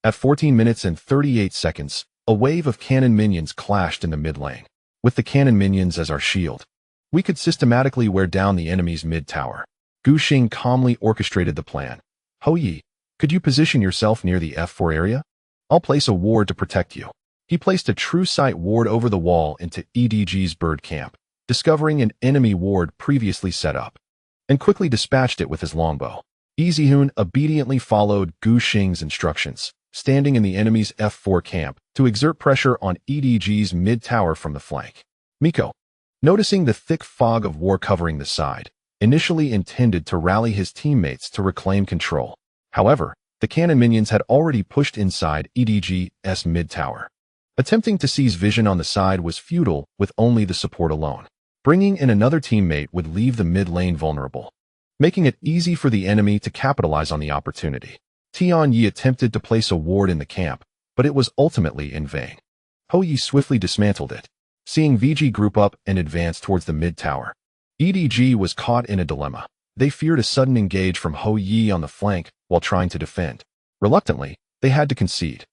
At 14 minutes and 38 seconds, a wave of cannon minions clashed in the mid lane. With the cannon minions as our shield, we could systematically wear down the enemy's mid-tower. Gu Xing calmly orchestrated the plan. Hou Ye, could you position yourself near the F4 area? I'll place a ward to protect you. He placed a true sight ward over the wall into EDG's bird camp, discovering an enemy ward previously set up, and quickly dispatched it with his longbow. Easyhoon obediently followed Gu Xing's instructions, standing in the enemy's F4 camp to exert pressure on EDG's mid-tower from the flank. Meiko, noticing the thick fog of war covering the side, initially intended to rally his teammates to reclaim control. However, the cannon minions had already pushed inside EDG's mid-tower. Attempting to seize vision on the side was futile with only the support alone. Bringing in another teammate would leave the mid lane vulnerable, making it easy for the enemy to capitalize on the opportunity. Tian Ye attempted to place a ward in the camp, but it was ultimately in vain. Hou Ye swiftly dismantled it, seeing VG group up and advance towards the mid-tower. EDG was caught in a dilemma. They feared a sudden engage from Hou Ye on the flank while trying to defend. Reluctantly, they had to concede.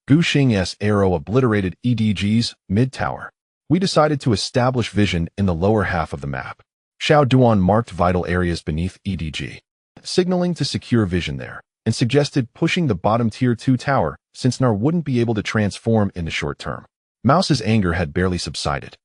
Gu Xing's arrow obliterated EDG's mid-tower. We decided to establish vision in the lower half of the map. Xiao Duan marked vital areas beneath EDG, signaling to secure vision there, and suggested pushing the bottom tier 2 tower since Nar wouldn't be able to transform in the short term. Mouse's anger had barely subsided,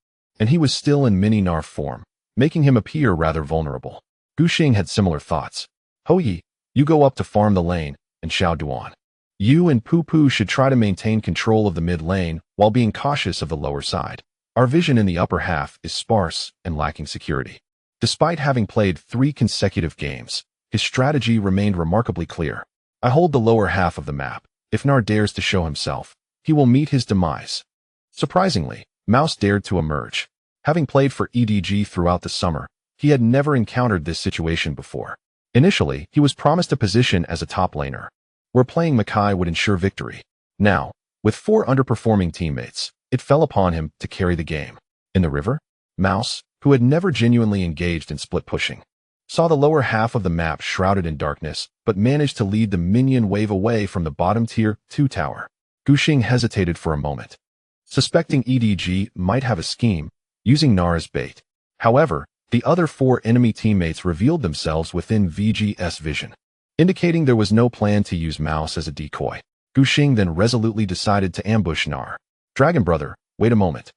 and he was still in mini Nar form, making him appear rather vulnerable. Gu Xing had similar thoughts. Hou Ye, you go up to farm the lane, and Xiao Duan, you and Poo Poo should try to maintain control of the mid lane while being cautious of the lower side. Our vision in the upper half is sparse and lacking security. Despite having played 3 consecutive games, his strategy remained remarkably clear. I hold the lower half of the map. If Nar dares to show himself, he will meet his demise. Surprisingly, Mouse dared to emerge. Having played for EDG throughout the summer, he had never encountered this situation before. Initially, he was promised a position as a top laner, where playing Meiko would ensure victory. Now, with 4 underperforming teammates, it fell upon him to carry the game. In the river, Mouse, who had never genuinely engaged in split pushing, saw the lower half of the map shrouded in darkness, but managed to lead the minion wave away from the bottom tier 2 tower. Gu Xing hesitated for a moment, suspecting EDG might have a scheme, using Nar as bait. However, the other 4 enemy teammates revealed themselves within VG's vision, indicating there was no plan to use Mouse as a decoy. Gu Xing then resolutely decided to ambush Nar. Dragon brother, wait a moment.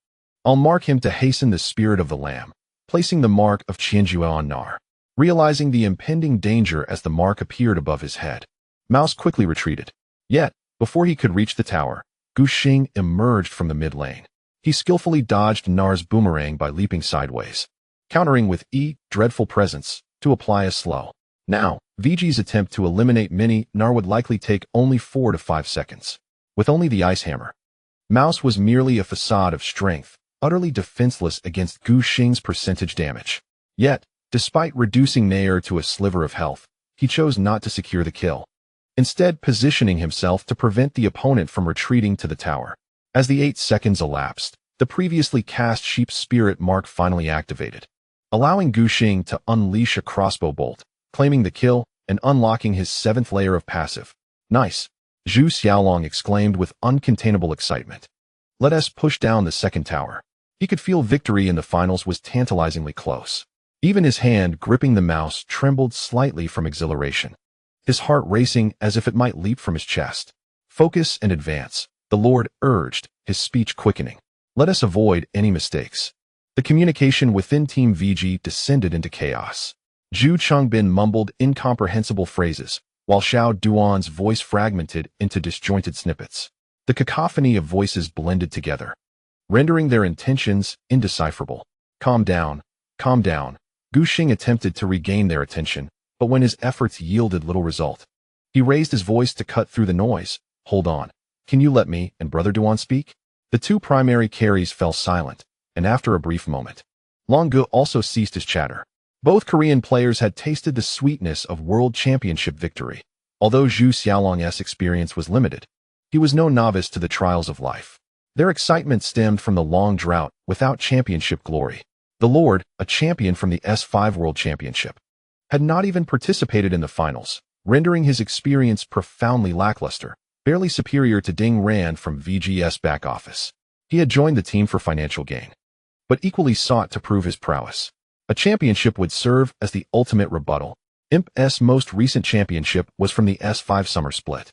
I'll mark him to hasten the spirit of the lamb, placing the mark of Qianjue on Nar. Realizing the impending danger as the mark appeared above his head, Mouse quickly retreated. Yet, before he could reach the tower, Gu Xing emerged from the mid lane. He skillfully dodged Nar's boomerang by leaping sideways, countering with dreadful presence, to apply a slow. Now, VG's attempt to eliminate mini Nar would likely take only 4 to 5 seconds. With only the ice hammer, Mouse was merely a facade of strength, utterly defenseless against Gu Xing's percentage damage. Yet, despite reducing Nair to a sliver of health, he chose not to secure the kill, instead positioning himself to prevent the opponent from retreating to the tower. As the 8 seconds elapsed, the previously cast sheep spirit mark finally activated, allowing Gu Xing to unleash a crossbow bolt, claiming the kill and unlocking his 7th layer of passive. Nice, Zhu Xiaolong exclaimed with uncontainable excitement. Let us push down the 2nd tower. He could feel victory in the finals was tantalizingly close. Even his hand gripping the mouse trembled slightly from exhilaration, his heart racing as if it might leap from his chest. Focus and advance, the Lord urged, his speech quickening. Let us avoid any mistakes. The communication within Team VG descended into chaos. Zhu Chongbin mumbled incomprehensible phrases, while Xiao Duan's voice fragmented into disjointed snippets. The cacophony of voices blended together, rendering their intentions indecipherable. Calm down, calm down. Gu Xing attempted to regain their attention, but when his efforts yielded little result, he raised his voice to cut through the noise. Hold on. Can you let me and Brother Duan speak? The 2 primary carries fell silent, and after a brief moment, Longbow also ceased his chatter. Both Korean players had tasted the sweetness of World Championship victory. Although Zhu Xiaolong's experience was limited, he was no novice to the trials of life. Their excitement stemmed from the long drought without championship glory. The Lord, a champion from the S5 World Championship, had not even participated in the finals, rendering his experience profoundly lackluster. barely superior to Ding Ran from VG's back office. He had joined the team for financial gain, but equally sought to prove his prowess. A championship would serve as the ultimate rebuttal. Imp's most recent championship was from the S5 summer split.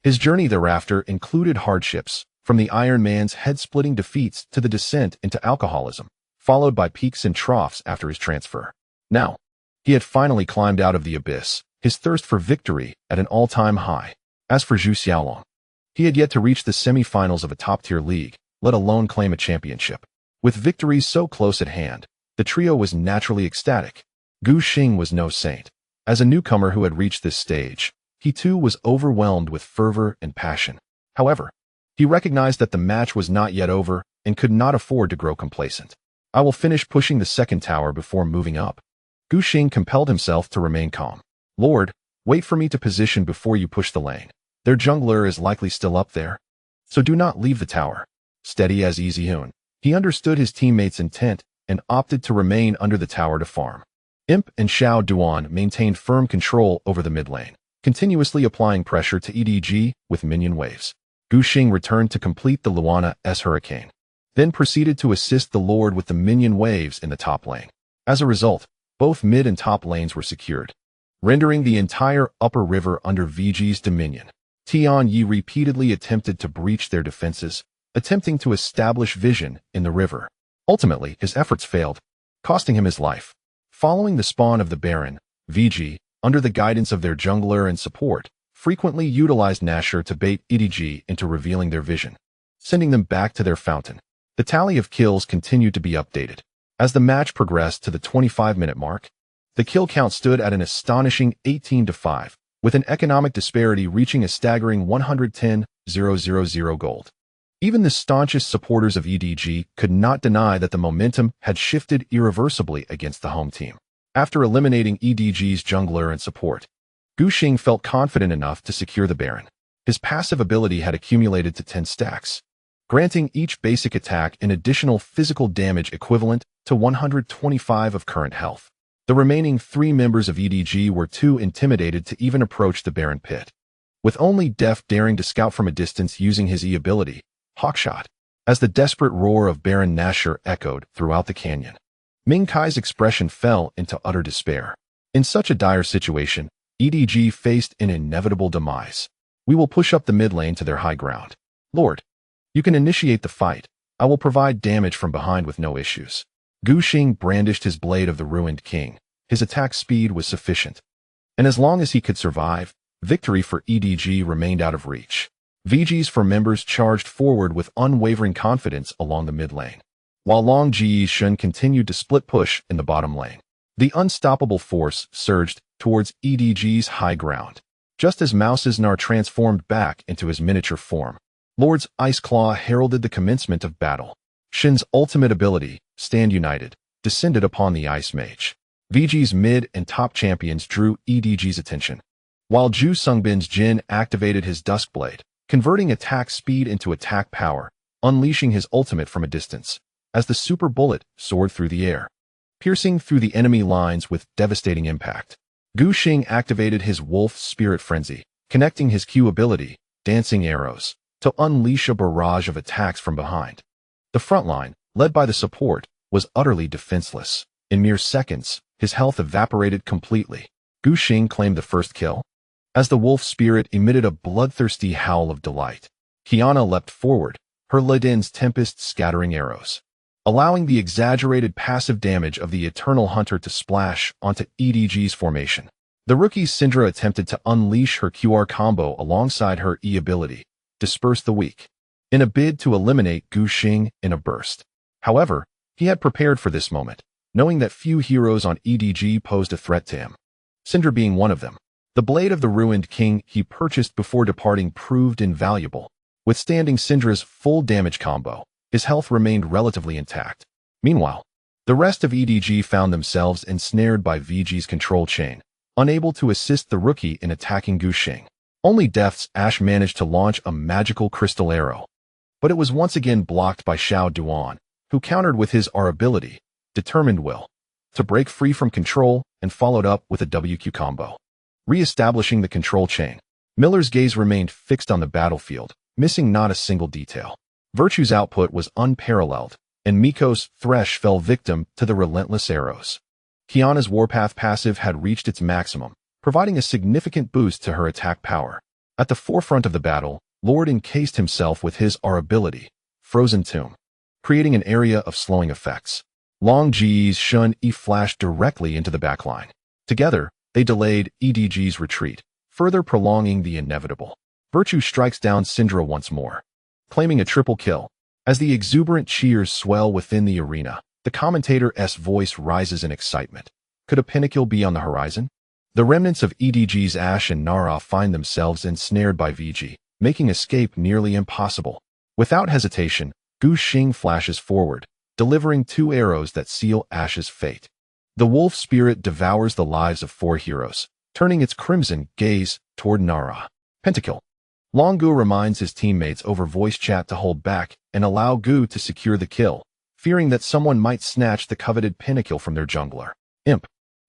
His journey thereafter included hardships, from the Iron Man's head-splitting defeats to the descent into alcoholism, followed by peaks and troughs after his transfer. Now, he had finally climbed out of the abyss, his thirst for victory at an all-time high. As for Zhu Xiaolong, he had yet to reach the semi-finals of a top-tier league, let alone claim a championship. With victories so close at hand, the trio was naturally ecstatic. Gu Xing was no saint. As a newcomer who had reached this stage, he too was overwhelmed with fervor and passion. However, he recognized that the match was not yet over and could not afford to grow complacent. I will finish pushing the second tower before moving up. Gu Xing compelled himself to remain calm. Lord, wait for me to position before you push the lane. Their jungler is likely still up there, so do not leave the tower. Steady as Easyhoon, he understood his teammates' intent and opted to remain under the tower to farm. Imp and Xiao Duan maintained firm control over the mid lane, continuously applying pressure to EDG with minion waves. Gu Xing returned to complete the Luana's hurricane, then proceeded to assist the Lord with the minion waves in the top lane. As a result, both mid and top lanes were secured, rendering the entire upper river under VG's dominion. Tian Ye repeatedly attempted to breach their defenses, attempting to establish vision in the river. Ultimately, his efforts failed, costing him his life. Following the spawn of the Baron, VG, under the guidance of their jungler and support, frequently utilized Nashor to bait EDG into revealing their vision, sending them back to their fountain. The tally of kills continued to be updated. As the match progressed to the 25-minute mark, the kill count stood at an astonishing 18-5, with an economic disparity reaching a staggering 110,000 gold. Even the staunchest supporters of EDG could not deny that the momentum had shifted irreversibly against the home team. After eliminating EDG's jungler and support, Gu Xing felt confident enough to secure the Baron. His passive ability had accumulated to 10 stacks, granting each basic attack an additional physical damage equivalent to 125 of current health. The remaining 3 members of EDG were too intimidated to even approach the Baron pit, with only Def daring to scout from a distance using his E ability, Hawkshot. As the desperate roar of Baron Nashor echoed throughout the canyon, Ming Kai's expression fell into utter despair. In such a dire situation, EDG faced an inevitable demise. We will push up the mid lane to their high ground. Lord, you can initiate the fight. I will provide damage from behind with no issues. Gu Xing brandished his blade of the Ruined King. His attack speed was sufficient, and as long as he could survive, victory for EDG remained out of reach. VG's for members charged forward with unwavering confidence along the mid lane, while Long Jiishun continued to split push in the bottom lane. The unstoppable force surged towards EDG's high ground, just as Mao Cisnar transformed back into his miniature form. Lord's Ice Claw heralded the commencement of battle. Shin's ultimate ability, Stand United, descended upon the Ice Mage. VG's mid and top champions drew EDG's attention, while Zhu Sungbin's Jin activated his Duskblade, converting attack speed into attack power, unleashing his ultimate from a distance, as the super bullet soared through the air, piercing through the enemy lines with devastating impact. Gu Xing activated his Wolf Spirit Frenzy, connecting his Q ability, Dancing Arrows, to unleash a barrage of attacks from behind. The front line, led by the support, was utterly defenseless. In mere seconds, his health evaporated completely. Gu Xing claimed the first kill. As the wolf spirit emitted a bloodthirsty howl of delight, Kiana leapt forward, her Ledin's Tempest scattering arrows, allowing the exaggerated passive damage of the Eternal Hunter to splash onto EDG's formation. The rookie Syndra attempted to unleash her QR combo alongside her E ability, Disperse the Weak, in a bid to eliminate Gu Xing in a burst. However, he had prepared for this moment, knowing that few heroes on EDG posed a threat to him, Syndra being one of them. The Blade of the Ruined King he purchased before departing proved invaluable. Withstanding Syndra's full damage combo, his health remained relatively intact. Meanwhile, the rest of EDG found themselves ensnared by VG's control chain, unable to assist the rookie in attacking Gu Xing. Only Death's Ash managed to launch a magical crystal arrow, but it was once again blocked by Xiao Duan, who countered with his R ability, Determined Will, to break free from control and followed up with a WQ combo, re-establishing the control chain. Miller's gaze remained fixed on the battlefield, missing not a single detail. Virtue's output was unparalleled, and Meiko's Thresh fell victim to the relentless arrows. Qiyana's Warpath passive had reached its maximum, providing a significant boost to her attack power. At the forefront of the battle, Lord encased himself with his R ability, Frozen Tomb, creating an area of slowing effects. Long Ji's Shun E flashed directly into the backline. Together, they delayed EDG's retreat, further prolonging the inevitable. Virtue strikes down Syndra once more, claiming a triple kill. As the exuberant cheers swell within the arena, the commentator's voice rises in excitement. Could a pinnacle be on the horizon? The remnants of EDG's Ashe and Nara find themselves ensnared by VG, making escape nearly impossible. Without hesitation, Gu Xing flashes forward, delivering 2 arrows that seal Ashe's fate. The wolf spirit devours the lives of 4 heroes, turning its crimson gaze toward Nara. Pentakill. Long Gu reminds his teammates over voice chat to hold back and allow Gu to secure the kill, fearing that someone might snatch the coveted pinnacle from their jungler. Imp,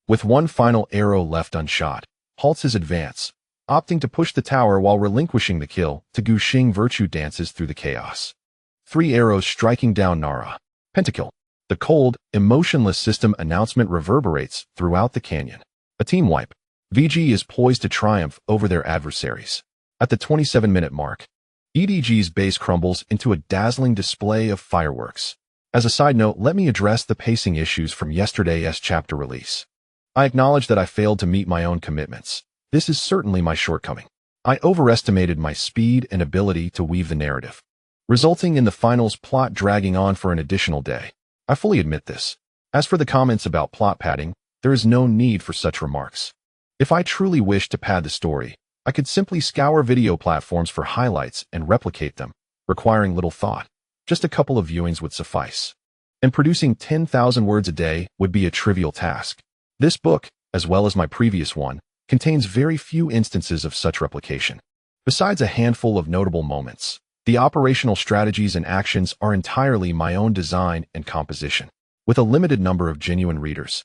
with one final arrow left unshot, halts his advance, opting to push the tower while relinquishing the kill to Gu Xing. Virtue dances through the chaos. 3 arrows striking down Nara. Pentakill. The cold, emotionless system announcement reverberates throughout the canyon. A team wipe. VG is poised to triumph over their adversaries. At the 27-minute mark, EDG's base crumbles into a dazzling display of fireworks. As a side note, let me address the pacing issues from yesterday's chapter release. I acknowledge that I failed to meet my own commitments. This is certainly my shortcoming. I overestimated my speed and ability to weave the narrative, resulting in the finals plot dragging on for an additional day. I fully admit this. As for the comments about plot padding, there is no need for such remarks. If I truly wished to pad the story, I could simply scour video platforms for highlights and replicate them, requiring little thought. Just a couple of viewings would suffice. And producing 10,000 words a day would be a trivial task. This book, as well as my previous one, contains very few instances of such replication. Besides a handful of notable moments, the operational strategies and actions are entirely my own design and composition. With a limited number of genuine readers,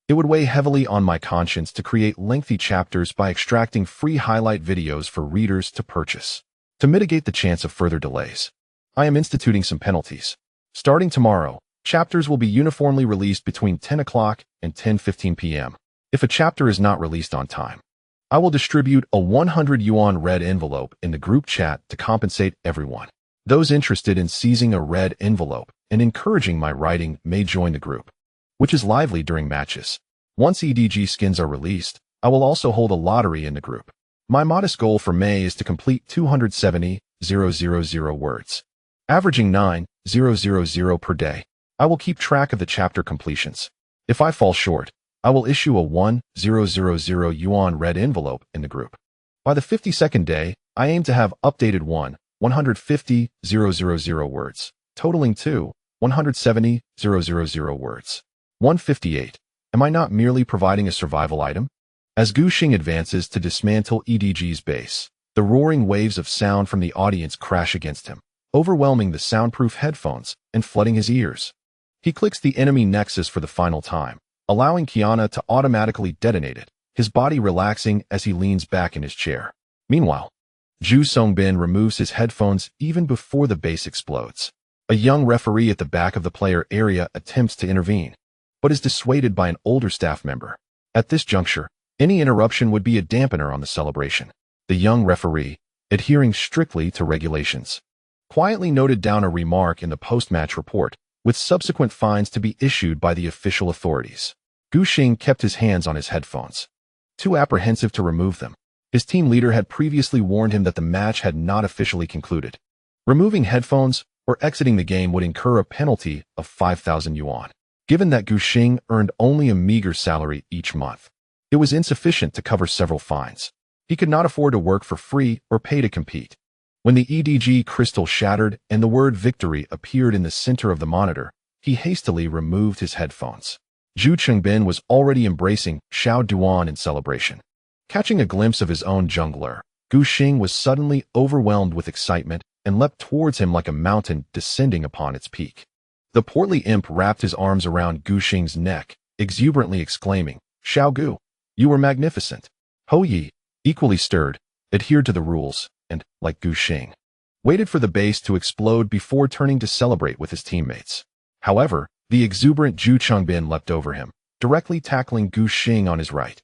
it would weigh heavily on my conscience to create lengthy chapters by extracting free highlight videos for readers to purchase. To mitigate the chance of further delays, I am instituting some penalties. Starting tomorrow, chapters will be uniformly released between 10 o'clock and 10:15 p.m. If a chapter is not released on time, I will distribute a 100 yuan red envelope in the group chat to compensate everyone. Those interested in seizing a red envelope and encouraging my writing may join the group, which is lively during matches. Once EDG skins are released, I will also hold a lottery in the group. My modest goal for May is to complete 270,000 words, averaging 9,000 per day. I will keep track of the chapter completions. If I fall short, I will issue a 1,000 yuan red envelope in the group. By the 52nd day, I aim to have updated 150,000 words, totaling 170,000 words. 158. Am I not merely providing a survival item? As Gu Xing advances to dismantle EDG's base, the roaring waves of sound from the audience crash against him, overwhelming the soundproof headphones and flooding his ears. He clicks the enemy nexus for the final time, allowing Qiyana to automatically detonate it, his body relaxing as he leans back in his chair. Meanwhile, Zhu Songbin removes his headphones even before the base explodes. A young referee at the back of the player area attempts to intervene, but is dissuaded by an older staff member. At this juncture, any interruption would be a dampener on the celebration. The young referee, adhering strictly to regulations, quietly noted down a remark in the post-match report, with subsequent fines to be issued by the official authorities. Gu Xing kept his hands on his headphones, too apprehensive to remove them. His team leader had previously warned him that the match had not officially concluded. Removing headphones or exiting the game would incur a penalty of 5,000 yuan. Given that Gu Xing earned only a meager salary each month, it was insufficient to cover several fines. He could not afford to work for free or pay to compete. When the EDG crystal shattered and the word victory appeared in the center of the monitor, he hastily removed his headphones. Zhu Chengbin was already embracing Xiao Duan in celebration. Catching a glimpse of his own jungler, Gu Xing was suddenly overwhelmed with excitement and leapt towards him like a mountain descending upon its peak. The portly imp wrapped his arms around Gu Xing's neck, exuberantly exclaiming, "Xiao Gu, you were magnificent." Hou Ye, equally stirred, adhered to the rules, and, like Gu Xing, waited for the base to explode before turning to celebrate with his teammates. However, the exuberant Zhu Chengbin leapt over him, directly tackling Gu Xing on his right.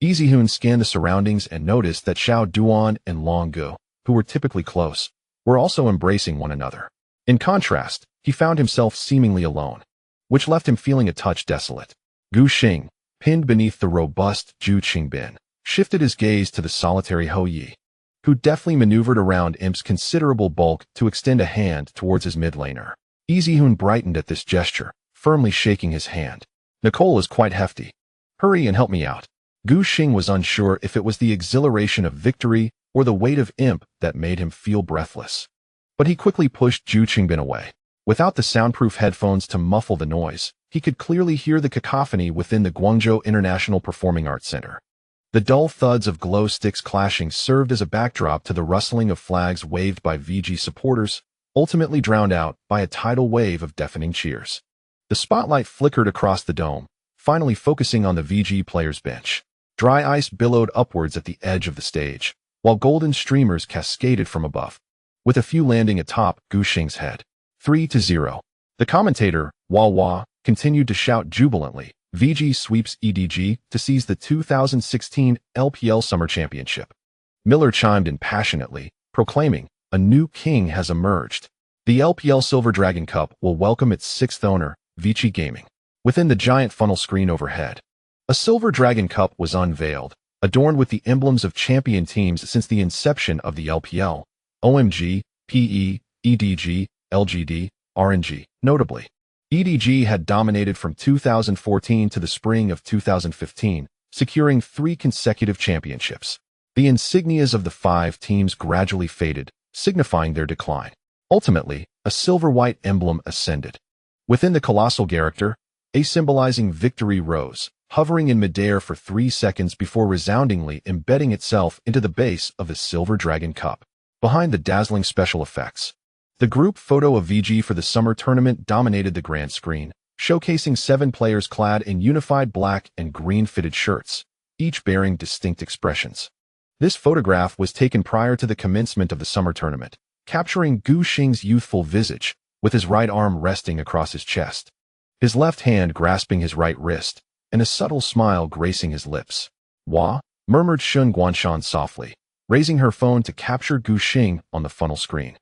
Easyhoon scanned the surroundings and noticed that Xiao Duan and Long Gu, who were typically close, were also embracing one another. In contrast, he found himself seemingly alone, which left him feeling a touch desolate. Gu Xing, pinned beneath the robust Zhu Chengbin, shifted his gaze to the solitary Hou Ye, who deftly maneuvered around Imp's considerable bulk to extend a hand towards his mid-laner. Easyhoon brightened at this gesture, firmly shaking his hand. "Nicole is quite hefty. Hurry and help me out." Gu Xing was unsure if it was the exhilaration of victory or the weight of Imp that made him feel breathless. But he quickly pushed Zhu Chengbin away. Without the soundproof headphones to muffle the noise, he could clearly hear the cacophony within the Guangzhou International Performing Arts Center. The dull thuds of glow sticks clashing served as a backdrop to the rustling of flags waved by VG supporters, ultimately drowned out by a tidal wave of deafening cheers. The spotlight flickered across the dome, finally focusing on the VG players' bench. Dry ice billowed upwards at the edge of the stage, while golden streamers cascaded from above, with a few landing atop Gu Xing's head. 3-0. The commentator, Hua, continued to shout jubilantly, "VG sweeps EDG to seize the 2016 LPL Summer Championship." Miller chimed in passionately, proclaiming, "A new king has emerged. The LPL Silver Dragon Cup will welcome its sixth owner, Vici Gaming." Within the giant funnel screen overhead, a Silver Dragon Cup was unveiled, adorned with the emblems of champion teams since the inception of the LPL, OMG, PE, EDG, LGD, RNG. Notably, EDG had dominated from 2014 to the spring of 2015, securing 3 consecutive championships. The insignias of the 5 teams gradually faded, signifying their decline. Ultimately, a silver-white emblem ascended. Within the colossal character, a symbolizing victory rose, hovering in midair for 3 seconds before resoundingly embedding itself into the base of the Silver Dragon Cup. Behind the dazzling special effects, the group photo of VG for the summer tournament dominated the grand screen, showcasing 7 players clad in unified black and green fitted shirts, each bearing distinct expressions. This photograph was taken prior to the commencement of the summer tournament, capturing Gu Xing's youthful visage, with his right arm resting across his chest, his left hand grasping his right wrist, and a subtle smile gracing his lips. "Wah," murmured Shun Guanshan softly, raising her phone to capture Gu Xing on the funnel screen,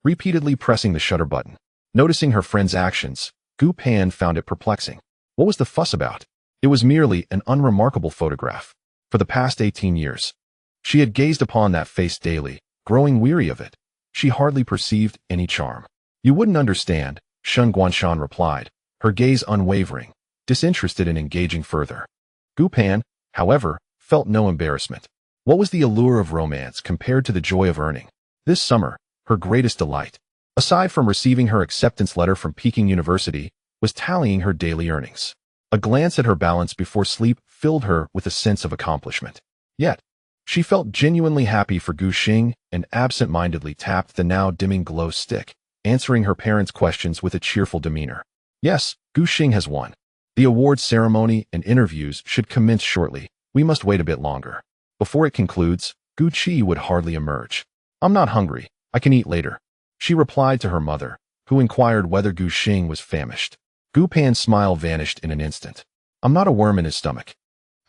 repeatedly pressing the shutter button. Noticing her friend's actions, Gu Pan found it perplexing. What was the fuss about? It was merely an unremarkable photograph. For the past 18 years, she had gazed upon that face daily, growing weary of it. She hardly perceived any charm. "You wouldn't understand," Shun Guanshan replied, her gaze unwavering, disinterested in engaging further. Gu Pan, however, felt no embarrassment. What was the allure of romance compared to the joy of earning? This summer, her greatest delight, aside from receiving her acceptance letter from Peking University, was tallying her daily earnings. A glance at her balance before sleep filled her with a sense of accomplishment. Yet, she felt genuinely happy for Gu Xing and absent-mindedly tapped the now dimming glow stick, answering her parents' questions with a cheerful demeanor. "Yes, Gu Xing has won. The awards ceremony and interviews should commence shortly. We must wait a bit longer. Before it concludes, Gu Qi would hardly emerge. I'm not hungry. I can eat later," she replied to her mother, who inquired whether Gu Xing was famished. Gu Pan's smile vanished in an instant. "I'm not a worm in his stomach.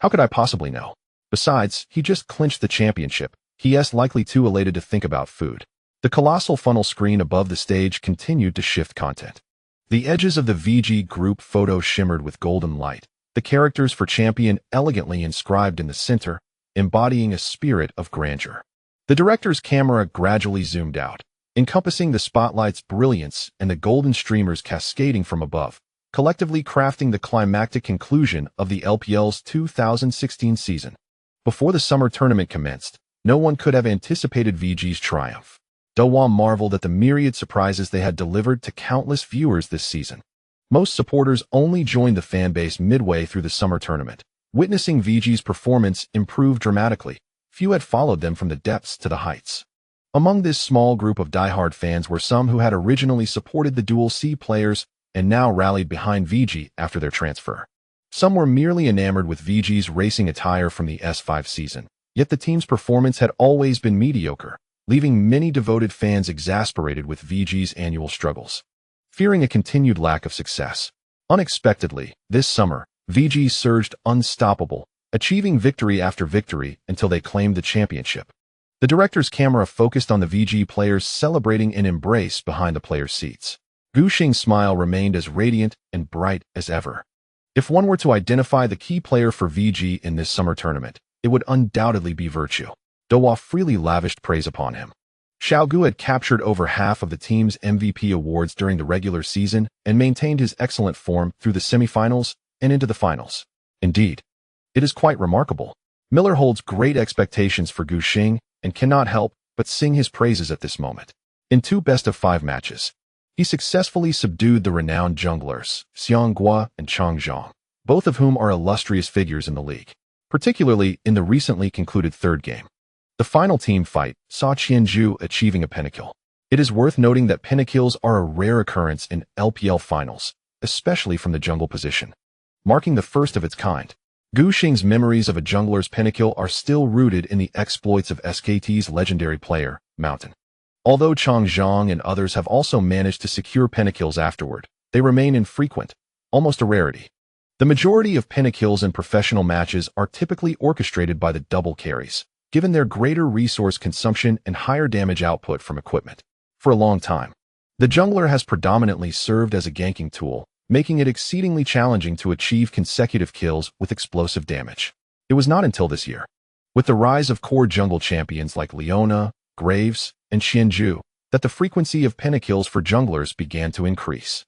How could I possibly know? Besides, he just clinched the championship. He's likely too elated to think about food." The colossal funnel screen above the stage continued to shift content. The edges of the VG group photo shimmered with golden light, the characters for champion elegantly inscribed in the center, embodying a spirit of grandeur. The director's camera gradually zoomed out, encompassing the spotlight's brilliance and the golden streamers cascading from above, collectively crafting the climactic conclusion of the LPL's 2016 season. Before the summer tournament commenced, no one could have anticipated VG's triumph. Dawam marveled at the myriad surprises they had delivered to countless viewers this season. Most supporters only joined the fanbase midway through the summer tournament. Witnessing VG's performance improve dramatically, few had followed them from the depths to the heights. Among this small group of diehard fans were some who had originally supported the Dual C players and now rallied behind VG after their transfer. Some were merely enamored with VG's racing attire from the S5 season, Yet the team's performance had always been mediocre, leaving many devoted fans exasperated with VG's annual struggles. Fearing a continued lack of success, unexpectedly, this summer, VG surged unstoppable, achieving victory after victory until they claimed the championship. The director's camera focused on the VG players celebrating an embrace behind the players' seats. Gu Xing's smile remained as radiant and bright as ever. If one were to identify the key player for VG in this summer tournament, it would undoubtedly be Virtue. Dowa freely lavished praise upon him. Gu had captured over half of the team's MVP awards during the regular season and maintained his excellent form through the semifinals and into the finals. Indeed, it is quite remarkable. Miller holds great expectations for Gu Xing and cannot help but sing his praises at this moment. In 2 best-of-5 matches, he successfully subdued the renowned junglers, Xiang Gua and Chang Zhang, both of whom are illustrious figures in the league, particularly in the recently concluded 3rd game. The final team fight saw Qianzhu achieving a pentakill. It is worth noting that pentakills are a rare occurrence in LPL finals, especially from the jungle position, marking the first of its kind. Gu Xing's memories of a jungler's pentakill are still rooted in the exploits of SKT's legendary player, Mountain. Although Chang Zhang and others have also managed to secure pentakills afterward, they remain infrequent, almost a rarity. The majority of pentakills in professional matches are typically orchestrated by the double carries, given their greater resource consumption and higher damage output from equipment. For a long time, the jungler has predominantly served as a ganking tool, making it exceedingly challenging to achieve consecutive kills with explosive damage. It was not until this year, with the rise of core jungle champions like Leona, Graves, and Qianzhu, that the frequency of pentakills for junglers began to increase.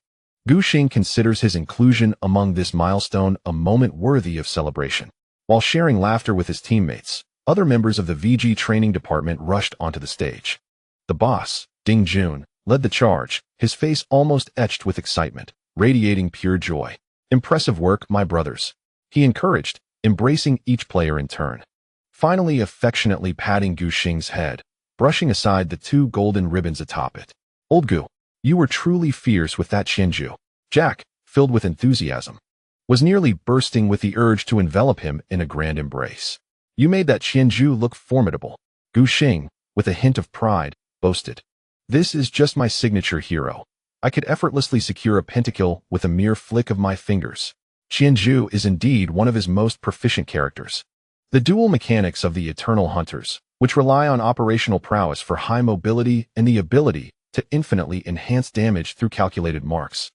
Gu Xing considers his inclusion among this milestone a moment worthy of celebration. While sharing laughter with his teammates, other members of the VG training department rushed onto the stage. The boss, Ding Jun, led the charge, his face almost etched with excitement, radiating pure joy. "Impressive work, my brothers," he encouraged, embracing each player in turn. Finally affectionately patting Gu Xing's head, brushing aside the 2 golden ribbons atop it. "Old Gu, you were truly fierce with that Qianzhu." Jack, filled with enthusiasm, was nearly bursting with the urge to envelop him in a grand embrace. "You made that Qianzhu look formidable," Gu Xing, with a hint of pride, boasted. "This is just my signature hero. I could effortlessly secure a pentakill with a mere flick of my fingers." Qianzhu is indeed one of his most proficient characters. The dual mechanics of the Eternal Hunters, which rely on operational prowess for high mobility and the ability to infinitely enhance damage through calculated marks,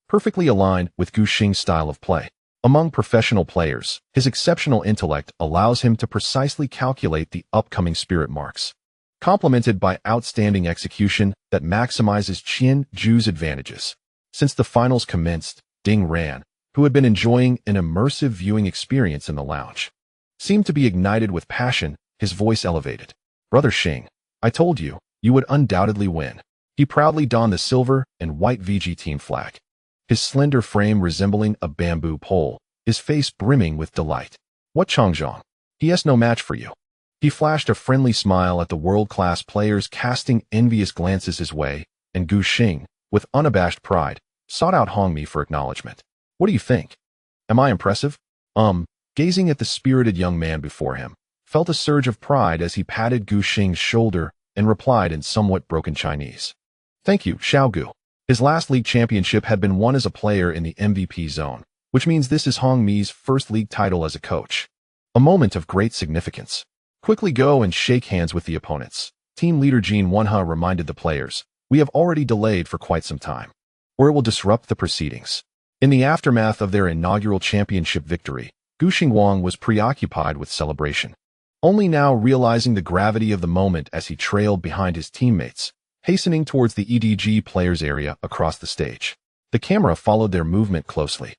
perfectly align with Gu Xing's style of play. Among professional players, his exceptional intellect allows him to precisely calculate the upcoming spirit marks, complemented by outstanding execution that maximizes Qianzhu's advantages. Since the finals commenced, Ding Ran, who had been enjoying an immersive viewing experience in the lounge, seemed to be ignited with passion, his voice elevated. "Brother Xing, I told you, you would undoubtedly win." He proudly donned the silver and white VG team flag, his slender frame resembling a bamboo pole, his face brimming with delight. "What, Changzhang? He has no match for you." He flashed a friendly smile at the world-class players, casting envious glances his way, and Gu Xing, with unabashed pride, sought out Hongmi for acknowledgement. "What do you think? Am I impressive?" Gazing at the spirited young man before him, felt a surge of pride as he patted Gu Xing's shoulder and replied in somewhat broken Chinese. "Thank you, Gu." His last league championship had been won as a player in the MVP zone, which means this is Hongmi's first league title as a coach. A moment of great significance. "Quickly go and shake hands with the opponents." Team leader Jin Wenhe reminded the players, "We have already delayed for quite some time, or it will disrupt the proceedings." In the aftermath of their inaugural championship victory, Gu Xingguang was preoccupied with celebration, only now realizing the gravity of the moment as he trailed behind his teammates, hastening towards the EDG players area across the stage. The camera followed their movement closely.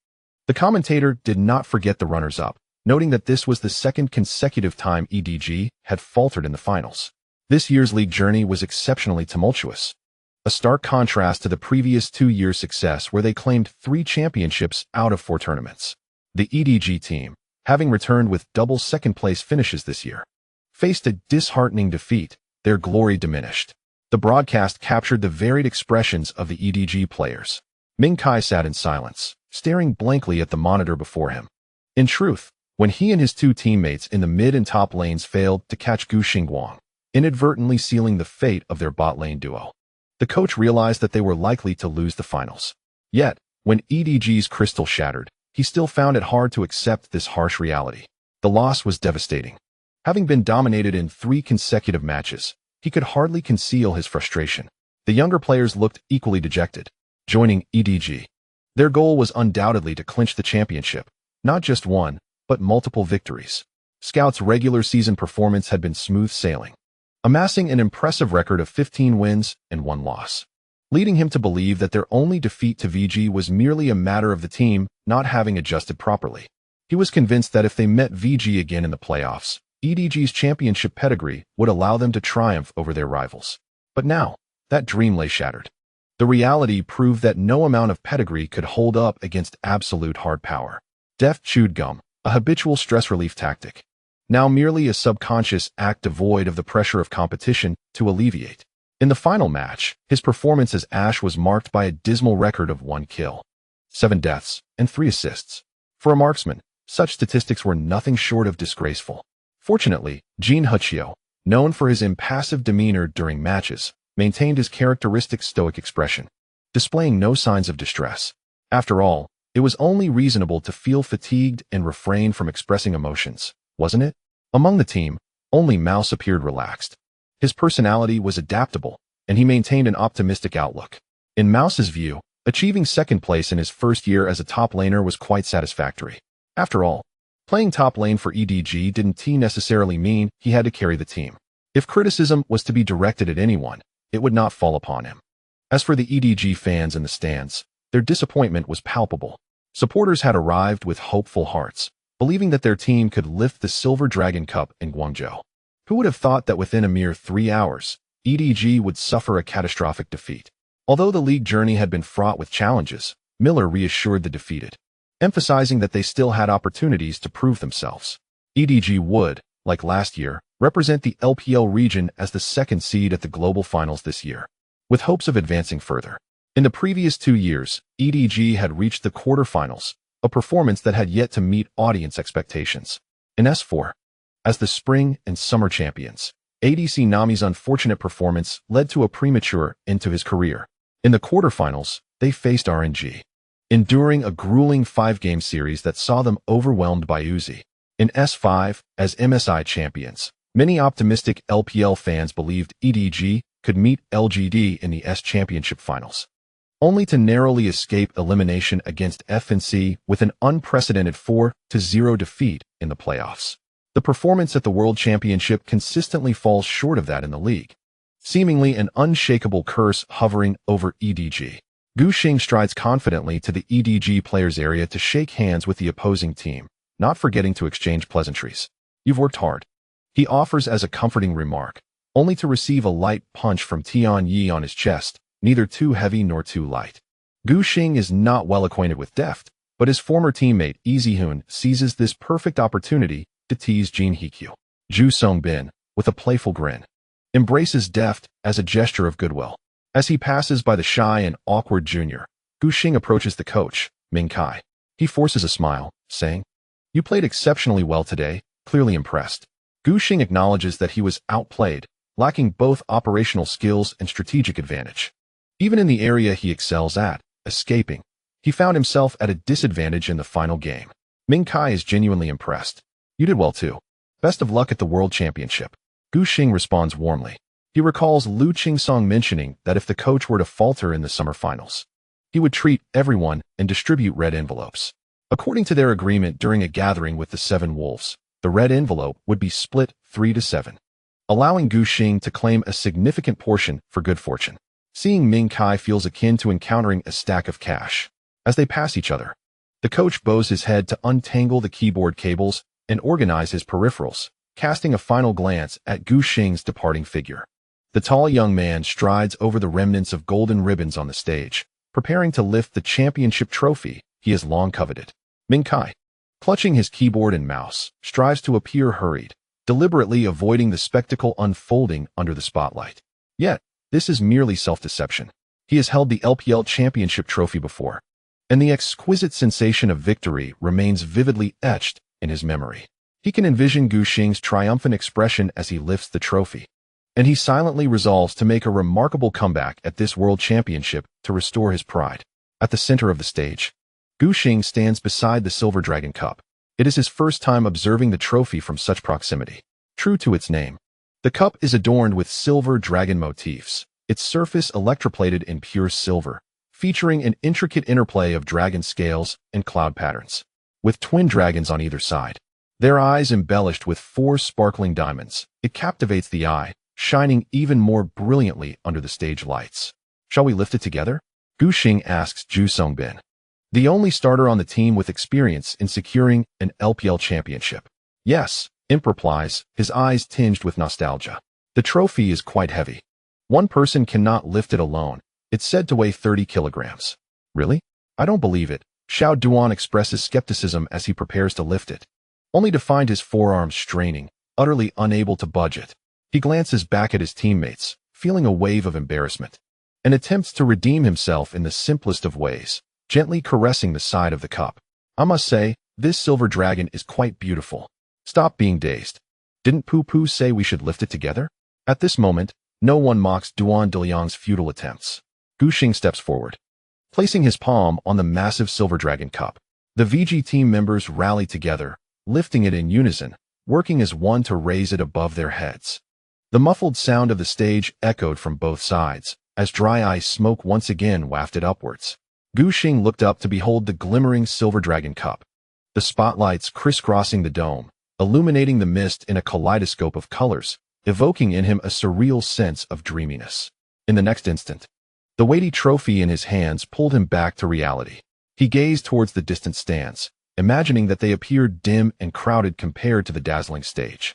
The commentator did not forget the runners-up, noting that this was the 2nd consecutive time EDG had faltered in the finals. This year's league journey was exceptionally tumultuous, a stark contrast to the previous 2 years' success where they claimed 3 championships out of 4 tournaments. The EDG team, having returned with double second-place finishes this year, faced a disheartening defeat, their glory diminished. The broadcast captured the varied expressions of the EDG players. Ming Kai sat in silence, staring blankly at the monitor before him. In truth, when he and his two teammates in the mid and top lanes failed to catch Gu Xing, inadvertently sealing the fate of their bot lane duo. The coach realized that they were likely to lose the finals. Yet, when EDG's crystal shattered, he still found it hard to accept this harsh reality. The loss was devastating. Having been dominated in 3 consecutive matches, he could hardly conceal his frustration. The younger players looked equally dejected. Joining EDG, their goal was undoubtedly to clinch the championship, not just one, but multiple victories. Scout's regular season performance had been smooth sailing, amassing an impressive record of 15 wins and 1 loss, leading him to believe that their only defeat to VG was merely a matter of the team not having adjusted properly. He was convinced that if they met VG again in the playoffs, EDG's championship pedigree would allow them to triumph over their rivals. But now, that dream lay shattered. The reality proved that no amount of pedigree could hold up against absolute hard power. Deft chewed gum, a habitual stress relief tactic, now merely a subconscious act devoid of the pressure of competition to alleviate. In the final match, his performance as Ashe was marked by a dismal record of 1 kill, 7 deaths, and 3 assists. For a marksman, such statistics were nothing short of disgraceful. Fortunately, Hou Ye, known for his impassive demeanor during matches, maintained his characteristic stoic expression, displaying no signs of distress. After all, it was only reasonable to feel fatigued and refrain from expressing emotions, wasn't it? Among the team, only Mouse appeared relaxed. His personality was adaptable, and he maintained an optimistic outlook. In Mouse's view, achieving 2nd place in his first year as a top laner was quite satisfactory. After all, playing top lane for EDG didn't necessarily mean he had to carry the team. If criticism was to be directed at anyone, it would not fall upon him. As for the EDG fans in the stands, their disappointment was palpable. Supporters had arrived with hopeful hearts, believing that their team could lift the Silver Dragon Cup in Guangzhou. Who would have thought that within a mere 3 hours, EDG would suffer a catastrophic defeat? Although the league journey had been fraught with challenges, Miller reassured the defeated, emphasizing that they still had opportunities to prove themselves. EDG would, like last year, represent the LPL region as the 2nd seed at the global finals this year, with hopes of advancing further. In the previous 2 years, EDG had reached the quarterfinals, a performance that had yet to meet audience expectations. In S4, as the spring and summer champions, ADC Nami's unfortunate performance led to a premature end to his career. In the quarterfinals, they faced RNG, enduring a grueling 5-game series that saw them overwhelmed by Uzi. In S5, as MSI champions, many optimistic LPL fans believed EDG could meet LGD in the S Championship finals, only to narrowly escape elimination against FNC with an unprecedented 4-0 defeat in the playoffs. The performance at the World Championship consistently falls short of that in the league, seemingly an unshakable curse hovering over EDG. Gu Xing strides confidently to the EDG players' area to shake hands with the opposing team, not forgetting to exchange pleasantries. "You've worked hard," he offers as a comforting remark, only to receive a light punch from Tian Ye on his chest, neither too heavy nor too light. Gu Xing is not well acquainted with Deft, but his former teammate Easyhoon seizes this perfect opportunity to tease Jin Hikyu. Ju Songbin, with a playful grin, embraces Deft as a gesture of goodwill. As he passes by the shy and awkward junior, Gu Xing approaches the coach, Meiko. He forces a smile, saying, "You played exceptionally well today, clearly impressed." Gu Xing acknowledges that he was outplayed, lacking both operational skills and strategic advantage. Even in the area he excels at, escaping, he found himself at a disadvantage in the final game. Meiko is genuinely impressed. "You did well too. Best of luck at the World Championship." Gu Xing responds warmly. He recalls Lu Qingsong mentioning that if the coach were to falter in the summer finals, he would treat everyone and distribute red envelopes. According to their agreement during a gathering with the 7 Wolves, the red envelope would be split 3-7, allowing Gu Xing to claim a significant portion for good fortune. Seeing Meiko feels akin to encountering a stack of cash. As they pass each other, the coach bows his head to untangle the keyboard cables and organize his peripherals, casting a final glance at Gu Xing's departing figure. The tall young man strides over the remnants of golden ribbons on the stage, preparing to lift the championship trophy he has long coveted. Meiko, clutching his keyboard and mouse, strives to appear hurried, deliberately avoiding the spectacle unfolding under the spotlight. Yet, this is merely self-deception. He has held the LPL championship trophy before, and the exquisite sensation of victory remains vividly etched in his memory. He can envision Gu Xing's triumphant expression as he lifts the trophy. And he silently resolves to make a remarkable comeback at this World Championship to restore his pride. At the center of the stage, Gu Xing stands beside the Silver Dragon Cup. It is his first time observing the trophy from such proximity. True to its name, the cup is adorned with silver dragon motifs, its surface electroplated in pure silver, featuring an intricate interplay of dragon scales and cloud patterns, with twin dragons on either side. Their eyes embellished with 4 sparkling diamonds. It captivates the eye, shining even more brilliantly under the stage lights. Shall we lift it together? Gu Xing asks Zhu Songbin, the only starter on the team with experience in securing an LPL championship. Yes, Imp replies, his eyes tinged with nostalgia. The trophy is quite heavy. One person cannot lift it alone. It's said to weigh 30 kilograms. Really? I don't believe it. Xiao Duan expresses skepticism as he prepares to lift it, only to find his forearms straining, utterly unable to budge it. He glances back at his teammates, feeling a wave of embarrassment, and attempts to redeem himself in the simplest of ways, gently caressing the side of the cup. I must say, this silver dragon is quite beautiful. Stop being dazed. Didn't Poo Poo say we should lift it together? At this moment, no one mocks Duan Diliang's futile attempts. Gu Xing steps forward, placing his palm on the massive silver dragon cup. The VG team members rally together, lifting it in unison, working as one to raise it above their heads. The muffled sound of the stage echoed from both sides, as dry ice smoke once again wafted upwards. Gu Xing looked up to behold the glimmering silver dragon cup, the spotlights crisscrossing the dome, illuminating the mist in a kaleidoscope of colors, evoking in him a surreal sense of dreaminess. In the next instant, the weighty trophy in his hands pulled him back to reality. He gazed towards the distant stands, imagining that they appeared dim and crowded compared to the dazzling stage.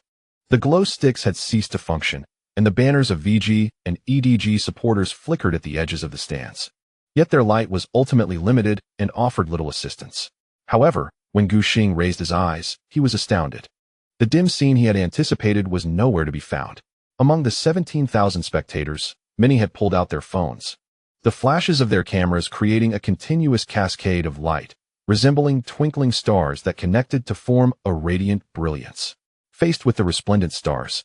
The glow sticks had ceased to function, and the banners of VG and EDG supporters flickered at the edges of the stands. Yet their light was ultimately limited and offered little assistance. However, when Gu Xing raised his eyes, he was astounded. The dim scene he had anticipated was nowhere to be found. Among the 17,000 spectators, many had pulled out their phones, the flashes of their cameras creating a continuous cascade of light, resembling twinkling stars that connected to form a radiant brilliance. Faced with the resplendent stars,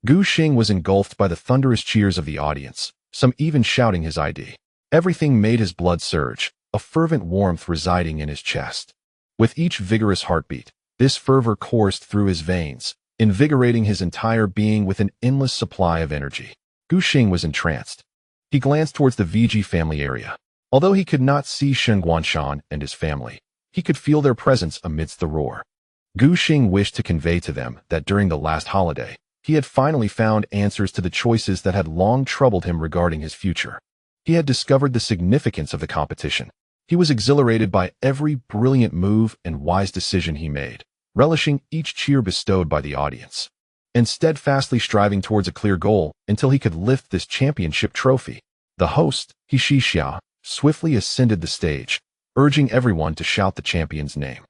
Gu Xing was engulfed by the thunderous cheers of the audience, some even shouting his ID. Everything made his blood surge, a fervent warmth residing in his chest. With each vigorous heartbeat, this fervor coursed through his veins, invigorating his entire being with an endless supply of energy. Gu Xing was entranced. He glanced towards the VG family area. Although he could not see Shen Guanshan and his family, he could feel their presence amidst the roar. Gu Xing wished to convey to them that during the last holiday, he had finally found answers to the choices that had long troubled him regarding his future. He had discovered the significance of the competition. He was exhilarated by every brilliant move and wise decision he made, relishing each cheer bestowed by the audience, and steadfastly striving towards a clear goal until he could lift this championship trophy. The host, He Xia, swiftly ascended the stage, urging everyone to shout the champion's name.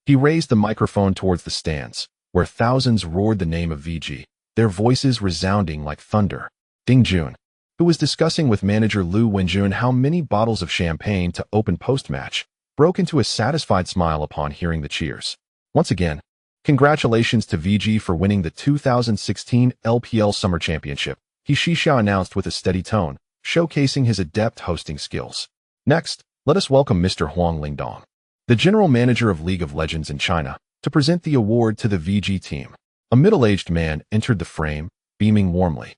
He raised the microphone towards the stands, where thousands roared the name of VG, their voices resounding like thunder. Ding Jun, who was discussing with manager Lu Wenjun how many bottles of champagne to open post-match, broke into a satisfied smile upon hearing the cheers. Once again, congratulations to VG for winning the 2016 LPL Summer Championship, He Xia announced with a steady tone, showcasing his adept hosting skills. Next, let us welcome Mr. Huang Lingdong, the general manager of League of Legends in China, to present the award to the VG team. A middle-aged man entered the frame, beaming warmly,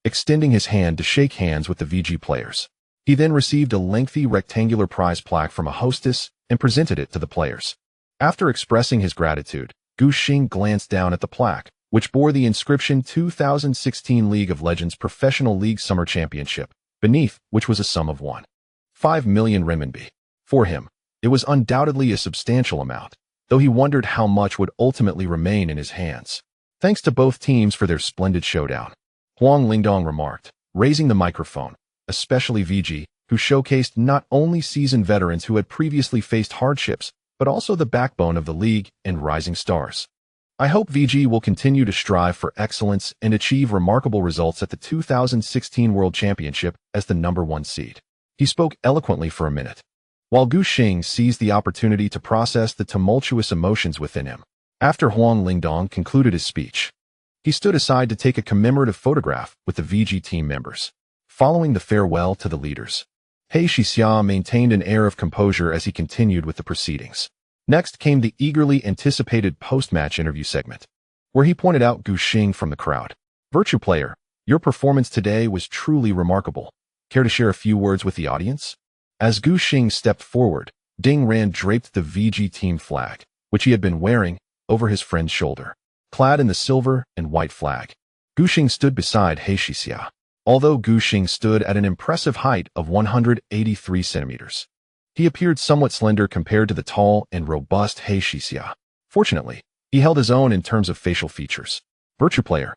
extending his hand to shake hands with the VG players. He then received a lengthy rectangular prize plaque from a hostess and presented it to the players. After expressing his gratitude, Gu Xing glanced down at the plaque, which bore the inscription 2016 League of Legends Professional League Summer Championship, beneath which was a sum of 1.5 million renminbi. For him, it was undoubtedly a substantial amount, though he wondered how much would ultimately remain in his hands. Thanks to both teams for their splendid showdown, Huang Lingdong remarked, raising the microphone, especially VG, who showcased not only seasoned veterans who had previously faced hardships, but also the backbone of the league and rising stars. I hope VG will continue to strive for excellence and achieve remarkable results at the 2016 World Championship as the #1 seed. He spoke eloquently for a minute, while Gu Xing seized the opportunity to process the tumultuous emotions within him. After Huang Lingdong concluded his speech, he stood aside to take a commemorative photograph with the VG team members. Following the farewell to the leaders, He Shixia maintained an air of composure as he continued with the proceedings. Next came the eagerly anticipated post-match interview segment, where he pointed out Gu Xing from the crowd. Virtue player, your performance today was truly remarkable. Care to share a few words with the audience? As Gu Xing stepped forward, Ding Ran draped the VG team flag, which he had been wearing, over his friend's shoulder. Clad in the silver and white flag, Gu Xing stood beside He Shixia. Although Gu Xing stood at an impressive height of 183 centimeters, he appeared somewhat slender compared to the tall and robust He Shixia. Fortunately, he held his own in terms of facial features. Virtue player,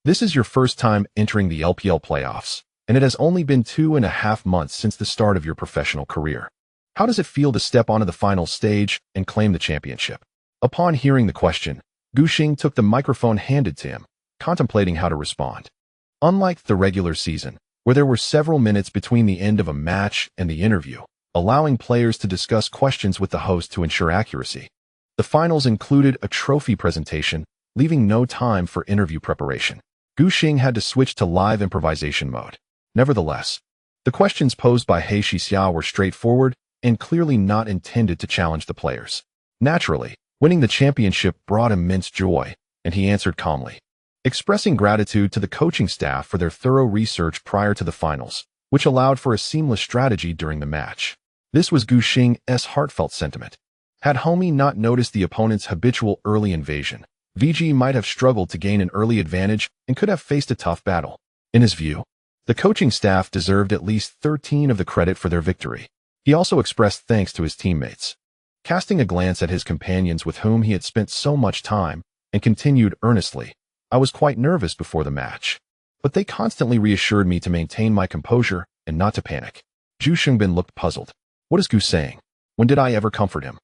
this is your first time entering the LPL playoffs, and it has only been 2.5 months since the start of your professional career. How does it feel to step onto the final stage and claim the championship? Upon hearing the question, Gu Xing took the microphone handed to him, contemplating how to respond. Unlike the regular season, where there were several minutes between the end of a match and the interview, allowing players to discuss questions with the host to ensure accuracy, the finals included a trophy presentation, leaving no time for interview preparation. Gu Xing had to switch to live improvisation mode. Nevertheless, the questions posed by He Shixia were straightforward and clearly not intended to challenge the players. Naturally, winning the championship brought immense joy, and he answered calmly, expressing gratitude to the coaching staff for their thorough research prior to the finals, which allowed for a seamless strategy during the match. This was Gu Xing's heartfelt sentiment. Had Hou Ye not noticed the opponent's habitual early invasion, VG might have struggled to gain an early advantage and could have faced a tough battle. In his view, the coaching staff deserved at least 13 of the credit for their victory. He also expressed thanks to his teammates, casting a glance at his companions with whom he had spent so much time, and continued earnestly, I was quite nervous before the match, but they constantly reassured me to maintain my composure and not to panic. Zhu Xingbin looked puzzled. What is Gu saying? When did I ever comfort him?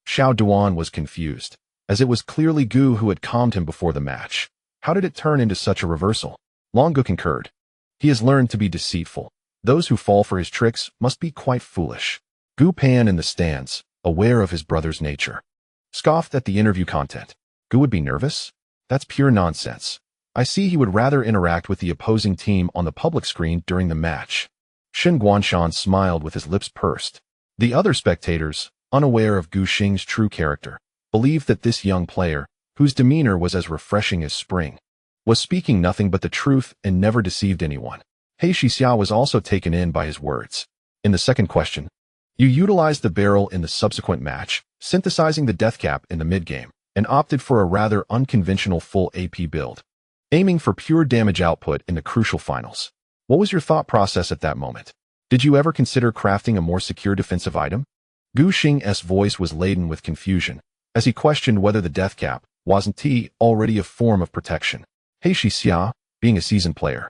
Xiao Duan was confused, as it was clearly Gu who had calmed him before the match. How did it turn into such a reversal? Longbow concurred. He has learned to be deceitful. Those who fall for his tricks must be quite foolish. Gu Pan in the stands, aware of his brother's nature, scoffed at the interview content. Gu would be nervous? That's pure nonsense. I see he would rather interact with the opposing team on the public screen during the match. Shen Guanshan smiled with his lips pursed. The other spectators, unaware of Gu Xing's true character, believed that this young player, whose demeanor was as refreshing as spring, was speaking nothing but the truth and never deceived anyone. He Shixia was also taken in by his words. In the second question, you utilized the barrel in the subsequent match, synthesizing the death cap in the mid-game, and opted for a rather unconventional full AP build, aiming for pure damage output in the crucial finals. What was your thought process at that moment? Did you ever consider crafting a more secure defensive item? Gu Xing's voice was laden with confusion, as he questioned whether the death cap wasn't already a form of protection. He Shixia, being a seasoned player,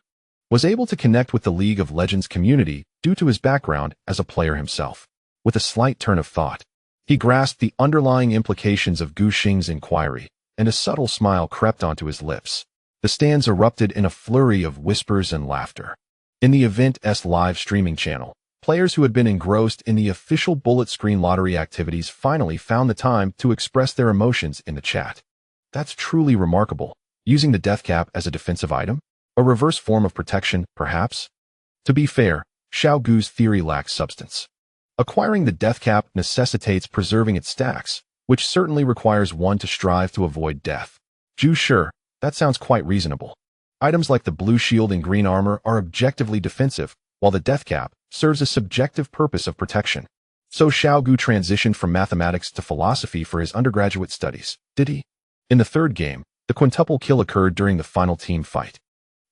was able to connect with the League of Legends community due to his background as a player himself. With a slight turn of thought, he grasped the underlying implications of Gu Xing's inquiry, and a subtle smile crept onto his lips. The stands erupted in a flurry of whispers and laughter. In the event's live streaming channel, players who had been engrossed in the official bullet screen lottery activities finally found the time to express their emotions in the chat. That's truly remarkable. Using the death cap as a defensive item? A reverse form of protection, perhaps? To be fair, Xiao Gu's theory lacks substance. Acquiring the death cap necessitates preserving its stacks, which certainly requires one to strive to avoid death. Sure, that sounds quite reasonable. Items like the blue shield and green armor are objectively defensive, while the death cap serves a subjective purpose of protection. So Xiao Gu transitioned from mathematics to philosophy for his undergraduate studies, did he? In the third game, the quintuple kill occurred during the final team fight.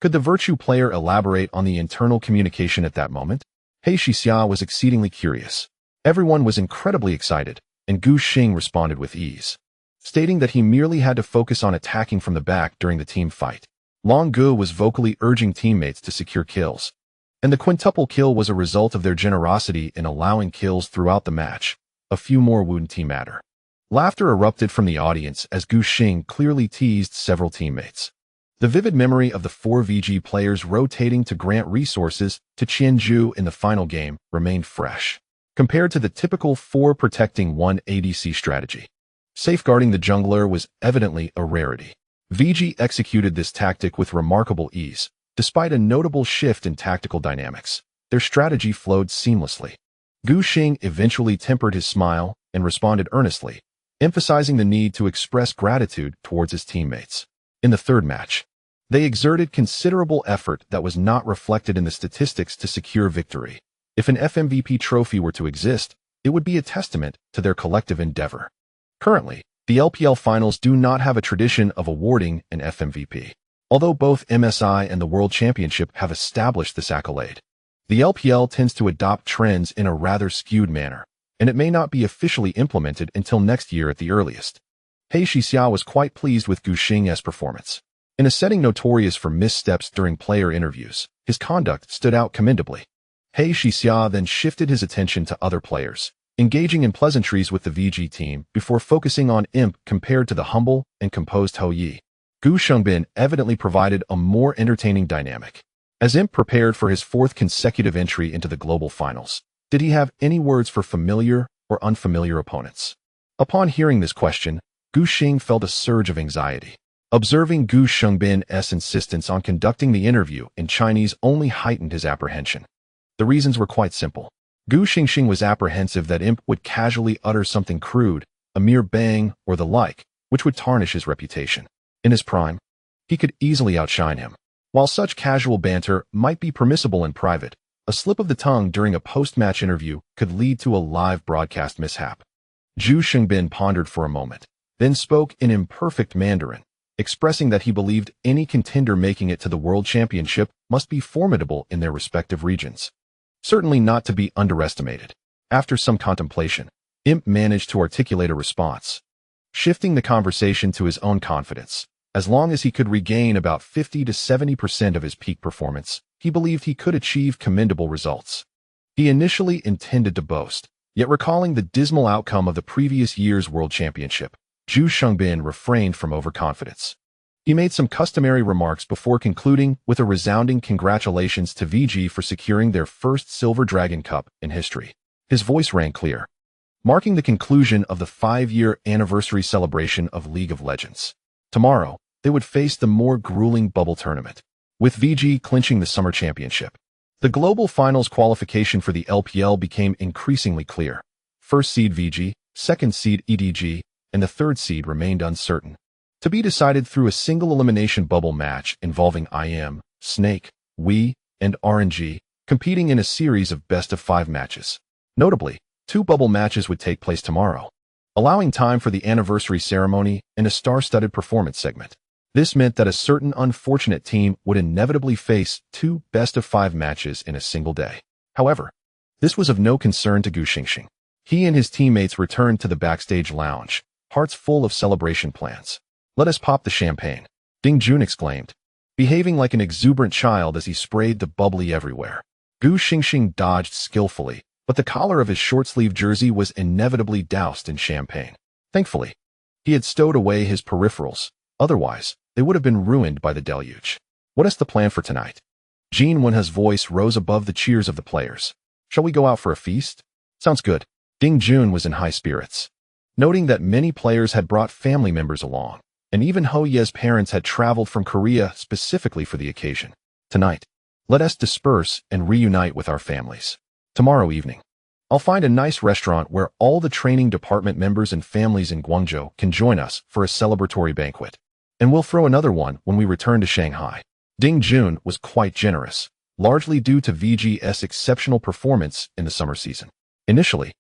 Could the virtue player elaborate on the internal communication at that moment? He Shixia was exceedingly curious. Everyone was incredibly excited, and Gu Xing responded with ease, stating that he merely had to focus on attacking from the back during the team fight. Long Gu was vocally urging teammates to secure kills, and the quintuple kill was a result of their generosity in allowing kills throughout the match. A few more wouldn't team matter. Laughter erupted from the audience as Gu Xing clearly teased several teammates. The vivid memory of the 4 VG players rotating to grant resources to Qianzhou in the final game remained fresh, compared to the typical 4 protecting 1 ADC strategy. Safeguarding the jungler was evidently a rarity. VG executed this tactic with remarkable ease. Despite a notable shift in tactical dynamics, their strategy flowed seamlessly. Gu Xing eventually tempered his smile and responded earnestly, emphasizing the need to express gratitude towards his teammates. In the third match, they exerted considerable effort that was not reflected in the statistics to secure victory. If an FMVP trophy were to exist, it would be a testament to their collective endeavor. Currently, the LPL finals do not have a tradition of awarding an FMVP, although both MSI and the World Championship have established this accolade. The LPL tends to adopt trends in a rather skewed manner, and it may not be officially implemented until next year at the earliest. Hei Xia was quite pleased with Gu Xing's performance. In a setting notorious for missteps during player interviews, his conduct stood out commendably. Hei Xia then shifted his attention to other players, engaging in pleasantries with the VG team before focusing on Imp compared to the humble and composed Hou Ye. Gu Xing evidently provided a more entertaining dynamic. As Imp prepared for his fourth consecutive entry into the global finals, did he have any words for familiar or unfamiliar opponents? Upon hearing this question, Gu Xing felt a surge of anxiety. Observing Gu Xing's insistence on conducting the interview in Chinese only heightened his apprehension. The reasons were quite simple. Gu Xing was apprehensive that Imp would casually utter something crude, a mere bang or the like, which would tarnish his reputation. In his prime, he could easily outshine him. While such casual banter might be permissible in private, a slip of the tongue during a post-match interview could lead to a live broadcast mishap. Gu Xing pondered for a moment, then spoke in imperfect Mandarin, expressing that he believed any contender making it to the World Championship must be formidable in their respective regions. Certainly not to be underestimated. After some contemplation, Imp managed to articulate a response, shifting the conversation to his own confidence. As long as he could regain about 50 to 70% of his peak performance, he believed he could achieve commendable results. He initially intended to boast, yet recalling the dismal outcome of the previous year's World Championship, Gu Xing refrained from overconfidence. He made some customary remarks before concluding with a resounding congratulations to VG for securing their first Silver Dragon Cup in history. His voice rang clear, marking the conclusion of the 5-year anniversary celebration of League of Legends. Tomorrow, they would face the more grueling bubble tournament, with VG clinching the Summer Championship. The global finals qualification for the LPL became increasingly clear. First seed VG, second seed EDG, and the third seed remained uncertain, to be decided through a single elimination bubble match involving IM, Snake, Wii, and RNG, competing in a series of best-of-5 matches. Notably, 2 bubble matches would take place tomorrow, allowing time for the anniversary ceremony and a star-studded performance segment. This meant that a certain unfortunate team would inevitably face 2 best-of-5 matches in a single day. However, this was of no concern to Gu Xing. He and his teammates returned to the backstage lounge, hearts full of celebration plans. "Let us pop the champagne," Ding Jun exclaimed, behaving like an exuberant child as he sprayed the bubbly everywhere. Gu Xing dodged skillfully, but the collar of his short-sleeved jersey was inevitably doused in champagne. Thankfully, he had stowed away his peripherals, otherwise they would have been ruined by the deluge. "What is the plan for tonight?" Jin Wenhe's voice rose above the cheers of the players. "Shall we go out for a feast?" "Sounds good." Ding Jun was in high spirits, noting that many players had brought family members along, and even Hou Ye's parents had traveled from Korea specifically for the occasion. "Tonight, let us disperse and reunite with our families. Tomorrow evening, I'll find a nice restaurant where all the training department members and families in Guangzhou can join us for a celebratory banquet. And we'll throw another one when we return to Shanghai." Ding Jun was quite generous, largely due to VG's exceptional performance in the summer season. Initially,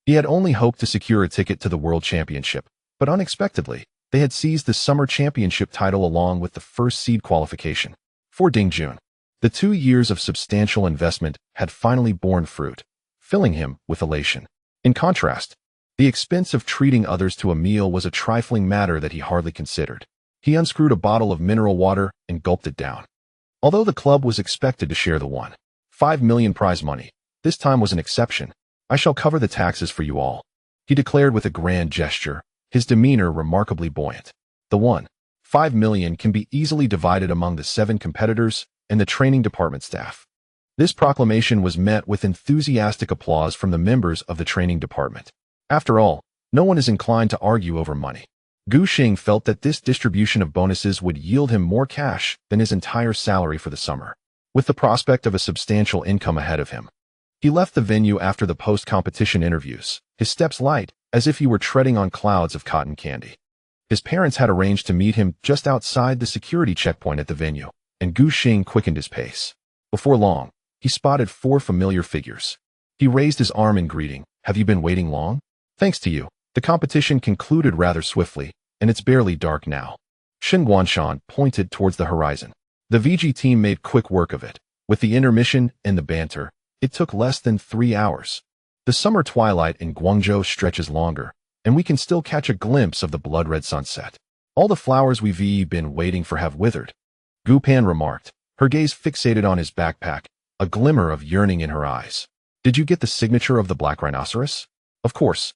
he had only hoped to secure a ticket to the World Championship, but unexpectedly, they had seized the Summer Championship title along with the first seed qualification. For Ding Jun, the 2 years of substantial investment had finally borne fruit, filling him with elation. In contrast, the expense of treating others to a meal was a trifling matter that he hardly considered. He unscrewed a bottle of mineral water and gulped it down. Although the club was expected to share the $1.5 million prize money, this time was an exception. "I shall cover the taxes for you all," he declared with a grand gesture, his demeanor remarkably buoyant. The $1.5 million can be easily divided among the 7 competitors and the training department staff. This proclamation was met with enthusiastic applause from the members of the training department. After all, No one is inclined to argue over money. Gu Xing felt that this distribution of bonuses would yield him more cash than his entire salary for the summer, with the prospect of a substantial income ahead of him. He left the venue after the post-competition interviews, his steps light, as if he were treading on clouds of cotton candy. His parents had arranged to meet him just outside the security checkpoint at the venue, and Gu Xing quickened his pace. Before long, he spotted 4 familiar figures. He raised his arm in greeting. "Have you been waiting long?" "Thanks to you." The competition concluded rather swiftly, and it's barely dark now. Shen Guanshan pointed towards the horizon. The VG team made quick work of it. With the intermission and the banter, it took less than 3 hours. The summer twilight in Guangzhou stretches longer, and we can still catch a glimpse of the blood-red sunset. "All the flowers we've been waiting for have withered," Gu Pan remarked, her gaze fixated on his backpack, a glimmer of yearning in her eyes. "Did you get the signature of the black rhinoceros?" "Of course.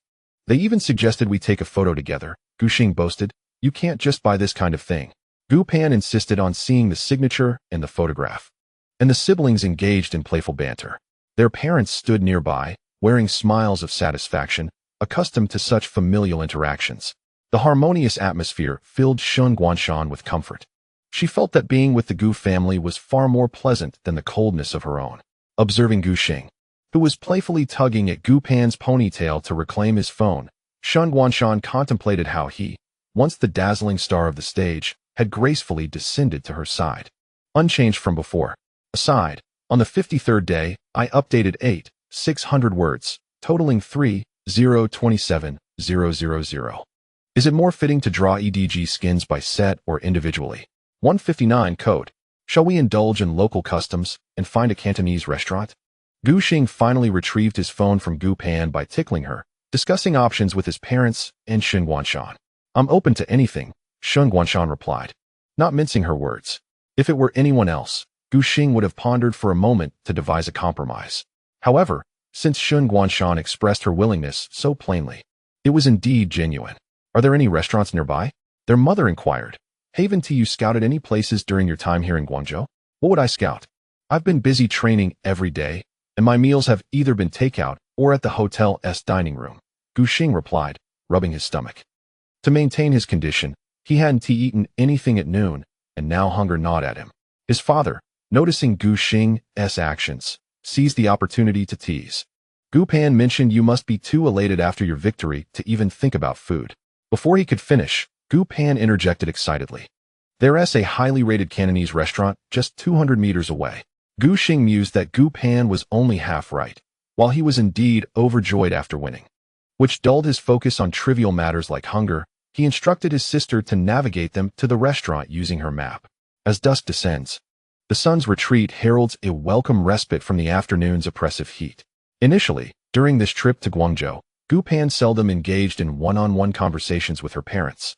They even suggested we take a photo together," Gu Xing boasted. "You can't just buy this kind of thing." Gu Pan insisted on seeing the signature and the photograph, and the siblings engaged in playful banter. Their parents stood nearby, wearing smiles of satisfaction, accustomed to such familial interactions. The harmonious atmosphere filled Shen Guanshan with comfort. She felt that being with the Gu family was far more pleasant than the coldness of her own. Observing Gu Xing, who was playfully tugging at Gu Pan's ponytail to reclaim his phone, Shen Guanshan contemplated how he, once the dazzling star of the stage, had gracefully descended to her side. Unchanged from before. Aside, on the 53rd day, I updated 600 words, totaling 3,027,000. Is it more fitting to draw EDG skins by set or individually? 159 code. Shall we indulge in local customs and find a Cantonese restaurant? Gu Xing finally retrieved his phone from Gu Pan by tickling her, discussing options with his parents and Shen Guanshan. "I'm open to anything," Shen Guanshan replied, not mincing her words. If it were anyone else, Gu Xing would have pondered for a moment to devise a compromise. However, since Shen Guanshan expressed her willingness so plainly, it was indeed genuine. "Are there any restaurants nearby?" their mother inquired. "Haven't you scouted any places during your time here in Guangzhou?" "What would I scout? I've been busy training every day, and my meals have either been takeout or at the hotel's dining room," Gu Xing replied, rubbing his stomach. To maintain his condition, he hadn't eaten anything at noon, and now hunger gnawed at him. His father, noticing Gu Xing's actions, seized the opportunity to tease. "Gu Pan mentioned you must be too elated after your victory to even think about food." Before he could finish, Gu Pan interjected excitedly. "There's a highly rated Cantonese restaurant just 200 meters away." Gu Xing mused that Gu Pan was only half right, while he was indeed overjoyed after winning. Which dulled his focus on trivial matters like hunger, he instructed his sister to navigate them to the restaurant using her map. As dusk descends, the sun's retreat heralds a welcome respite from the afternoon's oppressive heat. Initially, during this trip to Guangzhou, Gu Pan seldom engaged in one-on-one conversations with her parents,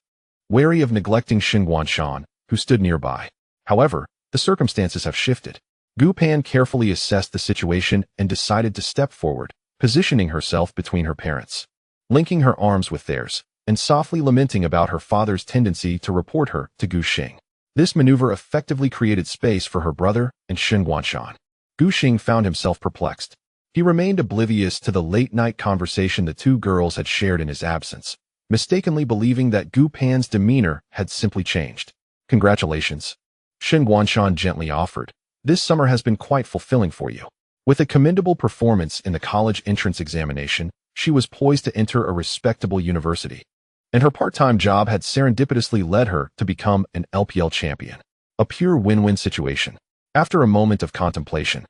wary of neglecting Shen Guanshan, who stood nearby. However, the circumstances have shifted. Gu Pan carefully assessed the situation and decided to step forward, positioning herself between her parents, linking her arms with theirs, and softly lamenting about her father's tendency to report her to Gu Xing. This maneuver effectively created space for her brother and Shen Guanshan. Gu Xing found himself perplexed. He remained oblivious to the late-night conversation the two girls had shared in his absence, mistakenly believing that Gu Pan's demeanor had simply changed. "Congratulations," Shen Guanshan gently offered. "This summer has been quite fulfilling for you." With a commendable performance in the college entrance examination, she was poised to enter a respectable university, and her part-time job had serendipitously led her to become an LPL champion. A pure win-win situation. After a moment of contemplation,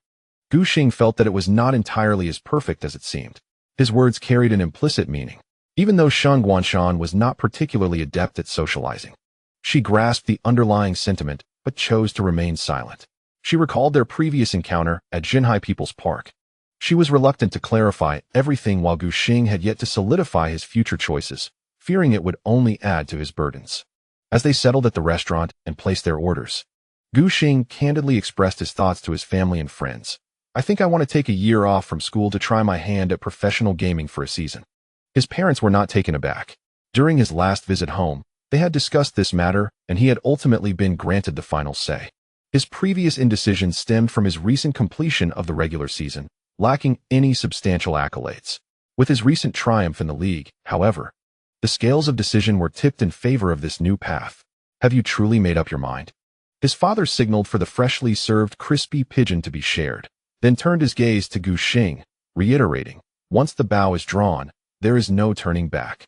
Gu Xing felt that it was not entirely as perfect as it seemed. His words carried an implicit meaning. Even though Shen Guanshan was not particularly adept at socializing, she grasped the underlying sentiment but chose to remain silent. She recalled their previous encounter at Jinhai People's Park. She was reluctant to clarify everything while Gu Xing had yet to solidify his future choices, fearing it would only add to his burdens. As they settled at the restaurant and placed their orders, Gu Xing candidly expressed his thoughts to his family and friends. "I think I want to take a year off from school to try my hand at professional gaming for a season." His parents were not taken aback. During his last visit home, they had discussed this matter, and he had ultimately been granted the final say. His previous indecision stemmed from his recent completion of the regular season, lacking any substantial accolades. With his recent triumph in the league, however, The scales of decision were tipped in favor of this new path. Have you truly made up your mind? His father signaled for the freshly served crispy pigeon to be shared, then turned his gaze to Gu Xing, reiterating, once the bow is drawn, there is no turning back.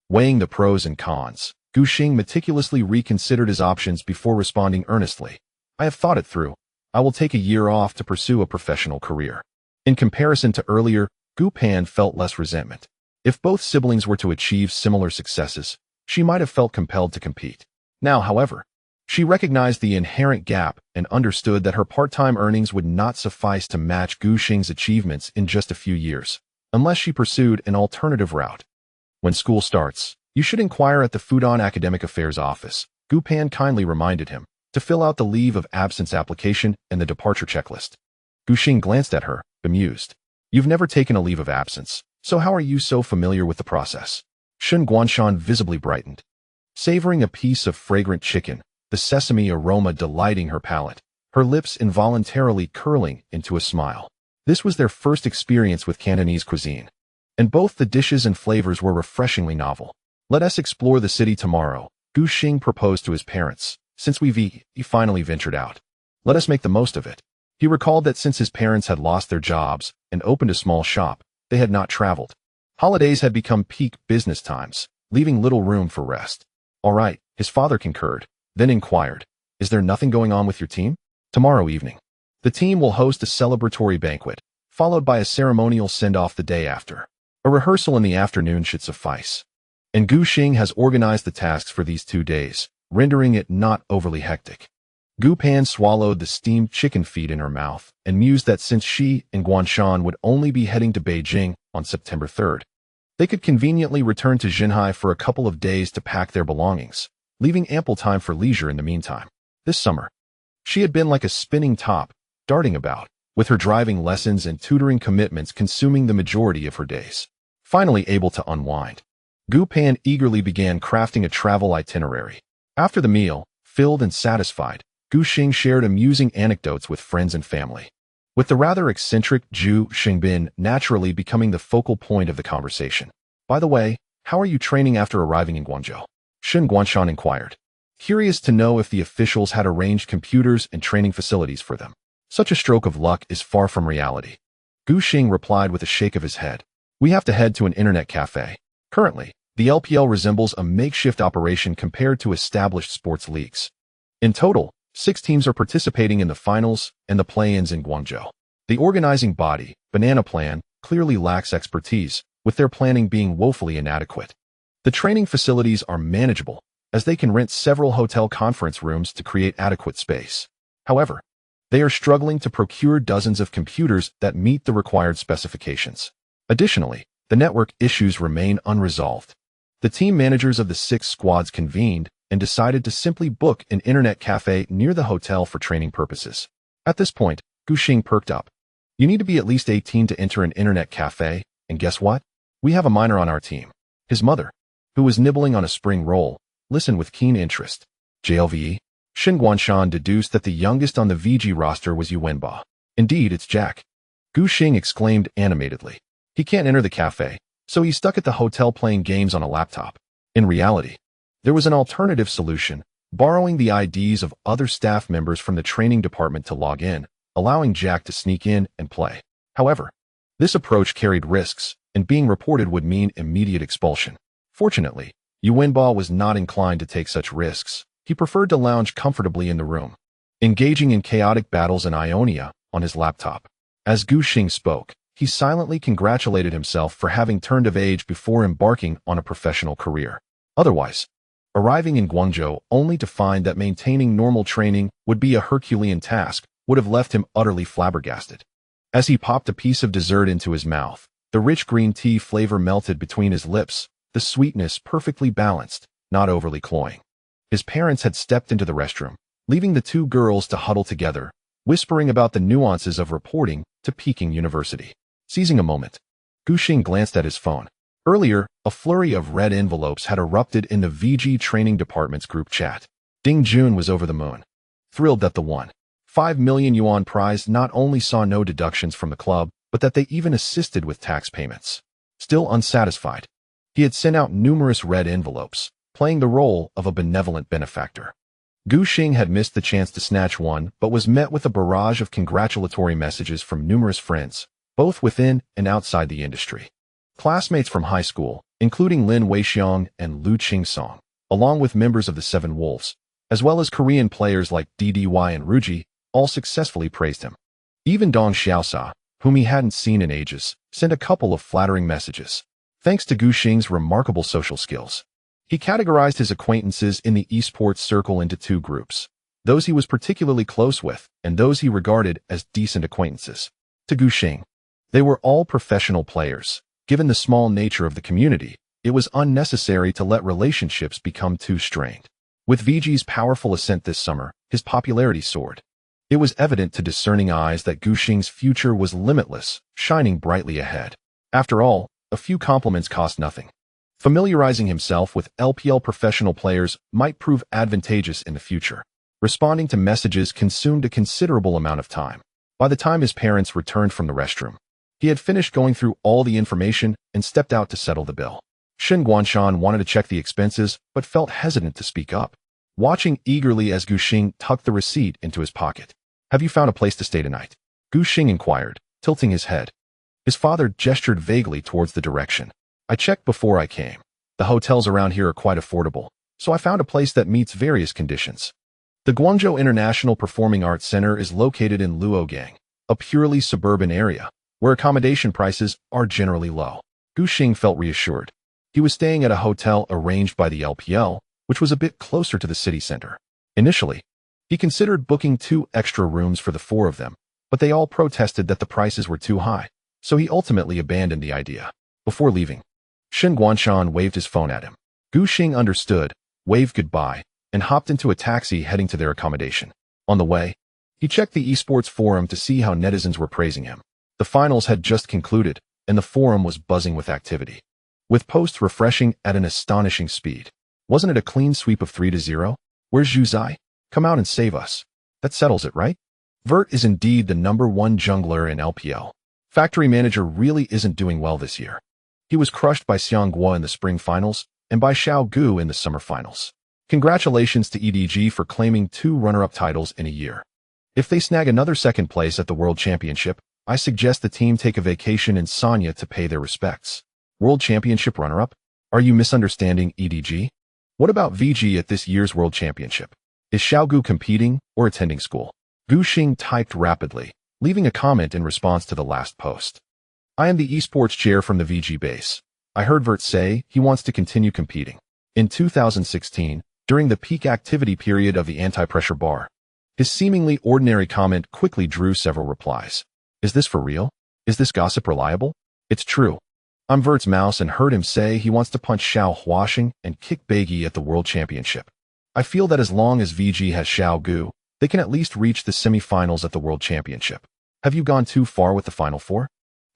Weighing the pros and cons, Gu Xing meticulously reconsidered his options before responding earnestly. I have thought it through. I will take a year off to pursue a professional career. In comparison to earlier, Gu Pan felt less resentment. If both siblings were to achieve similar successes, she might have felt compelled to compete. Now, however, she recognized the inherent gap and understood that her part-time earnings would not suffice to match Gu Xing's achievements in just a few years, unless she pursued an alternative route. When school starts, you should inquire at the Fudan Academic Affairs office, Gu Pan kindly reminded him, to fill out the leave of absence application and the departure checklist. Gu Xing glanced at her, bemused. You've never taken a leave of absence, so how are you so familiar with the process? Shun Guanshan visibly brightened. Savoring a piece of fragrant chicken, the sesame aroma delighting her palate, her lips involuntarily curling into a smile. This was their first experience with Cantonese cuisine, and both the dishes and flavors were refreshingly novel. Let us explore the city tomorrow, Gu Xing proposed to his parents, since he finally ventured out. Let us make the most of it. He recalled that since his parents had lost their jobs and opened a small shop, they had not traveled. Holidays had become peak business times, leaving little room for rest. All right, his father concurred, then inquired, is there nothing going on with your team? Tomorrow evening, the team will host a celebratory banquet, followed by a ceremonial send-off the day after. A rehearsal in the afternoon should suffice. And Gu Xing has organized the tasks for these 2 days, rendering it not overly hectic. Gu Pan swallowed the steamed chicken feet in her mouth and mused that since she and Guanshan would only be heading to Beijing on September 3rd, they could conveniently return to Jinhai for a couple of days to pack their belongings, leaving ample time for leisure in the meantime. This summer, she had been like a spinning top, darting about, with her driving lessons and tutoring commitments consuming the majority of her days. Finally able to unwind, Gu Pan eagerly began crafting a travel itinerary. After the meal, filled and satisfied, Gu Xing shared amusing anecdotes with friends and family, with the rather eccentric Zhu Xingbin naturally becoming the focal point of the conversation. By the way, how are you training after arriving in Guangzhou? Shun Guanshan inquired, curious to know if the officials had arranged computers and training facilities for them. Such a stroke of luck is far from reality. Gu Xing replied with a shake of his head. We have to head to an internet cafe. Currently, the LPL resembles a makeshift operation compared to established sports leagues. In total, 6 teams are participating in the finals and the play-ins in Guangzhou. The organizing body, Banana Plan, clearly lacks expertise, with their planning being woefully inadequate. The training facilities are manageable, as they can rent several hotel conference rooms to create adequate space. However, they are struggling to procure dozens of computers that meet the required specifications. Additionally, the network issues remain unresolved. The team managers of the 6 squads convened and decided to simply book an internet cafe near the hotel for training purposes. At this point, Gu Xing perked up. You need to be at least 18 to enter an internet cafe, and guess what? We have a minor on our team. His mother, who was nibbling on a spring roll, listened with keen interest. JLVE? Shin Guanshan deduced that the youngest on the VG roster was Yu Wenba. Indeed, it's Jack. Gu Xing exclaimed animatedly. He can't enter the cafe, so he's stuck at the hotel playing games on a laptop. In reality, there was an alternative solution, borrowing the IDs of other staff members from the training department to log in, allowing Jack to sneak in and play. However, this approach carried risks, and being reported would mean immediate expulsion. Fortunately, Yu Wenba was not inclined to take such risks. He preferred to lounge comfortably in the room, engaging in chaotic battles in Ionia on his laptop. As Gu Xing spoke, he silently congratulated himself for having turned of age before embarking on a professional career. Otherwise, arriving in Guangzhou only to find that maintaining normal training would be a Herculean task would have left him utterly flabbergasted. As he popped a piece of dessert into his mouth, the rich green tea flavor melted between his lips, the sweetness perfectly balanced, not overly cloying. His parents had stepped into the restroom, leaving the 2 girls to huddle together, whispering about the nuances of reporting to Peking University. Seizing a moment, Gu Xing glanced at his phone. Earlier, a flurry of red envelopes had erupted in the VG training department's group chat. Ding Jun was over the moon, thrilled that the 1.5 million yuan prize not only saw no deductions from the club, but that they even assisted with tax payments. Still unsatisfied, He had sent out numerous red envelopes, playing the role of a benevolent benefactor. Gu Xing had missed the chance to snatch one, but was met with a barrage of congratulatory messages from numerous friends, both within and outside the industry. Classmates from high school, including Lin Weixiong and Liu Qingsong, along with members of the Seven Wolves, as well as Korean players like DDY and Ruji, all successfully praised him. Even Dong Xiaosa, whom he hadn't seen in ages, sent a couple of flattering messages. Thanks to Gu Xing's remarkable social skills, he categorized his acquaintances in the esports circle into two groups, those he was particularly close with and those he regarded as decent acquaintances. To Gu Xing, they were all professional players. Given the small nature of the community, it was unnecessary to let relationships become too strained. With VG's powerful ascent this summer, his popularity soared. It was evident to discerning eyes that Gu Xing's future was limitless, shining brightly ahead. After all, a few compliments cost nothing. Familiarizing himself with LPL professional players might prove advantageous in the future. Responding to messages consumed a considerable amount of time. By the time his parents returned from the restroom, he had finished going through all the information and stepped out to settle the bill. Shen Guanshan wanted to check the expenses, but felt hesitant to speak up, watching eagerly as Gu Xing tucked the receipt into his pocket. Have you found a place to stay tonight? Gu Xing inquired, tilting his head. His father gestured vaguely towards the direction. I checked before I came. The hotels around here are quite affordable, so I found a place that meets various conditions. The Guangzhou International Performing Arts Center is located in Luogang, a purely suburban area, where accommodation prices are generally low. Gu Xing felt reassured. He was staying at a hotel arranged by the LPL, which was a bit closer to the city center. Initially, he considered booking 2 extra rooms for the 4 of them, but they all protested that the prices were too high, so he ultimately abandoned the idea. Before leaving, Shen Guanshan waved his phone at him. Gu Xing understood, waved goodbye, and hopped into a taxi heading to their accommodation. On the way, he checked the esports forum to see how netizens were praising him. The finals had just concluded, and the forum was buzzing with activity, with posts refreshing at an astonishing speed. Wasn't it a clean sweep of 3-0? Where's Zhu Zai? Come out and save us. That settles it, right? Vert is indeed the #1 jungler in LPL. Factory Manager really isn't doing well this year. He was crushed by Xiangguo in the spring finals and by Xiao Gu in the summer finals. Congratulations to EDG for claiming 2 runner-up titles in a year. If they snag another second place at the World Championship, I suggest the team take a vacation in Sanya to pay their respects. World Championship runner-up? Are you misunderstanding EDG? What about VG at this year's World Championship? Is Xiaogu competing or attending school? Gu Xing typed rapidly, leaving a comment in response to the last post. I am the esports chair from the VG base. I heard Vert say he wants to continue competing. In 2016, during the peak activity period of the anti-pressure bar, his seemingly ordinary comment quickly drew several replies. Is this for real? Is this gossip reliable? It's true. I'm Vert's mouse and heard him say he wants to punch Xiao Huaxing and kick Beigi at the World Championship. I feel that as long as VG has Xiao Gu, they can at least reach the semi-finals at the World Championship. Have you gone too far with the Final Four?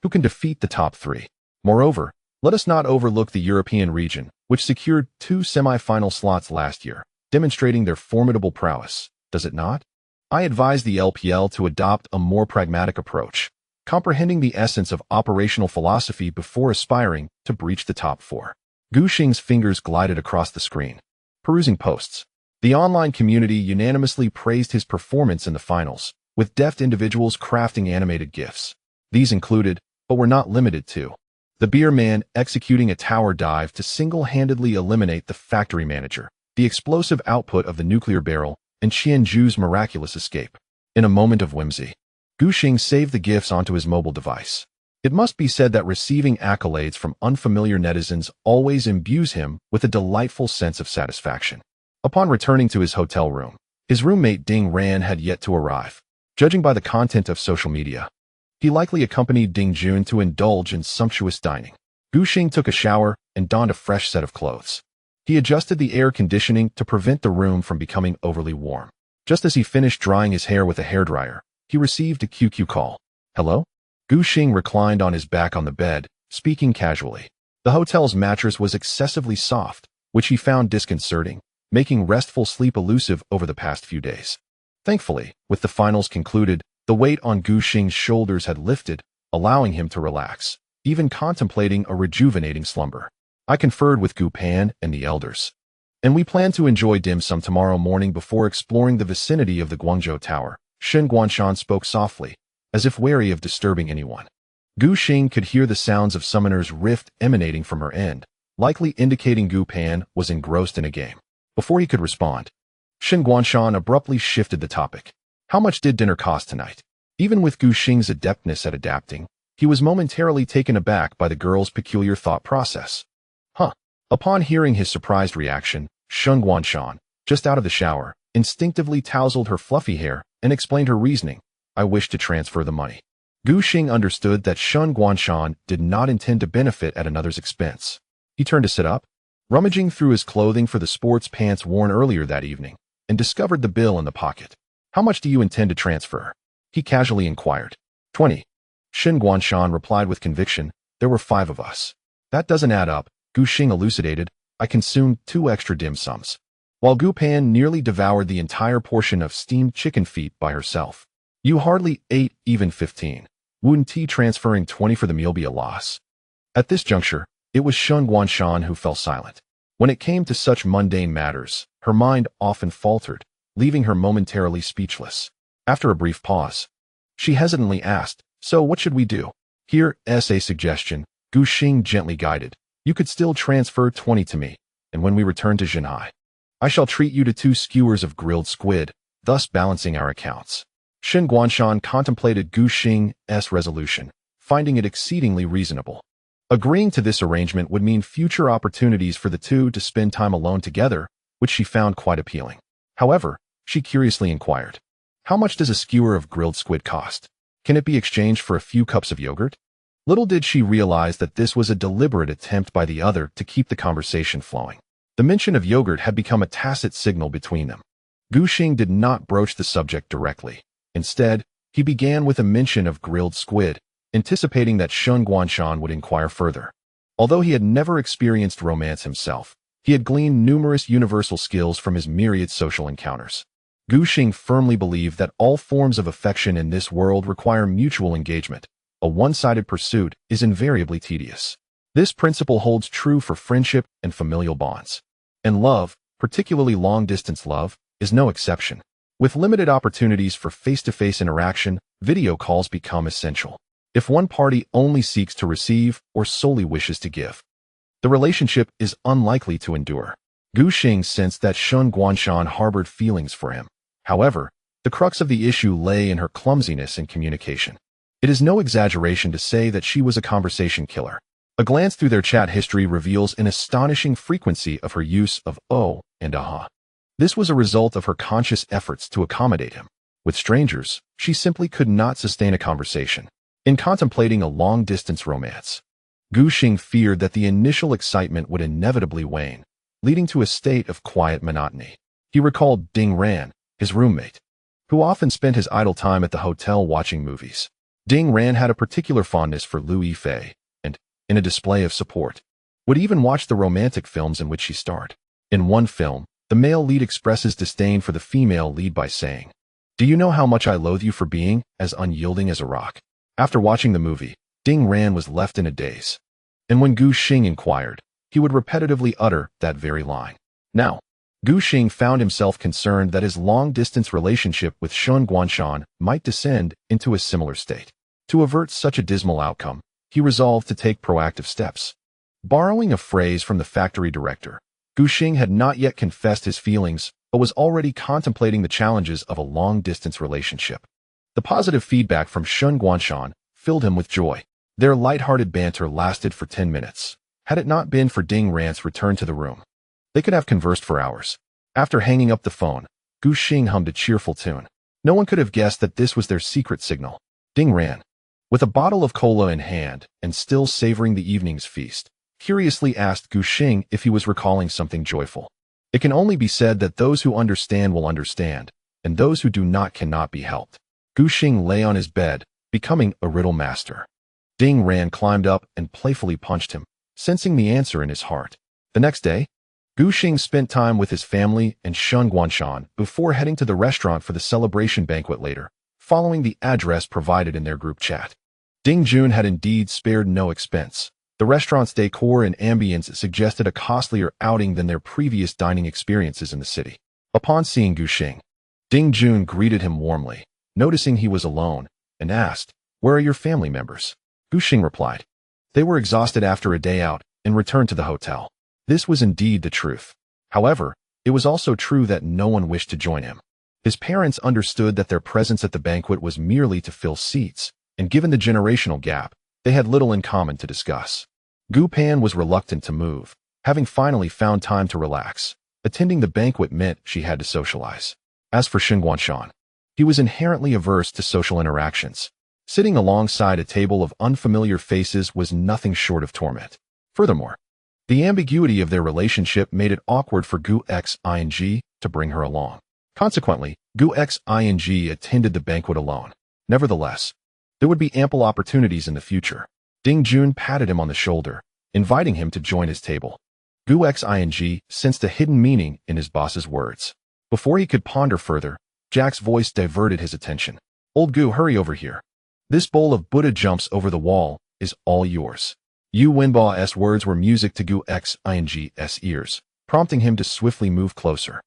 Who can defeat the top 3? Moreover, let us not overlook the European region, which secured 2 semi-final slots last year, demonstrating their formidable prowess, does it not? I advise the LPL to adopt a more pragmatic approach, comprehending the essence of operational philosophy before aspiring to breach the top 4. Gu Xing's fingers glided across the screen, perusing posts. The online community unanimously praised his performance in the finals, with deft individuals crafting animated GIFs. These included, but were not limited to, the beer man executing a tower dive to single-handedly eliminate the factory manager, the explosive output of the nuclear barrel, and Qianzhu's miraculous escape. In a moment of whimsy, Gu Xing saved the GIFs onto his mobile device. It must be said that receiving accolades from unfamiliar netizens always imbues him with a delightful sense of satisfaction. Upon returning to his hotel room, his roommate Ding Ran had yet to arrive. Judging by the content of social media, he likely accompanied Ding Jun to indulge in sumptuous dining. Gu Xing took a shower and donned a fresh set of clothes. He adjusted the air conditioning to prevent the room from becoming overly warm. Just as he finished drying his hair with a hairdryer, he received a QQ call. Hello? Gu Xing reclined on his back on the bed, speaking casually. The hotel's mattress was excessively soft, which he found disconcerting, making restful sleep elusive over the past few days. Thankfully, with the finals concluded, the weight on Gu Xing's shoulders had lifted, allowing him to relax, even contemplating a rejuvenating slumber. I conferred with Gu Pan and the elders, and we plan to enjoy dim sum tomorrow morning before exploring the vicinity of the Guangzhou Tower. Shen Guanshan spoke softly, as if wary of disturbing anyone. Gu Xing could hear the sounds of Summoner's Rift emanating from her end, likely indicating Gu Pan was engrossed in a game. Before he could respond, Shen Guanshan abruptly shifted the topic. How much did dinner cost tonight? Even with Gu Xing's adeptness at adapting, he was momentarily taken aback by the girl's peculiar thought process. Huh. Upon hearing his surprised reaction, Shen Guanshan, just out of the shower, instinctively tousled her fluffy hair and explained her reasoning. I wish to transfer the money. Gu Xing understood that Shen Guanshan did not intend to benefit at another's expense. He turned to sit up, rummaging through his clothing for the sports pants worn earlier that evening, and discovered the bill in the pocket. How much do you intend to transfer? He casually inquired. 20. Shen Guanshan replied with conviction. There were 5 of us. That doesn't add up, Gu Xing elucidated. I consumed 2 extra dim sums, while Gu Pan nearly devoured the entire portion of steamed chicken feet by herself. You hardly ate even 15. Wouldn't tea transferring 20 for the meal be a loss? At this juncture, it was Shen Guanshan who fell silent. When it came to such mundane matters, her mind often faltered, leaving her momentarily speechless. After a brief pause, she hesitantly asked, so what should we do? Here's a suggestion, Gu Xing gently guided. You could still transfer 20 to me, and when we return to Zhenhai, I shall treat you to 2 skewers of grilled squid, thus balancing our accounts. Shen Guanshan contemplated Gu Xing's resolution, finding it exceedingly reasonable. Agreeing to this arrangement would mean future opportunities for the two to spend time alone together, which she found quite appealing. However, she curiously inquired, how much does a skewer of grilled squid cost? Can it be exchanged for a few cups of yogurt? Little did she realize that this was a deliberate attempt by the other to keep the conversation flowing. The mention of yogurt had become a tacit signal between them. Gu Xing did not broach the subject directly. Instead, he began with a mention of grilled squid, anticipating that Shen Guanshan would inquire further. Although he had never experienced romance himself, he had gleaned numerous universal skills from his myriad social encounters. Gu Xing firmly believed that all forms of affection in this world require mutual engagement. A one-sided pursuit is invariably tedious. This principle holds true for friendship and familial bonds. And love, particularly long-distance love, is no exception. With limited opportunities for face-to-face interaction, video calls become essential. If one party only seeks to receive or solely wishes to give, the relationship is unlikely to endure. Gu Xing sensed that Shen Guanshan harbored feelings for him. However, the crux of the issue lay in her clumsiness in communication. It is no exaggeration to say that she was a conversation killer. A glance through their chat history reveals an astonishing frequency of her use of "oh" and "aha." This was a result of her conscious efforts to accommodate him. With strangers, she simply could not sustain a conversation. In contemplating a long-distance romance, Gu Xing feared that the initial excitement would inevitably wane, leading to a state of quiet monotony. He recalled Ding Ran, his roommate, who often spent his idle time at the hotel watching movies. Ding Ran had a particular fondness for Liu Yifei, and, in a display of support, would even watch the romantic films in which she starred. In one film, the male lead expresses disdain for the female lead by saying, "Do you know how much I loathe you for being as unyielding as a rock?" After watching the movie, Ding Ran was left in a daze. And when Gu Xing inquired, he would repetitively utter that very line. Now, Gu Xing found himself concerned that his long-distance relationship with Shen Guanshan might descend into a similar state. To avert such a dismal outcome, he resolved to take proactive steps. Borrowing a phrase from the factory director, Gu Xing had not yet confessed his feelings, but was already contemplating the challenges of a long-distance relationship. The positive feedback from Shen Guanshan filled him with joy. Their light-hearted banter lasted for 10 minutes. Had it not been for Ding Ran's return to the room, they could have conversed for hours. After hanging up the phone, Gu Xing hummed a cheerful tune. No one could have guessed that this was their secret signal. Ding Ran, with a bottle of cola in hand and still savoring the evening's feast, curiously asked Gu Xing if he was recalling something joyful. It can only be said that those who understand will understand, and those who do not cannot be helped. Gu Xing lay on his bed, becoming a riddle master. Ding Ran climbed up and playfully punched him, sensing the answer in his heart. The next day, Gu Xing spent time with his family and Shen Guanshan before heading to the restaurant for the celebration banquet later, following the address provided in their group chat. Ding Jun had indeed spared no expense. The restaurant's decor and ambience suggested a costlier outing than their previous dining experiences in the city. Upon seeing Gu Xing, Ding Jun greeted him warmly, noticing he was alone, and asked, "Where are your family members?" Gu Xing replied, "They were exhausted after a day out and returned to the hotel." This was indeed the truth. However, it was also true that no one wished to join him. His parents understood that their presence at the banquet was merely to fill seats, and given the generational gap, they had little in common to discuss. Gu Pan was reluctant to move, having finally found time to relax. Attending the banquet meant she had to socialize. As for Shen Guanshan, he was inherently averse to social interactions. Sitting alongside a table of unfamiliar faces was nothing short of torment. Furthermore, the ambiguity of their relationship made it awkward for Gu Xing to bring her along. Consequently, Gu Xing attended the banquet alone. Nevertheless, there would be ample opportunities in the future. Ding Jun patted him on the shoulder, inviting him to join his table. Gu Xing sensed a hidden meaning in his boss's words. Before he could ponder further, Jack's voice diverted his attention. "Old Gu, hurry over here. This bowl of Buddha jumps over the wall is all yours." Yu Wenba's words were music to Gu Xing's ears, prompting him to swiftly move closer.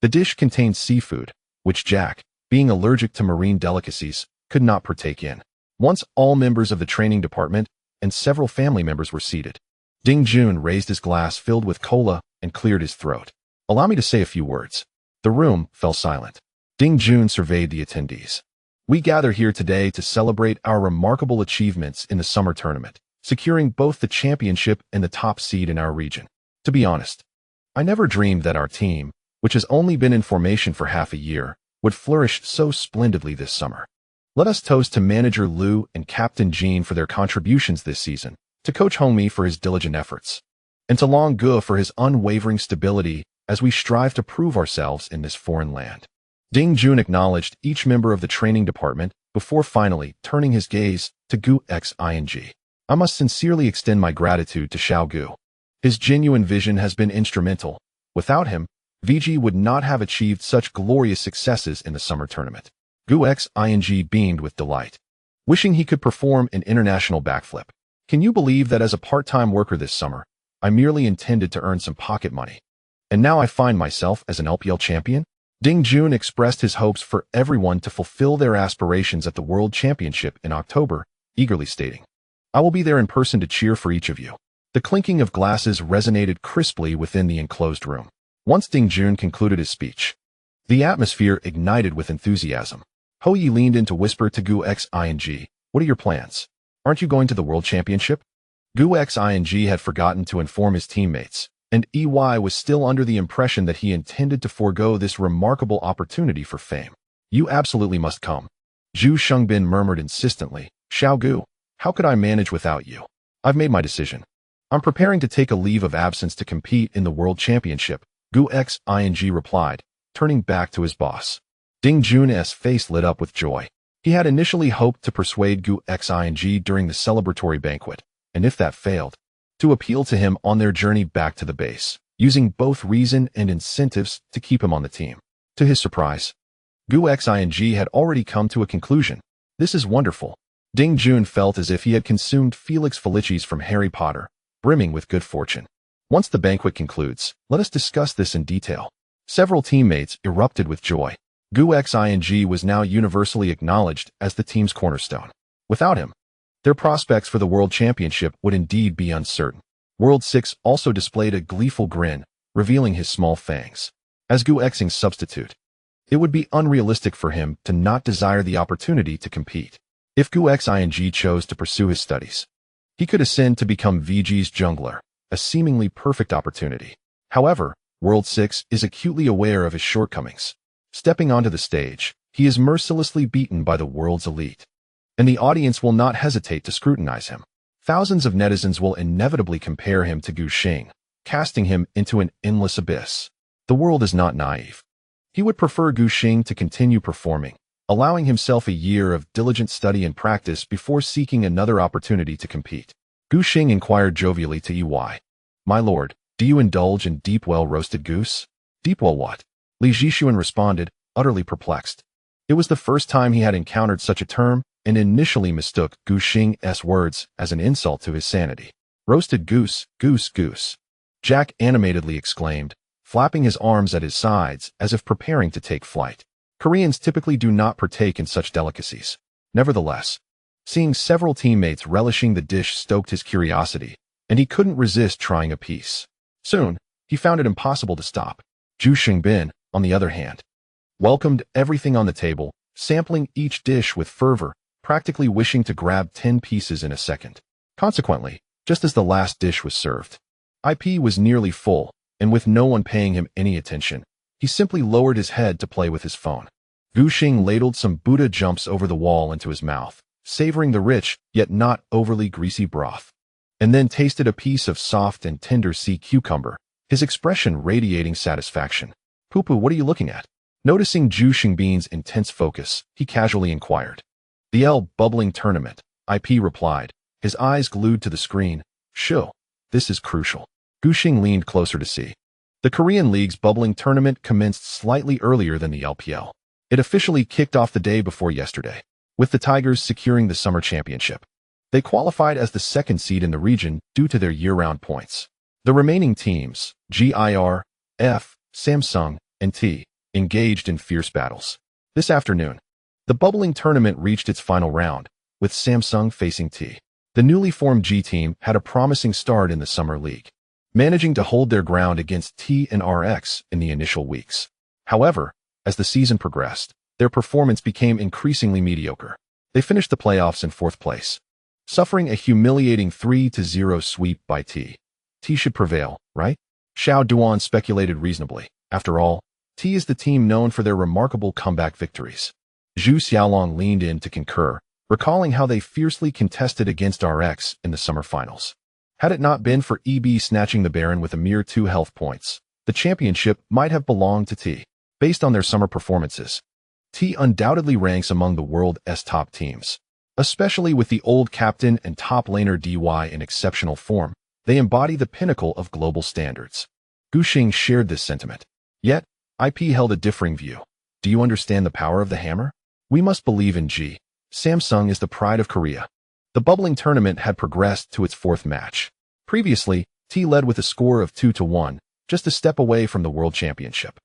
The dish contained seafood, which Jack, being allergic to marine delicacies, could not partake in. Once all members of the training department and several family members were seated, Ding Jun raised his glass filled with cola and cleared his throat. "Allow me to say a few words." The room fell silent. Ding Jun surveyed the attendees. "We gather here today to celebrate our remarkable achievements in the summer tournament, securing both the championship and the top seed in our region. To be honest, I never dreamed that our team, which has only been in formation for half a year, would flourish so splendidly this summer. Let us toast to Manager Liu and Captain Jean for their contributions this season, to Coach Hou Ye for his diligent efforts, and to Long Gu for his unwavering stability as we strive to prove ourselves in this foreign land." Ding Jun acknowledged each member of the training department before finally turning his gaze to Gu Xing. "I must sincerely extend my gratitude to Xiao Gu. His genuine vision has been instrumental. Without him, VG would not have achieved such glorious successes in the summer tournament." Gu Xing beamed with delight, wishing he could perform an international backflip. "Can you believe that as a part-time worker this summer, I merely intended to earn some pocket money, and now I find myself as an LPL champion?" Ding Jun expressed his hopes for everyone to fulfill their aspirations at the World Championship in October, eagerly stating, "I will be there in person to cheer for each of you." The clinking of glasses resonated crisply within the enclosed room. Once Ding Jun concluded his speech, the atmosphere ignited with enthusiasm. Hou Ye leaned in to whisper to Gu Xing, "What are your plans? Aren't you going to the World Championship?" Gu Xing had forgotten to inform his teammates, and EY was still under the impression that he intended to forego this remarkable opportunity for fame. "You absolutely must come." Zhu Shengbin murmured insistently, "Xiao Gu, how could I manage without you? I've made my decision. I'm preparing to take a leave of absence to compete in the World Championship," Gu Xing replied, turning back to his boss. Ding Jun's face lit up with joy. He had initially hoped to persuade Gu Xing during the celebratory banquet, and if that failed, to appeal to him on their journey back to the base, using both reason and incentives to keep him on the team. To his surprise, Gu Xing had already come to a conclusion. "This is wonderful." Ding Jun felt as if he had consumed Felix Felicis from Harry Potter, brimming with good fortune. "Once the banquet concludes, let us discuss this in detail." Several teammates erupted with joy. Gu Xing was now universally acknowledged as the team's cornerstone. Without him, their prospects for the World Championship would indeed be uncertain. World 6 also displayed a gleeful grin, revealing his small fangs. As Gu Xing's substitute, it would be unrealistic for him to not desire the opportunity to compete. If Gu Xing chose to pursue his studies, he could ascend to become VG's jungler, a seemingly perfect opportunity. However, World 6 is acutely aware of his shortcomings. Stepping onto the stage, he is mercilessly beaten by the world's elite, and the audience will not hesitate to scrutinize him. Thousands of netizens will inevitably compare him to Gu Xing, casting him into an endless abyss. The world is not naive. He would prefer Gu Xing to continue performing, allowing himself a year of diligent study and practice before seeking another opportunity to compete. Gu Xing inquired jovially to EY, "My lord, do you indulge in deep well-roasted goose?" "Deep well what?" Li Zhishuan responded, utterly perplexed. It was the first time he had encountered such a term, and initially mistook Gu Xing's words as an insult to his sanity. Roasted goose, goose, goose. Jack animatedly exclaimed, flapping his arms at his sides as if preparing to take flight. Koreans typically do not partake in such delicacies. Nevertheless, seeing several teammates relishing the dish stoked his curiosity, and he couldn't resist trying a piece. Soon, he found it impossible to stop. Gu Xing, on the other hand, welcomed everything on the table, sampling each dish with fervor, practically wishing to grab 10 pieces in a second. Consequently, just as the last dish was served, IP was nearly full, and with no one paying him any attention, he simply lowered his head to play with his phone. Gu Xing ladled some Buddha jumps over the wall into his mouth, savoring the rich, yet not overly greasy broth, and then tasted a piece of soft and tender sea cucumber, his expression radiating satisfaction. Poo-poo, what are you looking at? Noticing Gu Xing's intense focus, he casually inquired. The bubbling tournament, IP replied, his eyes glued to the screen. Sure, this is crucial. Gu Xing leaned closer to see. The Korean League's bubbling tournament commenced slightly earlier than the LPL. It officially kicked off the day before yesterday, with the Tigers securing the summer championship. They qualified as the second seed in the region due to their year-round points. The remaining teams, GIR, F, Samsung, and T, engaged in fierce battles. This afternoon, the bubbling tournament reached its final round, with Samsung facing T. The newly formed G team had a promising start in the Summer League, managing to hold their ground against T and RX in the initial weeks. However, as the season progressed, their performance became increasingly mediocre. They finished the playoffs in 4th place, suffering a humiliating 3-0 sweep by T. T should prevail, right? Xiao Duan speculated reasonably. After all, T is the team known for their remarkable comeback victories. Zhu Xiaolong leaned in to concur, recalling how they fiercely contested against RX in the summer finals. Had it not been for EB snatching the Baron with a mere 2 health points, the championship might have belonged to T. Based on their summer performances, T undoubtedly ranks among the world's top teams. Especially with the old captain and top laner DY in exceptional form, they embody the pinnacle of global standards. Gu Xing shared this sentiment. Yet, IP held a differing view. Do you understand the power of the hammer? We must believe in G. Samsung is the pride of Korea. The bubbling tournament had progressed to its 4th match. Previously, T led with a score of 2-1, just a step away from the World Championship.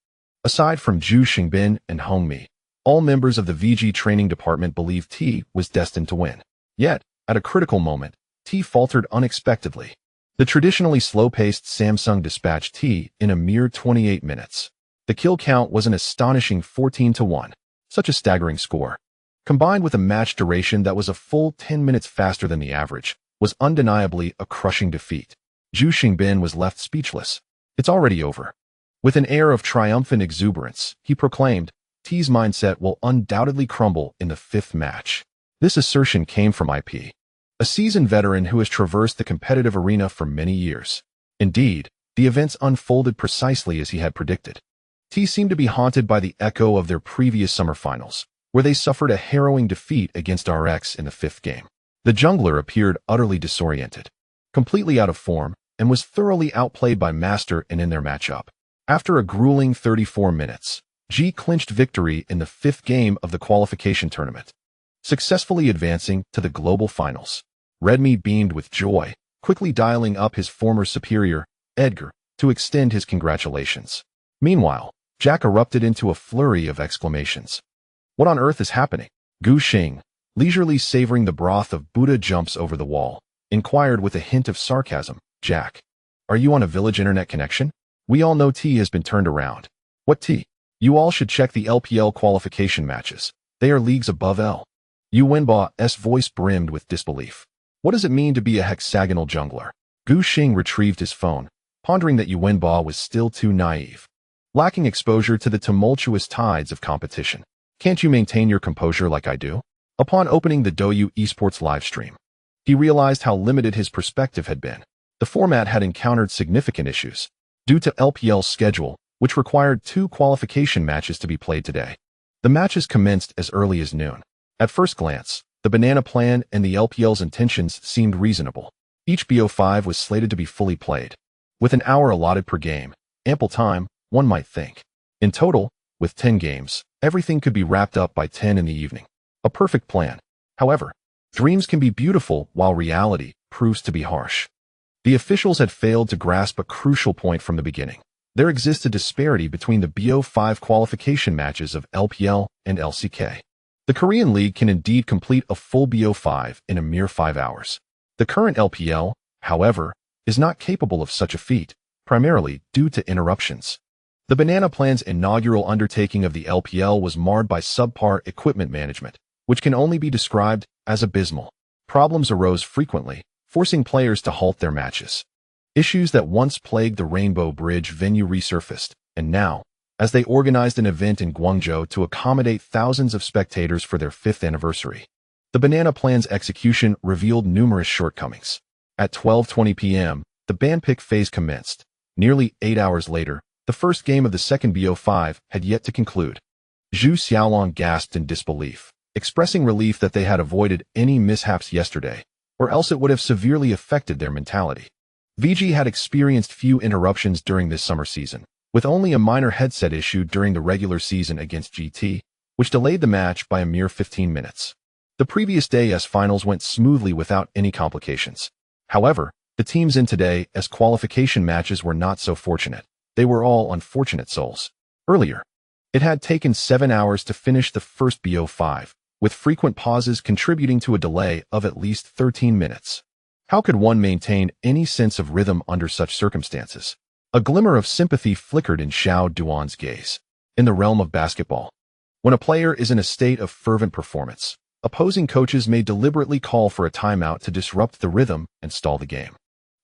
Aside from Gu Xing and Hou Ye, all members of the VG training department believed T was destined to win. Yet, at a critical moment, T faltered unexpectedly. The traditionally slow-paced Samsung dispatched T in a mere 28 minutes. The kill count was an astonishing 14-1. Such a staggering score, combined with a match duration that was a full 10 minutes faster than the average, was undeniably a crushing defeat. Gu Xing was left speechless. It's already over. With an air of triumphant exuberance, he proclaimed, T's mindset will undoubtedly crumble in the 5th match. This assertion came from IP, a seasoned veteran who has traversed the competitive arena for many years. Indeed, the events unfolded precisely as he had predicted. T seemed to be haunted by the echo of their previous summer finals, where they suffered a harrowing defeat against RX in the 5th game. The jungler appeared utterly disoriented, completely out of form, and was thoroughly outplayed by Master and in their matchup. After a grueling 34 minutes, G clinched victory in the 5th game of the qualification tournament, successfully advancing to the global finals. Redmi beamed with joy, quickly dialing up his former superior, Edgar, to extend his congratulations. Meanwhile, Jack erupted into a flurry of exclamations. What on earth is happening? Gu Xing, leisurely savoring the broth of Buddha jumps over the wall, inquired with a hint of sarcasm. Jack, are you on a village internet connection? We all know T has been turned around. What T? You all should check the LPL qualification matches. They are leagues above L. Yu Wenba's voice brimmed with disbelief. What does it mean to be a hexagonal jungler? Gu Xing retrieved his phone, pondering that Yu Wenba was still too naive, lacking exposure to the tumultuous tides of competition. Can't you maintain your composure like I do? Upon opening the Douyu esports livestream, he realized how limited his perspective had been. The format had encountered significant issues due to LPL's schedule, which required 2 qualification matches to be played today. The matches commenced as early as noon. At first glance, the banana plan and the LPL's intentions seemed reasonable. Each BO5 was slated to be fully played, with an hour allotted per game. Ample time, one might think. In total, with 10 games, everything could be wrapped up by 10 in the evening. A perfect plan. However, dreams can be beautiful while reality proves to be harsh. The officials had failed to grasp a crucial point from the beginning. There exists a disparity between the BO5 qualification matches of LPL and LCK. The Korean League can indeed complete a full BO5 in a mere 5 hours. The current LPL, however, is not capable of such a feat, primarily due to interruptions. The Banana Plan's inaugural undertaking of the LPL was marred by subpar equipment management, which can only be described as abysmal. Problems arose frequently, forcing players to halt their matches. Issues that once plagued the Rainbow Bridge venue resurfaced, and now, as they organized an event in Guangzhou to accommodate thousands of spectators for their 5th anniversary, the Banana Plan's execution revealed numerous shortcomings. At 12:20 p.m., the band pick phase commenced. Nearly 8 hours later, the first game of the second BO5 had yet to conclude. Zhu Xiaolong gasped in disbelief, expressing relief that they had avoided any mishaps yesterday, or else it would have severely affected their mentality. VG had experienced few interruptions during this summer season, with only a minor headset issue during the regular season against GT, which delayed the match by a mere 15 minutes. The previous day's finals went smoothly without any complications. However, the teams in today's qualification matches were not so fortunate. They were all unfortunate souls. Earlier, it had taken 7 hours to finish the first BO5, with frequent pauses contributing to a delay of at least 13 minutes. How could one maintain any sense of rhythm under such circumstances? A glimmer of sympathy flickered in Xiao Duan's gaze. In the realm of basketball, when a player is in a state of fervent performance, opposing coaches may deliberately call for a timeout to disrupt the rhythm and stall the game,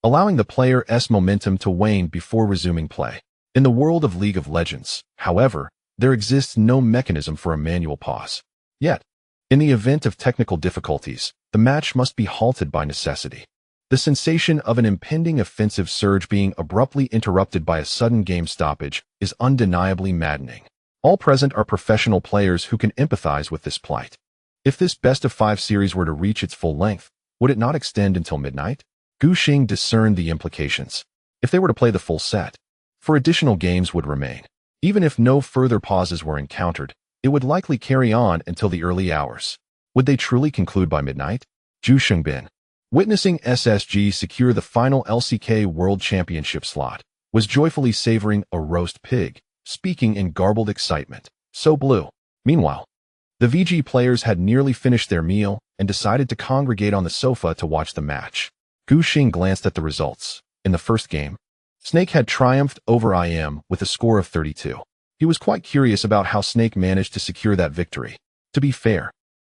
allowing the player's momentum to wane before resuming play. In the world of League of Legends, however, there exists no mechanism for a manual pause. Yet, in the event of technical difficulties, the match must be halted by necessity. The sensation of an impending offensive surge being abruptly interrupted by a sudden game stoppage is undeniably maddening. All present are professional players who can empathize with this plight. If this best-of-5 series were to reach its full length, would it not extend until midnight? Gu Xing discerned the implications. If they were to play the full set, 4 additional games would remain. Even if no further pauses were encountered, it would likely carry on until the early hours. Would they truly conclude by midnight? Zhu Xingbin, witnessing SSG secure the final LCK World Championship slot, was joyfully savoring a roast pig, speaking in garbled excitement. So blue. Meanwhile, the VG players had nearly finished their meal and decided to congregate on the sofa to watch the match. Gu Xing glanced at the results. In the first game, Snake had triumphed over IM with a score of 32. He was quite curious about how Snake managed to secure that victory. To be fair,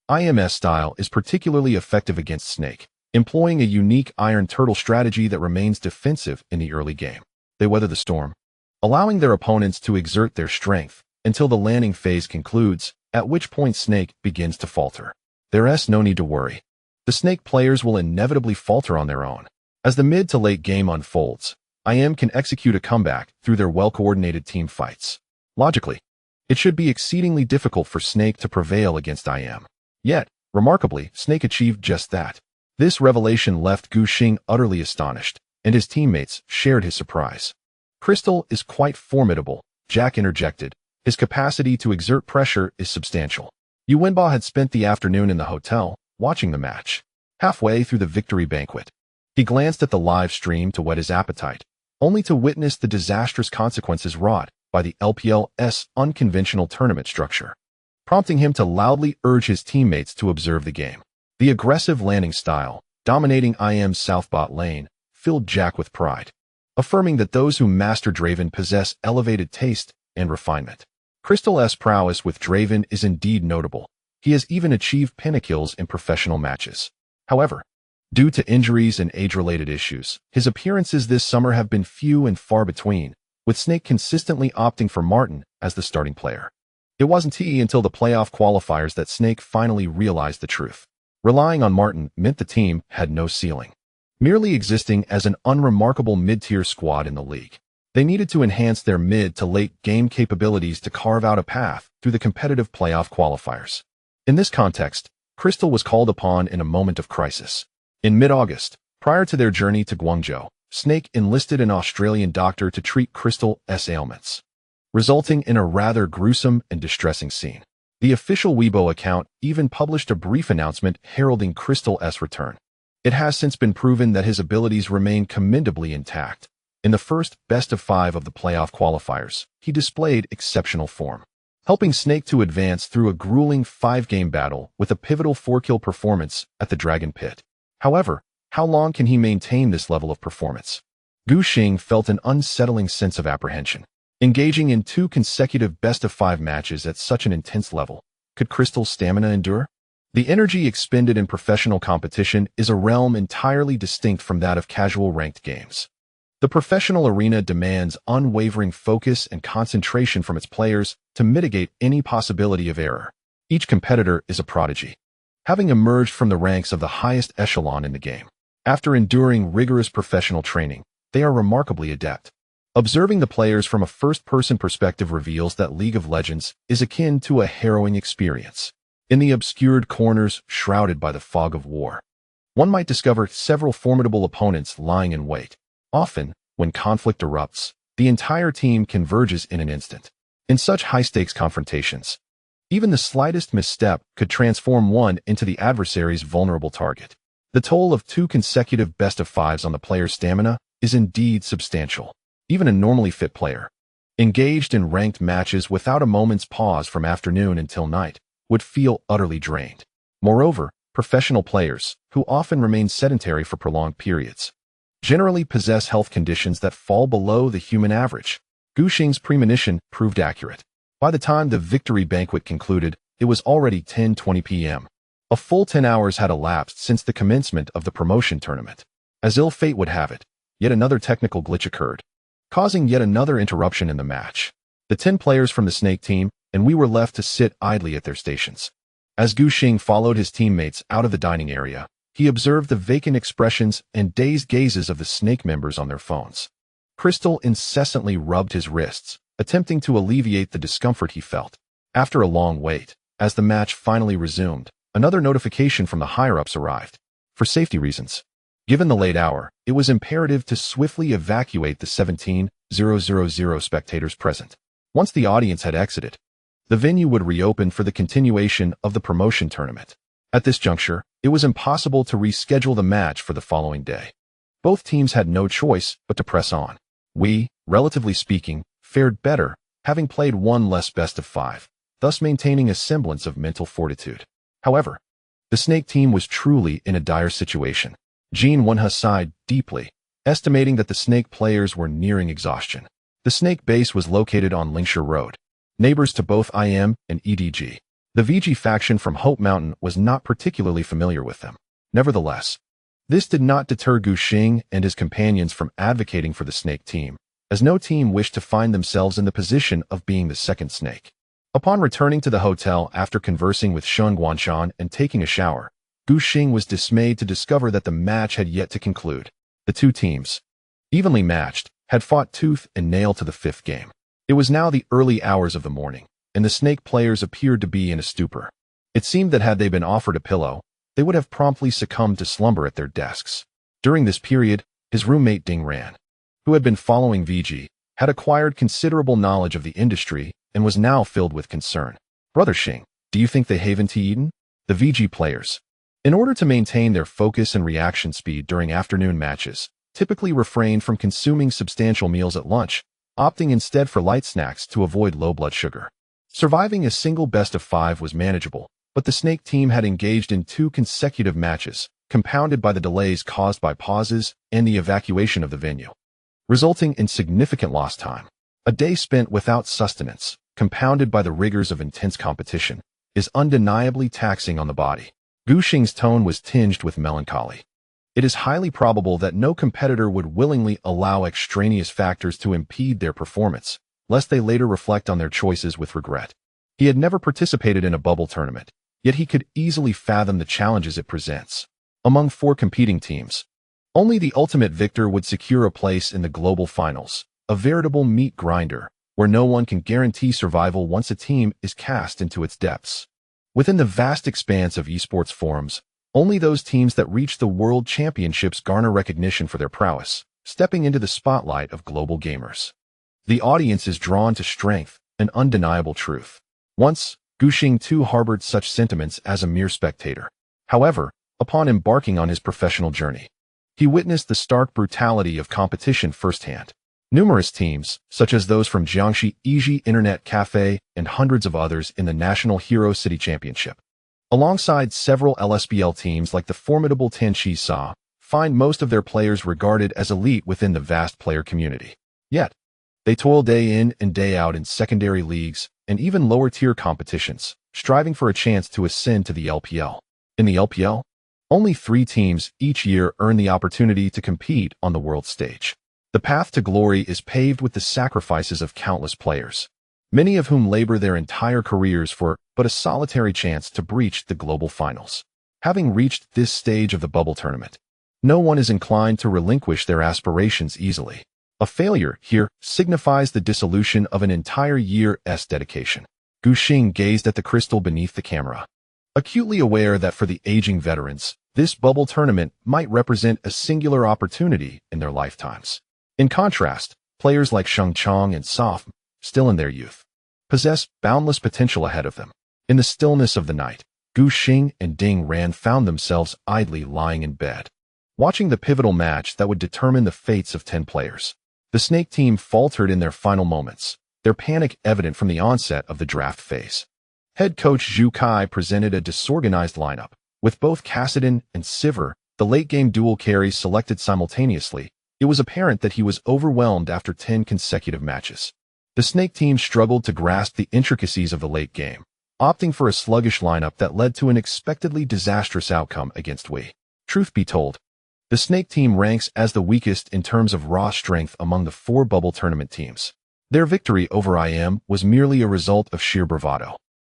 IM's style is particularly effective against Snake, employing a unique Iron Turtle strategy that remains defensive in the early game. They weather the storm, allowing their opponents to exert their strength until the landing phase concludes, at which point Snake begins to falter. There's no need to worry. The Snake players will inevitably falter on their own. As the mid to late game unfolds, IM can execute a comeback through their well-coordinated team fights. Logically, it should be exceedingly difficult for Snake to prevail against IM. Yet, remarkably, Snake achieved just that. This revelation left Gu Xing utterly astonished, and his teammates shared his surprise. Crystal is quite formidable, Jack interjected. His capacity to exert pressure is substantial. Yuwenba had spent the afternoon in the hotel, watching the match. Halfway through the victory banquet, he glanced at the live stream to whet his appetite, only to witness the disastrous consequences wrought by the LPL's unconventional tournament structure, prompting him to loudly urge his teammates to observe the game. The aggressive landing style, dominating IM's south bot lane, filled Jack with pride, affirming that those who master Draven possess elevated taste and refinement. Crystal's prowess with Draven is indeed notable. He has even achieved pentakills in professional matches. However, due to injuries and age-related issues, his appearances this summer have been few and far between, with Snake consistently opting for Martin as the starting player. It wasn't until the playoff qualifiers that Snake finally realized the truth. Relying on Martin meant the team had no ceiling, merely existing as an unremarkable mid-tier squad in the league. They needed to enhance their mid to late game capabilities to carve out a path through the competitive playoff qualifiers. In this context, Crystal was called upon in a moment of crisis. In mid-August, prior to their journey to Guangzhou, Snake enlisted an Australian doctor to treat Crystal's ailments, resulting in a rather gruesome and distressing scene. The official Weibo account even published a brief announcement heralding Crystal's return. It has since been proven that his abilities remain commendably intact. In the first best-of-5 of the playoff qualifiers, he displayed exceptional form, helping Snake to advance through a grueling 5-game battle with a pivotal 4-kill performance at the Dragon Pit. However, how long can he maintain this level of performance? Gu Xing felt an unsettling sense of apprehension. Engaging in 2 consecutive best-of-5 matches at such an intense level, could Crystal's stamina endure? The energy expended in professional competition is a realm entirely distinct from that of casual ranked games. The professional arena demands unwavering focus and concentration from its players to mitigate any possibility of error. Each competitor is a prodigy, having emerged from the ranks of the highest echelon in the game. After enduring rigorous professional training, they are remarkably adept. Observing the players from a first-person perspective reveals that League of Legends is akin to a harrowing experience. In the obscured corners shrouded by the fog of war, one might discover several formidable opponents lying in wait. Often, when conflict erupts, the entire team converges in an instant. In such high-stakes confrontations, even the slightest misstep could transform one into the adversary's vulnerable target. The toll of 2 consecutive best-of-5s on the player's stamina is indeed substantial. Even a normally fit player, engaged in ranked matches without a moment's pause from afternoon until night, would feel utterly drained. Moreover, professional players, who often remain sedentary for prolonged periods, generally possess health conditions that fall below the human average. Gu Xing's premonition proved accurate. By the time the victory banquet concluded, it was already 10:20 p.m. A full 10 hours had elapsed since the commencement of the promotion tournament. As ill fate would have it, yet another technical glitch occurred, causing yet another interruption in the match. The 10 players from the Snake team and we were left to sit idly at their stations. As Gu Xing followed his teammates out of the dining area, he observed the vacant expressions and dazed gazes of the Snake members on their phones. Crystal incessantly rubbed his wrists, attempting to alleviate the discomfort he felt. After a long wait, as the match finally resumed, another notification from the higher-ups arrived. For safety reasons, given the late hour, it was imperative to swiftly evacuate the 17,000 spectators present. Once the audience had exited, the venue would reopen for the continuation of the promotion tournament. At this juncture, it was impossible to reschedule the match for the following day. Both teams had no choice but to press on. We, relatively speaking, fared better, having played 1 less best-of-5, thus maintaining a semblance of mental fortitude. However, the Snake team was truly in a dire situation. Jean Wenhe sighed deeply, estimating that the Snake players were nearing exhaustion. The Snake base was located on Lingshi Road, neighbors to both IM and EDG. The VG faction from Hope Mountain was not particularly familiar with them. Nevertheless, this did not deter Gu Xing and his companions from advocating for the Snake team, as no team wished to find themselves in the position of being the second Snake. Upon returning to the hotel after conversing with Shun Guanshan and taking a shower, Gu Xing was dismayed to discover that the match had yet to conclude. The 2 teams, evenly matched, had fought tooth and nail to the 5th game. It was now the early hours of the morning, and the Snake players appeared to be in a stupor. It seemed that had they been offered a pillow, they would have promptly succumbed to slumber at their desks. During this period, his roommate Ding Ran, who had been following VG, had acquired considerable knowledge of the industry and was now filled with concern. Brother Xing, do you think they haven tea eaten? The VG players, in order to maintain their focus and reaction speed during afternoon matches, typically refrained from consuming substantial meals at lunch, opting instead for light snacks to avoid low blood sugar. Surviving a single best-of-5 was manageable, but the Snake team had engaged in 2 consecutive matches, compounded by the delays caused by pauses and the evacuation of the venue, resulting in significant lost time. A day spent without sustenance, compounded by the rigors of intense competition, is undeniably taxing on the body. Gu Xing's tone was tinged with melancholy. It is highly probable that no competitor would willingly allow extraneous factors to impede their performance, lest they later reflect on their choices with regret. He had never participated in a bubble tournament, yet he could easily fathom the challenges it presents. Among 4 competing teams, only the ultimate victor would secure a place in the global finals, a veritable meat grinder, where no one can guarantee survival once a team is cast into its depths. Within the vast expanse of esports forums, only those teams that reach the World Championships garner recognition for their prowess, stepping into the spotlight of global gamers. The audience is drawn to strength, an undeniable truth. Once, Gu Xing too harbored such sentiments as a mere spectator. However, upon embarking on his professional journey. He witnessed the stark brutality of competition firsthand. Numerous teams, such as those from Jiangxi Easy Internet Cafe and hundreds of others in the National Hero City Championship, alongside several LSBL teams like the formidable Tian Ye, find most of their players regarded as elite within the vast player community. Yet, they toil day in and day out in secondary leagues and even lower-tier competitions, striving for a chance to ascend to the LPL. In the LPL, only 3 teams each year earn the opportunity to compete on the world stage. The path to glory is paved with the sacrifices of countless players, many of whom labor their entire careers for but a solitary chance to breach the global finals. Having reached this stage of the bubble tournament, no one is inclined to relinquish their aspirations easily. A failure here signifies the dissolution of an entire year's dedication. Gu Xing gazed at the crystal beneath the camera, acutely aware that for the aging veterans, this bubble tournament might represent a singular opportunity in their lifetimes. In contrast, players like Sheng Chong and Soph, still in their youth, possess boundless potential ahead of them. In the stillness of the night, Gu Xing and Ding Ran found themselves idly lying in bed, watching the pivotal match that would determine the fates of 10 players. The Snake team faltered in their final moments, their panic evident from the onset of the draft phase. Head coach Zhu Kai presented a disorganized lineup, with both Cassidy and Sivir, the late-game dual carries, selected simultaneously. It was apparent that he was overwhelmed after 10 consecutive matches. The Snake team struggled to grasp the intricacies of the late game, opting for a sluggish lineup that led to an expectedly disastrous outcome against Hou Ye. Truth be told, the Snake team ranks as the weakest in terms of raw strength among the 4 bubble tournament teams. Their victory over IM was merely a result of sheer bravado.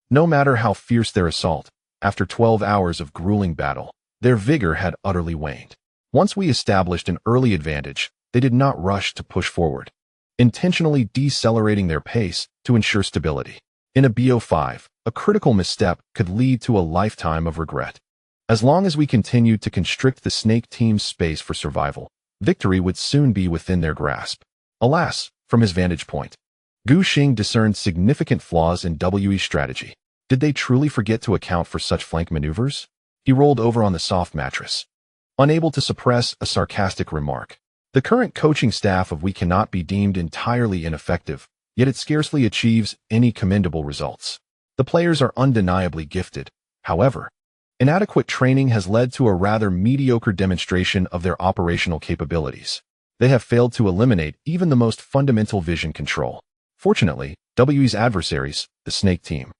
No matter how fierce their assault, after 12 hours of grueling battle, their vigor had utterly waned. Once we established an early advantage, they did not rush to push forward, intentionally decelerating their pace to ensure stability. In a BO5, a critical misstep could lead to a lifetime of regret. As long as we continued to constrict the Snake team's space for survival, victory would soon be within their grasp. Alas, from his vantage point, Gu Xing discerned significant flaws in Wu's strategy. Did they truly forget to account for such flank maneuvers? He rolled over on the soft mattress, unable to suppress a sarcastic remark. The current coaching staff of Wei cannot be deemed entirely ineffective, yet it scarcely achieves any commendable results. The players are undeniably gifted. However, inadequate training has led to a rather mediocre demonstration of their operational capabilities. They have failed to eliminate even the most fundamental vision control. Fortunately, Wu's adversaries, the Snake team,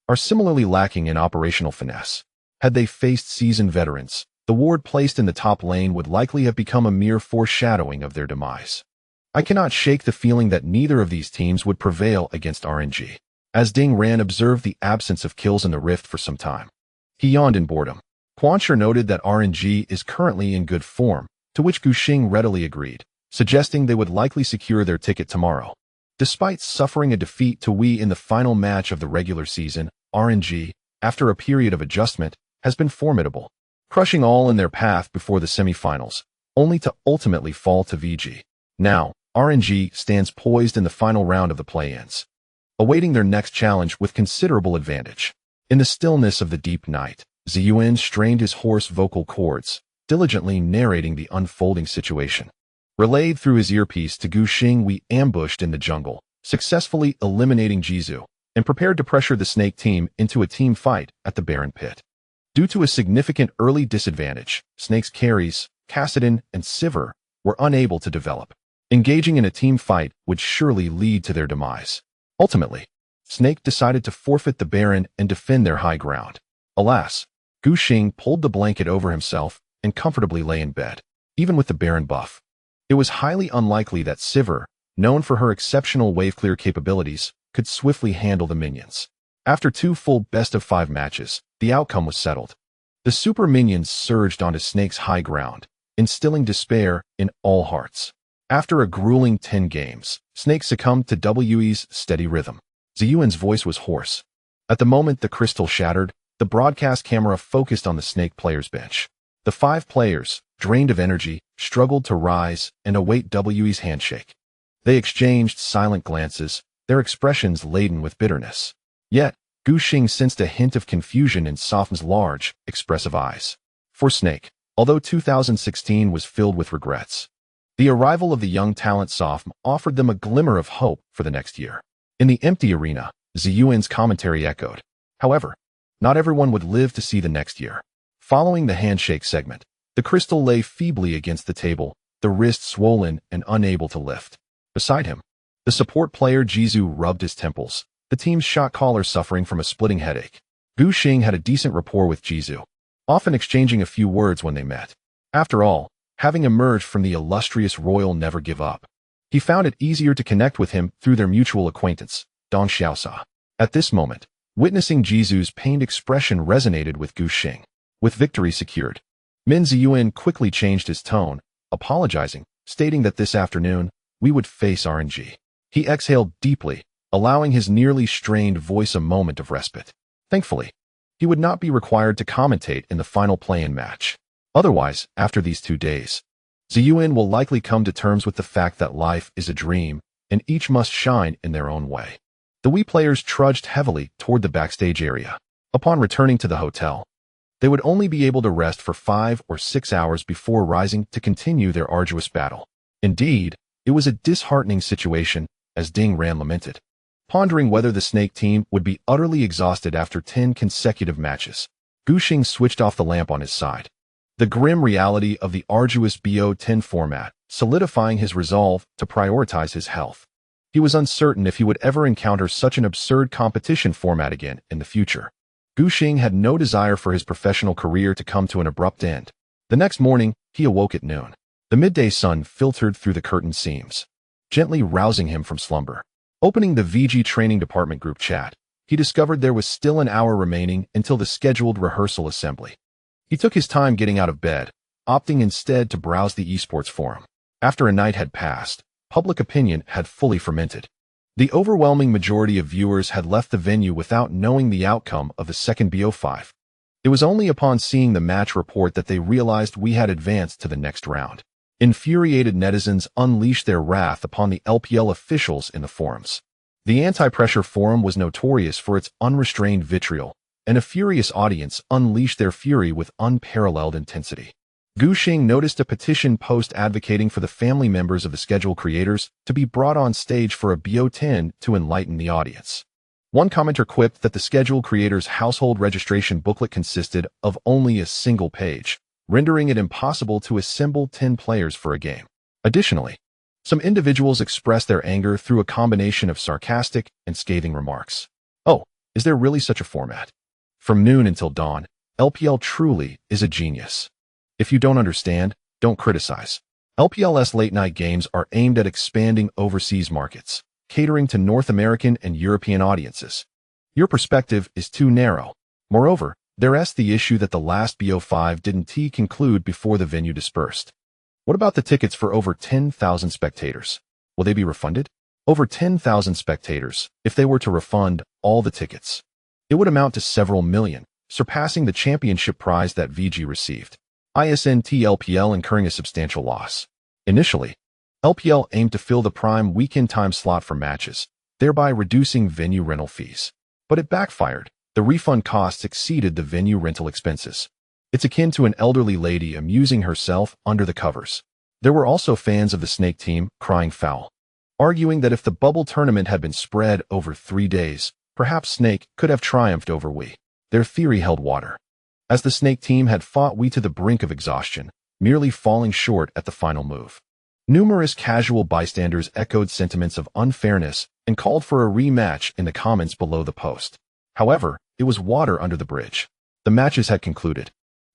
are similarly lacking in operational finesse. Had they faced seasoned veterans, the ward placed in the top lane would likely have become a mere foreshadowing of their demise. I cannot shake the feeling that neither of these teams would prevail against RNG. As Ding Ran observed the absence of kills in the rift for some time, he yawned in boredom. Quancher noted that RNG is currently in good form, to which Gu Xing readily agreed, suggesting they would likely secure their ticket tomorrow. Despite suffering a defeat to Hou Ye in the final match of the regular season, RNG, after a period of adjustment, has been formidable, crushing all in their path before the semifinals, only to ultimately fall to VG. Now, RNG stands poised in the final round of the play-ins, awaiting their next challenge with considerable advantage. In the stillness of the deep night, Ziyuan strained his hoarse vocal cords, diligently narrating the unfolding situation. Relayed through his earpiece to Gu Xing, we ambushed in the jungle, successfully eliminating Jizu, and prepared to pressure the Snake team into a team fight at the Barren Pit. Due to a significant early disadvantage, Snake's carries, Cassidy and Sivir, were unable to develop. Engaging in a team fight would surely lead to their demise. Ultimately, Snake decided to forfeit the Baron and defend their high ground. Alas, Gu Xing pulled the blanket over himself and comfortably lay in bed. Even with the Baron buff, it was highly unlikely that Sivir, known for her exceptional wave-clear capabilities, could swiftly handle the minions. After 2 full best-of-5 matches, the outcome was settled. The super minions surged onto Snake's high ground, instilling despair in all hearts. After a grueling 10 games, Snake succumbed to Wu's steady rhythm. Ziyuan's voice was hoarse. At the moment the crystal shattered, the broadcast camera focused on the Snake players' bench. The 5 players, drained of energy, struggled to rise and await Wu's handshake. They exchanged silent glances, their expressions laden with bitterness. Yet, Gu Xing sensed a hint of confusion in Soph's large, expressive eyes. For Snake, although 2016 was filled with regrets, the arrival of the young talent sophomore offered them a glimmer of hope for the next year. In the empty arena, Ziyuan's commentary echoed. However, not everyone would live to see the next year. Following the handshake segment, the crystal lay feebly against the table, the wrist swollen and unable to lift. Beside him, the support player Jizhu rubbed his temples, the team's shot caller suffering from a splitting headache. Gu Xing had a decent rapport with Jizhu, often exchanging a few words when they met. After all, having emerged from the illustrious royal Never Give Up, he found it easier to connect with him through their mutual acquaintance, Dong Xiaosa. At this moment, witnessing Jizhu's pained expression resonated with Gu Xing. With victory secured, Min Ziyuan quickly changed his tone, apologizing, stating that this afternoon, we would face RNG. He exhaled deeply, allowing his nearly strained voice a moment of respite. Thankfully, he would not be required to commentate in the final play-in match. Otherwise, after these 2 days, Ziyuan will likely come to terms with the fact that life is a dream, and each must shine in their own way. The Wii players trudged heavily toward the backstage area. Upon returning to the hotel, they would only be able to rest for 5 or 6 hours before rising to continue their arduous battle. Indeed, it was a disheartening situation, as Ding Ran lamented. Pondering whether the Snake team would be utterly exhausted after 10 consecutive matches, Gu Xing switched off the lamp on his side. The grim reality of the arduous BO10 format, solidifying his resolve to prioritize his health. He was uncertain if he would ever encounter such an absurd competition format again in the future. Gu Xing had no desire for his professional career to come to an abrupt end. The next morning, he awoke at noon. The midday sun filtered through the curtain seams, gently rousing him from slumber. Opening the VG training department group chat, he discovered there was still an hour remaining until the scheduled rehearsal assembly. He took his time getting out of bed, opting instead to browse the esports forum. After a night had passed, public opinion had fully fermented. The overwhelming majority of viewers had left the venue without knowing the outcome of the second BO5. It was only upon seeing the match report that they realized we had advanced to the next round. Infuriated netizens unleashed their wrath upon the LPL officials in the forums. The anti-pressure forum was notorious for its unrestrained vitriol, and a furious audience unleashed their fury with unparalleled intensity. Gu Xing noticed a petition post advocating for the family members of the schedule creators to be brought on stage for a BO10 to enlighten the audience. One commenter quipped that the schedule creators' household registration booklet consisted of only a single page, rendering it impossible to assemble 10 players for a game. Additionally, some individuals expressed their anger through a combination of sarcastic and scathing remarks. Oh, is there really such a format? From noon until dawn, LPL truly is a genius. If you don't understand, don't criticize. LPL's late-night games are aimed at expanding overseas markets, catering to North American and European audiences. Your perspective is too narrow. Moreover, there's the issue that the last BO5 didn't conclude before the venue dispersed. What about the tickets for over 10,000 spectators? Will they be refunded? Over 10,000 spectators, if they were to refund all the tickets, it would amount to several million, surpassing the championship prize that VG received. ISNT LPL incurring a substantial loss. Initially, LPL aimed to fill the prime weekend time slot for matches, thereby reducing venue rental fees. But it backfired. The refund costs exceeded the venue rental expenses. It's akin to an elderly lady amusing herself under the covers. There were also fans of the Snake team crying foul, arguing that if the bubble tournament had been spread over 3 days, perhaps Snake could have triumphed over Wii. Their theory held water, as the Snake team had fought Wii to the brink of exhaustion, merely falling short at the final move. Numerous casual bystanders echoed sentiments of unfairness and called for a rematch in the comments below the post. However, it was water under the bridge. The matches had concluded.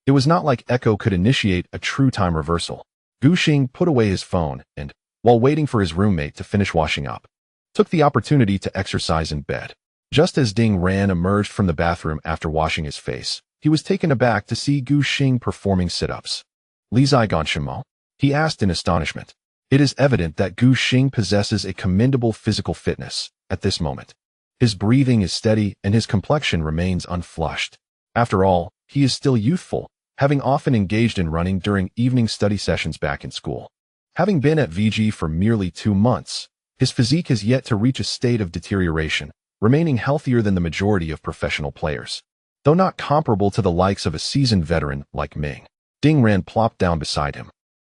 It was not like Echo could initiate a true time reversal. Gu Xing put away his phone and, while waiting for his roommate to finish washing up, took the opportunity to exercise in bed. Just as Ding Ran emerged from the bathroom after washing his face, he was taken aback to see Gu Xing performing sit-ups. Li Zai Ganshimo? He asked in astonishment. It is evident that Gu Xing possesses a commendable physical fitness at this moment. His breathing is steady and his complexion remains unflushed. After all, he is still youthful, having often engaged in running during evening study sessions back in school. Having been at VG for merely 2 months, his physique has yet to reach a state of deterioration, remaining healthier than the majority of professional players, though not comparable to the likes of a seasoned veteran like Ming. Ding Ran plopped down beside him,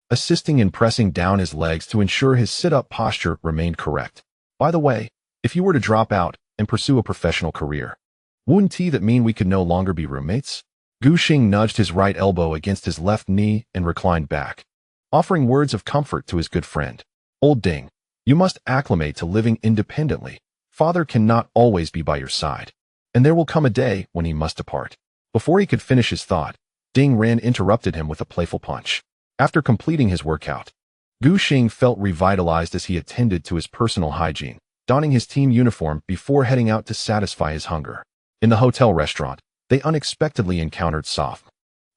assisting in pressing down his legs to ensure his sit-up posture remained correct. By the way, if you were to drop out and pursue a professional career, wouldn't that mean we could no longer be roommates? Gu Xing nudged his right elbow against his left knee and reclined back, offering words of comfort to his good friend. Old Ding, you must acclimate to living independently. Father cannot always be by your side, and there will come a day when he must depart. Before he could finish his thought, Ding Ran interrupted him with a playful punch. After completing his workout, Gu Xing felt revitalized as he attended to his personal hygiene, donning his team uniform before heading out to satisfy his hunger. In the hotel restaurant, they unexpectedly encountered Soft.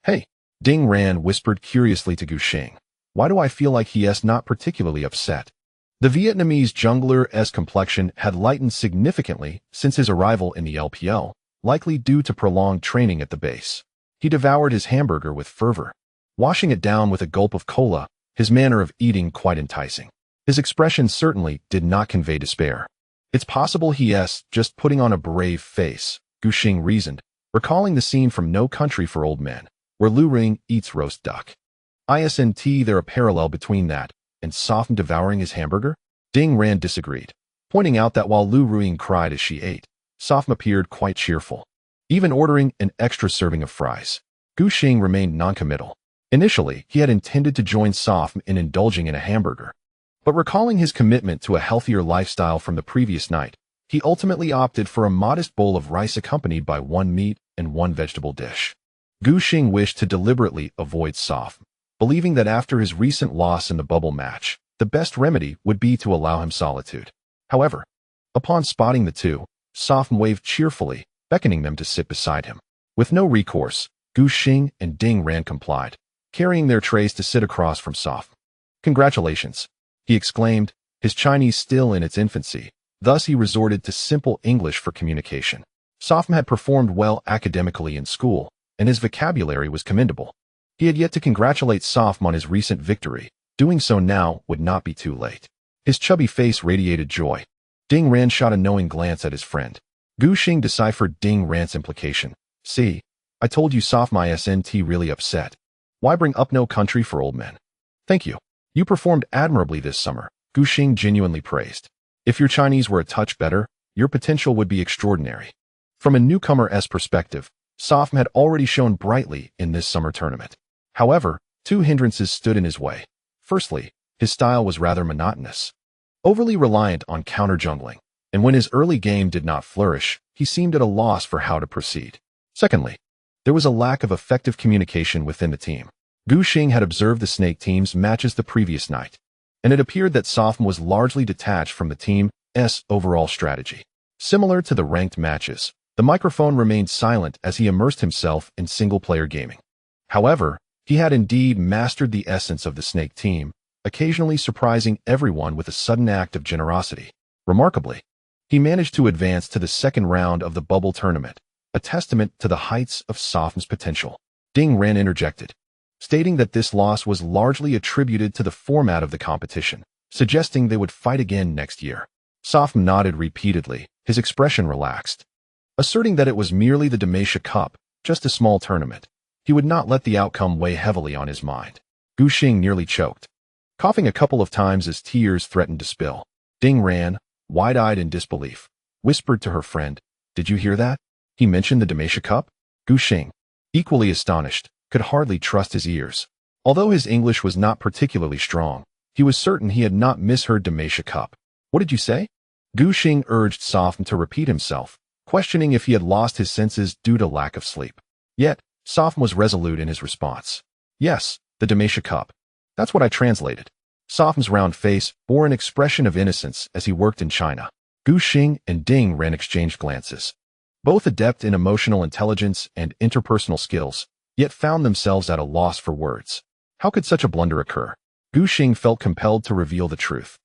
Hey, Ding Ran whispered curiously to Gu Xing. Why do I feel like he is not particularly upset? The Vietnamese jungler's complexion had lightened significantly since his arrival in the LPL, likely due to prolonged training at the base. He devoured his hamburger with fervor, washing it down with a gulp of cola, his manner of eating quite enticing. His expression certainly did not convey despair. It's possible he is just putting on a brave face, Gu Xing reasoned, recalling the scene from No Country for Old Men, where Lu Ring eats roast duck. Isn't there a parallel between that and Soft devouring his hamburger? Ding Ran disagreed, pointing out that while Lu Ring cried as she ate, Soft appeared quite cheerful, even ordering an extra serving of fries. Gu Xing remained noncommittal. Initially, he had intended to join Soft in indulging in a hamburger, but recalling his commitment to a healthier lifestyle from the previous night, he ultimately opted for a modest bowl of rice accompanied by one meat and one vegetable dish. Gu Xing wished to deliberately avoid Soft, believing that after his recent loss in the bubble match, the best remedy would be to allow him solitude. However, upon spotting the two, Soft waved cheerfully, beckoning them to sit beside him. With no recourse, Gu Xing and Ding Ran complied, carrying their trays to sit across from Soft. Congratulations, he exclaimed, his Chinese still in its infancy. Thus he resorted to simple English for communication. Soft had performed well academically in school, and his vocabulary was commendable. He had yet to congratulate Soft on his recent victory. Doing so now would not be too late. His chubby face radiated joy. Ding Ran shot a knowing glance at his friend. Gu Xing deciphered Ding Ran's implication. See, I told you Soft isn't really upset. Why bring up No Country for Old Men? Thank you. You performed admirably this summer, Gu Xing genuinely praised. If your Chinese were a touch better, your potential would be extraordinary. From a newcomer's perspective, Soft had already shone brightly in this summer tournament. However, two hindrances stood in his way. Firstly, his style was rather monotonous, overly reliant on counter-jungling, and when his early game did not flourish, he seemed at a loss for how to proceed. Secondly, there was a lack of effective communication within the team. Gu Xing had observed the Snake team's matches the previous night, and it appeared that Soft was largely detached from the team's overall strategy. Similar to the ranked matches, the microphone remained silent as he immersed himself in single-player gaming. However, he had indeed mastered the essence of the Snake team, occasionally surprising everyone with a sudden act of generosity. Remarkably, he managed to advance to the second round of the bubble tournament, a testament to the heights of Soft's potential. Ding Ran interjected, stating that this loss was largely attributed to the format of the competition, suggesting they would fight again next year. Soft nodded repeatedly, his expression relaxed, asserting that it was merely the Dalmatia Cup, just a small tournament. He would not let the outcome weigh heavily on his mind. Gu Xing nearly choked, coughing a couple of times as tears threatened to spill. Ding Ran, wide-eyed in disbelief, whispered to her friend, "Did you hear that? He mentioned the Dalmatia Cup?" Gu Xing, equally astonished, could hardly trust his ears. Although his English was not particularly strong, he was certain he had not misheard Dalmatia Cup. "What did you say?" Gu Xing urged Soft to repeat himself, questioning if he had lost his senses due to lack of sleep. Yet, Soft was resolute in his response. "Yes, the Dalmatia Cup. That's what I translated." Soft's round face bore an expression of innocence as he worked in China. Gu Xing and Ding Ran exchanged glances. Both adept in emotional intelligence and interpersonal skills, yet found themselves at a loss for words. How could such a blunder occur? Gu Xing felt compelled to reveal the truth.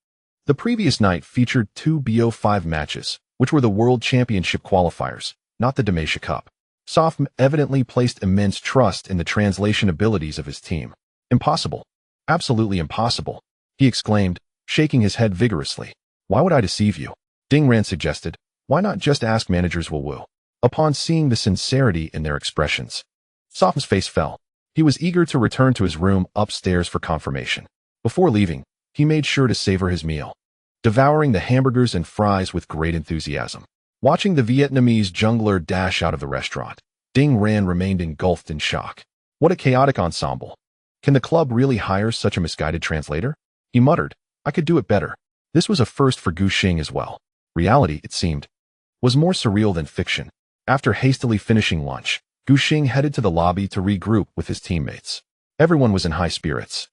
The previous night featured two BO5 matches, which were the World Championship qualifiers, not the Dalmatia Cup. Soft evidently placed immense trust in the translation abilities of his team. "Impossible. Absolutely impossible," he exclaimed, shaking his head vigorously. "Why would I deceive you?" Ding Ran suggested. "Why not just ask managers Wu Wu?" Upon seeing the sincerity in their expressions, Soft's face fell. He was eager to return to his room upstairs for confirmation. Before leaving, he made sure to savor his meal, devouring the hamburgers and fries with great enthusiasm. Watching the Vietnamese jungler dash out of the restaurant, Ding Ran remained engulfed in shock. What a chaotic ensemble. Can the club really hire such a misguided translator? He muttered, I could do it better. This was a first for Gu Xing as well. Reality, it seemed, was more surreal than fiction. After hastily finishing lunch, Gu Xing headed to the lobby to regroup with his teammates. Everyone was in high spirits,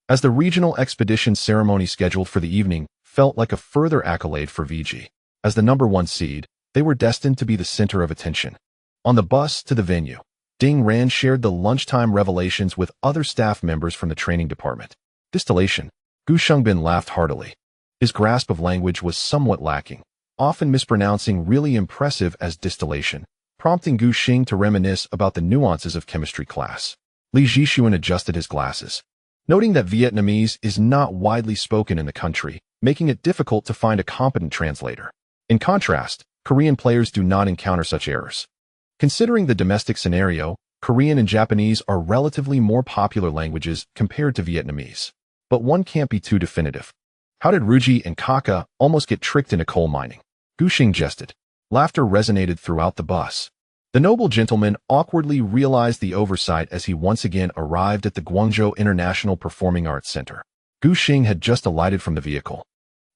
as the regional expedition ceremony scheduled for the evening felt like a further accolade for VG. As the #1 seed, they were destined to be the center of attention. On the bus to the venue, Ding Ran shared the lunchtime revelations with other staff members from the training department. Distillation. Gu Xingbin laughed heartily. His grasp of language was somewhat lacking, often mispronouncing really impressive as distillation, prompting Gu Xing to reminisce about the nuances of chemistry class. Li Jixuan adjusted his glasses, noting that Vietnamese is not widely spoken in the country, making it difficult to find a competent translator. In contrast, Korean players do not encounter such errors. Considering the domestic scenario, Korean and Japanese are relatively more popular languages compared to Vietnamese. But one can't be too definitive. How did Ruji and Kaka almost get tricked into coal mining? Gu Xing jested. Laughter resonated throughout the bus. The noble gentleman awkwardly realized the oversight as he once again arrived at the Guangzhou International Performing Arts Center. Gu Xing had just alighted from the vehicle,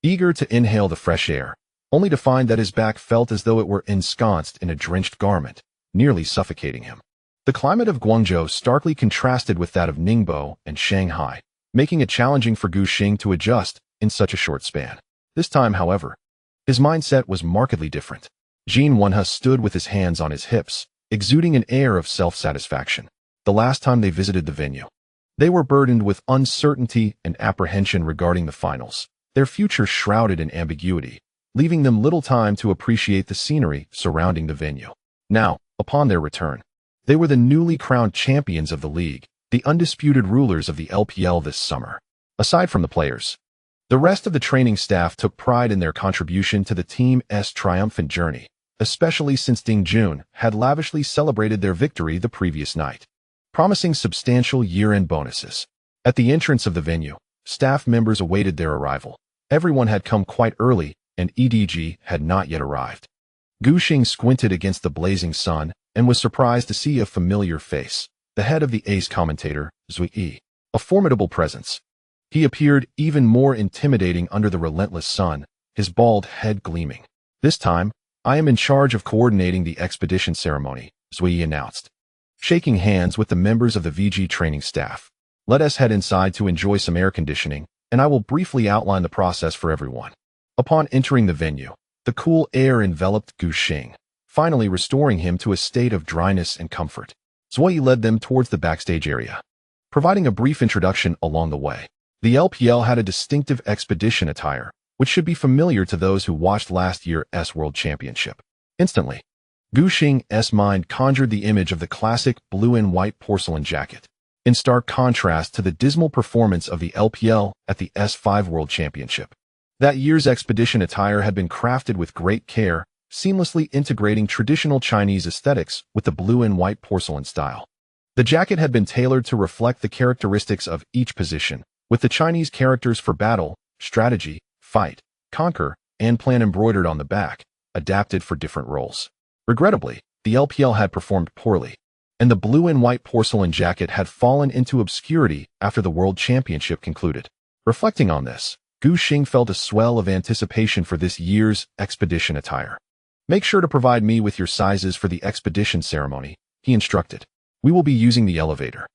eager to inhale the fresh air, only to find that his back felt as though it were ensconced in a drenched garment, nearly suffocating him. The climate of Guangzhou starkly contrasted with that of Ningbo and Shanghai, making it challenging for Gu Xing to adjust in such a short span. This time, however, his mindset was markedly different. Jean Wenhe stood with his hands on his hips, exuding an air of self-satisfaction. The last time they visited the venue, they were burdened with uncertainty and apprehension regarding the finals, their future shrouded in ambiguity, leaving them little time to appreciate the scenery surrounding the venue. Now, upon their return, they were the newly crowned champions of the league, the undisputed rulers of the LPL this summer. Aside from the players, the rest of the training staff took pride in their contribution to the team's triumphant journey, especially since Ding Jun had lavishly celebrated their victory the previous night, promising substantial year-end bonuses. At the entrance of the venue, staff members awaited their arrival. Everyone had come quite early, and EDG had not yet arrived. Gu Xing squinted against the blazing sun and was surprised to see a familiar face, the head of the ace commentator, Hou Ye, a formidable presence. He appeared even more intimidating under the relentless sun, his bald head gleaming. This time, I am in charge of coordinating the expedition ceremony, Hou Ye announced, shaking hands with the members of the VG training staff. Let us head inside to enjoy some air conditioning, and I will briefly outline the process for everyone. Upon entering the venue, the cool air enveloped Gu Xing, finally restoring him to a state of dryness and comfort. Hou Ye led them towards the backstage area, providing a brief introduction along the way. The LPL had a distinctive expedition attire, which should be familiar to those who watched last year's World Championship. Instantly, Gu Xing's mind conjured the image of the classic blue and white porcelain jacket, in stark contrast to the dismal performance of the LPL at the S5 World Championship. That year's expedition attire had been crafted with great care, seamlessly integrating traditional Chinese aesthetics with the blue and white porcelain style. The jacket had been tailored to reflect the characteristics of each position, with the Chinese characters for battle, strategy, fight, conquer, and plan embroidered on the back, adapted for different roles. Regrettably, the LPL had performed poorly, and the blue and white porcelain jacket had fallen into obscurity after the World Championship concluded. Reflecting on this, Gu Xing felt a swell of anticipation for this year's expedition attire. Make sure to provide me with your sizes for the expedition ceremony, he instructed. We will be using the elevator.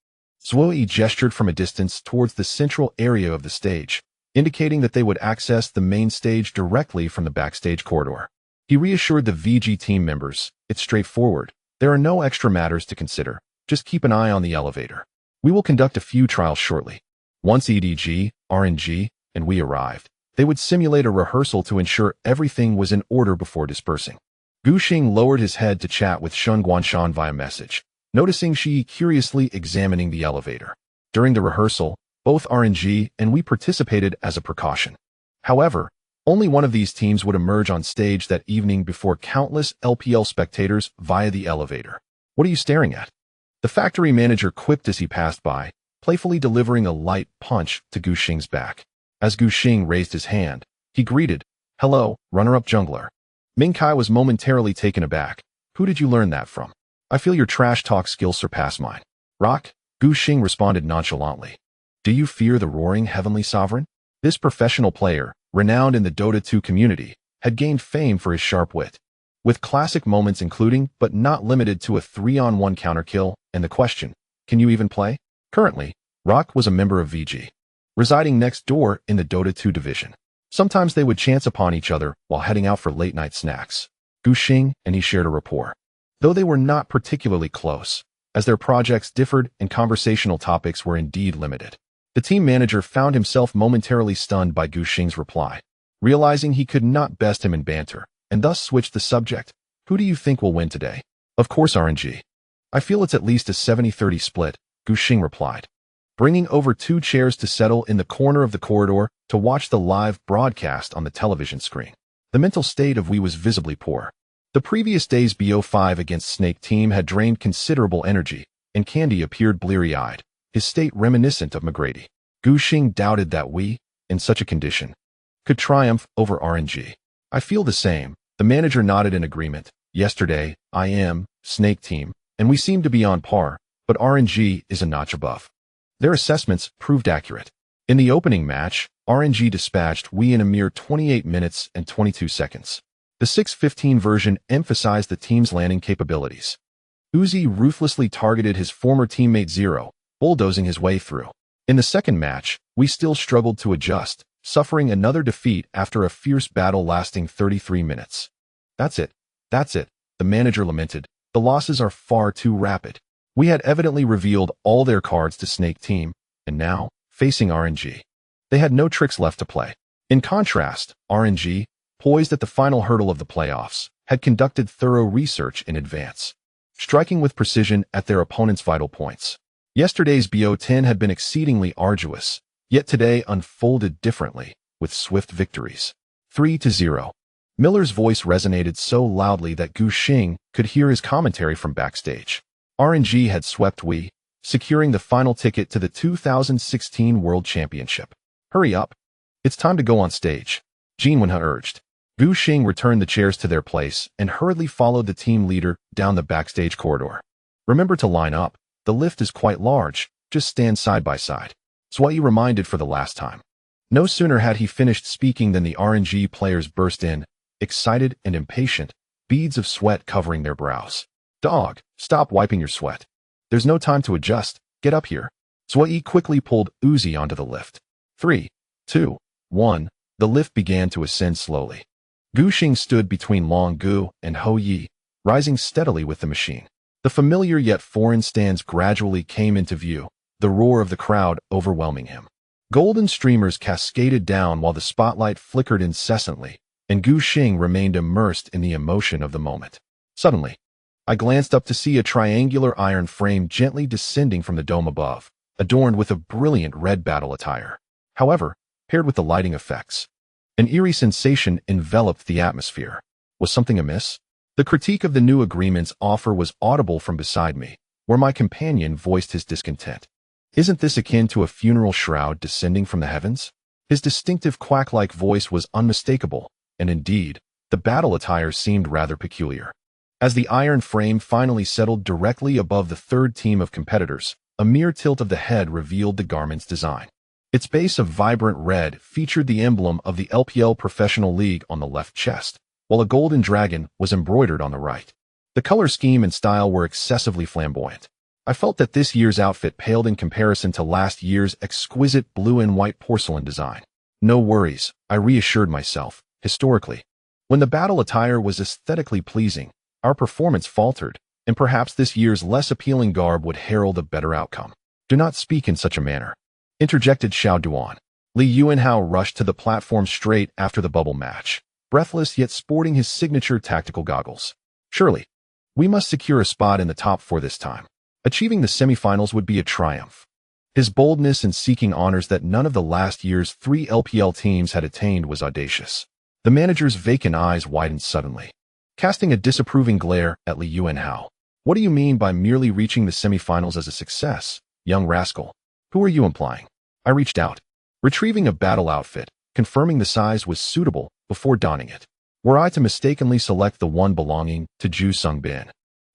Hou Ye gestured from a distance towards the central area of the stage, indicating that they would access the main stage directly from the backstage corridor. He reassured the VG team members, it's straightforward. There are no extra matters to consider. Just keep an eye on the elevator. We will conduct a few trials shortly. Once EDG, RNG, and we arrived, they would simulate a rehearsal to ensure everything was in order before dispersing. Gu Xing lowered his head to chat with Shun Guanshan via message, noticing she curiously examining the elevator. During the rehearsal, both RNG and we participated as a precaution. However, only one of these teams would emerge on stage that evening before countless LPL spectators via the elevator. What are you staring at? The factory manager quipped as he passed by, playfully delivering a light punch to Gu Xing's back. As Gu Xing raised his hand, he greeted, "Hello, runner-up jungler." Meiko was momentarily taken aback. "Who did you learn that from? I feel your trash talk skills surpass mine." "Rock," Gu Xing responded nonchalantly. "Do you fear the roaring heavenly sovereign?" This professional player, renowned in the Dota 2 community, had gained fame for his sharp wit, with classic moments including, but not limited to, a 3-on-1 counter kill and the question, "Can you even play?" Currently, Rock was a member of VG, residing next door in the Dota 2 division. Sometimes they would chance upon each other while heading out for late-night snacks. Gu Xing and he shared a rapport, though they were not particularly close, as their projects differed and conversational topics were indeed limited. The team manager found himself momentarily stunned by Gu Xing's reply, realizing he could not best him in banter, and thus switched the subject. "Who do you think will win today?" "Of course RNG. I feel it's at least a 70-30 split," Gu Xing replied, bringing over 2 chairs to settle in the corner of the corridor to watch the live broadcast on the television screen. The mental state of Wei was visibly poor. The previous day's BO5 against Snake Team had drained considerable energy, and Candy appeared bleary-eyed, his state reminiscent of McGrady. Gu Xing doubted that Wei, in such a condition, could triumph over RNG. "I feel the same," the manager nodded in agreement. "Yesterday, I am, Snake Team, and we seem to be on par, but RNG is a notch above." Their assessments proved accurate. In the opening match, RNG dispatched Wei in a mere 28 minutes and 22 seconds. The 6:15 version emphasized the team's landing capabilities. Uzi ruthlessly targeted his former teammate Zero, bulldozing his way through. In the second match, Wei still struggled to adjust, suffering another defeat after a fierce battle lasting 33 minutes. That's it, the manager lamented. "The losses are far too rapid." We had evidently revealed all their cards to Snake Team, and now, facing RNG, they had no tricks left to play. In contrast, RNG, poised at the final hurdle of the playoffs, had conducted thorough research in advance, striking with precision at their opponent's vital points. Yesterday's BO10 had been exceedingly arduous, yet today unfolded differently, with swift victories. 3-0. Miller's voice resonated so loudly that Gu Xing could hear his commentary from backstage. RNG had swept Wei, securing the final ticket to the 2016 World Championship. "Hurry up. It's time to go on stage," Jin Wenhe urged. Gu Xing returned the chairs to their place and hurriedly followed the team leader down the backstage corridor. "Remember to line up. The lift is quite large. Just stand side by side," Swai reminded for the last time. No sooner had he finished speaking than the RNG players burst in, excited and impatient, beads of sweat covering their brows. "Dog, stop wiping your sweat. There's no time to adjust. Get up here." Swai quickly pulled Uzi onto the lift. 3, 2, 1. The lift began to ascend slowly. Gu Xing stood between Long Gu and Hou Ye, rising steadily with the machine. The familiar yet foreign stands gradually came into view, the roar of the crowd overwhelming him. Golden streamers cascaded down while the spotlight flickered incessantly, and Gu Xing remained immersed in the emotion of the moment. Suddenly, I glanced up to see a triangular iron frame gently descending from the dome above, adorned with a brilliant red battle attire. However, paired with the lighting effects, an eerie sensation enveloped the atmosphere. Was something amiss? The critique of the new agreement's offer was audible from beside me, where my companion voiced his discontent. "Isn't this akin to a funeral shroud descending from the heavens?" His distinctive quack-like voice was unmistakable, and indeed, the battle attire seemed rather peculiar. As the iron frame finally settled directly above the third team of competitors, a mere tilt of the head revealed the garment's design. Its base of vibrant red featured the emblem of the LPL Professional League on the left chest, while a golden dragon was embroidered on the right. The color scheme and style were excessively flamboyant. I felt that this year's outfit paled in comparison to last year's exquisite blue and white porcelain design. No worries, I reassured myself. Historically, when the battle attire was aesthetically pleasing, our performance faltered, and perhaps this year's less appealing garb would herald a better outcome. "Do not speak in such a manner," interjected Xiao Duan. Li Yuanhao rushed to the platform straight after the bubble match, breathless yet sporting his signature tactical goggles. "Surely, we must secure a spot in the top 4 this time. Achieving the semifinals would be a triumph." His boldness in seeking honors that none of the last year's 3 LPL teams had attained was audacious. The manager's vacant eyes widened suddenly, casting a disapproving glare at Li Yuanhao. What do you mean by merely reaching the semifinals as a success, young rascal? Who are you implying? I reached out, retrieving a battle outfit, confirming the size was suitable before donning it. Were I to mistakenly select the one belonging to Gu Xing,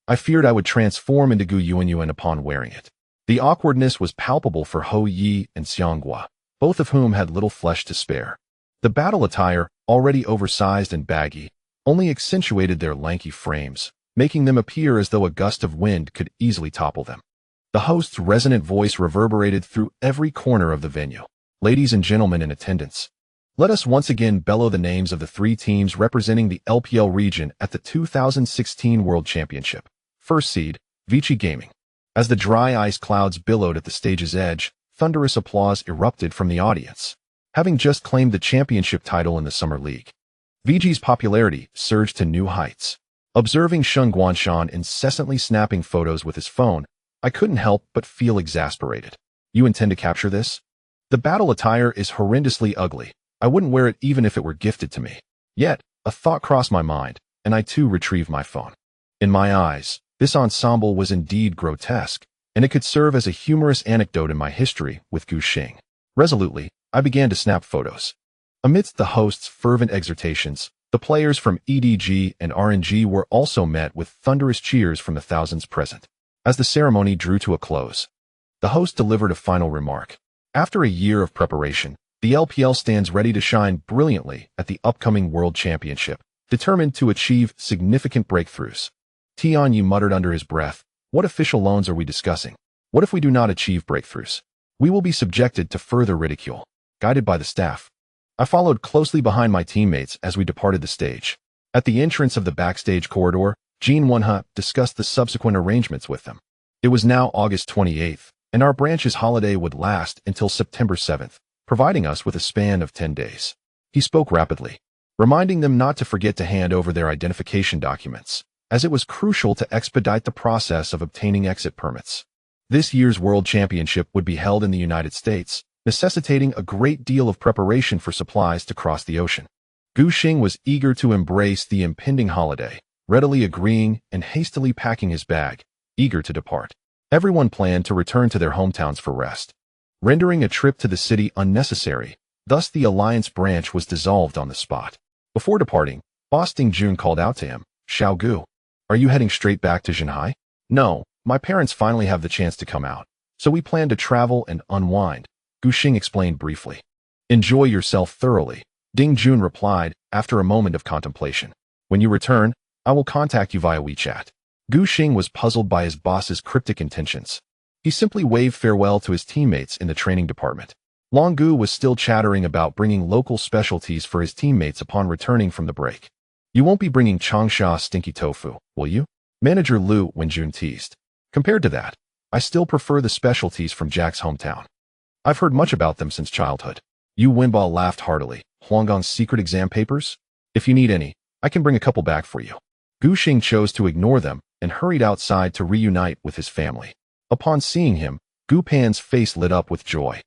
I feared I would transform into Gu Yuanyuan upon wearing it. The awkwardness was palpable for Hou Ye and Xianghua, both of whom had little flesh to spare. The battle attire, already oversized and baggy, only accentuated their lanky frames, making them appear as though a gust of wind could easily topple them. The host's resonant voice reverberated through every corner of the venue. Ladies and gentlemen in attendance, let us once again bellow the names of the three teams representing the LPL region at the 2016 World Championship. First seed, Vici Gaming. As the dry ice clouds billowed at the stage's edge, thunderous applause erupted from the audience. Having just claimed the championship title in the Summer League, Vici's popularity surged to new heights. Observing Sheng Guanshan incessantly snapping photos with his phone, I couldn't help but feel exasperated. You intend to capture this? The battle attire is horrendously ugly. I wouldn't wear it even if it were gifted to me. Yet, a thought crossed my mind, and I too retrieved my phone. In my eyes, this ensemble was indeed grotesque, and it could serve as a humorous anecdote in my history with Gu Xing. Resolutely, I began to snap photos. Amidst the host's fervent exhortations, the players from EDG and RNG were also met with thunderous cheers from the thousands present. As the ceremony drew to a close, the host delivered a final remark. After a year of preparation, the LPL stands ready to shine brilliantly at the upcoming World Championship, determined to achieve significant breakthroughs. Tian Ye muttered under his breath, "What official loans are we discussing? What if we do not achieve breakthroughs? We will be subjected to further ridicule." Guided by the staff, I followed closely behind my teammates as we departed the stage. At the entrance of the backstage corridor, Jin Wenhe discussed the subsequent arrangements with them. It was now August 28th, and our branch's holiday would last until September 7th, providing us with a span of 10 days. He spoke rapidly, reminding them not to forget to hand over their identification documents, as it was crucial to expedite the process of obtaining exit permits. This year's World Championship would be held in the United States, necessitating a great deal of preparation for supplies to cross the ocean. Gu Xing was eager to embrace the impending holiday, readily agreeing and hastily packing his bag, eager to depart. Everyone planned to return to their hometowns for rest, rendering a trip to the city unnecessary. Thus the Alliance branch was dissolved on the spot. Before departing, Boss Ding Jun called out to him, "Xiao Gu, are you heading straight back to Shanghai?" "No, my parents finally have the chance to come out, so we plan to travel and unwind," Gu Xing explained briefly. "Enjoy yourself thoroughly," Ding Jun replied after a moment of contemplation. "When you return, I will contact you via WeChat." Gu Xing was puzzled by his boss's cryptic intentions. He simply waved farewell to his teammates in the training department. Long Gu was still chattering about bringing local specialties for his teammates upon returning from the break. "You won't be bringing Changsha stinky tofu, will you?" Manager Lu Wenjun teased. "Compared to that, I still prefer the specialties from Jack's hometown. I've heard much about them since childhood." Yu Wenba laughed heartily. "Huanggong's secret exam papers? If you need any, I can bring a couple back for you." Gu Xing chose to ignore them and hurried outside to reunite with his family. Upon seeing him, Gu Pan's face lit up with joy.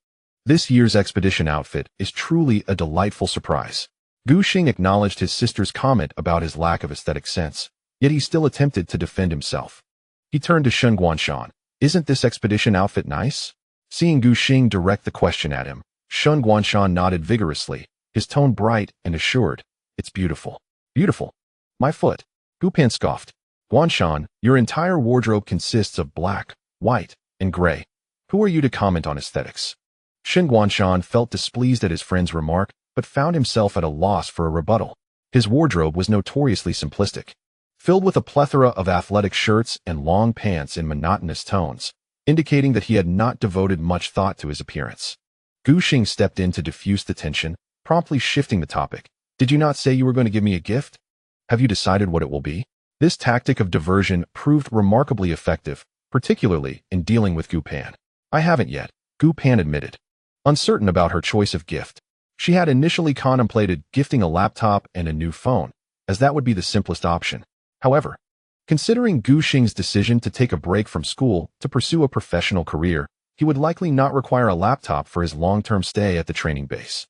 This year's expedition outfit is truly a delightful surprise. Gu Xing acknowledged his sister's comment about his lack of aesthetic sense, yet he still attempted to defend himself. He turned to Sheng Guanshan. "Isn't this expedition outfit nice?" Seeing Gu Xing direct the question at him, Sheng Guanshan nodded vigorously, his tone bright and assured. "It's beautiful." "Beautiful? My foot." Gu Pan scoffed. "Guanshan, your entire wardrobe consists of black, white, and gray. Who are you to comment on aesthetics?" Sheng Guanshan felt displeased at his friend's remark, but found himself at a loss for a rebuttal. His wardrobe was notoriously simplistic, filled with a plethora of athletic shirts and long pants in monotonous tones, indicating that he had not devoted much thought to his appearance. Gu Xing stepped in to diffuse the tension, promptly shifting the topic. "Did you not say you were going to give me a gift? Have you decided what it will be?" This tactic of diversion proved remarkably effective, particularly in dealing with Gu Pan. "I haven't yet," Gu Pan admitted, uncertain about her choice of gift. She had initially contemplated gifting a laptop and a new phone, as that would be the simplest option. However, considering Gu Xing's decision to take a break from school to pursue a professional career, he would likely not require a laptop for his long-term stay at the training base.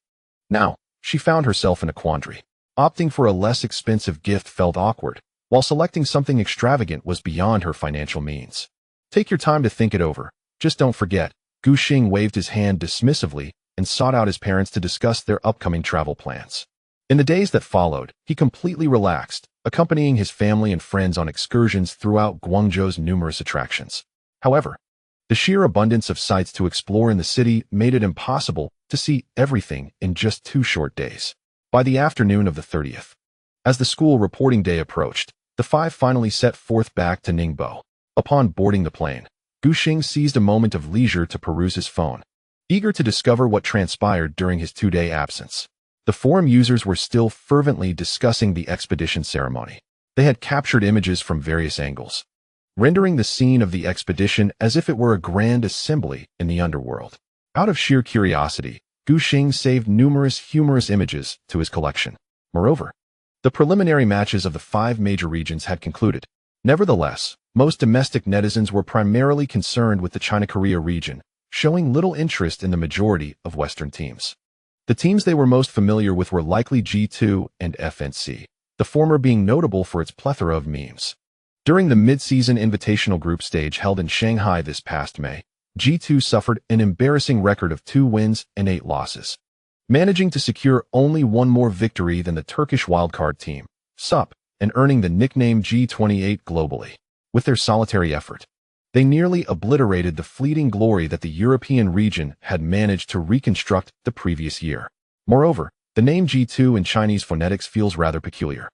Now, she found herself in a quandary. Opting for a less expensive gift felt awkward, while selecting something extravagant was beyond her financial means. Take your time to think it over. Just don't forget. Gu Xing waved his hand dismissively and sought out his parents to discuss their upcoming travel plans. In the days that followed, he completely relaxed, accompanying his family and friends on excursions throughout Guangzhou's numerous attractions. However, the sheer abundance of sights to explore in the city made it impossible to see everything in just 2 short days. By the afternoon of the 30th, as the school reporting day approached, the 5 finally set forth back to Ningbo. Upon boarding the plane, Gu Xing seized a moment of leisure to peruse his phone, eager to discover what transpired during his 2-day absence. The forum users were still fervently discussing the expedition ceremony. They had captured images from various angles, rendering the scene of the expedition as if it were a grand assembly in the underworld. Out of sheer curiosity, Gu Xing saved numerous humorous images to his collection. Moreover, the preliminary matches of the 5 major regions had concluded. Nevertheless, most domestic netizens were primarily concerned with the China-Korea region, showing little interest in the majority of Western teams. The teams they were most familiar with were likely G2 and FNC, the former being notable for its plethora of memes. During the mid-season invitational group stage held in Shanghai this past May, G2 suffered an embarrassing record of 2 wins and 8 losses, managing to secure only 1 more victory than the Turkish wildcard team, SUP, and earning the nickname G28 globally. With their solitary effort, they nearly obliterated the fleeting glory that the European region had managed to reconstruct the previous year. Moreover, the name G2 in Chinese phonetics feels rather peculiar,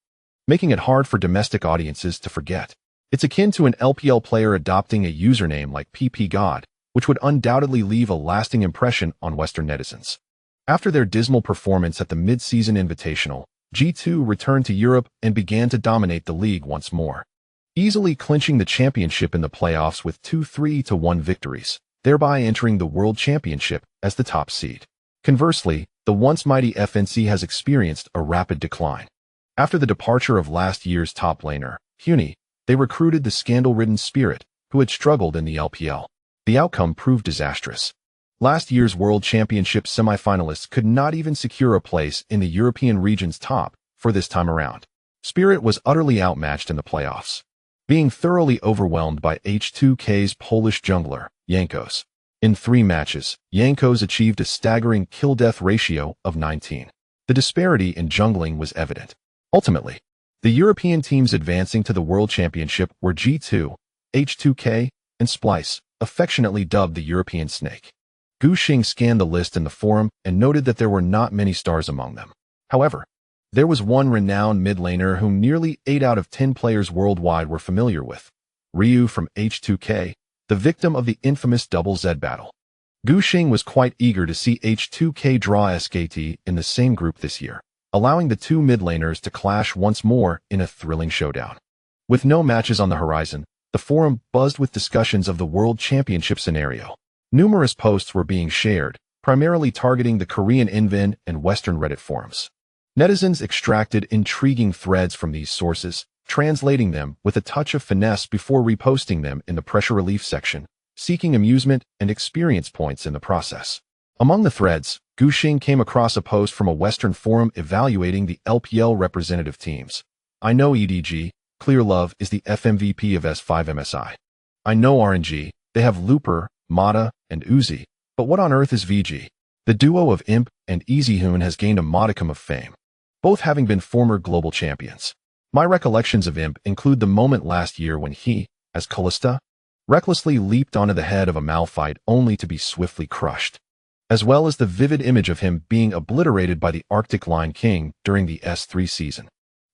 making it hard for domestic audiences to forget. It's akin to an LPL player adopting a username like PP God, which would undoubtedly leave a lasting impression on Western netizens. After their dismal performance at the mid-season invitational, G2 returned to Europe and began to dominate the league once more, easily clinching the championship in the playoffs with 2 3-1 victories, thereby entering the World Championship as the top seed. Conversely, the once mighty FNC has experienced a rapid decline. After the departure of last year's top laner, Hou Ye, they recruited the scandal-ridden Spirit, who had struggled in the LPL. The outcome proved disastrous. Last year's World Championship semifinalists could not even secure a place in the European region's top for this time around. Spirit was utterly outmatched in the playoffs, being thoroughly overwhelmed by H2K's Polish jungler, Jankos. In 3 matches, Jankos achieved a staggering kill-death ratio of 19. The disparity in jungling was evident. Ultimately, the European teams advancing to the World Championship were G2, H2K, and Splice, affectionately dubbed the European Snake. Gu Xing scanned the list in the forum and noted that there were not many stars among them. However, there was one renowned mid laner whom nearly 8 out of 10 players worldwide were familiar with, Ryu from H2K, the victim of the infamous Double Z battle. Gu Xing was quite eager to see H2K draw SKT in the same group this year, allowing the 2 mid laners to clash once more in a thrilling showdown. With no matches on the horizon, the forum buzzed with discussions of the World Championship scenario. Numerous posts were being shared, primarily targeting the Korean Inven and Western Reddit forums. Netizens extracted intriguing threads from these sources, translating them with a touch of finesse before reposting them in the pressure relief section, seeking amusement and experience points in the process. Among the threads, Gu Xing came across a post from a Western forum evaluating the LPL representative teams. I know EDG, Clear Love is the FMVP of S5 MSI. I know RNG, they have Looper, Mata, and Uzi, but what on earth is VG? The duo of Imp and Easyhoon has gained a modicum of fame, both having been former global champions. My recollections of Imp include the moment last year when he, as Callista, recklessly leaped onto the head of a Malphite only to be swiftly crushed, as well as the vivid image of him being obliterated by the Arctic Line King during the S3 season.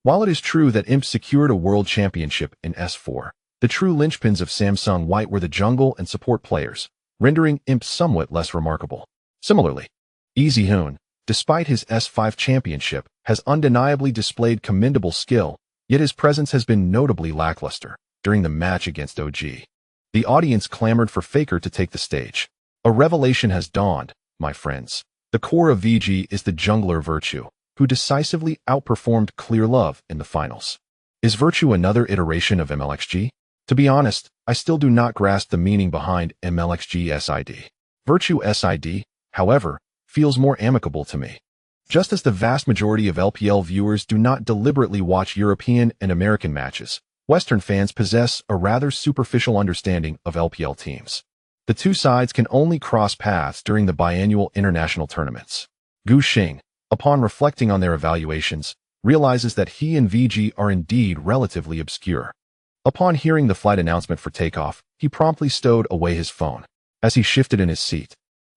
While it is true that Imp secured a world championship in S4, the true linchpins of Samsung White were the jungle and support players, rendering Imp somewhat less remarkable. Similarly, Easyhoon, despite his S5 championship, has undeniably displayed commendable skill, yet his presence has been notably lackluster during the match against OG. The audience clamored for Faker to take the stage. A revelation has dawned, my friends. The core of VG is the jungler Virtue, who decisively outperformed Clear Love in the finals. Is Virtue another iteration of MLXG? To be honest, I still do not grasp the meaning behind MLXG SID. Virtue SID, however, feels more amicable to me. Just as the vast majority of LPL viewers do not deliberately watch European and American matches, Western fans possess a rather superficial understanding of LPL teams. The two sides can only cross paths during the biannual international tournaments. Gu Xing, upon reflecting on their evaluations, realizes that he and VG are indeed relatively obscure. Upon hearing the flight announcement for takeoff, he promptly stowed away his phone. As he shifted in his seat,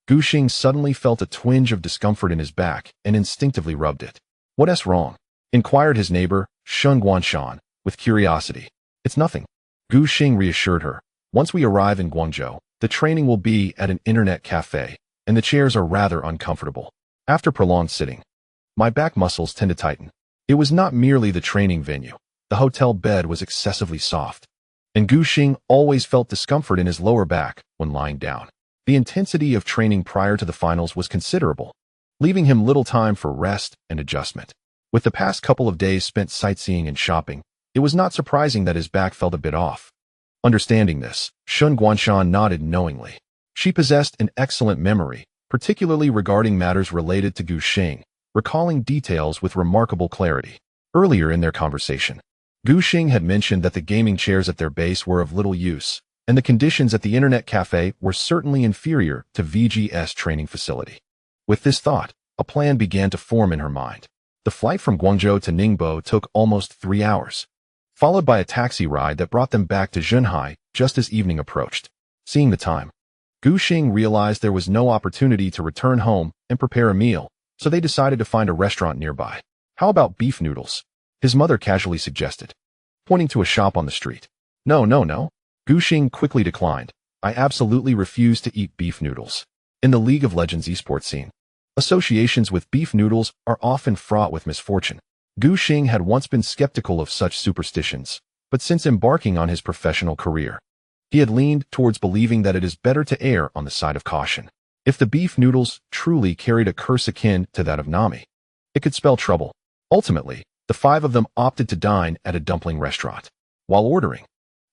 Gu Xing suddenly felt a twinge of discomfort in his back and instinctively rubbed it. "What's wrong?" inquired his neighbor, Shun Guanshan, with curiosity. "It's nothing," Gu Xing reassured her. "Once we arrive in Guangzhou, the training will be at an internet cafe, and the chairs are rather uncomfortable. After prolonged sitting, my back muscles tend to tighten." It was not merely the training venue. The hotel bed was excessively soft, and Gu Xing always felt discomfort in his lower back when lying down. The intensity of training prior to the finals was considerable, leaving him little time for rest and adjustment. With the past couple of days spent sightseeing and shopping, it was not surprising that his back felt a bit off. Understanding this, Shun Guanshan nodded knowingly. She possessed an excellent memory, particularly regarding matters related to Gu Xing, recalling details with remarkable clarity. Earlier in their conversation, Gu Xing had mentioned that the gaming chairs at their base were of little use, and the conditions at the internet cafe were certainly inferior to VG's training facility. With this thought, a plan began to form in her mind. The flight from Guangzhou to Ningbo took almost 3 hours, followed by a taxi ride that brought them back to Zhenhai just as evening approached. Seeing the time, Gu Xing realized there was no opportunity to return home and prepare a meal, so they decided to find a restaurant nearby. "How about beef noodles?" his mother casually suggested, pointing to a shop on the street. No, Gu Xing quickly declined. "I absolutely refuse to eat beef noodles." In the League of Legends esports scene, associations with beef noodles are often fraught with misfortune. Gu Xing had once been skeptical of such superstitions, but since embarking on his professional career, he had leaned towards believing that it is better to err on the side of caution. If the beef noodles truly carried a curse akin to that of Nami, it could spell trouble. Ultimately, the 5 of them opted to dine at a dumpling restaurant. While ordering,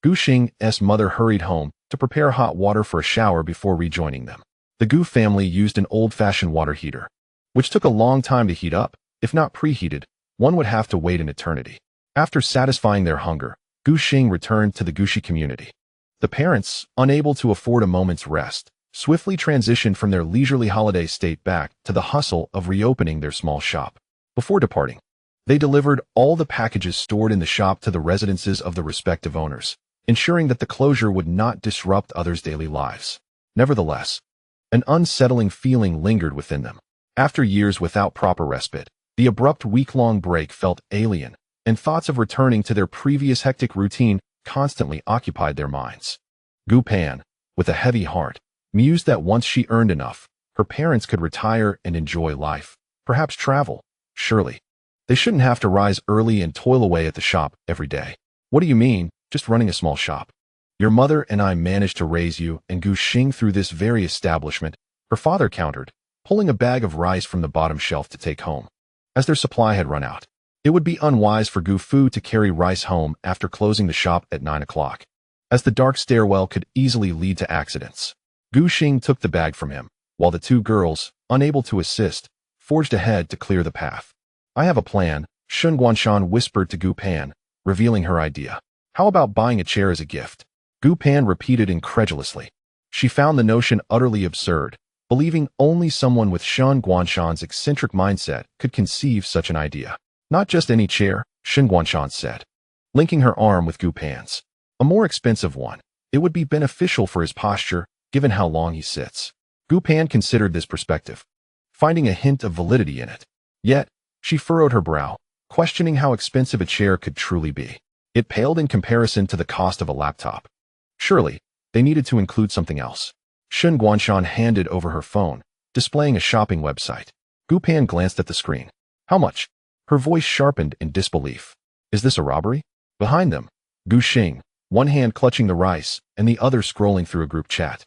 Gu Xing's mother hurried home to prepare hot water for a shower before rejoining them. The Gu family used an old-fashioned water heater, which took a long time to heat up. If not preheated, one would have to wait an eternity. After satisfying their hunger, Gu Xing returned to the Gushi community. The parents, unable to afford a moment's rest, swiftly transitioned from their leisurely holiday state back to the hustle of reopening their small shop. Before departing, they delivered all the packages stored in the shop to the residences of the respective owners, ensuring that the closure would not disrupt others' daily lives. Nevertheless, an unsettling feeling lingered within them. After years without proper respite, the abrupt week-long break felt alien, and thoughts of returning to their previous hectic routine constantly occupied their minds. Gu Pan, with a heavy heart, mused that once she earned enough, her parents could retire and enjoy life, perhaps travel. Surely, they shouldn't have to rise early and toil away at the shop every day. "What do you mean, just running a small shop? Your mother and I managed to raise you and Gu Xing through this very establishment," her father countered, pulling a bag of rice from the bottom shelf to take home. As their supply had run out, it would be unwise for Gu Fu to carry rice home after closing the shop at 9 o'clock, as the dark stairwell could easily lead to accidents. Gu Xing took the bag from him, while the 2 girls, unable to assist, forged ahead to clear the path. "I have a plan," Shun Guanshan whispered to Gu Pan, revealing her idea. "How about buying a chair as a gift?" Gu Pan repeated incredulously. She found the notion utterly absurd, believing only someone with Shun Guanshan's eccentric mindset could conceive such an idea. "Not just any chair," Shun Guanshan said, linking her arm with Gu Pan's. "A more expensive one. It would be beneficial for his posture, given how long he sits." Gu Pan considered this perspective, finding a hint of validity in it. Yet, she furrowed her brow, questioning how expensive a chair could truly be. It paled in comparison to the cost of a laptop. Surely, they needed to include something else. Shun Guanshan handed over her phone, displaying a shopping website. Gu Pan glanced at the screen. "How much?" Her voice sharpened in disbelief. "Is this a robbery?" Behind them, Gu Xing, one hand clutching the rice and the other scrolling through a group chat,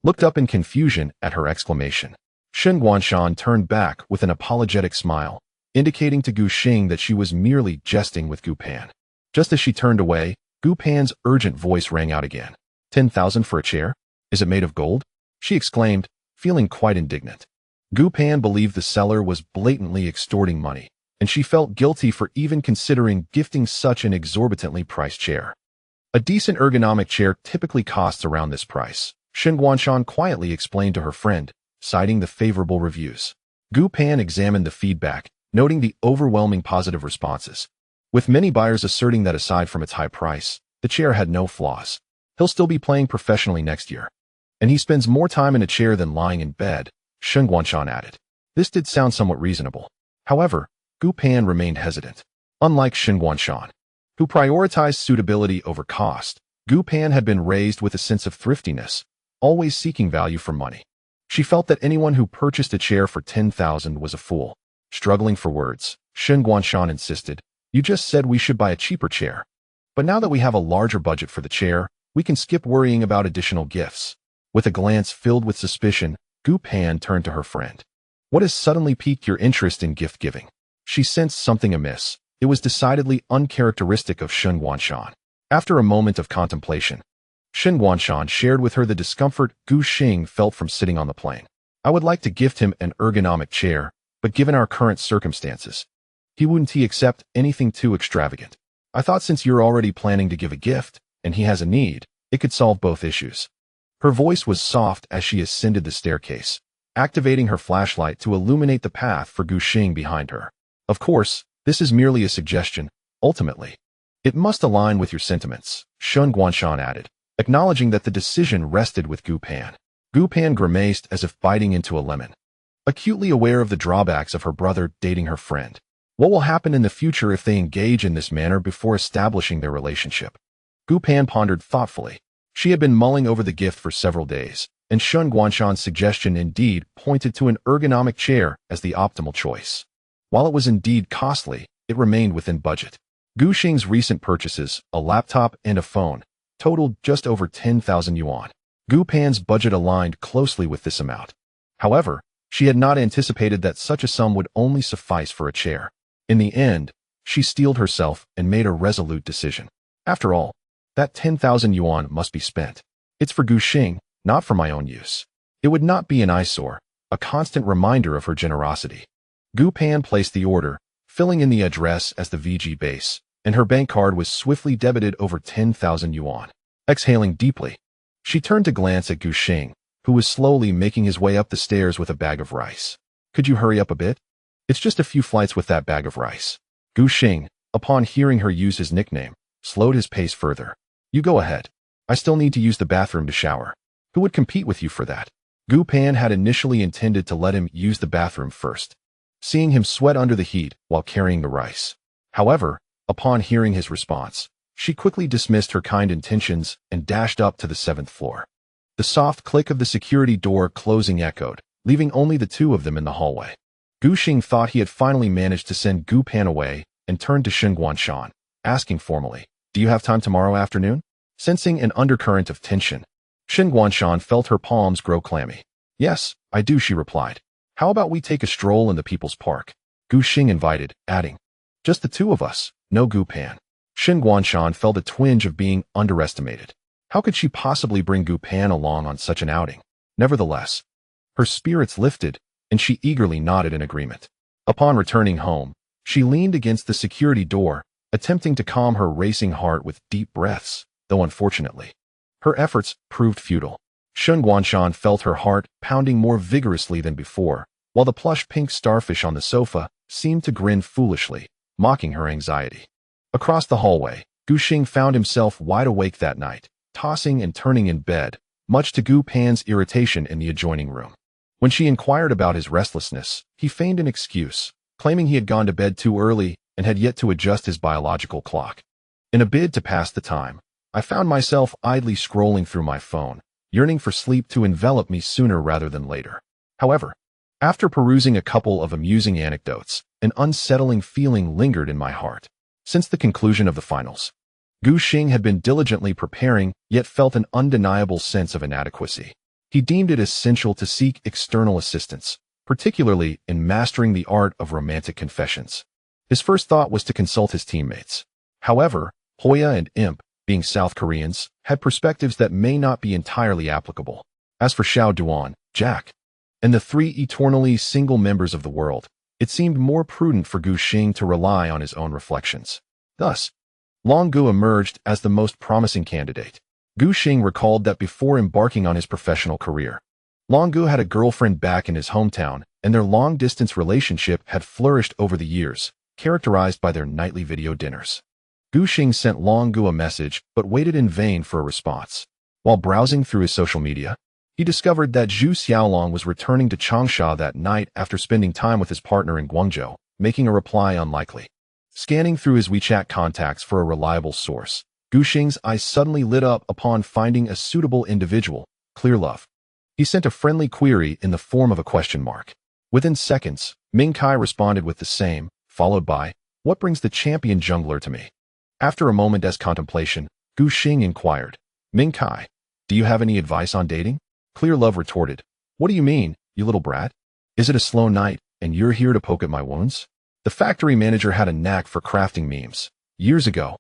looked up in confusion at her exclamation. Shun Guanshan turned back with an apologetic smile, indicating to Gu Xing that she was merely jesting with Gu Pan. Just as she turned away, Gu Pan's urgent voice rang out again. 10,000 for a chair? Is it made of gold?" she exclaimed, feeling quite indignant. Gu Pan believed the seller was blatantly extorting money, and she felt guilty for even considering gifting such an exorbitantly priced chair. A decent ergonomic chair typically costs around this price, Shen Guanshan quietly explained to her friend, citing the favorable reviews. Gu Pan examined the feedback, noting the overwhelming positive responses, with many buyers asserting that aside from its high price, the chair had no flaws. He'll still be playing professionally next year. And he spends more time in a chair than lying in bed, Shen Guanshan added. This did sound somewhat reasonable. However, Gu Pan remained hesitant. Unlike Shen Guanshan, who prioritized suitability over cost, Gu Pan had been raised with a sense of thriftiness, always seeking value for money. She felt that anyone who purchased a chair for 10,000 was a fool. Struggling for words, Shen Guanshan insisted, "You just said we should buy a cheaper chair. But now that we have a larger budget for the chair, we can skip worrying about additional gifts." With a glance filled with suspicion, Gu Pan turned to her friend. "What has suddenly piqued your interest in gift-giving?" She sensed something amiss. It was decidedly uncharacteristic of Shen Guanshan. After a moment of contemplation, Shen Guanshan shared with her the discomfort Gu Xing felt from sitting on the plane. "I would like to gift him an ergonomic chair, but given our current circumstances, he wouldn't accept anything too extravagant. I thought since you're already planning to give a gift, and he has a need, it could solve both issues." Her voice was soft as she ascended the staircase, activating her flashlight to illuminate the path for Gu Xing behind her. "Of course, this is merely a suggestion. Ultimately, it must align with your sentiments," Shen Guanshan added, acknowledging that the decision rested with Gu Pan. Gu Pan grimaced as if biting into a lemon, acutely aware of the drawbacks of her brother dating her friend. What will happen in the future if they engage in this manner before establishing their relationship? Gu Pan pondered thoughtfully. She had been mulling over the gift for several days, and Shen Guanshan's suggestion indeed pointed to an ergonomic chair as the optimal choice. While it was indeed costly, it remained within budget. Gu Xing's recent purchases, a laptop and a phone, totaled just over 10,000 yuan. Gu Pan's budget aligned closely with this amount. However, she had not anticipated that such a sum would only suffice for a chair. In the end, she steeled herself and made a resolute decision. After all, that 10,000 yuan must be spent. It's for Gu Xing, not for my own use. It would not be an eyesore, a constant reminder of her generosity. Gu Pan placed the order, filling in the address as the VG base, and her bank card was swiftly debited over 10,000 yuan. Exhaling deeply, she turned to glance at Gu Xing, who was slowly making his way up the stairs with a bag of rice. "Could you hurry up a bit? It's just a few flights with that bag of rice." Gu Xing, upon hearing her use his nickname, slowed his pace further. "You go ahead. I still need to use the bathroom to shower." "Who would compete with you for that?" Gu Pan had initially intended to let him use the bathroom first, seeing him sweat under the heat while carrying the rice. However, upon hearing his response, she quickly dismissed her kind intentions and dashed up to the 7th floor. The soft click of the security door closing echoed, leaving only the two of them in the hallway. Gu Xing thought he had finally managed to send Gu Pan away and turned to Shen Guanshan, asking formally, "Do you have time tomorrow afternoon?" Sensing an undercurrent of tension, Shen Guanshan felt her palms grow clammy. "Yes, I do," she replied. "How about we take a stroll in the People's Park?" Gu Xing invited, adding, "Just the two of us, no Gu Pan." Shen Guanshan felt a twinge of being underestimated. How could she possibly bring Gu Pan along on such an outing? Nevertheless, her spirits lifted, and she eagerly nodded in agreement. Upon returning home, she leaned against the security door, attempting to calm her racing heart with deep breaths, though unfortunately, her efforts proved futile. Shen Guanshan felt her heart pounding more vigorously than before, while the plush pink starfish on the sofa seemed to grin foolishly, mocking her anxiety. Across the hallway, Gu Xing found himself wide awake that night, tossing and turning in bed, much to Gu Pan's irritation in the adjoining room. When she inquired about his restlessness, he feigned an excuse, claiming he had gone to bed too early and had yet to adjust his biological clock. In a bid to pass the time, I found myself idly scrolling through my phone, yearning for sleep to envelop me sooner rather than later. However, after perusing a couple of amusing anecdotes, an unsettling feeling lingered in my heart. Since the conclusion of the finals, Gu Xing had been diligently preparing, yet felt an undeniable sense of inadequacy. He deemed it essential to seek external assistance, particularly in mastering the art of romantic confessions. His first thought was to consult his teammates. However, Hou Ye and Imp, being South Koreans, had perspectives that may not be entirely applicable. As for Xiao Duan, Jack, and the three eternally single members of the world, it seemed more prudent for Gu Xing to rely on his own reflections. Thus, Gu emerged as the most promising candidate. Gu Xing recalled that before embarking on his professional career, Gu had a girlfriend back in his hometown, and their long-distance relationship had flourished over the years, characterized by their nightly video dinners. Gu Xing sent Gu a message, but waited in vain for a response. While browsing through his social media, he discovered that Zhu Xiaolong was returning to Changsha that night after spending time with his partner in Guangzhou, making a reply unlikely. Scanning through his WeChat contacts for a reliable source, Gu Xing's eyes suddenly lit up upon finding a suitable individual, Clear Love. He sent a friendly query in the form of a question mark. Within seconds, Ming Kai responded with the same, followed by, "What brings the champion jungler to me?" After a moment's contemplation, Gu Xing inquired, "Ming Kai, do you have any advice on dating?" Clear Love retorted, "What do you mean, you little brat? Is it a slow night, and you're here to poke at my wounds?" The factory manager had a knack for crafting memes. Years ago,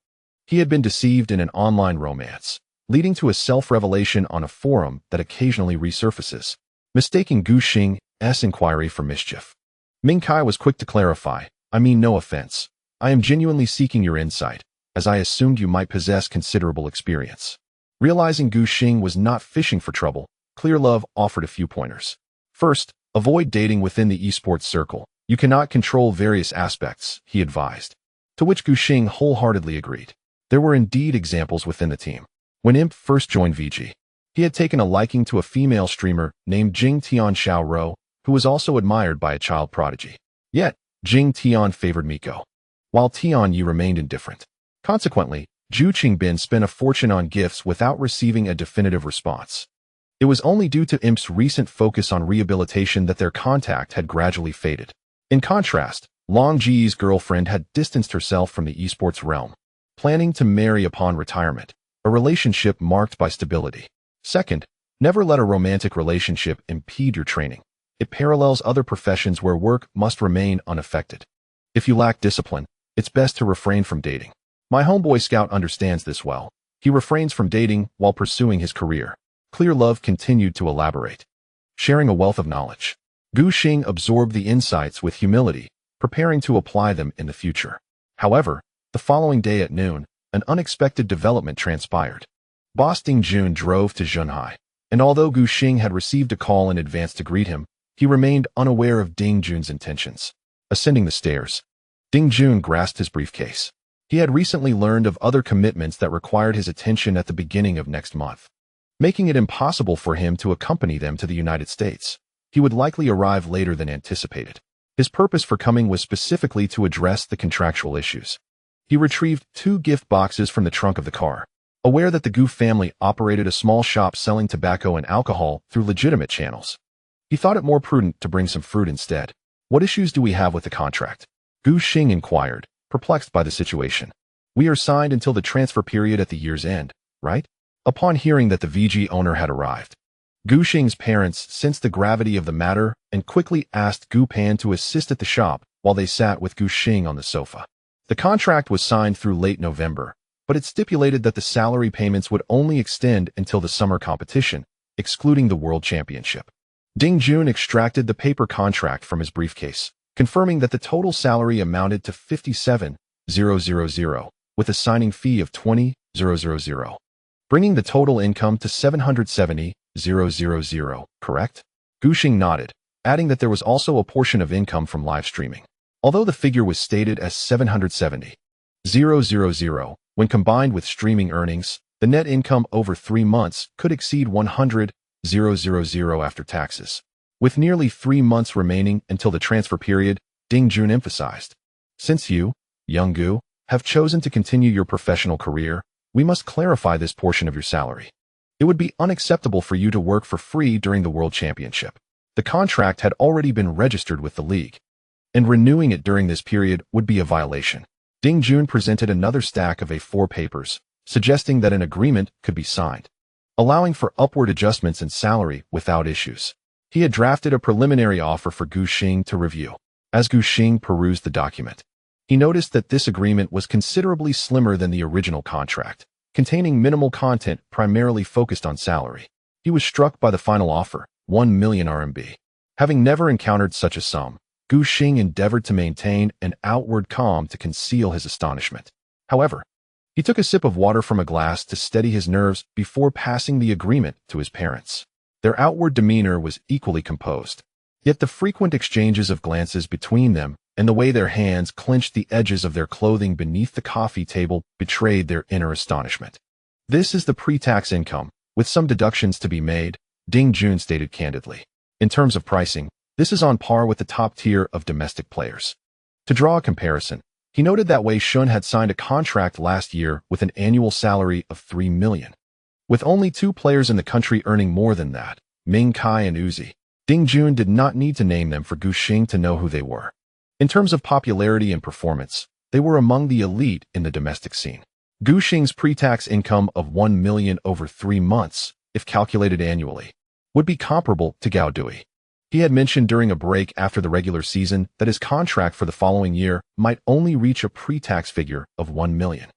he had been deceived in an online romance, leading to a self-revelation on a forum that occasionally resurfaces, mistaking Gu Xing's inquiry for mischief. Ming Kai was quick to clarify, "I mean no offense. I am genuinely seeking your insight, as I assumed you might possess considerable experience." Realizing Gu Xing was not fishing for trouble, Clear Love offered a few pointers. First, avoid dating within the esports circle. You cannot control various aspects, he advised. To which Gu Xing wholeheartedly agreed. There were indeed examples within the team. When Imp first joined VG, he had taken a liking to a female streamer named Jing Tian Xiaoro, who was also admired by a child prodigy. Yet, Jing Tian favored Meiko, while Tian Ye remained indifferent. Consequently, Zhu Qingbin spent a fortune on gifts without receiving a definitive response. It was only due to Imp's recent focus on rehabilitation that their contact had gradually faded. In contrast, Long Ji's girlfriend had distanced herself from the esports realm, planning to marry upon retirement, a relationship marked by stability. Second, never let a romantic relationship impede your training. It parallels other professions where work must remain unaffected. If you lack discipline, it's best to refrain from dating. My homeboy Scout understands this well. He refrains from dating while pursuing his career. Clear Love continued to elaborate, sharing a wealth of knowledge. Gu Xing absorbed the insights with humility, preparing to apply them in the future. However, the following day at noon, an unexpected development transpired. Boss Ding Jun drove to Zhonghai, and although Gu Xing had received a call in advance to greet him, he remained unaware of Ding Jun's intentions. Ascending the stairs, Ding Jun grasped his briefcase. He had recently learned of other commitments that required his attention at the beginning of next month, making it impossible for him to accompany them to the United States. He would likely arrive later than anticipated. His purpose for coming was specifically to address the contractual issues. He retrieved 2 gift boxes from the trunk of the car, aware that the Gu family operated a small shop selling tobacco and alcohol through legitimate channels. He thought it more prudent to bring some fruit instead. "What issues do we have with the contract?" Gu Xing inquired, perplexed by the situation. "We are signed until the transfer period at the year's end, right?" Upon hearing that the VG owner had arrived, Gu Xing's parents sensed the gravity of the matter and quickly asked Gu Pan to assist at the shop while they sat with Gu Xing on the sofa. The contract was signed through late November, but it stipulated that the salary payments would only extend until the summer competition, excluding the World Championship. Ding Jun extracted the paper contract from his briefcase, confirming that the total salary amounted to 57,000, with a signing fee of 20,000, bringing the total income to 770,000, correct? Gu Xing nodded, adding that there was also a portion of income from live streaming. Although the figure was stated as 770,000, when combined with streaming earnings, the net income over 3 months could exceed 100,000 after taxes. With nearly 3 months remaining until the transfer period, Ding Jun emphasized, "Since you, young Gu, have chosen to continue your professional career, we must clarify this portion of your salary. It would be unacceptable for you to work for free during the World Championship. The contract had already been registered with the league, and renewing it during this period would be a violation." Ding Jun presented another stack of A4 papers, suggesting that an agreement could be signed, allowing for upward adjustments in salary without issues. He had drafted a preliminary offer for Gu Xing to review. As Gu Xing perused the document, he noticed that this agreement was considerably slimmer than the original contract, containing minimal content primarily focused on salary. He was struck by the final offer, 1 million RMB. Having never encountered such a sum, Gu Xing endeavored to maintain an outward calm to conceal his astonishment. However, he took a sip of water from a glass to steady his nerves before passing the agreement to his parents. Their outward demeanor was equally composed, yet the frequent exchanges of glances between them and the way their hands clenched the edges of their clothing beneath the coffee table betrayed their inner astonishment. "This is the pre-tax income, with some deductions to be made," Ding Jun stated candidly. "In terms of pricing, this is on par with the top tier of domestic players." To draw a comparison, he noted that Wei Shun had signed a contract last year with an annual salary of 3 million. With only 2 players in the country earning more than that, Ming Kai and Uzi, Ding Jun did not need to name them for Gu Xing to know who they were. In terms of popularity and performance, they were among the elite in the domestic scene. Gu Xing's pre-tax income of 1 million over 3 months, if calculated annually, would be comparable to Gao Dui. He had mentioned during a break after the regular season that his contract for the following year might only reach a pre-tax figure of 1 million.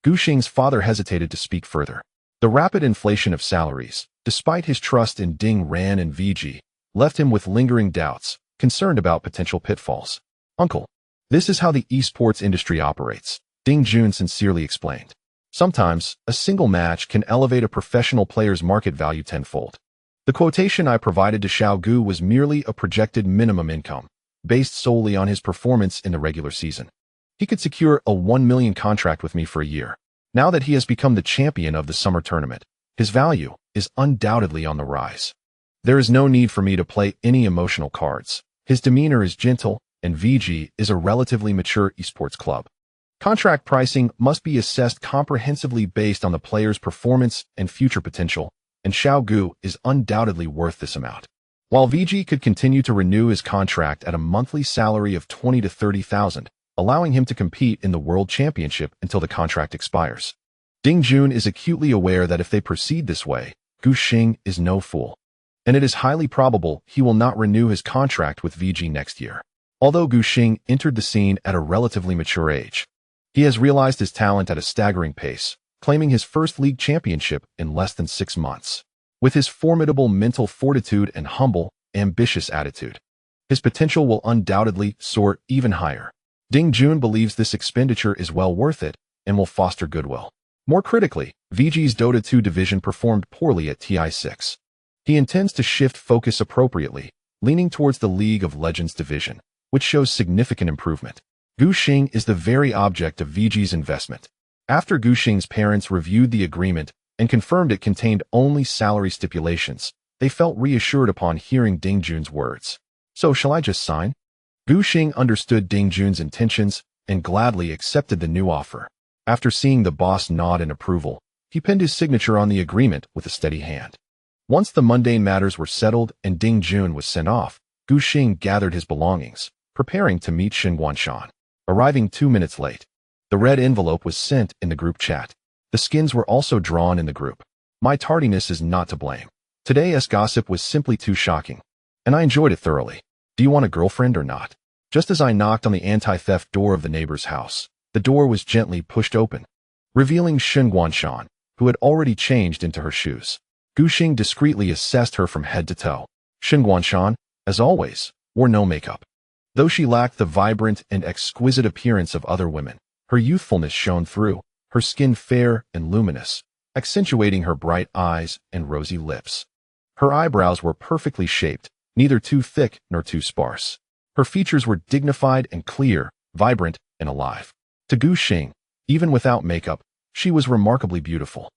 Gu Xing's father hesitated to speak further. The rapid inflation of salaries, despite his trust in Ding Ran and VG, left him with lingering doubts, concerned about potential pitfalls. "Uncle, this is how the esports industry operates," Ding Jun sincerely explained. "Sometimes, a single match can elevate a professional player's market value tenfold." The quotation I provided to Xiao Gu was merely a projected minimum income, based solely on his performance in the regular season. He could secure a 1 million contract with me for a year. Now that he has become the champion of the summer tournament, his value is undoubtedly on the rise. There is no need for me to play any emotional cards. His demeanor is gentle, and VG is a relatively mature esports club. Contract pricing must be assessed comprehensively based on the player's performance and future potential, and Xiao Gu is undoubtedly worth this amount. While VG could continue to renew his contract at a monthly salary of 20 to 30,000, allowing him to compete in the World Championship until the contract expires. Ding Jun is acutely aware that if they proceed this way, Gu Xing is no fool, and it is highly probable he will not renew his contract with VG next year. Although Gu Xing entered the scene at a relatively mature age, he has realized his talent at a staggering pace, claiming his first league championship in less than 6 months. With his formidable mental fortitude and humble, ambitious attitude, his potential will undoubtedly soar even higher. Ding Jun believes this expenditure is well worth it and will foster goodwill. More critically, VG's Dota 2 division performed poorly at TI6. He intends to shift focus appropriately, leaning towards the League of Legends division, which shows significant improvement. Gu Xing is the very object of VG's investment. After Gu Xing's parents reviewed the agreement and confirmed it contained only salary stipulations, they felt reassured upon hearing Ding Jun's words. "So shall I just sign?" Gu Xing understood Ding Jun's intentions and gladly accepted the new offer. After seeing the boss nod in approval, he pinned his signature on the agreement with a steady hand. Once the mundane matters were settled and Ding Jun was sent off, Gu Xing gathered his belongings, preparing to meet Shen Guanshan. Arriving 2 minutes late, the red envelope was sent in the group chat. The skins were also drawn in the group. My tardiness is not to blame. Today's gossip was simply too shocking, and I enjoyed it thoroughly. Do you want a girlfriend or not? Just as I knocked on the anti-theft door of the neighbor's house, the door was gently pushed open, revealing Shen Guanshan, who had already changed into her shoes. Gu Xing discreetly assessed her from head to toe. Shen Guanshan, as always, wore no makeup. Though she lacked the vibrant and exquisite appearance of other women, her youthfulness shone through, her skin fair and luminous, accentuating her bright eyes and rosy lips. Her eyebrows were perfectly shaped, neither too thick nor too sparse. Her features were dignified and clear, vibrant and alive. To Gu Xing, even without makeup, she was remarkably beautiful.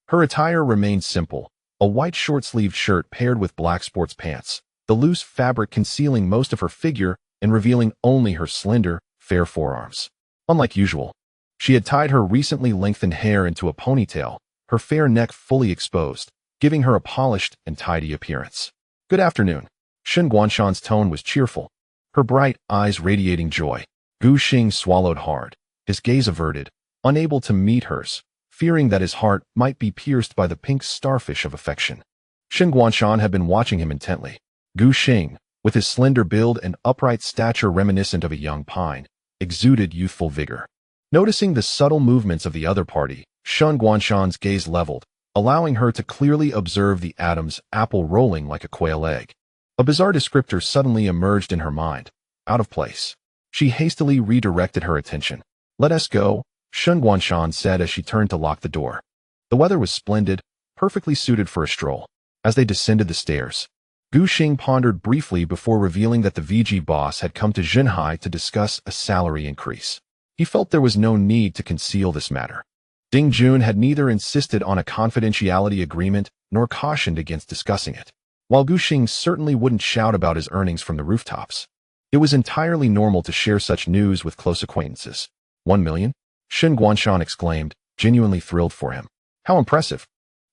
Her attire remained simple, a white short-sleeved shirt paired with black sports pants, the loose fabric concealing most of her figure and revealing only her slender, fair forearms. Unlike usual, she had tied her recently lengthened hair into a ponytail, her fair neck fully exposed, giving her a polished and tidy appearance. "Good afternoon." Shen Guanshan's tone was cheerful, her bright eyes radiating joy. Gu Xing swallowed hard, his gaze averted, unable to meet hers, fearing that his heart might be pierced by the pink starfish of affection. Shen Guanshan had been watching him intently. Gu Xing, with his slender build and upright stature reminiscent of a young pine, exuded youthful vigor. Noticing the subtle movements of the other party, Shen Guanshan's gaze leveled, allowing her to clearly observe the Adam's apple rolling like a quail egg. A bizarre descriptor suddenly emerged in her mind, out of place. She hastily redirected her attention. "Let us go," Shun Guanshan said as she turned to lock the door. The weather was splendid, perfectly suited for a stroll. As they descended the stairs, Gu Xing pondered briefly before revealing that the VG boss had come to Xinhai to discuss a salary increase. He felt there was no need to conceal this matter. Ding Jun had neither insisted on a confidentiality agreement nor cautioned against discussing it. While Gu Xing certainly wouldn't shout about his earnings from the rooftops, it was entirely normal to share such news with close acquaintances. 1 million? Shen Guanshan exclaimed, genuinely thrilled for him. How impressive!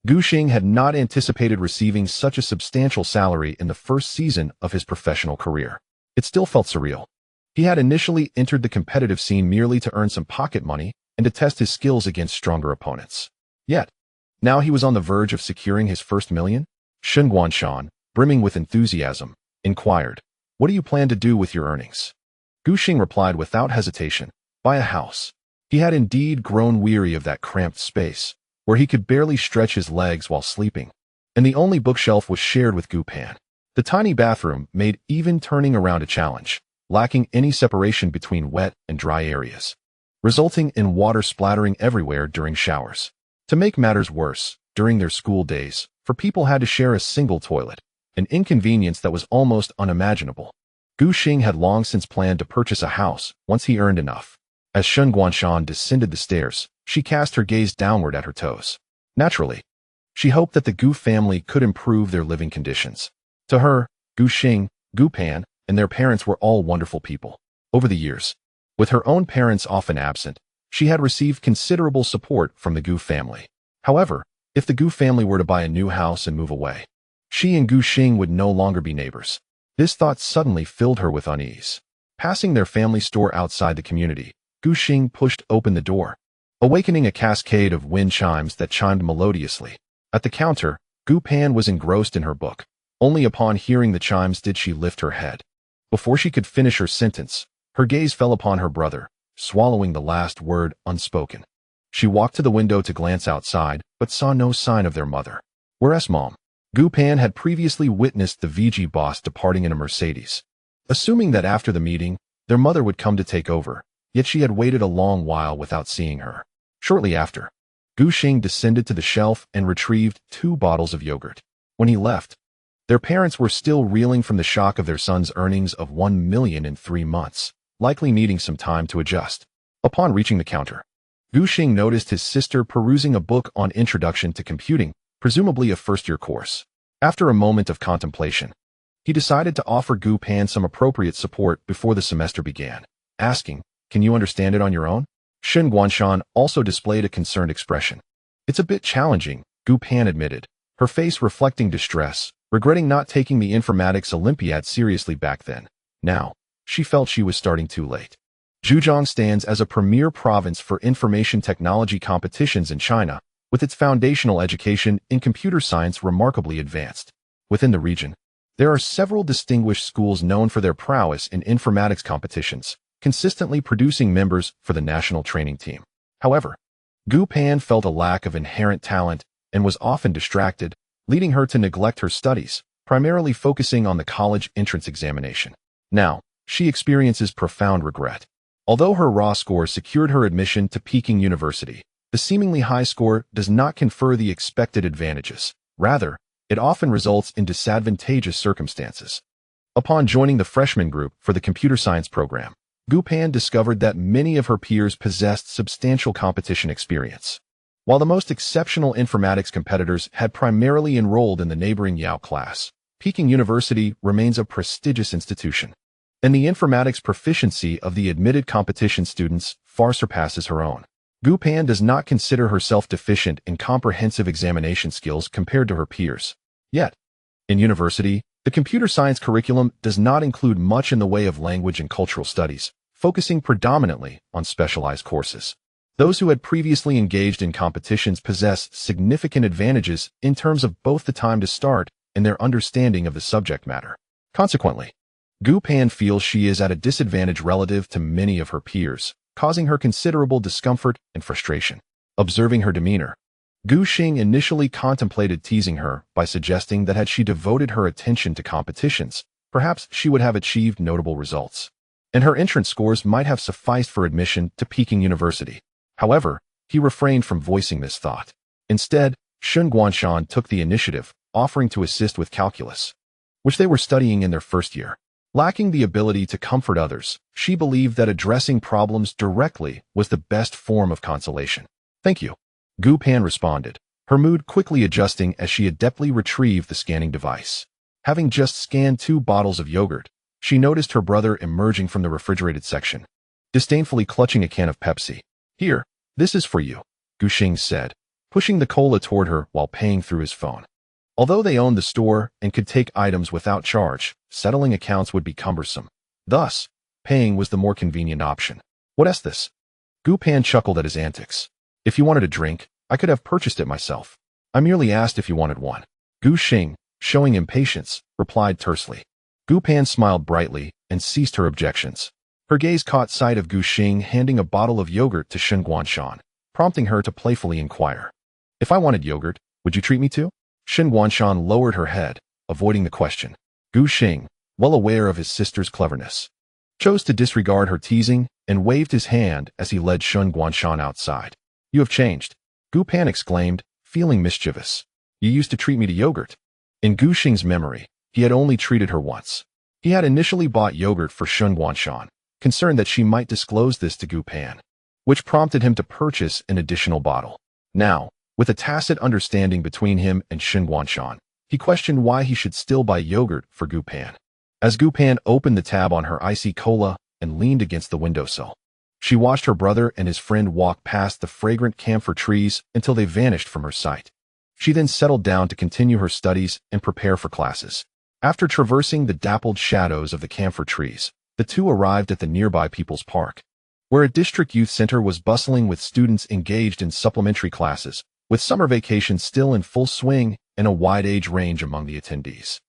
Gu Xing had not anticipated receiving such a substantial salary in the first season of his professional career. It still felt surreal. He had initially entered the competitive scene merely to earn some pocket money and to test his skills against stronger opponents. Yet, now he was on the verge of securing his first million? Shen Guanshan, brimming with enthusiasm, inquired, "What do you plan to do with your earnings?" Gu Xing replied without hesitation, "Buy a house." He had indeed grown weary of that cramped space, where he could barely stretch his legs while sleeping, and the only bookshelf was shared with Gu Pan. The tiny bathroom made even turning around a challenge, lacking any separation between wet and dry areas, resulting in water splattering everywhere during showers. To make matters worse, during their school days, for people had to share a single toilet, an inconvenience that was almost unimaginable. Gu Xing had long since planned to purchase a house once he earned enough. As Shen Guanshan descended the stairs, she cast her gaze downward at her toes. Naturally, she hoped that the Gu family could improve their living conditions. To her, Gu Xing, Gu Pan, and their parents were all wonderful people. Over the years, with her own parents often absent, she had received considerable support from the Gu family. However, if the Gu family were to buy a new house and move away, she and Gu Xing would no longer be neighbors. This thought suddenly filled her with unease. Passing their family store outside the community, Gu Xing pushed open the door, awakening a cascade of wind chimes that chimed melodiously. At the counter, Gu Pan was engrossed in her book. Only upon hearing the chimes did she lift her head. Before she could finish her sentence, her gaze fell upon her brother, swallowing the last word unspoken. She walked to the window to glance outside, but saw no sign of their mother. "Where's Mom?" Gu Pan had previously witnessed the VG boss departing in a Mercedes, assuming that after the meeting, their mother would come to take over, yet she had waited a long while without seeing her. Shortly after, Gu Xing descended to the shelf and retrieved 2 bottles of yogurt. When he left, their parents were still reeling from the shock of their son's earnings of 1 million in 3 months, likely needing some time to adjust. Upon reaching the counter, Gu Xing noticed his sister perusing a book on Introduction to Computing, presumably a first-year course. After a moment of contemplation, he decided to offer Gu Pan some appropriate support before the semester began, asking, "Can you understand it on your own?" Shen Guanshan also displayed a concerned expression. "It's a bit challenging," Gu Pan admitted, her face reflecting distress, regretting not taking the informatics Olympiad seriously back then. Now, she felt she was starting too late. Zhejiang stands as a premier province for information technology competitions in China, with its foundational education in computer science remarkably advanced. Within the region, there are several distinguished schools known for their prowess in informatics competitions, consistently producing members for the national training team. However, Gu Pan felt a lack of inherent talent and was often distracted, leading her to neglect her studies, primarily focusing on the college entrance examination. Now, she experiences profound regret. Although her raw score secured her admission to Peking University, the seemingly high score does not confer the expected advantages. Rather, it often results in disadvantageous circumstances. Upon joining the freshman group for the computer science program, Gu Pan discovered that many of her peers possessed substantial competition experience. While the most exceptional informatics competitors had primarily enrolled in the neighboring Yao class, Peking University remains a prestigious institution, and the informatics proficiency of the admitted competition students far surpasses her own. Gu Pan does not consider herself deficient in comprehensive examination skills compared to her peers. Yet, in university, the computer science curriculum does not include much in the way of language and cultural studies, focusing predominantly on specialized courses. Those who had previously engaged in competitions possess significant advantages in terms of both the time to start and their understanding of the subject matter. Consequently, Gu Pan feels she is at a disadvantage relative to many of her peers, causing her considerable discomfort and frustration. Observing her demeanor, Gu Xing initially contemplated teasing her by suggesting that had she devoted her attention to competitions, perhaps she would have achieved notable results, and her entrance scores might have sufficed for admission to Peking University. However, he refrained from voicing this thought. Instead, Shun Guanshan took the initiative, offering to assist with calculus, which they were studying in their first year. Lacking the ability to comfort others, she believed that addressing problems directly was the best form of consolation. "Thank you," Gu Pan responded, her mood quickly adjusting as she adeptly retrieved the scanning device. Having just scanned 2 bottles of yogurt, she noticed her brother emerging from the refrigerated section, disdainfully clutching a can of Pepsi. "Here, this is for you," Gu Xing said, pushing the cola toward her while paying through his phone. Although they owned the store and could take items without charge, settling accounts would be cumbersome. Thus, paying was the more convenient option. "What is this?" Gu Pan chuckled at his antics. "If you wanted a drink, I could have purchased it myself. I merely asked if you wanted one." Gu Xing, showing impatience, replied tersely. Gu Pan smiled brightly and ceased her objections. Her gaze caught sight of Gu Xing handing a bottle of yogurt to Shun Guanshan, prompting her to playfully inquire, "If I wanted yogurt, would you treat me to?" Shun Guanshan lowered her head, avoiding the question. Gu Xing, well aware of his sister's cleverness, chose to disregard her teasing and waved his hand as he led Shun Guanshan outside. "You have changed," Gu Pan exclaimed, feeling mischievous. "You used to treat me to yogurt." In Gu Xing's memory, he had only treated her once. He had initially bought yogurt for Shun Guanshan, concerned that she might disclose this to Gu Pan, which prompted him to purchase an additional bottle. Now, with a tacit understanding between him and Shun Guanshan, he questioned why he should still buy yogurt for Gu Pan. As Gu Pan opened the tab on her icy cola and leaned against the windowsill, she watched her brother and his friend walk past the fragrant camphor trees until they vanished from her sight. She then settled down to continue her studies and prepare for classes. After traversing the dappled shadows of the camphor trees, the two arrived at the nearby People's Park, where a district youth center was bustling with students engaged in supplementary classes, with summer vacation still in full swing and a wide age range among the attendees.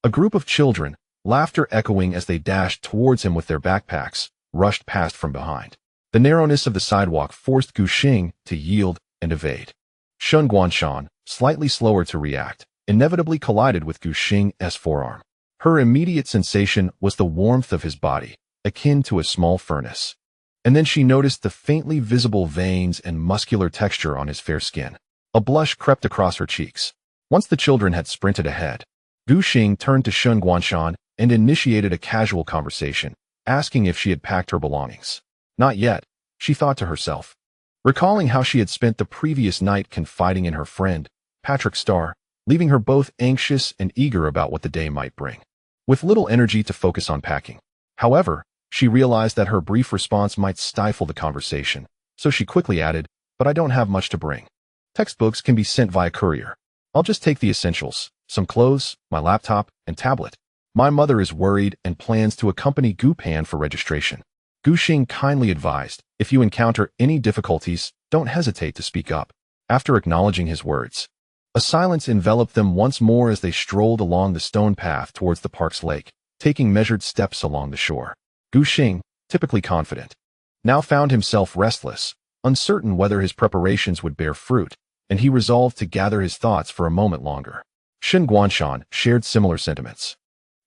A group of children, laughter echoing as they dashed towards him with their backpacks, rushed past from behind. The narrowness of the sidewalk forced Gu Xing to yield and evade. Shun Guanshan, slightly slower to react, inevitably collided with Gu Xing's forearm. Her immediate sensation was the warmth of his body, akin to a small furnace. And then she noticed the faintly visible veins and muscular texture on his fair skin. A blush crept across her cheeks. Once the children had sprinted ahead, Gu Xing turned to Shun Guanshan and initiated a casual conversation, asking if she had packed her belongings. Not yet, she thought to herself, recalling how she had spent the previous night confiding in her friend, Patrick Starr, leaving her both anxious and eager about what the day might bring, with little energy to focus on packing. However, she realized that her brief response might stifle the conversation, so she quickly added, "But I don't have much to bring. Textbooks can be sent via courier. I'll just take the essentials, some clothes, my laptop, and tablet. My mother is worried and plans to accompany Gu Pan for registration." Gu Xing kindly advised, "If you encounter any difficulties, don't hesitate to speak up." After acknowledging his words, a silence enveloped them once more as they strolled along the stone path towards the park's lake, taking measured steps along the shore. Gu Xing, typically confident, now found himself restless, uncertain whether his preparations would bear fruit, and he resolved to gather his thoughts for a moment longer. Shun Guanshan shared similar sentiments.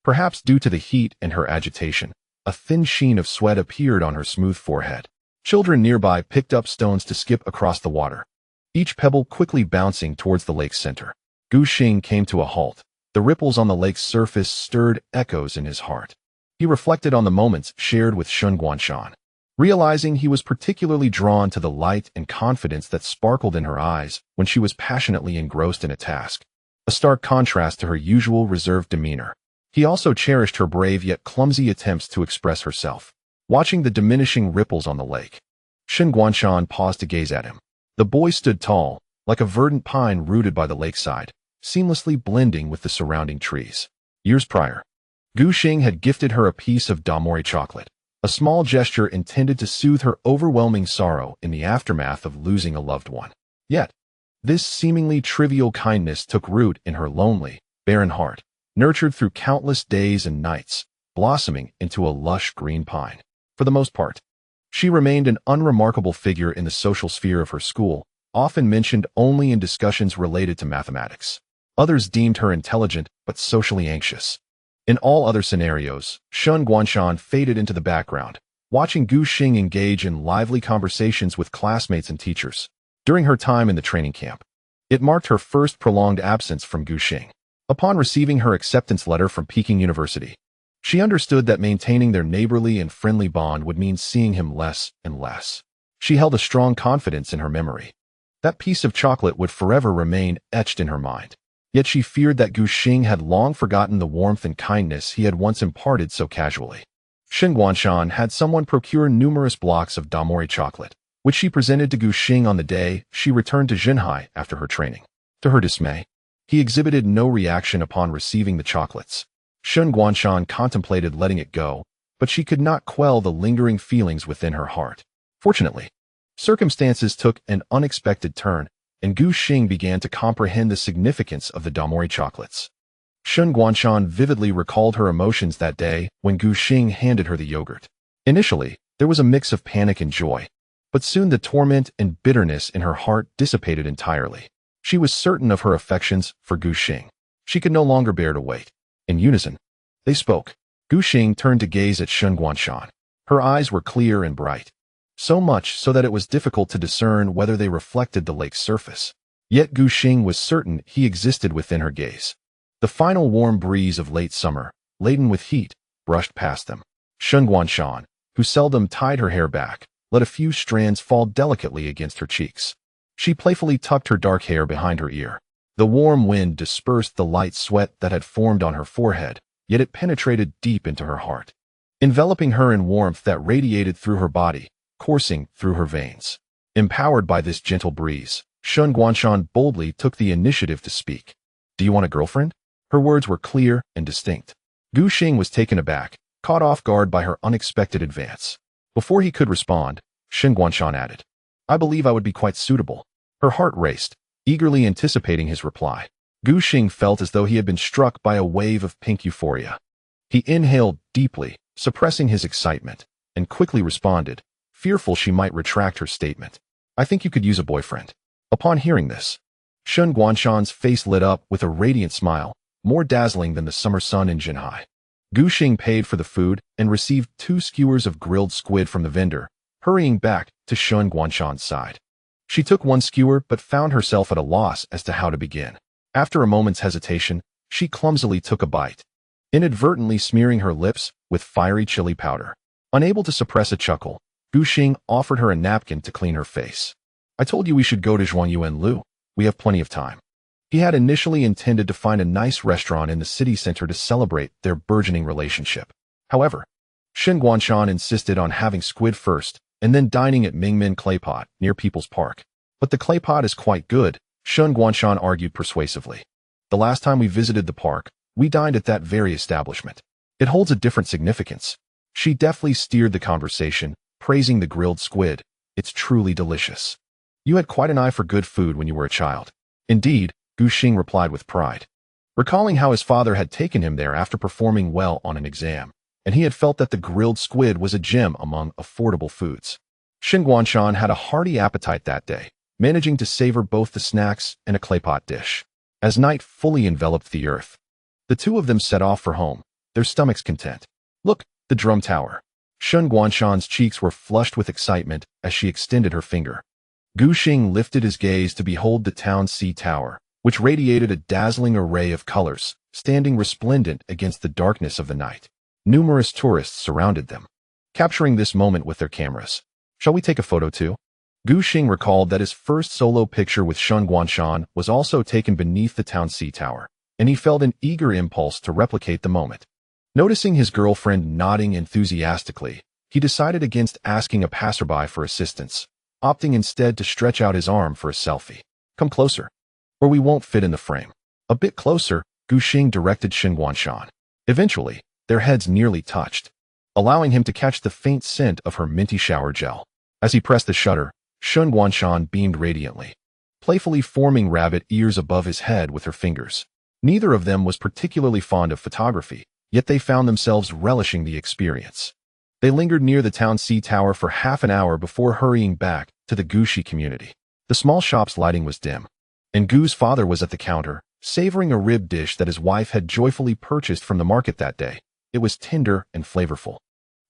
Perhaps due to the heat and her agitation, a thin sheen of sweat appeared on her smooth forehead. Children nearby picked up stones to skip across the water, each pebble quickly bouncing towards the lake's center. Gu Xing came to a halt. The ripples on the lake's surface stirred echoes in his heart. He reflected on the moments shared with Shun Guanshan, realizing he was particularly drawn to the light and confidence that sparkled in her eyes when she was passionately engrossed in a task, a stark contrast to her usual reserved demeanor. He also cherished her brave yet clumsy attempts to express herself. Watching the diminishing ripples on the lake, Shun Guanshan paused to gaze at him. The boy stood tall, like a verdant pine rooted by the lakeside, seamlessly blending with the surrounding trees. Years prior, Gu Xing had gifted her a piece of damori chocolate, a small gesture intended to soothe her overwhelming sorrow in the aftermath of losing a loved one. Yet, this seemingly trivial kindness took root in her lonely, barren heart, nurtured through countless days and nights, blossoming into a lush green pine. For the most part, she remained an unremarkable figure in the social sphere of her school, often mentioned only in discussions related to mathematics. Others deemed her intelligent but socially anxious. In all other scenarios, Shun Guanshan faded into the background, watching Gu Xing engage in lively conversations with classmates and teachers. During her time in the training camp, it marked her first prolonged absence from Gu Xing. Upon receiving her acceptance letter from Peking University, she understood that maintaining their neighborly and friendly bond would mean seeing him less and less. She held a strong confidence in her memory. That piece of chocolate would forever remain etched in her mind. Yet she feared that Gu Xing had long forgotten the warmth and kindness he had once imparted so casually. Shun Guanshan had someone procure numerous blocks of damori chocolate, which she presented to Gu Xing on the day she returned to Jinhai after her training. To her dismay, he exhibited no reaction upon receiving the chocolates. Shun Guanshan contemplated letting it go, but she could not quell the lingering feelings within her heart. Fortunately, circumstances took an unexpected turn, and Gu Xing began to comprehend the significance of the damori chocolates. Shun Guanshan vividly recalled her emotions that day when Gu Xing handed her the yogurt. Initially, there was a mix of panic and joy, but soon the torment and bitterness in her heart dissipated entirely. She was certain of her affections for Gu Xing. She could no longer bear to wait. In unison, they spoke. Gu Xing turned to gaze at Shun Guanshan. Her eyes were clear and bright, so much so that it was difficult to discern whether they reflected the lake's surface. Yet Gu Xing was certain he existed within her gaze. The final warm breeze of late summer, laden with heat, brushed past them. Shun Guanshan, who seldom tied her hair back, let a few strands fall delicately against her cheeks. She playfully tucked her dark hair behind her ear. The warm wind dispersed the light sweat that had formed on her forehead, yet it penetrated deep into her heart, enveloping her in warmth that radiated through her body, coursing through her veins. Empowered by this gentle breeze, Shun Guanshan boldly took the initiative to speak. "Do you want a girlfriend?" Her words were clear and distinct. Gu Xing was taken aback, caught off guard by her unexpected advance. Before he could respond, Shun Guanshan added, "I believe I would be quite suitable." Her heart raced, eagerly anticipating his reply. Gu Xing felt as though he had been struck by a wave of pink euphoria. He inhaled deeply, suppressing his excitement, and quickly responded, fearful she might retract her statement. "I think you could use a boyfriend." Upon hearing this, Shun Guanshan's face lit up with a radiant smile, more dazzling than the summer sun in Jinhai. Gu Xing paid for the food and received 2 skewers of grilled squid from the vendor, hurrying back to Shun Guanshan's side. She took 1 skewer but found herself at a loss as to how to begin. After a moment's hesitation, she clumsily took a bite, inadvertently smearing her lips with fiery chili powder. Unable to suppress a chuckle, Gu Xing offered her a napkin to clean her face. "I told you we should go to Zhuangyuan Lu. We have plenty of time." He had initially intended to find a nice restaurant in the city center to celebrate their burgeoning relationship. However, Shun Guanshan insisted on having squid first, and then dining at Mingmen Claypot near People's Park. "But the Claypot is quite good," Shun Guanshan argued persuasively. "The last time we visited the park, we dined at that very establishment. It holds a different significance." She deftly steered the conversation, praising the grilled squid. "It's truly delicious. You had quite an eye for good food when you were a child." "Indeed," Gu Xing replied with pride, recalling how his father had taken him there after performing well on an exam, and he had felt that the grilled squid was a gem among affordable foods. Shun Guanshan had a hearty appetite that day, managing to savor both the snacks and a claypot dish. As night fully enveloped the earth, the two of them set off for home, their stomachs content. "Look, the drum tower." Shun Guanshan's cheeks were flushed with excitement as she extended her finger. Gu Xing lifted his gaze to behold the town sea tower, which radiated a dazzling array of colors, standing resplendent against the darkness of the night. Numerous tourists surrounded them, capturing this moment with their cameras. "Shall we take a photo too?" Gu Xing recalled that his first solo picture with Shun Guanshan was also taken beneath the town sea tower, and he felt an eager impulse to replicate the moment. Noticing his girlfriend nodding enthusiastically, he decided against asking a passerby for assistance, opting instead to stretch out his arm for a selfie. "Come closer, or we won't fit in the frame." A bit closer, Gu Xing directed Shun Guanshan. Eventually, their heads nearly touched, allowing him to catch the faint scent of her minty shower gel. As he pressed the shutter, Shun Guanshan beamed radiantly, playfully forming rabbit ears above his head with her fingers. Neither of them was particularly fond of photography, yet they found themselves relishing the experience. They lingered near the town sea tower for half an hour before hurrying back to the Gushi community. The small shop's lighting was dim, and Gu's father was at the counter, savoring a rib dish that his wife had joyfully purchased from the market that day. It was tender and flavorful.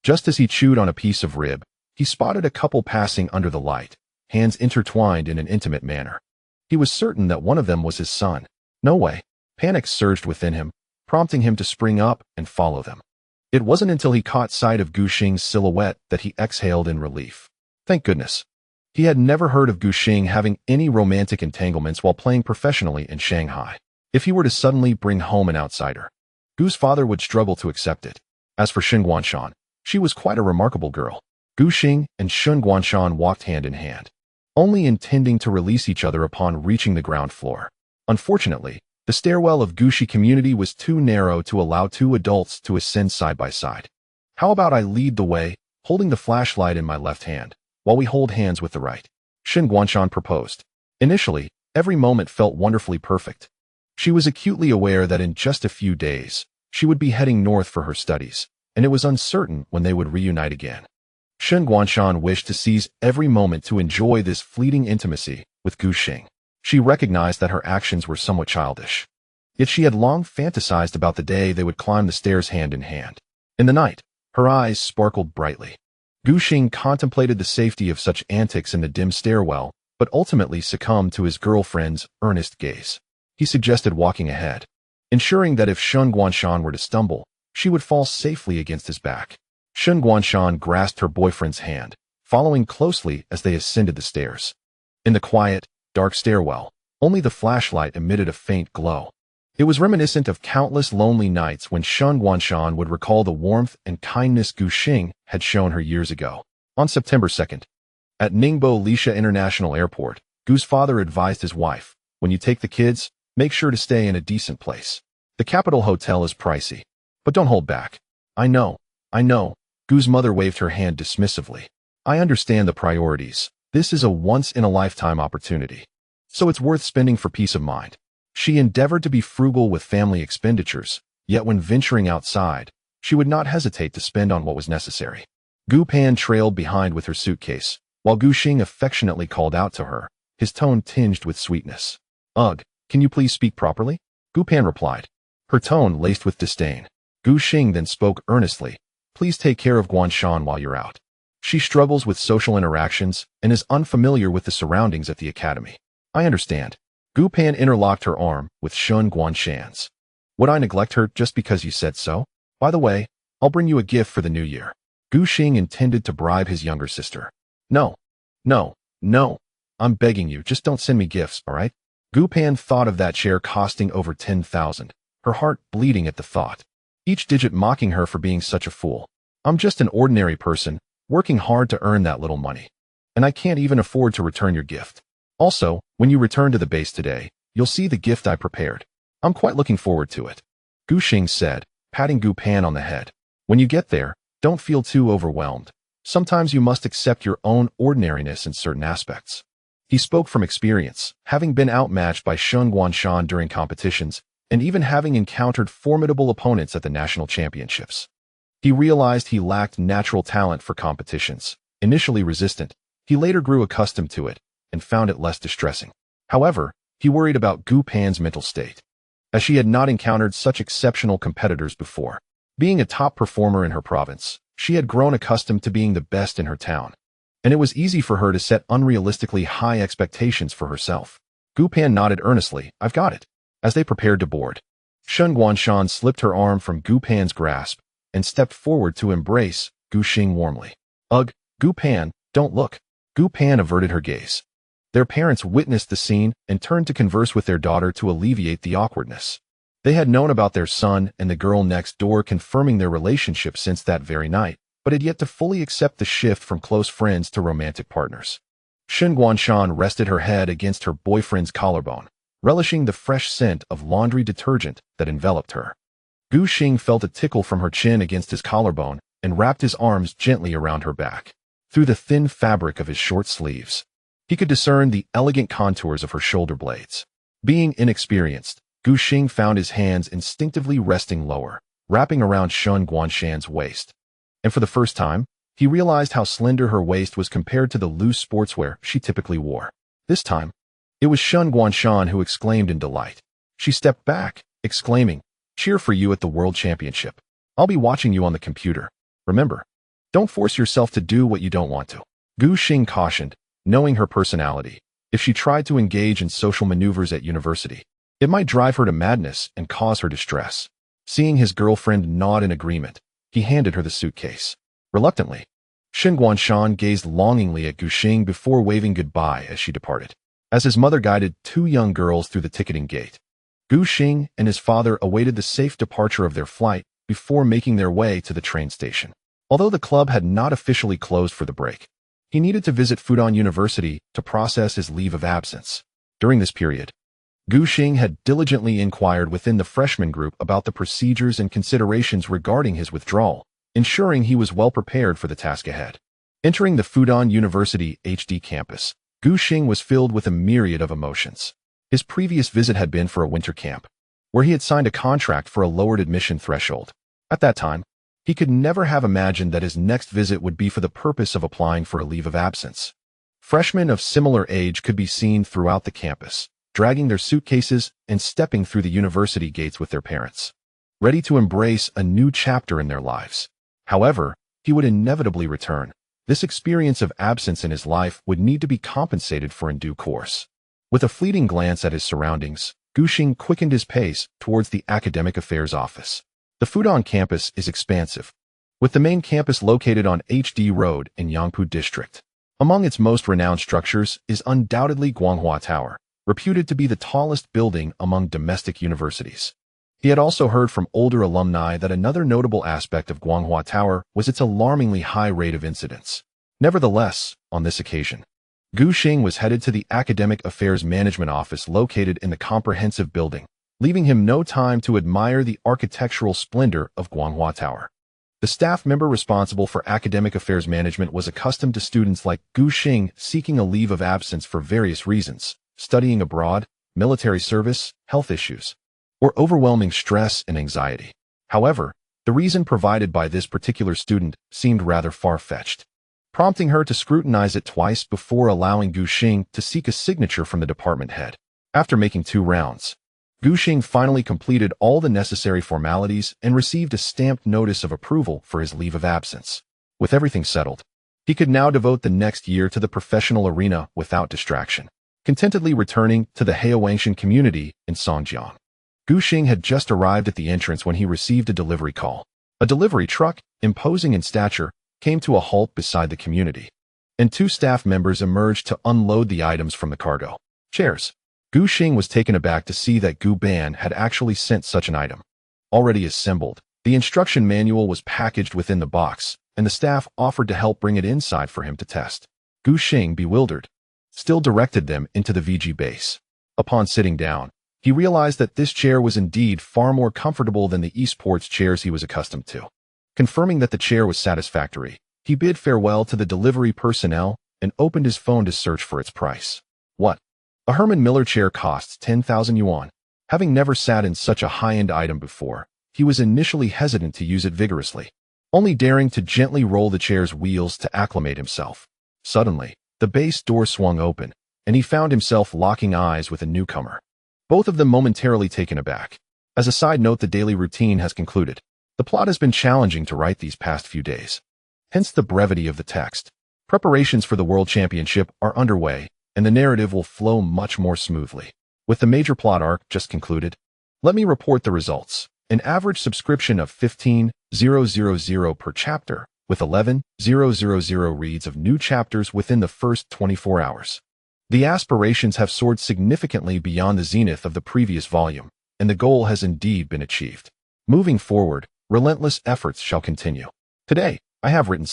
Just as he chewed on a piece of rib, he spotted a couple passing under the light, hands intertwined in an intimate manner. He was certain that one of them was his son. No way. Panic surged within him, prompting him to spring up and follow them. It wasn't until he caught sight of Gu Xing's silhouette that he exhaled in relief. Thank goodness. He had never heard of Gu Xing having any romantic entanglements while playing professionally in Shanghai. If he were to suddenly bring home an outsider, Gu's father would struggle to accept it. As for Shun Guanshan, she was quite a remarkable girl. Gu Xing and Shun Guanshan walked hand in hand, only intending to release each other upon reaching the ground floor. Unfortunately, the stairwell of Gushi community was too narrow to allow two adults to ascend side by side. How about I lead the way, holding the flashlight in my left hand, while we hold hands with the right? Shun Guanshan proposed. Initially, every moment felt wonderfully perfect. She was acutely aware that in just a few days, she would be heading north for her studies, and it was uncertain when they would reunite again. Shun Guanshan wished to seize every moment to enjoy this fleeting intimacy with Gu Xing. She recognized that her actions were somewhat childish. Yet she had long fantasized about the day they would climb the stairs hand in hand. In the night, her eyes sparkled brightly. Gu Xing contemplated the safety of such antics in the dim stairwell, but ultimately succumbed to his girlfriend's earnest gaze. He suggested walking ahead, ensuring that if Shun Guanshan were to stumble, she would fall safely against his back. Shun Guanshan grasped her boyfriend's hand, following closely as they ascended the stairs. In the quiet, dark stairwell, only the flashlight emitted a faint glow. It was reminiscent of countless lonely nights when Shun Guanshan would recall the warmth and kindness Gu Xing had shown her years ago. On September 2nd, at Ningbo Lisha International Airport, Gu's father advised his wife, "When you take the kids, make sure to stay in a decent place. The capital hotel is pricey, but don't hold back." I know. Gu's mother waved her hand dismissively. "I understand the priorities. This is a once-in-a-lifetime opportunity, so it's worth spending for peace of mind." She endeavored to be frugal with family expenditures, yet when venturing outside, she would not hesitate to spend on what was necessary. Gu Pan trailed behind with her suitcase, while Gu Xing affectionately called out to her, his tone tinged with sweetness. "Ugh, can you please speak properly?" Gu Pan replied, her tone laced with disdain. Gu Xing then spoke earnestly, "Please take care of Guanshan while you're out. She struggles with social interactions and is unfamiliar with the surroundings at the academy." "I understand." Gu Pan interlocked her arm with Shun Guanshan's. "Would I neglect her just because you said so? By the way, I'll bring you a gift for the new year." Gu Xing intended to bribe his younger sister. No, I'm begging you, just don't send me gifts, all right?" Gu Pan thought of that chair costing over 10,000, her heart bleeding at the thought, each digit mocking her for being such a fool. "I'm just an ordinary person, working hard to earn that little money, and I can't even afford to return your gift. Also, when you return to the base today, you'll see the gift I prepared. I'm quite looking forward to it," Gu Xing said, patting Gu Pan on the head. "When you get there, don't feel too overwhelmed. Sometimes you must accept your own ordinariness in certain aspects." He spoke from experience, having been outmatched by Shun Guanshan during competitions, and even having encountered formidable opponents at the national championships. He realized he lacked natural talent for competitions. Initially resistant, he later grew accustomed to it, and found it less distressing. However, he worried about Gu Pan's mental state, as she had not encountered such exceptional competitors before. Being a top performer in her province, she had grown accustomed to being the best in her town, and it was easy for her to set unrealistically high expectations for herself. Gu Pan nodded earnestly, "I've got it." As they prepared to board, Shun Guanshan slipped her arm from Gu Pan's grasp and stepped forward to embrace Gu Xing warmly. "Ugh, Gu Pan, don't look." Gu Pan averted her gaze. Their parents witnessed the scene and turned to converse with their daughter to alleviate the awkwardness. They had known about their son and the girl next door confirming their relationship since that very night, but had yet to fully accept the shift from close friends to romantic partners. Shun Guanshan rested her head against her boyfriend's collarbone, relishing the fresh scent of laundry detergent that enveloped her. Gu Xing felt a tickle from her chin against his collarbone and wrapped his arms gently around her back. Through the thin fabric of his short sleeves, he could discern the elegant contours of her shoulder blades. Being inexperienced, Gu Xing found his hands instinctively resting lower, wrapping around Shun Guanshan's waist. And for the first time, he realized how slender her waist was compared to the loose sportswear she typically wore. This time, it was Shun Guanshan who exclaimed in delight. She stepped back, exclaiming, "Cheer for you at the World Championship. I'll be watching you on the computer. Remember, don't force yourself to do what you don't want to." Gu Xing cautioned, knowing her personality. If she tried to engage in social maneuvers at university, it might drive her to madness and cause her distress. Seeing his girlfriend nod in agreement, he handed her the suitcase. Reluctantly, Shen Guanshan gazed longingly at Gu Xing before waving goodbye as she departed. As his mother guided two young girls through the ticketing gate, Gu Xing and his father awaited the safe departure of their flight before making their way to the train station. Although the club had not officially closed for the break, he needed to visit Fudan University to process his leave of absence. During this period, Gu Xing had diligently inquired within the freshman group about the procedures and considerations regarding his withdrawal, ensuring he was well prepared for the task ahead. Entering the Fudan University HD campus, Gu Xing was filled with a myriad of emotions. His previous visit had been for a winter camp, where he had signed a contract for a lowered admission threshold. At that time, he could never have imagined that his next visit would be for the purpose of applying for a leave of absence. Freshmen of similar age could be seen throughout the campus, dragging their suitcases and stepping through the university gates with their parents, ready to embrace a new chapter in their lives. However, he would inevitably return. This experience of absence in his life would need to be compensated for in due course. With a fleeting glance at his surroundings, Gu Xing quickened his pace towards the academic affairs office. The Fudan campus is expansive, with the main campus located on HD Road in Yangpu District. Among its most renowned structures is undoubtedly Guanghua Tower, reputed to be the tallest building among domestic universities. He had also heard from older alumni that another notable aspect of Guanghua Tower was its alarmingly high rate of incidents. Nevertheless, on this occasion, Gu Xing was headed to the Academic Affairs Management Office located in the comprehensive building, leaving him no time to admire the architectural splendor of Guanghua Tower. The staff member responsible for academic affairs management was accustomed to students like Gu Xing seeking a leave of absence for various reasons, studying abroad, military service, health issues, or overwhelming stress and anxiety. However, the reason provided by this particular student seemed rather far-fetched, prompting her to scrutinize it twice before allowing Gu Xing to seek a signature from the department head. After making 2 rounds, Gu Xing finally completed all the necessary formalities and received a stamped notice of approval for his leave of absence. With everything settled, he could now devote the next year to the professional arena without distraction, contentedly returning to the Heowangshan community in Songjiang. Gu Xing had just arrived at the entrance when he received a delivery call. A delivery truck, imposing in stature, came to a halt beside the community, and 2 staff members emerged to unload the items from the cargo. Chairs. Gu Xing was taken aback to see that Gu Ban had actually sent such an item. Already assembled, the instruction manual was packaged within the box, and the staff offered to help bring it inside for him to test. Gu Xing, bewildered, still directed them into the VG base. Upon sitting down, he realized that this chair was indeed far more comfortable than the esports chairs he was accustomed to. Confirming that the chair was satisfactory, he bid farewell to the delivery personnel and opened his phone to search for its price. What? A Herman Miller chair costs 10,000 yuan. Having never sat in such a high-end item before, he was initially hesitant to use it vigorously, only daring to gently roll the chair's wheels to acclimate himself. Suddenly, the base door swung open, and he found himself locking eyes with a newcomer, both of them momentarily taken aback. As a side note, the daily routine has concluded. The plot has been challenging to write these past few days, hence the brevity of the text. Preparations for the World Championship are underway, and the narrative will flow much more smoothly. With the major plot arc just concluded, let me report the results. An average subscription of 15,000 per chapter, with 11,000 reads of new chapters within the first 24 hours. The aspirations have soared significantly beyond the zenith of the previous volume, and the goal has indeed been achieved. Moving forward, relentless efforts shall continue. Today, I have written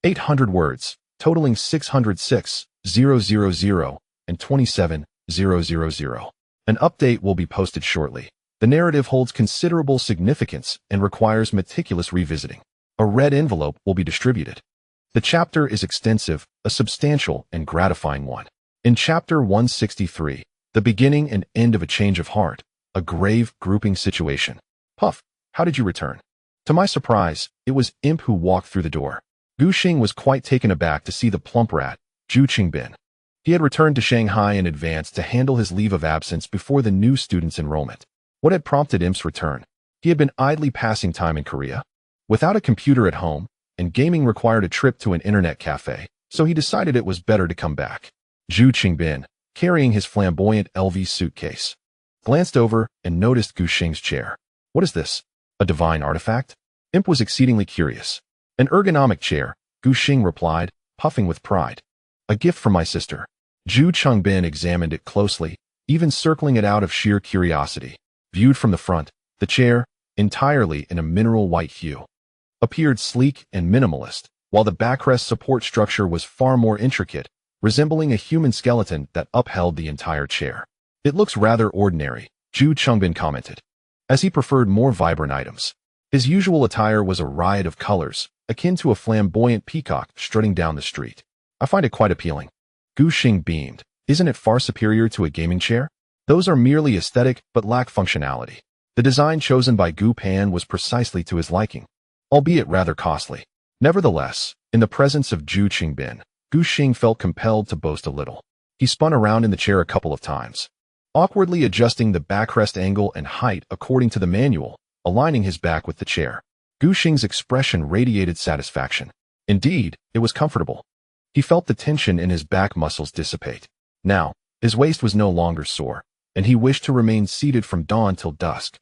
800 words, totaling 606,000 and 27,000. An update will be posted shortly. The narrative holds considerable significance and requires meticulous revisiting. A red envelope will be distributed. The chapter is extensive, a substantial and gratifying one. In Chapter 163, the beginning and end of a change of heart, a grave grouping situation. Puff, how did you return? To my surprise, it was Imp who walked through the door. Gu Xing was quite taken aback to see the plump rat, Zhu Qingbin. He had returned to Shanghai in advance to handle his leave of absence before the new student's enrollment. What had prompted Imp's return? He had been idly passing time in Korea. Without a computer at home, and gaming required a trip to an internet cafe, so he decided it was better to come back. Zhu Qingbin, carrying his flamboyant LV suitcase, glanced over and noticed Gu Xing's chair. What is this? A divine artifact? Imp was exceedingly curious. An ergonomic chair, Gu Xing replied, puffing with pride. A gift from my sister. Zhu Qingbin examined it closely, even circling it out of sheer curiosity. Viewed from the front, the chair, entirely in a mineral white hue, appeared sleek and minimalist, while the backrest support structure was far more intricate, resembling a human skeleton that upheld the entire chair. It looks rather ordinary, Zhu Qingbin commented, as he preferred more vibrant items. His usual attire was a riot of colors, akin to a flamboyant peacock strutting down the street. I find it quite appealing. Gu Xing beamed. Isn't it far superior to a gaming chair? Those are merely aesthetic but lack functionality. The design chosen by Gu Pan was precisely to his liking, albeit rather costly. Nevertheless, in the presence of Zhu Qingbin, Gu Xing felt compelled to boast a little. He spun around in the chair a couple of times, awkwardly adjusting the backrest angle and height according to the manual, aligning his back with the chair. Gu Xing's expression radiated satisfaction. Indeed, it was comfortable. He felt the tension in his back muscles dissipate. Now, his waist was no longer sore, and he wished to remain seated from dawn till dusk.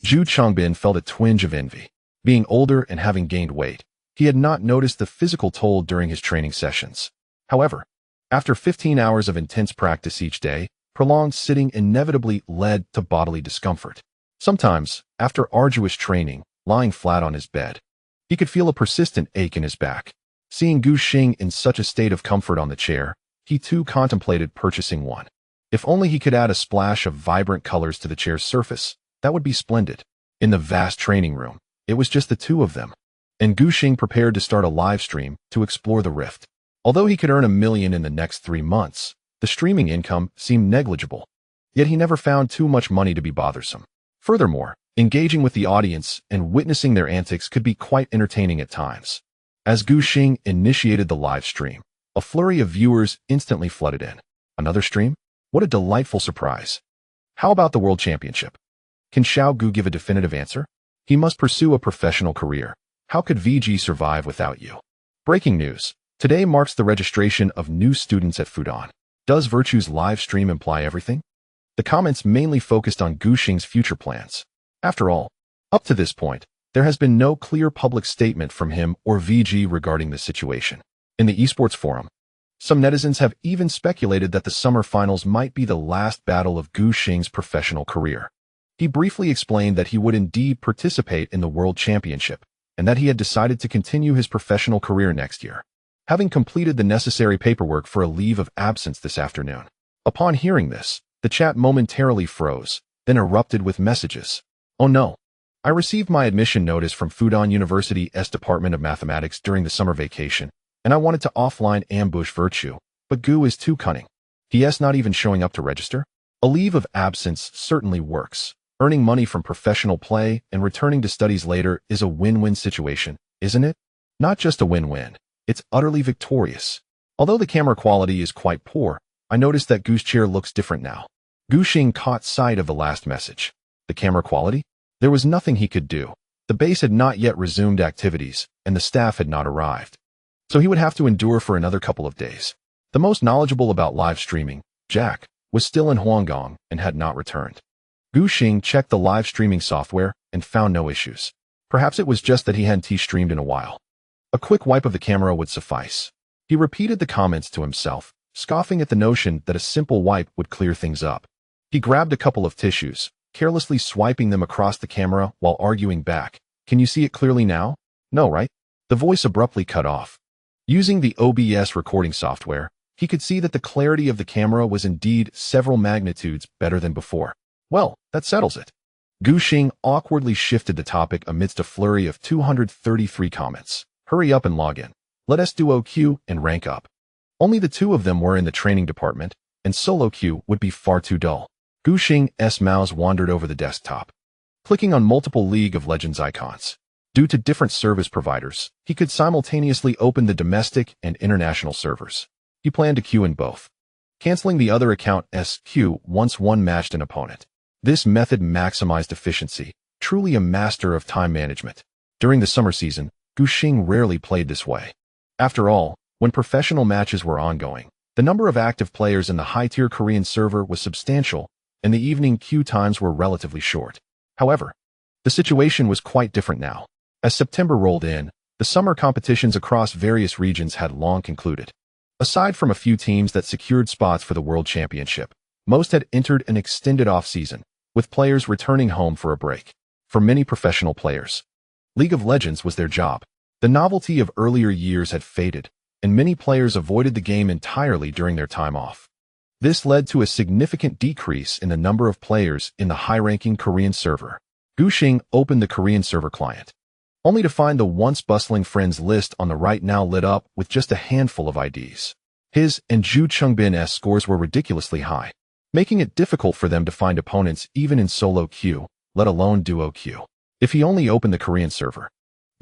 Zhu Qingbin felt a twinge of envy. Being older and having gained weight, he had not noticed the physical toll during his training sessions. However, after 15 hours of intense practice each day, prolonged sitting inevitably led to bodily discomfort. Sometimes, after arduous training, lying flat on his bed, he could feel a persistent ache in his back. Seeing Gu Xing in such a state of comfort on the chair, he too contemplated purchasing one. If only he could add a splash of vibrant colors to the chair's surface, that would be splendid. In the vast training room, it was just the two of them, and Gu Xing prepared to start a live stream to explore the rift. Although he could earn $1 million in the next 3 months, the streaming income seemed negligible. Yet he never found too much money to be bothersome. Furthermore, engaging with the audience and witnessing their antics could be quite entertaining at times. As Gu Xing initiated the live stream, a flurry of viewers instantly flooded in. Another stream? What a delightful surprise. How about the World Championship? Can Xiao Gu give a definitive answer? He must pursue a professional career. How could VG survive without you? Breaking news. Today marks the registration of new students at Fudan. Does Virtue's live stream imply everything? The comments mainly focused on Gu Xing's future plans. After all, up to this point, there has been no clear public statement from him or VG regarding the situation. In the esports forum, some netizens have even speculated that the summer finals might be the last battle of Gu Xing's professional career. He briefly explained that he would indeed participate in the World Championship, and that he had decided to continue his professional career next year, having completed the necessary paperwork for a leave of absence this afternoon. Upon hearing this, the chat momentarily froze, then erupted with messages. Oh no. I received my admission notice from Fudan University's Department of Mathematics during the summer vacation, and I wanted to offline ambush Virtue, but Gu is too cunning. He's not even showing up to register. A leave of absence certainly works. Earning money from professional play and returning to studies later is a win-win situation, isn't it? Not just a win-win, it's utterly victorious. Although the camera quality is quite poor, I noticed that Gu's chair looks different now. Gu Xing caught sight of the last message. The camera quality? There was nothing he could do. The base had not yet resumed activities, and the staff had not arrived. So he would have to endure for another couple of days. The most knowledgeable about live streaming, Jack, was still in Huanggang and had not returned. Gu Xing checked the live streaming software and found no issues. Perhaps it was just that he hadn't streamed in a while. A quick wipe of the camera would suffice. He repeated the comments to himself, scoffing at the notion that a simple wipe would clear things up. He grabbed a couple of tissues, carelessly swiping them across the camera while arguing back. Can you see it clearly now? No, right? The voice abruptly cut off. Using the OBS recording software, he could see that the clarity of the camera was indeed several magnitudes better than before. Well, that settles it. Gu Xing awkwardly shifted the topic amidst a flurry of 233 comments. Hurry up and log in. Let us duo queue and rank up. Only the two of them were in the training department, and solo queue would be far too dull. Gu Xing's mouse wandered over the desktop, clicking on multiple League of Legends icons. Due to different service providers, he could simultaneously open the domestic and international servers. He planned to queue in both. canceling the other account SQ once one matched an opponent. This method maximized efficiency, truly a master of time management. During the summer season, Gu Xing rarely played this way. After all, when professional matches were ongoing, the number of active players in the high-tier Korean server was substantial, and the evening queue times were relatively short. However, the situation was quite different now. As September rolled in, the summer competitions across various regions had long concluded. Aside from a few teams that secured spots for the World Championship, most had entered an extended off-season, with players returning home for a break. For many professional players, League of Legends was their job. The novelty of earlier years had faded, and many players avoided the game entirely during their time off. This led to a significant decrease in the number of players in the high-ranking Korean server. Gu Xing opened the Korean server client, only to find the once bustling friends list on the right now lit up with just a handful of IDs. His and Zhu Chungbin's scores were ridiculously high, making it difficult for them to find opponents even in solo queue, let alone duo queue. If he only opened the Korean server,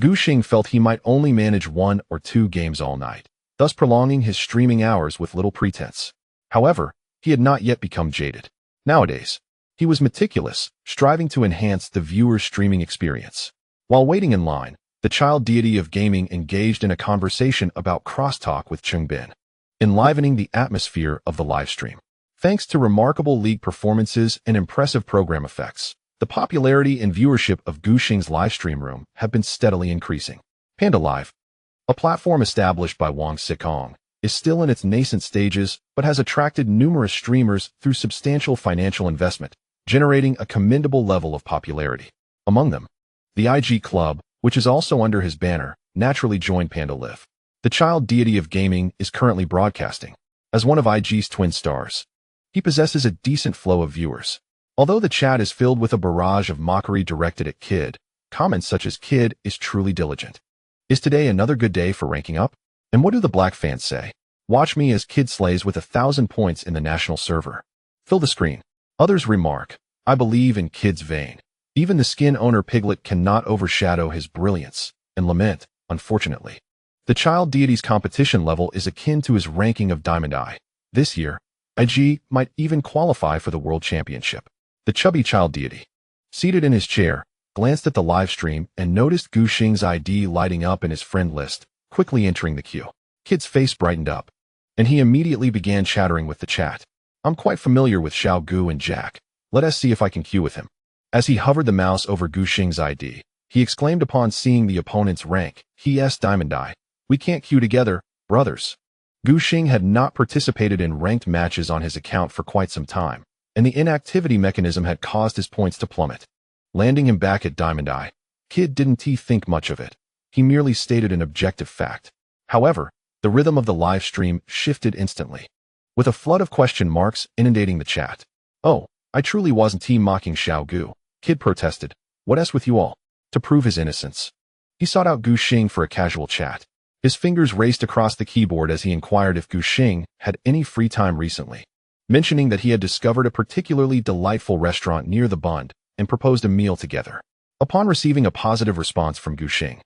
Gu Xing felt he might only manage 1 or 2 games all night, thus prolonging his streaming hours with little pretense. However, he had not yet become jaded. Nowadays, he was meticulous, striving to enhance the viewer's streaming experience. While waiting in line, the child deity of gaming engaged in a conversation about crosstalk with Chungbin, enlivening the atmosphere of the livestream. Thanks to remarkable league performances and impressive program effects, the popularity and viewership of Gu Xing's livestream room have been steadily increasing. Panda Live, a platform established by Wang Xikong, is still in its nascent stages but has attracted numerous streamers through substantial financial investment, generating a commendable level of popularity. Among them, the IG Club, which is also under his banner, naturally joined Panda Live. The child deity of gaming is currently broadcasting. As one of IG's twin stars, he possesses a decent flow of viewers. Although the chat is filled with a barrage of mockery directed at Kid, comments such as "Kid is truly diligent. Is today another good day for ranking up? And what do the black fans say? Watch me as Kid slays with 1,000 points in the national server. Fill the screen." Others remark, "I believe in Kid's vein. Even the skin owner Piglet cannot overshadow his brilliance," and lament, "Unfortunately, the child deity's competition level is akin to his ranking of Diamond Eye. This year, IG might even qualify for the World Championship." The chubby child deity, seated in his chair, glanced at the live stream and noticed Gu Xing's ID lighting up in his friend list, quickly entering the queue. Kid's face brightened up, and he immediately began chattering with the chat. "I'm quite familiar with Xiao Gu and Jack. Let us see if I can queue with him." As he hovered the mouse over Gu Xing's ID, he exclaimed upon seeing the opponent's rank, "He Diamond Eye. We can't queue together, brothers." Gu Xing had not participated in ranked matches on his account for quite some time, and the inactivity mechanism had caused his points to plummet. Landing him back at Diamond Eye, Kid didn't think much of it. He merely stated an objective fact. However, the rhythm of the live stream shifted instantly, with a flood of question marks inundating the chat. "Oh, I truly wasn't mocking Xiao Gu," Kid protested. "What else with you all?" To prove his innocence, he sought out Gu Xing for a casual chat. His fingers raced across the keyboard as he inquired if Gu Xing had any free time recently, mentioning that he had discovered a particularly delightful restaurant near the Bund and proposed a meal together. Upon receiving a positive response from Gu Xing,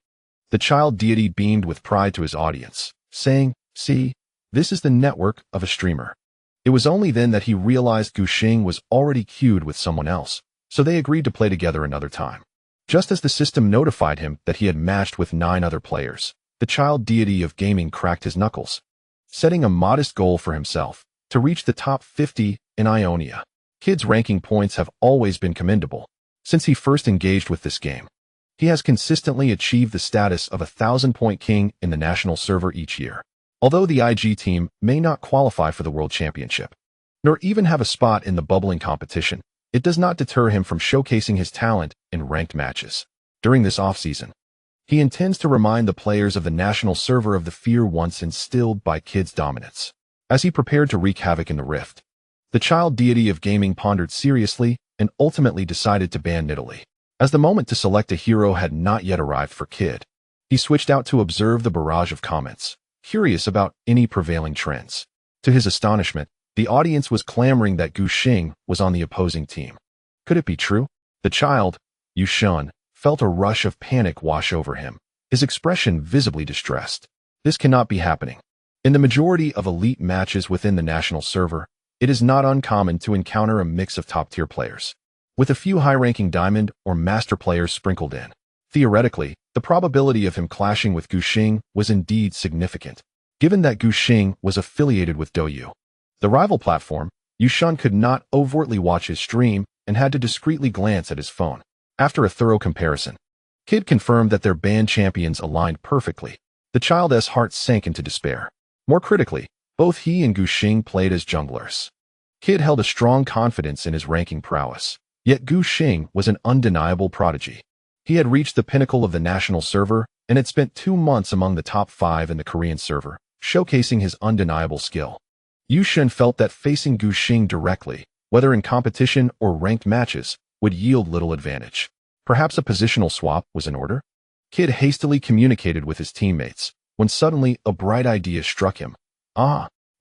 the child deity beamed with pride to his audience, saying, "See, this is the network of a streamer." It was only then that he realized Gu Xing was already queued with someone else, so they agreed to play together another time. Just as the system notified him that he had matched with 9 other players, the child deity of gaming cracked his knuckles, setting a modest goal for himself to reach the top 50 in Ionia. Kid's ranking points have always been commendable. Since he first engaged with this game, he has consistently achieved the status of 1,000-point king in the national server each year. Although the IG team may not qualify for the World Championship, nor even have a spot in the bubbling competition, it does not deter him from showcasing his talent in ranked matches. During this off-season, he intends to remind the players of the national server of the fear once instilled by Kid's dominance. As he prepared to wreak havoc in the Rift, the child deity of gaming pondered seriously and ultimately decided to ban Nidalee. As the moment to select a hero had not yet arrived for Kid, he switched out to observe the barrage of comments, curious about any prevailing trends. To his astonishment, the audience was clamoring that Gu Xing was on the opposing team. Could it be true? The child, Yu Shun, felt a rush of panic wash over him, his expression visibly distressed. "This cannot be happening. In the majority of elite matches within the national server, it is not uncommon to encounter a mix of top-tier players, with a few high-ranking diamond or master players sprinkled in. Theoretically, the probability of him clashing with Gu Xing was indeed significant, given that Gu Xing was affiliated with Douyu. The rival platform, Easyhoon could not overtly watch his stream and had to discreetly glance at his phone. After a thorough comparison, Kid confirmed that their band champions aligned perfectly. The child's heart sank into despair. More critically, both he and Gu Xing played as junglers. Kid held a strong confidence in his ranking prowess, yet Gu Xing was an undeniable prodigy. He had reached the pinnacle of the national server and had spent 2 months among the top 5 in the Korean server, showcasing his undeniable skill. Easyhoon felt that facing Gu Xing directly, whether in competition or ranked matches, would yield little advantage. Perhaps a positional swap was in order? Kid hastily communicated with his teammates, when suddenly a bright idea struck him.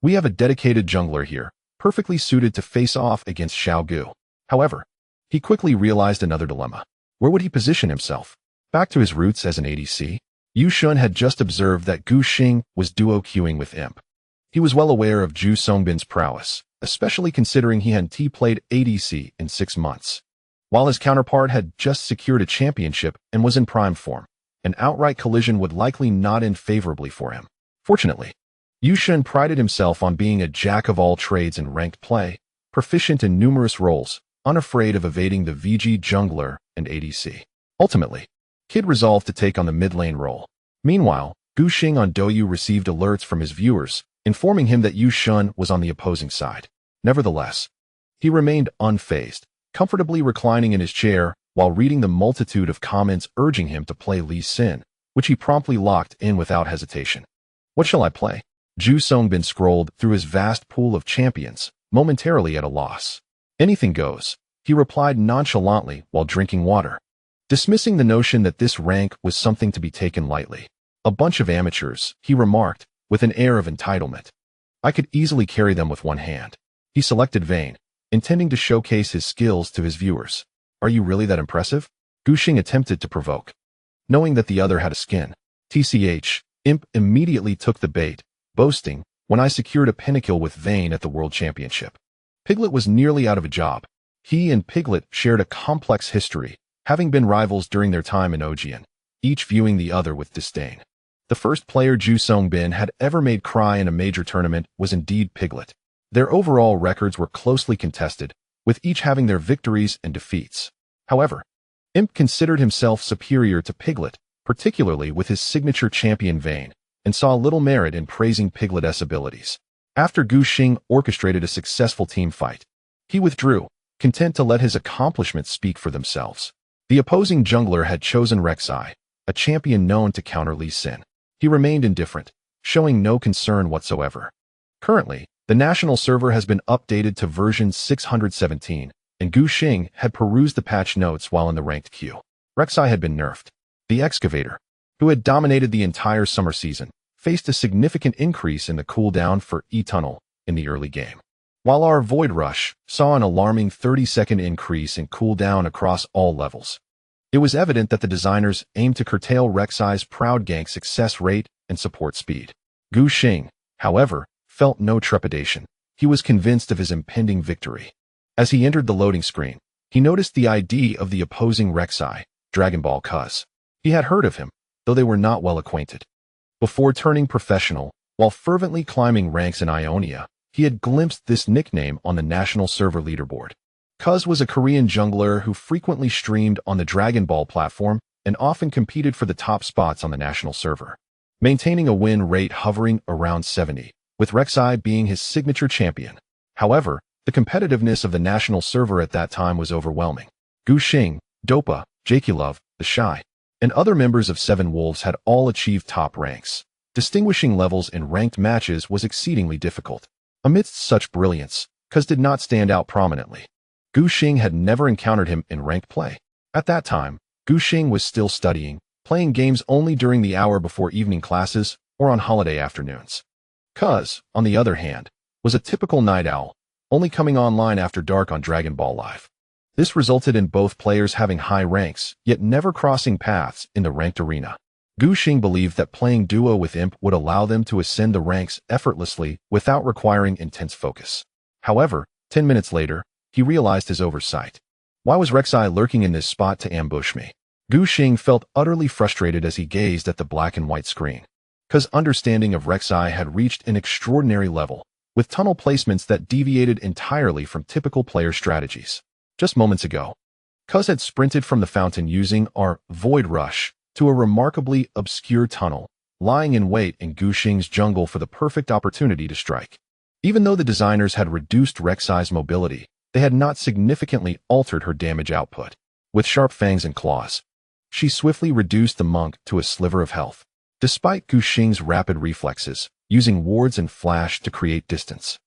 We have a dedicated jungler here, perfectly suited to face off against Xiaogu. However, he quickly realized another dilemma. Where would he position himself? Back to his roots as an ADC? Easyhoon had just observed that Gu Xing was duo queuing with Imp. He was well aware of Ju Songbin's prowess, especially considering he hadn't played ADC in 6 months. While his counterpart had just secured a championship and was in prime form, an outright collision would likely not end favorably for him. Fortunately, Easyhoon prided himself on being a jack-of-all-trades in ranked play, proficient in numerous roles, unafraid of evading the VG jungler and ADC. Ultimately, Kid resolved to take on the mid-lane role. Meanwhile, Gu Xing on Douyu received alerts from his viewers, informing him that Easyhoon was on the opposing side. Nevertheless, he remained unfazed, comfortably reclining in his chair while reading the multitude of comments urging him to play Lee Sin, which he promptly locked in without hesitation. What shall I play? Ju Songbin scrolled through his vast pool of champions, momentarily at a loss. Anything goes, he replied nonchalantly while drinking water, dismissing the notion that this rank was something to be taken lightly. A bunch of amateurs, he remarked, with an air of entitlement. I could easily carry them with one hand. He selected Vayne, intending to showcase his skills to his viewers. Are you really that impressive? Gu Xing attempted to provoke. Knowing that the other had a skin, TCH, Imp immediately took the bait, boasting, when I secured a pinnacle with Vayne at the World Championship. Piglet was nearly out of a job. He and Piglet shared a complex history, having been rivals during their time in Ojian, each viewing the other with disdain. The first player Ju Songbin had ever made cry in a major tournament was indeed Piglet. Their overall records were closely contested, with each having their victories and defeats. However, Imp considered himself superior to Piglet, particularly with his signature champion Vayne, and saw little merit in praising Piglet's abilities. After Gu Xing orchestrated a successful team fight, he withdrew, content to let his accomplishments speak for themselves. The opposing jungler had chosen Rek'Sai, a champion known to counter Lee Sin. He remained indifferent, showing no concern whatsoever. Currently, the national server has been updated to version 617, and Gu Xing had perused the patch notes while in the ranked queue. Rek'Sai had been nerfed. The excavator, who had dominated the entire summer season, faced a significant increase in the cooldown for E-Tunnel in the early game. While our Void Rush saw an alarming 30-second increase in cooldown across all levels. It was evident that the designers aimed to curtail Rek'Sai's proud gank success rate and support speed. Gu Xing, however, felt no trepidation. He was convinced of his impending victory. As he entered the loading screen, he noticed the ID of the opposing Rek'Sai, Dragon Ball Cuz. He had heard of him, though they were not well acquainted. Before turning professional, while fervently climbing ranks in Ionia, he had glimpsed this nickname on the national server leaderboard. Cuz was a Korean jungler who frequently streamed on the Dragon Ball platform and often competed for the top spots on the national server, maintaining a win rate hovering around 70, with Rek'Sai being his signature champion. However, the competitiveness of the national server at that time was overwhelming. Gu Xing, Dopa, Jakilove, The Shy, and other members of Seven Wolves had all achieved top ranks. Distinguishing levels in ranked matches was exceedingly difficult. Amidst such brilliance, Cuz did not stand out prominently. Gu Xing had never encountered him in ranked play. At that time, Gu Xing was still studying, playing games only during the hour before evening classes or on holiday afternoons. Cuz, on the other hand, was a typical night owl, only coming online after dark on Dragon Ball Live. This resulted in both players having high ranks, yet never crossing paths in the ranked arena. Gu Xing believed that playing duo with Imp would allow them to ascend the ranks effortlessly without requiring intense focus. However, 10 minutes later, he realized his oversight. Why was Rek'Sai lurking in this spot to ambush me? Gu Xing felt utterly frustrated as he gazed at the black and white screen. Cuz understanding of Rek'Sai had reached an extraordinary level, with tunnel placements that deviated entirely from typical player strategies. Just moments ago, Cuz had sprinted from the fountain using our Void Rush to a remarkably obscure tunnel, lying in wait in Gu Xing's jungle for the perfect opportunity to strike. Even though the designers had reduced Rek'Sai's mobility, they had not significantly altered her damage output. With sharp fangs and claws, she swiftly reduced the monk to a sliver of health. Despite Gu Xing's rapid reflexes, using wards and flash to create distance,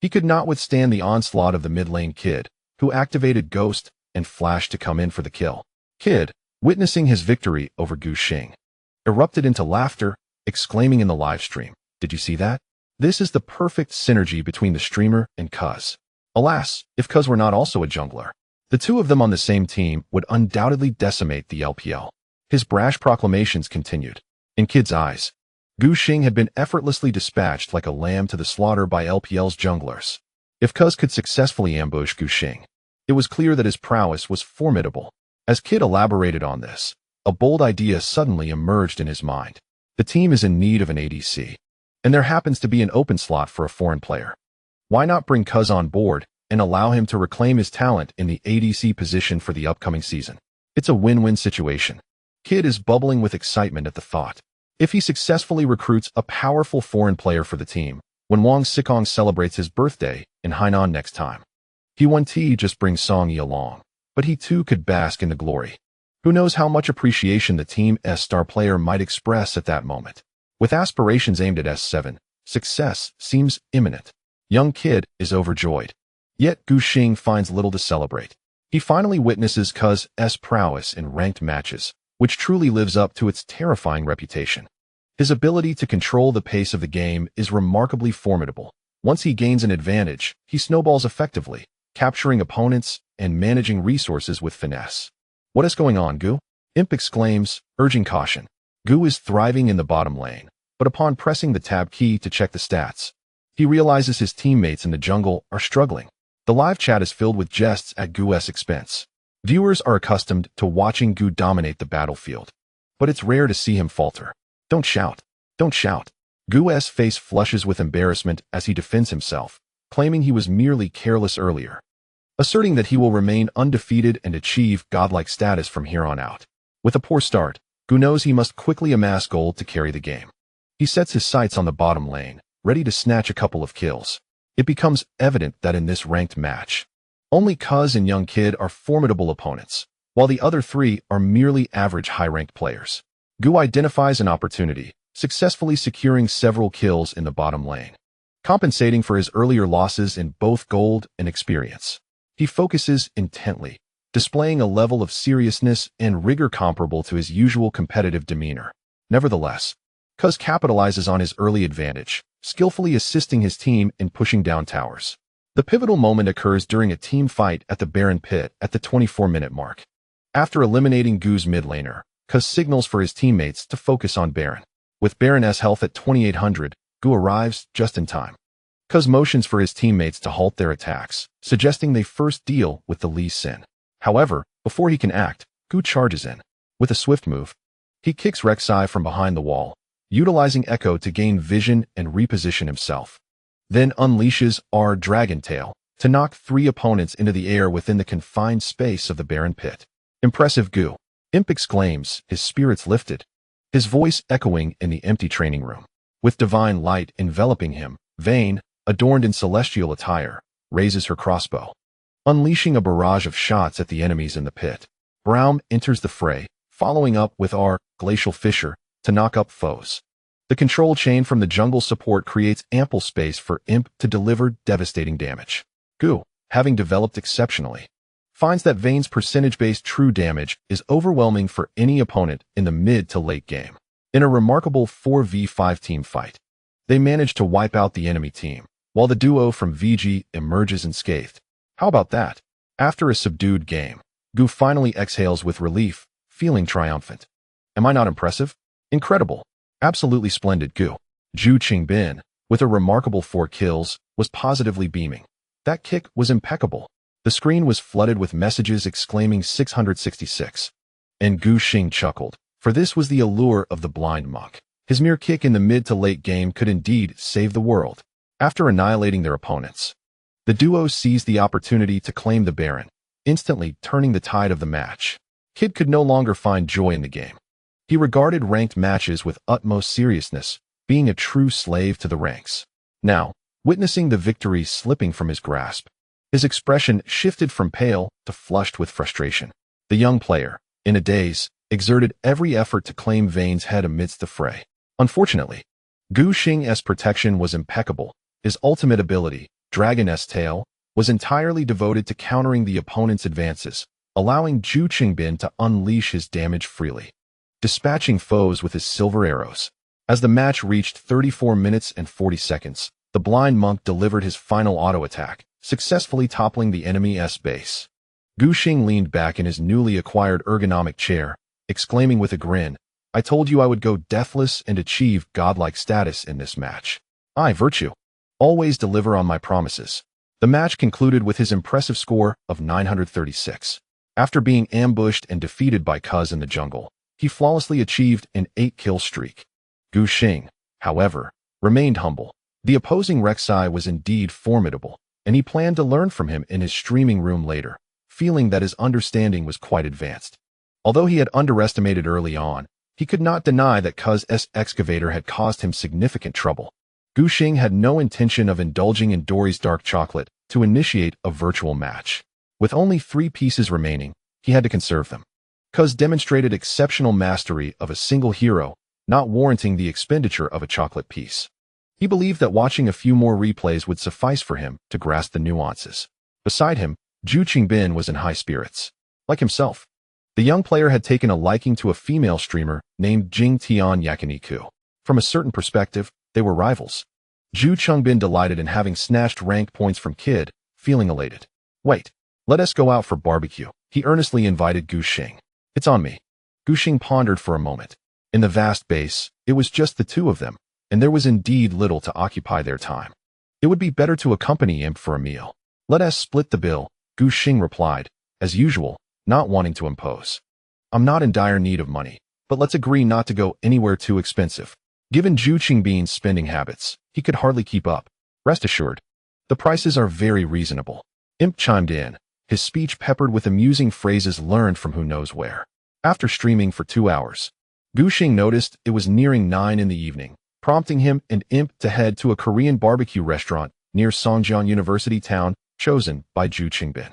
he could not withstand the onslaught of the mid-lane Kid, who activated Ghost and Flash to come in for the kill. Kid, witnessing his victory over Gu Xing, erupted into laughter, exclaiming in the livestream, "Did you see that? This is the perfect synergy between the streamer and Cuz." Alas, if Cuz were not also a jungler, the two of them on the same team would undoubtedly decimate the LPL. His brash proclamations continued. In Kid's eyes, Gu Xing had been effortlessly dispatched like a lamb to the slaughter by LPL's junglers. If Cuz could successfully ambush Gu Xing, it was clear that his prowess was formidable. As Kid elaborated on this, a bold idea suddenly emerged in his mind. The team is in need of an ADC, and there happens to be an open slot for a foreign player. Why not bring Cuz on board and allow him to reclaim his talent in the ADC position for the upcoming season? It's a win-win situation. Kid is bubbling with excitement at the thought. If he successfully recruits a powerful foreign player for the team, when Wang Xikong celebrates his birthday in Hainan next time, he won't just bring Song Yi along, but he too could bask in the glory. Who knows how much appreciation the team's star player might express at that moment. With aspirations aimed at S7, success seems imminent. Young Kid is overjoyed. Yet Gu Xing finds little to celebrate. He finally witnesses Cuz's prowess in ranked matches, which truly lives up to its terrifying reputation. His ability to control the pace of the game is remarkably formidable. Once he gains an advantage, he snowballs effectively, capturing opponents and managing resources with finesse. What is going on, Gu? Imp exclaims, urging caution. Gu is thriving in the bottom lane, but upon pressing the tab key to check the stats, he realizes his teammates in the jungle are struggling. The live chat is filled with jests at Gu's expense. Viewers are accustomed to watching Gu dominate the battlefield, but it's rare to see him falter. Don't shout. Don't shout. Gu's face flushes with embarrassment as he defends himself, claiming he was merely careless earlier, asserting that he will remain undefeated and achieve godlike status from here on out. With a poor start, Gu knows he must quickly amass gold to carry the game. He sets his sights on the bottom lane, ready to snatch a couple of kills. It becomes evident that in this ranked match, only Cuz and Young Kid are formidable opponents, while the other three are merely average high-ranked players. Gu identifies an opportunity, successfully securing several kills in the bottom lane, compensating for his earlier losses in both gold and experience. He focuses intently, displaying a level of seriousness and rigor comparable to his usual competitive demeanor. Nevertheless, Cuz capitalizes on his early advantage, skillfully assisting his team in pushing down towers. The pivotal moment occurs during a team fight at the Baron Pit at the 24-minute mark. After eliminating Gu's mid laner, Cuz signals for his teammates to focus on Baron. With Baron's health at 2800, Gu arrives just in time. Cuz motions for his teammates to halt their attacks, suggesting they first deal with the Lee Sin. However, before he can act, Gu charges in. With a swift move, he kicks Rek'Sai from behind the wall, utilizing Echo to gain vision and reposition himself. Then unleashes our Dragon Tail to knock 3 opponents into the air within the confined space of the Baron Pit. Impressive, Gu. Imp exclaims, his spirits lifted, his voice echoing in the empty training room. With divine light enveloping him, Vayne, adorned in celestial attire, raises her crossbow, unleashing a barrage of shots at the enemies in the pit. Braum enters the fray, following up with our Glacial Fissure to knock up foes. The control chain from the jungle support creates ample space for Imp to deliver devastating damage. Gu, having developed exceptionally, finds that Vayne's percentage-based true damage is overwhelming for any opponent in the mid to late game. In a remarkable 4v5 team fight, they manage to wipe out the enemy team, while the duo from VG emerges unscathed. How about that? After a subdued game, Gu finally exhales with relief, feeling triumphant. Am I not impressive? Incredible. Absolutely splendid, Gu. Zhu Qingbin, with a remarkable 4 kills, was positively beaming. That kick was impeccable. The screen was flooded with messages exclaiming 666. And Gu Xing chuckled, for this was the allure of the blind monk. His mere kick in the mid to late game could indeed save the world. After annihilating their opponents, the duo seized the opportunity to claim the Baron, instantly turning the tide of the match. Kid could no longer find joy in the game. He regarded ranked matches with utmost seriousness, being a true slave to the ranks. Now, witnessing the victory slipping from his grasp, his expression shifted from pale to flushed with frustration. The young player, in a daze, exerted every effort to claim Vane's head amidst the fray. Unfortunately, Gu Xing's protection was impeccable. His ultimate ability, Dragon's Tail, was entirely devoted to countering the opponent's advances, allowing Zhu Qingbin to unleash his damage freely, dispatching foes with his silver arrows. As the match reached 34 minutes and 40 seconds, the blind monk delivered his final auto attack, successfully toppling the enemy's base. Gu Xing leaned back in his newly acquired ergonomic chair, exclaiming with a grin, "I told you I would go deathless and achieve godlike status in this match. I, Virtue, always deliver on my promises." The match concluded with his impressive score of 936. After being ambushed and defeated by Cuz in the jungle, he flawlessly achieved an 8-kill streak. Gu Xing, however, remained humble. The opposing Rek'Sai was indeed formidable, and he planned to learn from him in his streaming room later, feeling that his understanding was quite advanced. Although he had underestimated early on, he could not deny that Cuz's excavator had caused him significant trouble. Gu Xing had no intention of indulging in Dory's dark chocolate to initiate a virtual match. With only 3 pieces remaining, he had to conserve them. Cuz demonstrated exceptional mastery of a single hero, not warranting the expenditure of a chocolate piece. He believed that watching a few more replays would suffice for him to grasp the nuances. Beside him, Zhu Qingbin was in high spirits. Like himself, the young player had taken a liking to a female streamer named Jing Tian Yakiniku. From a certain perspective, they were rivals. Zhu Qingbin delighted in having snatched rank points from Kid, feeling elated. "Wait, let us go out for barbecue," he earnestly invited Gu Xing. "It's on me." Gu Xing pondered for a moment. In the vast base, it was just the two of them, and there was indeed little to occupy their time. It would be better to accompany him for a meal. "Let us split the bill," Gu Xing replied, as usual, not wanting to impose. "I'm not in dire need of money, but let's agree not to go anywhere too expensive." Given Zhu Qingbin's spending habits, he could hardly keep up. "Rest assured, the prices are very reasonable." Imp chimed in, his speech peppered with amusing phrases learned from who knows where. After streaming for 2 hours, Gu Xing noticed it was nearing 9 in the evening, prompting him and Imp to head to a Korean barbecue restaurant near Songjiang University town, chosen by Zhu Qingbin.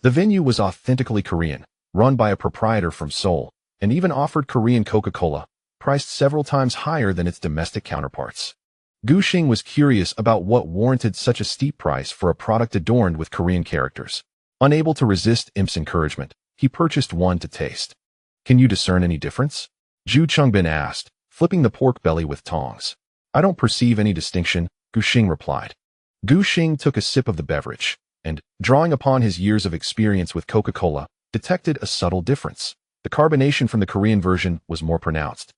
The venue was authentically Korean, run by a proprietor from Seoul, and even offered Korean Coca-Cola, priced several times higher than its domestic counterparts. Gu Xing was curious about what warranted such a steep price for a product adorned with Korean characters. Unable to resist Imp's encouragement, he purchased one to taste. "Can you discern any difference?" Zhu Qingbin asked, flipping the pork belly with tongs. "I don't perceive any distinction," Gu Xing replied. Gu Xing took a sip of the beverage, and, drawing upon his years of experience with Coca-Cola, detected a subtle difference. The carbonation from the Korean version was more pronounced.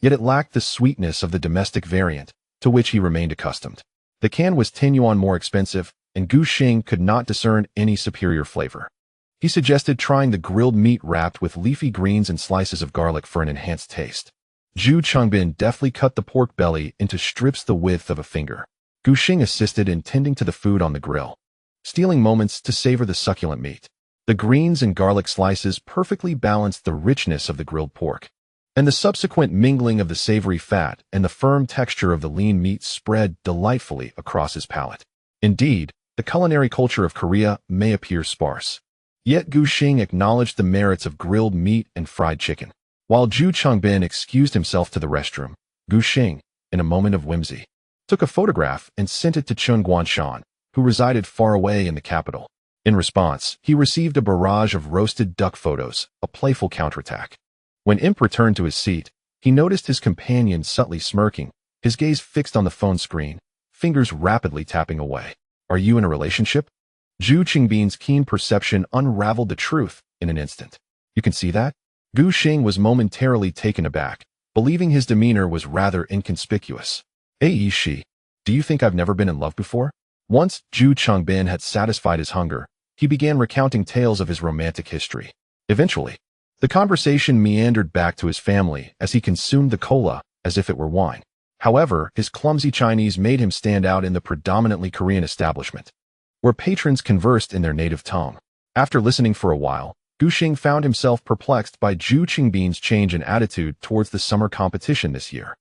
Yet it lacked the sweetness of the domestic variant, to which he remained accustomed. The can was 10 yuan more expensive, and Gu Xing could not discern any superior flavor. He suggested trying the grilled meat wrapped with leafy greens and slices of garlic for an enhanced taste. Zhu Qingbin deftly cut the pork belly into strips the width of a finger. Gu Xing assisted in tending to the food on the grill, stealing moments to savor the succulent meat. The greens and garlic slices perfectly balanced the richness of the grilled pork, and the subsequent mingling of the savory fat and the firm texture of the lean meat spread delightfully across his palate. Indeed, the culinary culture of Korea may appear sparse, yet Gu Xing acknowledged the merits of grilled meat and fried chicken. While Zhu Qingbin excused himself to the restroom, Gu Xing, in a moment of whimsy, took a photograph and sent it to Chun Guanshan, who resided far away in the capital. In response, he received a barrage of roasted duck photos, a playful counterattack. When Imp returned to his seat, he noticed his companion subtly smirking, his gaze fixed on the phone screen, fingers rapidly tapping away. "Are you in a relationship?" Zhu Qingbin's keen perception unraveled the truth in an instant. "You can see that?" Gu Xing was momentarily taken aback, believing his demeanor was rather inconspicuous. "Hey, Shi, do you think I've never been in love before?" Once Zhu Changbin had satisfied his hunger, he began recounting tales of his romantic history. Eventually, the conversation meandered back to his family as he consumed the cola as if it were wine. However, his clumsy Chinese made him stand out in the predominantly Korean establishment, where patrons conversed in their native tongue. After listening for a while, Gu Xing found himself perplexed by Zhu Qingbin's change in attitude towards the summer competition this year.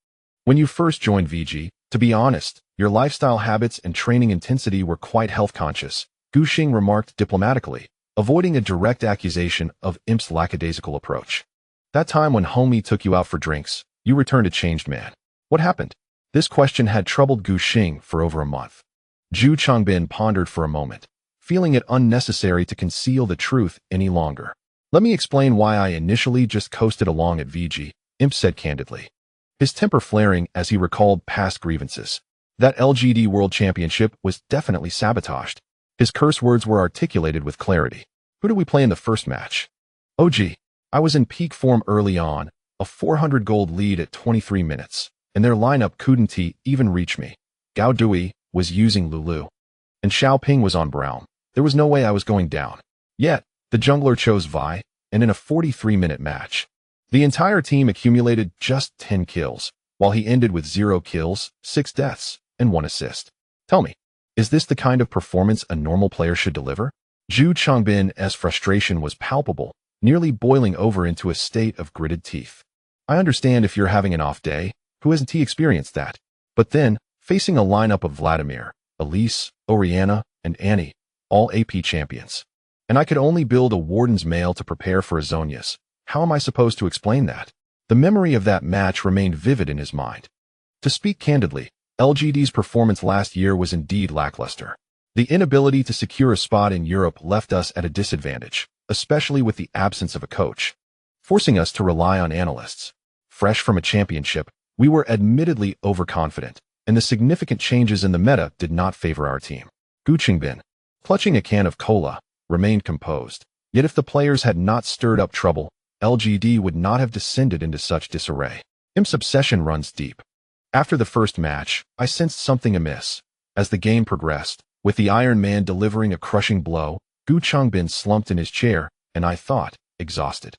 "When you first joined VG, to be honest, your lifestyle habits and training intensity were quite health-conscious," Gu Xing remarked diplomatically, avoiding a direct accusation of Imp's lackadaisical approach. "That time when Hou Ye took you out for drinks, you returned a changed man. What happened?" This question had troubled Gu Xing for over a month. Zhu Changbin pondered for a moment, feeling it unnecessary to conceal the truth any longer. "Let me explain why I initially just coasted along at VG," Imp said candidly, his temper flaring as he recalled past grievances. That LGD World Championship was definitely sabotaged. His curse words were articulated with clarity. "Who did we play in the first match?" "Oh gee, I was in peak form early on, a 400 gold lead at 23 minutes, and their lineup couldn't even reach me. Gao Dui was using Lulu, and Xiaoping was on Brown. There was no way I was going down. Yet, the jungler chose Vi, and in a 43-minute match, the entire team accumulated just 10 kills, while he ended with 0 kills, 6 deaths, and 1 assist. Tell me, is this the kind of performance a normal player should deliver?" Zhu Changbin's frustration was palpable, nearly boiling over into a state of gritted teeth. "I understand if you're having an off day. Who hasn't experienced that? But then, facing a lineup of Vladimir, Elise, Oriana, and Annie, all AP champions. And I could only build a Warden's Mail to prepare for Azonius. How am I supposed to explain that?" The memory of that match remained vivid in his mind. To speak candidly, LGD's performance last year was indeed lackluster. The inability to secure a spot in Europe left us at a disadvantage, especially with the absence of a coach, forcing us to rely on analysts. Fresh from a championship, we were admittedly overconfident, and the significant changes in the meta did not favor our team. Gu Xingbin, clutching a can of cola, remained composed. Yet if the players had not stirred up trouble, LGD would not have descended into such disarray. Imp's obsession runs deep. After the first match, I sensed something amiss. As the game progressed, with the Iron Man delivering a crushing blow, Gu Changbin slumped in his chair, and I thought, exhausted.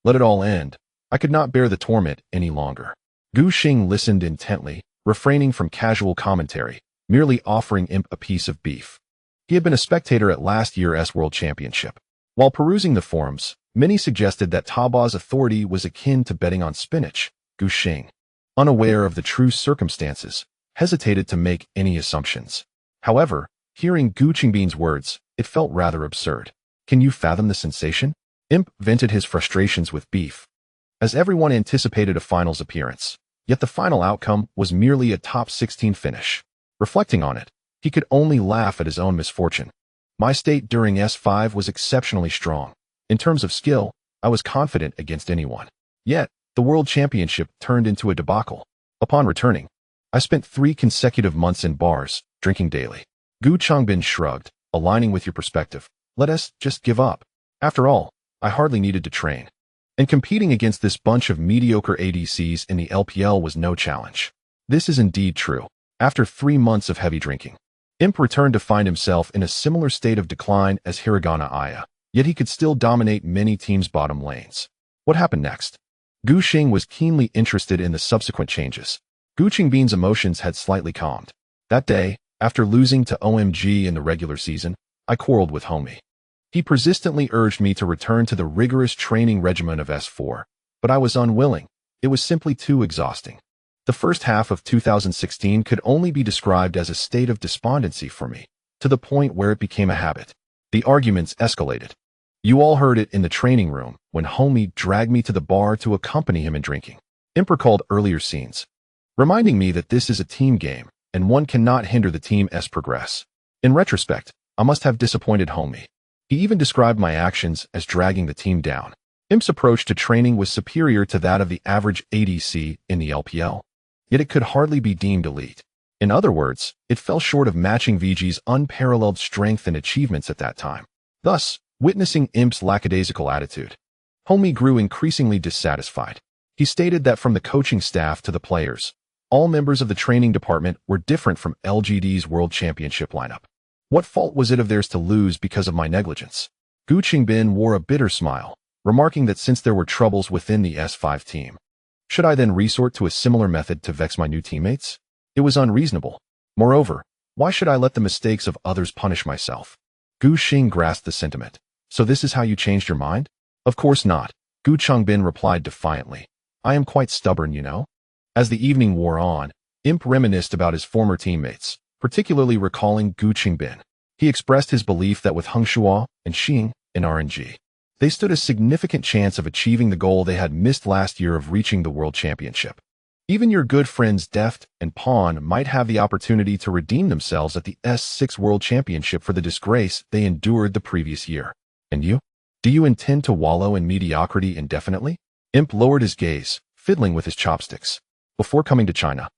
Let it all end. I could not bear the torment any longer. Gu Xing listened intently, refraining from casual commentary, merely offering Imp a piece of beef. He had been a spectator at last year's World Championship. While perusing the forums, many suggested that Taba's authority was akin to betting on spinach. Gu Xing, unaware of the true circumstances, hesitated to make any assumptions. However, hearing Gu Qingbin's words, it felt rather absurd. "Can you fathom the sensation?" Imp vented his frustrations with beef, as everyone anticipated a finals appearance. Yet the final outcome was merely a top 16 finish. Reflecting on it, he could only laugh at his own misfortune. My state during S5 was exceptionally strong. In terms of skill, I was confident against anyone. Yet, the World Championship turned into a debacle. Upon returning, I spent 3 consecutive months in bars, drinking daily. Gu Changbin shrugged, aligning with your perspective. "Let us just give up. After all, I hardly needed to train. And competing against this bunch of mediocre ADCs in the LPL was no challenge." This is indeed true. After 3 months of heavy drinking, Imp returned to find himself in a similar state of decline as Hiragana Aya, yet he could still dominate many teams' bottom lanes. What happened next? Gu Xing was keenly interested in the subsequent changes. Gu Qingbin's emotions had slightly calmed. That day, after losing to OMG in the regular season, I quarreled with Hou Ye. He persistently urged me to return to the rigorous training regimen of S4, but I was unwilling. It was simply too exhausting. The first half of 2016 could only be described as a state of despondency for me, to the point where it became a habit. The arguments escalated. You all heard it in the training room when Hou Ye dragged me to the bar to accompany him in drinking. Imp recalled earlier scenes, reminding me that this is a team game, and one cannot hinder the team's progress. In retrospect, I must have disappointed Hou Ye. He even described my actions as dragging the team down. Imp's approach to training was superior to that of the average ADC in the LPL, yet it could hardly be deemed elite. In other words, it fell short of matching VG's unparalleled strength and achievements at that time. Thus, witnessing Imp's lackadaisical attitude, Hou Ye grew increasingly dissatisfied. He stated that from the coaching staff to the players, all members of the training department were different from LGD's World Championship lineup. What fault was it of theirs to lose because of my negligence? Gu Xing wore a bitter smile, remarking that since there were troubles within the S5 team, should I then resort to a similar method to vex my new teammates? It was unreasonable. Moreover, why should I let the mistakes of others punish myself? Gu Xing grasped the sentiment. So this is how you changed your mind? Of course not, Gu Changbin replied defiantly. I am quite stubborn, you know. As the evening wore on, Imp reminisced about his former teammates, particularly recalling Gu Xing. He expressed his belief that with Hou Ye and Xing in RNG, they stood a significant chance of achieving the goal they had missed last year of reaching the World Championship. Even your good friends Deft and Pawn might have the opportunity to redeem themselves at the S6 World Championship for the disgrace they endured the previous year. And you? Do you intend to wallow in mediocrity indefinitely? Imp lowered his gaze, fiddling with his chopsticks. Before coming to China,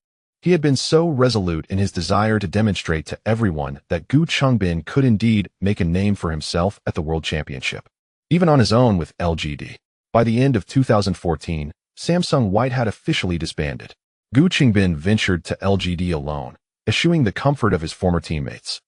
he had been so resolute in his desire to demonstrate to everyone that Gu Changbin could indeed make a name for himself at the World Championship, even on his own with LGD. By the end of 2014, Samsung White had officially disbanded. Gu Xing ventured to LGD alone, eschewing the comfort of his former teammates,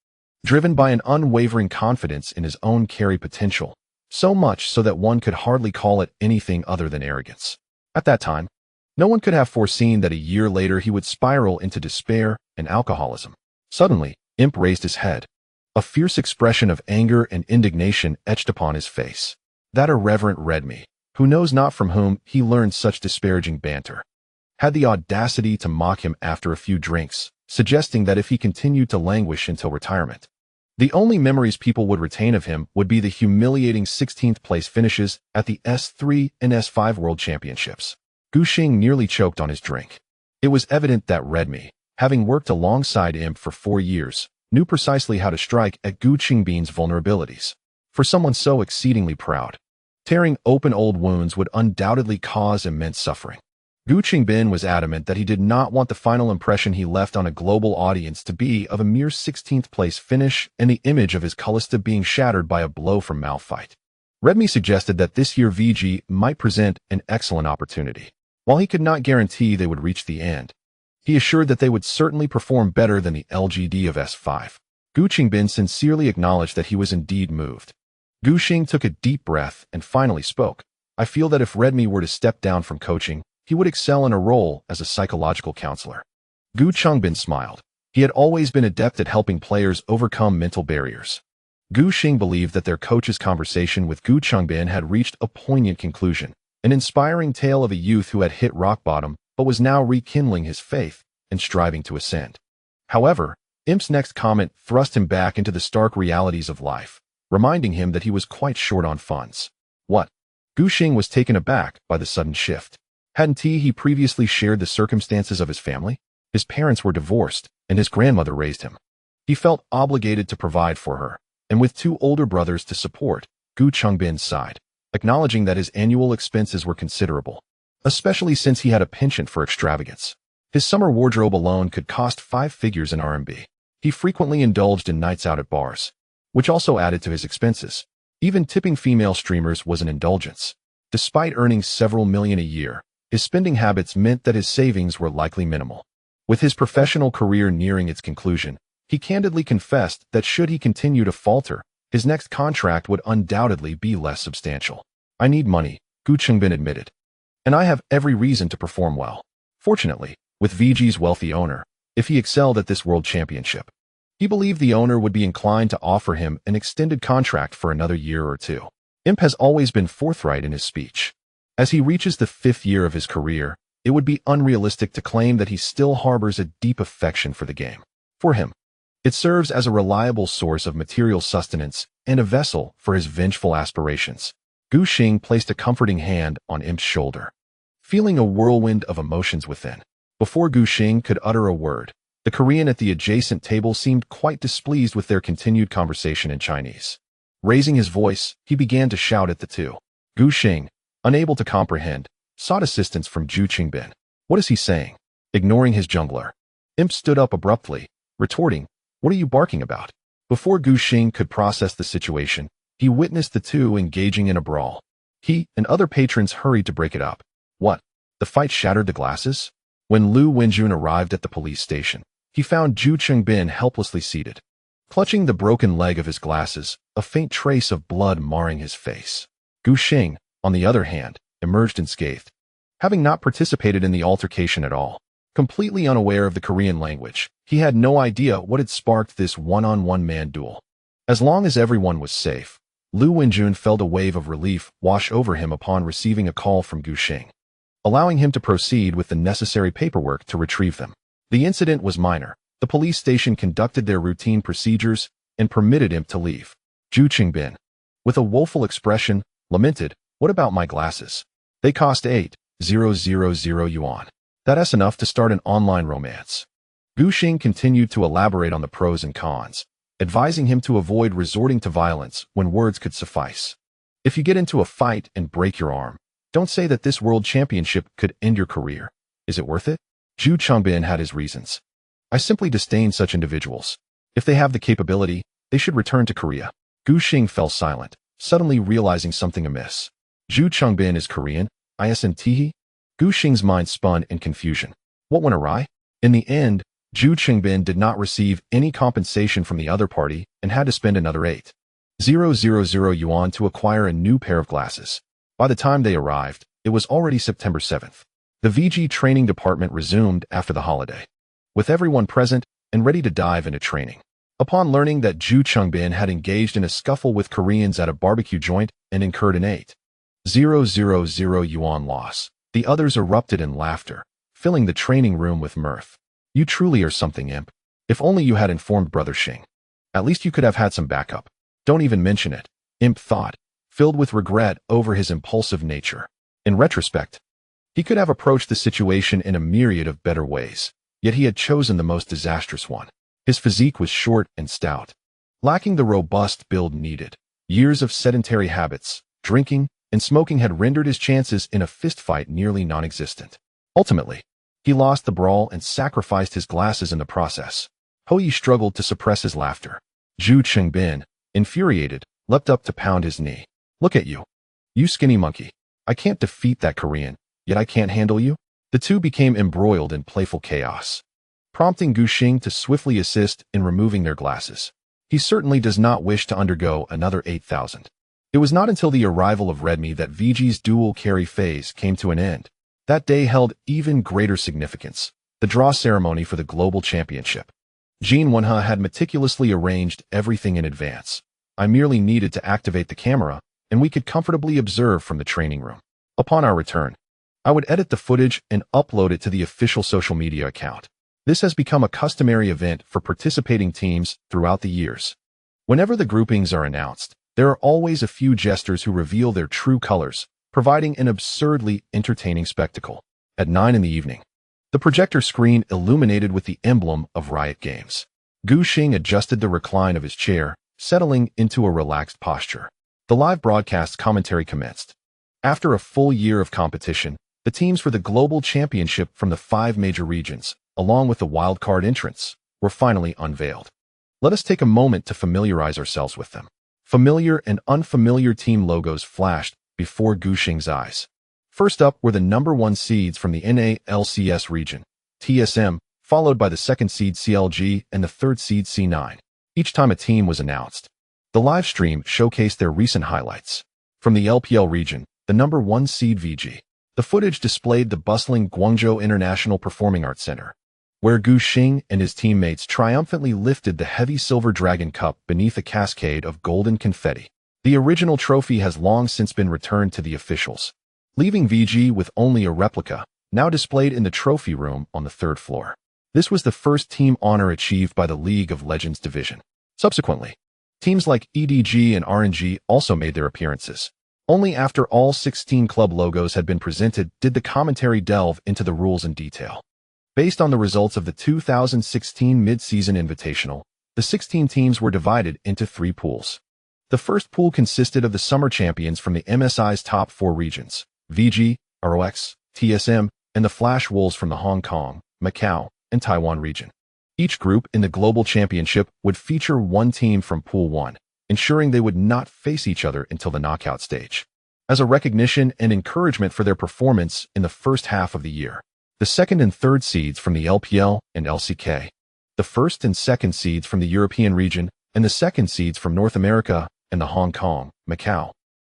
driven by an unwavering confidence in his own carry potential, so much so that one could hardly call it anything other than arrogance. At that time, no one could have foreseen that a year later he would spiral into despair and alcoholism. Suddenly, Imp raised his head. A fierce expression of anger and indignation etched upon his face. That irreverent Redmi, who knows not from whom he learned such disparaging banter, had the audacity to mock him after a few drinks, suggesting that if he continued to languish until retirement, the only memories people would retain of him would be the humiliating 16th place finishes at the S3 and S5 World Championships. Gu Xing nearly choked on his drink. It was evident that Redmi, having worked alongside Imp for 4 years, knew precisely how to strike at Gu Xingbin's vulnerabilities. For someone so exceedingly proud, tearing open old wounds would undoubtedly cause immense suffering. Gu Xing was adamant that he did not want the final impression he left on a global audience to be of a mere 16th place finish and the image of his Callista being shattered by a blow from Malphite. Redmi suggested that this year VG might present an excellent opportunity. While he could not guarantee they would reach the end, he assured that they would certainly perform better than the LGD of S5. Gu Xing sincerely acknowledged that he was indeed moved. Gu Xing took a deep breath and finally spoke. I feel that if Redmi were to step down from coaching, he would excel in a role as a psychological counselor. Gu Changbin smiled. He had always been adept at helping players overcome mental barriers. Gu Xing believed that their coach's conversation with Gu Changbin had reached a poignant conclusion, an inspiring tale of a youth who had hit rock bottom but was now rekindling his faith and striving to ascend. However, Imp's next comment thrust him back into the stark realities of life, reminding him that he was quite short on funds. What? Gu Xing was taken aback by the sudden shift. Hadn't he previously shared the circumstances of his family? His parents were divorced, and his grandmother raised him. He felt obligated to provide for her, and with 2 older brothers to support, Gu Changbin sighed, acknowledging that his annual expenses were considerable, especially since he had a penchant for extravagance. His summer wardrobe alone could cost 5 figures in RMB. He frequently indulged in nights out at bars, which also added to his expenses. Even tipping female streamers was an indulgence. Despite earning several million a year, his spending habits meant that his savings were likely minimal. With his professional career nearing its conclusion, he candidly confessed that should he continue to falter, his next contract would undoubtedly be less substantial. I need money, Gu Xing admitted, and I have every reason to perform well. Fortunately, with VG's wealthy owner, if he excelled at this world championship, he believed the owner would be inclined to offer him an extended contract for another year or 2. Imp has always been forthright in his speech. As he reaches the 5th year of his career, it would be unrealistic to claim that he still harbors a deep affection for the game. For him, it serves as a reliable source of material sustenance and a vessel for his vengeful aspirations. Gu Xing placed a comforting hand on Imp's shoulder, feeling a whirlwind of emotions within. Before Gu Xing could utter a word, the Korean at the adjacent table seemed quite displeased with their continued conversation in Chinese. Raising his voice, he began to shout at the 2. Gu Xing, unable to comprehend, sought assistance from Gu Xing. What is he saying? Ignoring his jungler, Imp stood up abruptly, retorting, what are you barking about? Before Gu Xing could process the situation, he witnessed the 2 engaging in a brawl. He and other patrons hurried to break it up. What? The fight shattered the glasses? When Lu Wenjun arrived at the police station, he found Gu Xing helplessly seated, clutching the broken leg of his glasses, a faint trace of blood marring his face. Gu Xing, on the other hand, emerged unscathed, having not participated in the altercation at all. Completely unaware of the Korean language, he had no idea what had sparked this one-on-one man duel. As long as everyone was safe, Lu Wenjun felt a wave of relief wash over him upon receiving a call from Gu Xing, allowing him to proceed with the necessary paperwork to retrieve them. The incident was minor. The police station conducted their routine procedures and permitted him to leave. Gu Xing, with a woeful expression, lamented, "What about my glasses? They cost 8,000 yuan. That's enough to start an online romance." Gu Xing continued to elaborate on the pros and cons, advising him to avoid resorting to violence when words could suffice. If you get into a fight and break your arm, don't say that this world championship could end your career. Is it worth it? Gu Xing had his reasons. "I simply disdain such individuals. If they have the capability, they should return to Korea." Gu Xing fell silent, suddenly realizing something amiss. Gu Xing is Korean, isn't he? Gu Xing's mind spun in confusion. What went awry? In the end, Gu Xing did not receive any compensation from the other party and had to spend another 8,000 yuan to acquire a new pair of glasses. By the time they arrived, it was already September 7th. The VG training department resumed after the holiday, with everyone present and ready to dive into training. Upon learning that Gu Xing had engaged in a scuffle with Koreans at a barbecue joint and incurred an 8,000 yuan loss, the others erupted in laughter, filling the training room with mirth. "You truly are something, imp. If only you had informed Brother Xing. At least you could have had some backup." "Don't even mention it," Imp thought, filled with regret over his impulsive nature. In retrospect, he could have approached the situation in a myriad of better ways, yet he had chosen the most disastrous one. His physique was short and stout, lacking the robust build needed. Years of sedentary habits, drinking, and smoking had rendered his chances in a fistfight nearly non-existent. Ultimately, he lost the brawl and sacrificed his glasses in the process. Hou Ye struggled to suppress his laughter. Gu Xing, infuriated, leapt up to pound his knee. "Look at you. You skinny monkey. I can't defeat that Korean, yet I can't handle you." The two became embroiled in playful chaos, prompting Gu Xing to swiftly assist in removing their glasses. He certainly does not wish to undergo another 8,000. It was not until the arrival of Redmi that VG's dual carry phase came to an end. That day held even greater significance, the draw ceremony for the global championship. Jin Wenhe had meticulously arranged everything in advance. I merely needed to activate the camera, and we could comfortably observe from the training room. Upon our return, I would edit the footage and upload it to the official social media account. This has become a customary event for participating teams throughout the years. Whenever the groupings are announced, there are always a few jesters who reveal their true colors, providing an absurdly entertaining spectacle. At 9 in the evening, the projector screen illuminated with the emblem of Riot Games. Gu Xing adjusted the recline of his chair, settling into a relaxed posture. The live broadcast commentary commenced. After a full year of competition, the teams for the global championship from the 5 major regions, along with the wildcard entrants, were finally unveiled. Let us take a moment to familiarize ourselves with them. Familiar and unfamiliar team logos flashed before Gu Xing's eyes. First up were the number 1 seeds from the NALCS region, TSM, followed by the 2nd seed CLG and the 3rd seed C9. Each time a team was announced, the live stream showcased their recent highlights. From the LPL region, the number 1 seed VG. The footage displayed the bustling Guangzhou International Performing Arts Center, where Gu Xing and his teammates triumphantly lifted the heavy silver dragon cup beneath a cascade of golden confetti. The original trophy has long since been returned to the officials, leaving VG with only a replica, now displayed in the trophy room on the 3rd floor. This was the first team honor achieved by the League of Legends division. Subsequently, teams like EDG and RNG also made their appearances. Only after all 16 club logos had been presented did the commentary delve into the rules in detail. Based on the results of the 2016 mid-season invitational, the 16 teams were divided into 3 pools. The first pool consisted of the summer champions from the MSI's top 4 regions, VG, ROX, TSM, and the Flash Wolves from the Hong Kong, Macau, and Taiwan region. Each group in the global championship would feature 1 team from Pool 1, ensuring they would not face each other until the knockout stage. as a recognition and encouragement for their performance in the first half of the year. The second and third seeds from the LPL and LCK, the first and second seeds from the European region, and the second seeds from North America and the Hong Kong, Macau,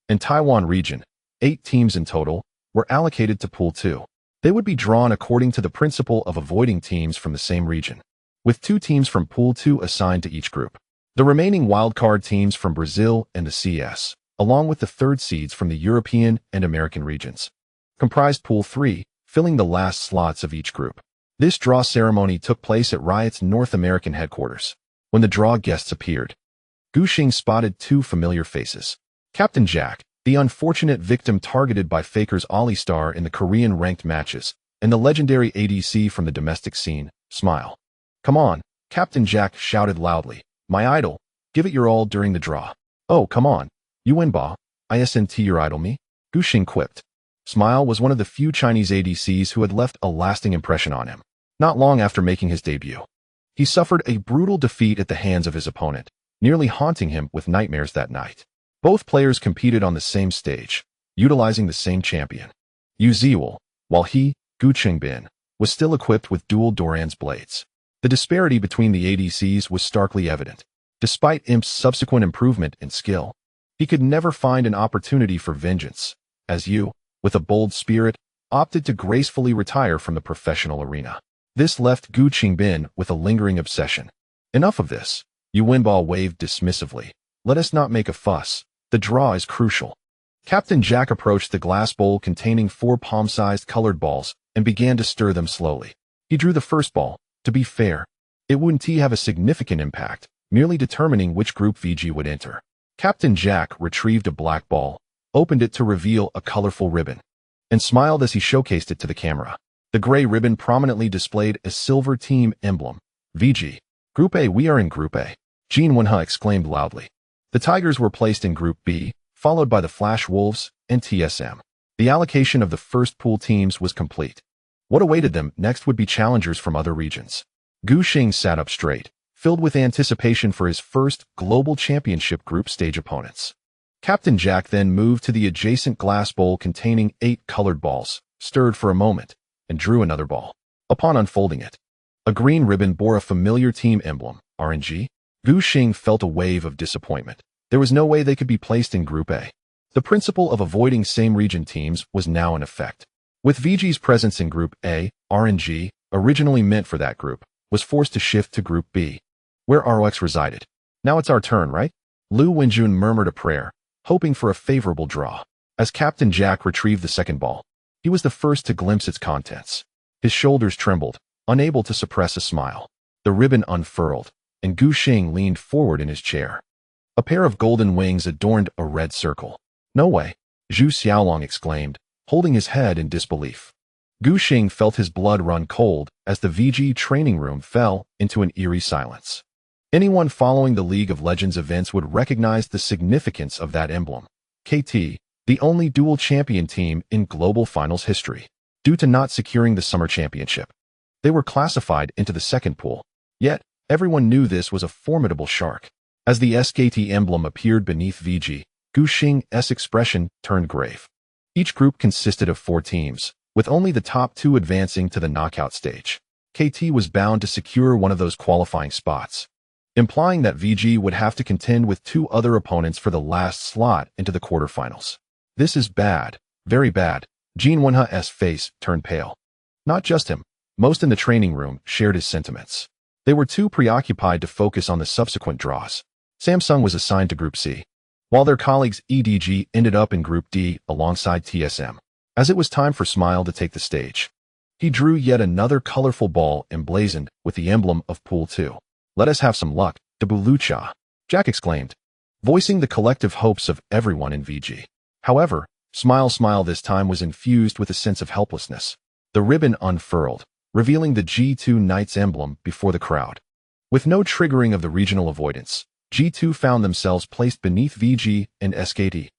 and Taiwan region, 8 teams in total, were allocated to Pool 2. They would be drawn according to the principle of avoiding teams from the same region, with 2 teams from Pool 2 assigned to each group. The remaining wildcard teams from Brazil and the CS, along with the third seeds from the European and American regions, comprised Pool 3, filling the last slots of each group. This draw ceremony took place at Riot's North American headquarters. When the draw guests appeared, Gu Xing spotted 2 familiar faces. Captain Jack, the unfortunate victim targeted by Faker's Alistar in the Korean ranked matches, and the legendary ADC from the domestic scene, Smile. "Come on," Captain Jack shouted loudly. "My idol, give it your all during the draw." "Oh, come on. You win, ba. Isn't your idol me?" Gu Xing quipped. Smile was one of the few Chinese ADCs who had left a lasting impression on him. Not long after making his debut, he suffered a brutal defeat at the hands of his opponent, nearly haunting him with nightmares that night. Both players competed on the same stage, utilizing the same champion, Easyhoon, while he, Gu Xing, was still equipped with dual Doran's blades. The disparity between the ADCs was starkly evident. Despite Imp's subsequent improvement in skill, he could never find an opportunity for vengeance, as Yu, with a bold spirit, opted to gracefully retire from the professional arena. This left Gu Xing with a lingering obsession. "Enough of this," Yu Wenba waved dismissively. "Let us not make a fuss. The draw is crucial." Captain Jack approached the glass bowl containing 4 palm-sized colored balls and began to stir them slowly. He drew the first ball. To be fair, it wouldn't have a significant impact, merely determining which group VG would enter. Captain Jack retrieved a black ball, opened it to reveal a colorful ribbon, and smiled as he showcased it to the camera. The gray ribbon prominently displayed a silver team emblem. "VG. Group A, we are in Group A," Jin Wenha exclaimed loudly. The Tigers were placed in Group B, followed by the Flash Wolves and TSM. The allocation of the first pool teams was complete. What awaited them next would be challengers from other regions. Gu Xing sat up straight, filled with anticipation for his first global championship group stage opponents. Captain Jack then moved to the adjacent glass bowl containing 8 colored balls, stirred for a moment, and drew another ball. Upon unfolding it, a green ribbon bore a familiar team emblem, RNG. Gu Xing felt a wave of disappointment. There was no way they could be placed in Group A. The principle of avoiding same region teams was now in effect. With VG's presence in Group A, RNG, originally meant for that group, was forced to shift to Group B, where ROX resided. "Now it's our turn, right?" Lu Wenjun murmured a prayer, hoping for a favorable draw. As Captain Jack retrieved the second ball, he was the first to glimpse its contents. His shoulders trembled, unable to suppress a smile. The ribbon unfurled, and Gu Xing leaned forward in his chair. A pair of golden wings adorned a red circle. "No way," Zhu Xiaolong exclaimed, holding his head in disbelief. Gu Xing felt his blood run cold as the VG training room fell into an eerie silence. Anyone following the League of Legends events would recognize the significance of that emblem. KT, the only dual champion team in global finals history, due to not securing the summer championship. They were classified into the second pool. Yet, everyone knew this was a formidable shark. As the SKT emblem appeared beneath VG, Gu Xing's expression turned grave. Each group consisted of 4 teams, with only the top 2 advancing to the knockout stage. KT was bound to secure one of those qualifying spots, implying that VG would have to contend with 2 other opponents for the last slot into the quarterfinals. "This is bad, very bad." Jin Wenha's face turned pale. Not just him, most in the training room shared his sentiments. They were too preoccupied to focus on the subsequent draws. Samsung was assigned to Group C, while their colleagues EDG ended up in Group D alongside TSM. As it was time for Smile to take the stage, he drew yet another colorful ball emblazoned with the emblem of Pool 2. "Let us have some luck, Debulucha," Jack exclaimed, voicing the collective hopes of everyone in VG. However, Smile this time was infused with a sense of helplessness. The ribbon unfurled, revealing the G2 Knights emblem before the crowd. With no triggering of the regional avoidance, G2 found themselves placed beneath VG and SKT.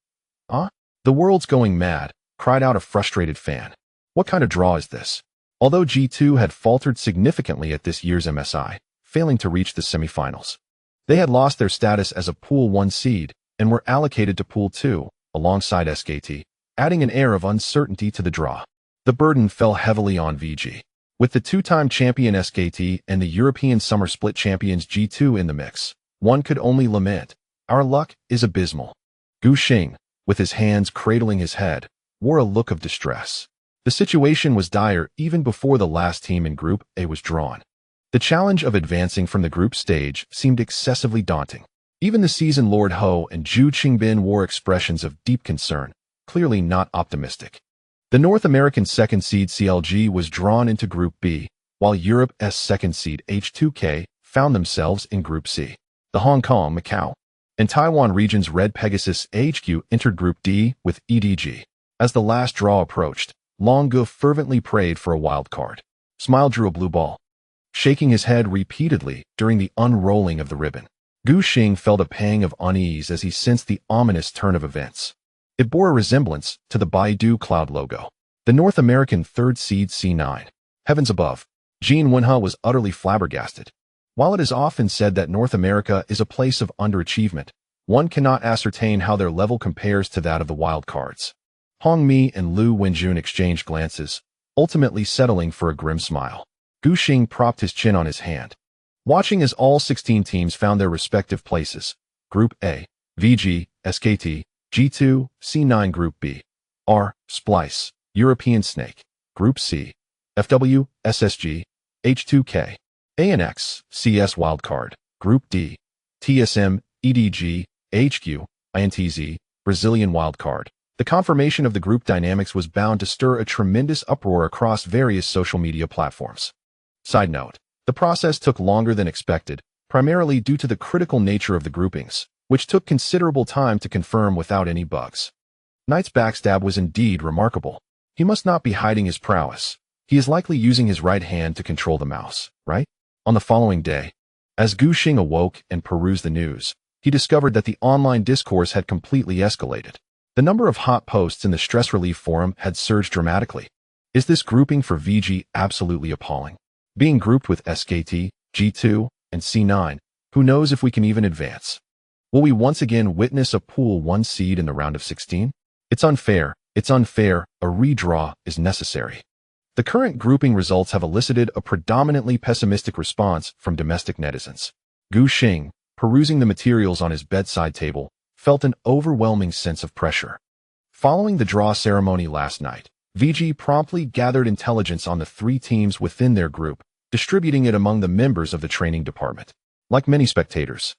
The world's going mad," cried out a frustrated fan. "What kind of draw is this?" Although G2 had faltered significantly at this year's MSI, failing to reach the semifinals, they had lost their status as a Pool 1 seed and were allocated to Pool 2, alongside SKT, adding an air of uncertainty to the draw. The burden fell heavily on VG. With the two-time champion SKT and the European Summer Split champions G2 in the mix, one could only lament, our luck is abysmal. Gu Xing, with his hands cradling his head, wore a look of distress. The situation was dire even before the last team in Group A was drawn. The challenge of advancing from the group stage seemed excessively daunting. Even the seasoned Lord Hou and Zhu Qingbin wore expressions of deep concern, clearly not optimistic. The North American second seed CLG was drawn into Group B, while Europe's second seed H2K found themselves in Group C. The Hong Kong, Macau, and Taiwan region's Red Pegasus HQ entered Group D with EDG. As the last draw approached, Longbow fervently prayed for a wild card. Smile drew a blue ball, shaking his head repeatedly during the unrolling of the ribbon. Gu Xing felt a pang of unease as he sensed the ominous turn of events. It bore a resemblance to the Baidu Cloud logo. The North American third seed C9. Heavens above, Jean Wenhe was utterly flabbergasted. While it is often said that North America is a place of underachievement, one cannot ascertain how their level compares to that of the wild cards. Hong Mi and Lu Wenjun exchanged glances, ultimately settling for a grim smile. Gu Xing propped his chin on his hand, watching as all 16 teams found their respective places. Group A, VG, SKT, G2, C9. Group B, R, Splice, European Snake. Group C, FW, SSG, H2K, ANX, CS Wildcard. Group D, TSM, EDG, HQ, INTZ, Brazilian Wildcard. The confirmation of the group dynamics was bound to stir a tremendous uproar across various social media platforms. Side note, the process took longer than expected, primarily due to the critical nature of the groupings, which took considerable time to confirm without any bugs. Knight's backstab was indeed remarkable. He must not be hiding his prowess. He is likely using his right hand to control the mouse, right? On the following day, as Gu Xing awoke and perused the news, he discovered that the online discourse had completely escalated. The number of hot posts in the stress relief forum had surged dramatically. Is this grouping for VG absolutely appalling? Being grouped with SKT, G2, and C9, who knows if we can even advance? Will we once again witness a Pool 1 seed in the round of 16? It's unfair, a redraw is necessary. The current grouping results have elicited a predominantly pessimistic response from domestic netizens. Gu Xing, perusing the materials on his bedside table, felt an overwhelming sense of pressure. Following the draw ceremony last night, VG promptly gathered intelligence on the three teams within their group, distributing it among the members of the training department. Like many spectators,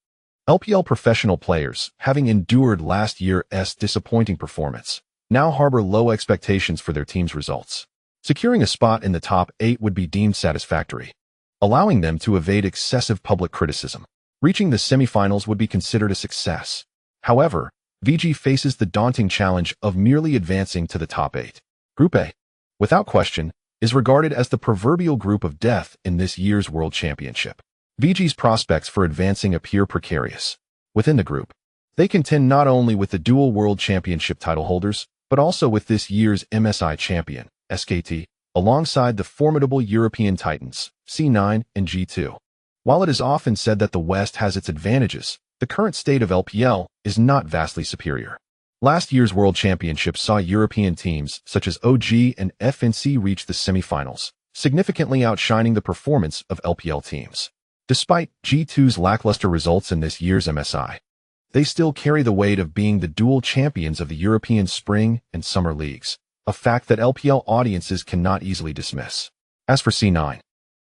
LPL professional players, having endured last year's disappointing performance, now harbor low expectations for their team's results. Securing a spot in the top 8 would be deemed satisfactory, allowing them to evade excessive public criticism. Reaching the semifinals would be considered a success. However, VG faces the daunting challenge of merely advancing to the top 8. Group A, without question, is regarded as the proverbial group of death in this year's World Championship. VG's prospects for advancing appear precarious. Within the group, they contend not only with the dual World Championship title holders, but also with this year's MSI champion, SKT, alongside the formidable European titans, C9 and G2. While it is often said that the West has its advantages, the current state of LPL is not vastly superior. Last year's World Championship saw European teams such as OG and FNC reach the semifinals, significantly outshining the performance of LPL teams. Despite G2's lackluster results in this year's MSI, they still carry the weight of being the dual champions of the European Spring and Summer Leagues, a fact that LPL audiences cannot easily dismiss. As for C9,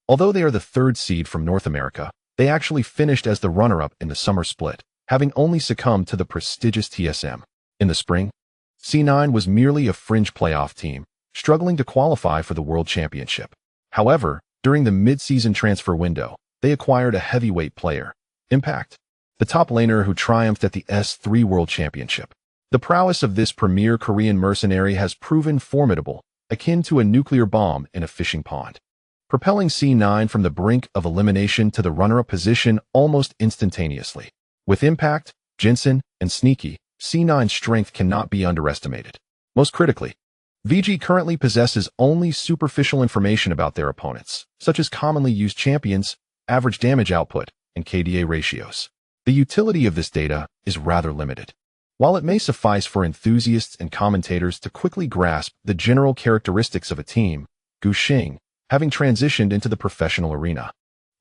although they are the third seed from North America, they actually finished as the runner-up in the summer split, having only succumbed to the prestigious TSM. In the spring, C9 was merely a fringe playoff team, struggling to qualify for the World Championship. However, during the mid-season transfer window, they acquired a heavyweight player, Impact, the top laner who triumphed at the S3 World Championship. The prowess of this premier Korean mercenary has proven formidable, akin to a nuclear bomb in a fishing pond, propelling C9 from the brink of elimination to the runner-up position almost instantaneously. With Impact, Jensen, and Sneaky, C9's strength cannot be underestimated. Most critically, VG currently possesses only superficial information about their opponents, such as commonly used champions, average damage output, and KDA ratios. The utility of this data is rather limited. While it may suffice for enthusiasts and commentators to quickly grasp the general characteristics of a team, Gu Xing, having transitioned into the professional arena,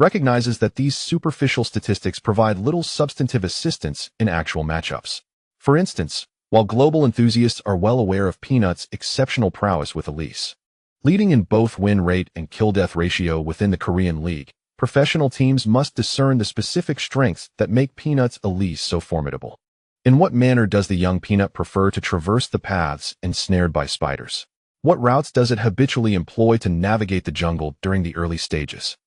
recognizes that these superficial statistics provide little substantive assistance in actual matchups. For instance, while global enthusiasts are well aware of Peanut's exceptional prowess with Elise, leading in both win rate and kill-death ratio within the Korean League, professional teams must discern the specific strengths that make Peanut's Elise so formidable. In what manner does the young Peanut prefer to traverse the paths ensnared by spiders? What routes does it habitually employ to navigate the jungle during the early stages?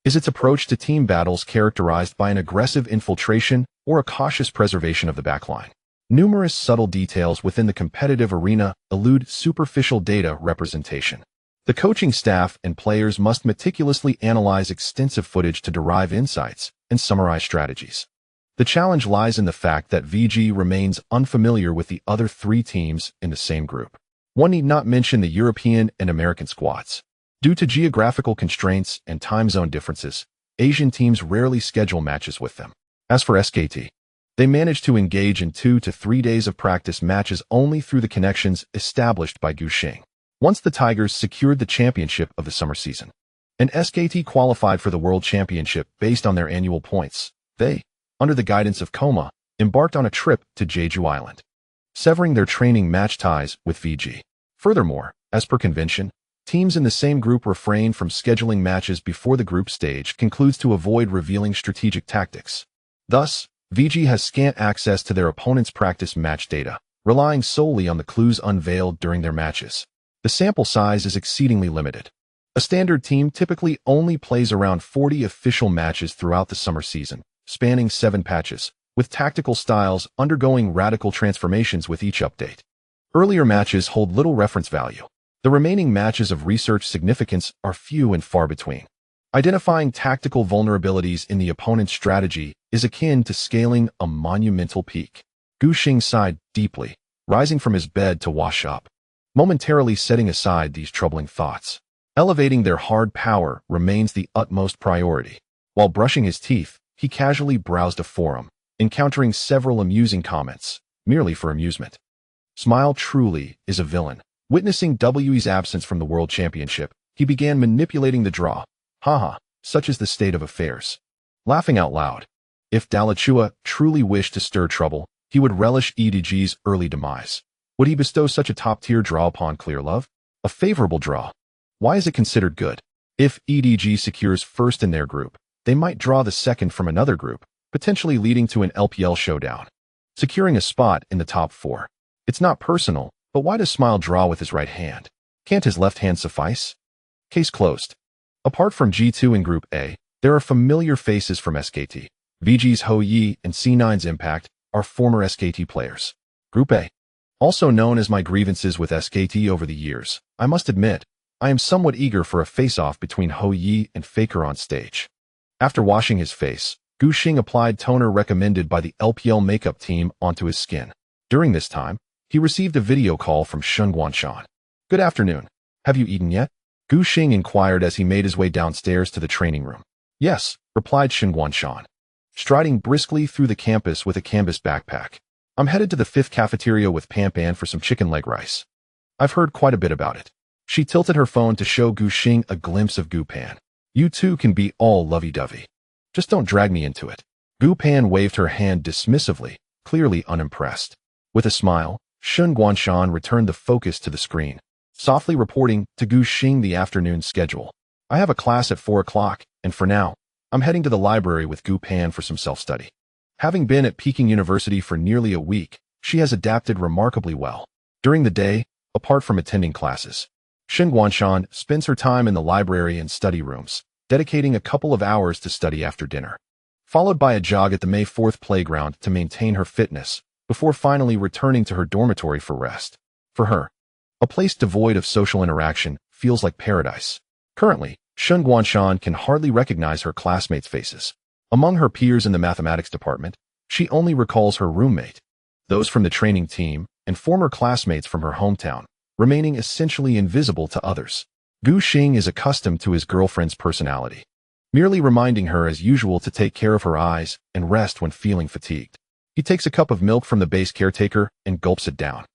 Is its approach to team battles characterized by an aggressive infiltration or a cautious preservation of the backline? Numerous subtle details within the competitive arena elude superficial data representation. The coaching staff and players must meticulously analyze extensive footage to derive insights and summarize strategies. The challenge lies in the fact that VG remains unfamiliar with the other three teams in the same group. One need not mention the European and American squads. Due to geographical constraints and time zone differences, Asian teams rarely schedule matches with them. As for SKT, they manage to engage in 2 to 3 days of practice matches only through the connections established by Gu Xing. Once the Tigers secured the championship of the summer season, and SKT qualified for the World Championship based on their annual points, they, under the guidance of Koma, embarked on a trip to Jeju Island, severing their training match ties with VG. Furthermore, as per convention, teams in the same group refrain from scheduling matches before the group stage concludes to avoid revealing strategic tactics. Thus, VG has scant access to their opponent's practice match data, relying solely on the clues unveiled during their matches. The sample size is exceedingly limited. A standard team typically only plays around 40 official matches throughout the summer season, spanning 7 patches, with tactical styles undergoing radical transformations with each update. Earlier matches hold little reference value. The remaining matches of research significance are few and far between. Identifying tactical vulnerabilities in the opponent's strategy is akin to scaling a monumental peak. Gu Xing sighed deeply, rising from his bed to wash up, momentarily setting aside these troubling thoughts. Elevating their hard power remains the utmost priority. While brushing his teeth, he casually browsed a forum, encountering several amusing comments, merely for amusement. Smile truly is a villain. Witnessing WE's absence from the World Championship, he began manipulating the draw. Haha, such is the state of affairs. Laughing out loud. If Dalachua truly wished to stir trouble, he would relish EDG's early demise. Would he bestow such a top-tier draw upon Clear Love? A favorable draw. Why is it considered good? If EDG secures first in their group, they might draw the second from another group, potentially leading to an LPL showdown, securing a spot in the top 4. It's not personal, but why does Smile draw with his right hand? Can't his left hand suffice? Case closed. Apart from G2 in Group A, there are familiar faces from SKT. VG's Hou Ye and C9's Impact are former SKT players. Group A. Also known as my grievances with SKT over the years, I must admit, I am somewhat eager for a face-off between Hou Ye and Faker on stage. After washing his face, Gu Xing applied toner recommended by the LPL makeup team onto his skin. During this time, he received a video call from Shun Guanshan. Good afternoon. Have you eaten yet? Gu Xing inquired as he made his way downstairs to the training room. Yes, replied Shun Guanshan, striding briskly through the campus with a canvas backpack. I'm headed to the 5th cafeteria with Pampan for some chicken leg rice. I've heard quite a bit about it. She tilted her phone to show Gu Xing a glimpse of Gu Pan. You two can be all lovey-dovey. Just don't drag me into it. Gu Pan waved her hand dismissively, clearly unimpressed. With a smile, Shun Guanshan returned the focus to the screen, softly reporting to Gu Xing the afternoon schedule. I have a class at 4 o'clock, and for now, I'm heading to the library with Gu Pan for some self-study. Having been at Peking University for nearly a week, she has adapted remarkably well. During the day, apart from attending classes, Shun Guanshan spends her time in the library and study rooms, dedicating a couple of hours to study after dinner, followed by a jog at the May 4th playground to maintain her fitness, before finally returning to her dormitory for rest. For her, a place devoid of social interaction feels like paradise. Currently, Shun Guanshan can hardly recognize her classmates' faces. Among her peers in the mathematics department, she only recalls her roommate, those from the training team, and former classmates from her hometown, remaining essentially invisible to others. Gu Xing is accustomed to his girlfriend's personality, merely reminding her as usual to take care of her eyes and rest when feeling fatigued. He takes a cup of milk from the base caretaker and gulps it down.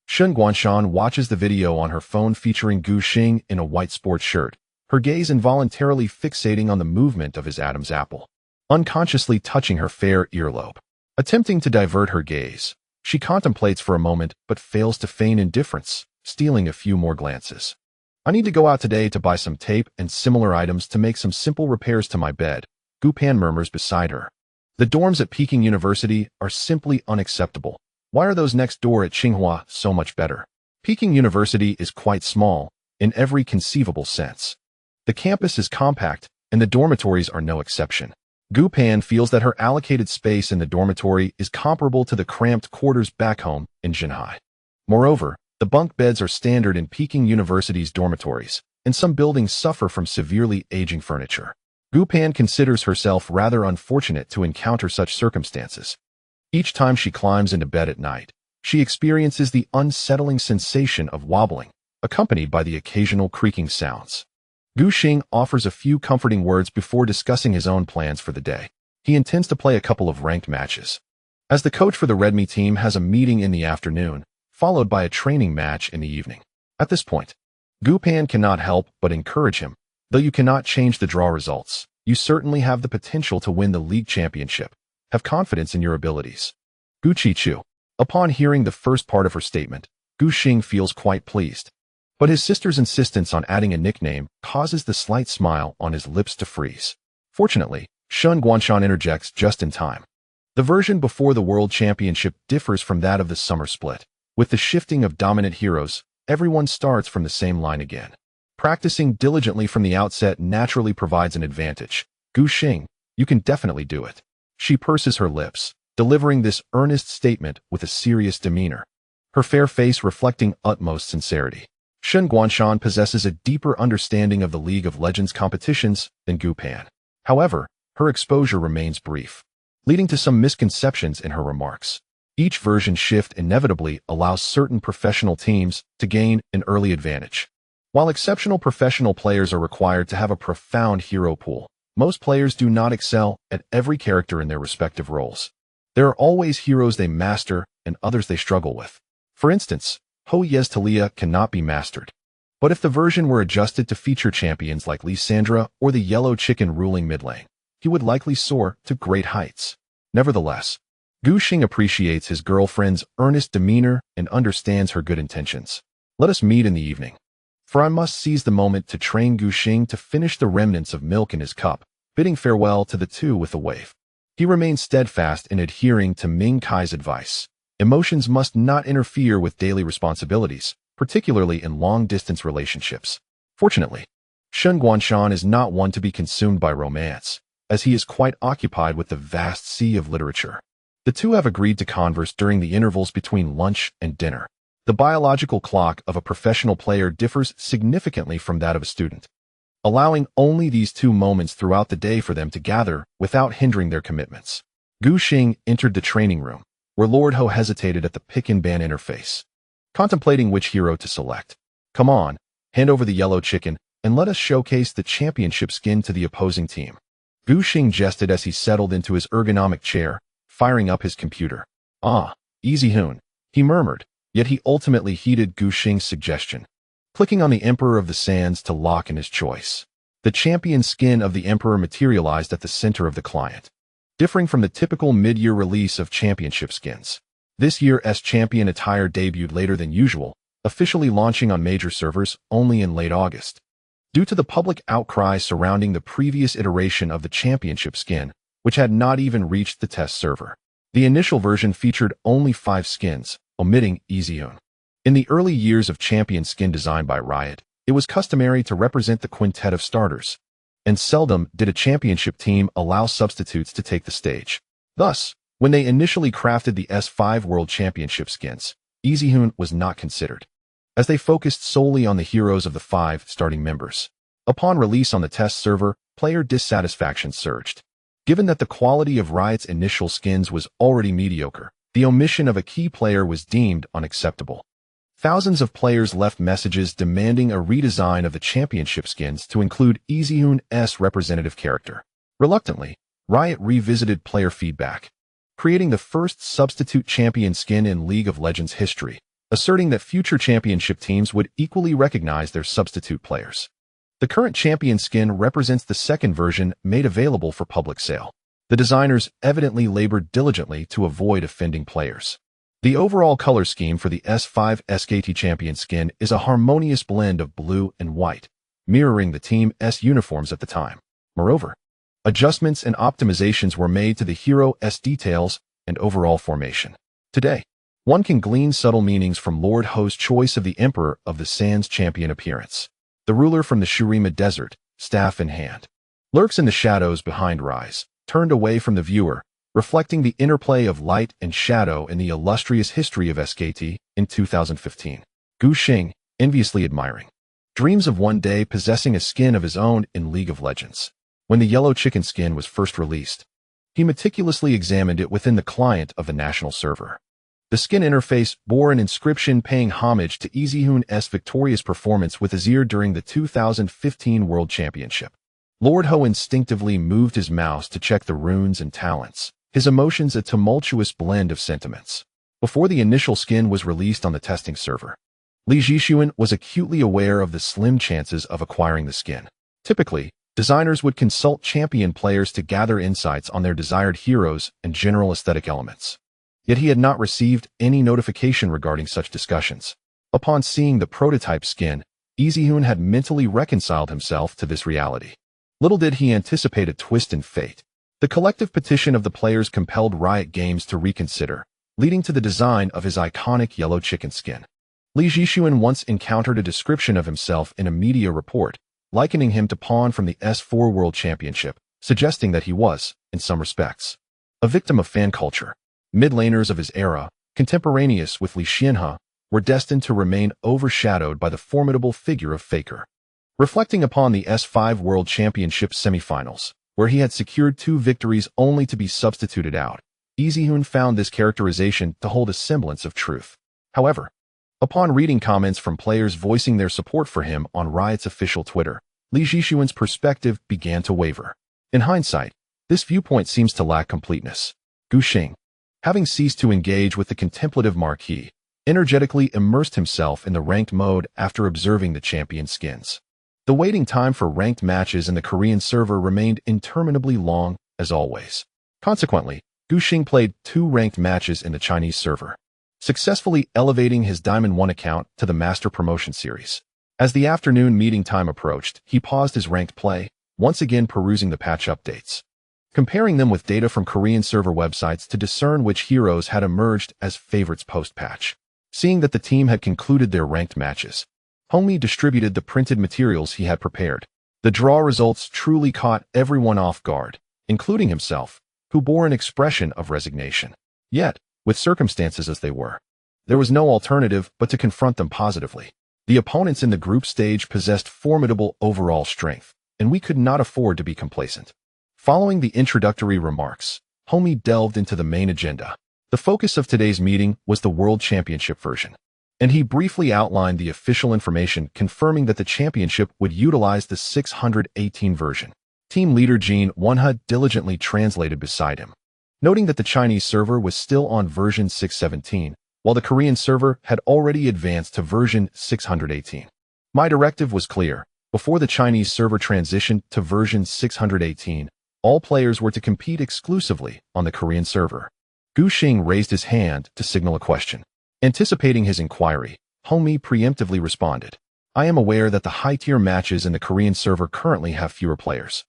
Shen Guanshan watches the video on her phone featuring Gu Xing in a white sports shirt, her gaze involuntarily fixating on the movement of his Adam's apple, unconsciously touching her fair earlobe. Attempting to divert her gaze, she contemplates for a moment but fails to feign indifference, stealing a few more glances. I need to go out today to buy some tape and similar items to make some simple repairs to my bed, Gu Pan murmurs beside her. The dorms at Peking University are simply unacceptable. Why are those next door at Tsinghua so much better? Peking University is quite small, in every conceivable sense. The campus is compact, and the dormitories are no exception. Gu Pan feels that her allocated space in the dormitory is comparable to the cramped quarters back home in Jinhai. Moreover, the bunk beds are standard in Peking University's dormitories, and some buildings suffer from severely aging furniture. Gu Pan considers herself rather unfortunate to encounter such circumstances. Each time she climbs into bed at night, she experiences the unsettling sensation of wobbling, accompanied by the occasional creaking sounds. Gu Xing offers a few comforting words before discussing his own plans for the day. He intends to play a couple of ranked matches. As the coach for the Redmi team has a meeting in the afternoon, followed by a training match in the evening. At this point, Gu Pan cannot help but encourage him. Though you cannot change the draw results, you certainly have the potential to win the league championship. Have confidence in your abilities. Gu Qichu. Upon hearing the first part of her statement, Gu Xing feels quite pleased. But his sister's insistence on adding a nickname causes the slight smile on his lips to freeze. Fortunately, Shen Guanshan interjects just in time. The version before the World Championship differs from that of the summer split. With the shifting of dominant heroes, everyone starts from the same line again. Practicing diligently from the outset naturally provides an advantage. Gu Xing, you can definitely do it. She purses her lips, delivering this earnest statement with a serious demeanor, her fair face reflecting utmost sincerity. Shen Guanshan possesses a deeper understanding of the League of Legends competitions than Gu Pan. However, her exposure remains brief, leading to some misconceptions in her remarks. Each version shift inevitably allows certain professional teams to gain an early advantage. While exceptional professional players are required to have a profound hero pool, most players do not excel at every character in their respective roles. There are always heroes they master and others they struggle with. For instance, Hou Ye's Talia cannot be mastered. But if the version were adjusted to feature champions like Lissandra or the yellow chicken ruling mid lane, he would likely soar to great heights. Nevertheless, Gu Xing appreciates his girlfriend's earnest demeanor and understands her good intentions. Let us meet in the evening. For I must seize the moment to train Gu Xing to finish the remnants of milk in his cup, bidding farewell to the two with a wave. He remains steadfast in adhering to Ming Kai's advice. Emotions must not interfere with daily responsibilities, particularly in long-distance relationships. Fortunately, Shen Guanshan is not one to be consumed by romance, as he is quite occupied with the vast sea of literature. The two have agreed to converse during the intervals between lunch and dinner. The biological clock of a professional player differs significantly from that of a student, allowing only these 2 moments throughout the day for them to gather without hindering their commitments. Gu Xing entered the training room, where Lord Ho hesitated at the pick and ban interface, contemplating which hero to select. Come on, hand over the yellow chicken, and let us showcase the championship skin to the opposing team. Gu Xing jested as he settled into his ergonomic chair, firing up his computer. Ah, Easyhoon, he murmured, yet he ultimately heeded Gu Xing's suggestion, clicking on the Emperor of the Sands to lock in his choice. The champion skin of the Emperor materialized at the center of the client. Differing from the typical mid-year release of championship skins, this year's champion attire debuted later than usual, officially launching on major servers only in late August. Due to the public outcry surrounding the previous iteration of the championship skin, which had not even reached the test server, the initial version featured only 5 skins, omitting Easyhoon. In the early years of champion skin design by Riot, it was customary to represent the quintet of starters, and seldom did a championship team allow substitutes to take the stage. Thus, when they initially crafted the S5 World Championship skins, Easyhoon was not considered, as they focused solely on the heroes of the 5 starting members. Upon release on the test server, player dissatisfaction surged. Given that the quality of Riot's initial skins was already mediocre, the omission of a key player was deemed unacceptable. Thousands of players left messages demanding a redesign of the championship skins to include Easyhoon's representative character. Reluctantly, Riot revisited player feedback. creating the first substitute champion skin in League of Legends history, asserting that future championship teams would equally recognize their substitute players. The current champion skin represents the second version made available for public sale. The designers evidently labored diligently to avoid offending players. The overall color scheme for the S5 SKT champion skin is a harmonious blend of blue and white, mirroring the Team S uniforms at the time. Moreover, adjustments and optimizations were made to the hero S details and overall formation. Today, one can glean subtle meanings from Lord Hou's choice of the Emperor of the Sands champion appearance. The ruler from the Shurima Desert, staff in hand, lurks in the shadows behind Rise, turned away from the viewer, reflecting the interplay of light and shadow in the illustrious history of SKT in 2015. Gu Xing, enviously admiring, dreams of one day possessing a skin of his own in League of Legends. When the yellow chicken skin was first released, he meticulously examined it within the client of the national server. The skin interface bore an inscription paying homage to Easyhoon's victorious performance with Exert during the 2015 World Championship. Lord Hou instinctively moved his mouse to check the runes and talents, his emotions a tumultuous blend of sentiments. Before the initial skin was released on the testing server, Easyhoon was acutely aware of the slim chances of acquiring the skin. Typically, designers would consult champion players to gather insights on their desired heroes and general aesthetic elements. Yet he had not received any notification regarding such discussions. Upon seeing the prototype skin, Easyhoon had mentally reconciled himself to this reality. Little did he anticipate a twist in fate. The collective petition of the players compelled Riot Games to reconsider, leading to the design of his iconic yellow chicken skin. Easyhoon once encountered a description of himself in a media report, likening him to Pawn from the S4 World Championship, suggesting that he was, in some respects, a victim of fan culture. Mid-laners of his era, contemporaneous with Li Xianhe, were destined to remain overshadowed by the formidable figure of Faker. Reflecting upon the S5 World Championship semifinals, where he had secured 2 victories only to be substituted out, Easyhoon found this characterization to hold a semblance of truth. However, upon reading comments from players voicing their support for him on Riot's official Twitter, Easyhoon's perspective began to waver. In hindsight, this viewpoint seems to lack completeness. Gu Xing, having ceased to engage with the contemplative marquee, energetically immersed himself in the ranked mode after observing the champion skins. The waiting time for ranked matches in the Korean server remained interminably long, as always. Consequently, Gu Xing played 2 ranked matches in the Chinese server, successfully elevating his Diamond 1 account to the Master Promotion Series. As the afternoon meeting time approached, he paused his ranked play, once again perusing the patch updates, comparing them with data from Korean server websites to discern which heroes had emerged as favorites post-patch. Seeing that the team had concluded their ranked matches, Hou Ye distributed the printed materials he had prepared. The draw results truly caught everyone off guard, including himself, who bore an expression of resignation. Yet, with circumstances as they were, there was no alternative but to confront them positively. The opponents in the group stage possessed formidable overall strength, and we could not afford to be complacent. Following the introductory remarks, Hou Ye delved into the main agenda. The focus of today's meeting was the World Championship version, and he briefly outlined the official information confirming that the championship would utilize the 618 version. Team leader Jean Wonha diligently translated beside him, noting that the Chinese server was still on version 617, while the Korean server had already advanced to version 618. My directive was clear. Before the Chinese server transitioned to version 618, all players were to compete exclusively on the Korean server. Gu Xing raised his hand to signal a question. Anticipating his inquiry, Hou Ye preemptively responded, I am aware that the high-tier matches in the Korean server currently have fewer players,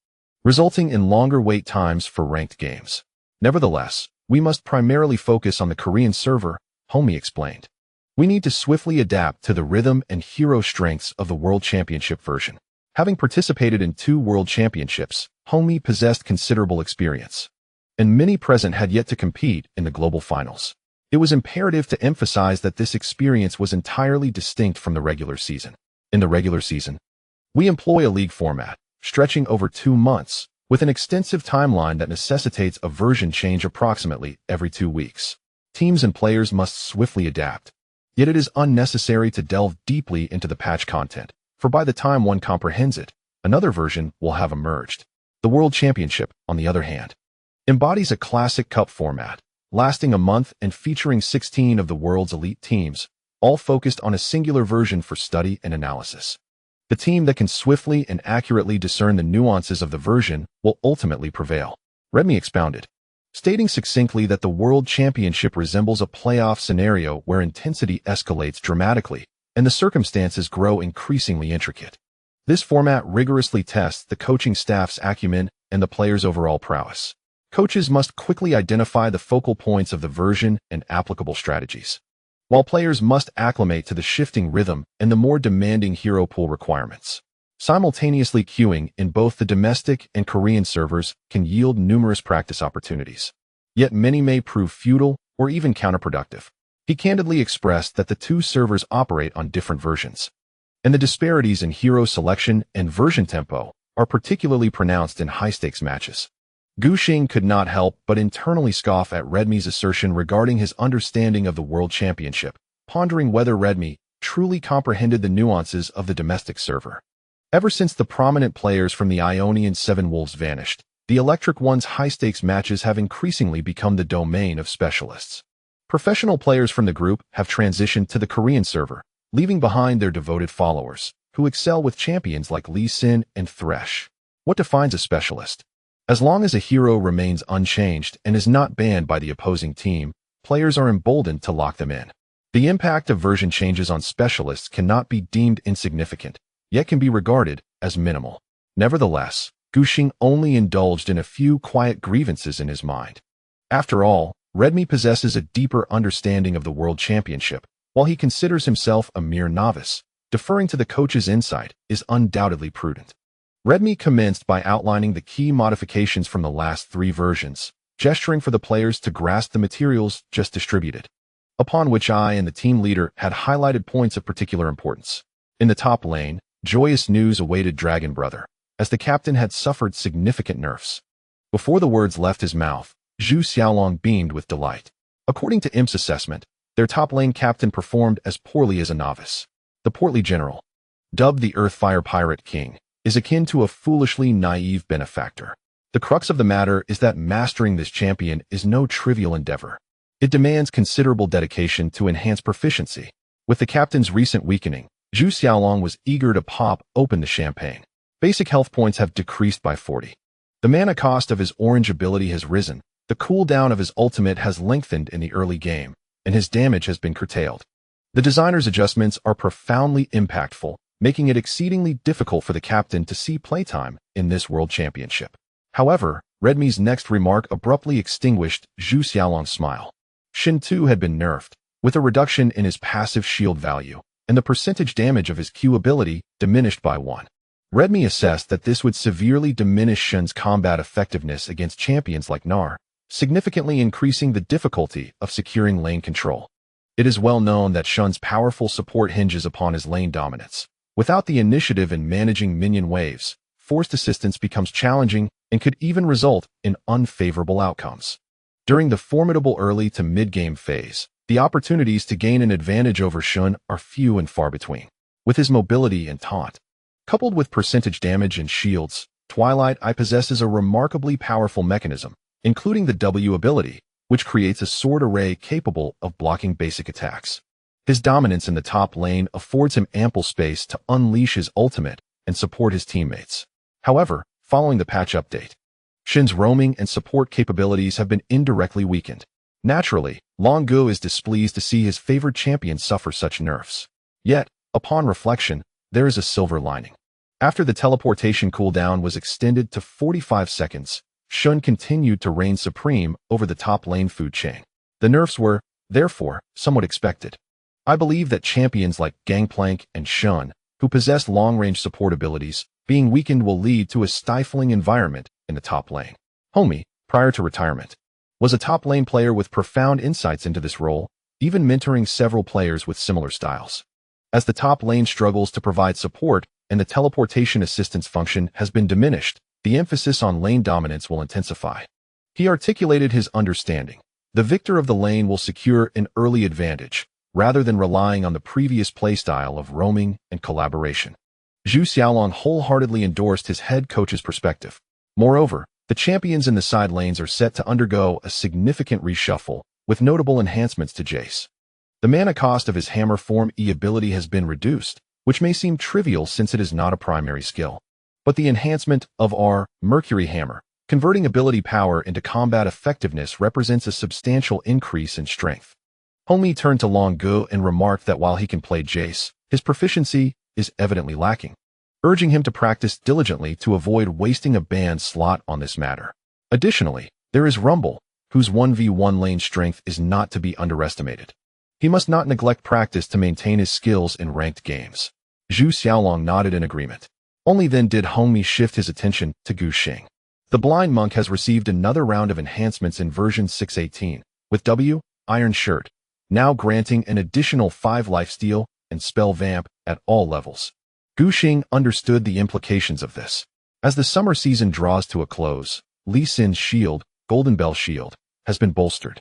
resulting in longer wait times for ranked games. Nevertheless, we must primarily focus on the Korean server, Hou Ye explained. We need to swiftly adapt to the rhythm and hero strengths of the World Championship version. Having participated in 2 World Championships, Hou Ye possessed considerable experience, and many present had yet to compete in the global finals. It was imperative to emphasize that this experience was entirely distinct from the regular season. In the regular season, we employ a league format, stretching over 2 months, with an extensive timeline that necessitates a version change approximately every 2 weeks. Teams and players must swiftly adapt. Yet it is unnecessary to delve deeply into the patch content, for by the time one comprehends it, another version will have emerged. The World Championship, on the other hand, embodies a classic cup format, lasting a month and featuring 16 of the world's elite teams, all focused on a singular version for study and analysis. The team that can swiftly and accurately discern the nuances of the version will ultimately prevail. Redmi expounded, stating succinctly that the World Championship resembles a playoff scenario where intensity escalates dramatically and the circumstances grow increasingly intricate. This format rigorously tests the coaching staff's acumen and the players' overall prowess. Coaches must quickly identify the focal points of the version and applicable strategies, while players must acclimate to the shifting rhythm and the more demanding hero pool requirements. Simultaneously queuing in both the domestic and Korean servers can yield numerous practice opportunities. Yet many may prove futile or even counterproductive. He candidly expressed that the two servers operate on different versions, and the disparities in hero selection and version tempo are particularly pronounced in high-stakes matches. Gu Xing could not help but internally scoff at Redmi's assertion regarding his understanding of the World Championship, pondering whether Redmi truly comprehended the nuances of the domestic server. Ever since the prominent players from the Ionian Seven Wolves vanished, the Electric One's high-stakes matches have increasingly become the domain of specialists. Professional players from the group have transitioned to the Korean server, leaving behind their devoted followers, who excel with champions like Lee Sin and Thresh. What defines a specialist? As long as a hero remains unchanged and is not banned by the opposing team, players are emboldened to lock them in. The impact of version changes on specialists cannot be deemed insignificant, yet can be regarded as minimal. Nevertheless, Gu Xing only indulged in a few quiet grievances in his mind. After all, Redmi possesses a deeper understanding of the World Championship, while he considers himself a mere novice. Deferring to the coach's insight is undoubtedly prudent. Redmi commenced by outlining the key modifications from the last three versions, gesturing for the players to grasp the materials just distributed, upon which I and the team leader had highlighted points of particular importance. In the top lane, joyous news awaited Dragon Brother, as the captain had suffered significant nerfs. Before the words left his mouth, Zhu Xiaolong beamed with delight. According to IMP's assessment, their top lane captain performed as poorly as a novice. The portly general, dubbed the Earthfire Pirate King, is akin to a foolishly naive benefactor. The crux of the matter is that mastering this champion is no trivial endeavor. It demands considerable dedication to enhance proficiency. With the captain's recent weakening, Zhu Xiaolong was eager to pop open the champagne. Basic health points have decreased by 40. The mana cost of his orange ability has risen, the cooldown of his ultimate has lengthened in the early game, and his damage has been curtailed. The designer's adjustments are profoundly impactful, making it exceedingly difficult for the captain to see playtime in this World Championship. However, Redmi's next remark abruptly extinguished Zhu Xiaolong's smile. Shin too had been nerfed, with a reduction in his passive shield value, and the percentage damage of his Q ability diminished by 1. Redmi assessed that this would severely diminish Shin's combat effectiveness against champions like Gnar, significantly increasing the difficulty of securing lane control. It is well known that Shun's powerful support hinges upon his lane dominance. Without the initiative in managing minion waves, forced assistance becomes challenging and could even result in unfavorable outcomes. During the formidable early to mid-game phase, the opportunities to gain an advantage over Shun are few and far between. With his mobility and taunt, coupled with percentage damage and shields, Twilight Eye possesses a remarkably powerful mechanism, including the W ability, which creates a sword array capable of blocking basic attacks. His dominance in the top lane affords him ample space to unleash his ultimate and support his teammates. However, following the patch update, Shin's roaming and support capabilities have been indirectly weakened. Naturally, Longbow is displeased to see his favored champion suffer such nerfs. Yet, upon reflection, there is a silver lining. After the teleportation cooldown was extended to 45 seconds, Shun continued to reign supreme over the top lane food chain. The nerfs were, therefore, somewhat expected. I believe that champions like Gangplank and Shun, who possess long-range support abilities, being weakened will lead to a stifling environment in the top lane. Hou Ye, prior to retirement, was a top lane player with profound insights into this role, even mentoring several players with similar styles. As the top lane struggles to provide support and the teleportation assistance function has been diminished, the emphasis on lane dominance will intensify. He articulated his understanding. The victor of the lane will secure an early advantage, rather than relying on the previous playstyle of roaming and collaboration. Zhu Xiaolong wholeheartedly endorsed his head coach's perspective. Moreover, The champions in the side lanes are set to undergo a significant reshuffle, with notable enhancements to Jace. The mana cost of his hammer form E ability has been reduced, which may seem trivial since it is not a primary skill. But the enhancement of our Mercury Hammer, converting ability power into combat effectiveness, represents a substantial increase in strength. Hou Ye turned to Longbow and remarked that while he can play Jace, his proficiency is evidently lacking, urging him to practice diligently to avoid wasting a banned slot on this matter. Additionally, there is Rumble, whose 1v1 lane strength is not to be underestimated. He must not neglect practice to maintain his skills in ranked games. Zhu Xiaolong nodded in agreement. Only then did Hou Ye shift his attention to Gu Xing. The Blind Monk has received another round of enhancements in version 6.18, with W, Iron Shirt, now granting an additional 5 lifesteal and spell vamp at all levels. Gu Xing understood the implications of this. As the summer season draws to a close, Lee Sin's shield, Golden Bell Shield, has been bolstered.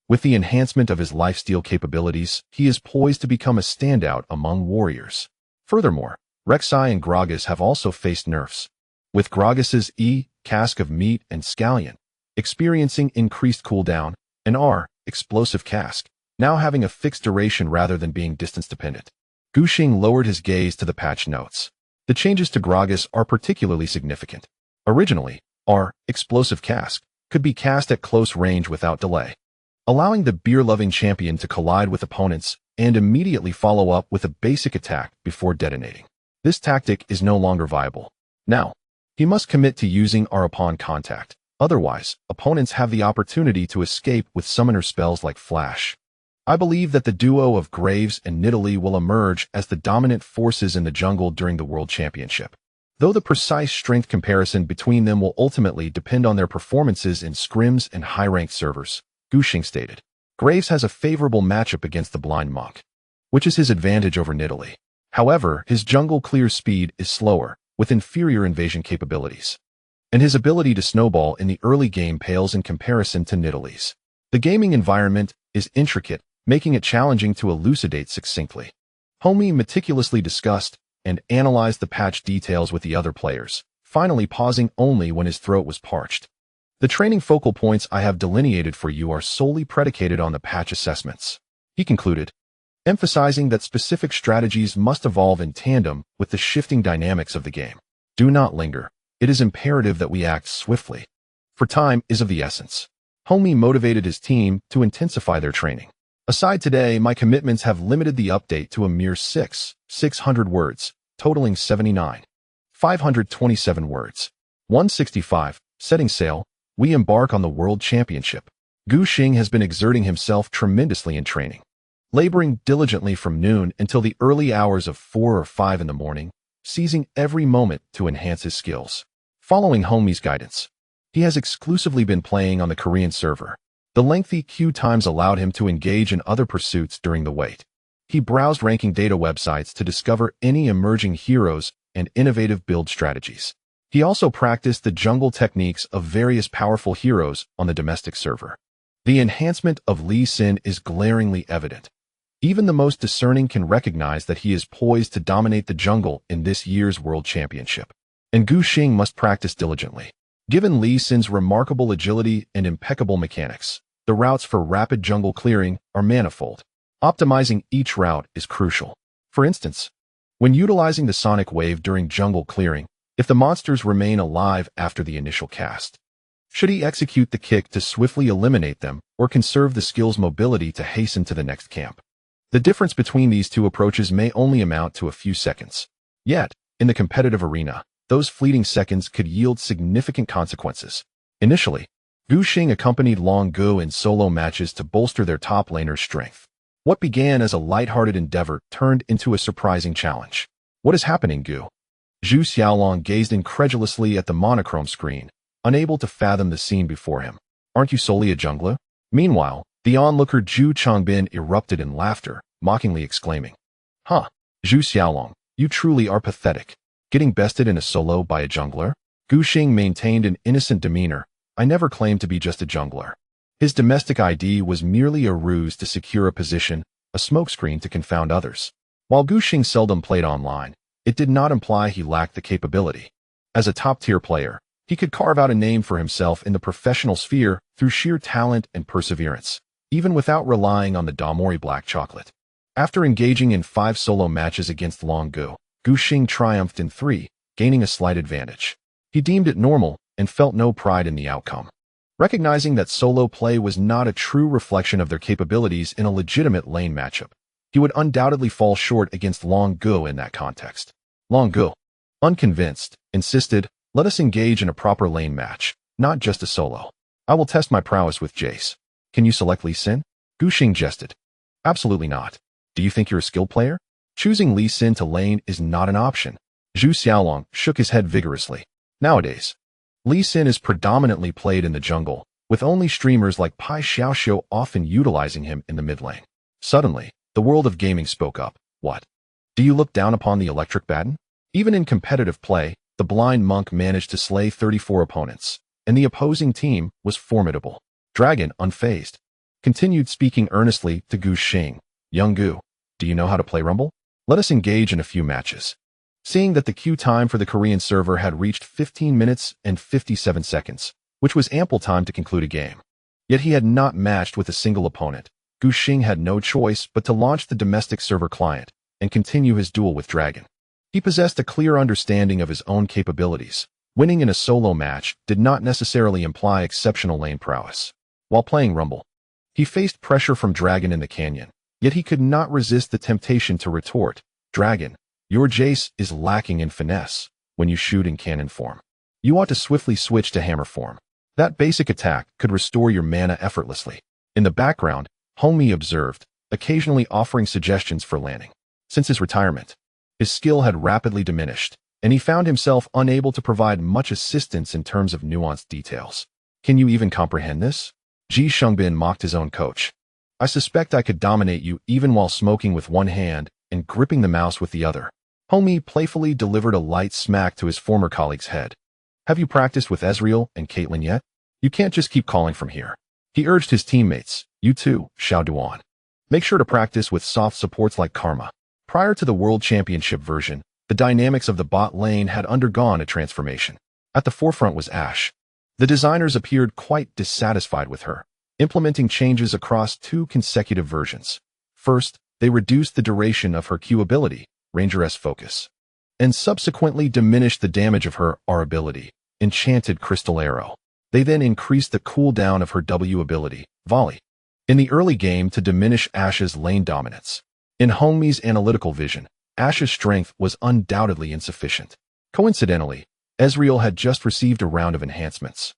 With the enhancement of his lifesteal capabilities, he is poised to become a standout among warriors. Furthermore, Rek'Sai and Gragas have also faced nerfs, with Gragas's E, Cask of Meat and Scallion, experiencing increased cooldown, and R, Explosive Cask, now having a fixed duration rather than being distance-dependent. Gu Xing lowered his gaze to the patch notes. The changes to Gragas are particularly significant. Originally, R, Explosive Cask, could be cast at close range without delay, allowing the beer-loving champion to collide with opponents and immediately follow up with a basic attack before detonating. This tactic is no longer viable. Now, he must commit to using R upon contact. Otherwise, opponents have the opportunity to escape with summoner spells like Flash. I believe that the duo of Graves and Nidalee will emerge as the dominant forces in the jungle during the World Championship. Though the precise strength comparison between them will ultimately depend on their performances in scrims and high-ranked servers, Gu Xing stated. Graves has a favorable matchup against the Blind Monk, which is his advantage over Nidalee. However, his jungle clear speed is slower, with inferior invasion capabilities, and his ability to snowball in the early game pales in comparison to Nidalee's. The gaming environment is intricate, making it challenging to elucidate succinctly. Hou Ye meticulously discussed and analyzed the patch details with the other players, finally pausing only when his throat was parched. The training focal points I have delineated for you are solely predicated on the patch assessments, he concluded, emphasizing that specific strategies must evolve in tandem with the shifting dynamics of the game. Do not linger. It is imperative that we act swiftly, for time is of the essence. Hou Ye motivated his team to intensify their training. Aside today, my commitments have limited the update to a mere 600 words, totaling 79. 527 words. 165. Setting sail, we embark on the World Championship. Gu Xing has been exerting himself tremendously in training, laboring diligently from noon until the early hours of 4 or 5 in the morning, seizing every moment to enhance his skills. Following Hou Ye's guidance, he has exclusively been playing on the Korean server. The lengthy queue times allowed him to engage in other pursuits during the wait. He browsed ranking data websites to discover any emerging heroes and innovative build strategies. He also practiced the jungle techniques of various powerful heroes on the domestic server. The enhancement of Lee Sin is glaringly evident. Even the most discerning can recognize that he is poised to dominate the jungle in this year's World Championship. And Gu Xing must practice diligently. Given Lee Sin's remarkable agility and impeccable mechanics, the routes for rapid jungle clearing are manifold. Optimizing each route is crucial. For instance, when utilizing the sonic wave during jungle clearing, if the monsters remain alive after the initial cast, should he execute the kick to swiftly eliminate them or conserve the skill's mobility to hasten to the next camp? The difference between these two approaches may only amount to a few seconds. Yet, in the competitive arena, those fleeting seconds could yield significant consequences. Initially, Gu Xing accompanied Longbow in solo matches to bolster their top laner's strength. What began as a lighthearted endeavor turned into a surprising challenge. What is happening, Gu? Zhu Xiaolong gazed incredulously at the monochrome screen, unable to fathom the scene before him. Aren't you solely a jungler? Meanwhile, the onlooker Zhu Changbin erupted in laughter, mockingly exclaiming, Huh, Zhu Xiaolong, you truly are pathetic. Getting bested in a solo by a jungler? Gu Xing maintained an innocent demeanor. I never claimed to be just a jungler. His domestic ID was merely a ruse to secure a position, a smokescreen to confound others. While Gu Xing seldom played online, it did not imply he lacked the capability. As a top-tier player, He could carve out a name for himself in the professional sphere through sheer talent and perseverance, even without relying on the Damori black chocolate. After engaging in 5 solo matches against Gu Xing triumphed in 3, gaining a slight advantage. He deemed it normal and felt no pride in the outcome. Recognizing that solo play was not a true reflection of their capabilities in a legitimate lane matchup, he would undoubtedly fall short against Gu in that context. Gu, unconvinced, insisted, "Let us engage in a proper lane match, not just a solo. I will test my prowess with Jace. Can you select Lee Sin?" Gu Xing jested. "Absolutely not. Do you think you're a skilled player? Choosing Lee Sin to lane is not an option." Zhu Xiaolong shook his head vigorously. Nowadays, Lee Sin is predominantly played in the jungle, with only streamers like Pai Xiaoxiu often utilizing him in the mid lane. Suddenly, the world of gaming spoke up. "What? Do you look down upon the electric baton?" Even in competitive play, the blind monk managed to slay 34 opponents, and the opposing team was formidable. Dragon, unfazed, continued speaking earnestly to Gu Xing. "Young Gu, do you know how to play Rumble? Let us engage in a few matches." Seeing that the queue time for the Korean server had reached 15 minutes and 57 seconds, which was ample time to conclude a game. Yet he had not matched with a single opponent. Gu Xing had no choice but to launch the domestic server client and continue his duel with Dragon. He possessed a clear understanding of his own capabilities. Winning in a solo match did not necessarily imply exceptional lane prowess. While playing Rumble, he faced pressure from Dragon in the canyon, yet he could not resist the temptation to retort, "Dragon, your Jace is lacking in finesse when you shoot in cannon form. You ought to swiftly switch to hammer form. That basic attack could restore your mana effortlessly." In the background, Hou Ye observed, occasionally offering suggestions for landing. Since his retirement, his skill had rapidly diminished, and he found himself unable to provide much assistance in terms of nuanced details. "Can you even comprehend this?" Ji Shungbin mocked his own coach. "I suspect I could dominate you even while smoking with one hand and gripping the mouse with the other." Hou Ye playfully delivered a light smack to his former colleague's head. "Have you practiced with Ezreal and Caitlyn yet? You can't just keep calling from here." He urged his teammates, "You too, Xiao Duan. Make sure to practice with soft supports like Karma." Prior to the World Championship version, the dynamics of the bot lane had undergone a transformation. At the forefront was Ashe. The designers appeared quite dissatisfied with her, implementing changes across 2 consecutive versions. First, they reduced the duration of her Q ability, Rangeress Focus, and subsequently diminished the damage of her R ability, Enchanted Crystal Arrow. They then increased the cooldown of her W ability, Volley, in the early game to diminish Ashe's lane dominance. In Hou Ye's analytical vision, Ashe's strength was undoubtedly insufficient. Coincidentally, Ezreal had just received a round of enhancements,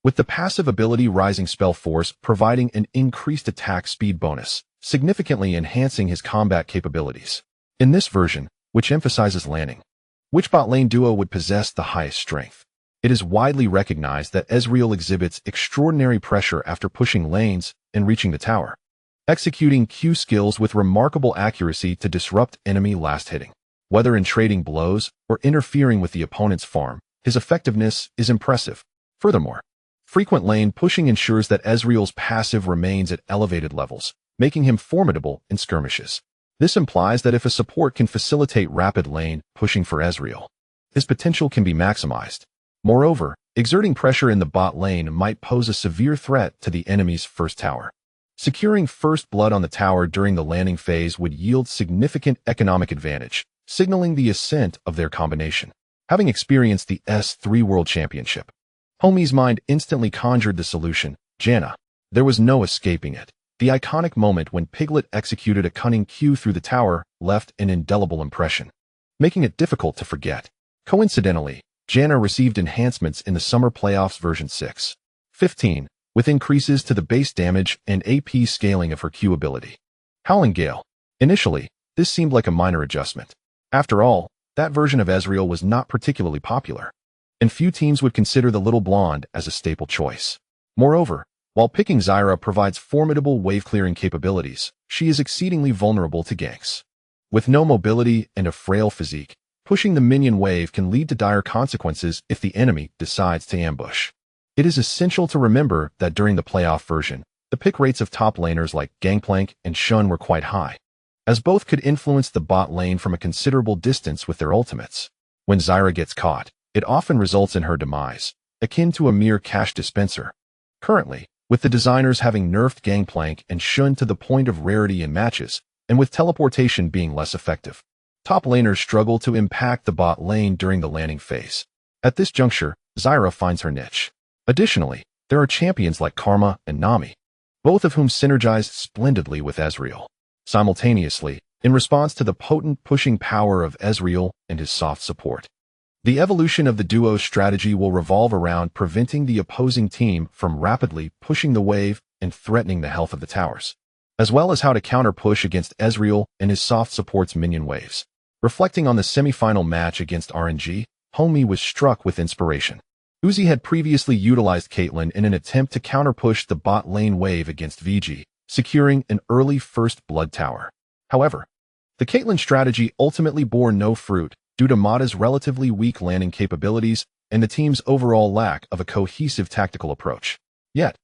with the passive ability Rising Spell Force providing an increased attack speed bonus, significantly enhancing his combat capabilities. In this version, which emphasizes landing, which bot lane duo would possess the highest strength? It is widely recognized that Ezreal exhibits extraordinary pressure after pushing lanes and reaching the tower, executing Q skills with remarkable accuracy to disrupt enemy last hitting. Whether in trading blows or interfering with the opponent's farm, his effectiveness is impressive. Furthermore, frequent lane pushing ensures that Ezreal's passive remains at elevated levels, making him formidable in skirmishes. This implies that if a support can facilitate rapid lane pushing for Ezreal, his potential can be maximized. Moreover, exerting pressure in the bot lane might pose a severe threat to the enemy's first tower. Securing first blood on the tower during the landing phase would yield significant economic advantage, signaling the ascent of their combination. Having experienced the S3 World Championship, Hou Ye's mind instantly conjured the solution, Janna. There was no escaping it. The iconic moment when Piglet executed a cunning Q through the tower left an indelible impression, making it difficult to forget. Coincidentally, Janna received enhancements in the Summer Playoffs version 6.15, with increases to the base damage and AP scaling of her Q ability. Howling Gale. Initially, this seemed like a minor adjustment. After all, that version of Ezreal was not particularly popular, and few teams would consider the little blonde as a staple choice. Moreover, while picking Zyra provides formidable wave-clearing capabilities, she is exceedingly vulnerable to ganks. With no mobility and a frail physique, pushing the minion wave can lead to dire consequences if the enemy decides to ambush. It is essential to remember that during the playoff version, the pick rates of top laners like Gangplank and Shun were quite high, as both could influence the bot lane from a considerable distance with their ultimates. When Zyra gets caught, it often results in her demise, akin to a mere cash dispenser. Currently, with the designers having nerfed Gangplank and Shun to the point of rarity in matches, and with teleportation being less effective, top laners struggle to impact the bot lane during the landing phase. At this juncture, Zyra finds her niche. Additionally, there are champions like Karma and Nami, both of whom synergize splendidly with Ezreal. Simultaneously, in response to the potent pushing power of Ezreal and his soft support, the evolution of the duo's strategy will revolve around preventing the opposing team from rapidly pushing the wave and threatening the health of the towers, as well as how to counter-push against Ezreal and his soft support's minion waves. Reflecting on the semi-final match against RNG, Hou Ye was struck with inspiration. Uzi had previously utilized Caitlyn in an attempt to counter-push the bot lane wave against VG, securing an early first blood tower. However, the Caitlyn strategy ultimately bore no fruit due to Mata's relatively weak landing capabilities and the team's overall lack of a cohesive tactical approach. Yet,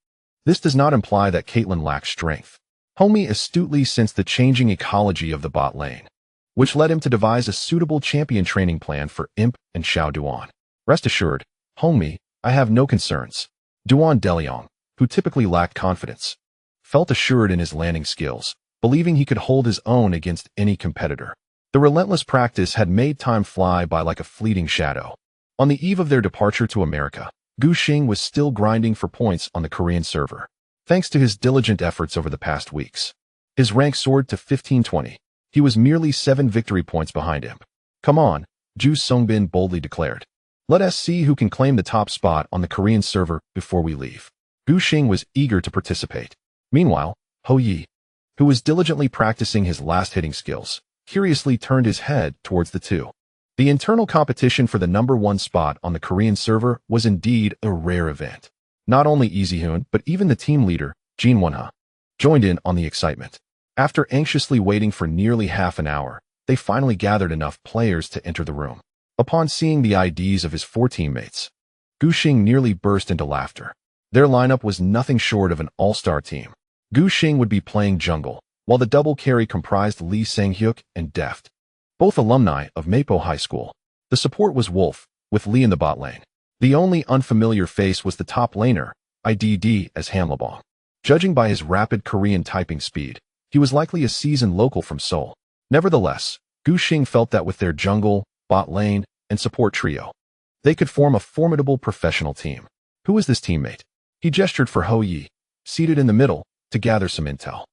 this does not imply that Caitlyn lacks strength. Hou Ye astutely sensed the changing ecology of the bot lane, which led him to devise a suitable champion training plan for Imp and Xiao Duan. Rest assured, Hou Ye, I have no concerns. Duan Deliang, who typically lacked confidence, felt assured in his landing skills, believing he could hold his own against any competitor. The relentless practice had made time fly by like a fleeting shadow. On the eve of their departure to America, Gu Xing was still grinding for points on the Korean server, thanks to his diligent efforts over the past weeks. His rank soared to 1520. He was merely 7 victory points behind him. Come on, Ju Songbin boldly declared. Let us see who can claim the top spot on the Korean server before we leave. Gu Xing was eager to participate. Meanwhile, Hou Ye, who was diligently practicing his last hitting skills, curiously turned his head towards the two. The internal competition for the #1 spot on the Korean server was indeed a rare event. Not only Easyhoon, but even the team leader, Jin Wonha, joined in on the excitement. After anxiously waiting for nearly half an hour, they finally gathered enough players to enter the room. Upon seeing the IDs of his 4 teammates, Gu Xing nearly burst into laughter. Their lineup was nothing short of an all-star team. Gu Xing would be playing jungle, while the double carry comprised Lee Sang-hyuk and Deft, both alumni of Meiko High School. The support was Wolf, with Lee in the bot lane. The only unfamiliar face was the top laner, IDD as Hanlabong. Judging by his rapid Korean typing speed, he was likely a seasoned local from Seoul. Nevertheless, Gu Xing felt that with their jungle, bot lane, and support trio, they could form a formidable professional team. Who was this teammate? He gestured for Hou Ye, seated in the middle, to gather some intel.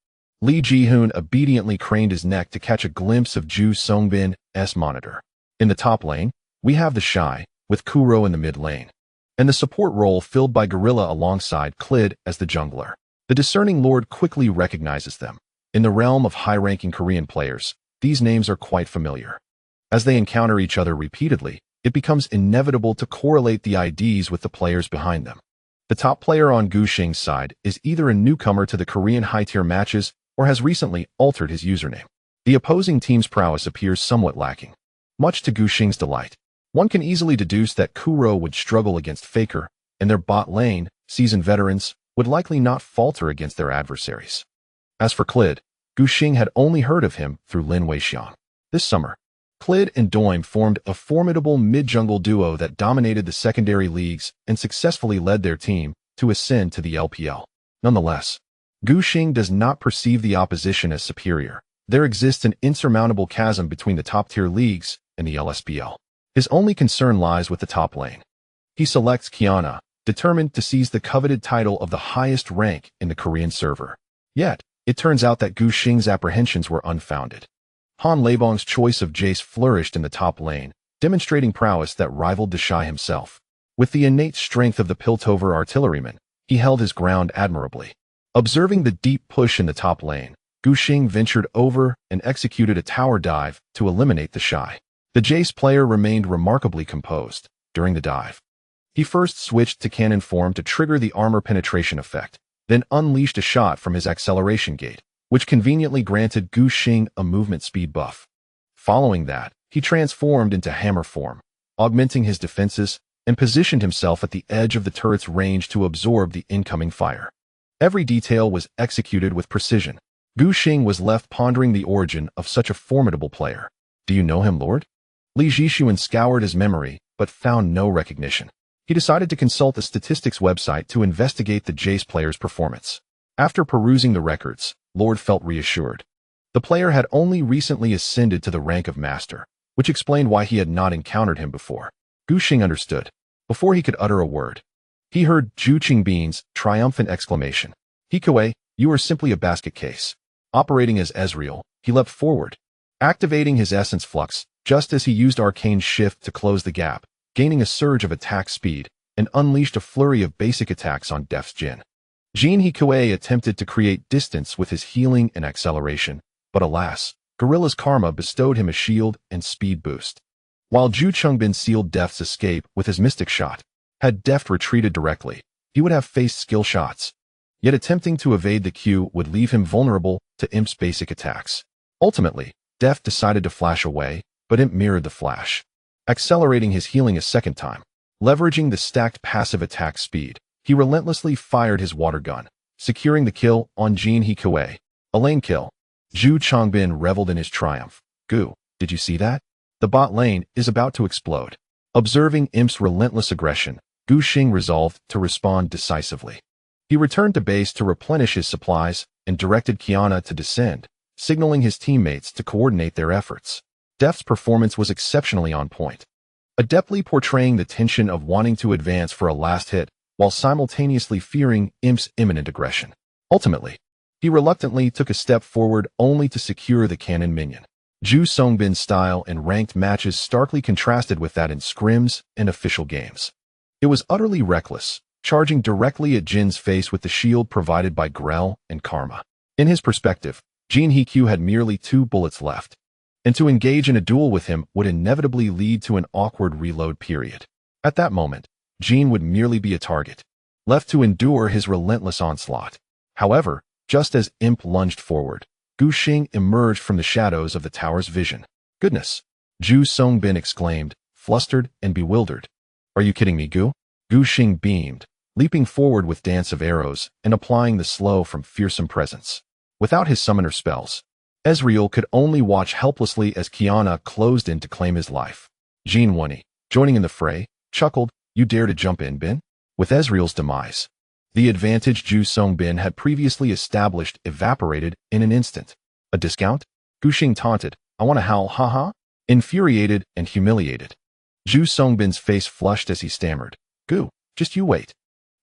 Lee Ji-hoon obediently craned his neck to catch a glimpse of Ju Songbin's monitor. In the top lane, we have the Shy, with Kuro in the mid lane, and the support role filled by Gorilla alongside Clid as the jungler. The discerning lord quickly recognizes them. In the realm of high-ranking Korean players, these names are quite familiar. As they encounter each other repeatedly, it becomes inevitable to correlate the IDs with the players behind them. The top player on Gu Xing's side is either a newcomer to the Korean high-tier matches or has recently altered his username. The opposing team's prowess appears somewhat lacking. Much to Gu Xing's delight, one can easily deduce that Kuro would struggle against Faker, and their bot lane, seasoned veterans, would likely not falter against their adversaries. As for Clid, Gu Xing had only heard of him through Lin Weixiang. This summer, Clid and Doim formed a formidable mid-jungle duo that dominated the secondary leagues and successfully led their team to ascend to the LPL. Nonetheless, Gu Xing does not perceive the opposition as superior. There exists an insurmountable chasm between the top-tier leagues and the LSPL. His only concern lies with the top lane. He selects Kiana, determined to seize the coveted title of the highest rank in the Korean server. Yet, it turns out that Gu Xing's apprehensions were unfounded. Han Leibong's choice of Jace flourished in the top lane, demonstrating prowess that rivaled the Shy himself. With the innate strength of the Piltover artilleryman, he held his ground admirably. Observing the deep push in the top lane, Gu Xing ventured over and executed a tower dive to eliminate the Shy. The Jace player remained remarkably composed during the dive. He first switched to cannon form to trigger the armor penetration effect, then unleashed a shot from his acceleration gate, which conveniently granted Gu Xing a movement speed buff. Following that, he transformed into hammer form, augmenting his defenses, and positioned himself at the edge of the turret's range to absorb the incoming fire. Every detail was executed with precision. Gu Xing was left pondering the origin of such a formidable player. Do you know him, Lord? Li Jixuan scoured his memory, but found no recognition. He decided to consult the statistics website to investigate the Jace player's performance. After perusing the records, Lord felt reassured. The player had only recently ascended to the rank of master, which explained why he had not encountered him before. Gu Xing understood. Before he could utter a word, he heard Zhu Qingbin's triumphant exclamation. Hou Ye, you are simply a basket case. Operating as Ezreal, he leapt forward, activating his essence flux, just as he used arcane shift to close the gap, gaining a surge of attack speed, and unleashed a flurry of basic attacks on Death's Jin. Hou Ye attempted to create distance with his healing and acceleration, but alas, Gorilla's karma bestowed him a shield and speed boost. While Zhu Qingbin sealed Death's escape with his mystic shot, had Death retreated directly, he would have faced skill shots. Yet attempting to evade the Q would leave him vulnerable to Imp's basic attacks. Ultimately, Death decided to flash away, but Imp mirrored the flash, accelerating his healing a second time. Leveraging the stacked passive attack speed, he relentlessly fired his water gun, securing the kill on Hou Ye. A lane kill. Zhu Qingbin reveled in his triumph. Gu, did you see that? The bot lane is about to explode. Observing Imp's relentless aggression, Gu Xing resolved to respond decisively. He returned to base to replenish his supplies and directed Qiyana to descend, signaling his teammates to coordinate their efforts. Death's performance was exceptionally on point, adeptly portraying the tension of wanting to advance for a last hit while simultaneously fearing Imp's imminent aggression. Ultimately, he reluctantly took a step forward only to secure the cannon minion. Zhu Songbin's style in ranked matches starkly contrasted with that in scrims and official games. It was utterly reckless, charging directly at Jin's face with the shield provided by Grell and Karma. In his perspective, Jin Hikyu had merely 2 bullets left, and to engage in a duel with him would inevitably lead to an awkward reload period. At that moment, Jin would merely be a target, left to endure his relentless onslaught. However, just as Imp lunged forward, Gu Xing emerged from the shadows of the tower's vision. Goodness! Zhu Songbin exclaimed, flustered and bewildered. Are you kidding me, Gu? Gu Xing beamed, leaping forward with dance of arrows and applying the slow from fearsome presence. Without his summoner spells, Ezreal could only watch helplessly as Qiyana closed in to claim his life. Jin Wunny, joining in the fray, chuckled, you dare to jump in, Bin? With Ezreal's demise, the advantage Zhu Songbin had previously established evaporated in an instant. A discount? Gu Xing taunted, I want to howl, haha? Infuriated and humiliated, Zhu Songbin's face flushed as he stammered, Gu, just you wait.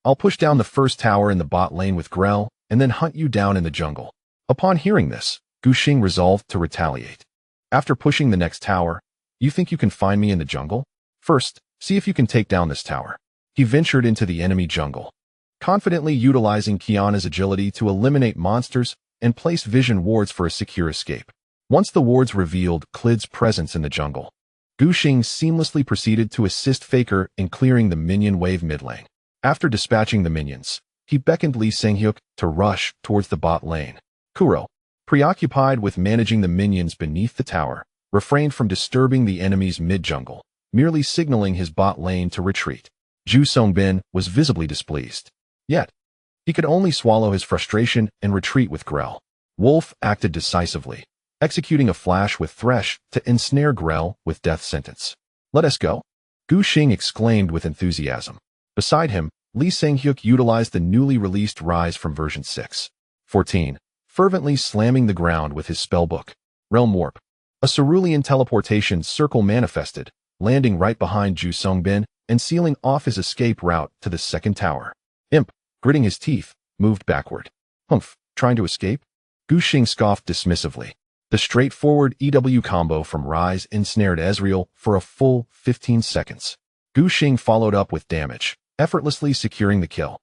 I'll push down the first tower in the bot lane with Grell, and then hunt you down in the jungle. Upon hearing this, Gu Xing resolved to retaliate. After pushing the next tower, you think you can find me in the jungle? First, see if you can take down this tower. He ventured into the enemy jungle, confidently utilizing Qiyana's agility to eliminate monsters and place vision wards for a secure escape. Once the wards revealed Clid's presence in the jungle, Gu Xing seamlessly proceeded to assist Faker in clearing the minion wave mid lane. After dispatching the minions, he beckoned Lee Sanghyuk to rush towards the bot lane. Kuro, preoccupied with managing the minions beneath the tower, refrained from disturbing the enemy's mid-jungle, merely signaling his bot lane to retreat. Zhu Songbin was visibly displeased. Yet, he could only swallow his frustration and retreat with Grell. Wolf acted decisively, executing a flash with Thresh to ensnare Grell with death sentence. Let us go, Gu Xing exclaimed with enthusiasm. Beside him, Lee Sanghyuk utilized the newly released Rise from version 6.14, fervently slamming the ground with his spellbook. Realm Warp. A cerulean teleportation circle manifested, landing right behind Zhu Songbin and sealing off his escape route to the second tower. Imp, gritting his teeth, moved backward. Humph, trying to escape? Gu Xing scoffed dismissively. The straightforward EW combo from Rise ensnared Ezreal for a full 15 seconds. Gu Xing followed up with damage, effortlessly securing the kill.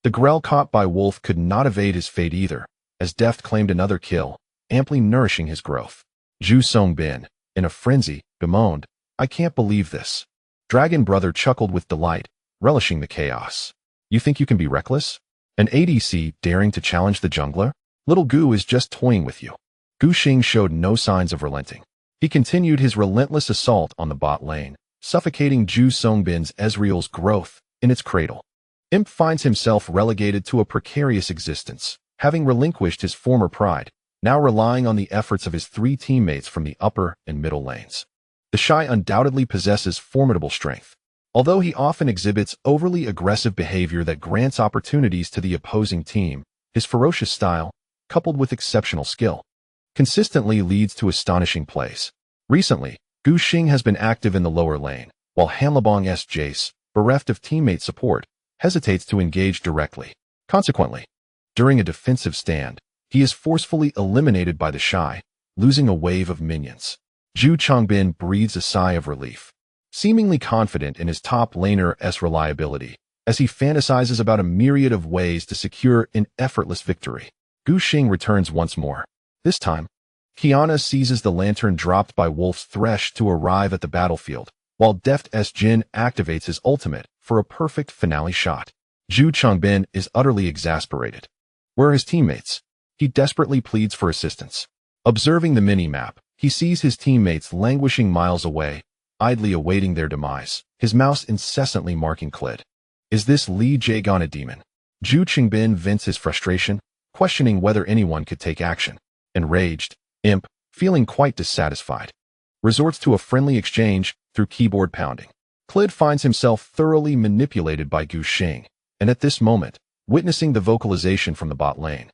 The Grell caught by Wolf could not evade his fate either, as Death claimed another kill, amply nourishing his growth. Zhu Songbin, in a frenzy, bemoaned, I can't believe this. Dragon Brother chuckled with delight, relishing the chaos. You think you can be reckless? An ADC daring to challenge the jungler? Little Gu is just toying with you. Gu Xing showed no signs of relenting. He continued his relentless assault on the bot lane, suffocating Zhu Songbin's Ezreal's growth in its cradle. Imp finds himself relegated to a precarious existence, having relinquished his former pride, now relying on the efforts of his 3 teammates from the upper and middle lanes. The Shy undoubtedly possesses formidable strength, Although he often exhibits overly aggressive behavior that grants opportunities to the opposing team, his ferocious style, coupled with exceptional skill, consistently leads to astonishing plays. Recently, Gu Xing has been active in the lower lane, while Hanlabong's Jace, bereft of teammate support, hesitates to engage directly. Consequently, during a defensive stand, he is forcefully eliminated by the Shy, losing a wave of minions. Zhu Chongbin breathes a sigh of relief, seemingly confident in his top laner's reliability, as he fantasizes about a myriad of ways to secure an effortless victory. Gu Xing returns once more. This time, Qiyana seizes the lantern dropped by Wolf's Thresh to arrive at the battlefield, while Deft Jin activates his ultimate for a perfect finale shot. Zhu Chongbin is utterly exasperated. Where are his teammates? He desperately pleads for assistance. Observing the mini-map, he sees his teammates languishing miles away, idly awaiting their demise, his mouse incessantly marking Clid. Is this Li Jagon a demon? Zhu Qingbin vents his frustration, questioning whether anyone could take action. Enraged, Imp, feeling quite dissatisfied, resorts to a friendly exchange through keyboard pounding. Clid finds himself thoroughly manipulated by Gu Xing, and at this moment, witnessing the vocalization from the bot lane.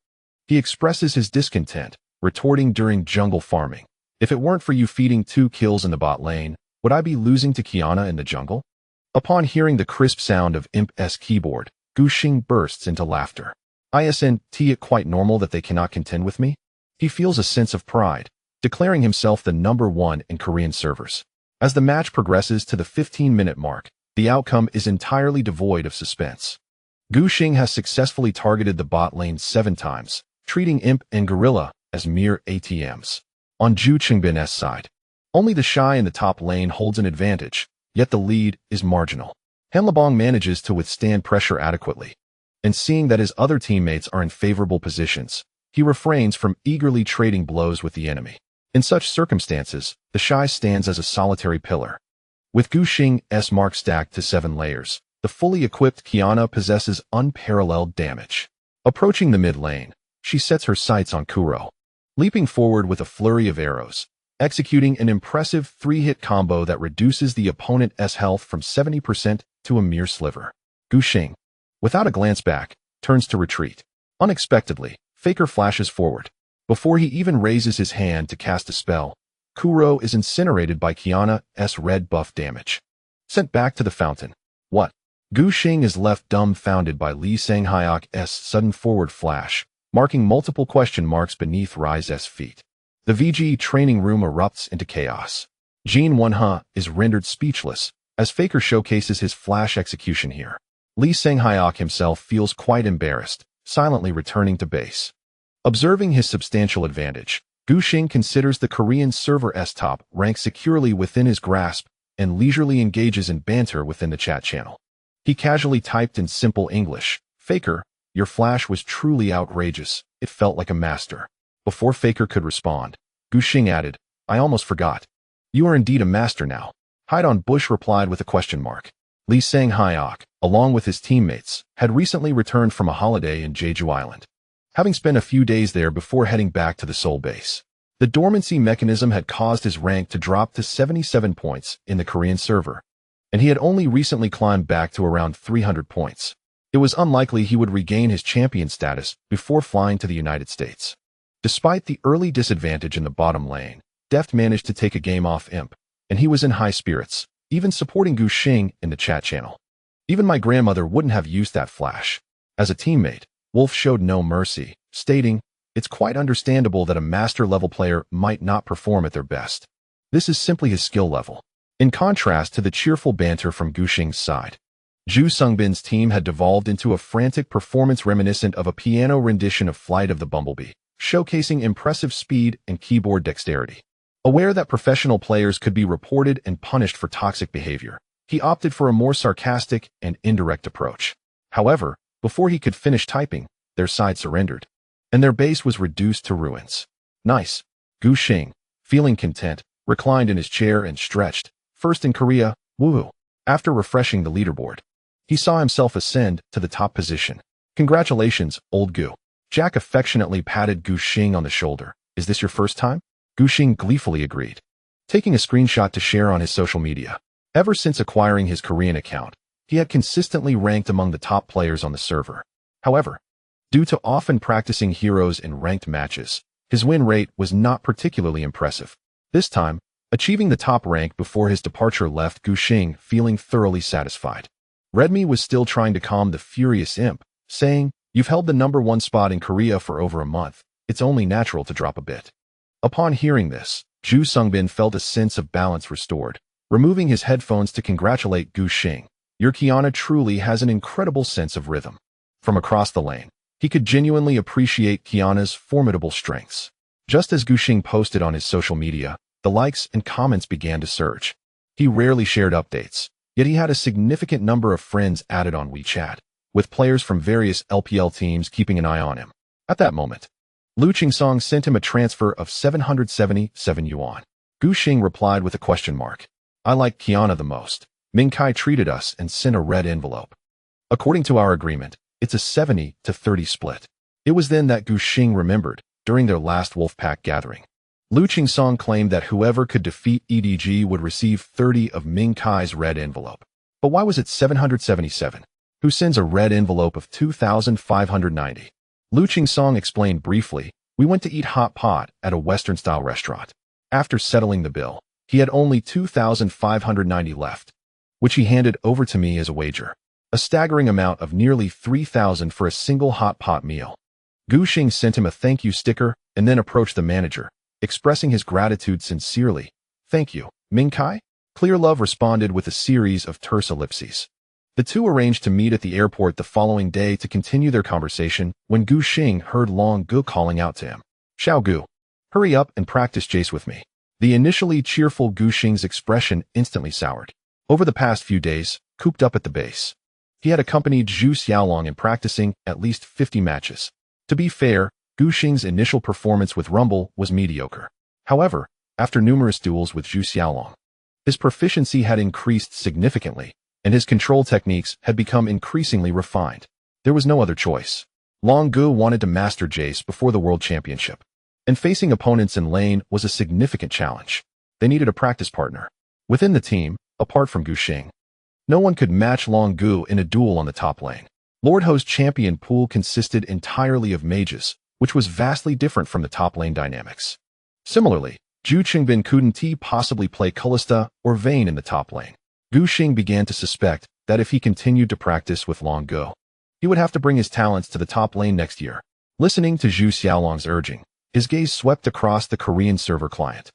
He expresses his discontent, retorting during jungle farming. If it weren't for you feeding 2 kills in the bot lane, would I be losing to Qiyana in the jungle? Upon hearing the crisp sound of Imp's keyboard, Gu Xing bursts into laughter. Isn't it quite normal that they cannot contend with me? He feels a sense of pride, declaring himself the #1 in Korean servers. As the match progresses to the 15-minute mark, the outcome is entirely devoid of suspense. Gu Xing has successfully targeted the bot lane 7 times, treating Imp and Gorilla as mere ATMs. On Zhu Qingbin's side, only the Shy in the top lane holds an advantage, yet the lead is marginal. Hanlabong manages to withstand pressure adequately, and seeing that his other teammates are in favorable positions, he refrains from eagerly trading blows with the enemy. In such circumstances, the Shy stands as a solitary pillar. With Gu Xing's mark stacked to 7 layers, the fully equipped Qiyana possesses unparalleled damage. Approaching the mid lane, she sets her sights on Kuro, leaping forward with a flurry of arrows, executing an impressive 3-hit combo that reduces the opponent's health from 70% to a mere sliver. Gu Xing, without a glance back, turns to retreat. Unexpectedly, Faker flashes forward. Before he even raises his hand to cast a spell, Kuro is incinerated by Qiyana's red buff damage. Sent back to the fountain. What? Gu Xing is left dumbfounded by Li Sanghyok's sudden forward flash, marking multiple question marks beneath Rise's feet. The VG training room erupts into chaos. Jin Wonha is rendered speechless as Faker showcases his flash execution here. Li Sanghyok himself feels quite embarrassed, silently returning to base. Observing his substantial advantage, Gu Xing considers the Korean server's top rank securely within his grasp and leisurely engages in banter within the chat channel. He casually typed in simple English, "Faker, your flash was truly outrageous. It felt like a master." Before Faker could respond, Gu Xing added, "I almost forgot. You are indeed a master now." Hide on Bush replied with a question mark. Li Sanghyok, along with his teammates, had recently returned from a holiday in Jeju Island, having spent a few days there before heading back to the Seoul base. The dormancy mechanism had caused his rank to drop to 77 points in the Korean server, and he had only recently climbed back to around 300 points. It was unlikely he would regain his champion status before flying to the United States. Despite the early disadvantage in the bottom lane, Deft managed to take a game off Imp, and he was in high spirits, even supporting Gu Xing in the chat channel. Even my grandmother wouldn't have used that flash. As a teammate, Wolf showed no mercy, stating, "It's quite understandable that a master-level player might not perform at their best. This is simply his skill level." In contrast to the cheerful banter from Gu Xing's side, Zhu Sungbin's team had devolved into a frantic performance reminiscent of a piano rendition of Flight of the Bumblebee, showcasing impressive speed and keyboard dexterity. Aware that professional players could be reported and punished for toxic behavior, he opted for a more sarcastic and indirect approach. However, before he could finish typing, their side surrendered, and their base was reduced to ruins. Nice. Gu Xing, feeling content, reclined in his chair and stretched, first in Korea, woohoo. After refreshing the leaderboard, he saw himself ascend to the top position. Congratulations, old Gu. Jack affectionately patted Gu Xing on the shoulder. Is this your first time? Gu Xing gleefully agreed, taking a screenshot to share on his social media. Ever since acquiring his Korean account, he had consistently ranked among the top players on the server. However, due to often practicing heroes in ranked matches, his win rate was not particularly impressive. This time, achieving the top rank before his departure left Gu Xing feeling thoroughly satisfied. Redmi was still trying to calm the furious imp, saying, "You've held the #1 spot in Korea for over a month. It's only natural to drop a bit." Upon hearing this, Ju Sungbin felt a sense of balance restored. Removing his headphones to congratulate Gu Xing, "Your Qiyana truly has an incredible sense of rhythm." From across the lane, he could genuinely appreciate Qiyana's formidable strengths. Just as Gu Xing posted on his social media, the likes and comments began to surge. He rarely shared updates, yet he had a significant number of friends added on WeChat, with players from various LPL teams keeping an eye on him. At that moment, Liu Qingsong sent him a transfer of 777 yuan. Gu Xing replied with a question mark. "I like Qiyana the most. Mingkai treated us and sent a red envelope. According to our agreement, it's a 70-30 split." It was then that Gu Xing remembered, during their last Wolfpack gathering, Liu Qingsong claimed that whoever could defeat EDG would receive 30 of Mingkai's red envelope. But why was it 777? Who sends a red envelope of 2,590? Liu Qingsong explained briefly, "We went to eat hot pot at a Western-style restaurant. After settling the bill, he had only 2,590 left, which he handed over to me as a wager. A staggering amount of nearly 3,000 for a single hot pot meal." Gu Xing sent him a thank you sticker and then approached the manager, expressing his gratitude sincerely. "Thank you, Mingkai?" Clear Love responded with a series of terse ellipses. The two arranged to meet at the airport the following day to continue their conversation when Gu Xing heard Long Gu calling out to him, "Xiao Gu, hurry up and practice Jace with me." The initially cheerful Gu Xing's expression instantly soured. Over the past few days, cooped up at the base, he had accompanied Zhu Xiaolong in practicing at least 50 matches. To be fair, Gu Xing's initial performance with Rumble was mediocre. However, after numerous duels with Zhu Xiaolong, his proficiency had increased significantly, and his control techniques had become increasingly refined. There was no other choice. Long Gu wanted to master Jace before the World Championship, and facing opponents in lane was a significant challenge. They needed a practice partner. Within the team, apart from Gu Xing, no one could match Long Gu in a duel on the top lane. Lord Ho's champion pool consisted entirely of mages, which was vastly different from the top lane dynamics. Similarly, Zhu Qingbin couldn't possibly play Kalista or Vayne in the top lane. Gu Xing began to suspect that if he continued to practice with Long Gu, he would have to bring his talents to the top lane next year. Listening to Zhu Xiaolong's urging, his gaze swept across the Korean server client,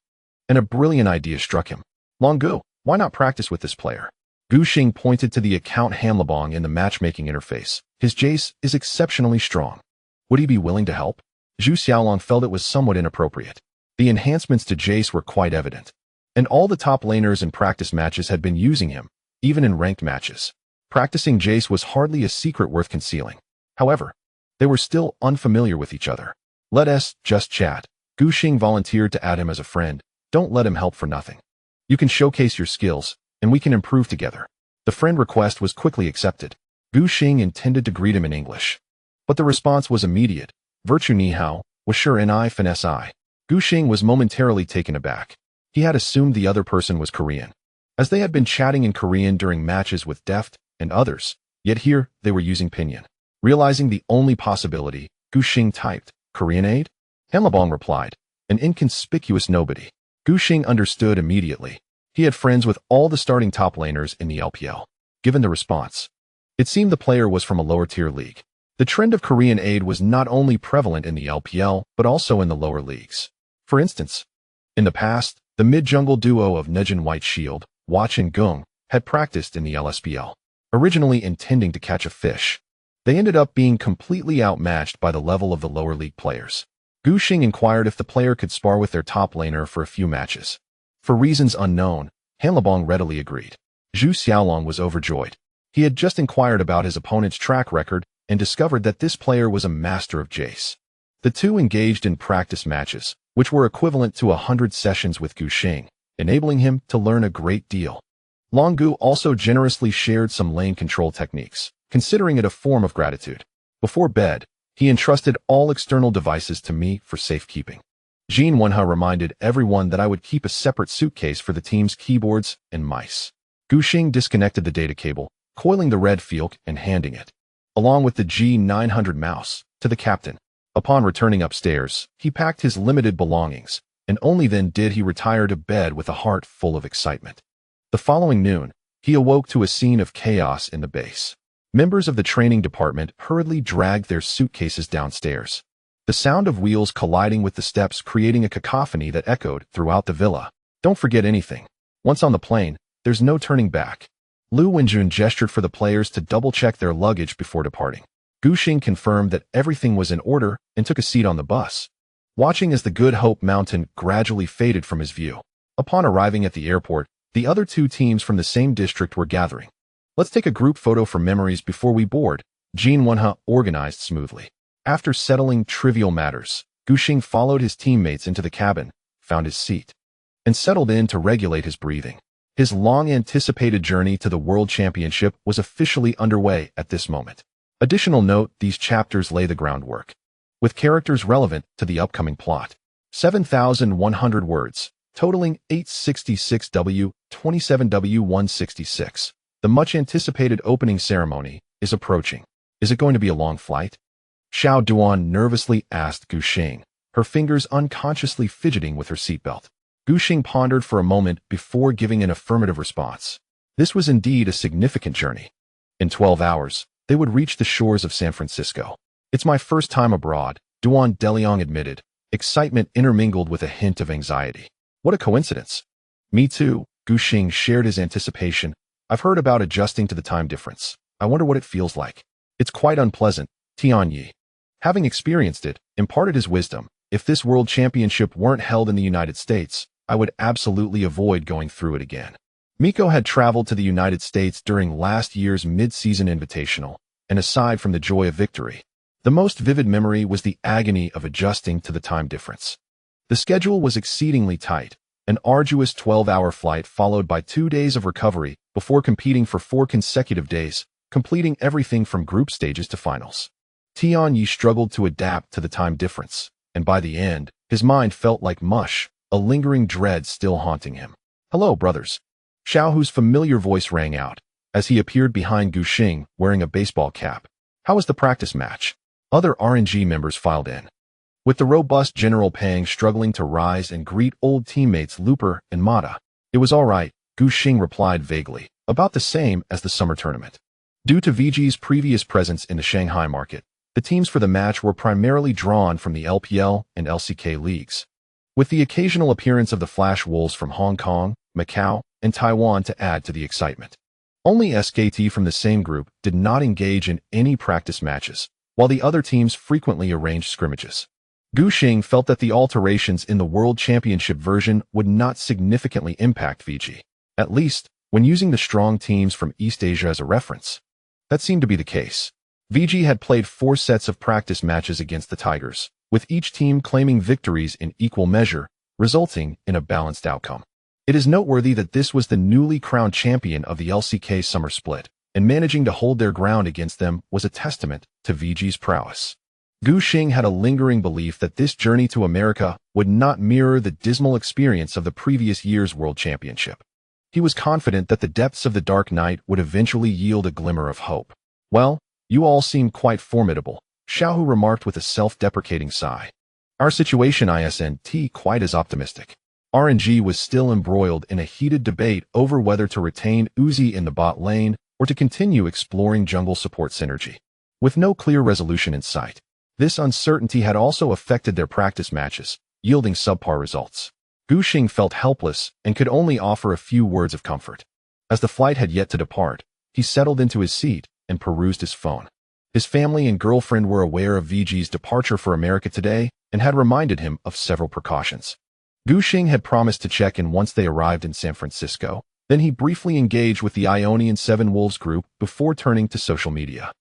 and a brilliant idea struck him. "Long Gu, why not practice with this player?" Gu Xing pointed to the account Hanlabong in the matchmaking interface. "His Jace is exceptionally strong. Would he be willing to help?" Zhu Xiaolong felt it was somewhat inappropriate. The enhancements to Jace were quite evident, and all the top laners in practice matches had been using him, even in ranked matches. Practicing Jace was hardly a secret worth concealing. However, they were still unfamiliar with each other. "Let us just chat." Gu Xing volunteered to add him as a friend. "Don't let him help for nothing. You can showcase your skills, and we can improve together." The friend request was quickly accepted. Gu Xing intended to greet him in English, but the response was immediate. "Virtue ni hao, was sure ni finesse I." Gu Xing was momentarily taken aback. He had assumed the other person was Korean, as they had been chatting in Korean during matches with Deft and others, yet here they were using Pinyin. Realizing the only possibility, Gu Xing typed, "Korean aid?" Hanlabong replied, "An inconspicuous nobody." Gu Xing understood immediately. He had friends with all the starting top laners in the LPL. Given the response, it seemed the player was from a lower-tier league. The trend of Korean aid was not only prevalent in the LPL, but also in the lower leagues. For instance, in the past, the mid-jungle duo of Nejin White Shield, Watch and Gung, had practiced in the LSPL, originally intending to catch a fish. They ended up being completely outmatched by the level of the lower league players. Gu Xing inquired if the player could spar with their top laner for a few matches. For reasons unknown, Hanlabong readily agreed. Zhu Xiaolong was overjoyed. He had just inquired about his opponent's track record and discovered that this player was a master of Jace. The two engaged in practice matches, which were equivalent to 100 sessions with Gu Xing, enabling him to learn a great deal. Long Gu also generously shared some lane control techniques, considering it a form of gratitude. Before bed, he entrusted all external devices to me for safekeeping. Jean Wenha reminded everyone that I would keep a separate suitcase for the team's keyboards and mice. Gu Xing disconnected the data cable, coiling the red field and handing it, along with the G900 mouse, to the captain. Upon returning upstairs, he packed his limited belongings, and only then did he retire to bed with a heart full of excitement. The following noon, he awoke to a scene of chaos in the base. Members of the training department hurriedly dragged their suitcases downstairs. The sound of wheels colliding with the steps creating a cacophony that echoed throughout the villa. Don't forget anything. Once on the plane, there's no turning back. Lu Wenjun gestured for the players to double-check their luggage before departing. Gu Xing confirmed that everything was in order and took a seat on the bus, watching as the Good Hope Mountain gradually faded from his view. Upon arriving at the airport, the other two teams from the same district were gathering. Let's take a group photo for memories before we board, Jin Wenhe organized smoothly. After settling trivial matters, Gu Xing followed his teammates into the cabin, found his seat, and settled in to regulate his breathing. His long-anticipated journey to the World Championship was officially underway at this moment. Additional note, these chapters lay the groundwork, with characters relevant to the upcoming plot. 7,100 words, totaling 866W, 27W166. The much-anticipated opening ceremony is approaching. Is it going to be a long flight? Xiao Duan nervously asked Gu Xing, her fingers unconsciously fidgeting with her seatbelt. Gu Xing pondered for a moment before giving an affirmative response. This was indeed a significant journey. In 12 hours, they would reach the shores of San Francisco. It's my first time abroad, Duan Deliang admitted, excitement intermingled with a hint of anxiety. What a coincidence. Me too, Gu Xing shared his anticipation. I've heard about adjusting to the time difference. I wonder what it feels like. It's quite unpleasant, Tian Ye, having experienced it, imparted his wisdom. If this World Championship weren't held in the United States, I would absolutely avoid going through it again. Meiko had traveled to the United States during last year's mid-season invitational, and aside from the joy of victory, the most vivid memory was the agony of adjusting to the time difference. The schedule was exceedingly tight, an arduous 12-hour flight followed by 2 days of recovery before competing for 4 consecutive days, completing everything from group stages to finals. Tian Ye struggled to adapt to the time difference, and by the end, his mind felt like mush, a lingering dread still haunting him. Hello, brothers. Xiao Hu's familiar voice rang out, as he appeared behind Gu Xing wearing a baseball cap. How was the practice match? Other RNG members filed in, with the robust General Pang struggling to rise and greet old teammates Looper and Mata. It was all right, Gu Xing replied vaguely, about the same as the summer tournament. Due to VG's previous presence in the Shanghai market, the teams for the match were primarily drawn from the LPL and LCK leagues, with the occasional appearance of the Flash Wolves from Hong Kong, Macau, and Taiwan to add to the excitement. Only SKT from the same group did not engage in any practice matches, while the other teams frequently arranged scrimmages. Gu Xing felt that the alterations in the World Championship version would not significantly impact VG, at least when using the strong teams from East Asia as a reference. That seemed to be the case. VG had played 4 sets of practice matches against the Tigers, with each team claiming victories in equal measure, resulting in a balanced outcome. It is noteworthy that this was the newly crowned champion of the LCK summer split, and managing to hold their ground against them was a testament to VG's prowess. Gu Xing had a lingering belief that this journey to America would not mirror the dismal experience of the previous year's World Championship. He was confident that the depths of the dark night would eventually yield a glimmer of hope. Well, you all seem quite formidable, Xiao Hu remarked with a self-deprecating sigh. Our situation isn't quite as optimistic. RNG was still embroiled in a heated debate over whether to retain Uzi in the bot lane or to continue exploring jungle support synergy. With no clear resolution in sight, this uncertainty had also affected their practice matches, yielding subpar results. Gu Xing felt helpless and could only offer a few words of comfort. As the flight had yet to depart, he settled into his seat and perused his phone. His family and girlfriend were aware of VG's departure for America today and had reminded him of several precautions. Gu Xing had promised to check in once they arrived in San Francisco. Then he briefly engaged with the Ionian 7 Wolves group before turning to social media.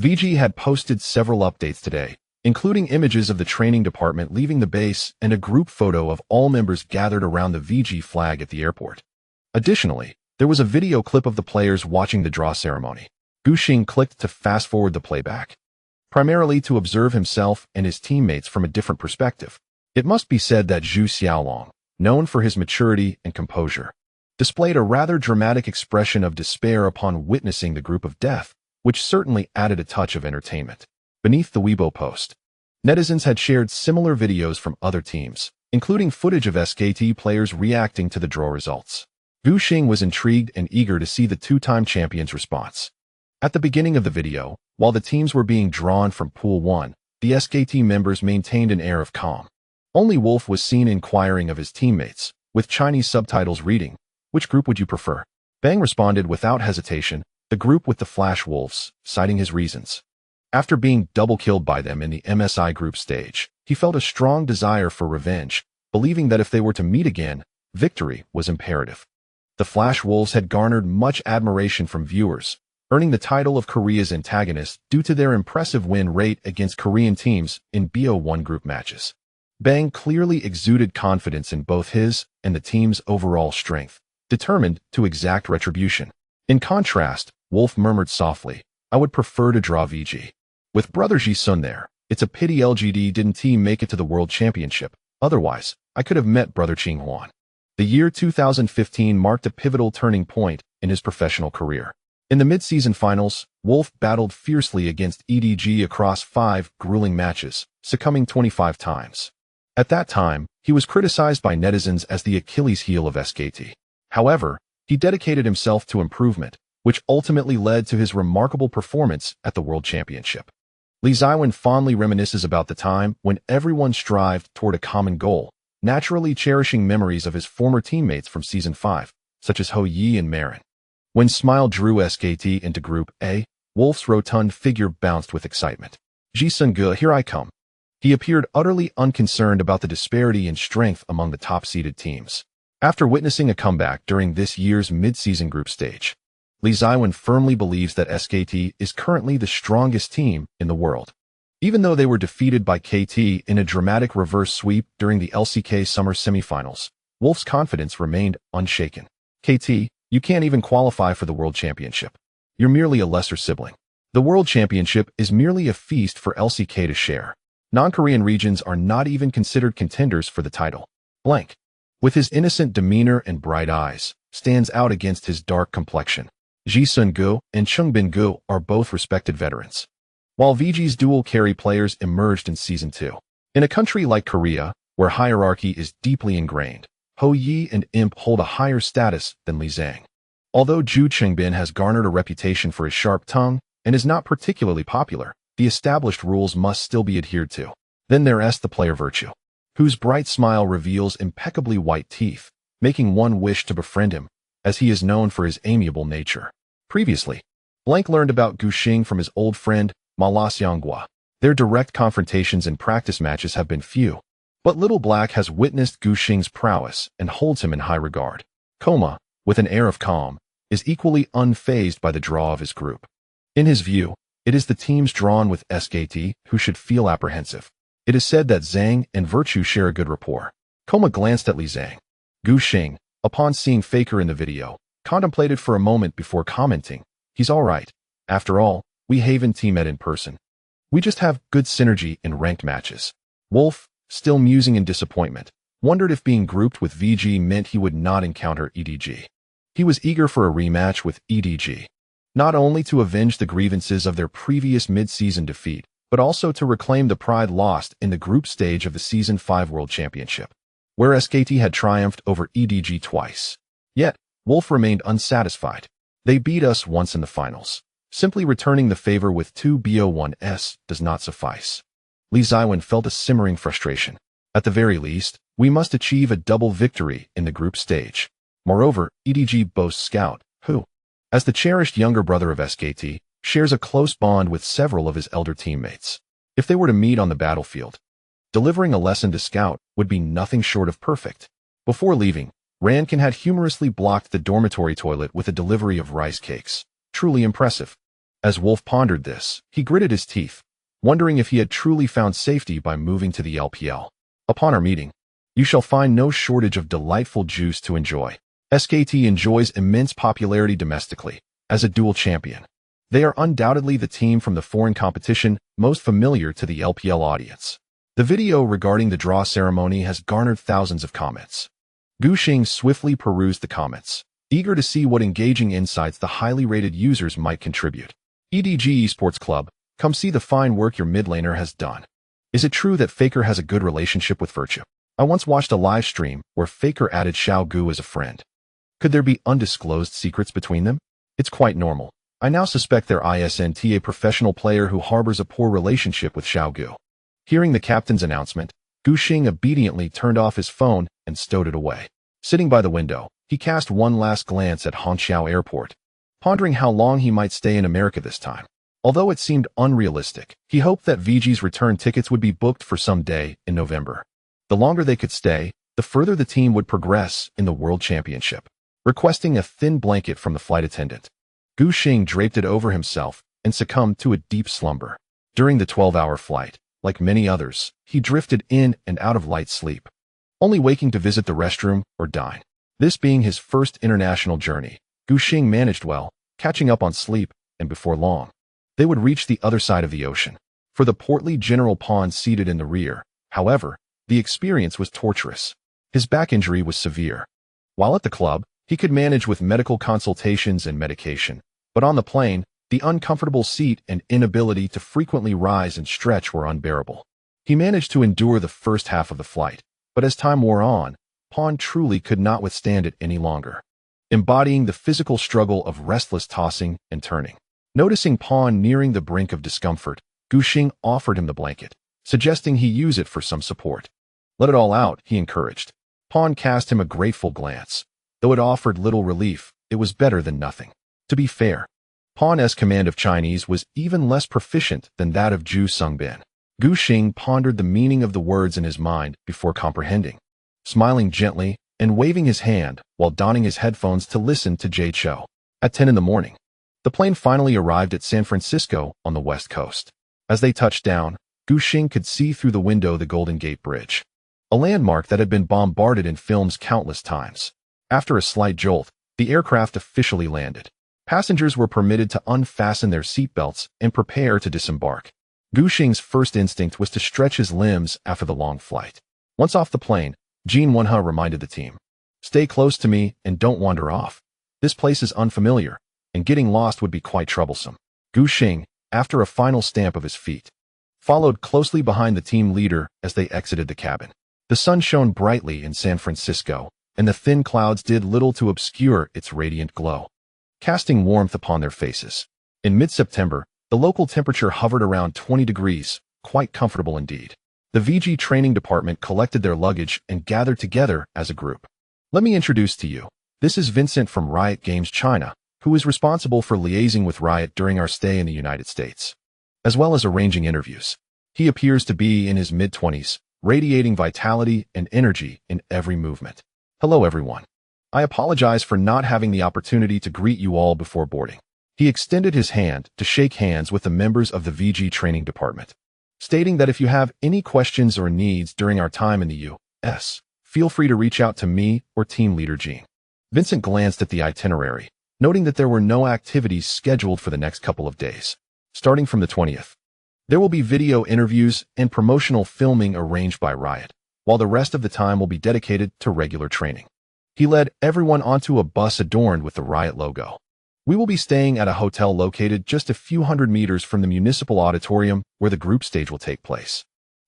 VG had posted several updates today, including images of the training department leaving the base and a group photo of all members gathered around the VG flag at the airport. Additionally, there was a video clip of the players watching the draw ceremony. Gu Xing clicked to fast-forward the playback, primarily to observe himself and his teammates from a different perspective. It must be said that Zhu Xiaolong, known for his maturity and composure, displayed a rather dramatic expression of despair upon witnessing the group of death, which certainly added a touch of entertainment. Beneath the Weibo post, netizens had shared similar videos from other teams, including footage of SKT players reacting to the draw results. Gu Xing was intrigued and eager to see the two-time champion's response. At the beginning of the video, while the teams were being drawn from Pool 1, the SKT members maintained an air of calm. Only Wolf was seen inquiring of his teammates, with Chinese subtitles reading, "Which group would you prefer?" Bang responded without hesitation, "The group with the Flash Wolves," citing his reasons. After being double-killed by them in the MSI group stage, he felt a strong desire for revenge, believing that if they were to meet again, victory was imperative. The Flash Wolves had garnered much admiration from viewers, earning the title of Korea's antagonist due to their impressive win rate against Korean teams in BO1 group matches. Bang clearly exuded confidence in both his and the team's overall strength, determined to exact retribution. In contrast, Wolf murmured softly, "I would prefer to draw VG. With brother Easyhoon there, it's a pity LGD didn't team make it to the World Championship. Otherwise, I could have met brother Qinghwan." The year 2015 marked a pivotal turning point in his professional career. In the mid-season finals, Wolf battled fiercely against EDG across 5 grueling matches, succumbing 25 times. At that time, he was criticized by netizens as the Achilles heel of SKT. However, he dedicated himself to improvement, which ultimately led to his remarkable performance at the World Championship. Lee Ziwen fondly reminisces about the time when everyone strived toward a common goal, naturally cherishing memories of his former teammates from Season 5, such as Hou Ye and Marin. When Smile drew SKT into Group A, Wolf's rotund figure bounced with excitement. "Ji-sun-gu, here I come." He appeared utterly unconcerned about the disparity in strength among the top-seeded teams. After witnessing a comeback during this year's mid-season group stage, Lee Ziwen firmly believes that SKT is currently the strongest team in the world. Even though they were defeated by KT in a dramatic reverse sweep during the LCK Summer Semifinals, Wolf's confidence remained unshaken. "KT, you can't even qualify for the World Championship. You're merely a lesser sibling. The World Championship is merely a feast for LCK to share. Non-Korean regions are not even considered contenders for the title." Blank, with his innocent demeanor and bright eyes, stands out against his dark complexion. Ji-sun-gu and Chung-bin-gu are both respected veterans, while VG's dual carry players emerged in Season 2. In a country like Korea, where hierarchy is deeply ingrained, Hou Ye and Imp hold a higher status than Li Zhang. Although Ju Chengbin has garnered a reputation for his sharp tongue and is not particularly popular, the established rules must still be adhered to. Then there's the player Virtue, whose bright smile reveals impeccably white teeth, making one wish to befriend him, as he is known for his amiable nature. Previously, Blank learned about Gu Xing from his old friend, Ma Xianghua. Their direct confrontations in practice matches have been few, but Little Black has witnessed Gu Xing's prowess and holds him in high regard. Koma, with an air of calm, is equally unfazed by the draw of his group. In his view, it is the teams drawn with SKT who should feel apprehensive. It is said that Zhang and Virtue share a good rapport. Koma glanced at Li Zhang. Gu Xing, upon seeing Faker in the video, contemplated for a moment before commenting, "He's alright. After all, we haven't teamed in person. We just have good synergy in ranked matches." Wolf, still musing in disappointment, wondered if being grouped with VG meant he would not encounter EDG. He was eager for a rematch with EDG, not only to avenge the grievances of their previous mid-season defeat, but also to reclaim the pride lost in the group stage of the Season 5 World Championship, where SKT had triumphed over EDG twice. Yet, Wolf remained unsatisfied. "They beat us once in the finals. Simply returning the favor with 2 BO1s does not suffice." Lee Ziwen felt a simmering frustration. "At the very least, we must achieve a double victory in the group stage." Moreover, EDG boasts Scout, who, as the cherished younger brother of SKT, shares a close bond with several of his elder teammates. If they were to meet on the battlefield, delivering a lesson to Scout would be nothing short of perfect. Before leaving, Rankin had humorously blocked the dormitory toilet with a delivery of rice cakes. Truly impressive. As Wolf pondered this, he gritted his teeth, wondering if he had truly found safety by moving to the LPL. "Upon our meeting, you shall find no shortage of delightful juice to enjoy." SKT enjoys immense popularity domestically, as a dual champion. They are undoubtedly the team from the foreign competition most familiar to the LPL audience. The video regarding the draw ceremony has garnered thousands of comments. Gu Xing swiftly perused the comments, eager to see what engaging insights the highly rated users might contribute. EDG Esports Club, come see the fine work your mid laner has done. Is it true that Faker has a good relationship with Virtue? I once watched a live stream where Faker added Xiao Gu as a friend. Could there be undisclosed secrets between them? It's quite normal. I now suspect there isn't a professional player who harbors a poor relationship with Xiao Gu. Hearing the captain's announcement, Gu Xing obediently turned off his phone and stowed it away. Sitting by the window, he cast one last glance at Hangzhou Airport, pondering how long he might stay in America this time. Although it seemed unrealistic, he hoped that VG's return tickets would be booked for some day in November. The longer they could stay, the further the team would progress in the World Championship. Requesting a thin blanket from the flight attendant, Gu Xing draped it over himself and succumbed to a deep slumber. During the 12-hour flight, like many others, he drifted in and out of light sleep, only waking to visit the restroom or dine. This being his first international journey, Gu Xing managed well, catching up on sleep, and before long, they would reach the other side of the ocean. For the portly General Pond seated in the rear, however, the experience was torturous. His back injury was severe. While at the club, he could manage with medical consultations and medication, but on the plane, the uncomfortable seat and inability to frequently rise and stretch were unbearable. He managed to endure the first half of the flight, but as time wore on, Pond truly could not withstand it any longer, embodying the physical struggle of restless tossing and turning. Noticing Pond nearing the brink of discomfort, Gu Xing offered him the blanket, suggesting he use it for some support. Let it all out, he encouraged. Pond cast him a grateful glance. Though it offered little relief, it was better than nothing. To be fair, Pond's command of Chinese was even less proficient than that of Zhu Sungbin. Gu Xing pondered the meaning of the words in his mind before comprehending, smiling gently and waving his hand while donning his headphones to listen to Jay Chou. At 10 in the morning, the plane finally arrived at San Francisco on the west coast. As they touched down, Gu Xing could see through the window the Golden Gate Bridge, a landmark that had been bombarded in films countless times. After a slight jolt, the aircraft officially landed. Passengers were permitted to unfasten their seatbelts and prepare to disembark. Gu Xing's first instinct was to stretch his limbs after the long flight. Once off the plane, Jin Wenhe reminded the team, "Stay close to me and don't wander off. This place is unfamiliar, and getting lost would be quite troublesome." Gu Xing, after a final stamp of his feet, followed closely behind the team leader as they exited the cabin. The sun shone brightly in San Francisco, and the thin clouds did little to obscure its radiant glow, casting warmth upon their faces. In mid-September, the local temperature hovered around 20 degrees, quite comfortable indeed. The VG training department collected their luggage and gathered together as a group. Let me introduce to you. This is Vincent from Riot Games China, who is responsible for liaising with Riot during our stay in the United States, as well as arranging interviews. He appears to be in his mid-20s, radiating vitality and energy in every movement. Hello everyone. I apologize for not having the opportunity to greet you all before boarding. He extended his hand to shake hands with the members of the VG training department, stating that if you have any questions or needs during our time in the U.S., feel free to reach out to me or team leader Jean. Vincent glanced at the itinerary, noting that there were no activities scheduled for the next couple of days. Starting from the 20th, there will be video interviews and promotional filming arranged by Riot, while the rest of the time will be dedicated to regular training. He led everyone onto a bus adorned with the Riot logo. We will be staying at a hotel located just a few hundred meters from the municipal auditorium where the group stage will take place,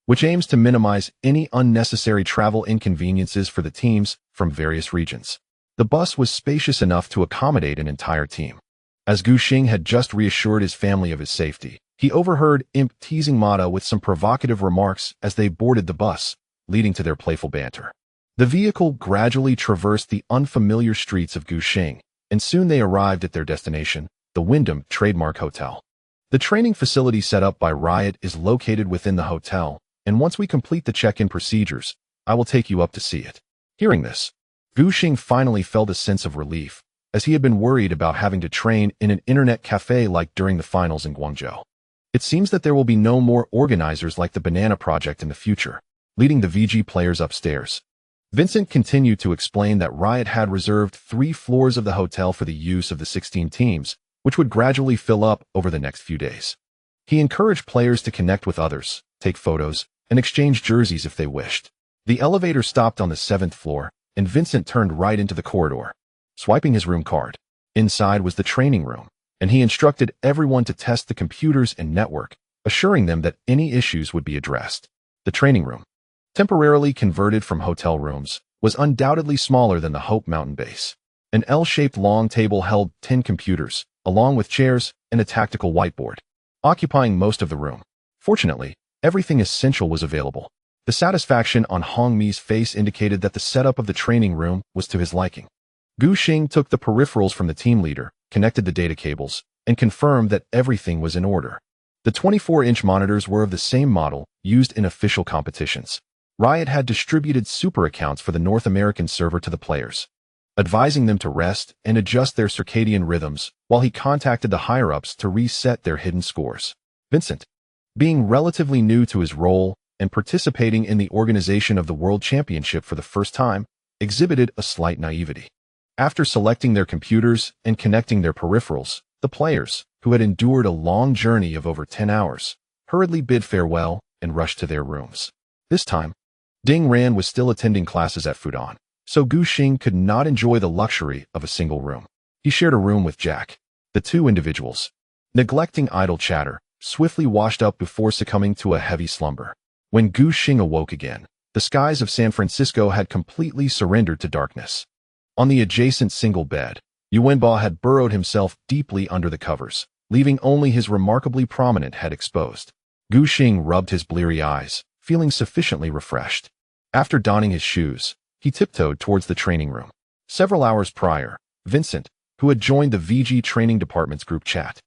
which aims to minimize any unnecessary travel inconveniences for the teams from various regions. The bus was spacious enough to accommodate an entire team. As Gu Xing had just reassured his family of his safety, he overheard Imp teasing Mata with some provocative remarks as they boarded the bus, leading to their playful banter. The vehicle gradually traversed the unfamiliar streets of Gu Xing, and soon they arrived at their destination, the Wyndham Trademark Hotel. The training facility set up by Riot is located within the hotel, and once we complete the check-in procedures, I will take you up to see it. Hearing this, Gu Xing finally felt a sense of relief, as he had been worried about having to train in an internet cafe like during the finals in Guangzhou. It seems that there will be no more organizers like the Banana Project in the future. Leading the VG players upstairs, Vincent continued to explain that Riot had reserved 3 floors of the hotel for the use of the 16 teams, which would gradually fill up over the next few days. He encouraged players to connect with others, take photos, and exchange jerseys if they wished. The elevator stopped on the 7th floor, and Vincent turned right into the corridor. swiping his room card. Inside was the training room, and he instructed everyone to test the computers and network, assuring them that any issues would be addressed. The training room, temporarily converted from hotel rooms, was undoubtedly smaller than the Hope Mountain base. An L-shaped long table held 10 computers, along with chairs and a tactical whiteboard, occupying most of the room. Fortunately, everything essential was available. The satisfaction on Hong Mi's face indicated that the setup of the training room was to his liking. Gu Xing took the peripherals from the team leader, connected the data cables, and confirmed that everything was in order. The 24-inch monitors were of the same model used in official competitions. Riot had distributed super accounts for the North American server to the players, advising them to rest and adjust their circadian rhythms while he contacted the higher-ups to reset their hidden scores. Vincent, being relatively new to his role and participating in the organization of the World Championship for the first time, exhibited a slight naivety. After selecting their computers and connecting their peripherals, the players, who had endured a long journey of over 10 hours, hurriedly bid farewell and rushed to their rooms. This time, Ding Ran was still attending classes at Fudan, so Gu Xing could not enjoy the luxury of a single room. He shared a room with Jack. The two individuals, neglecting idle chatter, swiftly washed up before succumbing to a heavy slumber. When Gu Xing awoke again, the skies of San Francisco had completely surrendered to darkness. On the adjacent single bed, Yuanba had burrowed himself deeply under the covers, leaving only his remarkably prominent head exposed. Gu Xing rubbed his bleary eyes, feeling sufficiently refreshed. After donning his shoes, he tiptoed towards the training room. Several hours prior, Vincent, who had joined the VG training department's group chat,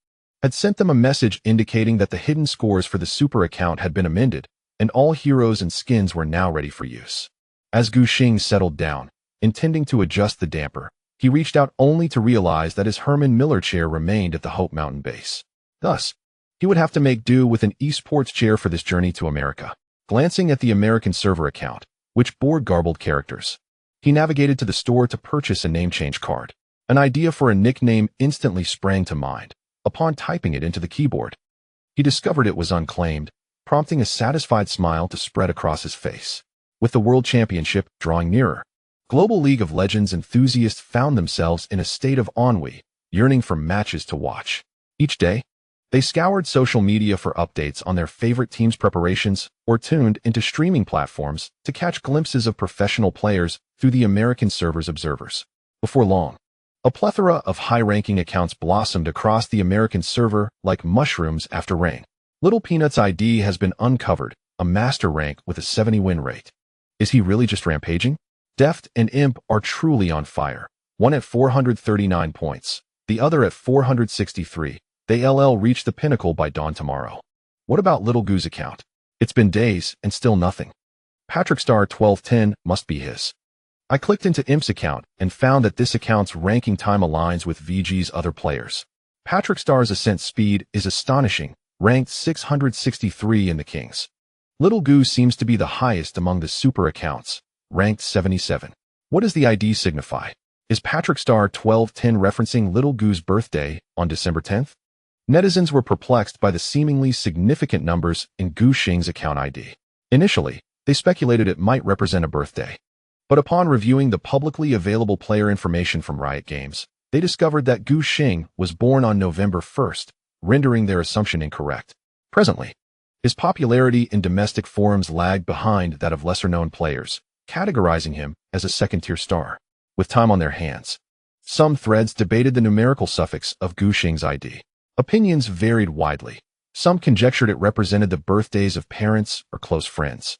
had sent them a message indicating that the hidden scores for the super account had been amended, and all heroes and skins were now ready for use. As Gu Xing settled down, intending to adjust the damper, he reached out only to realize that his Herman Miller chair remained at the Hope Mountain base. Thus, he would have to make do with an esports chair for this journey to America. Glancing at the American server account, which bore garbled characters, he navigated to the store to purchase a name change card. An idea for a nickname instantly sprang to mind. Upon typing it into the keyboard, he discovered it was unclaimed, prompting a satisfied smile to spread across his face. With the World Championship drawing nearer, Global League of Legends enthusiasts found themselves in a state of ennui, yearning for matches to watch. Each day, they scoured social media for updates on their favorite team's preparations or tuned into streaming platforms to catch glimpses of professional players through the American server's observers. Before long, a plethora of high-ranking accounts blossomed across the American server like mushrooms after rain. Little Peanut's ID has been uncovered, a master rank with a 70 win rate. Is he really just rampaging? Deft and Imp are truly on fire, one at 439 points, the other at 463. They LL reach the pinnacle by dawn tomorrow. What about Little Gu's account? It's been days and still nothing. Patrick Star 1210 must be his. I clicked into Imp's account and found that this account's ranking time aligns with VG's other players. Patrick Star's ascent speed is astonishing, ranked 663 in the Kings. Little Gu seems to be the highest among the super accounts, ranked 77. What does the ID signify? Is Patrick Star 1210 referencing Little Gu's birthday on December 10th? Netizens were perplexed by the seemingly significant numbers in Gu Xing's account ID. Initially, they speculated it might represent a birthday. But upon reviewing the publicly available player information from Riot Games, they discovered that Gu Xing was born on November 1st, rendering their assumption incorrect. Presently, his popularity in domestic forums lagged behind that of lesser-known players, categorizing him as a second-tier star. With time on their hands, some threads debated the numerical suffix of Gu Xing's ID. Opinions varied widely. Some conjectured it represented the birthdays of parents or close friends,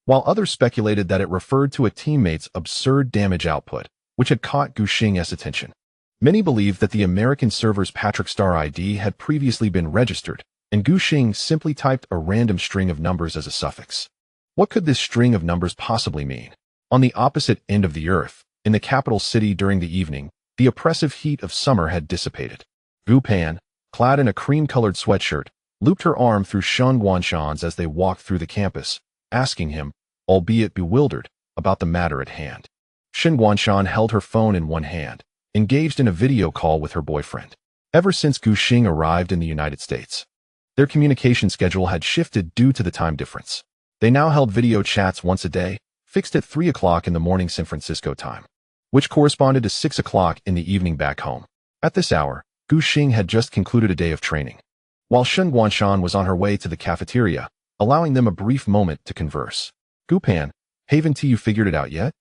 while others speculated that it referred to a teammate's absurd damage output, which had caught Gu Xing's attention. Many believed that the American server's Patrick Star ID had previously been registered, and Gu Xing simply typed a random string of numbers as a suffix. What could this string of numbers possibly mean? On the opposite end of the earth, in the capital city during the evening, the oppressive heat of summer had dissipated. Gu Pan, clad in a cream-colored sweatshirt, looped her arm through Shen Guanshan's as they walked through the campus, asking him, albeit bewildered, about the matter at hand. Shen Guanshan held her phone in one hand, engaged in a video call with her boyfriend. Ever since Gu Xing arrived in the United States, their communication schedule had shifted due to the time difference. They now held video chats once a day, fixed at 3 o'clock in the morning San Francisco time. which corresponded to 6 o'clock in the evening back home. At this hour, Gu Xing had just concluded a day of training, while Shen Guanshan was on her way to the cafeteria, allowing them a brief moment to converse. Gu Pan, haven't you figured it out yet?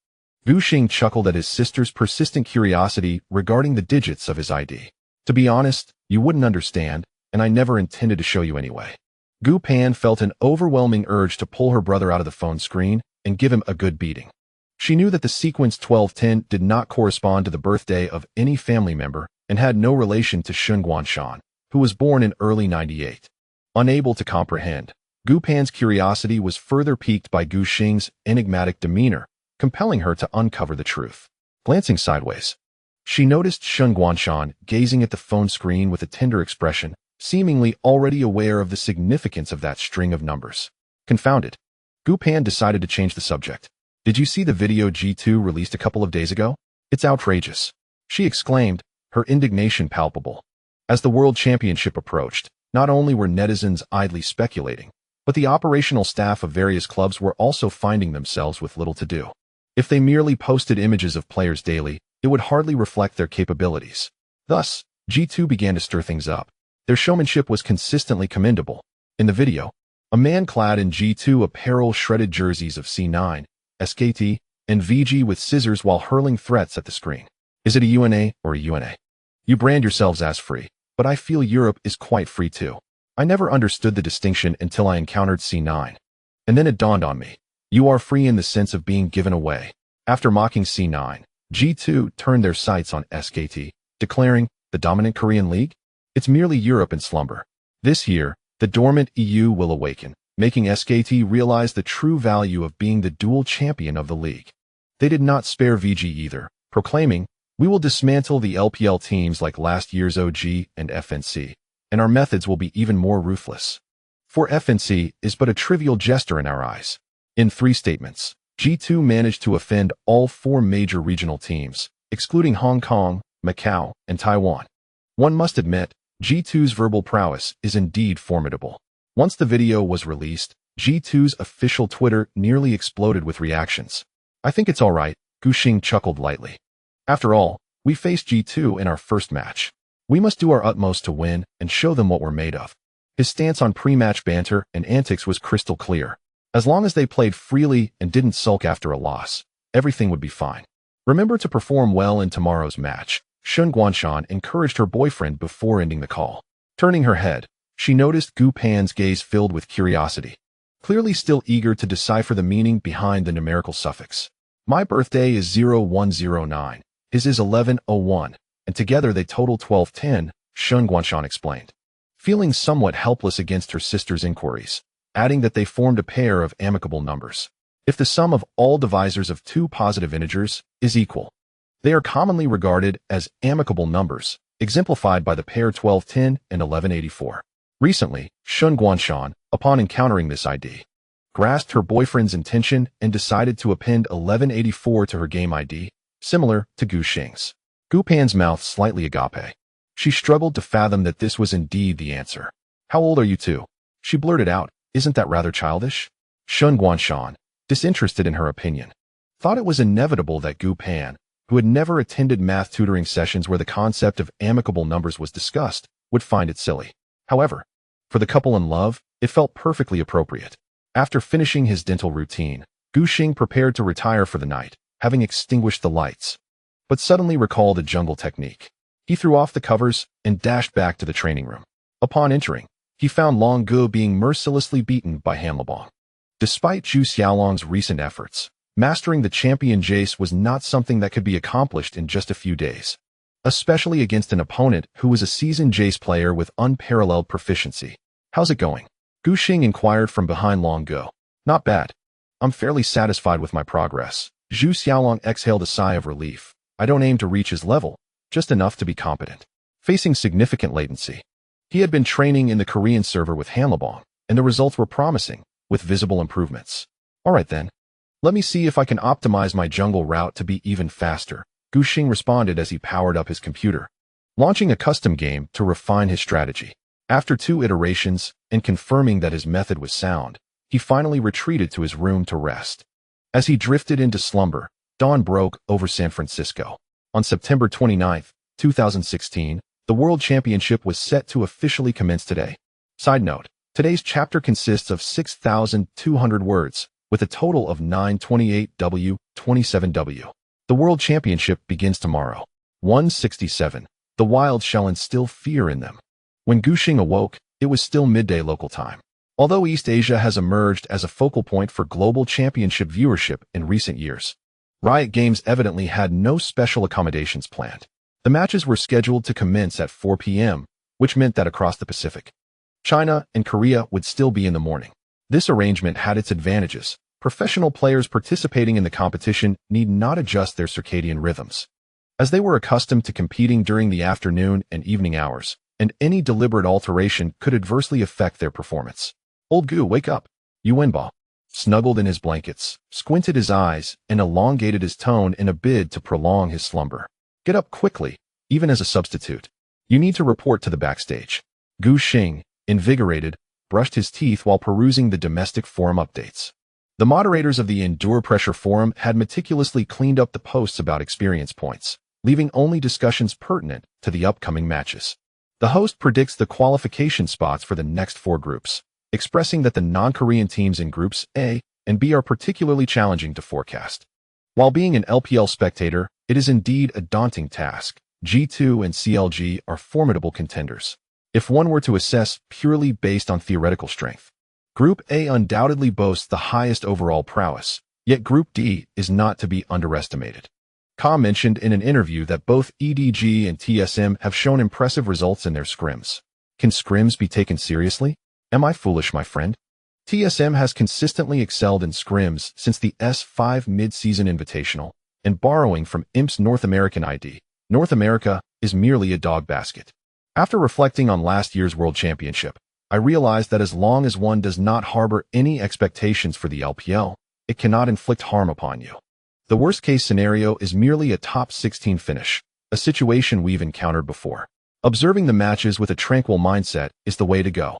Gu Xing chuckled at his sister's persistent curiosity regarding the digits of his ID. To be honest, you wouldn't understand, and I never intended to show you anyway. Gu Pan felt an overwhelming urge to pull her brother out of the phone screen and give him a good beating. She knew that the sequence 1210 did not correspond to the birthday of any family member and had no relation to Shen Guanshan, who was born in early 98. Unable to comprehend, Gu Pan's curiosity was further piqued by Gu Xing's enigmatic demeanor, compelling her to uncover the truth. Glancing sideways, she noticed Shen Guanshan gazing at the phone screen with a tender expression, seemingly already aware of the significance of that string of numbers. Confounded, Gu Pan decided to change the subject. Did you see the video G2 released a couple of days ago? It's outrageous, she exclaimed, her indignation palpable. As the World Championship approached, not only were netizens idly speculating, but the operational staff of various clubs were also finding themselves with little to do. If they merely posted images of players daily, it would hardly reflect their capabilities. Thus, G2 began to stir things up. Their showmanship was consistently commendable. In the video, a man clad in G2 apparel shredded jerseys of C9, SKT, and VG with scissors while hurling threats at the screen. Is it a UNA or a UNA? You brand yourselves as free, but I feel Europe is quite free too. I never understood the distinction until I encountered C9. And then it dawned on me. You are free in the sense of being given away. After mocking C9, G2 turned their sights on SKT, declaring, the dominant Korean league? It's merely Europe in slumber. This year, the dormant EU will awaken, making SKT realize the true value of being the dual champion of the league. They did not spare VG either, proclaiming, we will dismantle the LPL teams like last year's OG and FNC, and our methods will be even more ruthless. For FNC is but a trivial jester in our eyes. In 3 statements, G2 managed to offend all 4 major regional teams, excluding Hong Kong, Macau, and Taiwan. One must admit, G2's verbal prowess is indeed formidable. Once the video was released, G2's official Twitter nearly exploded with reactions. I think it's alright, Gu Xing chuckled lightly. After all, we faced G2 in our first match. We must do our utmost to win and show them what we're made of. His stance on pre-match banter and antics was crystal clear. As long as they played freely and didn't sulk after a loss, everything would be fine. Remember to perform well in tomorrow's match, Shen Guanshan encouraged her boyfriend before ending the call. Turning her head, she noticed Gu Pan's gaze filled with curiosity, clearly still eager to decipher the meaning behind the numerical suffix. My birthday is 0109, his is 1101, and together they total 1210, Shen Guanshan explained, feeling somewhat helpless against her sister's inquiries, adding that they formed a pair of amicable numbers. If the sum of all divisors of 2 positive integers is equal, they are commonly regarded as amicable numbers, exemplified by the pair 1210 and 1184. Recently, Shen Guanshan, upon encountering this ID, grasped her boyfriend's intention and decided to append 1184 to her game ID, similar to Gu Xing's. Gu Pan's mouth slightly agape. She struggled to fathom that this was indeed the answer. How old are you two? She blurted out, isn't that rather childish? Shen Guanshan, disinterested in her opinion, thought it was inevitable that Gu Pan, who had never attended math tutoring sessions where the concept of amicable numbers was discussed, would find it silly. However, for the couple in love, it felt perfectly appropriate. After finishing his dental routine, Gu Xing prepared to retire for the night, having extinguished the lights, but suddenly recalled a jungle technique. He threw off the covers and dashed back to the training room. Upon entering, he found Longbow being mercilessly beaten by Hanlebong. Despite Zhu Xiaolong's recent efforts, mastering the champion Jace was not something that could be accomplished in just a few days, especially against an opponent who was a seasoned Jace player with unparalleled proficiency. How's it going? Gu Xing inquired from behind Longbow. Not bad. I'm fairly satisfied with my progress. Zhu Xiaolong exhaled a sigh of relief. I don't aim to reach his level, just enough to be competent. Facing significant latency, he had been training in the Korean server with Hanlebong, and the results were promising, with visible improvements. Alright then. Let me see if I can optimize my jungle route to be even faster, Gu Xing responded as he powered up his computer, launching a custom game to refine his strategy. After 2 iterations and confirming that his method was sound, he finally retreated to his room to rest. As he drifted into slumber, Dawn broke over San Francisco. On September 29, 2016, the World Championship was set to officially commence today. Side note, today's chapter consists of 6,200 words, with a total of 928W, 27W. The World Championship begins tomorrow. 167. The wild shall instill fear in them. When Gu Xing awoke, it was still midday local time. Although East Asia has emerged as a focal point for global championship viewership in recent years, Riot Games evidently had no special accommodations planned. The matches were scheduled to commence at 4 p.m., which meant that across the Pacific, China and Korea would still be in the morning. This arrangement had its advantages. Professional players participating in the competition need not adjust their circadian rhythms, as they were accustomed to competing during the afternoon and evening hours, and any deliberate alteration could adversely affect their performance. Old Gu, wake up. Yu Wenba snuggled in his blankets, squinted his eyes, and elongated his tone in a bid to prolong his slumber. Get up quickly, even as a substitute. You need to report to the backstage. Gu Xing, invigorated, brushed his teeth while perusing the domestic forum updates. The moderators of the Endure Pressure Forum had meticulously cleaned up the posts about experience points, leaving only discussions pertinent to the upcoming matches. The host predicts the qualification spots for the next 4 groups, expressing that the non-Korean teams in Groups A and B are particularly challenging to forecast. While being an LPL spectator, it is indeed a daunting task. G2 and CLG are formidable contenders, if one were to assess purely based on theoretical strength. Group A undoubtedly boasts the highest overall prowess, yet Group D is not to be underestimated. Ka mentioned in an interview that both EDG and TSM have shown impressive results in their scrims. Can scrims be taken seriously? Am I foolish, my friend? TSM has consistently excelled in scrims since the S5 mid-season invitational, and borrowing from IMP's North American ID, North America is merely a dog basket. After reflecting on last year's World Championship, I realized that as long as one does not harbor any expectations for the LPL, it cannot inflict harm upon you. The worst-case scenario is merely a top 16 finish, a situation we've encountered before. Observing the matches with a tranquil mindset is the way to go.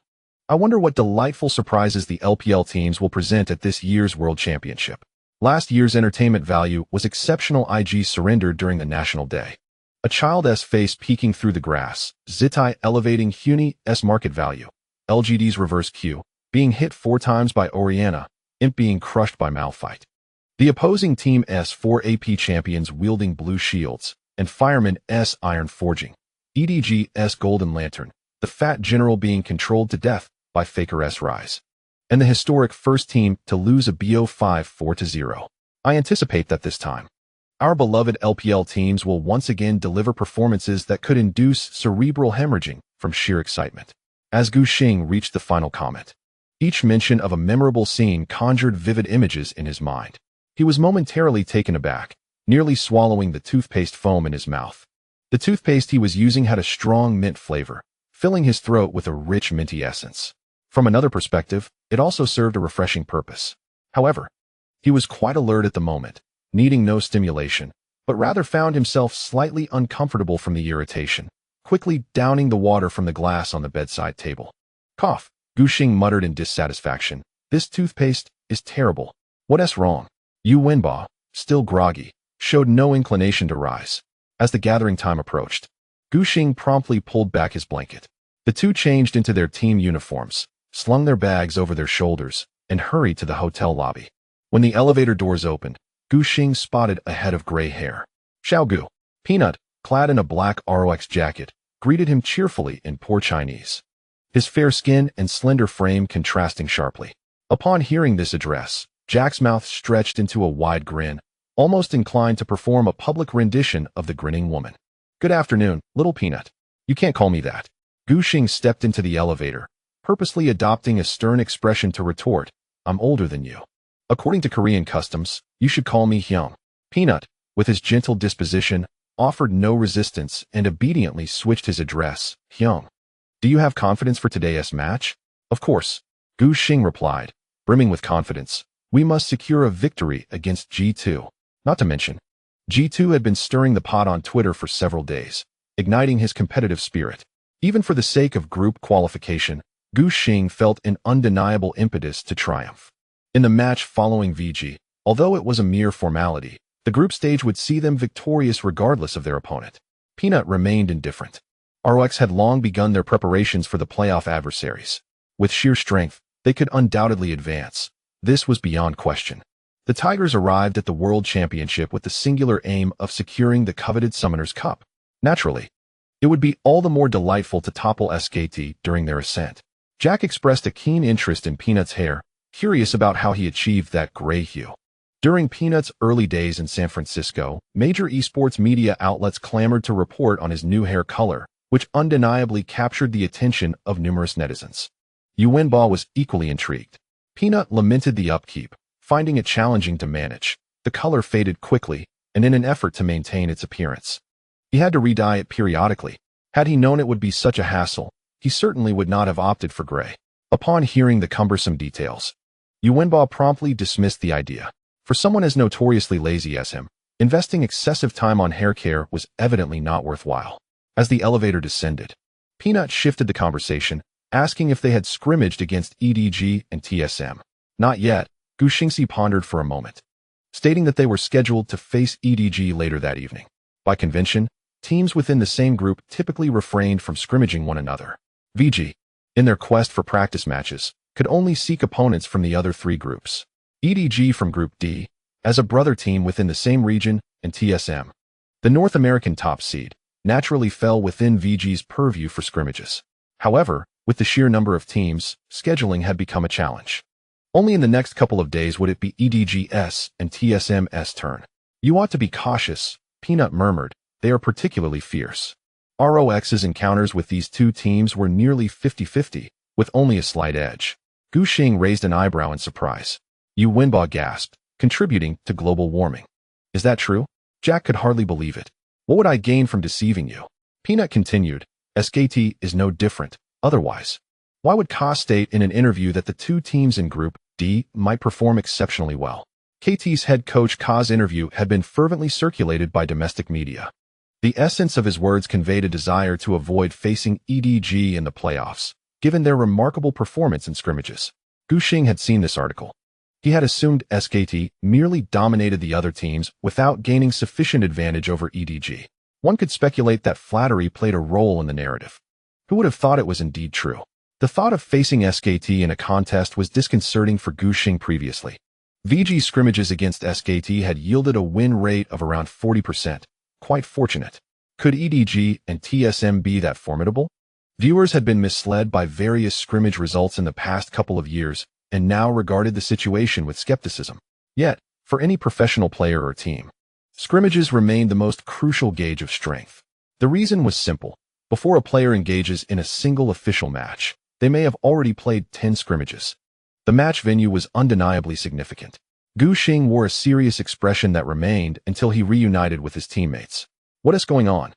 I wonder what delightful surprises the LPL teams will present at this year's World Championship. Last year's entertainment value was exceptional. IG surrendered during the National Day. A child's face peeking through the grass, Zitai elevating Huni's market value, LGD's reverse Q, being hit 4 times by Oriana, Imp being crushed by Malphite. The opposing team S4 AP champions wielding blue shields, and Fireman S iron forging, EDG S golden lantern, the fat general being controlled to death by Faker S rise, and the historic first team to lose a BO5 4-0. I anticipate that this time, our beloved LPL teams will once again deliver performances that could induce cerebral hemorrhaging from sheer excitement. As Gu Xing reached the final comment, each mention of a memorable scene conjured vivid images in his mind. He was momentarily taken aback, nearly swallowing the toothpaste foam in his mouth. The toothpaste he was using had a strong mint flavor, filling his throat with a rich minty essence. From another perspective, it also served a refreshing purpose. However, he was quite alert at the moment, needing no stimulation, but rather found himself slightly uncomfortable from the irritation, quickly downing the water from the glass on the bedside table. Cough, Gu Xing muttered in dissatisfaction. This toothpaste is terrible. What's wrong? Yu Wenba, still groggy, showed no inclination to rise. As the gathering time approached, Gu Xing promptly pulled back his blanket. The two changed into their team uniforms, slung their bags over their shoulders, and hurried to the hotel lobby. When the elevator doors opened, Gu Xing spotted a head of gray hair. Xiaogu, Peanut, clad in a black ROX jacket, greeted him cheerfully in poor Chinese, his fair skin and slender frame contrasting sharply. Upon hearing this address, Jack's mouth stretched into a wide grin, almost inclined to perform a public rendition of the grinning woman. Good afternoon, little Peanut. You can't call me that. Gu Xing stepped into the elevator, purposely adopting a stern expression to retort, I'm older than you. According to Korean customs, you should call me Hyung. Peanut, with his gentle disposition, offered no resistance and obediently switched his address, Hyung. Do you have confidence for today's match? Of course, Gu Xing replied, brimming with confidence. We must secure a victory against G2. Not to mention, G2 had been stirring the pot on Twitter for several days, igniting his competitive spirit. Even for the sake of group qualification, Gu Xing felt an undeniable impetus to triumph. In the match following VG, although it was a mere formality, The group stage would see them victorious regardless of their opponent. Peanut remained indifferent. ROX had long begun their preparations for the playoff adversaries. With sheer strength, they could undoubtedly advance. This was beyond question. The Tigers arrived at the World Championship with the singular aim of securing the coveted Summoner's Cup. Naturally, it would be all the more delightful to topple SKT during their ascent. Jack expressed a keen interest in Peanut's hair, curious about how he achieved that gray hue. During Peanut's early days in San Francisco, major esports media outlets clamored to report on his new hair color, which undeniably captured the attention of numerous netizens. Yuwenba was equally intrigued. Peanut lamented the upkeep, finding it challenging to manage. The color faded quickly, and in an effort to maintain its appearance, he had to re-dye it periodically. Had he known it would be such a hassle, he certainly would not have opted for gray. Upon hearing the cumbersome details, Yuwenba promptly dismissed the idea. For someone as notoriously lazy as him, investing excessive time on hair care was evidently not worthwhile. As the elevator descended, Peanut shifted the conversation, asking if they had scrimmaged against EDG and TSM. Not yet, Gu Xing pondered for a moment, stating that they were scheduled to face EDG later that evening. By convention, teams within the same group typically refrained from scrimmaging one another. VG, in their quest for practice matches, could only seek opponents from the other three groups. EDG from Group D, as a brother team within the same region, and TSM, the North American top seed, naturally fell within VG's purview for scrimmages. However, with the sheer number of teams, scheduling had become a challenge. Only in the next couple of days would it be EDG's and TSM's turn. You ought to be cautious, Peanut murmured. They are particularly fierce. ROX's encounters with these two teams were nearly 50-50, with only a slight edge. Gu Xing raised an eyebrow in surprise. Yuwenba gasped, contributing to global warming. Is that true? Jack could hardly believe it. What would I gain from deceiving you? Peanut continued. SKT is no different. Otherwise, why would Ka state in an interview that the two teams in Group D might perform exceptionally well? KT's head coach Ka's interview had been fervently circulated by domestic media. The essence of his words conveyed a desire to avoid facing EDG in the playoffs, given their remarkable performance in scrimmages. Gu Xing had seen this article. He had assumed SKT merely dominated the other teams without gaining sufficient advantage over EDG. One could speculate that flattery played a role in the narrative. Who would have thought it was indeed true? The thought of facing SKT in a contest was disconcerting for Gu Xing previously. VG scrimmages against SKT had yielded a win rate of around 40%. Quite fortunate. Could EDG and TSM be that formidable? Viewers had been misled by various scrimmage results in the past couple of years and now regarded the situation with skepticism. Yet, for any professional player or team, scrimmages remained the most crucial gauge of strength. The reason was simple. Before a player engages in a single official match, they may have already played 10 scrimmages. The match venue was undeniably significant. Gu Xing wore a serious expression that remained until he reunited with his teammates. What is going on?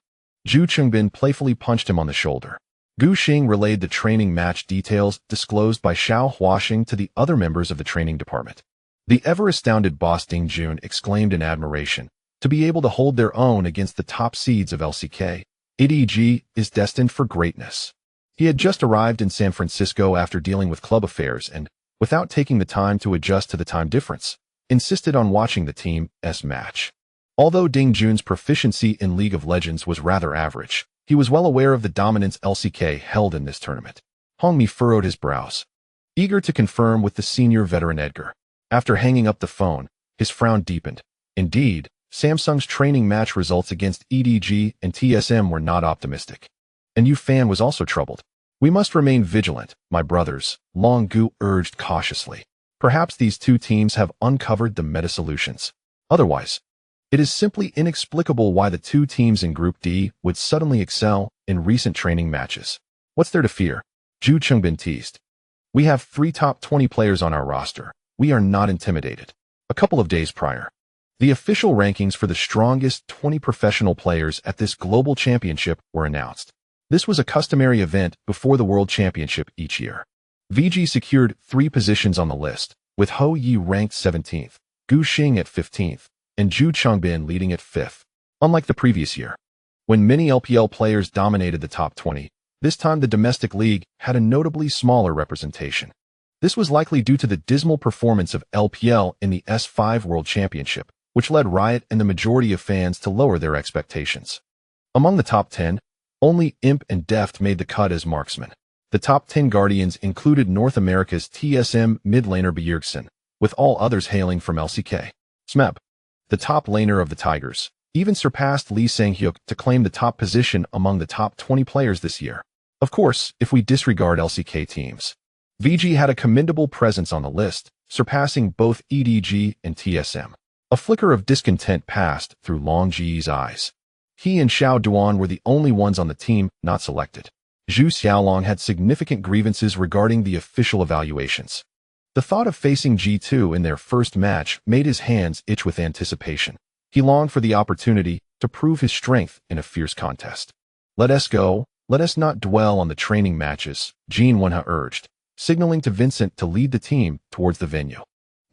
Zhu Chengbin playfully punched him on the shoulder. Gu Xing relayed the training match details disclosed by Xiao Huaxing to the other members of the training department. The ever-astounded boss Ding Jun exclaimed in admiration. To be able to hold their own against the top seeds of LCK, EDG is destined for greatness. He had just arrived in San Francisco after dealing with club affairs and, without taking the time to adjust to the time difference, insisted on watching the team's match. Although Ding Jun's proficiency in League of Legends was rather average, he was well aware of the dominance LCK held in this tournament. Hongmi furrowed his brows, eager to confirm with the senior veteran Edgar. After hanging up the phone, his frown deepened. Indeed, Samsung's training match results against EDG and TSM were not optimistic. And Yu Fan was also troubled. We must remain vigilant, my brothers, Long Gu urged cautiously. Perhaps these two teams have uncovered the meta solutions. Otherwise, it is simply inexplicable why the two teams in Group D would suddenly excel in recent training matches. What's there to fear? Zhu Chengbin teased. We have 3 top 20 players on our roster. We are not intimidated. A couple of days prior, the official rankings for the strongest 20 professional players at this global championship were announced. This was a customary event before the World Championship each year. VG secured 3 positions on the list, with Hou Ye ranked 17th, Gu Xing at 15th, and Zhu Chengbin leading at 5th. Unlike the previous year, when many LPL players dominated the top 20, this time the domestic league had a notably smaller representation. This was likely due to the dismal performance of LPL in the S5 World Championship, which led Riot and the majority of fans to lower their expectations. Among the top 10, only Imp and Deft made the cut as marksmen. The top 10 Guardians included North America's TSM mid laner Gu Xing, with all others hailing from LCK. Smeb, the top laner of the Tigers, even surpassed Lee Sang-hyuk to claim the top position among the top 20 players this year. Of course, if we disregard LCK teams, VG had a commendable presence on the list, surpassing both EDG and TSM. A flicker of discontent passed through Long Ji's eyes. He and Xiao Duan were the only ones on the team not selected. Zhu Xiaolong had significant grievances regarding the official evaluations. The thought of facing G2 in their first match made his hands itch with anticipation. He longed for the opportunity to prove his strength in a fierce contest. Let us go, let us not dwell on the training matches, Jean Wenha urged, signaling to Vincent to lead the team towards the venue.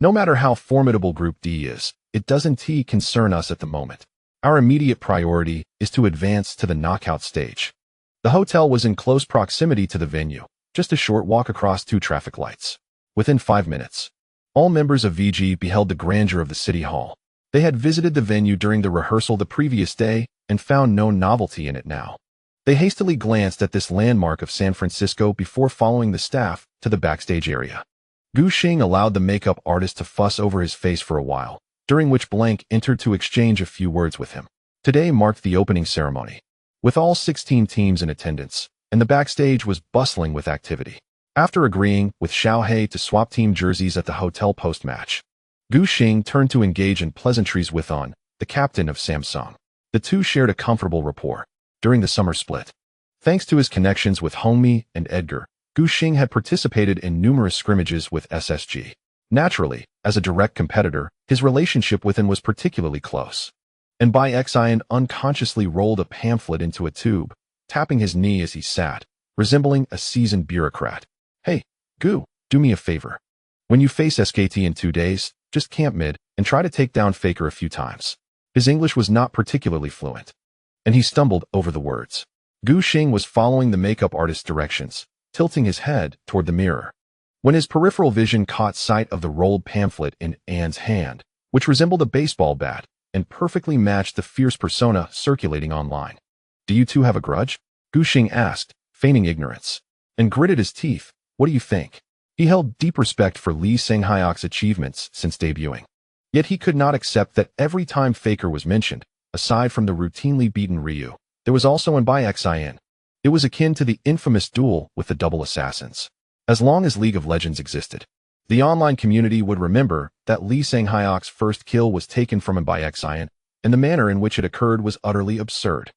No matter how formidable Group D is, it doesn't concern us at the moment. Our immediate priority is to advance to the knockout stage. The hotel was in close proximity to the venue, just a short walk across 2 traffic lights. Within 5 minutes, all members of VG beheld the grandeur of the city hall. They had visited the venue during the rehearsal the previous day and found no novelty in it now. They hastily glanced at this landmark of San Francisco before following the staff to the backstage area. Gu Xing allowed the makeup artist to fuss over his face for a while, during which Blank entered to exchange a few words with him. Today marked the opening ceremony, with all 16 teams in attendance, and the backstage was bustling with activity. After agreeing with Xiao He to swap team jerseys at the hotel post-match, Gu Xing turned to engage in pleasantries with On, the captain of Samsung. The two shared a comfortable rapport during the summer split. Thanks to his connections with Hou Ye and Edgar, Gu Xing had participated in numerous scrimmages with SSG. Naturally, as a direct competitor, his relationship with him was particularly close. And by Easyhoon unconsciously rolled a pamphlet into a tube, tapping his knee as he sat, resembling a seasoned bureaucrat. Hey, Gu, do me a favor. When you face SKT in 2 days, just camp mid and try to take down Faker a few times. His English was not particularly fluent, and he stumbled over the words. Gu Xing was following the makeup artist's directions, tilting his head toward the mirror. When his peripheral vision caught sight of the rolled pamphlet in Anne's hand, which resembled a baseball bat and perfectly matched the fierce persona circulating online. Do you two have a grudge? Gu Xing asked, feigning ignorance, and gritted his teeth. What do you think? He held deep respect for Lee Sang-hyuk's achievements since debuting. Yet he could not accept that every time Faker was mentioned, aside from the routinely beaten Ryu, there was also an by Easyhoon. It was akin to the infamous duel with the double assassins. As long as League of Legends existed, the online community would remember that Lee Sang-hyuk's first kill was taken from him by Easyhoon, and the manner in which it occurred was utterly absurd.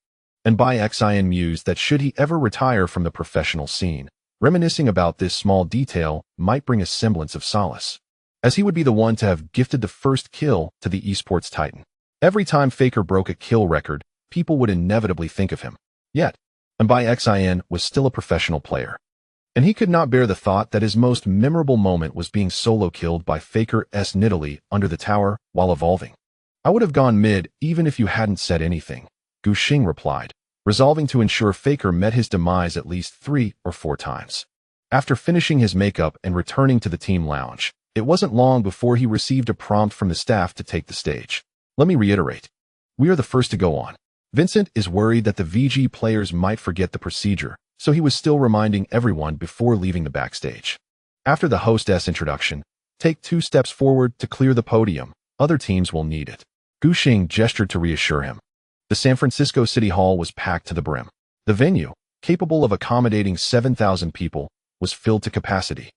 And by Easyhoon mused that should he ever retire from the professional scene, reminiscing about this small detail might bring a semblance of solace, as he would be the one to have gifted the first kill to the esports titan. Every time Faker broke a kill record, people would inevitably think of him. Yet, Mbai Easyhoon was still a professional player, and he could not bear the thought that his most memorable moment was being solo killed by Faker's Nidalee under the tower while evolving. I would have gone mid even if you hadn't said anything, Gu Xing replied, resolving to ensure Faker met his demise at least 3 or 4 times. After finishing his makeup and returning to the team lounge, it wasn't long before he received a prompt from the staff to take the stage. Let me reiterate. We are the first to go on. Vincent is worried that the VG players might forget the procedure, so he was still reminding everyone before leaving the backstage. After the hostess introduction, take 2 steps forward to clear the podium. Other teams will need it. Gu Xing gestured to reassure him. The San Francisco City Hall was packed to the brim. The venue, capable of accommodating 7,000 people, was filled to capacity,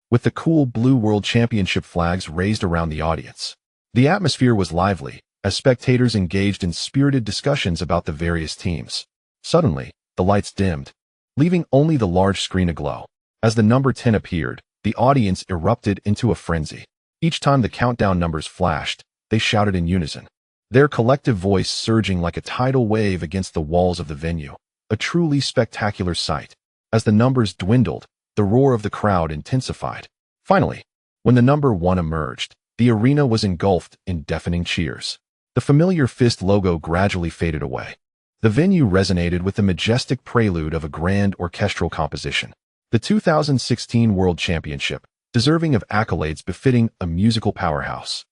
with the cool blue World Championship flags raised around the audience. The atmosphere was lively, as spectators engaged in spirited discussions about the various teams. Suddenly, the lights dimmed, leaving only the large screen aglow. As the number 10 appeared, the audience erupted into a frenzy. Each time the countdown numbers flashed, they shouted in unison, their collective voice surging like a tidal wave against the walls of the venue. A truly spectacular sight. As the numbers dwindled, the roar of the crowd intensified. Finally, when the number 1 emerged, the arena was engulfed in deafening cheers. The familiar fist logo gradually faded away. The venue resonated with the majestic prelude of a grand orchestral composition. The 2016 World Championship, deserving of accolades befitting a musical powerhouse.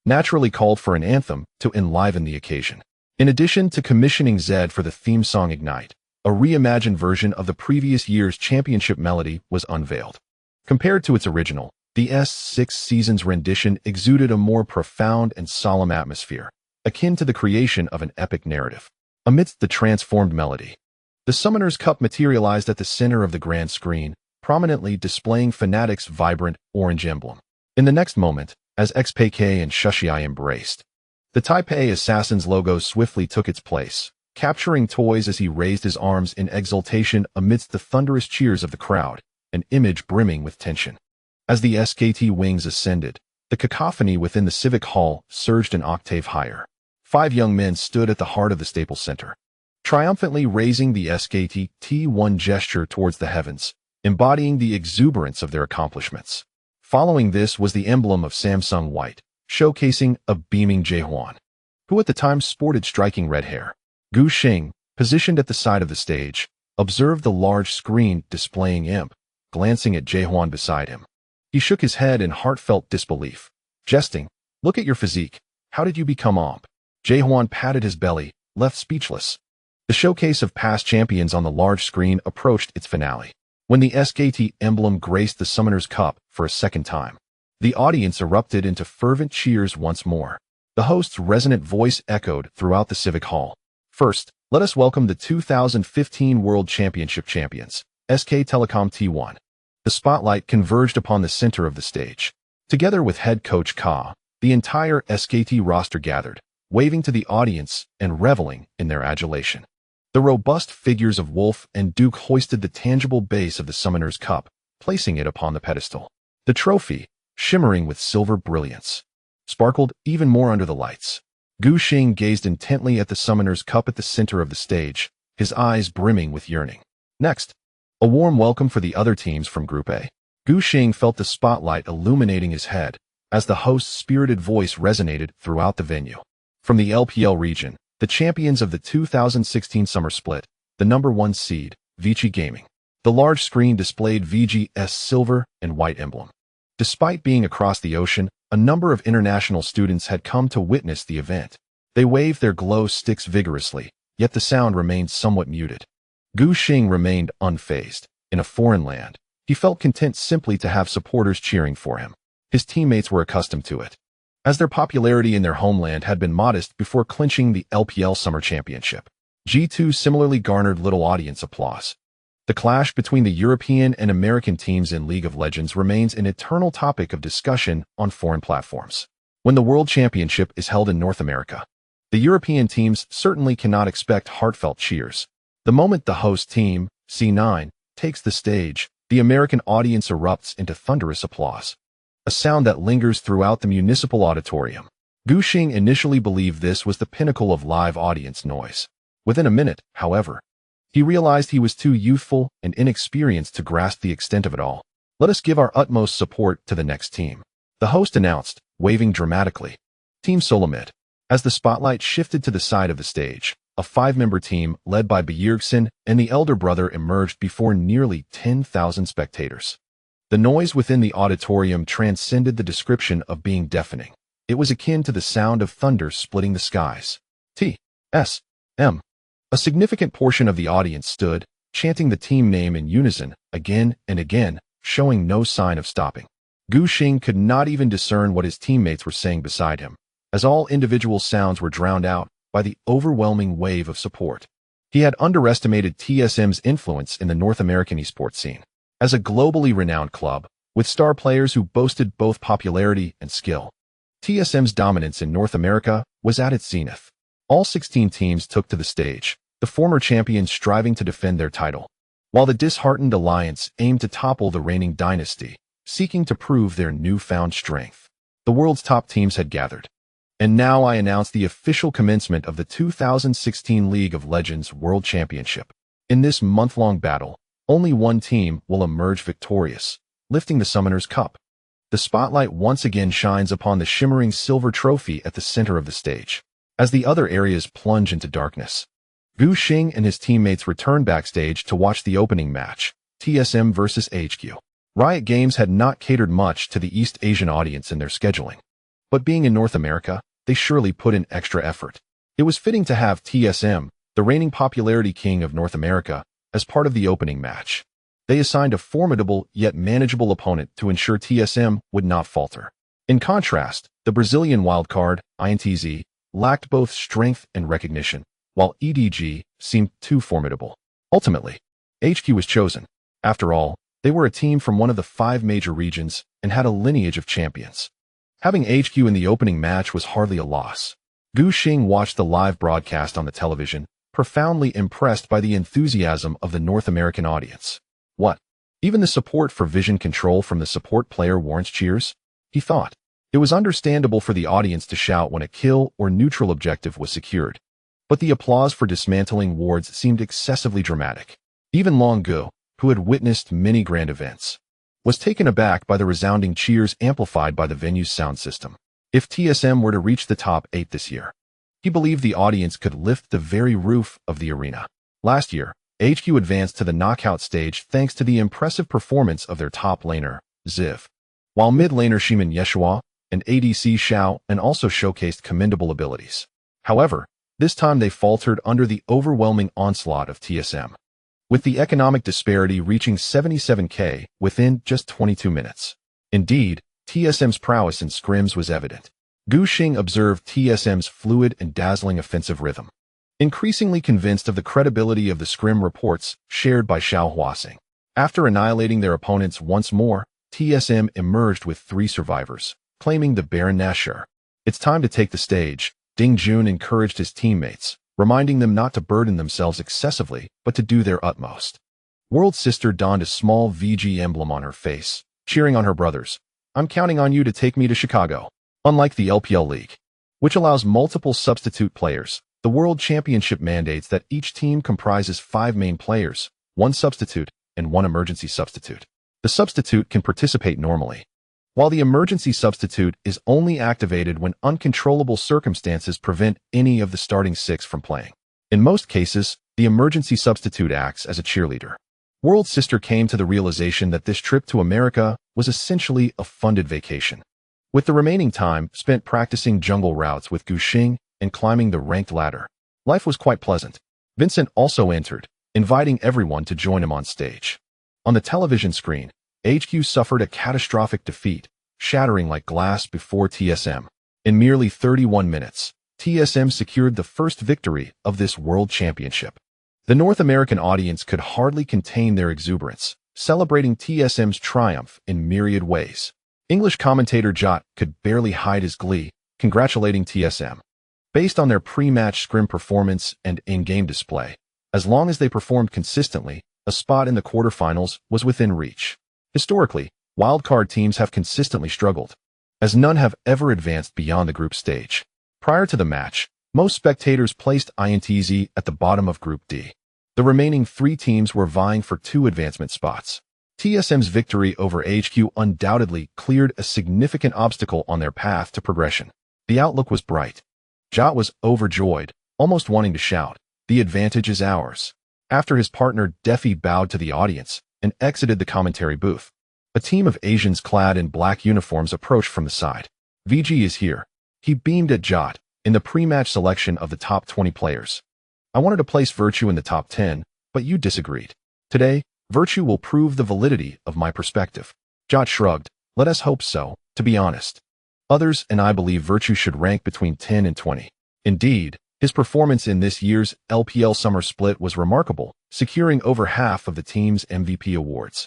naturally called for an anthem to enliven the occasion. In addition to commissioning Zed for the theme song Ignite, a reimagined version of the previous year's championship melody was unveiled. Compared to its original, the S6 season's rendition exuded a more profound and solemn atmosphere, akin to the creation of an epic narrative. Amidst the transformed melody, the Summoner's Cup materialized at the center of the grand screen, prominently displaying Fnatic's vibrant orange emblem. In the next moment, as XPK and Shushai embraced, the Taipei Assassin's logo swiftly took its place, capturing Toys as he raised his arms in exultation amidst the thunderous cheers of the crowd, an image brimming with tension. As the SKT wings ascended, the cacophony within the Civic Hall surged an octave higher. 5 young men stood at the heart of the Staples Center, triumphantly raising the SKT T1 gesture towards the heavens, embodying the exuberance of their accomplishments. Following this was the emblem of Samsung White, showcasing a beaming Jaehwan, who at the time sported striking red hair. Gu Xing, positioned at the side of the stage, observed the large screen displaying Imp, glancing at Jaehwan beside him. He shook his head in heartfelt disbelief, jesting, "Look at your physique. How did you become Omp?" Jaehwan patted his belly, left speechless. The showcase of past champions on the large screen approached its finale. When the SKT emblem graced the Summoner's Cup for a second time, the audience erupted into fervent cheers once more. The host's resonant voice echoed throughout the Civic Hall. "First, let us welcome the 2015 World Championship champions, SK Telecom T1. The spotlight converged upon the center of the stage. Together with head coach Ka, the entire SKT roster gathered, waving to the audience and reveling in their adulation. The robust figures of Wolf and Duke hoisted the tangible base of the Summoner's Cup, placing it upon the pedestal. The trophy, shimmering with silver brilliance, sparkled even more under the lights. Gu Xing gazed intently at the Summoner's Cup at the center of the stage, his eyes brimming with yearning. Next, a warm welcome for the other teams from Group A. Gu Xing felt the spotlight illuminating his head as the host's spirited voice resonated throughout the venue. From the LPL region, the champions of the 2016 Summer Split, the #1 seed, Vici Gaming. The large screen displayed VG's silver and white emblem. Despite being across the ocean, a number of international students had come to witness the event. They waved their glow sticks vigorously, yet the sound remained somewhat muted. Gu Xing remained unfazed. In a foreign land, he felt content simply to have supporters cheering for him. His teammates were accustomed to it, as their popularity in their homeland had been modest before clinching the LPL Summer Championship. G2 similarly garnered little audience applause. The clash between the European and American teams in League of Legends remains an eternal topic of discussion on foreign platforms. When the World Championship is held in North America, the European teams certainly cannot expect heartfelt cheers. The moment the host team, C9, takes the stage, the American audience erupts into thunderous applause, a sound that lingers throughout the municipal auditorium. Gu Xing initially believed this was the pinnacle of live audience noise. Within a minute, however, he realized he was too youthful and inexperienced to grasp the extent of it all. "Let us give our utmost support to the next team," the host announced, waving dramatically. Team Solomid. As the spotlight shifted to the side of the stage, a 5-member team led by Bjergsen and the elder brother emerged before nearly 10,000 spectators. The noise within the auditorium transcended the description of being deafening. It was akin to the sound of thunder splitting the skies. T.S.M. A significant portion of the audience stood, chanting the team name in unison, again and again, showing no sign of stopping. Gu Xing could not even discern what his teammates were saying beside him, as all individual sounds were drowned out by the overwhelming wave of support. He had underestimated TSM's influence in the North American esports scene. As a globally renowned club, with star players who boasted both popularity and skill, TSM's dominance in North America was at its zenith. All 16 teams took to the stage, the former champions striving to defend their title, while the disheartened alliance aimed to topple the reigning dynasty, seeking to prove their newfound strength. The world's top teams had gathered. And now I announce the official commencement of the 2016 League of Legends World Championship. In this month-long battle, only one team will emerge victorious, lifting the Summoner's Cup. The spotlight once again shines upon the shimmering silver trophy at the center of the stage. As the other areas plunge into darkness, Gu Xing and his teammates return backstage to watch the opening match, TSM vs HQ. Riot Games had not catered much to the East Asian audience in their scheduling. But being in North America, they surely put in extra effort. It was fitting to have TSM, the reigning popularity king of North America, as part of the opening match. They assigned a formidable yet manageable opponent to ensure TSM would not falter. In contrast, the Brazilian wildcard, INTZ, lacked both strength and recognition, while EDG seemed too formidable. Ultimately, HQ was chosen. After all, they were a team from one of the 5 major regions and had a lineage of champions. Having HQ in the opening match was hardly a loss. Gu Xing watched the live broadcast on the television, profoundly impressed by the enthusiasm of the North American audience. What? Even the support for vision control from the support player warrants cheers? He thought. It was understandable for the audience to shout when a kill or neutral objective was secured. But the applause for dismantling wards seemed excessively dramatic. Even Longbow, who had witnessed many grand events, was taken aback by the resounding cheers amplified by the venue's sound system. If TSM were to reach the top 8 this year, he believed the audience could lift the very roof of the arena. Last year, HQ advanced to the knockout stage thanks to the impressive performance of their top laner, Ziv, while mid laner Shiman Yeshua and ADC Xiao and also showcased commendable abilities. However, this time they faltered under the overwhelming onslaught of TSM, with the economic disparity reaching 77k within just 22 minutes. Indeed, TSM's prowess in scrims was evident. Gu Xing observed TSM's fluid and dazzling offensive rhythm, increasingly convinced of the credibility of the scrim reports shared by Hou Ye. After annihilating their opponents once more, TSM emerged with 3 survivors, claiming the Baron Nashor. It's time to take the stage, Ding Jun encouraged his teammates, reminding them not to burden themselves excessively, but to do their utmost. World Sister donned a small VG emblem on her face, cheering on her brothers. I'm counting on you to take me to Chicago. Unlike the LPL League, which allows multiple substitute players, the World Championship mandates that each team comprises 5 main players, 1 substitute, and 1 emergency substitute. The substitute can participate normally, while the emergency substitute is only activated when uncontrollable circumstances prevent any of the starting 6 from playing. In most cases, the emergency substitute acts as a cheerleader. World Sister came to the realization that this trip to America was essentially a funded vacation, with the remaining time spent practicing jungle routes with Gu Xing and climbing the ranked ladder. Life was quite pleasant. Vincent also entered, inviting everyone to join him on stage. On the television screen, HQ suffered a catastrophic defeat, shattering like glass before TSM. In merely 31 minutes, TSM secured the first victory of this World Championship. The North American audience could hardly contain their exuberance, celebrating TSM's triumph in myriad ways. English commentator Jot could barely hide his glee, congratulating TSM. Based on their pre-match scrim performance and in-game display, as long as they performed consistently, a spot in the quarterfinals was within reach. Historically, wildcard teams have consistently struggled, as none have ever advanced beyond the group stage. Prior to the match, most spectators placed INTZ at the bottom of Group D. The remaining 3 teams were vying for 2 advancement spots. TSM's victory over HQ undoubtedly cleared a significant obstacle on their path to progression. The outlook was bright. Jot was overjoyed, almost wanting to shout, "The advantage is ours." After his partner Defi bowed to the audience and exited the commentary booth, a team of Asians clad in black uniforms approached from the side. VG is here. He beamed at Jot in the pre-match selection of the top 20 players. I wanted to place Virtue in the top 10, but you disagreed. Today, Virtue will prove the validity of my perspective. Jot shrugged. Let us hope so, to be honest. Others and I believe Virtue should rank between 10 and 20. Indeed, his performance in this year's LPL Summer Split was remarkable, securing over half of the team's MVP awards.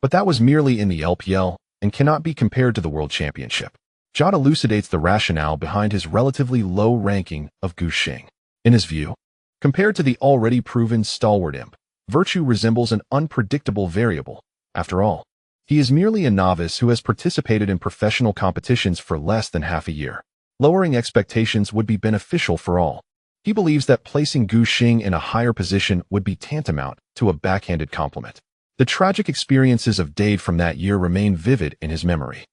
But that was merely in the LPL and cannot be compared to the World Championship. Jot elucidates the rationale behind his relatively low ranking of Gu Xing. In his view, compared to the already proven stalwart imp, Virtue resembles an unpredictable variable. After all, he is merely a novice who has participated in professional competitions for less than half a year. Lowering expectations would be beneficial for all. He believes that placing Gu Xing in a higher position would be tantamount to a backhanded compliment. The tragic experiences of Dade from that year remain vivid in his memory.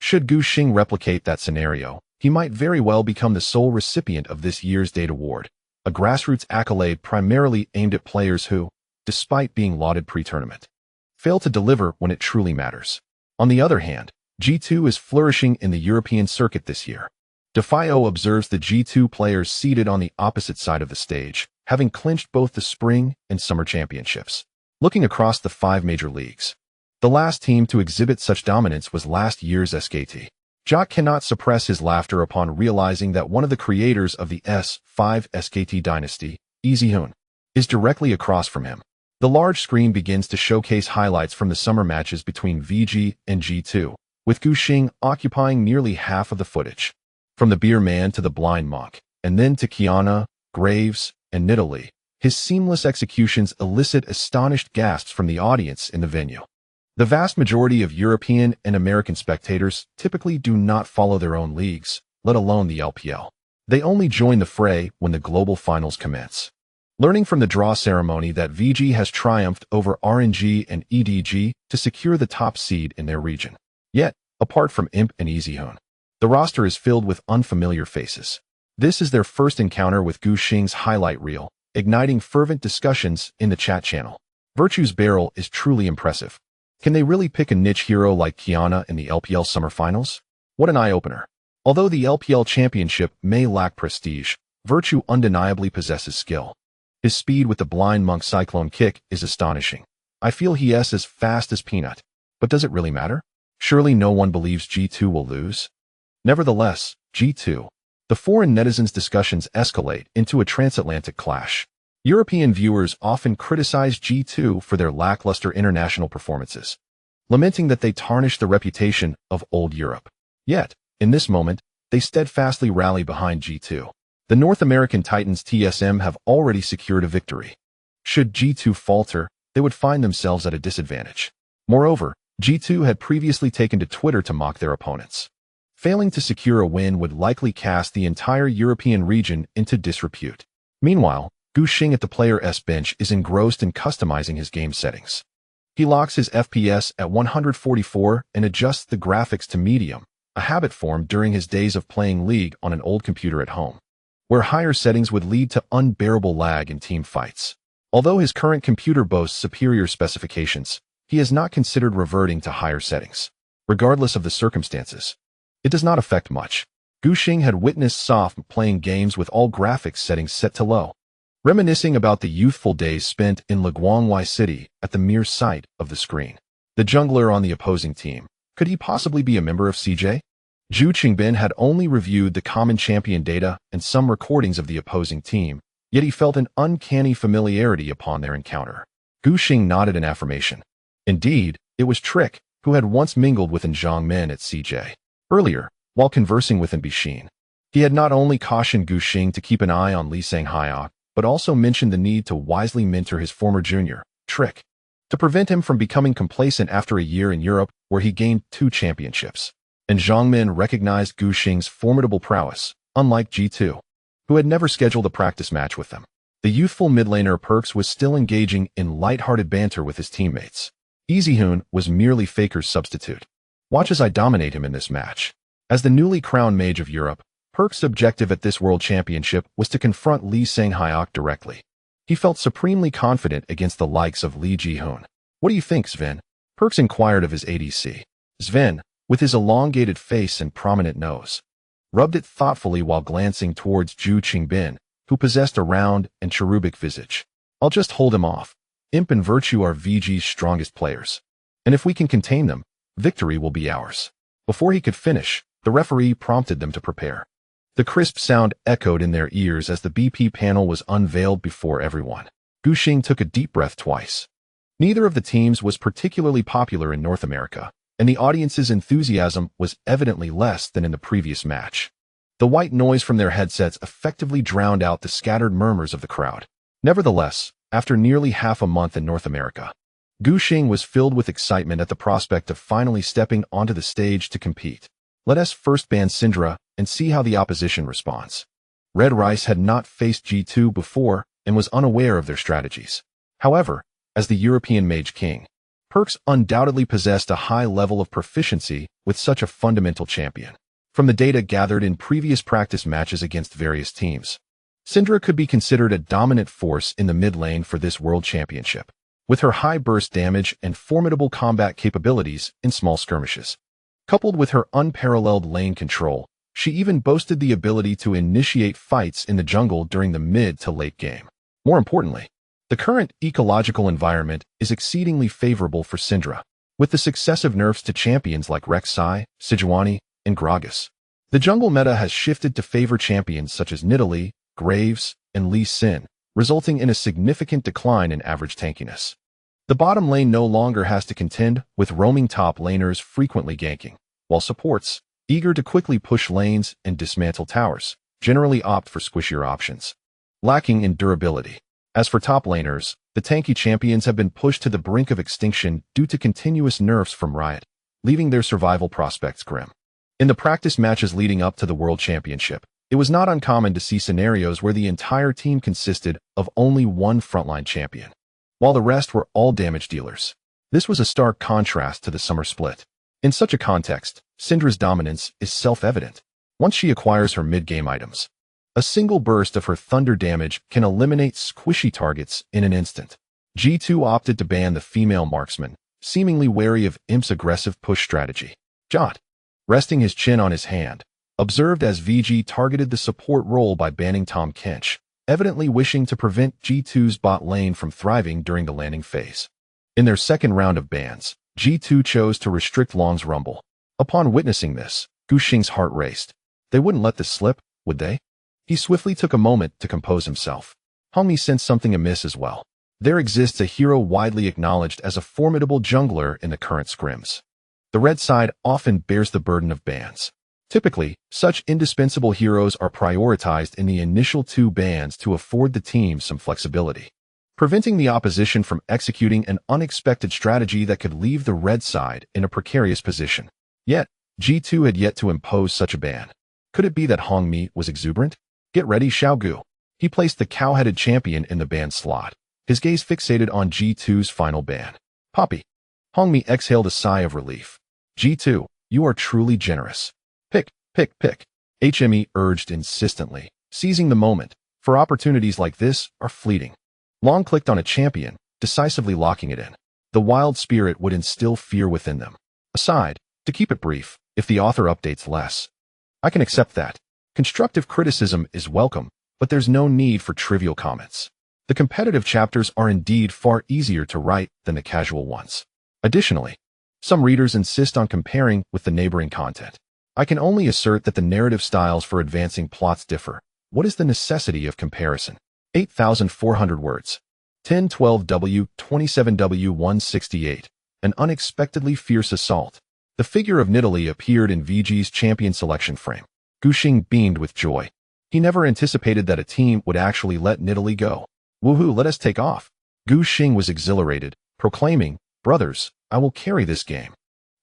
Should Gu Xing replicate that scenario, he might very well become the sole recipient of this year's Dade Award, a grassroots accolade primarily aimed at players who, despite being lauded pre-tournament, fail to deliver when it truly matters. On the other hand, G2 is flourishing in the European circuit this year. Defio observes the G2 players seated on the opposite side of the stage, having clinched both the spring and summer championships. Looking across the 5 major leagues, the last team to exhibit such dominance was last year's SKT. Jock cannot suppress his laughter upon realizing that one of the creators of the S5 SKT dynasty, Easyhoon, is directly across from him. The large screen begins to showcase highlights from the summer matches between VG and G2, with Gu Xing occupying nearly half of the footage. From the Beer Man to the Blind Monk, and then to Kiana, Graves, and Nidalee, his seamless executions elicit astonished gasps from the audience in the venue. The vast majority of European and American spectators typically do not follow their own leagues, let alone the LPL. They only join the fray when the global finals commence. Learning from the draw ceremony that VG has triumphed over RNG and EDG to secure the top seed in their region. Yet, apart from Imp and Easyhoon, the roster is filled with unfamiliar faces. This is their first encounter with Gu Xing's highlight reel, igniting fervent discussions in the chat channel. Virtue's barrel is truly impressive. Can they really pick a niche hero like Kiana in the LPL Summer Finals? What an eye-opener. Although the LPL Championship may lack prestige, Virtue undeniably possesses skill. His speed with the Blind Monk Cyclone kick is astonishing. I feel he is as fast as Peanut. But does it really matter? Surely no one believes G2 will lose? Nevertheless, G2. The foreign netizens' discussions escalate into a transatlantic clash. European viewers often criticize G2 for their lackluster international performances, lamenting that they tarnish the reputation of old Europe. Yet, in this moment, they steadfastly rally behind G2. The North American Titans TSM have already secured a victory. Should G2 falter, they would find themselves at a disadvantage. Moreover, G2 had previously taken to Twitter to mock their opponents. Failing to secure a win would likely cast the entire European region into disrepute. Meanwhile, Gu Xing at the Player S bench is engrossed in customizing his game settings. He locks his FPS at 144 and adjusts the graphics to medium, a habit formed during his days of playing League on an old computer at home, where higher settings would lead to unbearable lag in team fights. Although his current computer boasts superior specifications, he has not considered reverting to higher settings. Regardless of the circumstances, it does not affect much. Gu Xing had witnessed Soft playing games with all graphics settings set to low, reminiscing about the youthful days spent in Guangwei City at the mere sight of the screen. The jungler on the opposing team, could he possibly be a member of CJ? Zhu Qingbin had only reviewed the common champion data and some recordings of the opposing team, yet he felt an uncanny familiarity upon their encounter. Gu Xing nodded in affirmation. Indeed, it was Trick, who had once mingled with Zhang Men at CJ. Earlier, while conversing with Bishin, he had not only cautioned Gu Xing to keep an eye on Lee Sang-hyok, but also mentioned the need to wisely mentor his former junior, Trick, to prevent him from becoming complacent after a year in Europe where he gained 2 championships. And Zhang Men recognized Gu Xing's formidable prowess, unlike G2, who had never scheduled a practice match with them. The youthful mid-laner Perks was still engaging in light-hearted banter with his teammates. Easyhoon was merely Faker's substitute. Watch as I dominate him in this match. As the newly crowned mage of Europe, Perk's objective at this World Championship was to confront Lee Sang-hyok directly. He felt supremely confident against the likes of Lee Ji-hoon. What do you think, Sven? Perks inquired of his ADC. Sven, with his elongated face and prominent nose, rubbed it thoughtfully while glancing towards Zhu Qingbin, who possessed a round and cherubic visage. I'll just hold him off. Imp and Virtue are VG's strongest players. And if we can contain them, victory will be ours. Before he could finish, the referee prompted them to prepare. The crisp sound echoed in their ears as the BP panel was unveiled before everyone. Gu Xing took a deep breath twice. Neither of the teams was particularly popular in North America, and the audience's enthusiasm was evidently less than in the previous match. The white noise from their headsets effectively drowned out the scattered murmurs of the crowd. Nevertheless, after nearly half a month in North America, Gu Xing was filled with excitement at the prospect of finally stepping onto the stage to compete. Let us first ban Syndra and see how the opposition responds. Red Rice had not faced G2 before and was unaware of their strategies. However, as the European Mage King, Perks undoubtedly possessed a high level of proficiency with such a fundamental champion. From the data gathered in previous practice matches against various teams, Syndra could be considered a dominant force in the mid lane for this World Championship, with her high burst damage and formidable combat capabilities in small skirmishes. Coupled with her unparalleled lane control, she even boasted the ability to initiate fights in the jungle during the mid to late game. More importantly, the current ecological environment is exceedingly favorable for Syndra. With the successive nerfs to champions like Rek'Sai, Sejuani, and Gragas, the jungle meta has shifted to favor champions such as Nidalee, Graves, and Lee Sin, resulting in a significant decline in average tankiness. The bottom lane no longer has to contend with roaming top laners frequently ganking, while supports, eager to quickly push lanes and dismantle towers, generally opt for squishier options, lacking in durability. As for top laners, the tanky champions have been pushed to the brink of extinction due to continuous nerfs from Riot, leaving their survival prospects grim. In the practice matches leading up to the World Championship, it was not uncommon to see scenarios where the entire team consisted of only one frontline champion, while the rest were all damage dealers. This was a stark contrast to the summer split. In such a context, Syndra's dominance is self-evident. Once she acquires her mid-game items, a single burst of her thunder damage can eliminate squishy targets in an instant. G2 opted to ban the female marksman, seemingly wary of Imp's aggressive push strategy. Jot, resting his chin on his hand, observed as VG targeted the support role by banning Tahm Kench, evidently wishing to prevent G2's bot lane from thriving during the landing phase. In their second round of bans, G2 chose to restrict Long's Rumble. Upon witnessing this, Gu Xing's heart raced. They wouldn't let this slip, would they? He swiftly took a moment to compose himself. Hou Ye sensed something amiss as well. There exists a hero widely acknowledged as a formidable jungler in the current scrims. The red side often bears the burden of bans. Typically, such indispensable heroes are prioritized in the initial 2 bans to afford the team some flexibility, preventing the opposition from executing an unexpected strategy that could leave the red side in a precarious position. Yet, G2 had yet to impose such a ban. Could it be that Hou Ye was exuberant? Get ready, Xiao Gu. He placed the cow-headed champion in the ban slot, his gaze fixated on G2's final ban. Poppy. Hou Ye exhaled a sigh of relief. G2, you are truly generous. Pick, pick, pick. HME urged insistently, seizing the moment, for opportunities like this are fleeting. Long clicked on a champion, decisively locking it in. The wild spirit would instill fear within them. Aside, to keep it brief, if the author updates less, I can accept that. Constructive criticism is welcome, but there's no need for trivial comments. The competitive chapters are indeed far easier to write than the casual ones. Additionally, some readers insist on comparing with the neighboring content. I can only assert that the narrative styles for advancing plots differ. What is the necessity of comparison? 8,400 words. 1012W, 27W 168. An unexpectedly fierce assault. The figure of Nidalee appeared in VG's champion selection frame. Gu Xing beamed with joy. He never anticipated that a team would actually let Nidalee go. Woohoo, let us take off. Gu Xing was exhilarated, proclaiming, brothers, I will carry this game.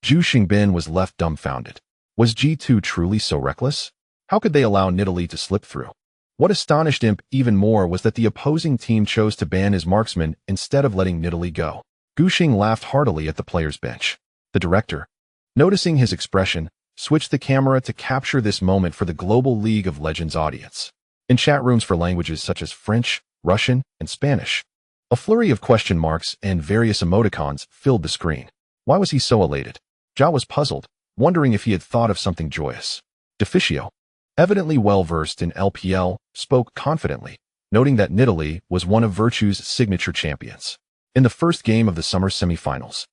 Zhu Xingbin was left dumbfounded. Was G2 truly so reckless? How could they allow Nidalee to slip through? What astonished Imp even more was that the opposing team chose to ban his marksman instead of letting Nidalee go. Gu Xing laughed heartily at the player's bench. The director, noticing his expression, switched the camera to capture this moment for the global League of Legends audience. In chat rooms for languages such as French, Russian, and Spanish, a flurry of question marks and various emoticons filled the screen. Why was he so elated? Ja was puzzled, wondering if he had thought of something joyous. Deficio, evidently well-versed in LPL, spoke confidently, noting that Nidalee was one of Virtue's signature champions. In the first game of the summer semifinals,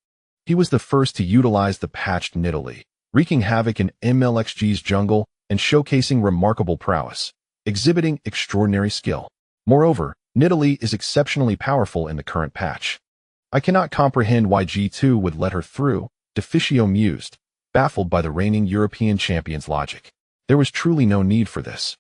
he was the first to utilize the patched Nidalee, wreaking havoc in MLXG's jungle and showcasing remarkable prowess, exhibiting extraordinary skill. Moreover, Nidalee is exceptionally powerful in the current patch. I cannot comprehend why G2 would let her through, Deficio mused, baffled by the reigning European champion's logic. There was truly no need for this.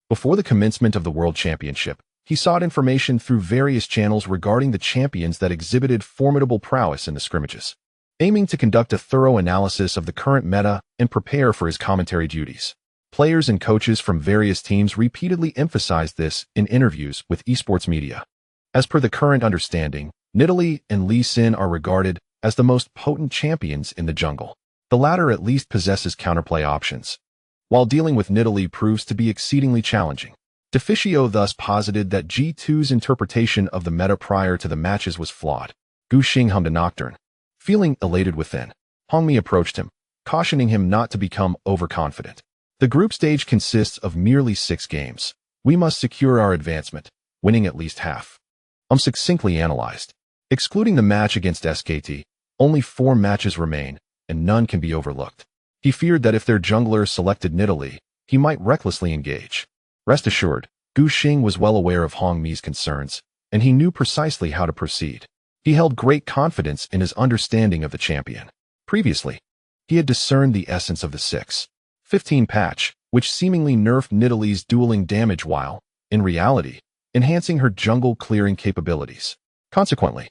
Before the commencement of the World Championship, he sought information through various channels regarding the champions that exhibited formidable prowess in the scrimmages, aiming to conduct a thorough analysis of the current meta and prepare for his commentary duties. Players and coaches from various teams repeatedly emphasized this in interviews with esports media. As per the current understanding, Nidalee and Lee Sin are regarded as the most potent champions in the jungle. The latter at least possesses counterplay options, while dealing with Nidalee proves to be exceedingly challenging. Deficio thus posited that G2's interpretation of the meta prior to the matches was flawed. Gu Xing hummed a nocturne. Feeling elated within, Hou Ye approached him, cautioning him not to become overconfident. The group stage consists of merely 6 games. We must secure our advancement, winning at least half. Succinctly analyzed. Excluding the match against SKT, only 4 matches remain, and none can be overlooked. He feared that if their jungler selected Nidalee, he might recklessly engage. Rest assured, Gu Xing was well aware of Hong Mi's concerns, and he knew precisely how to proceed. He held great confidence in his understanding of the champion. Previously, he had discerned the essence of the 6.15 patch, which seemingly nerfed Nidalee's dueling damage while, in reality, enhancing her jungle clearing capabilities. Consequently,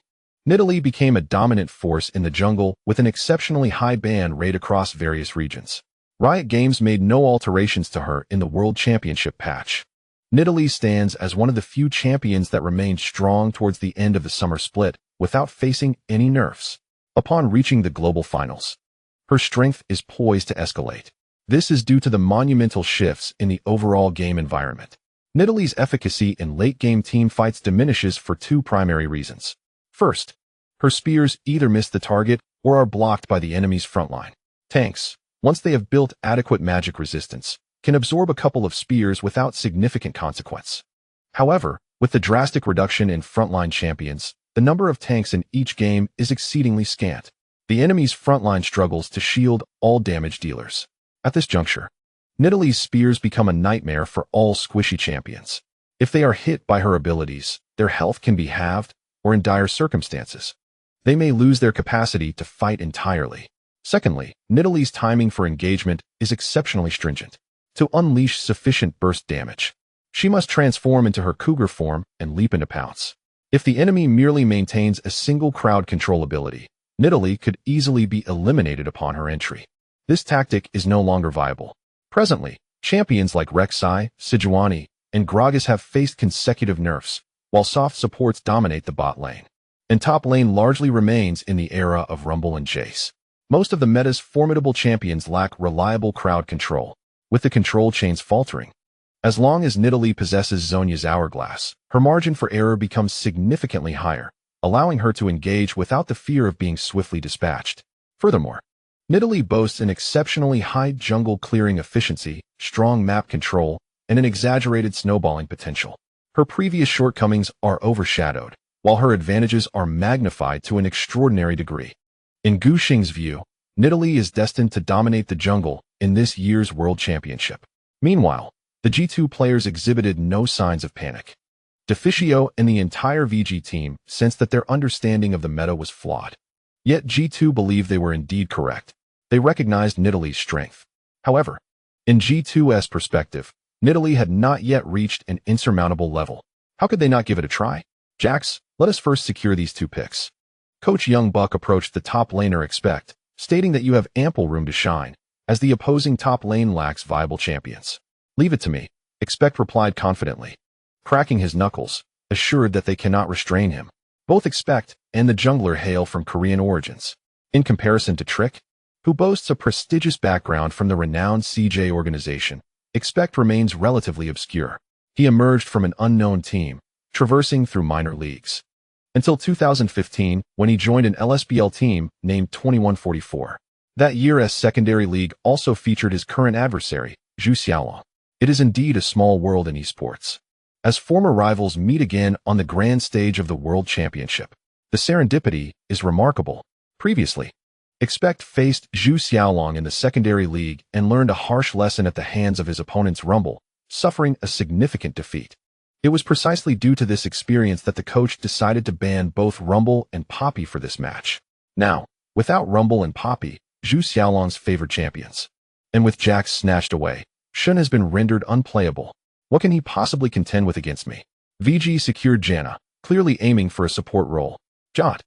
Nidalee became a dominant force in the jungle with an exceptionally high ban rate across various regions. Riot Games made no alterations to her in the World Championship patch. Nidalee stands as one of the few champions that remained strong towards the end of the summer split without facing any nerfs. Upon reaching the global finals, her strength is poised to escalate. This is due to the monumental shifts in the overall game environment. Nidalee's efficacy in late-game team fights diminishes for 2 primary reasons. First, her spears either miss the target or are blocked by the enemy's frontline. Tanks, once they have built adequate magic resistance, can absorb a couple of spears without significant consequence. However, with the drastic reduction in frontline champions, the number of tanks in each game is exceedingly scant. The enemy's frontline struggles to shield all damage dealers. At this juncture, Nidalee's spears become a nightmare for all squishy champions. If they are hit by her abilities, their health can be halved, or in dire circumstances, they may lose their capacity to fight entirely. Secondly, Nidalee's timing for engagement is exceptionally stringent. To unleash sufficient burst damage, she must transform into her cougar form and leap into pounce. If the enemy merely maintains a single crowd control ability, Nidalee could easily be eliminated upon her entry. This tactic is no longer viable. Presently, champions like Rek'Sai, Sejuani, and Gragas have faced consecutive nerfs, while soft supports dominate the bot lane. And top lane largely remains in the era of Rumble and Chase. Most of the meta's formidable champions lack reliable crowd control, with the control chains faltering. As long as Nidalee possesses Zhonya's hourglass, her margin for error becomes significantly higher, allowing her to engage without the fear of being swiftly dispatched. Furthermore, Nidalee boasts an exceptionally high jungle clearing efficiency, strong map control, and an exaggerated snowballing potential. Her previous shortcomings are overshadowed, while her advantages are magnified to an extraordinary degree. In Gu Xing's view, Nidalee is destined to dominate the jungle in this year's World Championship. Meanwhile, the G2 players exhibited no signs of panic. Deficio and the entire VG team sensed that their understanding of the meta was flawed. Yet G2 believed they were indeed correct. They recognized Nidalee's strength. However, in G2's perspective, Nidalee had not yet reached an insurmountable level. How could they not give it a try? Jax, let us first secure these 2 picks. Coach Young Buck approached the top laner Expect, stating that you have ample room to shine, as the opposing top lane lacks viable champions. Leave it to me, Expect replied confidently, cracking his knuckles, assured that they cannot restrain him. Both Expect and the jungler hail from Korean origins. In comparison to Trick, who boasts a prestigious background from the renowned CJ organization, Expect remains relatively obscure. He emerged from an unknown team, traversing through minor leagues. Until 2015, when he joined an LSBL team named 2144. That year's secondary league also featured his current adversary, Zhu Xiaolong. It is indeed a small world in esports. As former rivals meet again on the grand stage of the World Championship, the serendipity is remarkable. Previously, Expect faced Zhu Xiaolong in the secondary league and learned a harsh lesson at the hands of his opponent's Rumble, suffering a significant defeat. It was precisely due to this experience that the coach decided to ban both Rumble and Poppy for this match. Now, without Rumble and Poppy, Zhu Xiaolong's favored champions, and with Jax snatched away, Shun has been rendered unplayable. What can he possibly contend with against me? VG secured Janna, clearly aiming for a support role. Jot,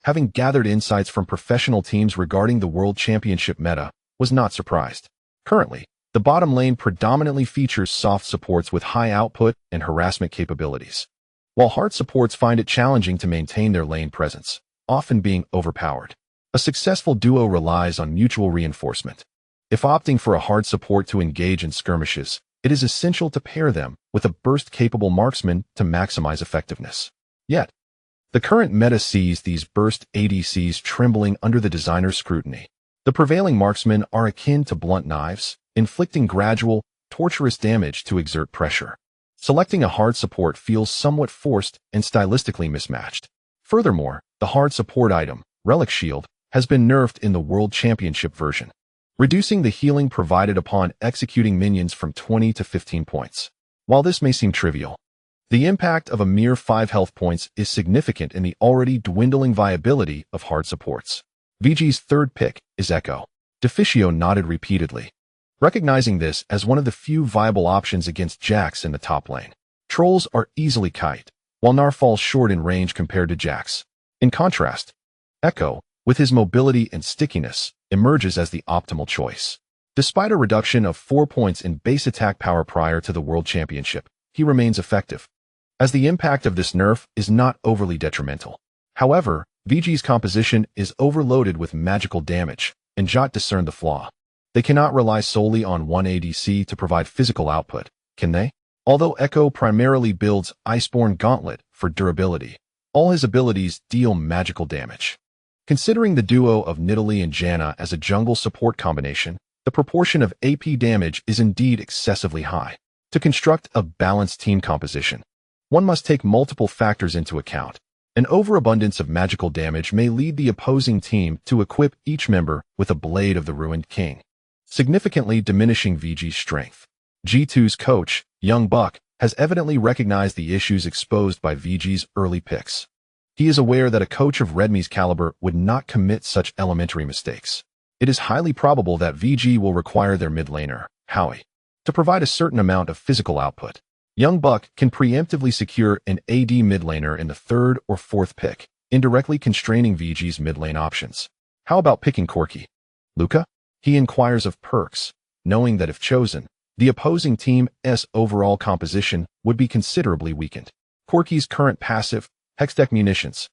having gathered insights from professional teams regarding the World Championship meta, was not surprised. Currently, the bottom lane predominantly features soft supports with high output and harassment capabilities, while hard supports find it challenging to maintain their lane presence, often being overpowered. A successful duo relies on mutual reinforcement. If opting for a hard support to engage in skirmishes, it is essential to pair them with a burst-capable marksman to maximize effectiveness. Yet, the current meta sees these burst ADCs trembling under the designer's scrutiny. The prevailing marksmen are akin to blunt knives, inflicting gradual, torturous damage to exert pressure. Selecting a hard support feels somewhat forced and stylistically mismatched. Furthermore, the hard support item, Relic Shield, has been nerfed in the World Championship version, reducing the healing provided upon executing minions from 20 to 15 points. While this may seem trivial, the impact of a mere 5 health points is significant in the already dwindling viability of hard supports. VG's third pick is Echo. Deficio nodded repeatedly, recognizing this as one of the few viable options against Jax in the top lane. Trolls are easily kite, while Gnar falls short in range compared to Jax. In contrast, Echo, with his mobility and stickiness, emerges as the optimal choice. Despite a reduction of 4 points in base attack power prior to the World Championship, he remains effective, as the impact of this nerf is not overly detrimental. However, VG's composition is overloaded with magical damage, and Jot discerned the flaw. They cannot rely solely on one ADC to provide physical output, can they? Although Echo primarily builds Iceborne Gauntlet for durability, all his abilities deal magical damage. Considering the duo of Nidalee and Janna as a jungle support combination, the proportion of AP damage is indeed excessively high. To construct a balanced team composition, one must take multiple factors into account. An overabundance of magical damage may lead the opposing team to equip each member with a Blade of the Ruined King, significantly diminishing VG's strength. G2's coach, Young Buck, has evidently recognized the issues exposed by VG's early picks. He is aware that a coach of Redmi's caliber would not commit such elementary mistakes. It is highly probable that VG will require their mid laner, Hou Ye, to provide a certain amount of physical output. Young Buck can preemptively secure an AD mid laner in the third or fourth pick, indirectly constraining VG's mid lane options. How about picking Corki? Luca? He inquires of Perks, knowing that if chosen, the opposing team's overall composition would be considerably weakened. Corki's current passive, Hextech Munitions,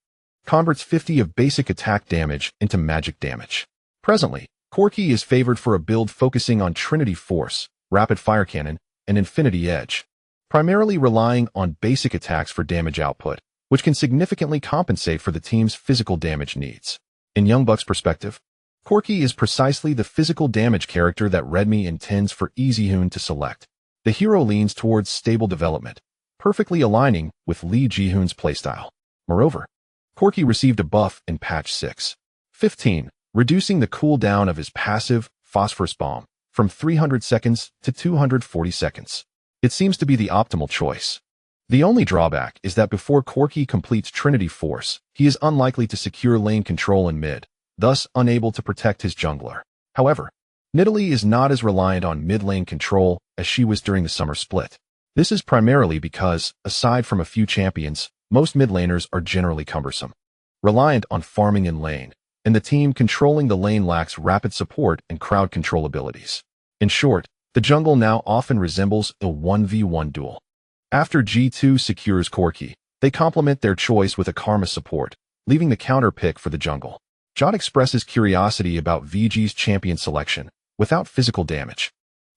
converts 50 of basic attack damage into magic damage. Presently, Corki is favored for a build focusing on Trinity Force, Rapid Fire Cannon, and Infinity Edge, primarily relying on basic attacks for damage output, which can significantly compensate for the team's physical damage needs. In Young Buck's perspective, Corki is precisely the physical damage character that Redmi intends for Easyhoon to select. The hero leans towards stable development, perfectly aligning with Lee Ji-hoon's playstyle. Moreover, Corki received a buff in patch 6.15, reducing the cooldown of his passive, Phosphorus Bomb, from 300 seconds to 240 seconds. It seems to be the optimal choice. The only drawback is that before Corki completes Trinity Force, he is unlikely to secure lane control in mid, thus unable to protect his jungler. However, Nidalee is not as reliant on mid lane control as she was during the summer split. This is primarily because, aside from a few champions, most mid laners are generally cumbersome, reliant on farming in lane, and the team controlling the lane lacks rapid support and crowd control abilities. In short, the jungle now often resembles a 1v1 duel. After G2 secures Corki, they complement their choice with a Karma support, leaving the counter pick for the jungle. Jot expresses curiosity about VG's champion selection, without physical damage.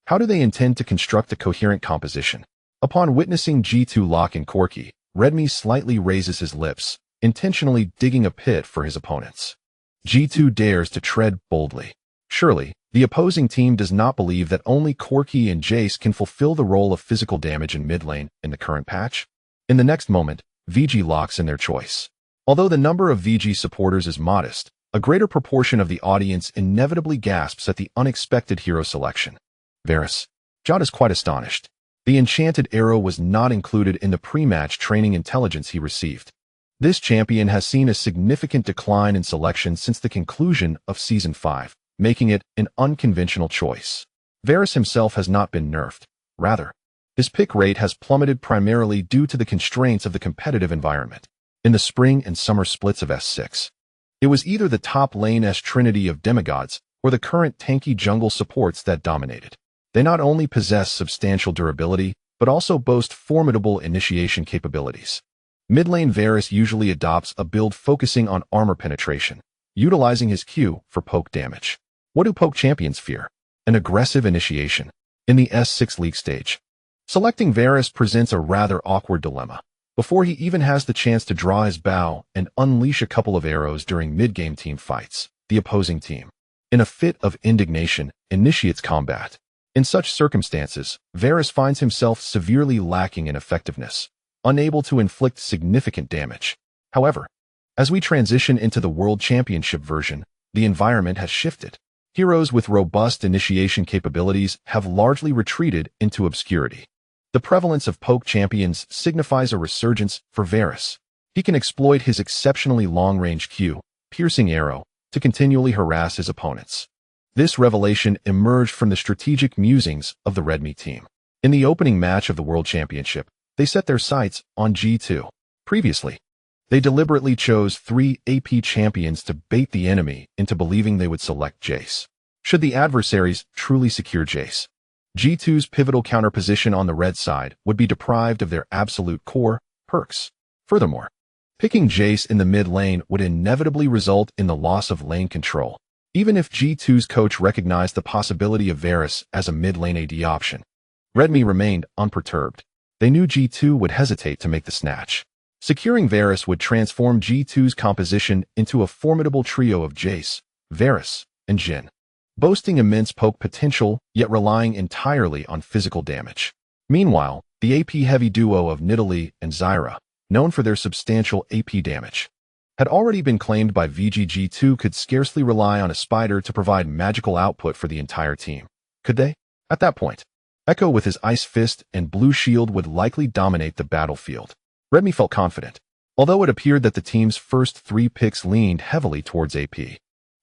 How do they intend to construct a coherent composition? Upon witnessing G2 lock in Corki, Redmi slightly raises his lips, intentionally digging a pit for his opponents. G2 dares to tread boldly. Surely, the opposing team does not believe that only Corki and Jace can fulfill the role of physical damage in mid lane in the current patch. In the next moment, VG locks in their choice. Although the number of VG supporters is modest, a greater proportion of the audience inevitably gasps at the unexpected hero selection. Varus. Jot is quite astonished. The enchanted arrow was not included in the pre-match training intelligence he received. This champion has seen a significant decline in selection since the conclusion of Season 5, making it an unconventional choice. Varus himself has not been nerfed. Rather, his pick rate has plummeted primarily due to the constraints of the competitive environment. In the spring and summer splits of S6, it was either the top lane-esque trinity of demigods or the current tanky jungle supports that dominated. They not only possess substantial durability, but also boast formidable initiation capabilities. Mid-lane Varus usually adopts a build focusing on armor penetration, utilizing his Q for poke damage. What do poke champions fear? An aggressive initiation. In the S6 league stage, selecting Varus presents a rather awkward dilemma. Before he even has the chance to draw his bow and unleash a couple of arrows during mid-game team fights, the opposing team in a fit of indignation, initiates combat. In such circumstances, Varus finds himself severely lacking in effectiveness, unable to inflict significant damage. However, as we transition into the World Championship version, the environment has shifted. Heroes with robust initiation capabilities have largely retreated into obscurity. The prevalence of poke champions signifies a resurgence for Varus. He can exploit his exceptionally long-range Q, piercing arrow, to continually harass his opponents. This revelation emerged from the strategic musings of the Redmi team. In the opening match of the World Championship, they set their sights on G2. Previously, they deliberately chose 3 AP champions to bait the enemy into believing they would select Jace. Should the adversaries truly secure Jace, G2's pivotal counterposition on the red side would be deprived of their absolute core perks. Furthermore, picking Jace in the mid lane would inevitably result in the loss of lane control, even if G2's coach recognized the possibility of Varus as a mid-lane AD option. Redmi remained unperturbed. They knew G2 would hesitate to make the snatch. Securing Varus would transform G2's composition into a formidable trio of Jace, Varus, and Jhin, boasting immense poke potential yet relying entirely on physical damage. Meanwhile, the AP-heavy duo of Nidalee and Zyra, known for their substantial AP damage, had already been claimed by VGG2 could scarcely rely on a spider to provide magical output for the entire team. Could they? At that point, Echo with his Ice Fist and Blue Shield would likely dominate the battlefield. Redmi felt confident, although it appeared that the team's first 3 picks leaned heavily towards AP.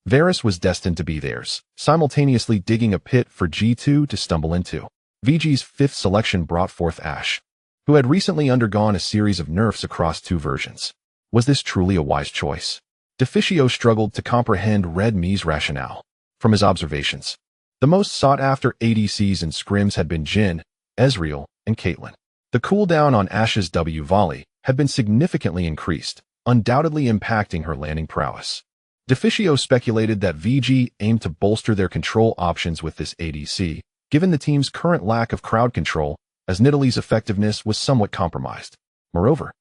Varus was destined to be theirs, simultaneously digging a pit for G2 to stumble into. VG's 5th selection brought forth Ashe, who had recently undergone a series of nerfs across 2 versions. Was this truly a wise choice? Deficio struggled to comprehend Redmi's rationale. From his observations, the most sought-after ADCs and scrims had been Jhin, Ezreal, and Caitlyn. The cooldown on Ashe's W volley had been significantly increased, undoubtedly impacting her landing prowess. Deficio speculated that VG aimed to bolster their control options with this ADC, given the team's current lack of crowd control, as Nidalee's effectiveness was somewhat compromised. Moreover,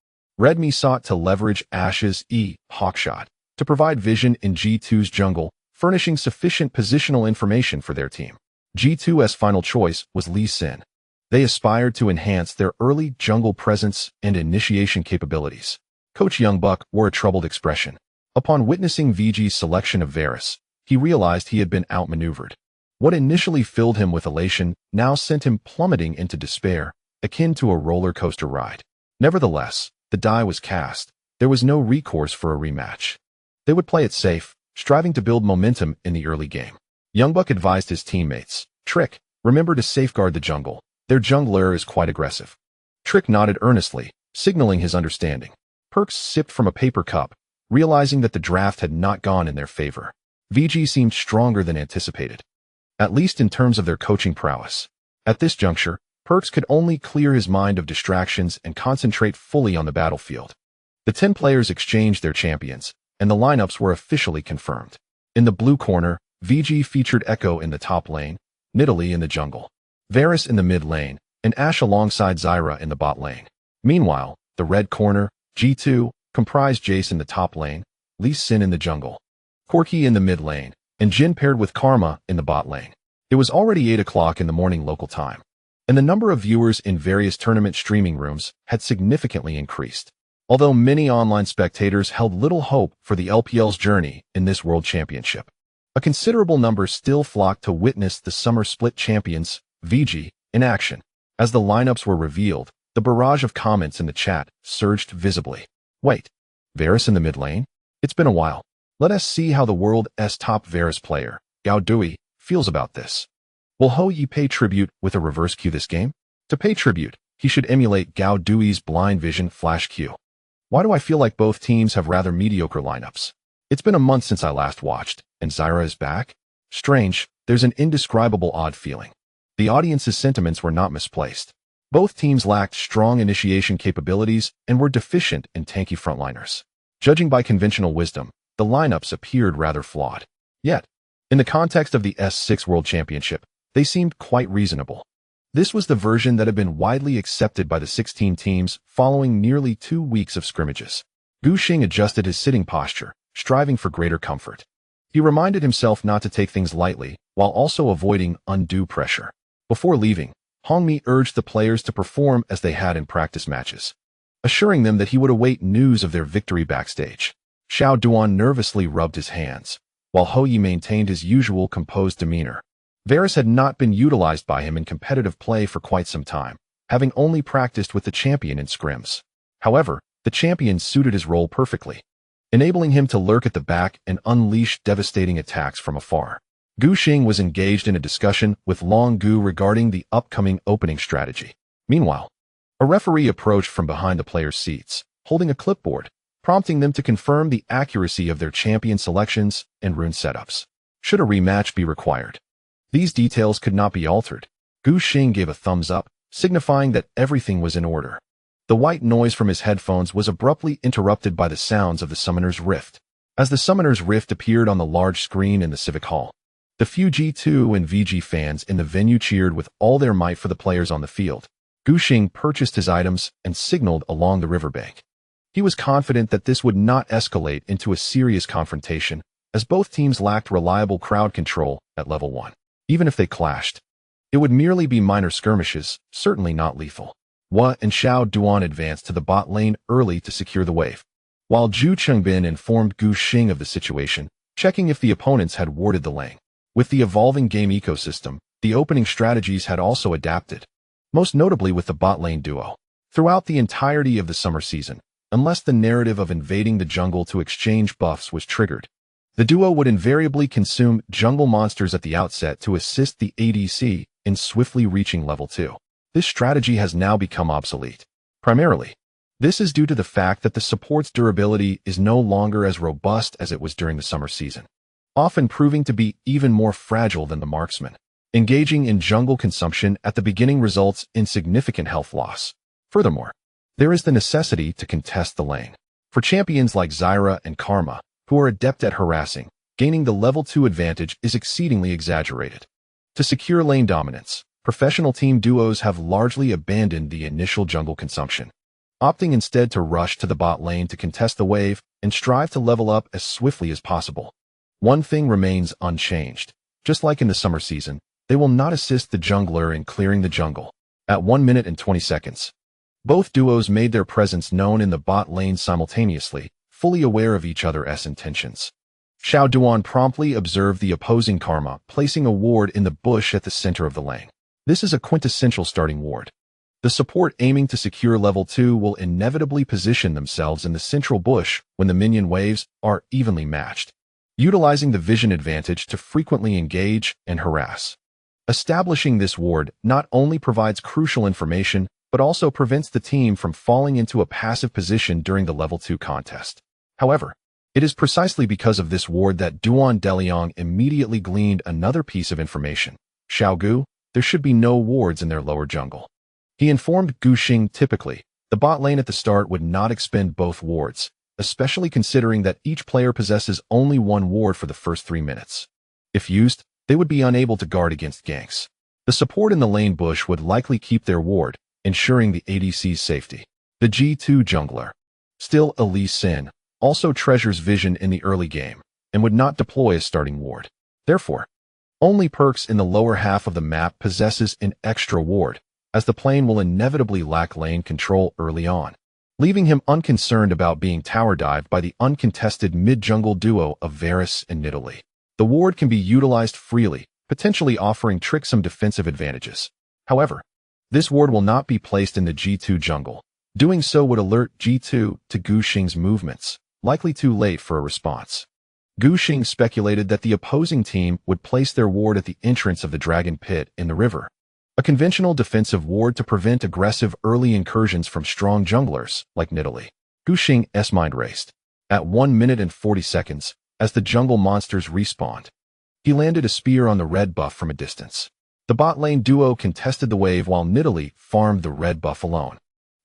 Redmi sought to leverage Ashe's hawkshot to provide vision in G2's jungle, furnishing sufficient positional information for their team. G2's final choice was Lee Sin. They aspired to enhance their early jungle presence and initiation capabilities. Coach Youngbuck wore a troubled expression. Upon witnessing VG's selection of Varus, he realized he had been outmaneuvered. What initially filled him with elation now sent him plummeting into despair, akin to a roller coaster ride. Nevertheless, the die was cast. There was no recourse for a rematch. They would play it safe, striving to build momentum in the early game. Youngbuck advised his teammates, "Trick, remember to safeguard the jungle. Their jungler is quite aggressive." Trick nodded earnestly, signaling his understanding. Perks sipped from a paper cup, realizing that the draft had not gone in their favor. VG seemed stronger than anticipated, at least in terms of their coaching prowess. At this juncture, Perks could only clear his mind of distractions and concentrate fully on the battlefield. The 10 players exchanged their champions, and the lineups were officially confirmed. In the blue corner, VG featured Echo in the top lane, Nidalee in the jungle, Varus in the mid lane, and Ashe alongside Zyra in the bot lane. Meanwhile, the red corner, G2, comprised Jace in the top lane, Lee Sin in the jungle, Corki in the mid lane, and Jhin paired with Karma in the bot lane. It was already 8 o'clock in the morning local time, and the number of viewers in various tournament streaming rooms had significantly increased. Although many online spectators held little hope for the LPL's journey in this World Championship, a considerable number still flocked to witness the summer split champions, VG, in action. As the lineups were revealed, the barrage of comments in the chat surged visibly. Wait, Varus in the mid lane? It's been a while. Let us see how the world's top Varus player, Gao Dui, feels about this. Will Hou Ye pay tribute with a reverse Q this game? To pay tribute, he should emulate Gao Dui's blind vision flash Q. Why do I feel like both teams have rather mediocre lineups? It's been a month since I last watched, and Zyra is back? Strange, there's an indescribable odd feeling. The audience's sentiments were not misplaced. Both teams lacked strong initiation capabilities and were deficient in tanky frontliners. Judging by conventional wisdom, the lineups appeared rather flawed. Yet, in the context of the S6 World Championship, they seemed quite reasonable. This was the version that had been widely accepted by the 16 teams following nearly 2 weeks of scrimmages. Gu Xing adjusted his sitting posture, striving for greater comfort. He reminded himself not to take things lightly, while also avoiding undue pressure. Before leaving, Hou Ye urged the players to perform as they had in practice matches, assuring them that he would await news of their victory backstage. Xiao Duan nervously rubbed his hands, while Hou Ye maintained his usual composed demeanor. Varus had not been utilized by him in competitive play for quite some time, having only practiced with the champion in scrims. However, the champion suited his role perfectly, enabling him to lurk at the back and unleash devastating attacks from afar. Gu Xing was engaged in a discussion with Long Gu regarding the upcoming opening strategy. Meanwhile, a referee approached from behind the players' seats, holding a clipboard, prompting them to confirm the accuracy of their champion selections and rune setups. Should a rematch be required, these details could not be altered. Gu Xing gave a thumbs up, signifying that everything was in order. The white noise from his headphones was abruptly interrupted by the sounds of the Summoner's Rift. As the Summoner's Rift appeared on the large screen in the Civic Hall, the few G2 and VG fans in the venue cheered with all their might for the players on the field. Gu Xing purchased his items and signaled along the riverbank. He was confident that this would not escalate into a serious confrontation, as both teams lacked reliable crowd control at level 1. Even if they clashed, it would merely be minor skirmishes, certainly not lethal. Hua and Xiao Duan advanced to the bot lane early to secure the wave, while Zhu Chengbin informed Gu Xing of the situation, checking if the opponents had warded the lane. With the evolving game ecosystem, the opening strategies had also adapted, most notably with the bot lane duo. Throughout the entirety of the summer season, unless the narrative of invading the jungle to exchange buffs was triggered, the duo would invariably consume jungle monsters at the outset to assist the ADC in swiftly reaching level 2. This strategy has now become obsolete. Primarily, this is due to the fact that the support's durability is no longer as robust as it was during the summer season, often proving to be even more fragile than the marksman. Engaging in jungle consumption at the beginning results in significant health loss. Furthermore, there is the necessity to contest the lane. For champions like Zyra and Karma, who are adept at harassing, gaining the level 2 advantage is exceedingly exaggerated. To secure lane dominance, professional team duos have largely abandoned the initial jungle consumption, opting instead to rush to the bot lane to contest the wave and strive to level up as swiftly as possible. One thing remains unchanged. Just like in the summer season, they will not assist the jungler in clearing the jungle. At 1 minute and 20 seconds, both duos made their presence known in the bot lane simultaneously, fully aware of each other's intentions. Xiao Duan promptly observed the opposing Karma, placing a ward in the bush at the center of the lane. This is a quintessential starting ward. The support aiming to secure level 2 will inevitably position themselves in the central bush when the minion waves are evenly matched, utilizing the vision advantage to frequently engage and harass. Establishing this ward not only provides crucial information, but also prevents the team from falling into a passive position during the level 2 contest. However, it is precisely because of this ward that Duan Deliang immediately gleaned another piece of information. Xiao Gu, there should be no wards in their lower jungle. He informed Gu Xing typically, the bot lane at the start would not expend both wards, especially considering that each player possesses only one ward for the first 3 minutes. If used, they would be unable to guard against ganks. The support in the lane bush would likely keep their ward, ensuring the ADC's safety. The G2 jungler, still Lee Sin, also treasures vision in the early game, and would not deploy a starting ward. Therefore, only Perks in the lower half of the map possesses an extra ward, as the plane will inevitably lack lane control early on, leaving him unconcerned about being tower dived by the uncontested mid-jungle duo of Varus and Nidalee. The ward can be utilized freely, potentially offering Trick some defensive advantages. However, this ward will not be placed in the G2 jungle. Doing so would alert G2 to Gu Xing's movements, likely too late for a response. Gu Xing speculated that the opposing team would place their ward at the entrance of the Dragon Pit in the river, a conventional defensive ward to prevent aggressive early incursions from strong junglers like Nidalee. Gu Xing's mind raced. At 1 minute and 40 seconds, as the jungle monsters respawned, he landed a spear on the red buff from a distance. The bot lane duo contested the wave while Nidalee farmed the red buff alone,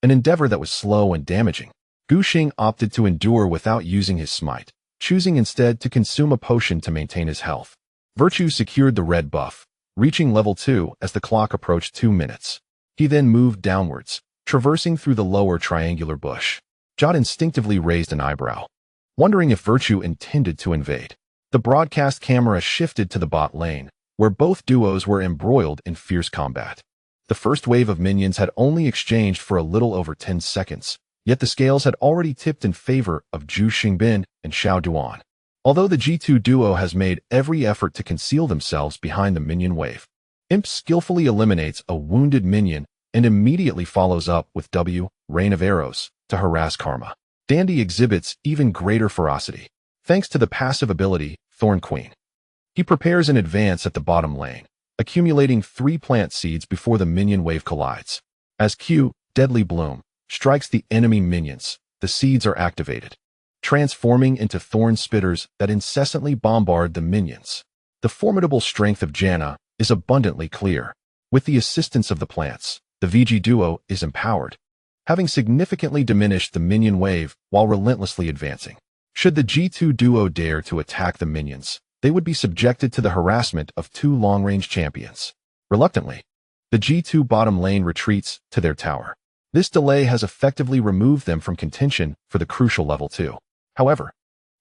an endeavor that was slow and damaging. Gu Xing opted to endure without using his smite, choosing instead to consume a potion to maintain his health. Virtue secured the red buff, reaching level 2 as the clock approached 2 minutes. He then moved downwards, traversing through the lower triangular bush. Jot instinctively raised an eyebrow, wondering if Virtue intended to invade. The broadcast camera shifted to the bot lane, where both duos were embroiled in fierce combat. The first wave of minions had only exchanged for a little over 10 seconds, yet the scales had already tipped in favor of Zhu Xingbin and Xiao Duan. Although the G2 duo has made every effort to conceal themselves behind the minion wave, Imp skillfully eliminates a wounded minion and immediately follows up with W, Rain of Arrows, to harass Karma. Dandy exhibits even greater ferocity, thanks to the passive ability, Thorn Queen. He prepares an advance at the bottom lane, accumulating 3 plant seeds before the minion wave collides. As Q, Deadly Bloom, strikes the enemy minions, the seeds are activated, transforming into thorn spitters that incessantly bombard the minions. The formidable strength of Janna is abundantly clear. With the assistance of the plants, the VG duo is empowered, having significantly diminished the minion wave while relentlessly advancing. Should the G2 duo dare to attack the minions, they would be subjected to the harassment of 2 long-range champions. Reluctantly, the G2 bottom lane retreats to their tower. This delay has effectively removed them from contention for the crucial level 2. However,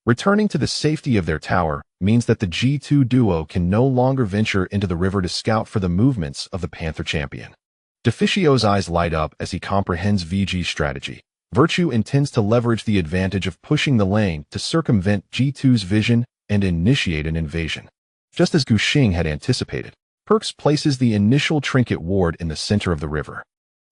returning to the safety of their tower means that the G2 duo can no longer venture into the river to scout for the movements of the Panther champion. Deficio's eyes light up as he comprehends VG's strategy. Virtue intends to leverage the advantage of pushing the lane to circumvent G2's vision and initiate an invasion. Just as Gu Xing had anticipated, Perks places the initial trinket ward in the center of the river.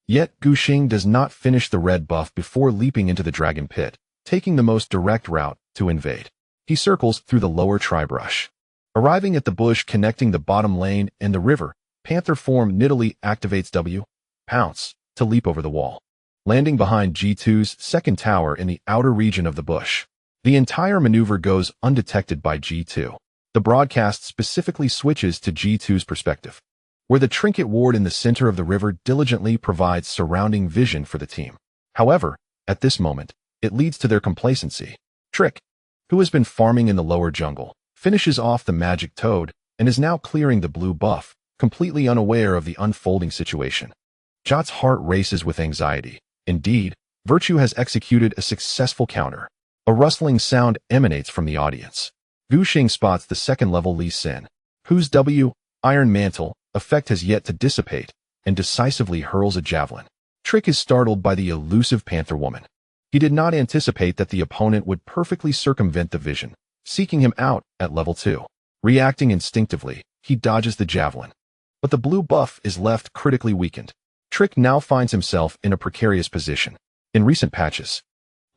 Yet Gu Xing does not finish the red buff before leaping into the dragon pit, taking the most direct route to invade. He circles through the lower tri-brush. Arriving at the bush connecting the bottom lane and the river, Panther form Nidalee activates W, Pounce, to leap over the wall, landing behind G2's second tower in the outer region of the bush. The entire maneuver goes undetected by G2. The broadcast specifically switches to G2's perspective, where the trinket ward in the center of the river diligently provides surrounding vision for the team. However, at this moment, it leads to their complacency. Trick, who has been farming in the lower jungle, finishes off the magic toad and is now clearing the blue buff, completely unaware of the unfolding situation. Jot's heart races with anxiety. Indeed, Virtue has executed a successful counter. A rustling sound emanates from the audience. Gu Xing spots the second-level Lee Sin, whose W, Iron Mantle, effect has yet to dissipate, and decisively hurls a javelin. Trick is startled by the elusive Panther woman. He did not anticipate that the opponent would perfectly circumvent the vision, seeking him out at level 2. Reacting instinctively, he dodges the javelin. But the blue buff is left critically weakened. Trick now finds himself in a precarious position. In recent patches,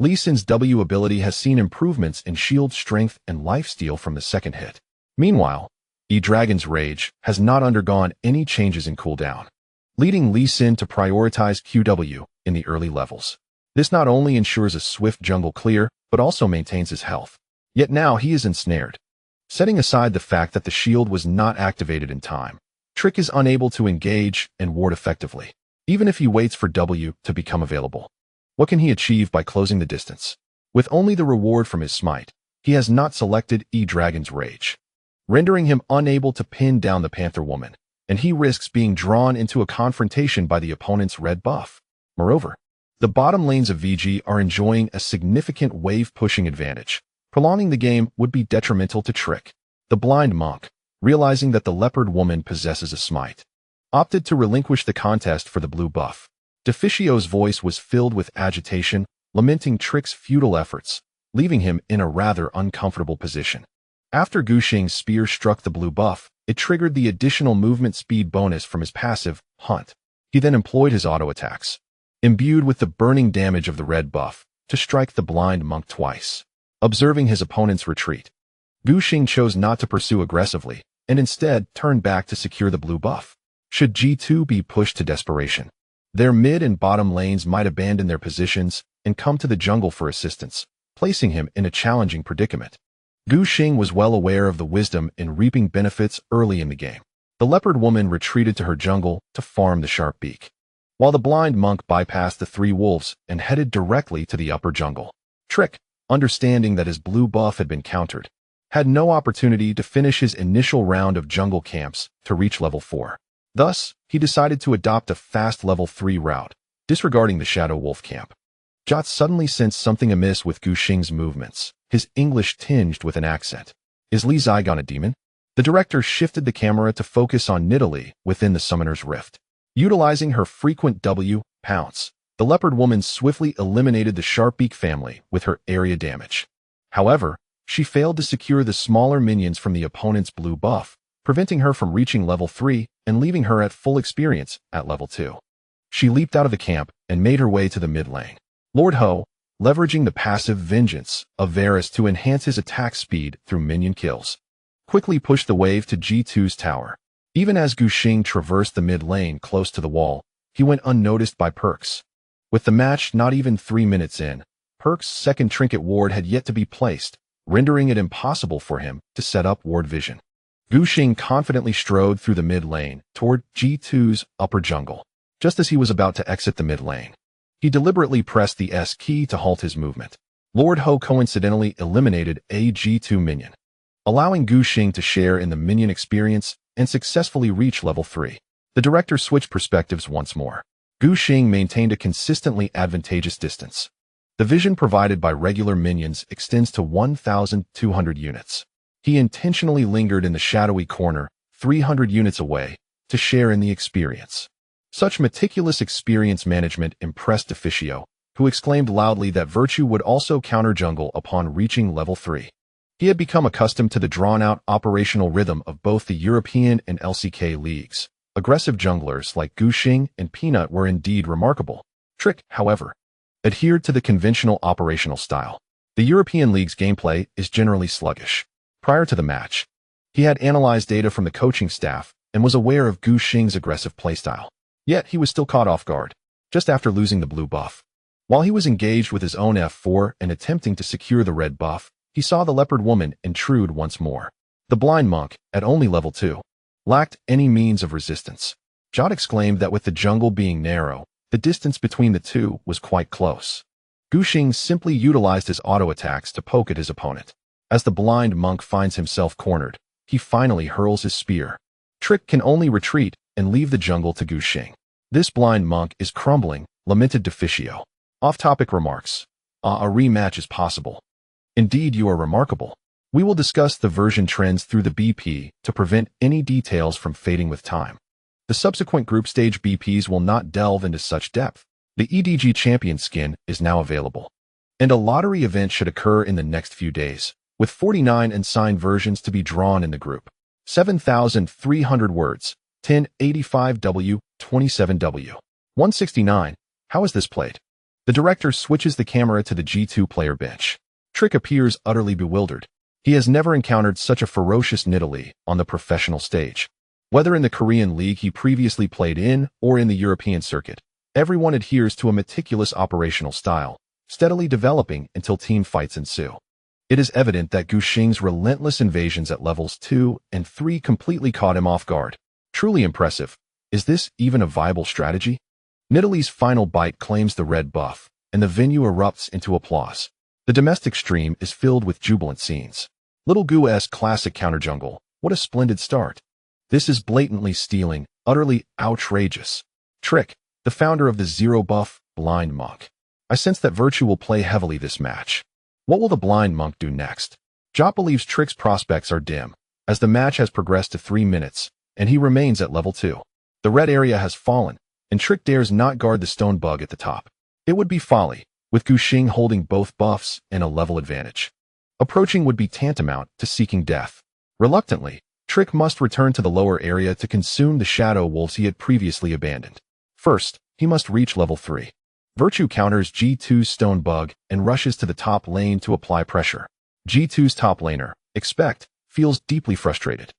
Lee Sin's W ability has seen improvements in shield strength and lifesteal from the second hit. Meanwhile, E-Dragon's Rage has not undergone any changes in cooldown, leading Lee Sin to prioritize QW in the early levels. This not only ensures a swift jungle clear, but also maintains his health. Yet now he is ensnared. Setting aside the fact that the shield was not activated in time, Trick is unable to engage and ward effectively, even if he waits for W to become available. What can he achieve by closing the distance? With only the reward from his smite, he has not selected E-Dragon's Rage, rendering him unable to pin down the Panther woman, and he risks being drawn into a confrontation by the opponent's red buff. Moreover, the bottom lanes of VG are enjoying a significant wave-pushing advantage. Prolonging the game would be detrimental to Trick. The blind monk, realizing that the leopard woman possesses a smite, opted to relinquish the contest for the blue buff. Deficio's voice was filled with agitation, lamenting Trick's futile efforts, leaving him in a rather uncomfortable position. After Gu Xing's spear struck the blue buff, it triggered the additional movement speed bonus from his passive, Hunt. He then employed his auto attacks, imbued with the burning damage of the red buff, to strike the blind monk twice. Observing his opponent's retreat, Gu Xing chose not to pursue aggressively, and instead turned back to secure the blue buff. Should G2 be pushed to desperation, their mid and bottom lanes might abandon their positions and come to the jungle for assistance, placing him in a challenging predicament. Gu Xing was well aware of the wisdom in reaping benefits early in the game. The leopard woman retreated to her jungle to farm the sharp beak, while the blind monk bypassed the 3 wolves and headed directly to the upper jungle. Trick, understanding that his blue buff had been countered, had no opportunity to finish his initial round of jungle camps to reach level 4. Thus, he decided to adopt a fast level 3 route, disregarding the Shadow Wolf camp. Jot suddenly sensed something amiss with Gu Xing's movements, his English tinged with an accent. Is Li Zygon a demon? The director shifted the camera to focus on Nidalee within the summoner's rift. Utilizing her frequent W pounce, the leopard woman swiftly eliminated the Sharpbeak family with her area damage. However, she failed to secure the smaller minions from the opponent's blue buff, preventing her from reaching level 3 and leaving her at full experience at level 2. She leaped out of the camp and made her way to the mid lane. Lord Hou, leveraging the passive Vengeance of Varus to enhance his attack speed through minion kills, quickly pushed the wave to G2's tower. Even as Gu Xing traversed the mid lane close to the wall, he went unnoticed by Perkz. With the match not even 3 minutes in, Perkz' second trinket ward had yet to be placed, rendering it impossible for him to set up ward vision. Gu Xing confidently strode through the mid lane toward G2's upper jungle. Just as he was about to exit the mid lane, he deliberately pressed the S key to halt his movement. Lord Hou coincidentally eliminated a G2 minion, allowing Gu Xing to share in the minion experience and successfully reach level 3. The director switched perspectives once more. Gu Xing maintained a consistently advantageous distance. The vision provided by regular minions extends to 1,200 units. He intentionally lingered in the shadowy corner, 300 units away, to share in the experience. Such meticulous experience management impressed Officio, who exclaimed loudly that Virtue would also counter jungle upon reaching level 3. He had become accustomed to the drawn-out operational rhythm of both the European and LCK leagues. Aggressive junglers like Gu Xing and Peanut were indeed remarkable. Trick, however, adhered to the conventional operational style. The European league's gameplay is generally sluggish. Prior to the match, he had analyzed data from the coaching staff and was aware of Gu Xing's aggressive playstyle. Yet he was still caught off guard, just after losing the blue buff. While he was engaged with his own F4 and attempting to secure the red buff, he saw the leopard woman intrude once more. The blind monk, at only level 2, lacked any means of resistance. Jot exclaimed that with the jungle being narrow, the distance between the two was quite close. Gu Xing simply utilized his auto attacks to poke at his opponent. As the blind monk finds himself cornered, he finally hurls his spear. Trick can only retreat and leave the jungle to Gu Xing. This blind monk is crumbling, lamented Officio. Off-topic remarks. A rematch is possible. Indeed, you are remarkable. We will discuss the version trends through the BP to prevent any details from fading with time. The subsequent group stage BPs will not delve into such depth. The EDG champion skin is now available, and a lottery event should occur in the next few days, with 49 unsigned versions to be drawn in the group. 7,300 words, 1085W, 27W. 169. How is this played? The director switches the camera to the G2 player bench. Trick appears utterly bewildered. He has never encountered such a ferocious Nidalee on the professional stage. Whether in the Korean league he previously played in or in the European circuit, everyone adheres to a meticulous operational style, steadily developing until team fights ensue. It is evident that Gu Xing's relentless invasions at levels 2 and 3 completely caught him off guard. Truly impressive. Is this even a viable strategy? Nidalee's final bite claims the red buff, and the venue erupts into applause. The domestic stream is filled with jubilant scenes. Little Gu's classic counter jungle. What a splendid start. This is blatantly stealing, utterly outrageous. Trick, the founder of the zero buff, blind monk. I sense that Virtue will play heavily this match. What will the blind monk do next? Jot believes Trick's prospects are dim, as the match has progressed to 3 minutes, and he remains at level 2. The red area has fallen, and Trick dares not guard the stone bug at the top. It would be folly, with Gu Xing holding both buffs and a level advantage. Approaching would be tantamount to seeking death. Reluctantly, Trick must return to the lower area to consume the shadow wolves he had previously abandoned. First, he must reach level 3. Virtue counters G2's stone bug and rushes to the top lane to apply pressure. G2's top laner, Expect, feels deeply frustrated.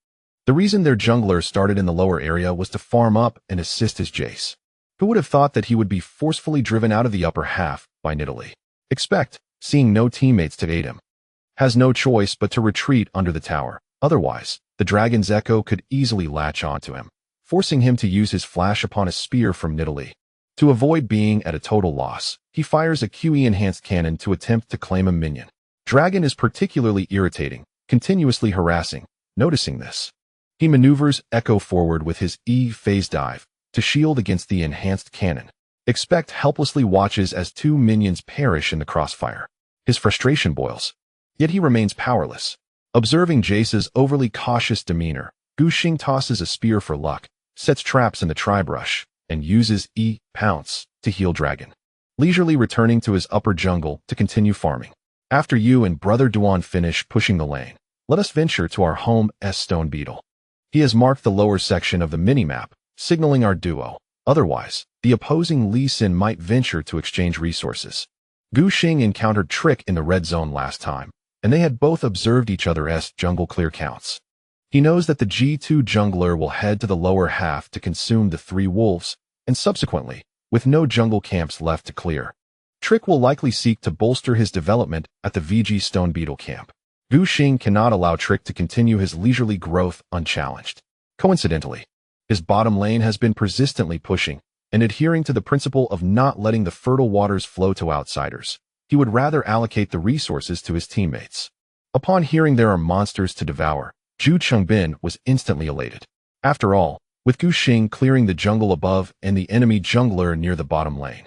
The reason their jungler started in the lower area was to farm up and assist his Jace. Who would have thought that he would be forcefully driven out of the upper half by Nidalee? Expect, seeing no teammates to aid him, has no choice but to retreat under the tower. Otherwise, the dragon's echo could easily latch onto him, forcing him to use his flash upon a spear from Nidalee. To avoid being at a total loss, he fires a QE-enhanced cannon to attempt to claim a minion. Dragon is particularly irritating, continuously harassing. Noticing this, he maneuvers Echo forward with his E-phase dive to shield against the enhanced cannon. Expect helplessly watches as 2 minions perish in the crossfire. His frustration boils, yet he remains powerless. Observing Jace's overly cautious demeanor, Gu Xing tosses a spear for luck, sets traps in the tri-brush, and uses pounce to heal Dragon, leisurely returning to his upper jungle to continue farming. After you and Brother Duan finish pushing the lane, let us venture to our home stone beetle. He has marked the lower section of the minimap, signaling our duo. Otherwise, the opposing Lee Sin might venture to exchange resources. Gu Xing encountered Trick in the red zone last time, and they had both observed each other's jungle clear counts. He knows that the G2 jungler will head to the lower half to consume the 3 wolves, and subsequently, with no jungle camps left to clear, Trick will likely seek to bolster his development at the VG Stone Beetle camp. Gu Xing cannot allow Trick to continue his leisurely growth unchallenged. Coincidentally, his bottom lane has been persistently pushing and adhering to the principle of not letting the fertile waters flow to outsiders. He would rather allocate the resources to his teammates. Upon hearing there are monsters to devour, Zhu Chengbin was instantly elated. After all, with Gu Xing clearing the jungle above and the enemy jungler near the bottom lane,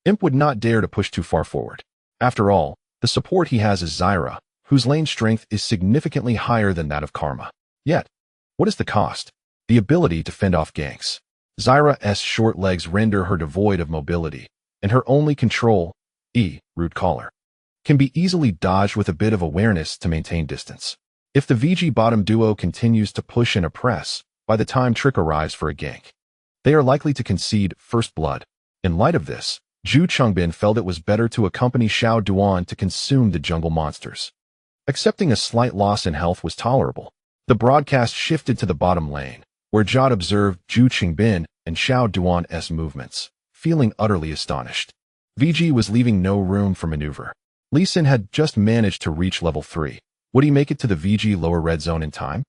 Imp would not dare to push too far forward. After all, the support he has is Zyra, whose lane strength is significantly higher than that of Karma. Yet, what is the cost? The ability to fend off ganks. Zyra's short legs render her devoid of mobility, and her only control, root collar, can be easily dodged with a bit of awareness to maintain distance. If the VG bottom duo continues to push and oppress, by the time Trick arrives for a gank, they are likely to concede first blood. In light of this, Zhu Chengbin felt it was better to accompany Xiao Duan to consume the jungle monsters. Accepting a slight loss in health was tolerable. The broadcast shifted to the bottom lane, where Jot observed Zhu Chengbin and Xiao Duan's movements, feeling utterly astonished. VG was leaving no room for maneuver. Lee Sin had just managed to reach level 3. Would he make it to the VG lower red zone in time?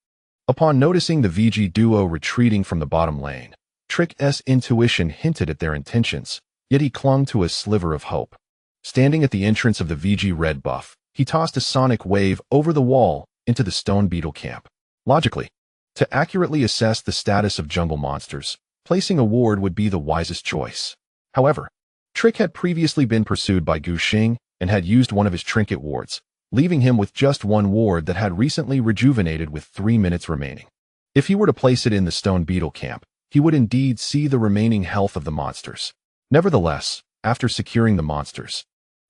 Upon noticing the VG duo retreating from the bottom lane, Trick's intuition hinted at their intentions, yet he clung to a sliver of hope. Standing at the entrance of the VG red buff, he tossed a sonic wave over the wall into the stone beetle camp. Logically, to accurately assess the status of jungle monsters, placing a ward would be the wisest choice. However, Trick had previously been pursued by Gu Xing and had used one of his trinket wards, leaving him with just one ward that had recently rejuvenated with 3 minutes remaining. If he were to place it in the stone beetle camp, he would indeed see the remaining health of the monsters. Nevertheless, after securing the monsters,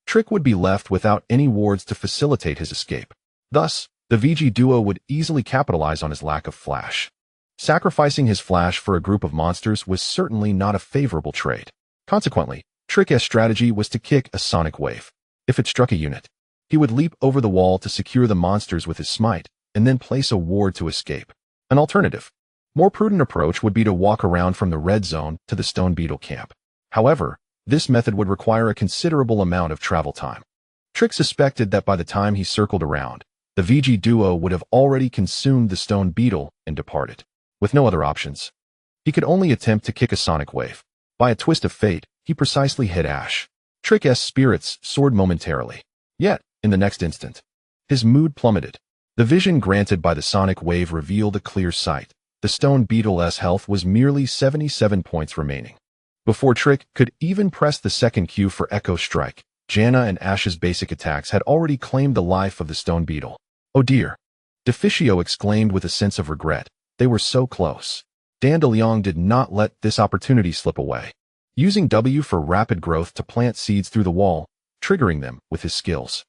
Trick would be left without any wards to facilitate his escape. Thus, the VG duo would easily capitalize on his lack of flash. Sacrificing his flash for a group of monsters was certainly not a favorable trade. Consequently, Trick's strategy was to kick a sonic wave. If it struck a unit, he would leap over the wall to secure the monsters with his smite, and then place a ward to escape. An alternative, more prudent approach would be to walk around from the red zone to the stone beetle camp. However, this method would require a considerable amount of travel time. Trick suspected that by the time he circled around, the VG duo would have already consumed the stone beetle and departed. With no other options, he could only attempt to kick a sonic wave. By a twist of fate, he precisely hit Ash. Trick's spirits soared momentarily. Yet, in the next instant, his mood plummeted. The vision granted by the sonic wave revealed a clear sight. The stone beetle's health was merely 77 points remaining. Before Trick could even press the second cue for Echo Strike, Janna and Ash's basic attacks had already claimed the life of the stone beetle. Oh dear! Deficio exclaimed with a sense of regret. They were so close. Dandelion did not let this opportunity slip away. Using W for rapid growth to plant seeds through the wall, triggering them with his skills.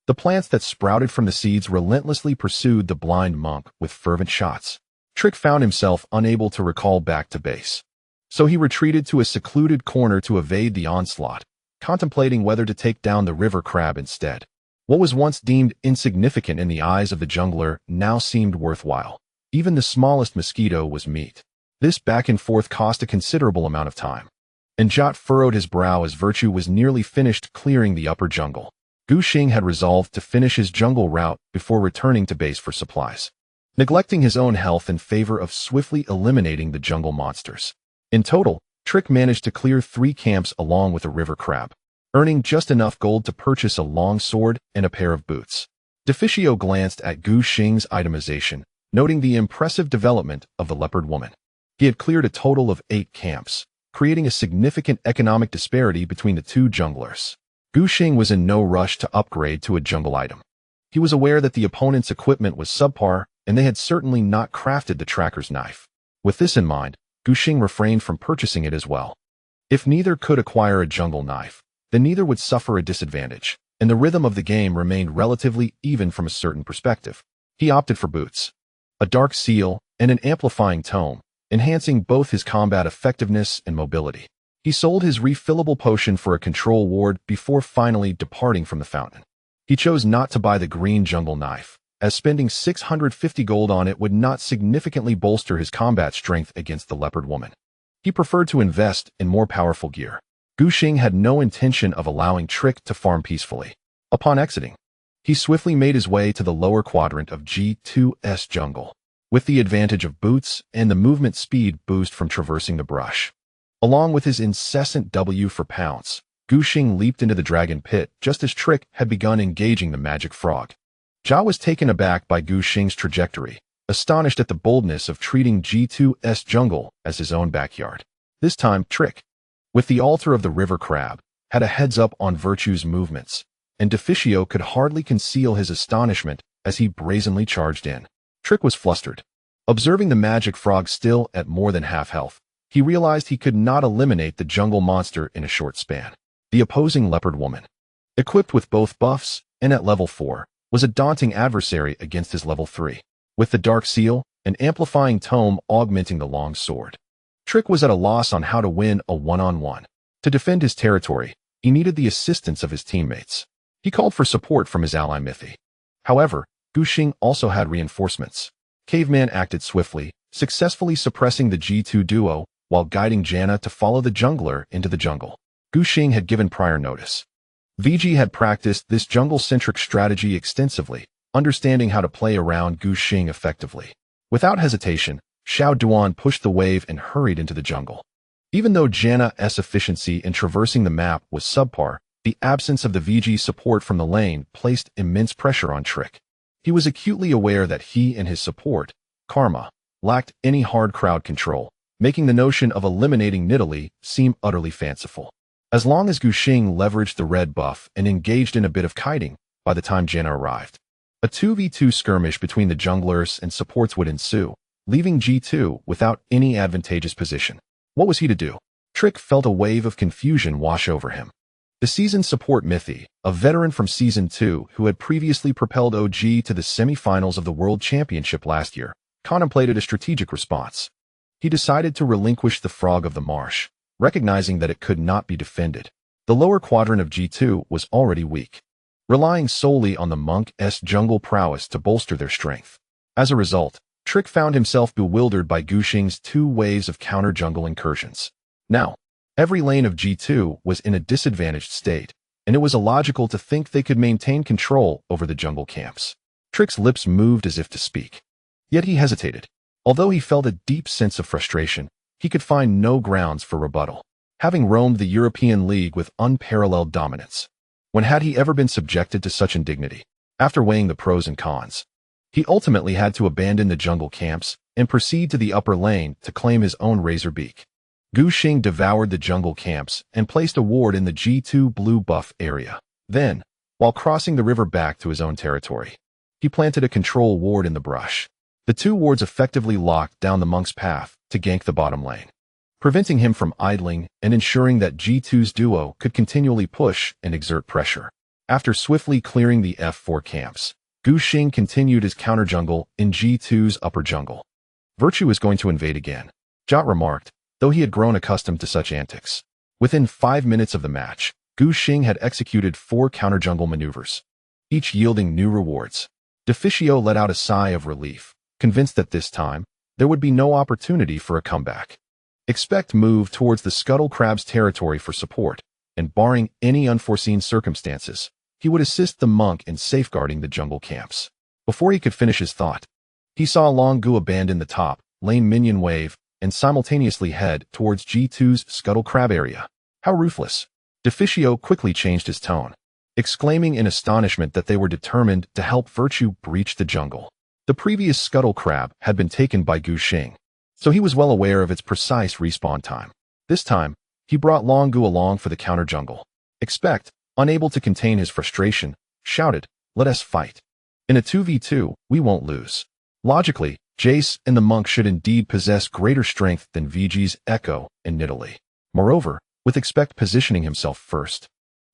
The plants that sprouted from the seeds relentlessly pursued the blind monk with fervent shots. Trick found himself unable to recall back to base. So he retreated to a secluded corner to evade the onslaught, contemplating whether to take down the river crab instead. What was once deemed insignificant in the eyes of the jungler now seemed worthwhile. Even the smallest mosquito was meat. This back and forth cost a considerable amount of time. And Jot furrowed his brow as Virtue was nearly finished clearing the upper jungle. Gu Xing had resolved to finish his jungle route before returning to base for supplies, neglecting his own health in favor of swiftly eliminating the jungle monsters. In total, Trick managed to clear 3 camps along with a river crab, earning just enough gold to purchase a long sword and a pair of boots. Deficio glanced at Gu Xing's itemization, noting the impressive development of the leopard woman. He had cleared a total of 8 camps, creating a significant economic disparity between the two junglers. Gu Xing was in no rush to upgrade to a jungle item. He was aware that the opponent's equipment was subpar, and they had certainly not crafted the tracker's knife. With this in mind, Gu Xing refrained from purchasing it as well. If neither could acquire a jungle knife, then neither would suffer a disadvantage, and the rhythm of the game remained relatively even from a certain perspective. He opted for boots, a dark seal, and an amplifying tome, enhancing both his combat effectiveness and mobility. He sold his refillable potion for a control ward before finally departing from the fountain. He chose not to buy the green jungle knife, as spending 650 gold on it would not significantly bolster his combat strength against the leopard woman. He preferred to invest in more powerful gear. Gu Xing had no intention of allowing Trick to farm peacefully. Upon exiting, he swiftly made his way to the lower quadrant of G2's jungle, with the advantage of boots and the movement speed boost from traversing the brush. Along with his incessant W for pounce, Gu Xing leaped into the dragon pit just as Trick had begun engaging the magic frog. Jia was taken aback by Gu Xing's trajectory, astonished at the boldness of treating G2's jungle as his own backyard. This time, Trick, with the altar of the river crab, had a heads-up on Virtue's movements, and Deficio could hardly conceal his astonishment as he brazenly charged in. Trick was flustered. Observing the magic frog still at more than half health, he realized he could not eliminate the jungle monster in a short span. The opposing leopard woman, equipped with both buffs and at level 4, was a daunting adversary against his level 3, with the dark seal and amplifying tome augmenting the long sword. Trick was at a loss on how to win a one-on-one. To defend his territory, he needed the assistance of his teammates. He called for support from his ally Mithy. However, Gu Xing also had reinforcements. Caveman acted swiftly, successfully suppressing the G2 duo while guiding Janna to follow the jungler into the jungle. Gu Xing had given prior notice. VG had practiced this jungle-centric strategy extensively, understanding how to play around Gu Xing effectively. Without hesitation, Xiao Duan pushed the wave and hurried into the jungle. Even though Janna's efficiency in traversing the map was subpar, the absence of the VG support from the lane placed immense pressure on Trick. He was acutely aware that he and his support, Karma, lacked any hard crowd control, making the notion of eliminating Nidalee seem utterly fanciful. As long as Gu Xing leveraged the red buff and engaged in a bit of kiting, by the time Janna arrived, a 2v2 skirmish between the junglers and supports would ensue, leaving G2 without any advantageous position. What was he to do? Trick felt a wave of confusion wash over him. The seasoned support Mithy, a veteran from Season 2 who had previously propelled OG to the semi-finals of the World Championship last year, contemplated a strategic response. He decided to relinquish the Frog of the Marsh, recognizing that it could not be defended. The lower quadrant of G2 was already weak, relying solely on the Monk's jungle prowess to bolster their strength. As a result, Trick found himself bewildered by Gu Xing's 2 waves of counter-jungle incursions. Now, every lane of G2 was in a disadvantaged state, and it was illogical to think they could maintain control over the jungle camps. Trick's lips moved as if to speak. Yet he hesitated. Although he felt a deep sense of frustration, he could find no grounds for rebuttal, having roamed the European League with unparalleled dominance. When had he ever been subjected to such indignity? After weighing the pros and cons, he ultimately had to abandon the jungle camps and proceed to the upper lane to claim his own razor beak. Gu Xing devoured the jungle camps and placed a ward in the G2 blue buff area. Then, while crossing the river back to his own territory, he planted a control ward in the brush. The 2 wards effectively locked down the monk's path to gank the bottom lane, preventing him from idling and ensuring that G2's duo could continually push and exert pressure. After swiftly clearing the F4 camps, Gu Xing continued his counter-jungle in G2's upper jungle. Virtue is going to invade again, Jot remarked, though he had grown accustomed to such antics. Within 5 minutes of the match, Gu Xing had executed 4 counter-jungle maneuvers, each yielding new rewards. Deficio let out a sigh of relief, convinced that this time, there would be no opportunity for a comeback. Expect move towards the Scuttle Crab's territory for support, and barring any unforeseen circumstances, he would assist the monk in safeguarding the jungle camps. Before he could finish his thought, he saw Long Gu abandon the top lane minion wave and simultaneously head towards G2's Scuttle Crab area. How ruthless! Deficio quickly changed his tone, exclaiming in astonishment that they were determined to help Virtue breach the jungle. The previous Scuttle Crab had been taken by Gu Xing, so he was well aware of its precise respawn time. This time, he brought Long Gu along for the counter jungle. Expect, unable to contain his frustration, shouted, "Let us fight." In a 2v2, we won't lose. Logically, Jace and the monk should indeed possess greater strength than VG's Echo and Nidalee. Moreover, with Expect positioning himself first,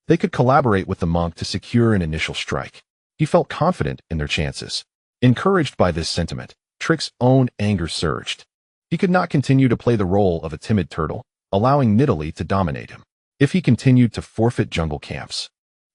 they could collaborate with the monk to secure an initial strike. He felt confident in their chances. Encouraged by this sentiment, Trick's own anger surged. He could not continue to play the role of a timid turtle, allowing Nidalee to dominate him. If he continued to forfeit jungle camps,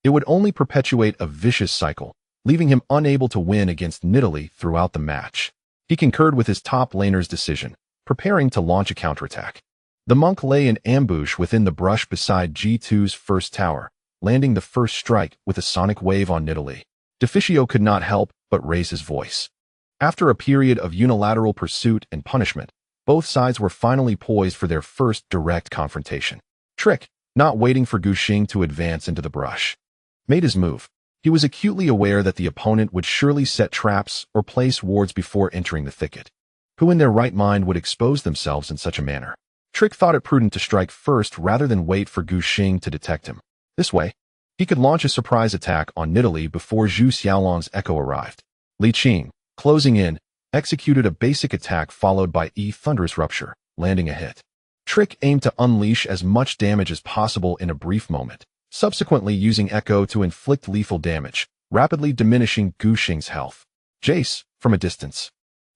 it would only perpetuate a vicious cycle, leaving him unable to win against Nidalee throughout the match. He concurred with his top laner's decision, preparing to launch a counterattack. The monk lay in ambush within the brush beside G2's first tower, landing the first strike with a sonic wave on Nidalee. Deficio could not help but raise his voice. After a period of unilateral pursuit and punishment, both sides were finally poised for their first direct confrontation. Trick, not waiting for Gu Xing to advance into the brush, made his move. He was acutely aware that the opponent would surely set traps or place wards before entering the thicket. Who in their right mind would expose themselves in such a manner? Trick thought it prudent to strike first rather than wait for Gu Xing to detect him. This way, he could launch a surprise attack on Nidalee before Zhu Xiaolong's echo arrived. Li Qing, closing in, executed a basic attack followed by Thunderous Rupture, landing a hit. Trick aimed to unleash as much damage as possible in a brief moment, subsequently using Echo to inflict lethal damage, rapidly diminishing Gu Xing's health. Jace, from a distance,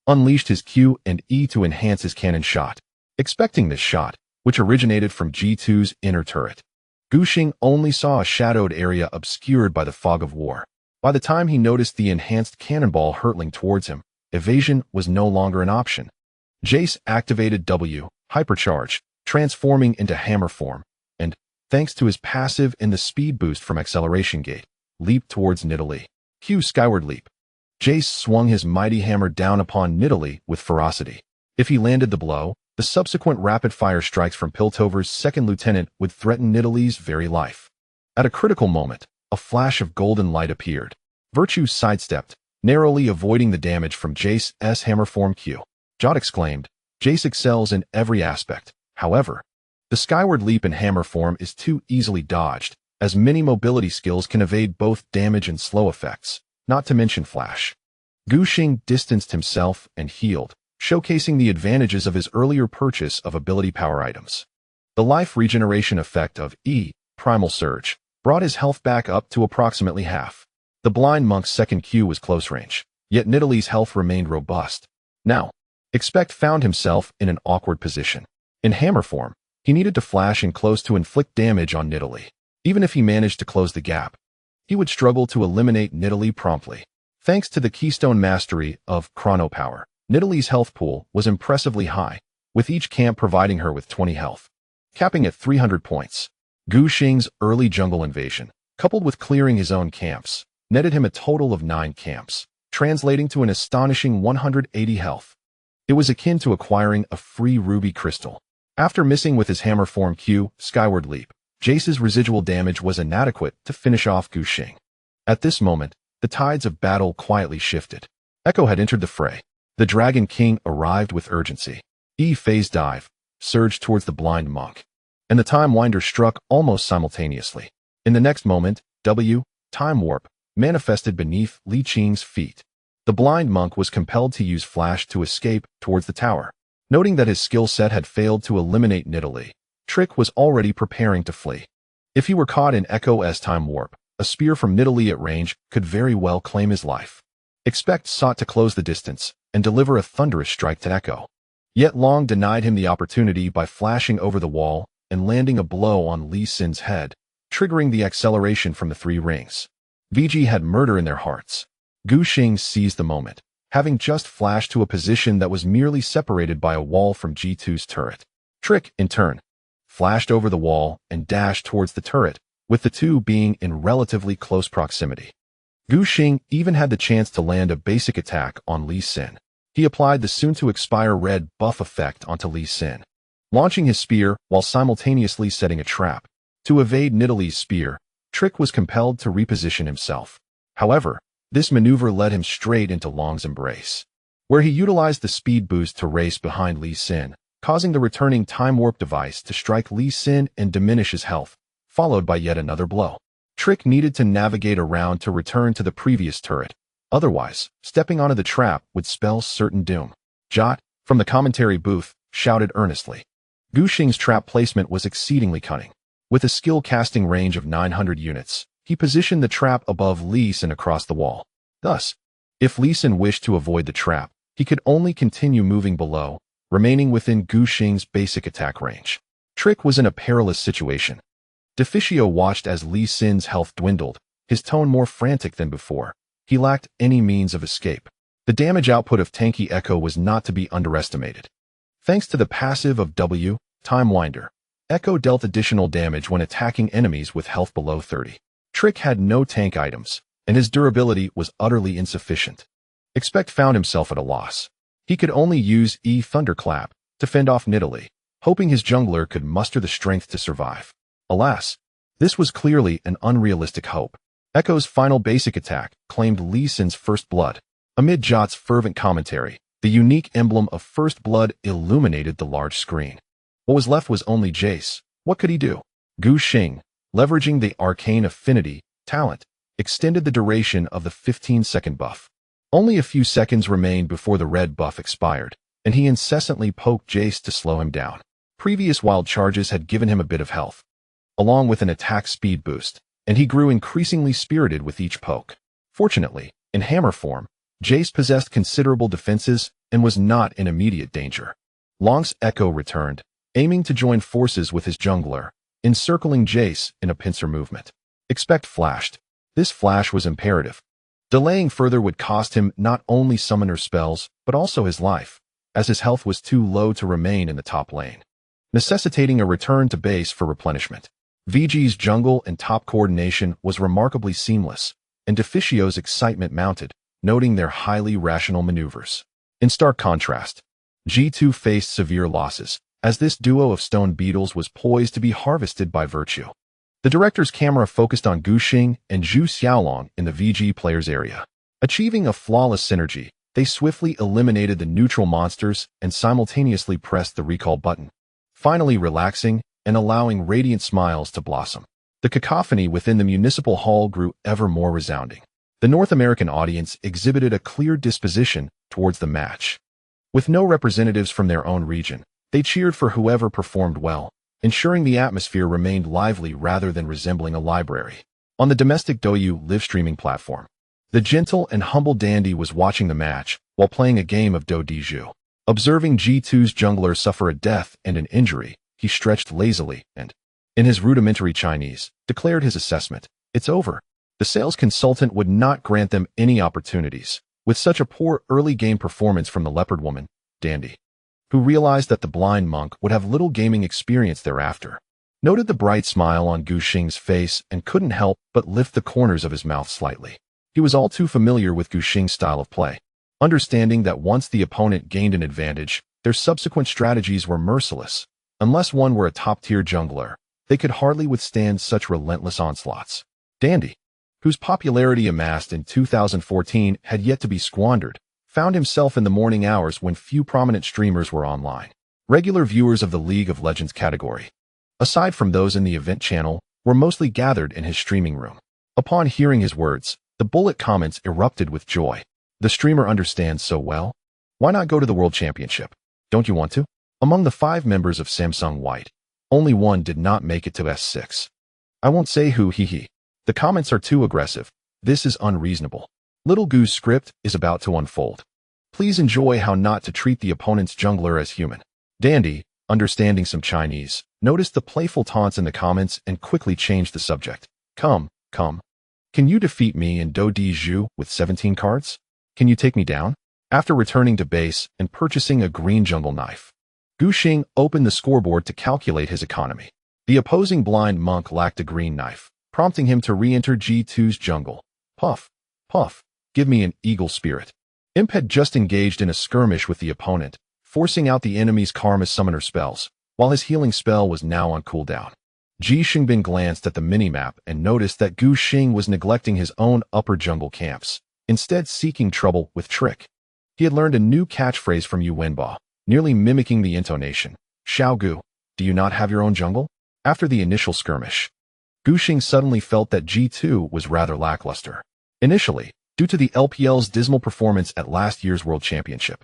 unleashed his Q and E to enhance his cannon shot. Expecting this shot, which originated from G2's inner turret, Gu Xing only saw a shadowed area obscured by the fog of war. By the time he noticed the enhanced cannonball hurtling towards him, evasion was no longer an option. Jace activated W, Hypercharge, transforming into hammer form, and, thanks to his passive and the speed boost from Acceleration Gate, leaped towards Nidalee. Q Skyward Leap. Jace swung his mighty hammer down upon Nidalee with ferocity. If he landed the blow, the subsequent rapid-fire strikes from Piltover's second lieutenant would threaten Nidalee's very life. At a critical moment, a flash of golden light appeared. Virtue sidestepped, narrowly avoiding the damage from Jace's hammer form Q. Jot exclaimed, Jace excels in every aspect. However, the skyward leap in hammer form is too easily dodged, as many mobility skills can evade both damage and slow effects, not to mention flash. Gu Xing distanced himself and healed, showcasing the advantages of his earlier purchase of ability power items. The life regeneration effect of Primal Surge brought his health back up to approximately half. The blind monk's second Q was close range, yet Nidalee's health remained robust. Now, Expect found himself in an awkward position. In hammer form, he needed to flash in close to inflict damage on Nidalee. Even if he managed to close the gap, he would struggle to eliminate Nidalee promptly. Thanks to the keystone mastery of Chrono Power, Nidalee's health pool was impressively high, with each camp providing her with 20 health, capping at 300 points. Gu Xing's early jungle invasion, coupled with clearing his own camps, netted him a total of 9 camps, translating to an astonishing 180 health. It was akin to acquiring a free ruby crystal. After missing with his hammer form Q, Skyward Leap, Jace's residual damage was inadequate to finish off Gu Xing. At this moment, the tides of battle quietly shifted. Echo had entered the fray. The Dragon King arrived with urgency. Phase Dive surged towards the blind monk, and the Time Winder struck almost simultaneously. In the next moment, W, Time Warp, manifested beneath Li Qing's feet. The blind monk was compelled to use Flash to escape towards the tower. Noting that his skill set had failed to eliminate Nidalee, Trick was already preparing to flee. If he were caught in Echo's Time Warp, a spear from Nidalee at range could very well claim his life. Expect sought to close the distance and deliver a thunderous strike to Echo. Yet Long denied him the opportunity by flashing over the wall and landing a blow on Lee Sin's head, triggering the acceleration from the 3 rings. VG had murder in their hearts. Gu Xing seized the moment, having just flashed to a position that was merely separated by a wall from G2's turret. Trick, in turn, flashed over the wall and dashed towards the turret, with the two being in relatively close proximity. Gu Xing even had the chance to land a basic attack on Lee Sin. He applied the soon-to-expire red buff effect onto Lee Sin, launching his spear while simultaneously setting a trap. To evade Nidalee's spear, Trick was compelled to reposition himself. However, this maneuver led him straight into Long's embrace, where he utilized the speed boost to race behind Lee Sin, causing the returning Time Warp device to strike Lee Sin and diminish his health, followed by yet another blow. Trick needed to navigate around to return to the previous turret, Otherwise, stepping onto the trap would spell certain doom. Jot, from the commentary booth, shouted earnestly. Gu Xing's trap placement was exceedingly cunning. With a skill casting range of 900 units, he positioned the trap above Lee Sin across the wall. Thus, if Lee Sin wished to avoid the trap, he could only continue moving below, remaining within Gu Xing's basic attack range. Trick was in a perilous situation. Deficio watched as Lee Sin's health dwindled, his tone more frantic than before. He lacked any means of escape. The damage output of tanky Echo was not to be underestimated. Thanks to the passive of W, Time Winder, Echo dealt additional damage when attacking enemies with health below 30. Trick had no tank items, and his durability was utterly insufficient. Expect found himself at a loss. He could only use E Thunderclap to fend off Nidalee, hoping his jungler could muster the strength to survive. Alas, this was clearly an unrealistic hope. Echo's final basic attack claimed Lee Sin's first blood. Amid Jot's fervent commentary, the unique emblem of first blood illuminated the large screen. What was left was only Jace. What could he do? Gu Xing, leveraging the arcane affinity talent, extended the duration of the 15-second buff. Only a few seconds remained before the red buff expired, and he incessantly poked Jace to slow him down. Previous wild charges had given him a bit of health, along with an attack speed boost, and he grew increasingly spirited with each poke. Fortunately, in hammer form, Jace possessed considerable defenses and was not in immediate danger. Long's Echo returned, aiming to join forces with his jungler, encircling Jace in a pincer movement. Expect flashed. This flash was imperative. Delaying further would cost him not only summoner spells, but also his life, as his health was too low to remain in the top lane, necessitating a return to base for replenishment. VG's jungle and top coordination was remarkably seamless, and Deficio's excitement mounted, noting their highly rational maneuvers. In stark contrast, G2 faced severe losses, as this duo of stone beetles was poised to be harvested by virtue. The director's camera focused on Gu Xing and Zhu Xiaolong in the VG players area. Achieving a flawless synergy, they swiftly eliminated the neutral monsters and simultaneously pressed the recall button, finally relaxing and allowing radiant smiles to blossom. The cacophony within the municipal hall grew ever more resounding. The North American audience exhibited a clear disposition towards the match. With no representatives from their own region, they cheered for whoever performed well, ensuring the atmosphere remained lively rather than resembling a library. On the domestic Douyu live streaming platform, the gentle and humble Dandy was watching the match while playing a game of Do Di Zhu. Observing G2's jungler suffer a death and an injury, he stretched lazily and, in his rudimentary Chinese, declared his assessment. It's over. The sales consultant would not grant them any opportunities, with such a poor early game performance from the leopard woman, Dandy, who realized that the blind monk would have little gaming experience thereafter. Noted the bright smile on Gu Xing's face and couldn't help but lift the corners of his mouth slightly. He was all too familiar with Gu Xing's style of play, understanding that once the opponent gained an advantage, their subsequent strategies were merciless. Unless one were a top-tier jungler, they could hardly withstand such relentless onslaughts. Dandy, whose popularity amassed in 2014 had yet to be squandered, found himself in the morning hours when few prominent streamers were online. Regular viewers of the League of Legends category, aside from those in the event channel, were mostly gathered in his streaming room. Upon hearing his words, the bullet comments erupted with joy. The streamer understands so well. Why not go to the World Championship? Don't you want to? Among the 5 members of Samsung White, only one did not make it to S6. I won't say who, he. The comments are too aggressive. This is unreasonable. Little Gu's script is about to unfold. Please enjoy how not to treat the opponent's jungler as human. Dandy, understanding some Chinese, noticed the playful taunts in the comments and quickly changed the subject. Come. Can you defeat me in Do Di Zhu with 17 cards? Can you take me down? After returning to base and purchasing a green jungle knife, Gu Xing opened the scoreboard to calculate his economy. The opposing blind monk lacked a green knife, prompting him to re-enter G2's jungle. Puff, give me an eagle spirit. Imp had just engaged in a skirmish with the opponent, forcing out the enemy's karma summoner spells, while his healing spell was now on cooldown. Ji Xingbin glanced at the minimap and noticed that Gu Xing was neglecting his own upper jungle camps, instead seeking trouble with Trick. He had learned a new catchphrase from Yu Wenba, nearly mimicking the intonation. Xiao Gu, do you not have your own jungle? After the initial skirmish, Gu Xing suddenly felt that G2 was rather lackluster. Initially, due to the LPL's dismal performance at last year's World Championship.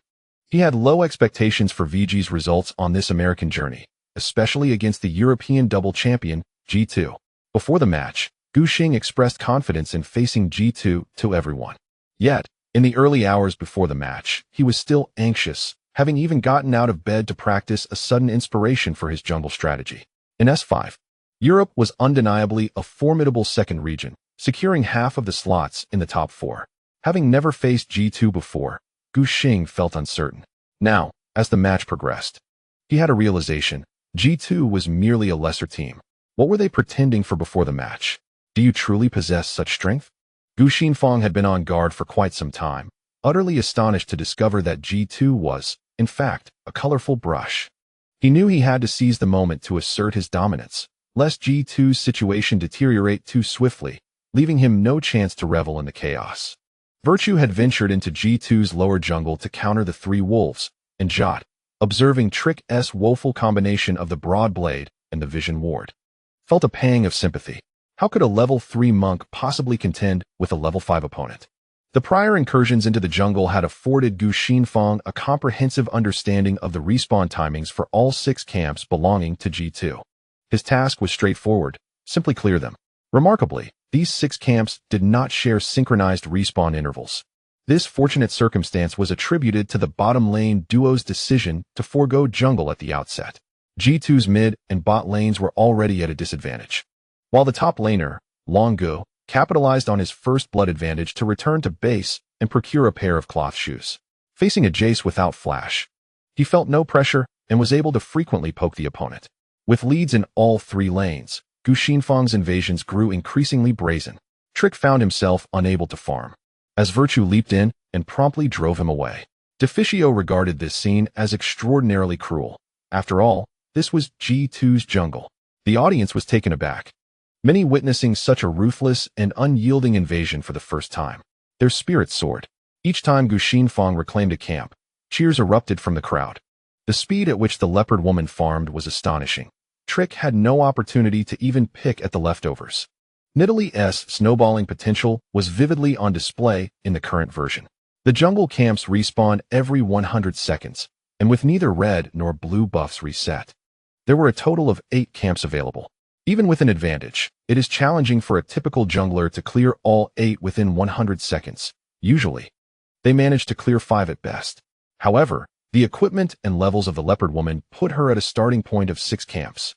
He had low expectations for VG's results on this American journey, especially against the European double champion, G2. Before the match, Gu Xing expressed confidence in facing G2 to everyone. Yet, in the early hours before the match, he was still anxious, having even gotten out of bed to practice a sudden inspiration for his jungle strategy. In S5, Europe was undeniably a formidable second region, securing half of the slots in the top 4. Having never faced G2 before, Gu Xing felt uncertain. Now, as the match progressed, he had a realization. G2 was merely a lesser team. What were they pretending for before the match? Do you truly possess such strength? Gu Xingfang had been on guard for quite some time, utterly astonished to discover that G2 was, in fact, a colorful brush. He knew he had to seize the moment to assert his dominance, lest G2's situation deteriorate too swiftly, leaving him no chance to revel in the chaos. Virtue had ventured into G2's lower jungle to counter the 3 wolves, and Jot, observing Trick's woeful combination of the broad blade and the vision ward, felt a pang of sympathy. How could a level 3 monk possibly contend with a level 5 opponent? The prior incursions into the jungle had afforded Gu Xingfang a comprehensive understanding of the respawn timings for all 6 camps belonging to G2. His task was straightforward: simply clear them. Remarkably, these 6 camps did not share synchronized respawn intervals. This fortunate circumstance was attributed to the bottom lane duo's decision to forego jungle at the outset. G2's mid and bot lanes were already at a disadvantage, while the top laner, Longbow, capitalized on his first blood advantage to return to base and procure a pair of cloth shoes. Facing a Jace without flash, he felt no pressure and was able to frequently poke the opponent. With leads in all 3 lanes, Gu Xingfang's invasions grew increasingly brazen. Trick found himself unable to farm, as Virtue leaped in and promptly drove him away. Deficio regarded this scene as extraordinarily cruel. After all, this was G2's jungle. The audience was taken aback, many witnessing such a ruthless and unyielding invasion for the first time. Their spirits soared. Each time Gu Xingfang reclaimed a camp, cheers erupted from the crowd. The speed at which the leopard woman farmed was astonishing. Trick had no opportunity to even pick at the leftovers. Nidalee's snowballing potential was vividly on display in the current version. The jungle camps respawned every 100 seconds, and with neither red nor blue buffs reset, there were a total of 8 camps available. Even with an advantage, it is challenging for a typical jungler to clear all 8 within 100 seconds. Usually, they manage to clear 5 at best. However, the equipment and levels of the leopard woman put her at a starting point of 6 camps.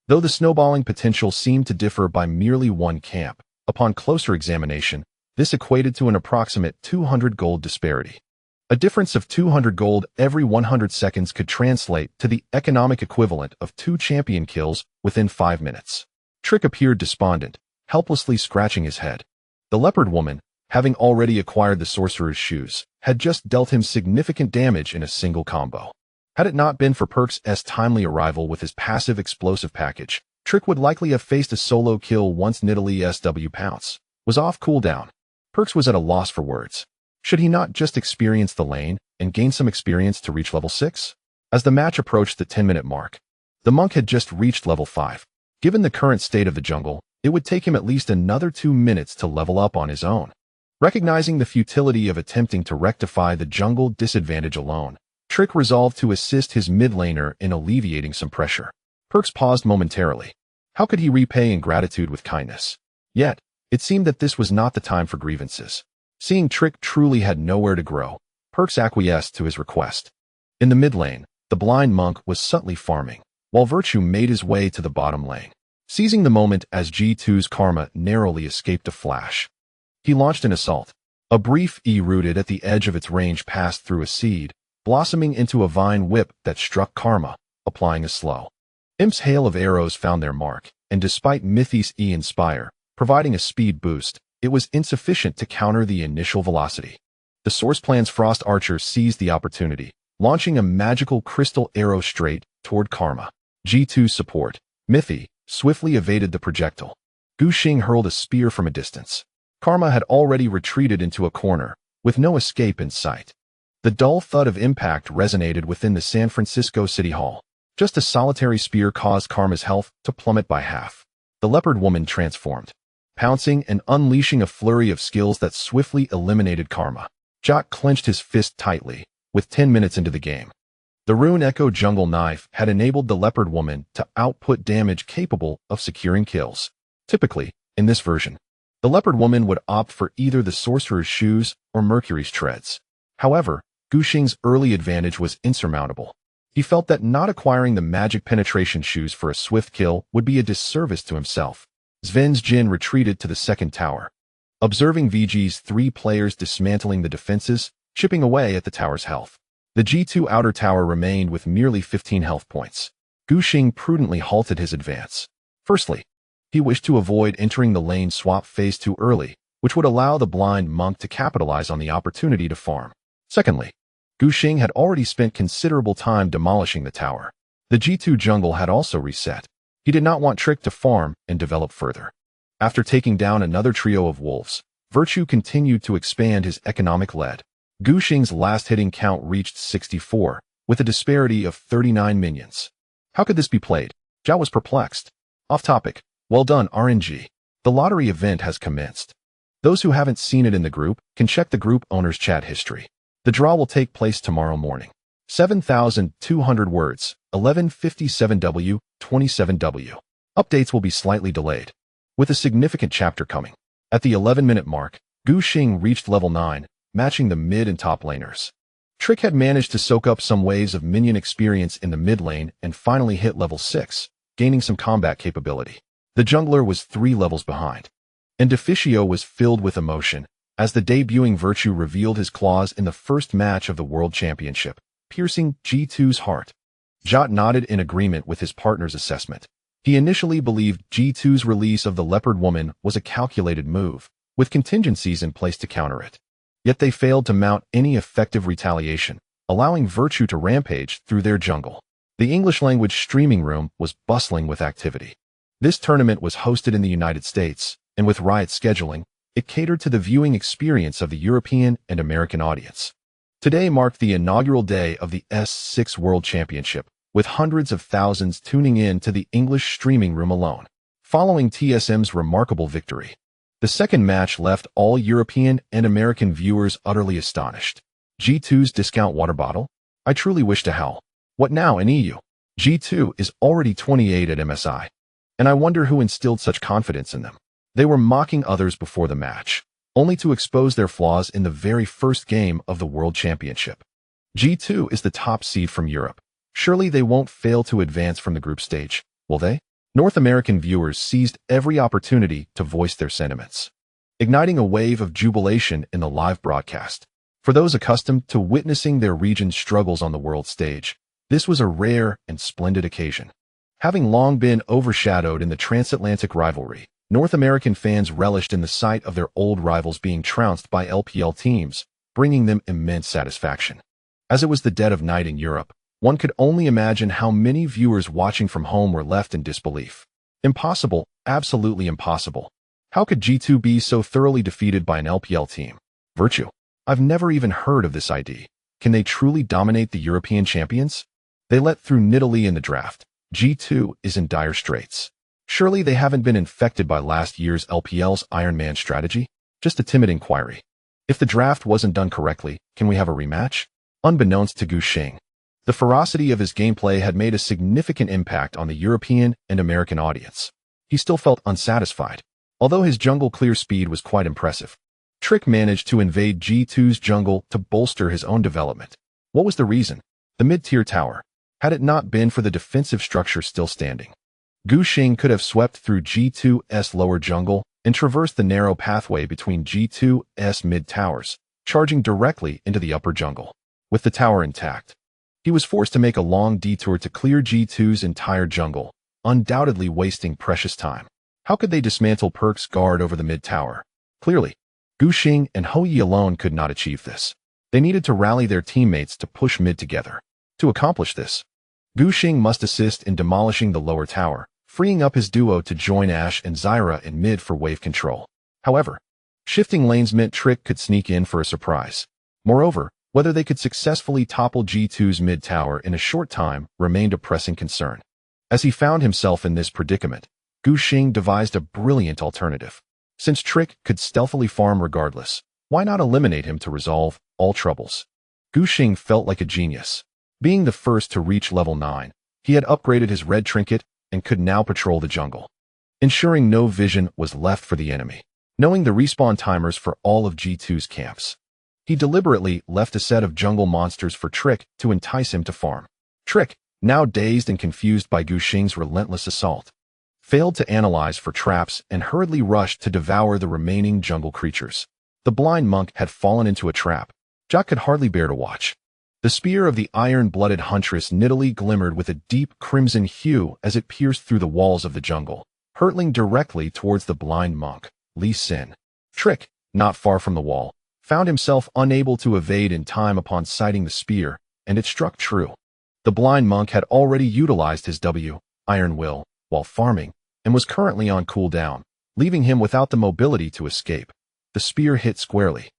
Though the snowballing potential seemed to differ by merely 1 camp, upon closer examination, this equated to an approximate 200 gold disparity. A difference of 200 gold every 100 seconds could translate to the economic equivalent of 2 champion kills within 5 minutes. Trick appeared despondent, helplessly scratching his head. The leopard woman, having already acquired the sorcerer's shoes, had just dealt him significant damage in a single combo. Had it not been for Perk's timely arrival with his passive explosive package, Trick would likely have faced a solo kill once Nidalee's W pounce was off cooldown. Perks was at a loss for words. Should he not just experience the lane and gain some experience to reach level 6? As the match approached the 10-minute mark, the monk had just reached level 5. Given the current state of the jungle, it would take him at least another 2 minutes to level up on his own. Recognizing the futility of attempting to rectify the jungle disadvantage alone, Trick resolved to assist his mid laner in alleviating some pressure. Perks paused momentarily. How could he repay ingratitude with kindness? Yet, it seemed that this was not the time for grievances. Seeing Trick truly had nowhere to grow, Perks acquiesced to his request. In the mid lane, the blind monk was subtly farming, while Virtue made his way to the bottom lane. Seizing the moment as G2's Karma narrowly escaped a flash, he launched an assault. A brief E rooted at the edge of its range passed through a seed, blossoming into a vine whip that struck Karma, applying a slow. Imp's hail of arrows found their mark, and despite Mythi's E Inspire, providing a speed boost, it was insufficient to counter the initial velocity. The Source Plan's Frost Archer seized the opportunity, launching a magical crystal arrow straight toward Karma. G2's support, Mythi, swiftly evaded the projectile. Gu Xing hurled a spear from a distance. Karma had already retreated into a corner, with no escape in sight. The dull thud of impact resonated within the San Francisco City Hall. Just a solitary spear caused Karma's health to plummet by half. The leopard woman transformed. pouncing and unleashing a flurry of skills that swiftly eliminated karma. Jot clenched his fist tightly, with 10 minutes into the game. The Rune Echo Jungle Knife had enabled the Leopard Woman to output damage capable of securing kills. Typically, in this version, the Leopard Woman would opt for either the Sorcerer's Shoes or Mercury's Treads. However, Gu Xing's early advantage was insurmountable. He felt that not acquiring the magic penetration shoes for a swift kill would be a disservice to himself. Sven's Jin retreated to the second tower. Observing VG's 3 players dismantling the defenses, chipping away at the tower's health. The G2 outer tower remained with merely 15 health points. Gu Xing prudently halted his advance. Firstly, he wished to avoid entering the lane swap phase too early, which would allow the blind monk to capitalize on the opportunity to farm. Secondly, Gu Xing had already spent considerable time demolishing the tower. The G2 jungle had also reset. He did not want Trick to farm and develop further. After taking down another trio of wolves, Virtue continued to expand his economic lead. Gu Xing's last hitting count reached 64, with a disparity of 39 minions. How could this be played? Zhao was perplexed. Off topic. Well done, RNG. The lottery event has commenced. Those who haven't seen it in the group can check the group owner's chat history. The draw will take place tomorrow morning. 7,200 words, 11:57W, 27W. Updates will be slightly delayed, with a significant chapter coming. At the 11-minute mark, Gu Xing reached level 9, matching the mid and top laners. Trick had managed to soak up some waves of minion experience in the mid lane and finally hit level 6, gaining some combat capability. The jungler was 3 levels behind. And Deficio was filled with emotion as the debuting Virtue revealed his claws in the first match of the World Championship, piercing G2's heart. Jot nodded in agreement with his partner's assessment. He initially believed G2's release of the Leopard Woman was a calculated move, with contingencies in place to counter it. Yet they failed to mount any effective retaliation, allowing Virtue to rampage through their jungle. The English-language streaming room was bustling with activity. This tournament was hosted in the United States, and with Riot scheduling, it catered to the viewing experience of the European and American audience. Today marked the inaugural day of the S6 World Championship, with hundreds of thousands tuning in to the English streaming room alone. Following TSM's remarkable victory, the second match left all European and American viewers utterly astonished. G2's discount water bottle? I truly wish to howl. What now in EU? G2 is already 28 at MSI. And I wonder who instilled such confidence in them. They were mocking others before the match, only to expose their flaws in the very first game of the World Championship. G2 is the top seed from Europe. Surely they won't fail to advance from the group stage, will they? North American viewers seized every opportunity to voice their sentiments, igniting a wave of jubilation in the live broadcast. For those accustomed to witnessing their region's struggles on the world stage, this was a rare and splendid occasion. Having long been overshadowed in the transatlantic rivalry, North American fans relished in the sight of their old rivals being trounced by LPL teams, bringing them immense satisfaction. As it was the dead of night in Europe, one could only imagine how many viewers watching from home were left in disbelief. Impossible, absolutely impossible. How could G2 be so thoroughly defeated by an LPL team? Virtue. I've never even heard of this ID. Can they truly dominate the European champions? They let through Nidalee in the draft. G2 is in dire straits. Surely they haven't been infected by last year's LPL's Iron Man strategy? Just a timid inquiry. If the draft wasn't done correctly, can we have a rematch? Unbeknownst to Gu Xing, the ferocity of his gameplay had made a significant impact on the European and American audience. He still felt unsatisfied, although his jungle clear speed was quite impressive. Trick managed to invade G2's jungle to bolster his own development. What was the reason? The mid-tier tower. Had it not been for the defensive structure still standing, Gu Xing could have swept through G2's lower jungle and traversed the narrow pathway between G2's mid-towers, charging directly into the upper jungle. With the tower intact, he was forced to make a long detour to clear G2's entire jungle, undoubtedly wasting precious time. How could they dismantle Perk's guard over the mid-tower? Clearly, Gu Xing and Hou Ye alone could not achieve this. They needed to rally their teammates to push mid together. To accomplish this, Gu Xing must assist in demolishing the lower tower, freeing up his duo to join Ashe and Zyra in mid for wave control. However, shifting lanes meant Trick could sneak in for a surprise. Moreover, whether they could successfully topple G2's mid tower in a short time remained a pressing concern. As he found himself in this predicament, Gu Xing devised a brilliant alternative. Since Trick could stealthily farm regardless, why not eliminate him to resolve all troubles? Gu Xing felt like a genius. Being the first to reach level 9, he had upgraded his red trinket and could now patrol the jungle, ensuring no vision was left for the enemy. Knowing the respawn timers for all of G2's camps, he deliberately left a set of jungle monsters for Trick to entice him to farm. Trick, now dazed and confused by Gu Xing's relentless assault, failed to analyze for traps and hurriedly rushed to devour the remaining jungle creatures. The blind monk had fallen into a trap. Jack could hardly bear to watch. The spear of the iron-blooded huntress Nidalee glimmered with a deep crimson hue as it pierced through the walls of the jungle, hurtling directly towards the blind monk, Lee Sin. Trick, not far from the wall, found himself unable to evade in time upon sighting the spear, and it struck true. The blind monk had already utilized his Iron Will while farming, and was currently on cooldown, leaving him without the mobility to escape. The spear hit squarely.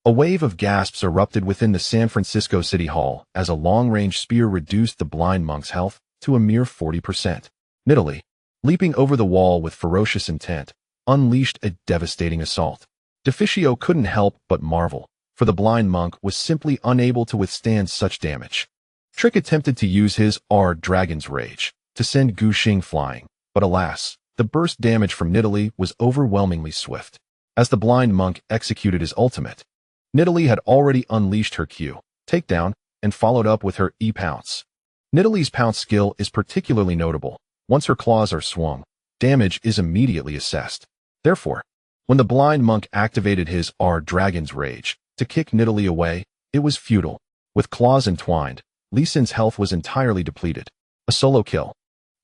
A wave of gasps erupted within the San Francisco City Hall as a long-range spear reduced the blind monk's health to a mere 40%. Nidalee, leaping over the wall with ferocious intent, unleashed a devastating assault. Deficio couldn't help but marvel, for the blind monk was simply unable to withstand such damage. Trick attempted to use his Dragon's Rage to send Gu Xing flying, but alas, the burst damage from Nidalee was overwhelmingly swift. As the blind monk executed his ultimate, Nidalee had already unleashed her Q takedown and followed up with her E-pounce. Nidalee's pounce skill is particularly notable. Once her claws are swung, damage is immediately assessed. Therefore, when the blind monk activated his Dragon's Rage to kick Nidalee away, it was futile. With claws entwined, Lee Sin's health was entirely depleted. A solo kill.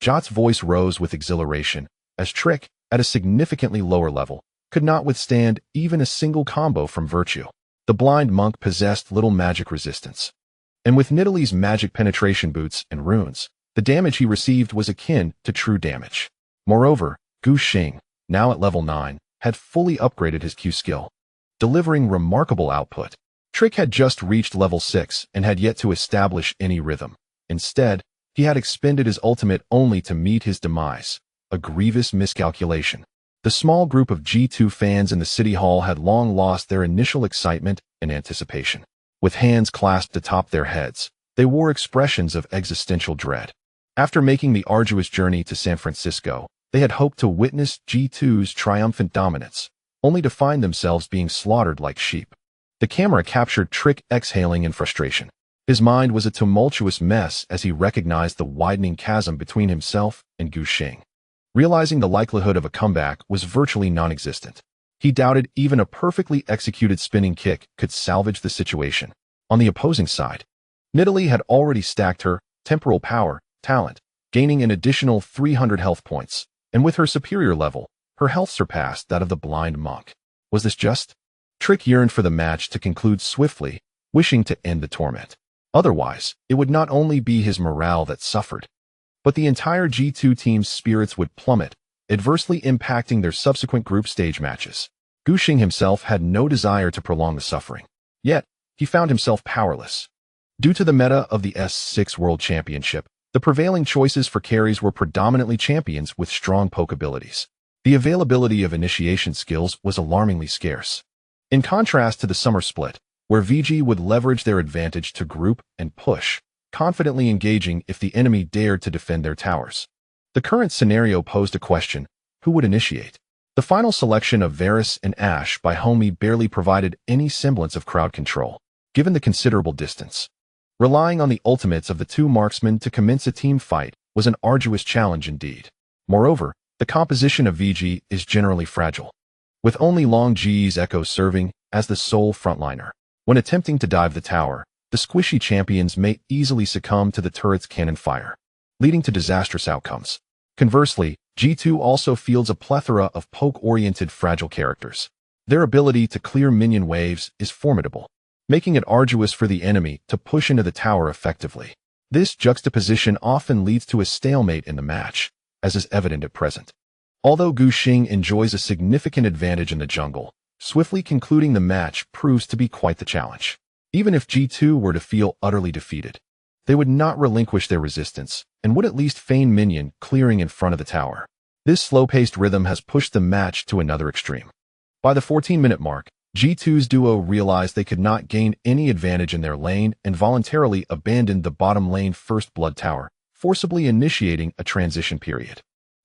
Jot's voice rose with exhilaration, as Trick, at a significantly lower level, could not withstand even a single combo from Virtue. The blind monk possessed little magic resistance, and with Nidalee's magic penetration boots and runes, the damage he received was akin to true damage. Moreover, Gu Xing, now at level 9, had fully upgraded his Q skill, delivering remarkable output. Trick had just reached level 6 and had yet to establish any rhythm. Instead, he had expended his ultimate only to meet his demise, a grievous miscalculation. The small group of G2 fans in the City Hall had long lost their initial excitement and anticipation. With hands clasped atop their heads, they wore expressions of existential dread. After making the arduous journey to San Francisco, they had hoped to witness G2's triumphant dominance, only to find themselves being slaughtered like sheep. The camera captured Trick exhaling in frustration. His mind was a tumultuous mess as he recognized the widening chasm between himself and Gu Xing. Realizing the likelihood of a comeback was virtually non-existent, he doubted even a perfectly executed spinning kick could salvage the situation. On the opposing side, Nidalee had already stacked her temporal power talent, gaining an additional 300 health points, and with her superior level, her health surpassed that of the blind monk. Was this just? Trick yearned for the match to conclude swiftly, wishing to end the torment. Otherwise, it would not only be his morale that suffered, but the entire G2 team's spirits would plummet, adversely impacting their subsequent group stage matches. Gu Xing himself had no desire to prolong the suffering. Yet, he found himself powerless. Due to the meta of the S6 World Championship, the prevailing choices for carries were predominantly champions with strong poke abilities. The availability of initiation skills was alarmingly scarce. In contrast to the summer split, where VG would leverage their advantage to group and push, confidently engaging if the enemy dared to defend their towers. The current scenario posed a question: who would initiate? The final selection of Varus and Ashe by Hou Ye barely provided any semblance of crowd control, given the considerable distance. Relying on the ultimates of the two marksmen to commence a team fight was an arduous challenge indeed. Moreover, the composition of VG is generally fragile, with only Long G's Echo serving as the sole frontliner. When attempting to dive the tower, the squishy champions may easily succumb to the turret's cannon fire, leading to disastrous outcomes. Conversely, G2 also fields a plethora of poke-oriented fragile characters. Their ability to clear minion waves is formidable, making it arduous for the enemy to push into the tower effectively. This juxtaposition often leads to a stalemate in the match, as is evident at present. Although Gu Xing enjoys a significant advantage in the jungle, swiftly concluding the match proves to be quite the challenge. Even if G2 were to feel utterly defeated, they would not relinquish their resistance and would at least feign minion clearing in front of the tower. This slow-paced rhythm has pushed the match to another extreme. By the 14-minute mark, G2's duo realized they could not gain any advantage in their lane and voluntarily abandoned the bottom lane first blood tower, forcibly initiating a transition period.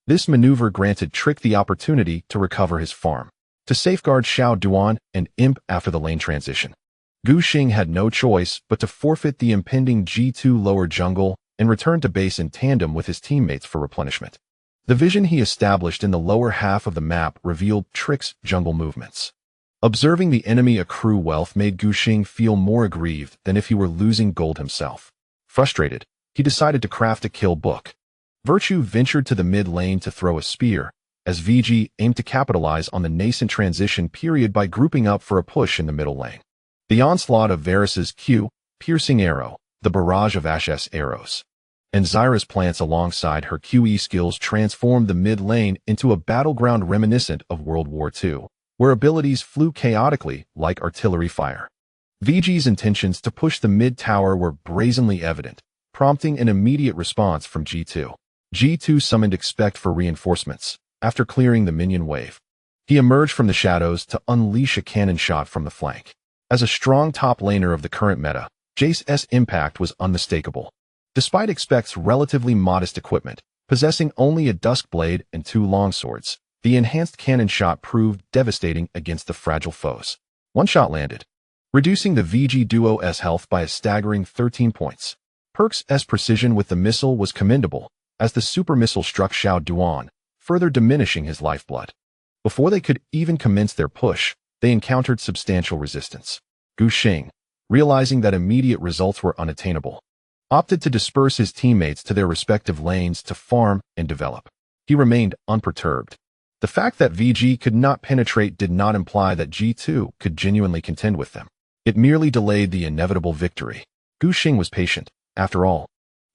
This maneuver granted Trick the opportunity to recover his farm, to safeguard Xiao Duan and Imp after the lane transition. Gu Xing had no choice but to forfeit the impending G2 lower jungle and return to base in tandem with his teammates for replenishment. The vision he established in the lower half of the map revealed Trick's jungle movements. Observing the enemy accrue wealth made Gu Xing feel more aggrieved than if he were losing gold himself. Frustrated, he decided to craft a kill book. Virtue ventured to the mid lane to throw a spear, as VG aimed to capitalize on the nascent transition period by grouping up for a push in the middle lane. The onslaught of Varus's Q, piercing arrow, the barrage of Ash's arrows, and Zyra's plants alongside her QE skills transformed the mid lane into a battleground reminiscent of World War II, where abilities flew chaotically like artillery fire. VG's intentions to push the mid tower were brazenly evident, prompting an immediate response from G2. G2 summoned Expect for reinforcements, after clearing the minion wave. He emerged from the shadows to unleash a cannon shot from the flank. As a strong top laner of the current meta, Jace's impact was unmistakable. Despite Expect's relatively modest equipment, possessing only a dusk blade and 2 longswords, the enhanced cannon shot proved devastating against the fragile foes. One shot landed, reducing the VG duo's health by a staggering 13 points. Perk's precision with the missile was commendable, as the super missile struck Xiao Duan, further diminishing his lifeblood. Before they could even commence their push, they encountered substantial resistance. Gu Xing, realizing that immediate results were unattainable, opted to disperse his teammates to their respective lanes to farm and develop. He remained unperturbed. The fact that VG could not penetrate did not imply that G2 could genuinely contend with them. It merely delayed the inevitable victory. Gu Xing was patient, after all.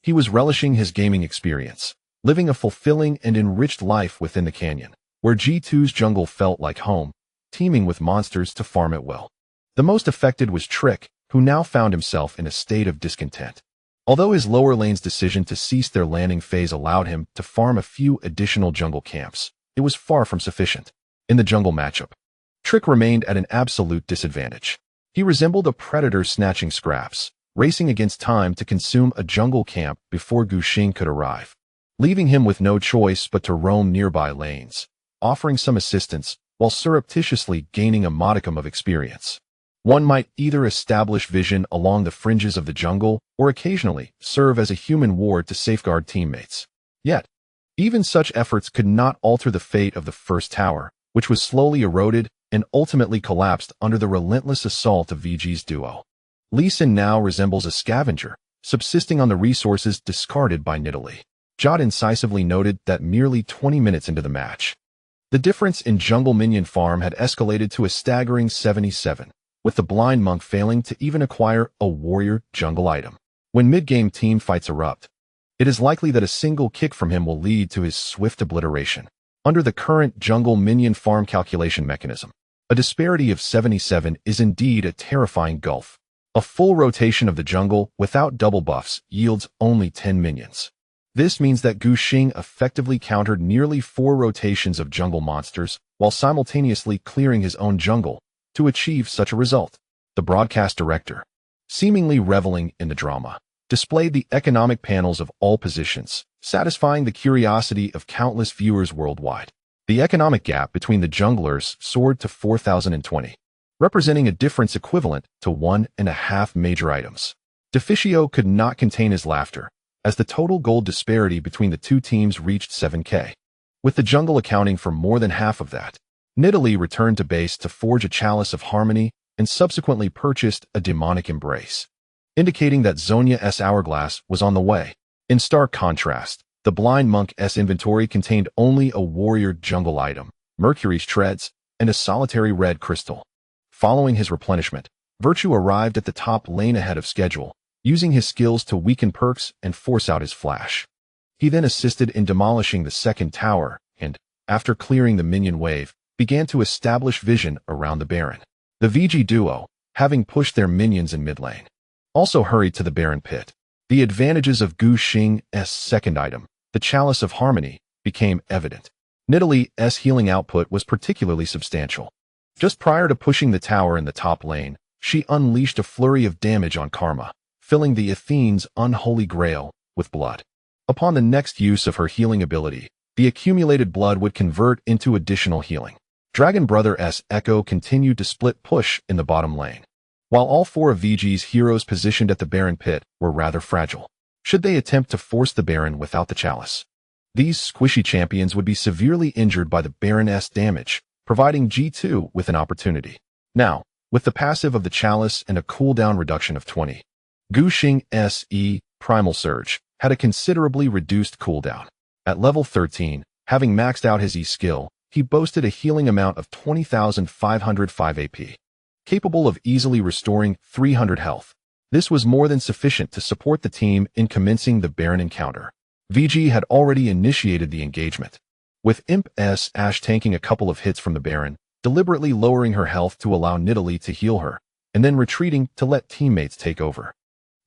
He was relishing his gaming experience, living a fulfilling and enriched life within the canyon, where G2's jungle felt like home, teeming with monsters to farm at will. The most affected was Trick, who now found himself in a state of discontent. Although his lower lane's decision to cease their landing phase allowed him to farm a few additional jungle camps, it was far from sufficient. In the jungle matchup, Trick remained at an absolute disadvantage. He resembled a predator snatching scraps, racing against time to consume a jungle camp before Gu Xing could arrive, leaving him with no choice but to roam nearby lanes, offering some assistance while surreptitiously gaining a modicum of experience. One might either establish vision along the fringes of the jungle or occasionally serve as a human ward to safeguard teammates. Yet, even such efforts could not alter the fate of the first tower, which was slowly eroded and ultimately collapsed under the relentless assault of VG's duo. Lee Sin now resembles a scavenger, subsisting on the resources discarded by Nidalee. Jot incisively noted that merely 20 minutes into the match, the difference in jungle minion farm had escalated to a staggering 77, with the blind monk failing to even acquire a warrior jungle item. When mid-game team fights erupt, it is likely that a single kick from him will lead to his swift obliteration. Under the current jungle minion farm calculation mechanism, a disparity of 77 is indeed a terrifying gulf. A full rotation of the jungle without double buffs yields only 10 minions. This means that Gu Xing effectively countered nearly 4 rotations of jungle monsters while simultaneously clearing his own jungle to achieve such a result. The broadcast director, seemingly reveling in the drama, displayed the economic panels of all positions, satisfying the curiosity of countless viewers worldwide. The economic gap between the junglers soared to 4,020, representing a difference equivalent to 1.5 major items. Deficio could not contain his laughter, as the total gold disparity between the two teams reached 7k. With the jungle accounting for more than half of that, Nidalee returned to base to forge a chalice of harmony and subsequently purchased a demonic embrace, indicating that Zhonya's hourglass was on the way. In stark contrast, the blind monk's inventory contained only a warrior jungle item, Mercury's treads, and a solitary red crystal. Following his replenishment, Virtue arrived at the top lane ahead of schedule, using his skills to weaken perks and force out his flash. He then assisted in demolishing the second tower and, after clearing the minion wave, began to establish vision around the Baron. The VG duo, having pushed their minions in mid lane, also hurried to the Baron pit. The advantages of Gu Xing's second item, the Chalice of Harmony, became evident. Nidalee's healing output was particularly substantial. Just prior to pushing the tower in the top lane, she unleashed a flurry of damage on Karma, filling the Athene's unholy grail with blood. Upon the next use of her healing ability, the accumulated blood would convert into additional healing. Dragon Brother's Echo continued to split push in the bottom lane, while all four of VG's heroes positioned at the Baron pit were rather fragile. Should they attempt to force the Baron without the chalice, these squishy champions would be severely injured by the Baron's damage, providing G2 with an opportunity. Now, with the passive of the chalice and a cooldown reduction of 20, Gu Xing's Primal Surge had a considerably reduced cooldown. At level 13, having maxed out his E skill, he boasted a healing amount of 20,505 AP, capable of easily restoring 300 health. This was more than sufficient to support the team in commencing the Baron encounter. VG had already initiated the engagement, with Imp's Ashe tanking a couple of hits from the Baron, deliberately lowering her health to allow Nidalee to heal her, and then retreating to let teammates take over.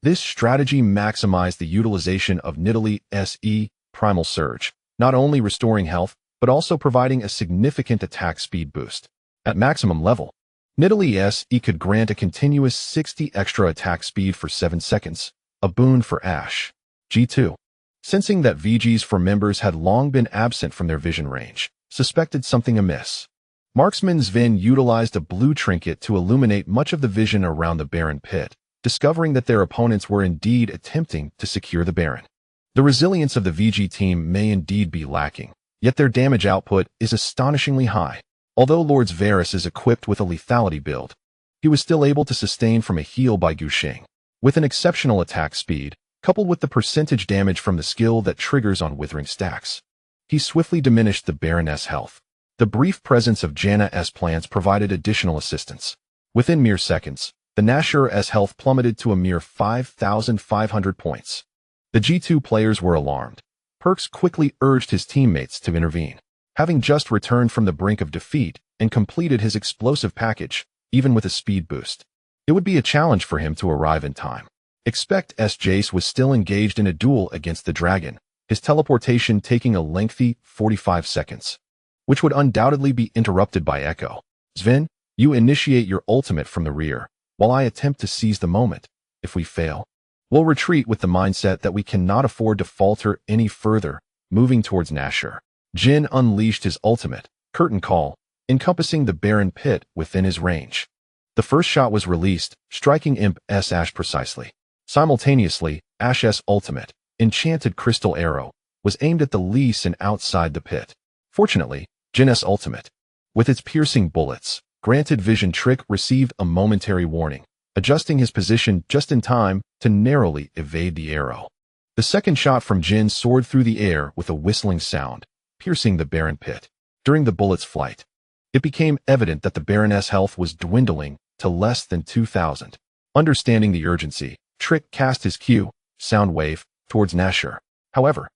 This strategy maximized the utilization of Nidalee's Primal Surge, not only restoring health, but also providing a significant attack speed boost. At maximum level, Nidalee's could grant a continuous 60 extra attack speed for 7 seconds, a boon for Ashe. G2, sensing that VG's 4 members had long been absent from their vision range, suspected something amiss. Marksman Sven utilized a blue trinket to illuminate much of the vision around the Baron pit, discovering that their opponents were indeed attempting to secure the Baron. The resilience of the VG team may indeed be lacking, yet their damage output is astonishingly high. Although Lord's Varus is equipped with a lethality build, he was still able to sustain from a heal by Gu Xing. With an exceptional attack speed, coupled with the percentage damage from the skill that triggers on withering stacks, he swiftly diminished the Baron's health. The brief presence of Janna's plants provided additional assistance. Within mere seconds, the Nashor's health plummeted to a mere 5,500 points. The G2 players were alarmed. Perks quickly urged his teammates to intervene. Having just returned from the brink of defeat and completed his explosive package, even with a speed boost, it would be a challenge for him to arrive in time. Expect Jace was still engaged in a duel against the dragon, his teleportation taking a lengthy 45 seconds, which would undoubtedly be interrupted by Echo. Sven, you initiate your ultimate from the rear, while I attempt to seize the moment. If we fail, we'll retreat with the mindset that we cannot afford to falter any further, moving towards Nashor. Jin unleashed his ultimate, Curtain Call, encompassing the Baron pit within his range. The first shot was released, striking Imp's Ashe precisely. Simultaneously, Ashe's ultimate, Enchanted Crystal Arrow, was aimed at the Lee Sin outside the pit. Fortunately, Jin's ultimate, with its piercing bullets, granted vision trick received a momentary warning, adjusting his position just in time to narrowly evade the arrow. The second shot from Jin soared through the air with a whistling sound, piercing the Baron pit. During the bullet's flight, it became evident that the Baron's health was dwindling to less than 2,000. Understanding the urgency, Trick cast his Q, sound wave, towards Nashor. However,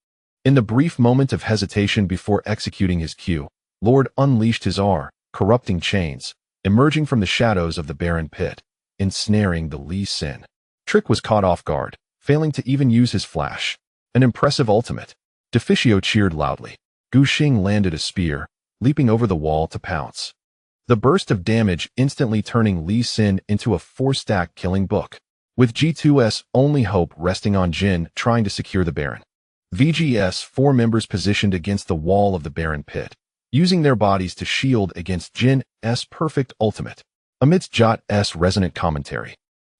in the brief moment of hesitation before executing his Q, Lord unleashed his R, corrupting chains, emerging from the shadows of the Baron pit, ensnaring the Lee Sin. Trick was caught off guard, failing to even use his flash. An impressive ultimate. Deficio cheered loudly. Gu Xing landed a spear, leaping over the wall to pounce. The burst of damage instantly turning Lee Sin into a 4-stack killing book, with G2's only hope resting on Jin trying to secure the Baron. VG's 4 members positioned against the wall of the Baron pit, using their bodies to shield against Jin's perfect ultimate. Amidst Jot's resonant commentary,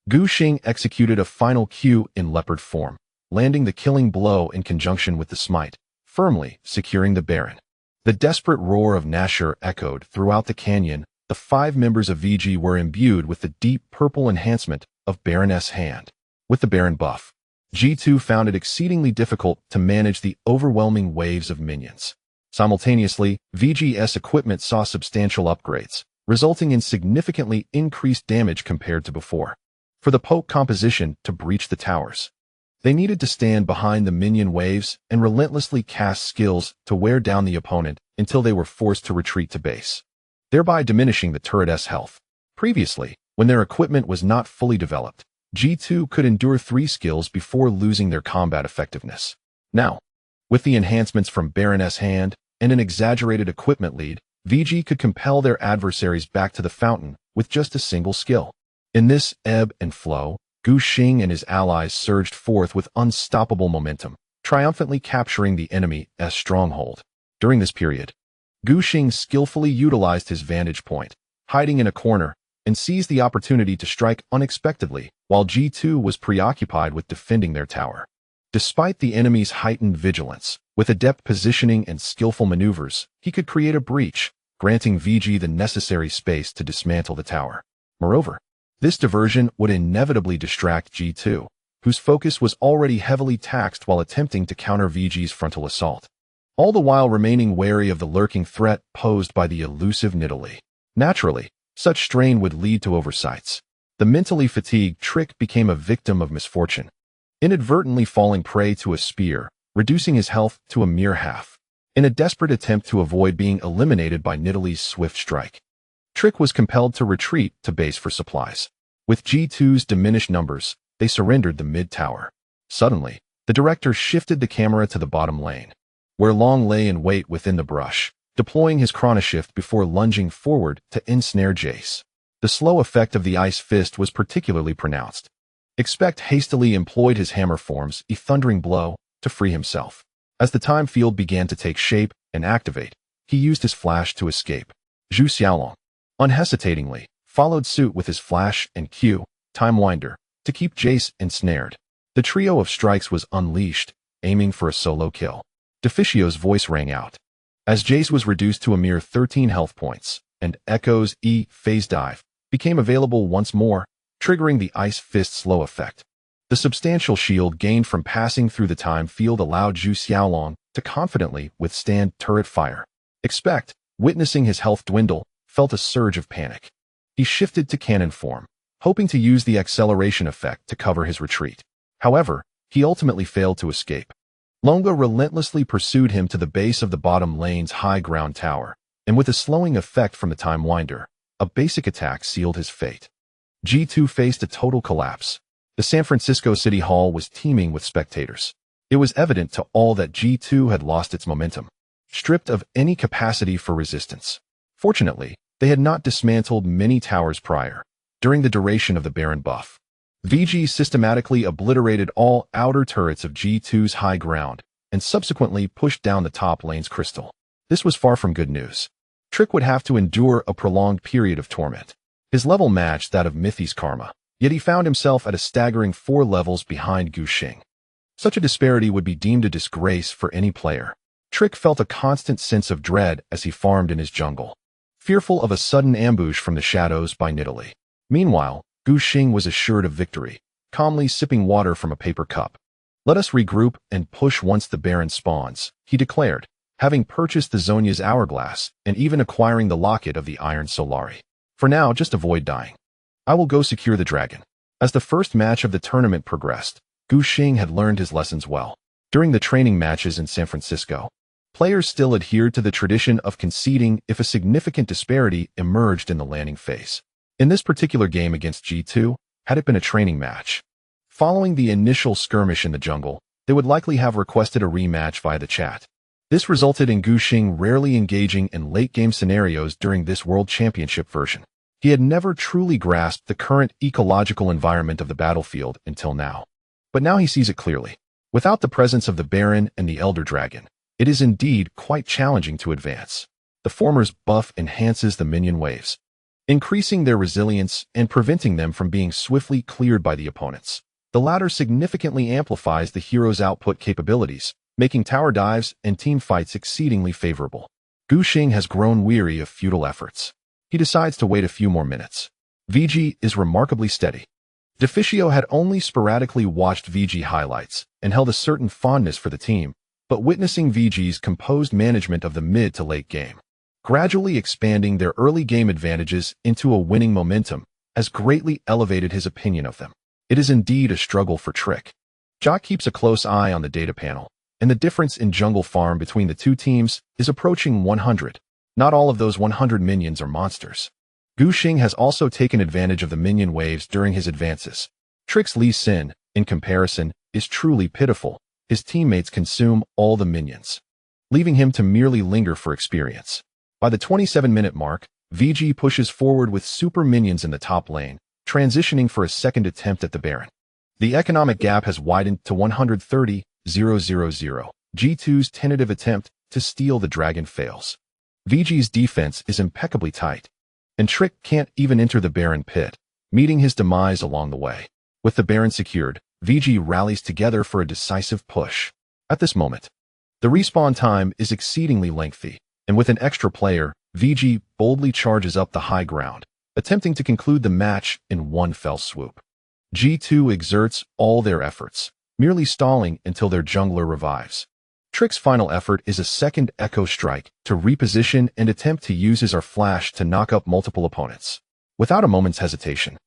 Gu Xing executed a final Q in leopard form, landing the killing blow in conjunction with the smite, firmly securing the Baron. The desperate roar of Nashor echoed throughout the canyon. The 5 members of VG were imbued with the deep purple enhancement of Baron's hand. With the Baron buff, G2 found it exceedingly difficult to manage the overwhelming waves of minions. Simultaneously, VG's equipment saw substantial upgrades, resulting in significantly increased damage compared to before. For the poke composition to breach the towers, they needed to stand behind the minion waves and relentlessly cast skills to wear down the opponent until they were forced to retreat to base, thereby diminishing the turret's health. Previously, when their equipment was not fully developed, G2 could endure 3 skills before losing their combat effectiveness. Now, with the enhancements from Baron's hand and an exaggerated equipment lead, VG could compel their adversaries back to the fountain with just a single skill. In this ebb and flow, Gu Xing and his allies surged forth with unstoppable momentum, triumphantly capturing the enemy's stronghold. During this period, Gu Xing skillfully utilized his vantage point, hiding in a corner, and seized the opportunity to strike unexpectedly while G2 was preoccupied with defending their tower. Despite the enemy's heightened vigilance, with adept positioning and skillful maneuvers, he could create a breach, granting VG the necessary space to dismantle the tower. Moreover, this diversion would inevitably distract G2, whose focus was already heavily taxed while attempting to counter VG's frontal assault, all the while remaining wary of the lurking threat posed by the elusive Nidalee. Naturally, such strain would lead to oversights. The mentally fatigued Trick became a victim of misfortune, inadvertently falling prey to a spear, reducing his health to a mere half. In a desperate attempt to avoid being eliminated by Nidalee's swift strike, Trick was compelled to retreat to base for supplies. With G2's diminished numbers, they surrendered the mid-tower. Suddenly, the director shifted the camera to the bottom lane, where Long lay in wait within the brush, deploying his chronoshift before lunging forward to ensnare Jace. The slow effect of the ice fist was particularly pronounced. Expect hastily employed his hammer forms a thundering blow to free himself. As the time field began to take shape and activate, he used his flash to escape. Zhu Xiaolong, unhesitatingly, followed suit with his flash and Q, time winder, to keep Jace ensnared. The trio of strikes was unleashed, aiming for a solo kill. Deficio's voice rang out, as Jace was reduced to a mere 13 health points, and Echo's phase dive became available once more, triggering the ice fist's slow effect. The substantial shield gained from passing through the time field allowed Zhu Xiaolong to confidently withstand turret fire. Expect, witnessing his health dwindle, felt a surge of panic. He shifted to cannon form, hoping to use the acceleration effect to cover his retreat. However, he ultimately failed to escape. Longbow relentlessly pursued him to the base of the bottom lane's high ground tower, and with a slowing effect from the time winder, a basic attack sealed his fate. G2 faced a total collapse. The San Francisco City Hall was teeming with spectators. It was evident to all that G2 had lost its momentum, stripped of any capacity for resistance. Fortunately, they had not dismantled many towers prior. During the duration of the Baron buff, VG systematically obliterated all outer turrets of G2's high ground and subsequently pushed down the top lane's crystal. This was far from good news. Trick would have to endure a prolonged period of torment. His level matched that of Mythi's Karma, yet he found himself at a staggering 4 levels behind Gu Xing. Such a disparity would be deemed a disgrace for any player. Trick felt a constant sense of dread as he farmed in his jungle, fearful of a sudden ambush from the shadows by Nidalee. Meanwhile, Gu Xing was assured of victory, calmly sipping water from a paper cup. "Let us regroup and push once the Baron spawns," he declared, having purchased the Zhonya's hourglass and even acquiring the locket of the Iron Solari. "For now, just avoid dying. I will go secure the dragon." As the first match of the tournament progressed, Gu Xing had learned his lessons well. During the training matches in San Francisco, players still adhered to the tradition of conceding if a significant disparity emerged in the landing phase. In this particular game against G2, had it been a training match, following the initial skirmish in the jungle, they would likely have requested a rematch via the chat. This resulted in Gu Xing rarely engaging in late-game scenarios during this World Championship version. He had never truly grasped the current ecological environment of the battlefield until now. But now he sees it clearly. Without the presence of the Baron and the Elder Dragon, it is indeed quite challenging to advance. The former's buff enhances the minion waves, increasing their resilience and preventing them from being swiftly cleared by the opponents. The latter significantly amplifies the hero's output capabilities, making tower dives and team fights exceedingly favorable. Gu Xing has grown weary of futile efforts. He decides to wait a few more minutes. VG is remarkably steady. Deficio had only sporadically watched VG highlights and held a certain fondness for the team, but witnessing VG's composed management of the mid to late game, gradually expanding their early game advantages into a winning momentum, has greatly elevated his opinion of them. It is indeed a struggle for Trick. Jock keeps a close eye on the data panel, and the difference in jungle farm between the two teams is approaching 100. Not all of those 100 minions are monsters. Gu Xing has also taken advantage of the minion waves during his advances. Trick's Lee Sin, in comparison, is truly pitiful. His teammates consume all the minions, leaving him to merely linger for experience. By the 27-minute mark, VG pushes forward with super minions in the top lane, transitioning for a second attempt at the Baron. The economic gap has widened to 130,000. G2's tentative attempt to steal the dragon fails. VG's defense is impeccably tight, and Trick can't even enter the Baron pit, meeting his demise along the way. With the Baron secured, VG rallies together for a decisive push. At this moment, the respawn time is exceedingly lengthy, and with an extra player, VG boldly charges up the high ground, attempting to conclude the match in one fell swoop. G2 exerts all their efforts, merely stalling until their jungler revives. Trick's final effort is a second echo strike to reposition and attempt to use his flash to knock up multiple opponents. Without a moment's hesitation,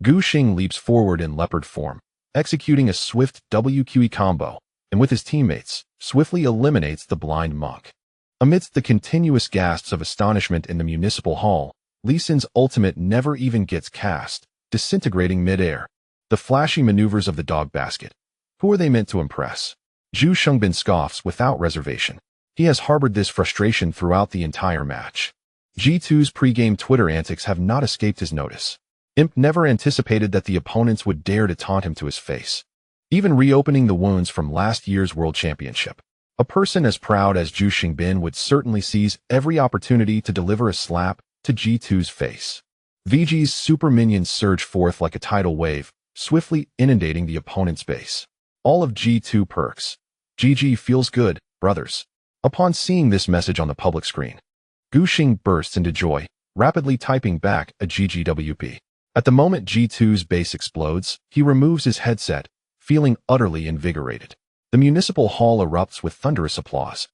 Gu Xing leaps forward in leopard form, executing a swift WQE combo, and with his teammates, swiftly eliminates the blind monk. Amidst the continuous gasps of astonishment in the municipal hall, Lee Sin's ultimate never even gets cast, disintegrating mid-air. The flashy maneuvers of the dog basket. Who are they meant to impress? Zhu Shengbin scoffs without reservation. He has harbored this frustration throughout the entire match. G2's pre-game Twitter antics have not escaped his notice. Imp never anticipated that the opponents would dare to taunt him to his face, even reopening the wounds from last year's World Championship. A person as proud as Zhu Shengbin would certainly seize every opportunity to deliver a slap to G2's face. VG's super minions surge forth like a tidal wave, swiftly inundating the opponent's base. All of G2 perks. GG feels good, brothers. Upon seeing this message on the public screen, Gu Xing bursts into joy, rapidly typing back a GGWP. At the moment G2's base explodes, he removes his headset, feeling utterly invigorated. The municipal hall erupts with thunderous applause,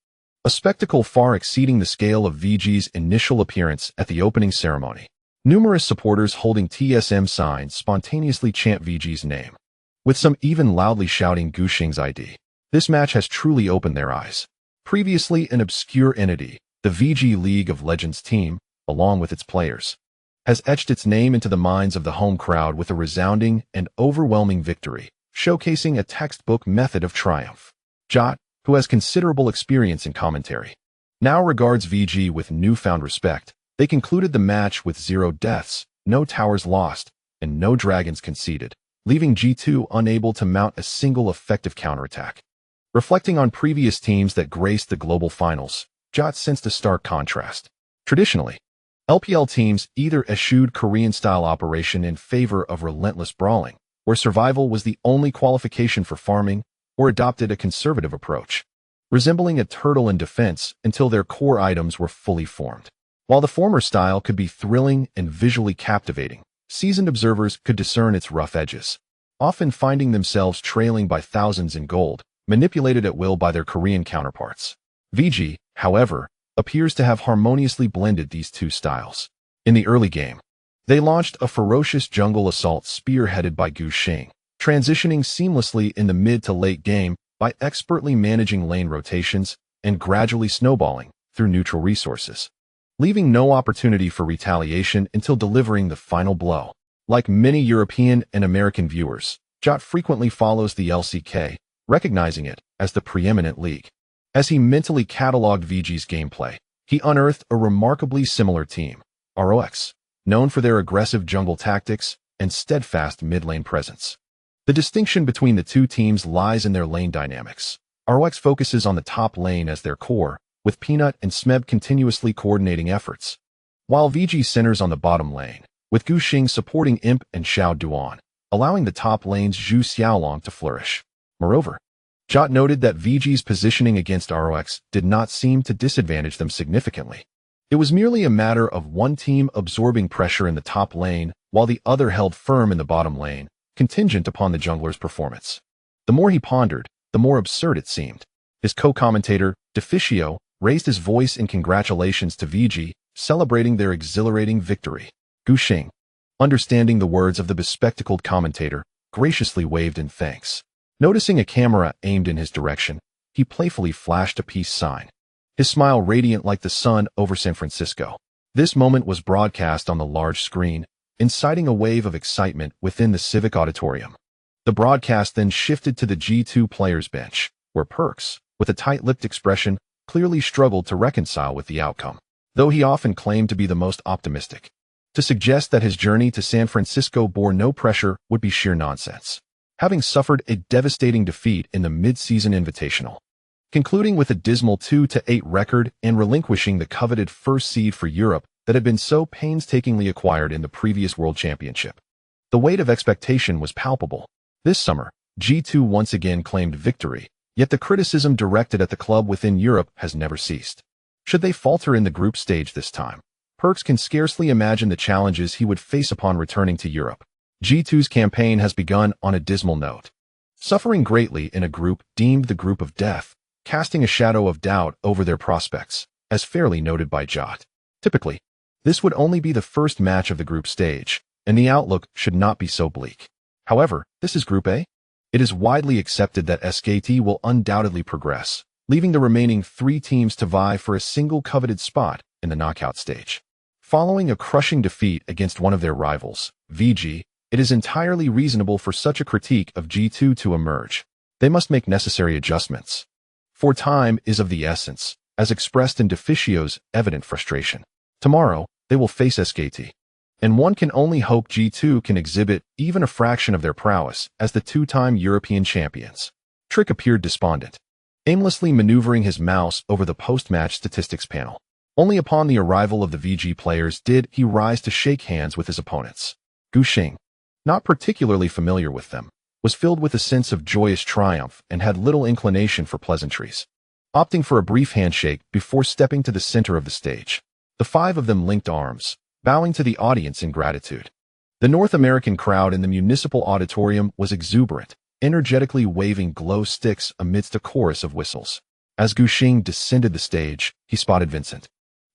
a spectacle far exceeding the scale of VG's initial appearance at the opening ceremony. Numerous supporters holding TSM signs spontaneously chant VG's name, with some even loudly shouting Gu Xing's ID. This match has truly opened their eyes. Previously an obscure entity, the VG League of Legends team, along with its players, has etched its name into the minds of the home crowd with a resounding and overwhelming victory, showcasing a textbook method of triumph. Jot, who has considerable experience in commentary, now regards VG with newfound respect. They concluded the match with 0 deaths, no towers lost, and no dragons conceded, leaving G2 unable to mount a single effective counterattack. Reflecting on previous teams that graced the global finals, Jot sensed a stark contrast. Traditionally, LPL teams either eschewed Korean-style operation in favor of relentless brawling, where survival was the only qualification for farming, or adopted a conservative approach, resembling a turtle in defense until their core items were fully formed. While the former style could be thrilling and visually captivating, seasoned observers could discern its rough edges, often finding themselves trailing by thousands in gold, manipulated at will by their Korean counterparts. VG, however, appears to have harmoniously blended these two styles. In the early game, they launched a ferocious jungle assault spearheaded by Gu Xing, transitioning seamlessly in the mid to late game by expertly managing lane rotations and gradually snowballing through neutral resources, leaving no opportunity for retaliation until delivering the final blow. Like many European and American viewers, Jot frequently follows the LCK, recognizing it as the preeminent league. As he mentally cataloged VG's gameplay, he unearthed a remarkably similar team, ROX, known for their aggressive jungle tactics and steadfast mid-lane presence. The distinction between the two teams lies in their lane dynamics. ROX focuses on the top lane as their core, with Peanut and Smeb continuously coordinating efforts, while VG centers on the bottom lane, with Gu Xing supporting Imp and Xiao Duan, allowing the top lane's Zhu Xiaolong to flourish. Moreover, Jot noted that VG's positioning against ROX did not seem to disadvantage them significantly. It was merely a matter of one team absorbing pressure in the top lane while the other held firm in the bottom lane, contingent upon the jungler's performance. The more he pondered, the more absurd it seemed. His co-commentator, Deficio, raised his voice in congratulations to VG, celebrating their exhilarating victory. Gu Xing, understanding the words of the bespectacled commentator, graciously waved in thanks. Noticing a camera aimed in his direction, he playfully flashed a peace sign, his smile radiant like the sun over San Francisco. This moment was broadcast on the large screen, inciting a wave of excitement within the civic auditorium. The broadcast then shifted to the G2 players' bench, where Perks, with a tight-lipped expression, clearly struggled to reconcile with the outcome. though he often claimed to be the most optimistic. To suggest that his journey to San Francisco bore no pressure would be sheer nonsense, having suffered a devastating defeat in the mid-season invitational, concluding with a dismal 2-8 record and relinquishing the coveted first seed for Europe that had been so painstakingly acquired in the previous World Championship. The weight of expectation was palpable. This summer, G2 once again claimed victory, yet the criticism directed at the club within Europe has never ceased. Should they falter in the group stage this time, Perkz can scarcely imagine the challenges he would face upon returning to Europe. G2's campaign has begun on a dismal note, suffering greatly in a group deemed the group of death, casting a shadow of doubt over their prospects, as fairly noted by Jot. Typically, this would only be the first match of the group stage, and the outlook should not be so bleak. However, this is Group A. It is widely accepted that SKT will undoubtedly progress, leaving the remaining 3 teams to vie for a single coveted spot in the knockout stage. Following a crushing defeat against one of their rivals, VG, it is entirely reasonable for such a critique of G2 to emerge. They must make necessary adjustments, for time is of the essence, as expressed in Deficio's evident frustration. Tomorrow, they will face SKT, and one can only hope G2 can exhibit even a fraction of their prowess as the 2-time European champions. Trick appeared despondent, aimlessly maneuvering his mouse over the post-match statistics panel. Only upon the arrival of the VG players did he rise to shake hands with his opponents. Gu Xing, not particularly familiar with them, was filled with a sense of joyous triumph and had little inclination for pleasantries, opting for a brief handshake before stepping to the center of the stage. The 5 of them linked arms, bowing to the audience in gratitude. The North American crowd in the municipal auditorium was exuberant, energetically waving glow sticks amidst a chorus of whistles. As Gu Xing descended the stage, he spotted Vincent,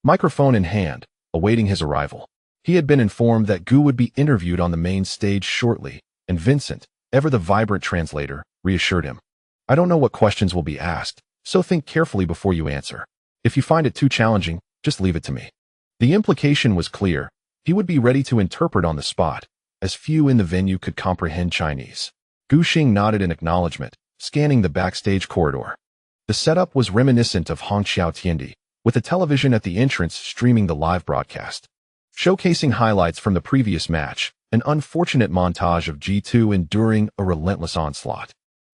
microphone in hand, awaiting his arrival. He had been informed that Gu would be interviewed on the main stage shortly, and Vincent, ever the vibrant translator, reassured him. I don't know what questions will be asked, so think carefully before you answer. If you find it too challenging, just leave it to me. The implication was clear. He would be ready to interpret on the spot, as few in the venue could comprehend Chinese. Gu Xing nodded in acknowledgement, scanning the backstage corridor. The setup was reminiscent of Hangzhou Tiandi, with a television at the entrance streaming the live broadcast, showcasing highlights from the previous match, an unfortunate montage of G2 enduring a relentless onslaught.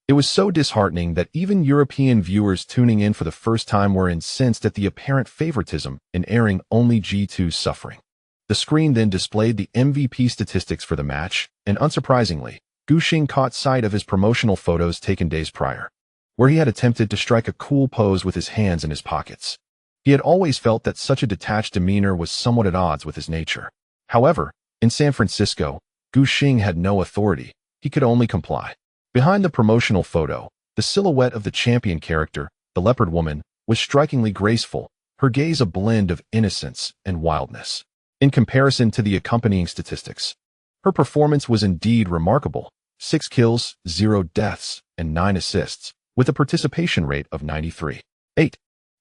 It was so disheartening that even European viewers tuning in for the first time were incensed at the apparent favoritism in airing only G2's suffering. The screen then displayed the MVP statistics for the match, and unsurprisingly, Gu Xing caught sight of his promotional photos taken days prior, where he had attempted to strike a cool pose with his hands in his pockets. He had always felt that such a detached demeanor was somewhat at odds with his nature. However, in San Francisco, Gu Xing had no authority. He could only comply. Behind the promotional photo, the silhouette of the champion character, the leopard woman, was strikingly graceful, her gaze a blend of innocence and wildness. In comparison to the accompanying statistics, her performance was indeed remarkable: 6 kills, 0 deaths, and 9 assists, with a participation rate of 93.8,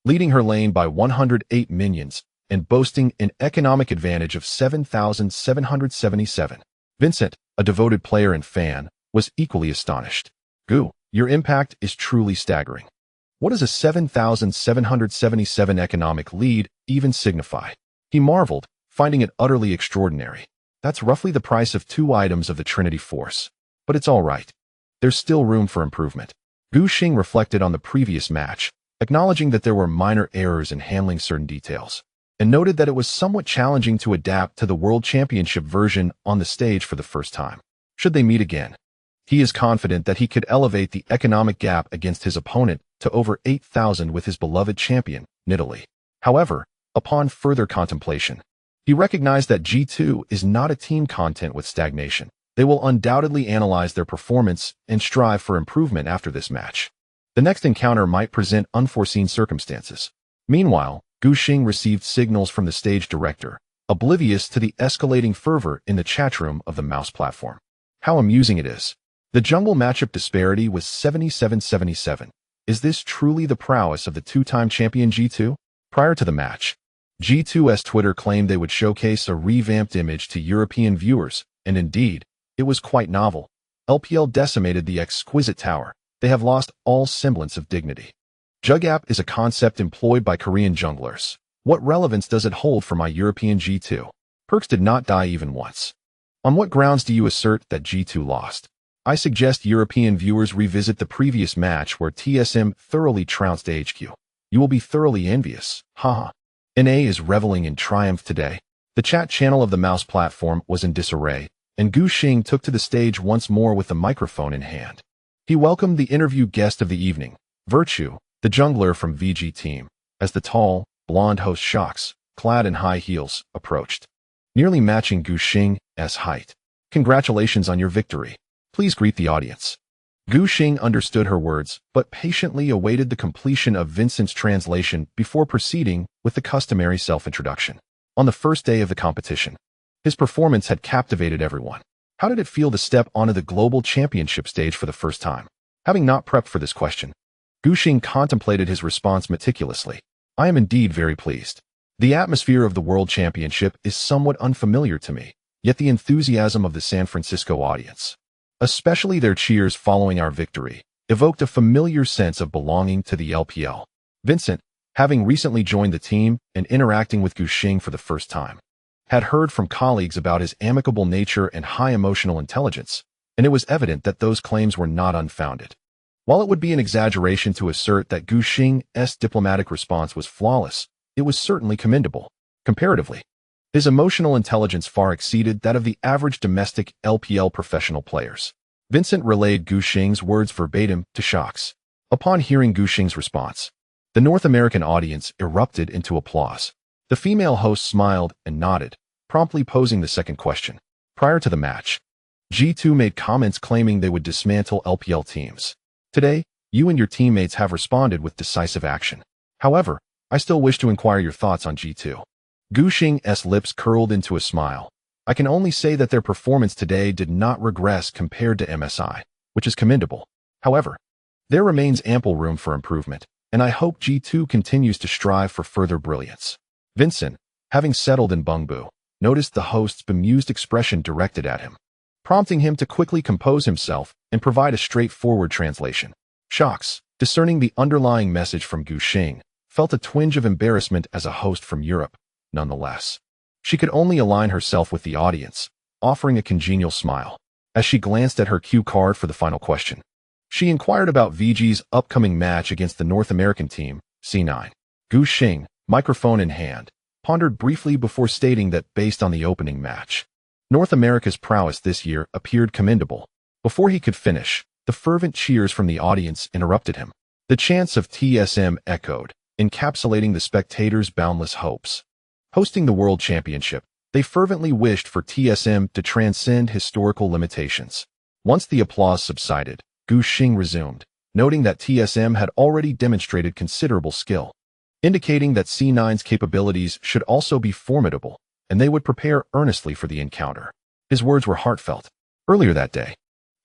leading her lane by 108 minions and boasting an economic advantage of 7,777. Vincent, a devoted player and fan, was equally astonished. Gu, your impact is truly staggering. What does a 7,777 economic lead even signify? He marveled, finding it utterly extraordinary. That's roughly the price of 2 items of the Trinity Force. But it's all right. There's still room for improvement. Gu Xing reflected on the previous match, acknowledging that there were minor errors in handling certain details, and noted that it was somewhat challenging to adapt to the World Championship version on the stage for the first time. Should they meet again, he is confident that he could elevate the economic gap against his opponent to over 8,000 with his beloved champion, Nidalee. However, upon further contemplation, he recognized that G2 is not a team content with stagnation. They will undoubtedly analyze their performance and strive for improvement after this match. The next encounter might present unforeseen circumstances. Meanwhile, Gu Xing received signals from the stage director, oblivious to the escalating fervor in the chatroom of the mouse platform. How amusing it is. The jungle matchup disparity was 77-77. Is this truly the prowess of the 2-time champion G2? Prior to the match, G2's Twitter claimed they would showcase a revamped image to European viewers, and indeed, it was quite novel. LPL decimated the exquisite tower. They have lost all semblance of dignity. Jugap is a concept employed by Korean junglers, What relevance does it hold for my European G2? Perks did not die even once. On what grounds do you assert that G2 lost? I suggest European viewers revisit the previous match where TSM thoroughly trounced HQ. You will be thoroughly envious. Haha. NA is reveling in triumph today. The chat channel of the mouse platform was in disarray, and Gu Xing took to the stage once more with the microphone in hand. He welcomed the interview guest of the evening, Virtue, the jungler from VG team, as the tall, blonde host Shocks, clad in high heels, approached, nearly matching Gu Xing's height. Congratulations on your victory. Please greet the audience. Gu Xing understood her words, but patiently awaited the completion of Vincent's translation before proceeding with the customary self-introduction. On the first day of the competition, his performance had captivated everyone. How did it feel to step onto the global championship stage for the first time? Having not prepped for this question, Gu Xing contemplated his response meticulously. I am indeed very pleased. The atmosphere of the World Championship is somewhat unfamiliar to me, yet the enthusiasm of the San Francisco audience, especially their cheers following our victory, evoked a familiar sense of belonging to the LPL. Vincent, having recently joined the team and interacting with Gu Xing for the first time, had heard from colleagues about his amicable nature and high emotional intelligence, and it was evident that those claims were not unfounded. While it would be an exaggeration to assert that Gu Xing's diplomatic response was flawless, it was certainly commendable. Comparatively, his emotional intelligence far exceeded that of the average domestic LPL professional players. Vincent relayed Gu Xing's words verbatim to Shocks. Upon hearing Gu Xing's response, the North American audience erupted into applause. The female host smiled and nodded, promptly posing the second question. Prior to the match, G2 made comments claiming they would dismantle LPL teams. Today, you and your teammates have responded with decisive action. However, I still wish to inquire your thoughts on G2. Gu Xing's lips curled into a smile. I can only say that their performance today did not regress compared to MSI, which is commendable. However, there remains ample room for improvement, and I hope G2 continues to strive for further brilliance. Vincent, having settled in Bungbu, noticed the host's bemused expression directed at him, prompting him to quickly compose himself and provide a straightforward translation. Shocks, discerning the underlying message from Gu Xing, felt a twinge of embarrassment as a host from Europe. Nonetheless, she could only align herself with the audience, offering a congenial smile. As she glanced at her cue card for the final question, she inquired about VG's upcoming match against the North American team, C9. Gu Xing, microphone in hand, pondered briefly before stating that based on the opening match, North America's prowess this year appeared commendable. Before he could finish, the fervent cheers from the audience interrupted him. The chants of TSM echoed, encapsulating the spectators' boundless hopes. Hosting the World Championship, they fervently wished for TSM to transcend historical limitations. Once the applause subsided, Gu Xing resumed, noting that TSM had already demonstrated considerable skill, indicating that C9's capabilities should also be formidable, and they would prepare earnestly for the encounter. His words were heartfelt. Earlier that day,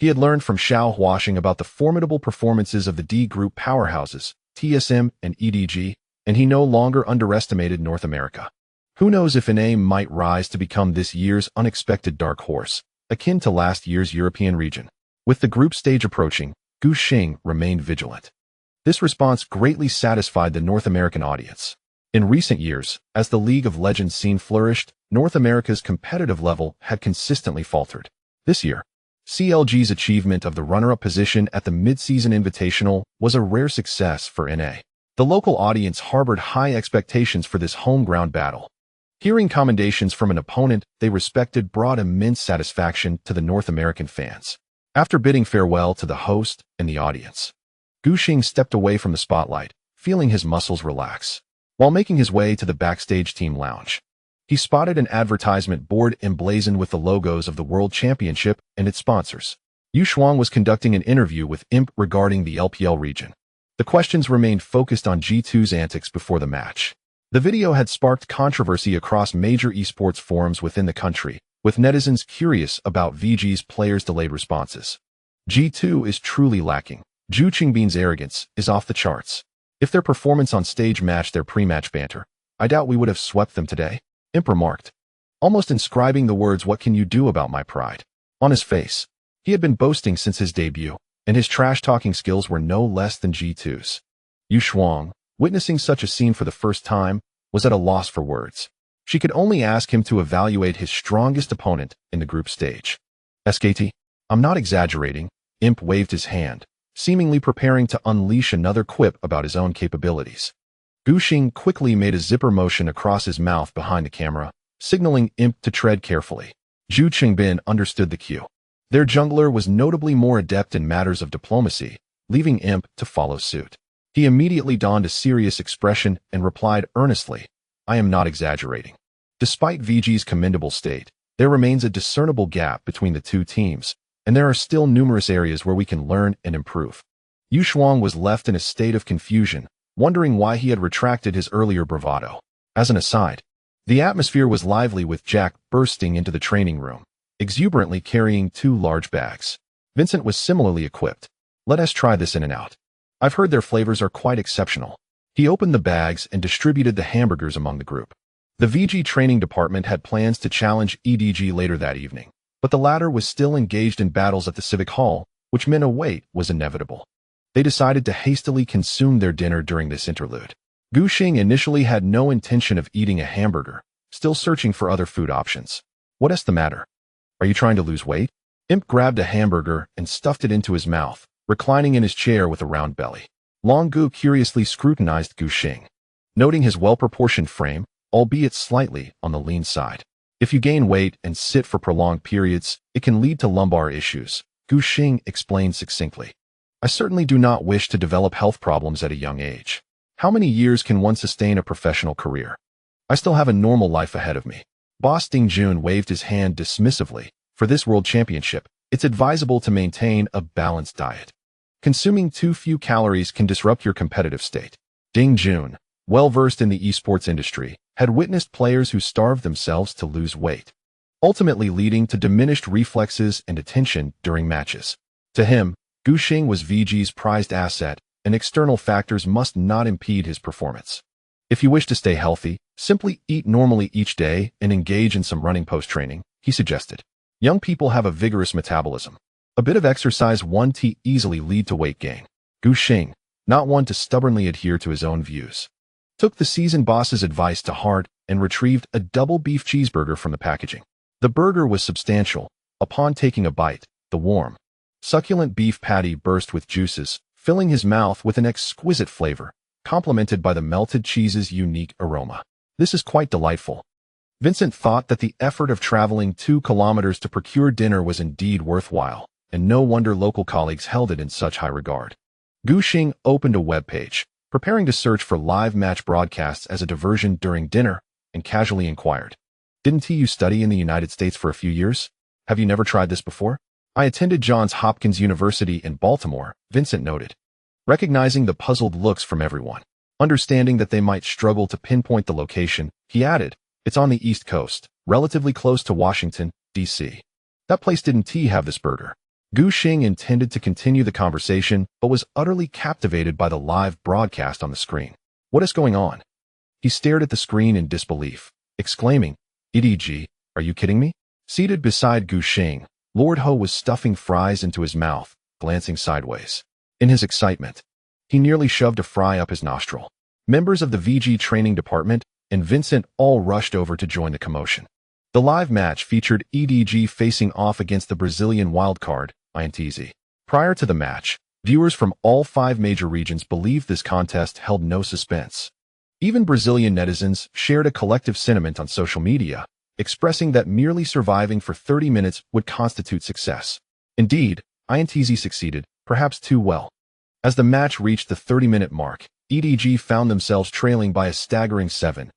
he had learned from Xiao Huaxing about the formidable performances of the D Group powerhouses, TSM and EDG, and he no longer underestimated North America. Who knows if NA might rise to become this year's unexpected dark horse, akin to last year's European region. With the group stage approaching, Gu Xing remained vigilant. This response greatly satisfied the North American audience. In recent years, as the League of Legends scene flourished, North America's competitive level had consistently faltered. This year, CLG's achievement of the runner-up position at the mid-season invitational was a rare success for NA. The local audience harbored high expectations for this home-ground battle. Hearing commendations from an opponent they respected brought immense satisfaction to the North American fans. After bidding farewell to the host and the audience, Gu Xing stepped away from the spotlight, feeling his muscles relax. While making his way to the backstage team lounge, he spotted an advertisement board emblazoned with the logos of the World Championship and its sponsors. Yu Xuang was conducting an interview with Imp regarding the LPL region. The questions remained focused on G2's antics before the match. The video had sparked controversy across major esports forums within the country, with netizens curious about VG's players' delayed responses. G2 is truly lacking. Zhu Qingbin's arrogance is off the charts. If their performance on stage matched their pre-match banter, I doubt we would have swept them today, Imp remarked, almost inscribing the words, "What can you do about my pride?" on his face. He had been boasting since his debut, and his trash-talking skills were no less than G2's. Yu Xuang, witnessing such a scene for the first time, was at a loss for words. She could only ask him to evaluate his strongest opponent in the group stage. SKT? I'm not exaggerating. Imp waved his hand, seemingly preparing to unleash another quip about his own capabilities. Gu Xing quickly made a zipper motion across his mouth behind the camera, signaling Imp to tread carefully. Zhu Qingbin understood the cue. Their jungler was notably more adept in matters of diplomacy, leaving Imp to follow suit. He immediately donned a serious expression and replied earnestly, I am not exaggerating. Despite VG's commendable state, there remains a discernible gap between the two teams, and there are still numerous areas where we can learn and improve. Yu Shuang was left in a state of confusion, wondering why he had retracted his earlier bravado. As an aside, the atmosphere was lively with Jack bursting into the training room, exuberantly carrying 2 large bags. Vincent was similarly equipped. Let us try this in and out. I've heard their flavors are quite exceptional. He opened the bags and distributed the hamburgers among the group. The VG training department had plans to challenge EDG later that evening, but the latter was still engaged in battles at the Civic Hall, which meant a wait was inevitable. They decided to hastily consume their dinner during this interlude. Gu Xing initially had no intention of eating a hamburger, still searching for other food options. What is the matter? Are you trying to lose weight? Imp grabbed a hamburger and stuffed it into his mouth, reclining in his chair with a round belly. Long Gu curiously scrutinized Gu Xing, noting his well-proportioned frame, albeit slightly on the lean side. If you gain weight and sit for prolonged periods, it can lead to lumbar issues, Gu Xing explained succinctly. I certainly do not wish to develop health problems at a young age. How many years can one sustain a professional career? I still have a normal life ahead of me. Boss Ding Jun waved his hand dismissively. For this world championship, it's advisable to maintain a balanced diet. Consuming too few calories can disrupt your competitive state. Ding Jun, well-versed in the esports industry, had witnessed players who starved themselves to lose weight, ultimately leading to diminished reflexes and attention during matches. To him, Gu Xing was VG's prized asset, and external factors must not impede his performance. If you wish to stay healthy, simply eat normally each day and engage in some running post-training, he suggested. Young people have a vigorous metabolism. A bit of exercise won't easily lead to weight gain. Gu Xing, not one to stubbornly adhere to his own views, took the seasoned boss's advice to heart and retrieved a double beef cheeseburger from the packaging. The burger was substantial. Upon taking a bite, the warm, succulent beef patty burst with juices, filling his mouth with an exquisite flavor, complemented by the melted cheese's unique aroma. This is quite delightful. Vincent thought that the effort of traveling 2 kilometers to procure dinner was indeed worthwhile, and no wonder local colleagues held it in such high regard. Gu Xing opened a web page, preparing to search for live match broadcasts as a diversion during dinner, and casually inquired, Didn't you study in the United States for a few years? Have you never tried this before? I attended Johns Hopkins University in Baltimore, Vincent noted. Recognizing the puzzled looks from everyone, understanding that they might struggle to pinpoint the location, he added, It's on the East Coast, relatively close to Washington, D.C. That place didn't have this burger. Gu Xing intended to continue the conversation, but was utterly captivated by the live broadcast on the screen. What is going on? He stared at the screen in disbelief, exclaiming, EDG, are you kidding me? Seated beside Gu Xing, Lord Hou was stuffing fries into his mouth, glancing sideways. In his excitement, he nearly shoved a fry up his nostril. Members of the VG training department and Vincent all rushed over to join the commotion. The live match featured EDG facing off against the Brazilian wildcard, INTZ. Prior to the match, viewers from all 5 major regions believed this contest held no suspense. Even Brazilian netizens shared a collective sentiment on social media, expressing that merely surviving for 30 minutes would constitute success. Indeed, INTZ succeeded, perhaps too well. As the match reached the 30-minute mark, EDG found themselves trailing by a staggering 7,000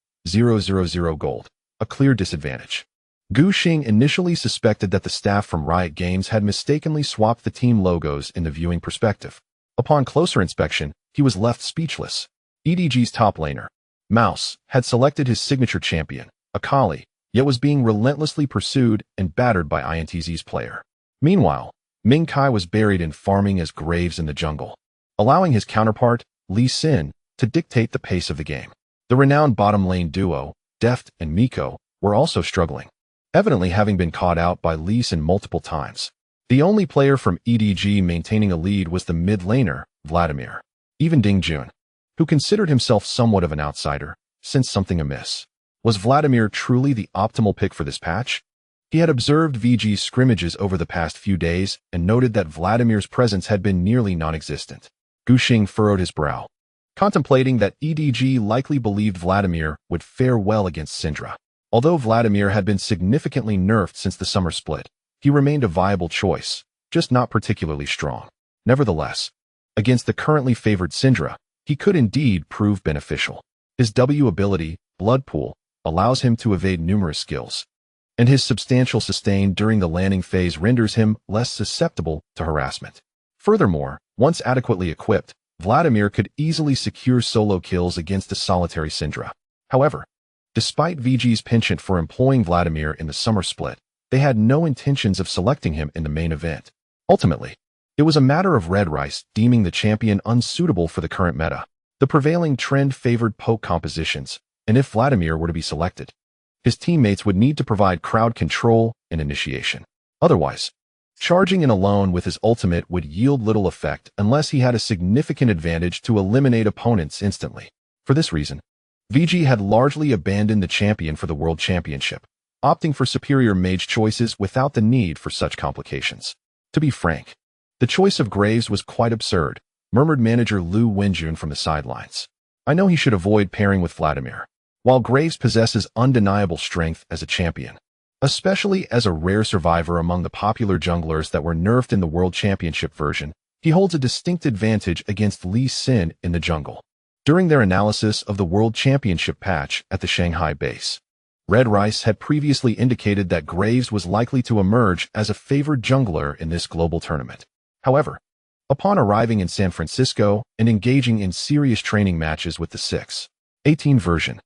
gold, a clear disadvantage. Gu Xing initially suspected that the staff from Riot Games had mistakenly swapped the team logos in the viewing perspective. Upon closer inspection, he was left speechless. EDG's top laner, Mouse, had selected his signature champion, Akali, yet was being relentlessly pursued and battered by INTZ's player. Meanwhile, Ming Kai was buried in farming as graves in the jungle, allowing his counterpart, Lee Sin, to dictate the pace of the game. The renowned bottom lane duo, Deft and Meiko, were also struggling, evidently having been caught out by Lee Sin multiple times. The only player from EDG maintaining a lead was the mid laner, Vladimir. Even Ding Jun, who considered himself somewhat of an outsider, sensed something amiss. Was Vladimir truly the optimal pick for this patch? He had observed VG's scrimmages over the past few days and noted that Vladimir's presence had been nearly non-existent. Gu Xing furrowed his brow, contemplating that EDG likely believed Vladimir would fare well against Syndra. Although Vladimir had been significantly nerfed since the summer split, he remained a viable choice, just not particularly strong. Nevertheless, against the currently favored Syndra, he could indeed prove beneficial. His W ability, Blood Pool, allows him to evade numerous skills, and his substantial sustain during the landing phase renders him less susceptible to harassment. Furthermore, once adequately equipped, Vladimir could easily secure solo kills against a solitary Syndra. However, despite VG's penchant for employing Vladimir in the summer split, they had no intentions of selecting him in the main event. Ultimately, it was a matter of Red Rice deeming the champion unsuitable for the current meta. The prevailing trend favored poke compositions, and if Vladimir were to be selected, his teammates would need to provide crowd control and initiation. Otherwise, charging in alone with his ultimate would yield little effect unless he had a significant advantage to eliminate opponents instantly. For this reason, VG had largely abandoned the champion for the World Championship, opting for superior mage choices without the need for such complications. To be frank, the choice of Graves was quite absurd, murmured manager Lu Wenjun from the sidelines. I know he should avoid pairing with Vladimir. While Graves possesses undeniable strength as a champion, especially as a rare survivor among the popular junglers that were nerfed in the World Championship version, he holds a distinct advantage against Lee Sin in the jungle. During their analysis of the World Championship patch at the Shanghai base, Red Rice had previously indicated that Graves was likely to emerge as a favored jungler in this global tournament. However, upon arriving in San Francisco and engaging in serious training matches with the 6.18 version,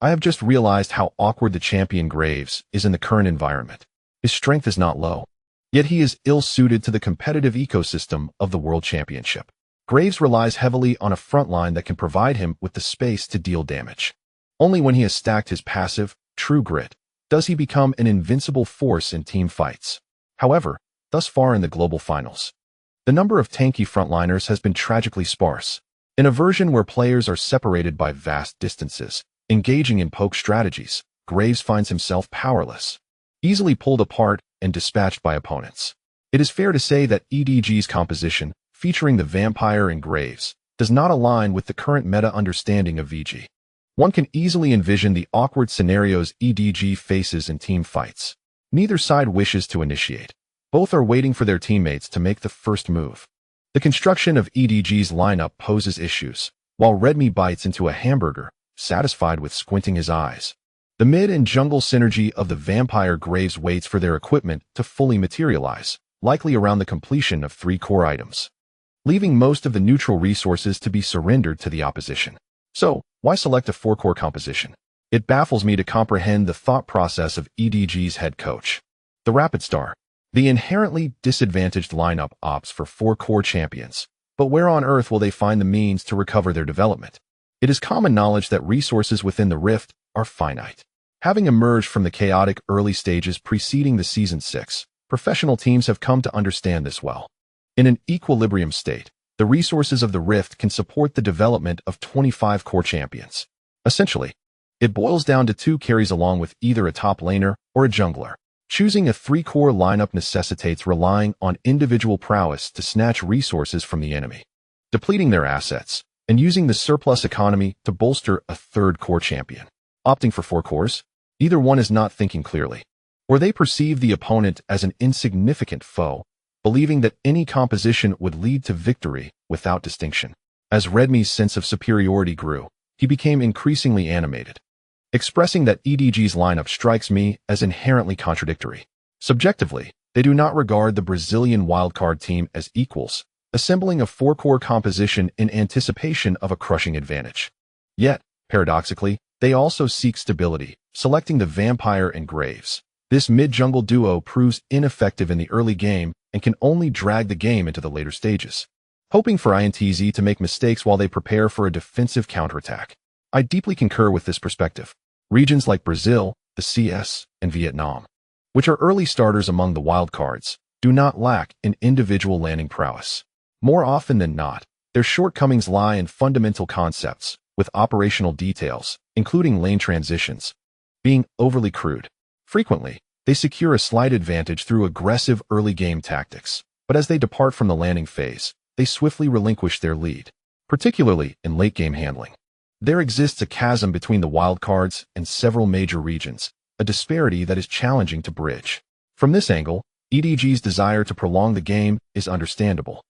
I have just realized how awkward the champion Graves is in the current environment. His strength is not low, yet he is ill-suited to the competitive ecosystem of the World Championship. Graves relies heavily on a frontline that can provide him with the space to deal damage. Only when he has stacked his passive, True Grit, does he become an invincible force in team fights. However, thus far in the global finals, the number of tanky frontliners has been tragically sparse. In a version where players are separated by vast distances, engaging in poke strategies, Graves finds himself powerless, easily pulled apart and dispatched by opponents. It is fair to say that EDG's composition, featuring the vampire and Graves, does not align with the current meta understanding of VG. One can easily envision the awkward scenarios EDG faces in team fights. Neither side wishes to initiate. Both are waiting for their teammates to make the first move. The construction of EDG's lineup poses issues, while Redmi bites into a hamburger, satisfied with squinting his eyes. The mid and jungle synergy of the vampire Graves waits for their equipment to fully materialize, likely around the completion of 3 core items, leaving most of the neutral resources to be surrendered to the opposition. So, why select a 4-core composition? It baffles me to comprehend the thought process of EDG's head coach. The Rapid Star, the inherently disadvantaged lineup opts for 4 core champions, but where on earth will they find the means to recover their development? It is common knowledge that resources within the Rift are finite. Having emerged from the chaotic early stages preceding the Season 6, professional teams have come to understand this well. In an equilibrium state, the resources of the Rift can support the development of 25 core champions. Essentially, it boils down to 2 carries along with either a top laner or a jungler. Choosing a 3-core lineup necessitates relying on individual prowess to snatch resources from the enemy, depleting their assets, and using the surplus economy to bolster a 3rd core champion. Opting for 4 cores? Either one is not thinking clearly, or they perceive the opponent as an insignificant foe, believing that any composition would lead to victory without distinction. As Redmi's sense of superiority grew, he became increasingly animated, expressing that EDG's lineup strikes me as inherently contradictory. Subjectively, they do not regard the Brazilian wildcard team as equals, assembling a 4-core composition in anticipation of a crushing advantage. Yet, paradoxically, they also seek stability, selecting the vampire and Graves. This mid-jungle duo proves ineffective in the early game and can only drag the game into the later stages, hoping for INTZ to make mistakes while they prepare for a defensive counterattack. I deeply concur with this perspective. Regions like Brazil, the CS, and Vietnam, which are early starters among the wildcards, do not lack in individual landing prowess. More often than not, their shortcomings lie in fundamental concepts, with operational details, including lane transitions, being overly crude. Frequently, they secure a slight advantage through aggressive early-game tactics, but as they depart from the landing phase, they swiftly relinquish their lead, particularly in late-game handling. There exists a chasm between the wildcards and several major regions, a disparity that is challenging to bridge. From this angle, EDG's desire to prolong the game is understandable.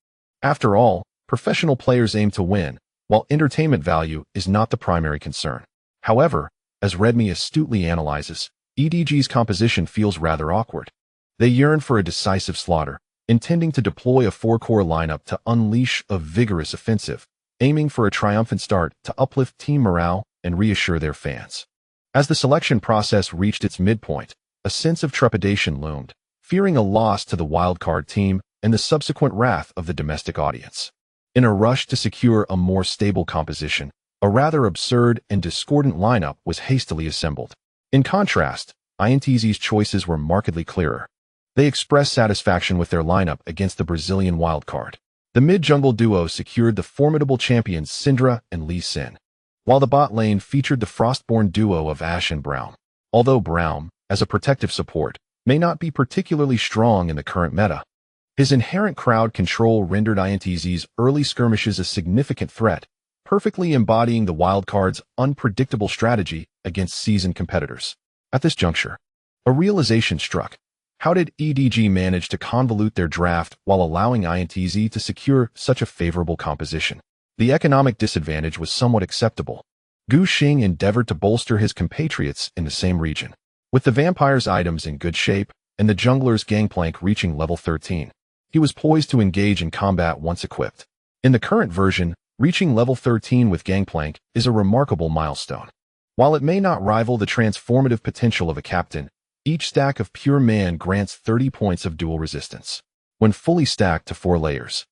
After all, professional players aim to win, while entertainment value is not the primary concern. However, as Redmi astutely analyzes, EDG's composition feels rather awkward. They yearn for a decisive slaughter, intending to deploy a four-core lineup to unleash a vigorous offensive, aiming for a triumphant start to uplift team morale and reassure their fans. As the selection process reached its midpoint, a sense of trepidation loomed, fearing a loss to the wildcard team and the subsequent wrath of the domestic audience. In a rush to secure a more stable composition, a rather absurd and discordant lineup was hastily assembled. In contrast, INTZ's choices were markedly clearer. They expressed satisfaction with their lineup against the Brazilian wildcard. The mid-jungle duo secured the formidable champions Syndra and Lee Sin, while the bot lane featured the Frostborn duo of Ashe and Braum. Although Braum, as a protective support, may not be particularly strong in the current meta, his inherent crowd control rendered INTZ's early skirmishes a significant threat, perfectly embodying the wildcard's unpredictable strategy against seasoned competitors. At this juncture, a realization struck. How did EDG manage to convolute their draft while allowing INTZ to secure such a favorable composition? The economic disadvantage was somewhat acceptable. Gu Xing endeavored to bolster his compatriots in the same region. With the vampire's items in good shape and the jungler's gangplank reaching level 13, he was poised to engage in combat once equipped. In the current version, reaching level 13 with gangplank is a remarkable milestone. While it may not rival the transformative potential of a captain, each stack of pure man grants 30 points of dual resistance. When fully stacked to 4 layers,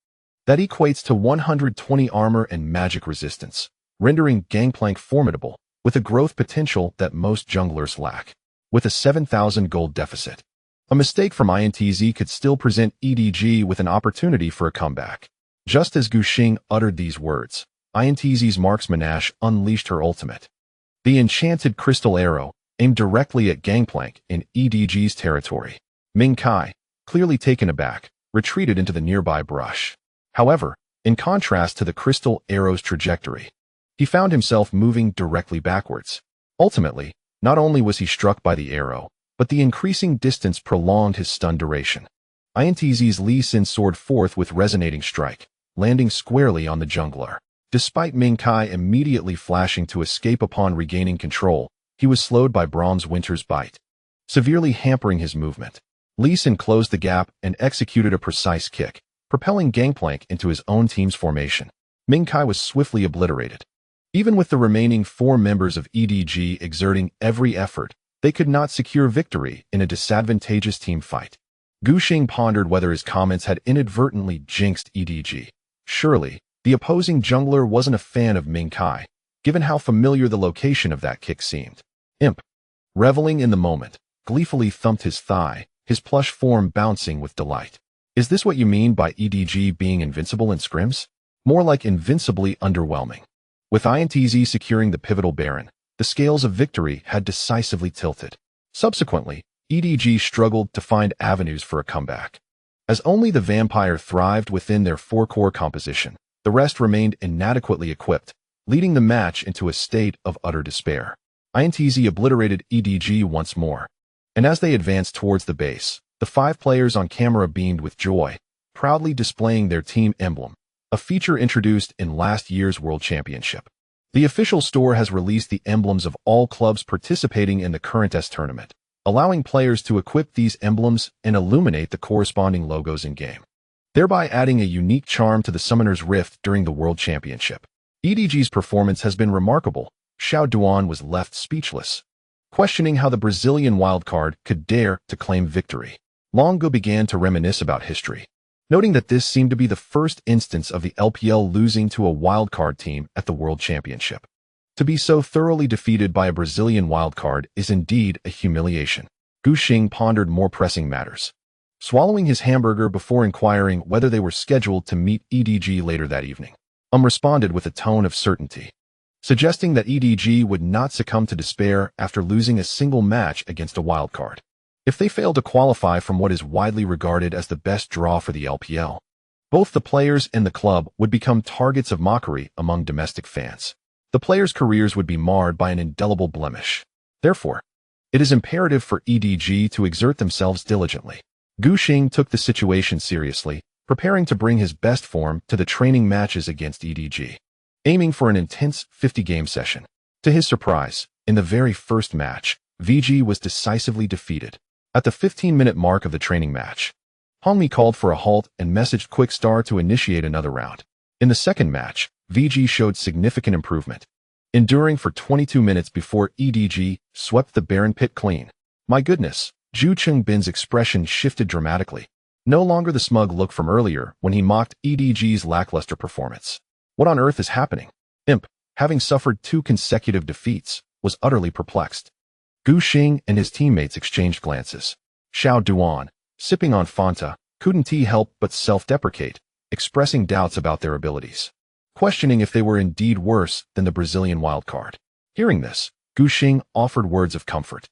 that equates to 120 armor and magic resistance, rendering gangplank formidable, with a growth potential that most junglers lack. With a 7,000 gold deficit, a mistake from INTZ could still present EDG with an opportunity for a comeback. Just as Gu Xing uttered these words, INTZ's marksman Ashe unleashed her ultimate. The enchanted crystal arrow aimed directly at gangplank in EDG's territory. Ming Kai, clearly taken aback, retreated into the nearby brush. However, in contrast to the crystal arrow's trajectory, he found himself moving directly backwards. Ultimately, not only was he struck by the arrow, but the increasing distance prolonged his stun duration. INTZ's Lee Sin soared forth with resonating strike, landing squarely on the jungler. Despite Ming Kai immediately flashing to escape upon regaining control, he was slowed by Braum's Winter's Bite, severely hampering his movement. Lee Sin closed the gap and executed a precise kick, propelling gangplank into his own team's formation. Ming Kai was swiftly obliterated. Even with the remaining 4 members of EDG exerting every effort, they could not secure victory in a disadvantageous team fight. Gu Xing pondered whether his comments had inadvertently jinxed EDG. Surely, the opposing jungler wasn't a fan of Ming Kai, given how familiar the location of that kick seemed. Imp, reveling in the moment, gleefully thumped his thigh, his plush form bouncing with delight. Is this what you mean by EDG being invincible in scrims? More like invincibly underwhelming. With INTZ securing the pivotal Baron, the scales of victory had decisively tilted. Subsequently, EDG struggled to find avenues for a comeback. As only the vampire thrived within their 4-core composition, the rest remained inadequately equipped, leading the match into a state of utter despair. INTZ obliterated EDG once more, and as they advanced towards the base, the 5 players on camera beamed with joy, proudly displaying their team emblem, a feature introduced in last year's World Championship. The official store has released the emblems of all clubs participating in the current S tournament, allowing players to equip these emblems and illuminate the corresponding logos in-game, thereby adding a unique charm to the Summoner's Rift during the World Championship. EDG's performance has been remarkable. Xiao Duan was left speechless, questioning how the Brazilian wildcard could dare to claim victory. Longo began to reminisce about history, noting that this seemed to be the first instance of the LPL losing to a wildcard team at the World Championship. To be so thoroughly defeated by a Brazilian wildcard is indeed a humiliation. Gu Xing pondered more pressing matters, swallowing his hamburger before inquiring whether they were scheduled to meet EDG later that evening. Responded with a tone of certainty. suggesting that EDG would not succumb to despair after losing a single match against a wildcard. If they failed to qualify from what is widely regarded as the best draw for the LPL, both the players and the club would become targets of mockery among domestic fans. The players' careers would be marred by an indelible blemish. Therefore, it is imperative for EDG to exert themselves diligently. Gu Xing took the situation seriously, preparing to bring his best form to the training matches against EDG, aiming for an intense 50-game session. To his surprise, in the very first match, VG was decisively defeated. At the 15-minute mark of the training match, Hou Ye called for a halt and messaged Quickstar to initiate another round. In the second match, VG showed significant improvement, enduring for 22 minutes before EDG swept the Baron pit clean. My goodness, Zhu Qingbin's expression shifted dramatically. No longer the smug look from earlier when he mocked EDG's lackluster performance. What on earth is happening? Imp, having suffered 2 consecutive defeats, was utterly perplexed. Gu Xing and his teammates exchanged glances. Xiao Duan, sipping on Fanta, couldn't help but self-deprecate, expressing doubts about their abilities, questioning if they were indeed worse than the Brazilian wildcard. Hearing this, Gu Xing offered words of comfort,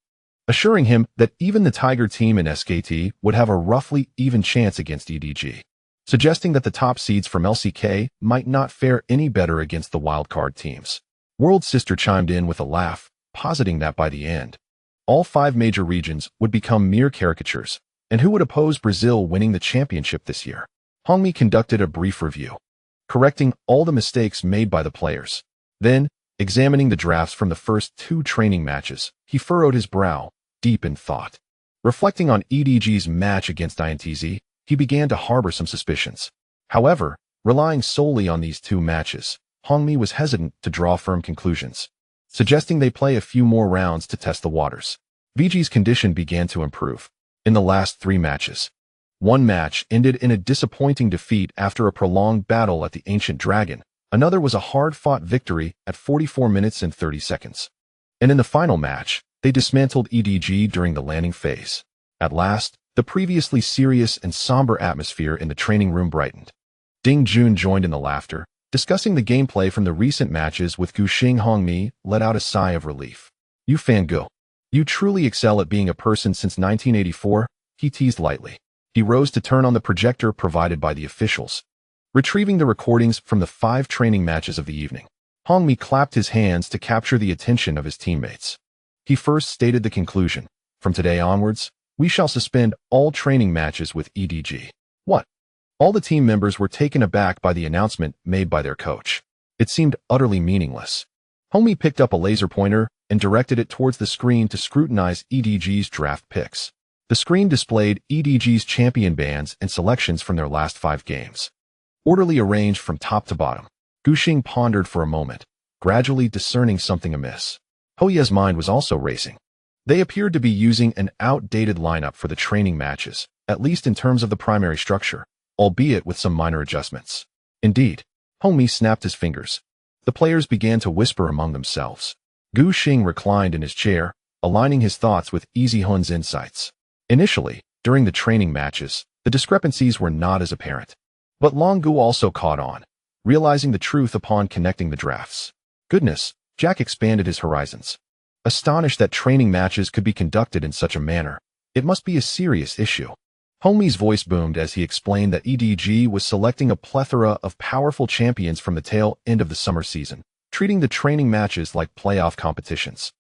assuring him that even the Tiger team in SKT would have a roughly even chance against EDG, suggesting that the top seeds from LCK might not fare any better against the wildcard teams. World Sister chimed in with a laugh, positing that by the end, all 5 major regions would become mere caricatures, and who would oppose Brazil winning the championship this year? Hou Ye conducted a brief review, correcting all the mistakes made by the players. Then, examining the drafts from the first 2 training matches, he furrowed his brow, deep in thought. Reflecting on EDG's match against INTZ, he began to harbor some suspicions. However, relying solely on these 2 matches, Hou Ye was hesitant to draw firm conclusions, suggesting they play a few more rounds to test the waters. VG's condition began to improve. In the last 3 matches, one match ended in a disappointing defeat after a prolonged battle at the Ancient Dragon. Another was a hard-fought victory at 44 minutes and 30 seconds. And in the final match, they dismantled EDG during the landing phase. At last, the previously serious and somber atmosphere in the training room brightened. Ding Jun joined in the laughter, discussing the gameplay from the recent matches with Gu Xing. Hou Ye let out a sigh of relief. You fangirl. You truly excel at being a person since 1984, he teased lightly. He rose to turn on the projector provided by the officials, retrieving the recordings from the 5 training matches of the evening. Hou Ye clapped his hands to capture the attention of his teammates. He first stated the conclusion. From today onwards, we shall suspend all training matches with EDG. What? All the team members were taken aback by the announcement made by their coach. It seemed utterly meaningless. Hou Ye picked up a laser pointer and directed it towards the screen to scrutinize EDG's draft picks. The screen displayed EDG's champion bands and selections from their last 5 games, orderly arranged from top to bottom. Gu Xing pondered for a moment, gradually discerning something amiss. Hou Ye's mind was also racing. They appeared to be using an outdated lineup for the training matches, at least in terms of the primary structure, albeit with some minor adjustments. Indeed, Hou Ye snapped his fingers. The players began to whisper among themselves. Gu Xing reclined in his chair, aligning his thoughts with Easyhoon's insights. Initially, during the training matches, the discrepancies were not as apparent. But Gu also caught on, realizing the truth upon connecting the drafts. Goodness, Jack expanded his horizons. Astonished that training matches could be conducted in such a manner, it must be a serious issue. Hou Ye's voice boomed as he explained that EDG was selecting a plethora of powerful champions from the tail end of the summer season, treating the training matches like playoff competitions.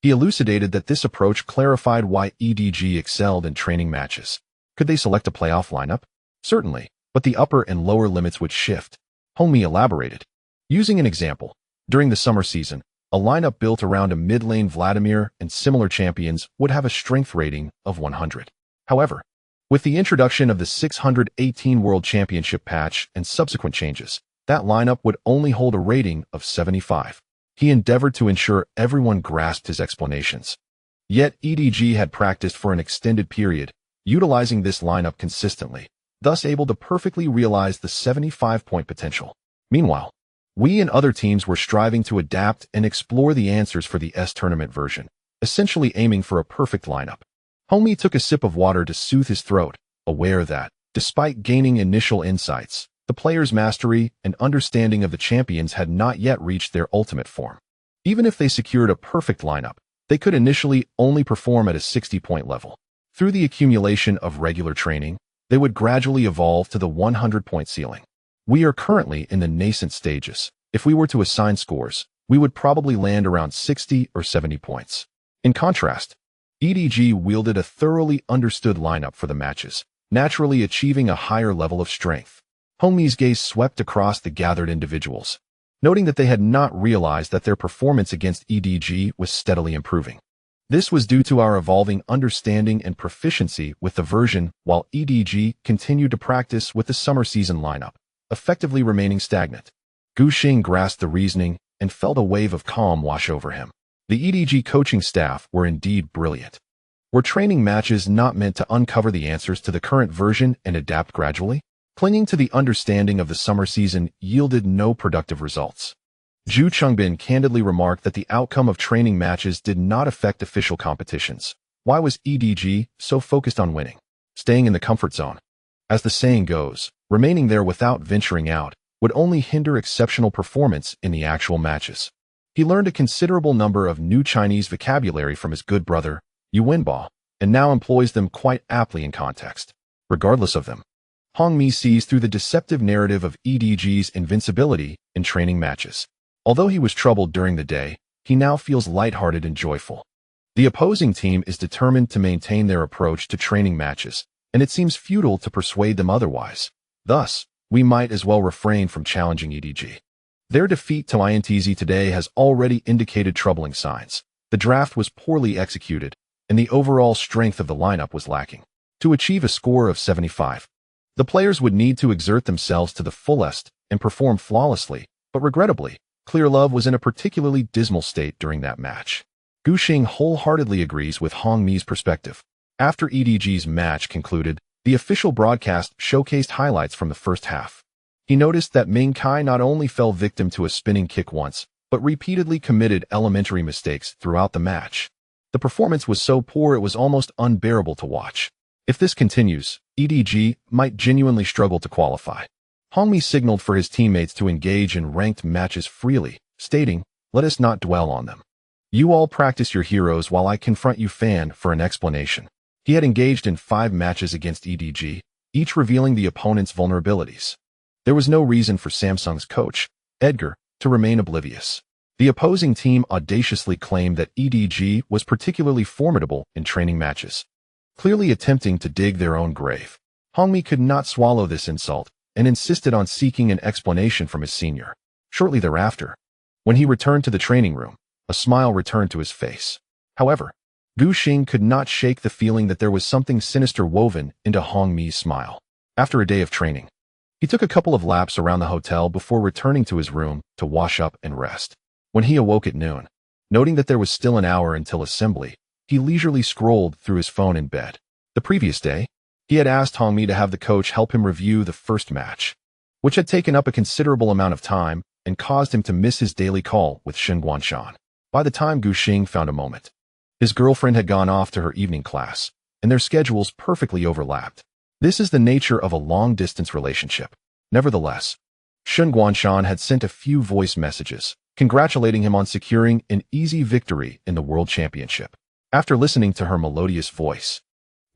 He elucidated that this approach clarified why EDG excelled in training matches. Could they select a playoff lineup? Certainly, but the upper and lower limits would shift. Hou Ye elaborated. Using an example, during the summer season, a lineup built around a mid-lane Vladimir and similar champions would have a strength rating of 100. However, with the introduction of the 618 World Championship patch and subsequent changes, that lineup would only hold a rating of 75. He endeavored to ensure everyone grasped his explanations. Yet EDG had practiced for an extended period, utilizing this lineup consistently, thus able to perfectly realize the 75-point potential. Meanwhile, we and other teams were striving to adapt and explore the answers for the S-tournament version, essentially aiming for a perfect lineup. Hou Ye took a sip of water to soothe his throat, aware that, despite gaining initial insights, The players' mastery and understanding of the champions had not yet reached their ultimate form. Even if they secured a perfect lineup, they could initially only perform at a 60-point level. Through the accumulation of regular training, they would gradually evolve to the 100-point ceiling. We are currently in the nascent stages. If we were to assign scores, we would probably land around 60 or 70 points. In contrast, EDG wielded a thoroughly understood lineup for the matches, naturally achieving a higher level of strength. Hou Ye's gaze swept across the gathered individuals, noting that they had not realized that their performance against EDG was steadily improving. This was due to our evolving understanding and proficiency with the version, while EDG continued to practice with the summer season lineup, effectively remaining stagnant. Gu Xing grasped the reasoning and felt a wave of calm wash over him. The EDG coaching staff were indeed brilliant. Were training matches not meant to uncover the answers to the current version and adapt gradually? Clinging to the understanding of the summer season yielded no productive results. Zhu Chongbin candidly remarked that the outcome of training matches did not affect official competitions. Why was EDG so focused on winning, staying in the comfort zone? As the saying goes, remaining there without venturing out would only hinder exceptional performance in the actual matches. He learned a considerable number of new Chinese vocabulary from his good brother, Yuanbao, and now employs them quite aptly in context. Regardless of them, Hou Ye sees through the deceptive narrative of EDG's invincibility in training matches. Although he was troubled during the day, he now feels lighthearted and joyful. The opposing team is determined to maintain their approach to training matches, and it seems futile to persuade them otherwise. Thus, we might as well refrain from challenging EDG. Their defeat to INTZ today has already indicated troubling signs. The draft was poorly executed, and the overall strength of the lineup was lacking. To achieve a score of 75, the players would need to exert themselves to the fullest and perform flawlessly, but regrettably, Clear Love was in a particularly dismal state during that match. Gu Xing wholeheartedly agrees with Hou Ye's perspective. After EDG's match concluded, the official broadcast showcased highlights from the first half. He noticed that Meiko not only fell victim to a spinning kick once, but repeatedly committed elementary mistakes throughout the match. The performance was so poor it was almost unbearable to watch. If this continues, EDG might genuinely struggle to qualify. Hou Ye signaled for his teammates to engage in ranked matches freely, stating, "Let us not dwell on them. You all practice your heroes while I confront you fan for an explanation." He had engaged in 5 matches against EDG, each revealing the opponent's vulnerabilities. There was no reason for Samsung's coach, Edgar, to remain oblivious. The opposing team audaciously claimed that EDG was particularly formidable in training matches, clearly attempting to dig their own grave. Hou Ye could not swallow this insult and insisted on seeking an explanation from his senior. Shortly thereafter, when he returned to the training room, a smile returned to his face. However, Gu Xing could not shake the feeling that there was something sinister woven into Hou Ye's smile. After a day of training, he took a couple of laps around the hotel before returning to his room to wash up and rest. When he awoke at noon, noting that there was still an hour until assembly, he leisurely scrolled through his phone in bed. The previous day, he had asked Hou Ye to have the coach help him review the first match, which had taken up a considerable amount of time and caused him to miss his daily call with Shen Guanshan. By the time Gu Xing found a moment, his girlfriend had gone off to her evening class, and their schedules perfectly overlapped. This is the nature of a long-distance relationship. Nevertheless, Shen Guanshan had sent a few voice messages, congratulating him on securing an easy victory in the World Championship. After listening to her melodious voice,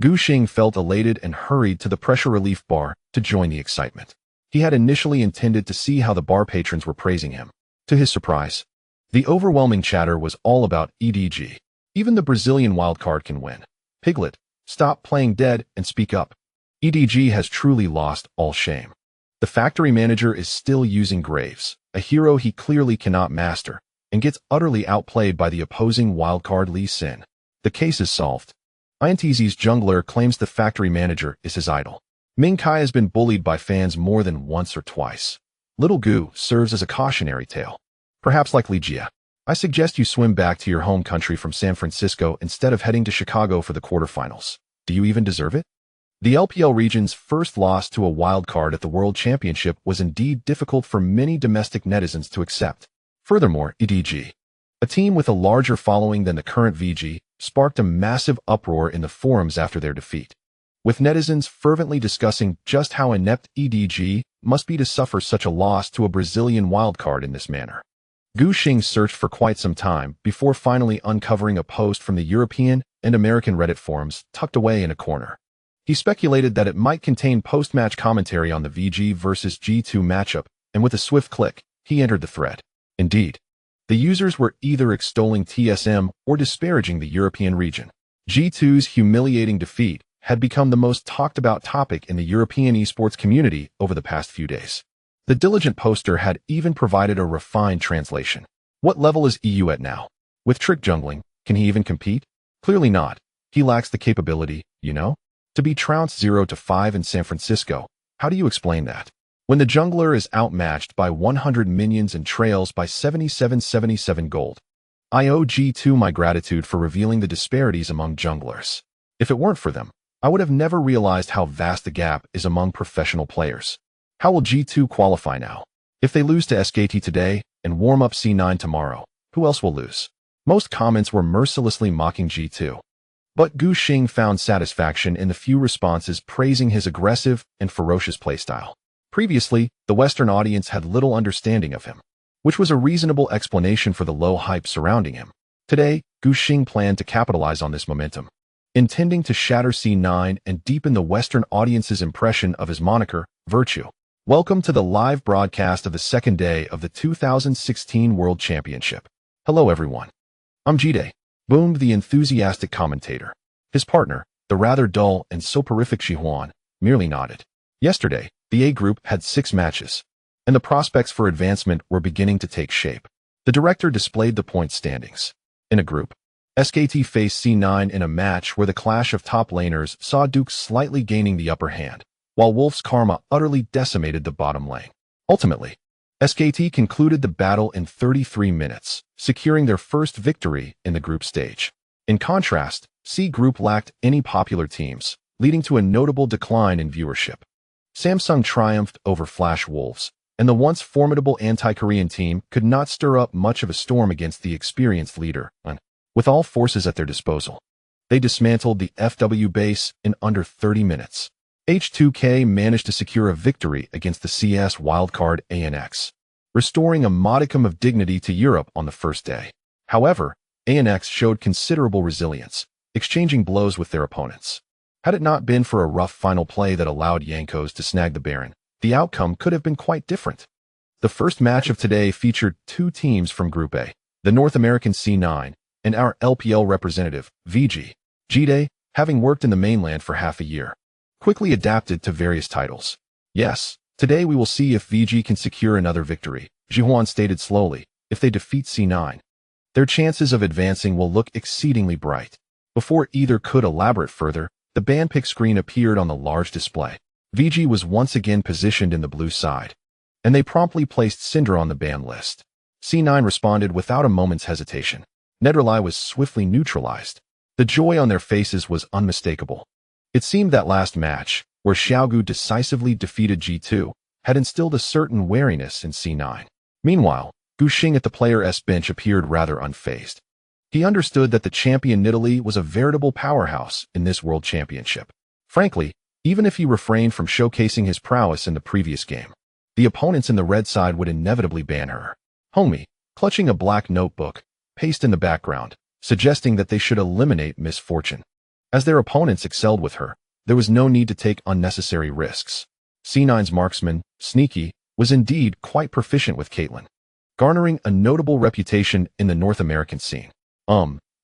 Gu Xing felt elated and hurried to the pressure relief bar to join the excitement. He had initially intended to see how the bar patrons were praising him. To his surprise, the overwhelming chatter was all about EDG. Even the Brazilian wildcard can win. Piglet, stop playing dead and speak up. EDG has truly lost all shame. The factory manager is still using Graves, a hero he clearly cannot master, and gets utterly outplayed by the opposing wildcard Lee Sin. The case is solved. INTZ's jungler claims the factory manager is his idol. Meiko has been bullied by fans more than once or twice. Little Gu serves as a cautionary tale. Perhaps like Li Jie, I suggest you swim back to your home country from San Francisco instead of heading to Chicago for the quarterfinals. Do you even deserve it? The LPL region's first loss to a wild card at the World Championship was indeed difficult for many domestic netizens to accept. Furthermore, EDG, a team with a larger following than the current VG, sparked a massive uproar in the forums after their defeat. with netizens fervently discussing just how inept EDG must be to suffer such a loss to a Brazilian wildcard in this manner. Gu Xing searched for quite some time before finally uncovering a post from the European and American Reddit forums tucked away in a corner. He speculated that it might contain post-match commentary on the VG versus G2 matchup, and with a swift click, he entered the thread. Indeed, the users were either extolling TSM or disparaging the European region. G2's humiliating defeat had become the most talked-about topic in the European esports community over the past few days. The diligent poster had even provided a refined translation. What level is EU at now? With trick jungling, can he even compete? Clearly not. He lacks the capability, you know? To be trounced 0-5 in San Francisco, how do you explain that? When the jungler is outmatched by 100 minions and trails by 77 gold. I owe G2 my gratitude for revealing the disparities among junglers. If it weren't for them, I would have never realized how vast the gap is among professional players. How will G2 qualify now? If they lose to SKT today and warm up C9 tomorrow, who else will lose? Most comments were mercilessly mocking G2. But Gu Xing found satisfaction in the few responses praising his aggressive and ferocious playstyle. Previously, the Western audience had little understanding of him, which was a reasonable explanation for the low hype surrounding him. Today, Gu Xing planned to capitalize on this momentum, intending to shatter C9 and deepen the Western audience's impression of his moniker, Virtue. Welcome to the live broadcast of the second day of the 2016 World Championship. Hello everyone. I'm Jide, boomed the enthusiastic commentator. His partner, the rather dull and soporific Easyhoon, merely nodded. Yesterday, the A group had 6 matches, and the prospects for advancement were beginning to take shape. The director displayed the point standings. In a group, SKT faced C9 in a match where the clash of top laners saw Duke slightly gaining the upper hand, while Wolf's Karma utterly decimated the bottom lane. Ultimately, SKT concluded the battle in 33 minutes, securing their first victory in the group stage. In contrast, C group lacked any popular teams, leading to a notable decline in viewership. Samsung triumphed over Flash Wolves, and the once formidable anti-Korean team could not stir up much of a storm against the experienced leader. With all forces at their disposal, they dismantled the FW base in under 30 minutes. H2K managed to secure a victory against the CS wildcard ANX, restoring a modicum of dignity to Europe on the first day. However, ANX showed considerable resilience, exchanging blows with their opponents. Had it not been for a rough final play that allowed Yankos to snag the Baron, the outcome could have been quite different. The first match of today featured 2 teams from Group A, the North American C9, and our LPL representative, VG. Jide, having worked in the mainland for half a year, quickly adapted to various titles. Yes, today we will see if VG can secure another victory, Easyhoon stated slowly. If they defeat C9, their chances of advancing will look exceedingly bright. Before either could elaborate further, the ban pick screen appeared on the large display. VG was once again positioned in the blue side, and they promptly placed Syndra on the ban list. C9 responded without a moment's hesitation. Nederlei was swiftly neutralized. The joy on their faces was unmistakable. It seemed that last match, where Xiaogu decisively defeated G2, had instilled a certain wariness in C9. Meanwhile, Gu Xing at the player's bench appeared rather unfazed. He understood that the champion Nidalee was a veritable powerhouse in this World Championship. Frankly, even if he refrained from showcasing his prowess in the previous game, the opponents in the red side would inevitably ban her. Hou Ye, clutching a black notebook, paced in the background, suggesting that they should eliminate Miss Fortune. As their opponents excelled with her, there was no need to take unnecessary risks. C9's marksman, Sneaky, was indeed quite proficient with Caitlyn, garnering a notable reputation in the North American scene.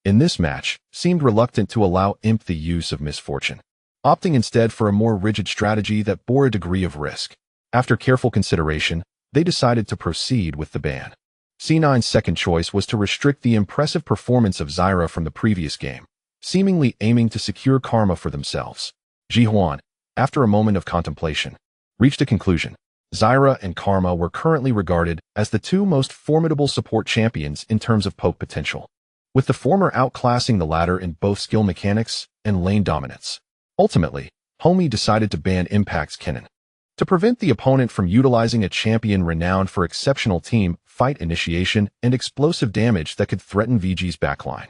In this match, seemed reluctant to allow Imp the use of Miss Fortune, opting instead for a more rigid strategy that bore a degree of risk. After careful consideration, they decided to proceed with the ban. C9's second choice was to restrict the impressive performance of Zyra from the previous game, seemingly aiming to secure karma for themselves. Easyhoon, after a moment of contemplation, reached a conclusion. Zyra and Karma were currently regarded as the 2 most formidable support champions in terms of poke potential, with the former outclassing the latter in both skill mechanics and lane dominance. Ultimately, Hou Ye decided to ban Impact's Kennen, to prevent the opponent from utilizing a champion renowned for exceptional team fight initiation and explosive damage that could threaten VG's backline.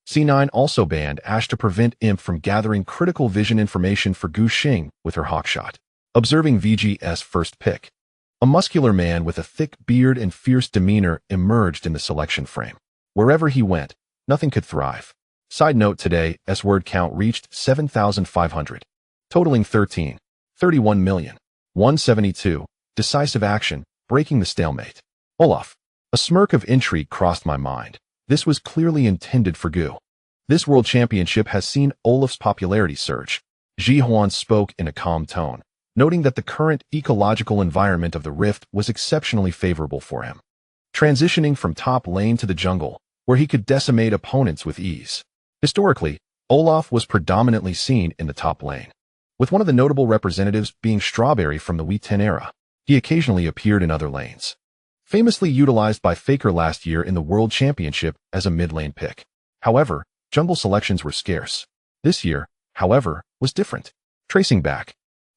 C9 also banned Ashe to prevent Imp from gathering critical vision information for Gu Xing with her hawkshot. Observing VG's first pick, a muscular man with a thick beard and fierce demeanor emerged in the selection frame. Wherever he went, nothing could thrive. Side note, today, S-word count reached 7,500, totaling 31,172. Decisive action, breaking the stalemate. Olaf. A smirk of intrigue crossed my mind. This was clearly intended for Gu. This world championship has seen Olaf's popularity surge. Easyhoon spoke in a calm tone, noting that the current ecological environment of the rift was exceptionally favorable for him. Transitioning from top lane to the jungle, where he could decimate opponents with ease. Historically, Olaf was predominantly seen in the top lane, with one of the notable representatives being Strawberry from the Hou Ye era. He occasionally appeared in other lanes, famously utilized by Faker last year in the World Championship as a mid-lane pick. However, jungle selections were scarce. This year, however, was different. Tracing back,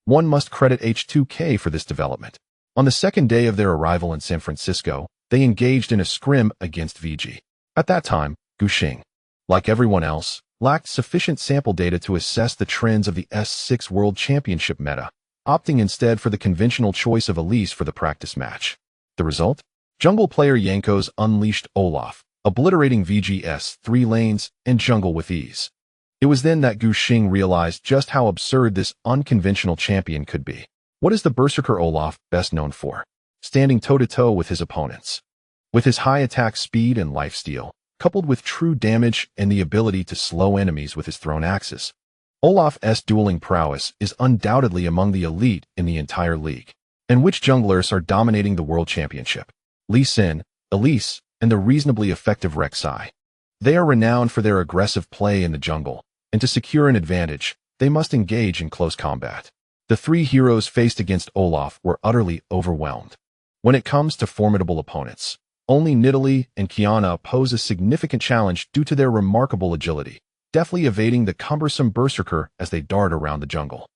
one must credit H2K for this development. On the second day of their arrival in San Francisco, they engaged in a scrim against VG. At that time, Gu Xing, like everyone else, lacked sufficient sample data to assess the trends of the S6 World Championship meta, opting instead for the conventional choice of Elise for the practice match. The result? Jungle player Jankos unleashed Olaf, obliterating VG's 3 lanes and jungle with ease. It was then that Gu Xing realized just how absurd this unconventional champion could be. What is the Berserker Olaf best known for? Standing toe-to-toe with his opponents. With his high attack speed and lifesteal, coupled with true damage and the ability to slow enemies with his thrown axes, Olaf's dueling prowess is undoubtedly among the elite in the entire league. And which junglers are dominating the World Championship? Lee Sin, Elise, and the reasonably effective Rek'Sai. They are renowned for their aggressive play in the jungle, and to secure an advantage, they must engage in close combat. The 3 heroes faced against Olaf were utterly overwhelmed. When it comes to formidable opponents, only Nidalee and Qiyana pose a significant challenge due to their remarkable agility, deftly evading the cumbersome Berserker as they dart around the jungle.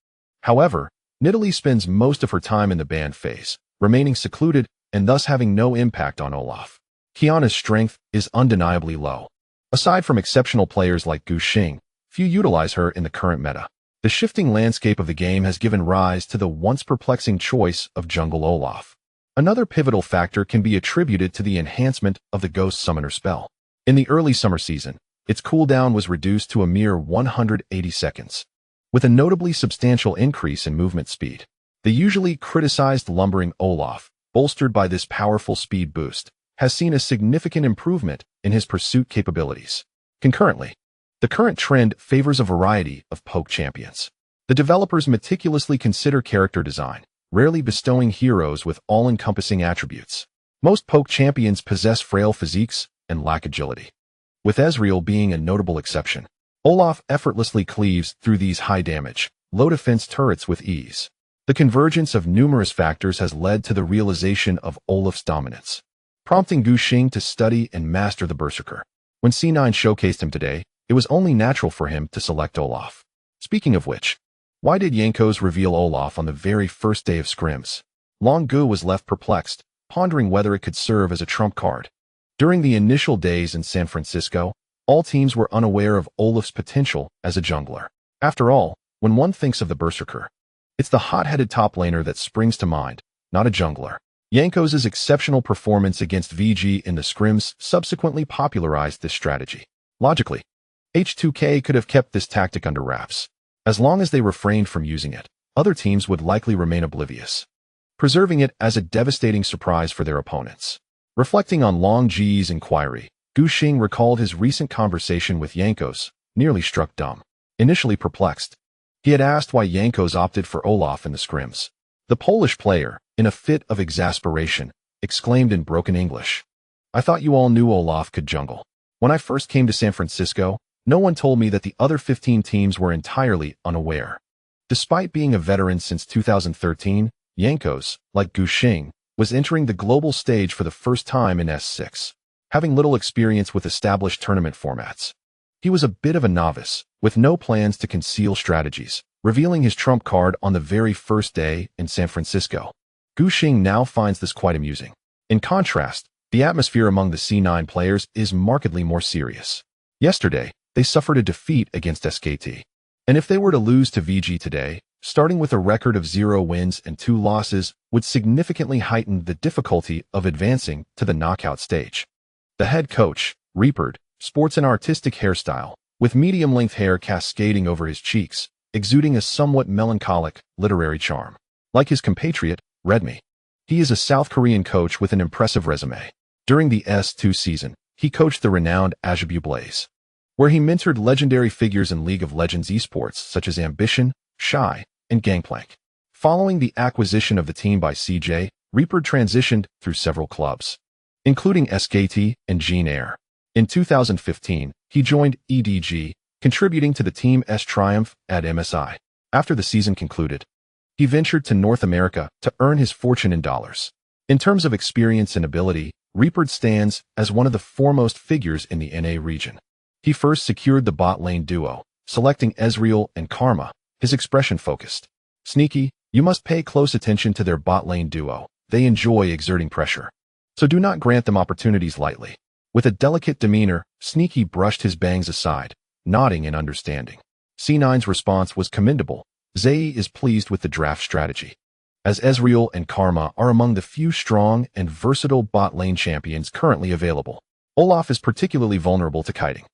However, Nidalee spends most of her time in the ban phase, remaining secluded and thus having no impact on Olaf. Qiyana's strength is undeniably low. Aside from exceptional players like Gu Xing, few utilize her in the current meta. The shifting landscape of the game has given rise to the once perplexing choice of jungle Olaf. Another pivotal factor can be attributed to the enhancement of the Ghost Summoner spell. In the early summer season, its cooldown was reduced to a mere 180 seconds, with a notably substantial increase in movement speed. The usually criticized lumbering Olaf, bolstered by this powerful speed boost, has seen a significant improvement in his pursuit capabilities. Concurrently, the current trend favors a variety of poke champions. The developers meticulously consider character design, rarely bestowing heroes with all-encompassing attributes. Most poke champions possess frail physiques and lack agility, with Ezreal being a notable exception. Olaf effortlessly cleaves through these high-damage, low-defense turrets with ease. The convergence of numerous factors has led to the realization of Olaf's dominance, prompting Gu Xing to study and master the Berserker. When C9 showcased him today, it was only natural for him to select Olaf. Speaking of which, why did Jankos reveal Olaf on the very first day of scrims? Long Gu was left perplexed, pondering whether it could serve as a trump card. During the initial days in San Francisco, all teams were unaware of Olaf's potential as a jungler. After all, when one thinks of the Berserker, it's the hot-headed top laner that springs to mind, not a jungler. Jankos' exceptional performance against VG in the scrims subsequently popularized this strategy. Logically, H2K could have kept this tactic under wraps. As long as they refrained from using it, other teams would likely remain oblivious, preserving it as a devastating surprise for their opponents. Reflecting on Long Ji's inquiry, Gu Xing recalled his recent conversation with Jankos, nearly struck dumb. Initially perplexed, he had asked why Jankos opted for Olaf in the scrims. The Polish player, in a fit of exasperation, exclaimed in broken English, "I thought you all knew Olaf could jungle. When I first came to San Francisco, no one told me that the other 15 teams were entirely unaware." Despite being a veteran since 2013, Jankos, like Gu Xing, was entering the global stage for the first time in S6. Having little experience with established tournament formats, he was a bit of a novice, with no plans to conceal strategies, revealing his trump card on the very first day in San Francisco. Gu Xing now finds this quite amusing. In contrast, the atmosphere among the C9 players is markedly more serious. Yesterday, they suffered a defeat against SKT. And if they were to lose to VG today, starting with a record of 0 wins and 2 losses would significantly heighten the difficulty of advancing to the knockout stage. The head coach, Reaper, sports an artistic hairstyle, with medium-length hair cascading over his cheeks, exuding a somewhat melancholic, literary charm. Like his compatriot, Redmi. He is a South Korean coach with an impressive resume. During the S2 season, he coached the renowned Ajabu Blaze, where he mentored legendary figures in League of Legends esports such as Ambition, Shy, and Gangplank. Following the acquisition of the team by CJ, Reaper transitioned through several clubs, including SKT and Jean Air. In 2015, he joined EDG, contributing to the team's triumph at MSI. After the season concluded, he ventured to North America to earn his fortune in dollars. In terms of experience and ability, Reaper stands as one of the foremost figures in the NA region. He first secured the bot lane duo, selecting Ezreal and Karma. His expression focused. Sneaky, you must pay close attention to their bot lane duo. They enjoy exerting pressure, so do not grant them opportunities lightly. With a delicate demeanor, Sneaky brushed his bangs aside, nodding in understanding. C9's response was commendable. Zai is pleased with the draft strategy, as Ezreal and Karma are among the few strong and versatile bot lane champions currently available. Olaf is particularly vulnerable to kiting.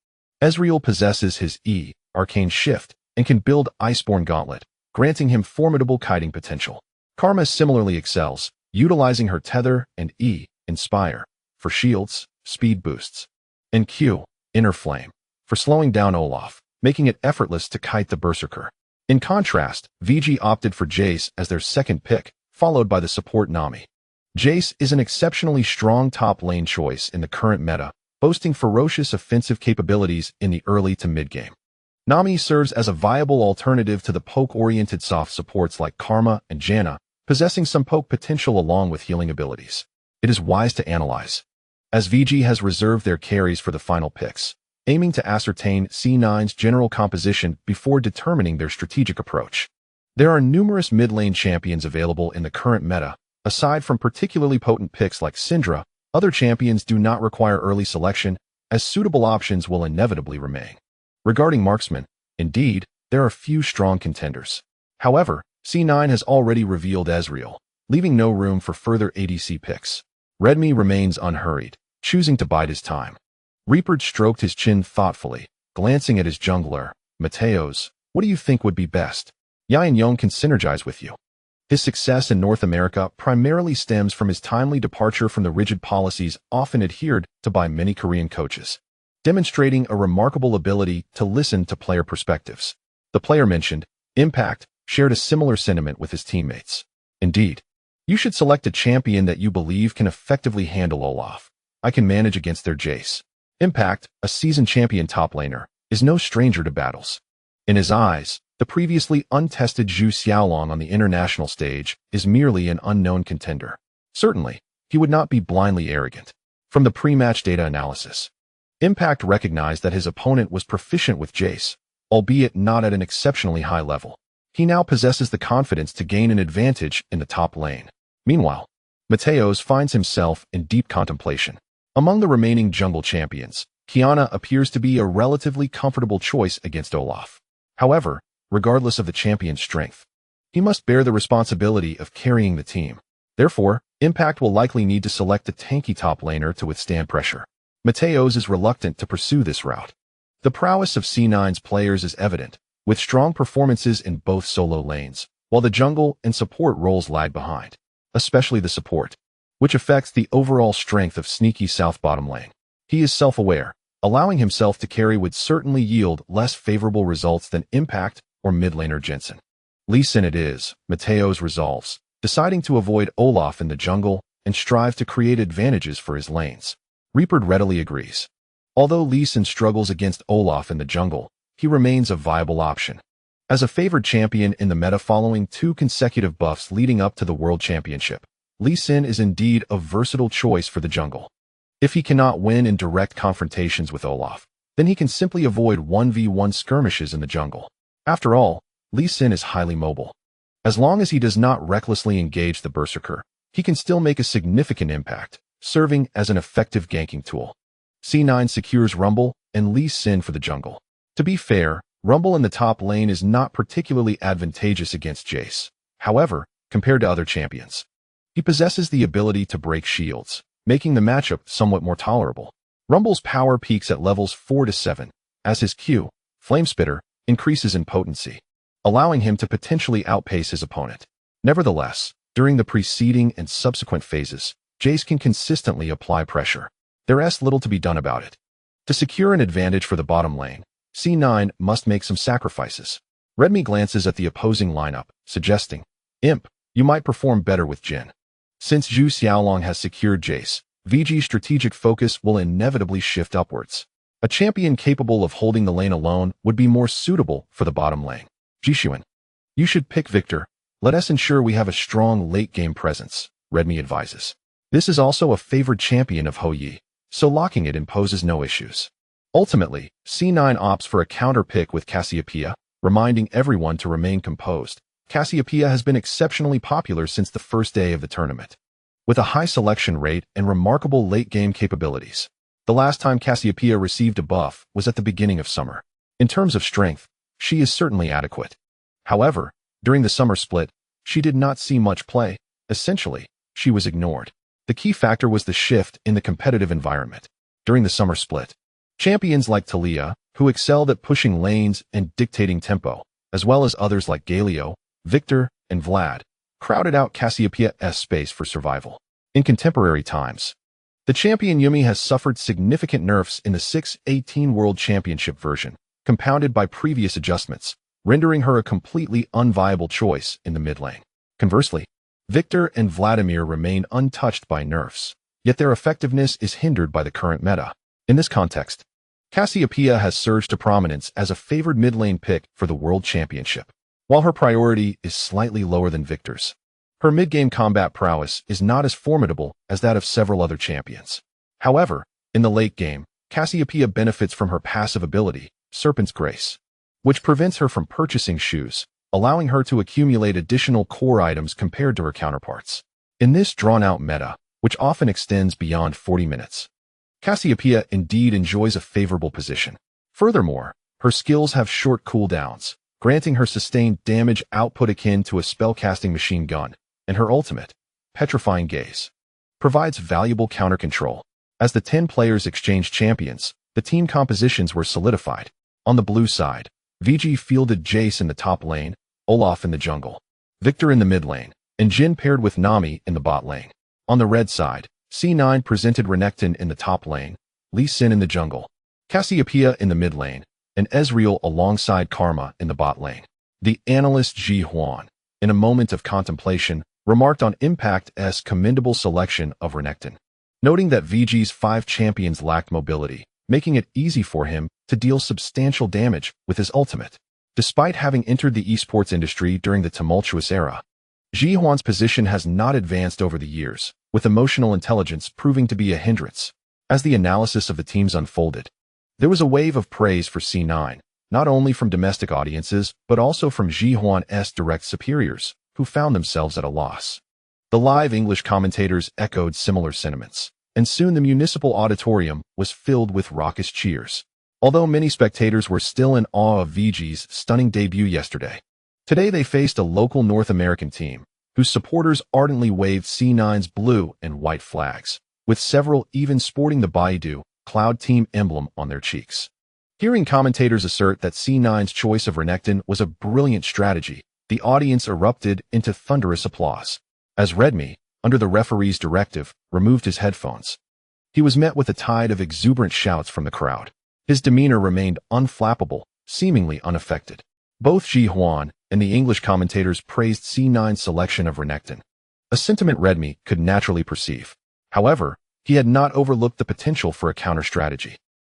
Ezreal possesses his E, Arcane Shift, and can build Iceborne Gauntlet, granting him formidable kiting potential. Karma similarly excels, utilizing her Tether and E, Inspire, for shields, speed boosts, and Q, Inner Flame, for slowing down Olaf, making it effortless to kite the Berserker. In contrast, VG opted for Jace as their second pick, followed by the support Nami. Jace is an exceptionally strong top lane choice in the current meta, boasting ferocious offensive capabilities in the early to mid-game. Nami serves as a viable alternative to the poke-oriented soft supports like Karma and Janna, possessing some poke potential along with healing abilities. It is wise to analyze, as VG has reserved their carries for the final picks, aiming to ascertain C9's general composition before determining their strategic approach. There are numerous mid-lane champions available in the current meta. Aside from particularly potent picks like Syndra, other champions do not require early selection, as suitable options will inevitably remain. Regarding marksmen, indeed, there are few strong contenders. However, C9 has already revealed Ezreal, leaving no room for further ADC picks. Redmi remains unhurried, choosing to bide his time. Reaper stroked his chin thoughtfully, glancing at his jungler. Mateos, what do you think would be best? Ye and Yong can synergize with you. His success in North America primarily stems from his timely departure from the rigid policies often adhered to by many Korean coaches, demonstrating a remarkable ability to listen to player perspectives. The player mentioned, Impact, shared a similar sentiment with his teammates. Indeed, you should select a champion that you believe can effectively handle Olaf. I can manage against their Jace. Impact, a seasoned champion top laner, is no stranger to battles. In his eyes, the previously untested Zhu Xiaolong on the international stage is merely an unknown contender. Certainly, he would not be blindly arrogant. From the pre-match data analysis, Impact recognized that his opponent was proficient with Jace, albeit not at an exceptionally high level. He now possesses the confidence to gain an advantage in the top lane. Meanwhile, Mateos finds himself in deep contemplation. Among the remaining jungle champions, Qiyana appears to be a relatively comfortable choice against Olaf. However, regardless of the champion's strength, he must bear the responsibility of carrying the team. Therefore, Impact will likely need to select a tanky top laner to withstand pressure. Mateos is reluctant to pursue this route. The prowess of C9's players is evident, with strong performances in both solo lanes, while the jungle and support roles lag behind, especially the support, which affects the overall strength of Sneaky South bottom lane. He is self-aware, allowing himself to carry would certainly yield less favorable results than Impact or mid-laner Jensen. Lee Sin it is, Mateos resolves, deciding to avoid Olaf in the jungle and strive to create advantages for his lanes. Reaper readily agrees. Although Lee Sin struggles against Olaf in the jungle, he remains a viable option. As a favored champion in the meta following 2 consecutive buffs leading up to the World Championship, Lee Sin is indeed a versatile choice for the jungle. If he cannot win in direct confrontations with Olaf, then he can simply avoid 1v1 skirmishes in the jungle. After all, Lee Sin is highly mobile. As long as he does not recklessly engage the Berserker, he can still make a significant impact, serving as an effective ganking tool. C9 secures Rumble and Lee Sin for the jungle. To be fair, Rumble in the top lane is not particularly advantageous against Jace. However, compared to other champions, he possesses the ability to break shields, making the matchup somewhat more tolerable. Rumble's power peaks at levels 4 to 7, as his Q, Flamespitter, increases in potency, allowing him to potentially outpace his opponent. Nevertheless, during the preceding and subsequent phases, Jace can consistently apply pressure. There is little to be done about it. To secure an advantage for the bottom lane, C9 must make some sacrifices. Redmi glances at the opposing lineup, suggesting, "Imp, you might perform better with Jhin." Since Zhu Xiaolong has secured Jace, VG's strategic focus will inevitably shift upwards. A champion capable of holding the lane alone would be more suitable for the bottom lane. Easyhoon, you should pick Victor. Let us ensure we have a strong late-game presence, Redmi advises. This is also a favored champion of Hou Ye, so locking it imposes no issues. Ultimately, C9 opts for a counter pick with Cassiopeia, reminding everyone to remain composed. Cassiopeia has been exceptionally popular since the first day of the tournament, with a high selection rate and remarkable late-game capabilities. The last time Cassiopeia received a buff was at the beginning of summer. In terms of strength, she is certainly adequate. However, during the summer split, she did not see much play. Essentially, she was ignored. The key factor was the shift in the competitive environment. During the summer split, champions like Talia, who excelled at pushing lanes and dictating tempo, as well as others like Galio, Victor, and Vlad, crowded out Cassiopeia's space for survival. In contemporary times, the champion Yuumi has suffered significant nerfs in the 6-18 World Championship version, compounded by previous adjustments, rendering her a completely unviable choice in the mid lane. Conversely, Victor and Vladimir remain untouched by nerfs, yet their effectiveness is hindered by the current meta. In this context, Cassiopeia has surged to prominence as a favored mid lane pick for the World Championship. While her priority is slightly lower than Victor's, her mid-game combat prowess is not as formidable as that of several other champions. However, in the late game, Cassiopeia benefits from her passive ability, Serpent's Grace, which prevents her from purchasing shoes, allowing her to accumulate additional core items compared to her counterparts. In this drawn-out meta, which often extends beyond 40 minutes, Cassiopeia indeed enjoys a favorable position. Furthermore, her skills have short cooldowns, granting her sustained damage output akin to a spellcasting machine gun, and her ultimate, Petrifying Gaze, provides valuable counter control. As the 10 players exchanged champions, the team compositions were solidified. On the blue side, VG fielded Jace in the top lane, Olaf in the jungle, Victor in the mid lane, and Jhin paired with Nami in the bot lane. On the red side, C9 presented Renekton in the top lane, Lee Sin in the jungle, Cassiopeia in the mid lane, and Ezreal alongside Karma in the bot lane. The analyst Ji Huan, in a moment of contemplation, remarked on Impact's commendable selection of Renekton, noting that VG's 5 champions lacked mobility, making it easy for him to deal substantial damage with his ultimate. Despite having entered the esports industry during the tumultuous era, Ji Huan's position has not advanced over the years, with emotional intelligence proving to be a hindrance. As the analysis of the teams unfolded, there was a wave of praise for C9, not only from domestic audiences, but also from Ji Huan's direct superiors, who found themselves at a loss. The live English commentators echoed similar sentiments, and soon the municipal auditorium was filled with raucous cheers. Although many spectators were still in awe of VG's stunning debut yesterday, today they faced a local North American team, whose supporters ardently waved C9's blue and white flags, with several even sporting the Baidu Cloud Team emblem on their cheeks. Hearing commentators assert that C9's choice of Renekton was a brilliant strategy, the audience erupted into thunderous applause. As Redmi, under the referee's directive, removed his headphones, he was met with a tide of exuberant shouts from the crowd. His demeanor remained unflappable, seemingly unaffected. Both Ji Huan and the English commentators praised C9's selection of Renekton, a sentiment Redmi could naturally perceive. However, he had not overlooked the potential for a counter strategy.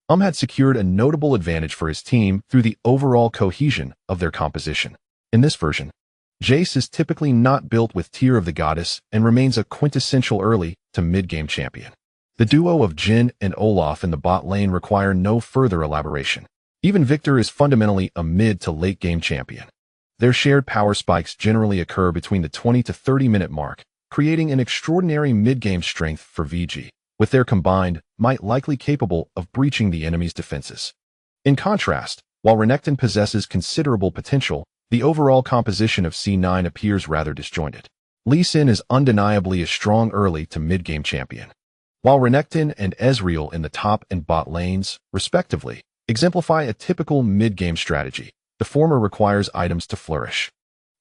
Had secured a notable advantage for his team through the overall cohesion of their composition. In this version, Jace is typically not built with Tear of the Goddess and remains a quintessential early to mid-game champion. The duo of Jhin and Olaf in the bot lane require no further elaboration. Even Victor is fundamentally a mid to late game champion. Their shared power spikes generally occur between the 20 to 30-minute mark, creating an extraordinary mid-game strength for VG, with their combined might likely capable of breaching the enemy's defenses. In contrast, While Renekton possesses considerable potential, the overall composition of C9 appears rather disjointed. Lee Sin is undeniably a strong early to mid-game champion, while Renekton and Ezreal in the top and bot lanes, respectively, exemplify a typical mid-game strategy. The former requires items to flourish,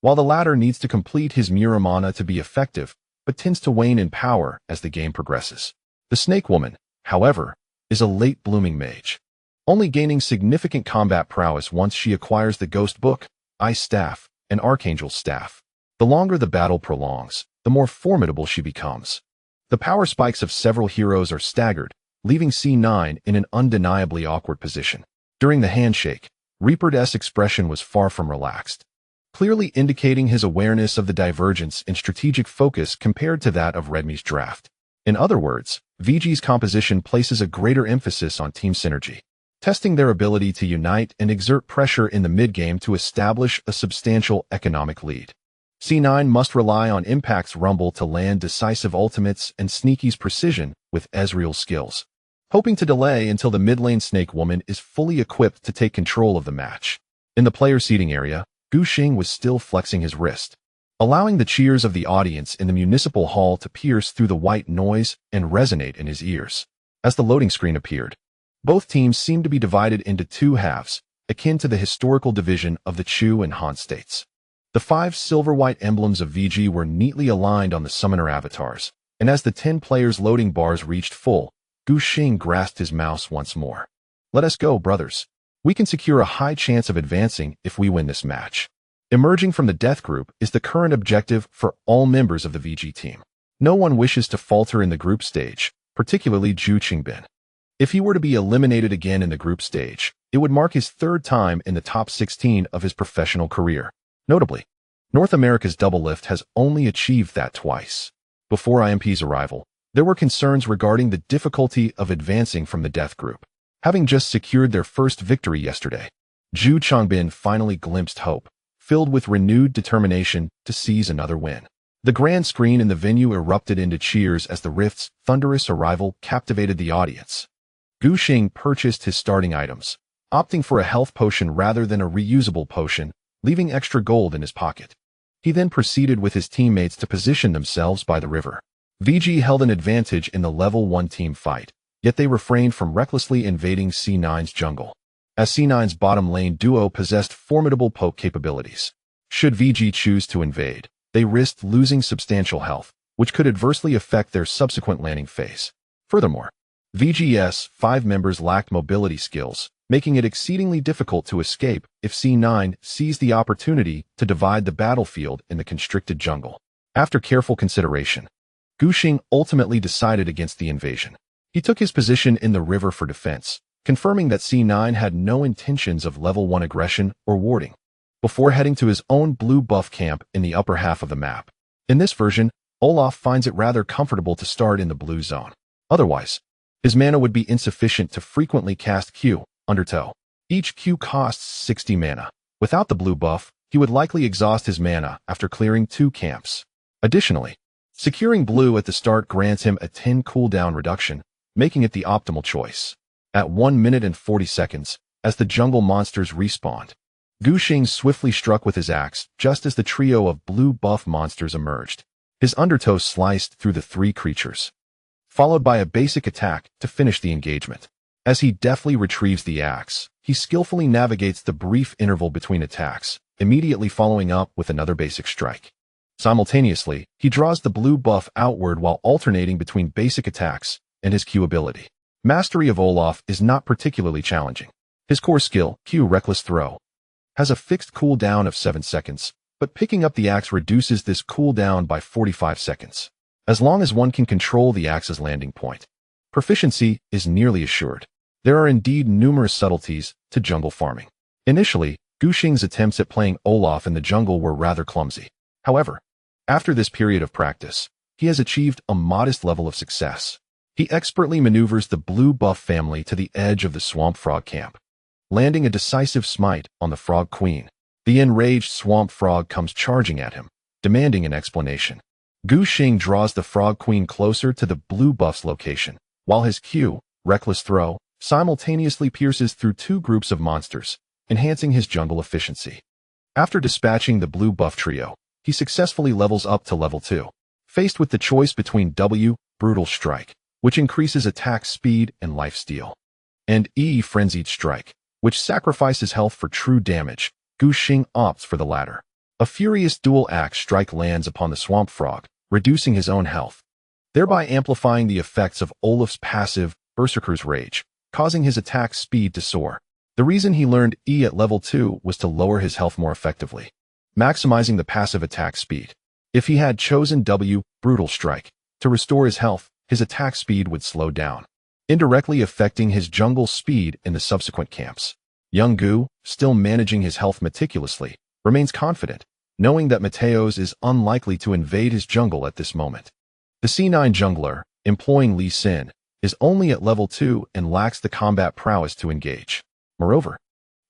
while the latter needs to complete his Muramana to be effective, but tends to wane in power as the game progresses. The Snake Woman, however, is a late-blooming mage, only gaining significant combat prowess once she acquires the Ghost Book, Ice Staff, and Archangel's Staff. The longer the battle prolongs, the more formidable she becomes. The power spikes of several heroes are staggered, leaving C9 in an undeniably awkward position. During the handshake, Reaper's expression was far from relaxed, clearly indicating his awareness of the divergence in strategic focus compared to that of Redmi's draft. In other words, VG's composition places a greater emphasis on team synergy, testing their ability to unite and exert pressure in the mid-game to establish a substantial economic lead. C9 must rely on Impact's Rumble to land decisive ultimates and Sneaky's precision with Ezreal's skills, hoping to delay until the mid-lane Snake Woman is fully equipped to take control of the match. In the player seating area, Gu Xing was still flexing his wrist, allowing the cheers of the audience in the municipal hall to pierce through the white noise and resonate in his ears. As the loading screen appeared, both teams seemed to be divided into two halves, akin to the historical division of the Chu and Han states. The 5 silver-white emblems of VG were neatly aligned on the summoner avatars, and as the 10 players' loading bars reached full, Gu Xing grasped his mouse once more. "Let us go, brothers. We can secure a high chance of advancing if we win this match." Emerging from the death group is the current objective for all members of the VG team. No one wishes to falter in the group stage, particularly Zhu Qingbin. If he were to be eliminated again in the group stage, it would mark his 3rd time in the top 16 of his professional career. Notably, North America's doublelift has only achieved that twice. Before IMP's arrival, there were concerns regarding the difficulty of advancing from the death group. Having just secured their first victory yesterday, Zhu Qingbin finally glimpsed hope, filled with renewed determination to seize another win. The grand screen in the venue erupted into cheers as the Rift's thunderous arrival captivated the audience. Gu Xing purchased his starting items, opting for a health potion rather than a reusable potion, leaving extra gold in his pocket. He then proceeded with his teammates to position themselves by the river. VG held an advantage in the level 1 team fight, yet they refrained from recklessly invading C9's jungle, as C9's bottom lane duo possessed formidable poke capabilities. Should VG choose to invade, they risked losing substantial health, which could adversely affect their subsequent landing phase. Furthermore, VG's 5 members lacked mobility skills, making it exceedingly difficult to escape if C9 seized the opportunity to divide the battlefield in the constricted jungle. After careful consideration, Gu Xing ultimately decided against the invasion. He took his position in the river for defense, confirming that C9 had no intentions of level 1 aggression or warding, before heading to his own blue buff camp in the upper half of the map. In this version, Olaf finds it rather comfortable to start in the blue zone. Otherwise, his mana would be insufficient to frequently cast Q, Undertow. Each Q costs 60 mana. Without the blue buff, he would likely exhaust his mana after clearing 2 camps. Additionally, securing blue at the start grants him a 10 cooldown reduction, making it the optimal choice. At 1 minute and 40 seconds, as the jungle monsters respawned, Gu Xing swiftly struck with his axe just as the trio of blue buff monsters emerged. His Undertow sliced through the 3 creatures, followed by a basic attack to finish the engagement. As he deftly retrieves the axe, he skillfully navigates the brief interval between attacks, immediately following up with another basic strike. Simultaneously, he draws the blue buff outward while alternating between basic attacks and his Q ability. Mastery of Olaf is not particularly challenging. His core skill, Q Reckless Throw, has a fixed cooldown of 7 seconds, but picking up the axe reduces this cooldown by 45 seconds. As long as one can control the axe's landing point, proficiency is nearly assured. There are indeed numerous subtleties to jungle farming. Initially, Gu Xing's attempts at playing Olaf in the jungle were rather clumsy. However, after this period of practice, he has achieved a modest level of success. He expertly maneuvers the blue buff family to the edge of the swamp frog camp, landing a decisive smite on the frog queen. The enraged swamp frog comes charging at him, demanding an explanation. Gu Xing draws the frog queen closer to the blue buff's location, while his Q, Reckless Throw, simultaneously pierces through 2 groups of monsters, enhancing his jungle efficiency. After dispatching the blue buff trio, he successfully levels up to level 2. Faced with the choice between W, Brutal Strike, which increases attack speed and lifesteal, and E, Frenzied Strike, which sacrifices health for true damage, Gu Xing opts for the latter. A furious dual-axe strike lands upon the swamp frog, reducing his own health, thereby amplifying the effects of Olaf's passive, Berserker's Rage, causing his attack speed to soar. The reason he learned E at level 2 was to lower his health more effectively, maximizing the passive attack speed. If he had chosen W, Brutal Strike, to restore his health, his attack speed would slow down, indirectly affecting his jungle speed in the subsequent camps. Young Gu, still managing his health meticulously, remains confident, knowing that Mateos is unlikely to invade his jungle at this moment. The C9 jungler, employing Lee Sin, is only at level 2 and lacks the combat prowess to engage. Moreover,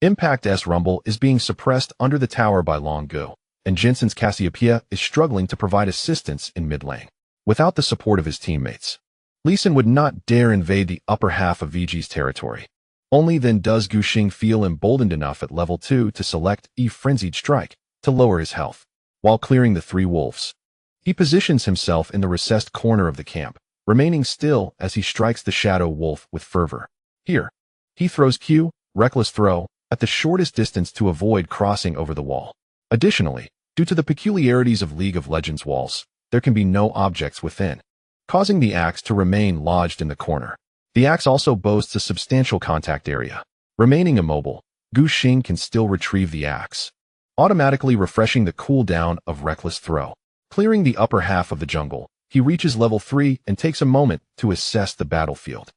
Impact's Rumble is being suppressed under the tower by Long Gu, and Jensen's Cassiopeia is struggling to provide assistance in mid lane. Without the support of his teammates, Lee Sin would not dare invade the upper half of VG's territory. Only then does Gu Xing feel emboldened enough at level 2 to select E Frenzied Strike to lower his health. While clearing the 3 wolves, he positions himself in the recessed corner of the camp, remaining still as he strikes the shadow wolf with fervor. Here, he throws Q, Reckless Throw, at the shortest distance to avoid crossing over the wall. Additionally, due to the peculiarities of League of Legends walls, there can be no objects within, causing the axe to remain lodged in the corner. The axe also boasts a substantial contact area. Remaining immobile, Gu Xing can still retrieve the axe, automatically refreshing the cooldown of Reckless Throw. Clearing the upper half of the jungle, he reaches level 3 and takes a moment to assess the battlefield.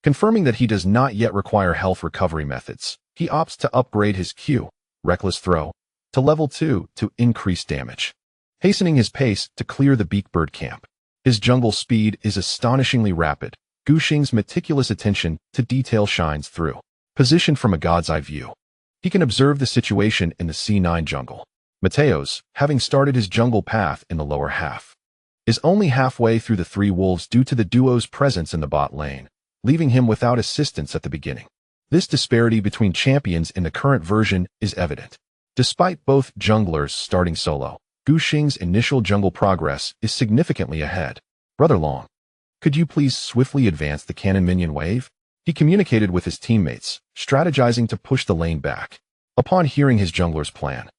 Confirming that he does not yet require health recovery methods, he opts to upgrade his Q, Reckless Throw, to level 2 to increase damage, hastening his pace to clear the Beakbird camp. His jungle speed is astonishingly rapid. Gu Xing's meticulous attention to detail shines through. Positioned from a god's eye view, he can observe the situation in the C9 jungle. Mateos, having started his jungle path in the lower half, is only halfway through the 3 wolves due to the duo's presence in the bot lane, leaving him without assistance at the beginning. This disparity between champions in the current version is evident. Despite both junglers starting solo, Gu Xing's initial jungle progress is significantly ahead. Brother Long, could you please swiftly advance the cannon minion wave? He communicated with his teammates, strategizing to push the lane back. Upon hearing his jungler's plan,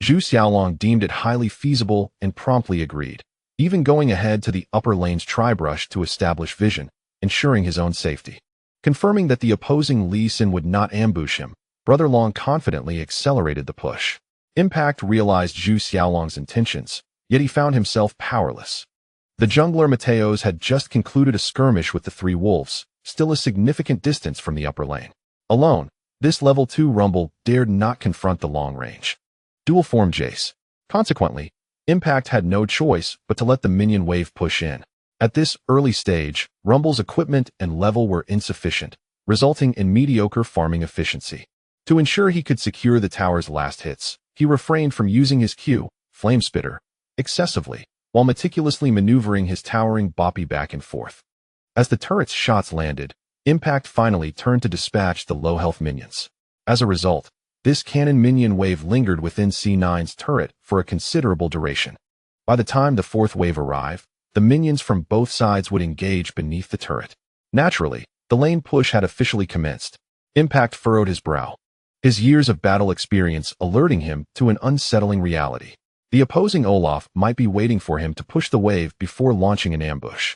Zhu Xiaolong deemed it highly feasible and promptly agreed, even going ahead to the upper lane's tri-brush to establish vision, ensuring his own safety. Confirming that the opposing Lee Sin would not ambush him, Brother Long confidently accelerated the push. Impact realized Zhu Xiaolong's intentions, yet he found himself powerless. The jungler Mateos had just concluded a skirmish with the 3 wolves, still a significant distance from the upper lane. Alone, this level 2 Rumble dared not confront the long-range dual-form Jace. Consequently, Impact had no choice but to let the minion wave push in. At this early stage, Rumble's equipment and level were insufficient, resulting in mediocre farming efficiency. To ensure he could secure the tower's last hits, he refrained from using his Q, Flamespitter, excessively, while meticulously maneuvering his towering boppy back and forth. As the turret's shots landed, Impact finally turned to dispatch the low-health minions. As a result, this cannon minion wave lingered within C9's turret for a considerable duration. By the time the 4th wave arrived, the minions from both sides would engage beneath the turret. Naturally, the lane push had officially commenced. Impact furrowed his brow, his years of battle experience alerting him to an unsettling reality. The opposing Olaf might be waiting for him to push the wave before launching an ambush.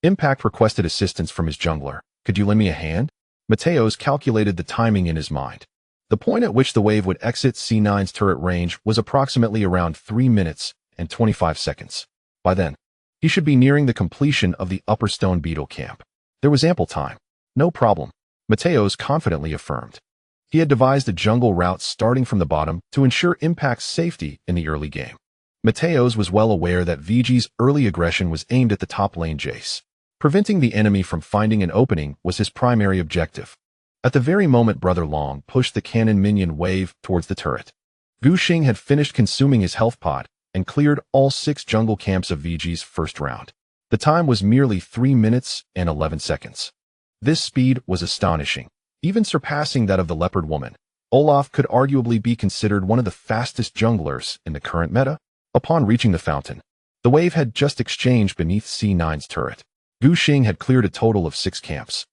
Impact requested assistance from his jungler. Could you lend me a hand? Mateos calculated the timing in his mind. The point at which the wave would exit C9's turret range was approximately around 3 minutes and 25 seconds. By then, he should be nearing the completion of the upper stone beetle camp. There was ample time. No problem, Mateos confidently affirmed. He had devised a jungle route starting from the bottom to ensure Impact's safety in the early game. Mateos was well aware that VG's early aggression was aimed at the top lane Jace. Preventing the enemy from finding an opening was his primary objective. At the very moment Brother Long pushed the cannon minion wave towards the turret, Gu Xing had finished consuming his health pot and cleared all 6 jungle camps of VG's first round. The time was merely 3 minutes and 11 seconds. This speed was astonishing, even surpassing that of the leopard woman, Olaf could arguably be considered one of the fastest junglers in the current meta. Upon reaching the fountain, the wave had just exchanged beneath C9's turret. Gu Xing had cleared a total of 6 camps.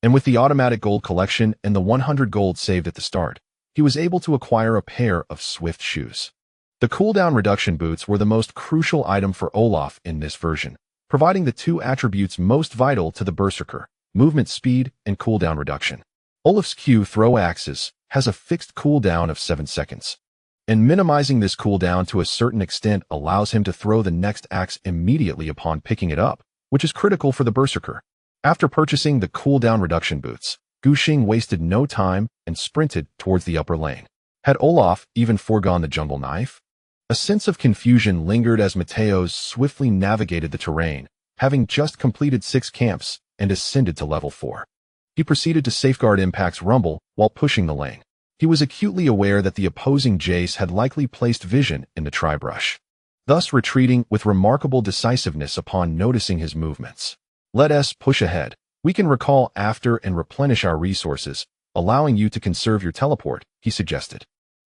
And with the automatic gold collection and the 100 gold saved at the start, he was able to acquire a pair of swift shoes. The cooldown reduction boots were the most crucial item for Olaf in this version, providing the 2 attributes most vital to the Berserker: movement speed and cooldown reduction. Olaf's Q throw axes has a fixed cooldown of 7 seconds, and minimizing this cooldown to a certain extent allows him to throw the next axe immediately upon picking it up, which is critical for the Berserker. After purchasing the cooldown reduction boots, Gu Xing wasted no time and sprinted towards the upper lane. Had Olaf even foregone the jungle knife? A sense of confusion lingered as Mateos swiftly navigated the terrain, having just completed 6 camps and ascended to level 4. He proceeded to safeguard Impact's rumble while pushing the lane. He was acutely aware that the opposing Jace had likely placed vision in the tri-brush, thus retreating with remarkable decisiveness upon noticing his movements. Let us push ahead. We can recall after and replenish our resources, allowing you to conserve your teleport, he suggested.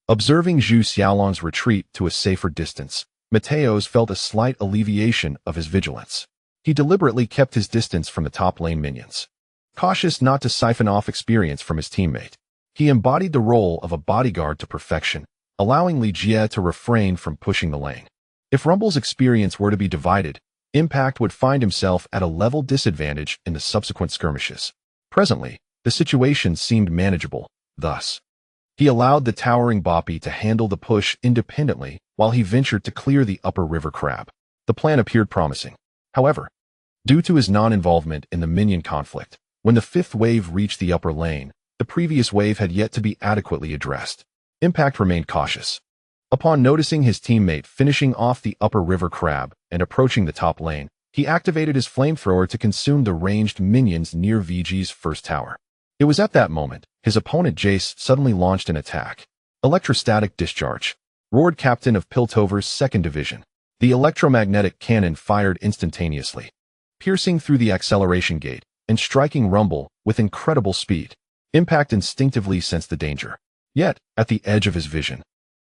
Observing Zhu Xiaolong's retreat to a safer distance, Mateos felt a slight alleviation of his vigilance. He deliberately kept his distance from the top lane minions, cautious not to siphon off experience from his teammate. He embodied the role of a bodyguard to perfection, allowing Li Jie to refrain from pushing the lane. If Rumble's experience were to be divided, Impact would find himself at a level disadvantage in the subsequent skirmishes. Presently, the situation seemed manageable, thus he allowed the towering Boppy to handle the push independently while he ventured to clear the upper river crab. The plan appeared promising. However, due to his non-involvement in the minion conflict, when the 5th wave reached the upper lane, the previous wave had yet to be adequately addressed. Impact remained cautious. Upon noticing his teammate finishing off the upper river crab and approaching the top lane, he activated his flamethrower to consume the ranged minions near VG's first tower. It was at that moment his opponent Jace suddenly launched an attack. Electrostatic discharge, roared Captain of Piltover's 2nd Division. The electromagnetic cannon fired instantaneously, piercing through the acceleration gate and striking Rumble with incredible speed. Impact instinctively sensed the danger. Yet, at the edge of his vision,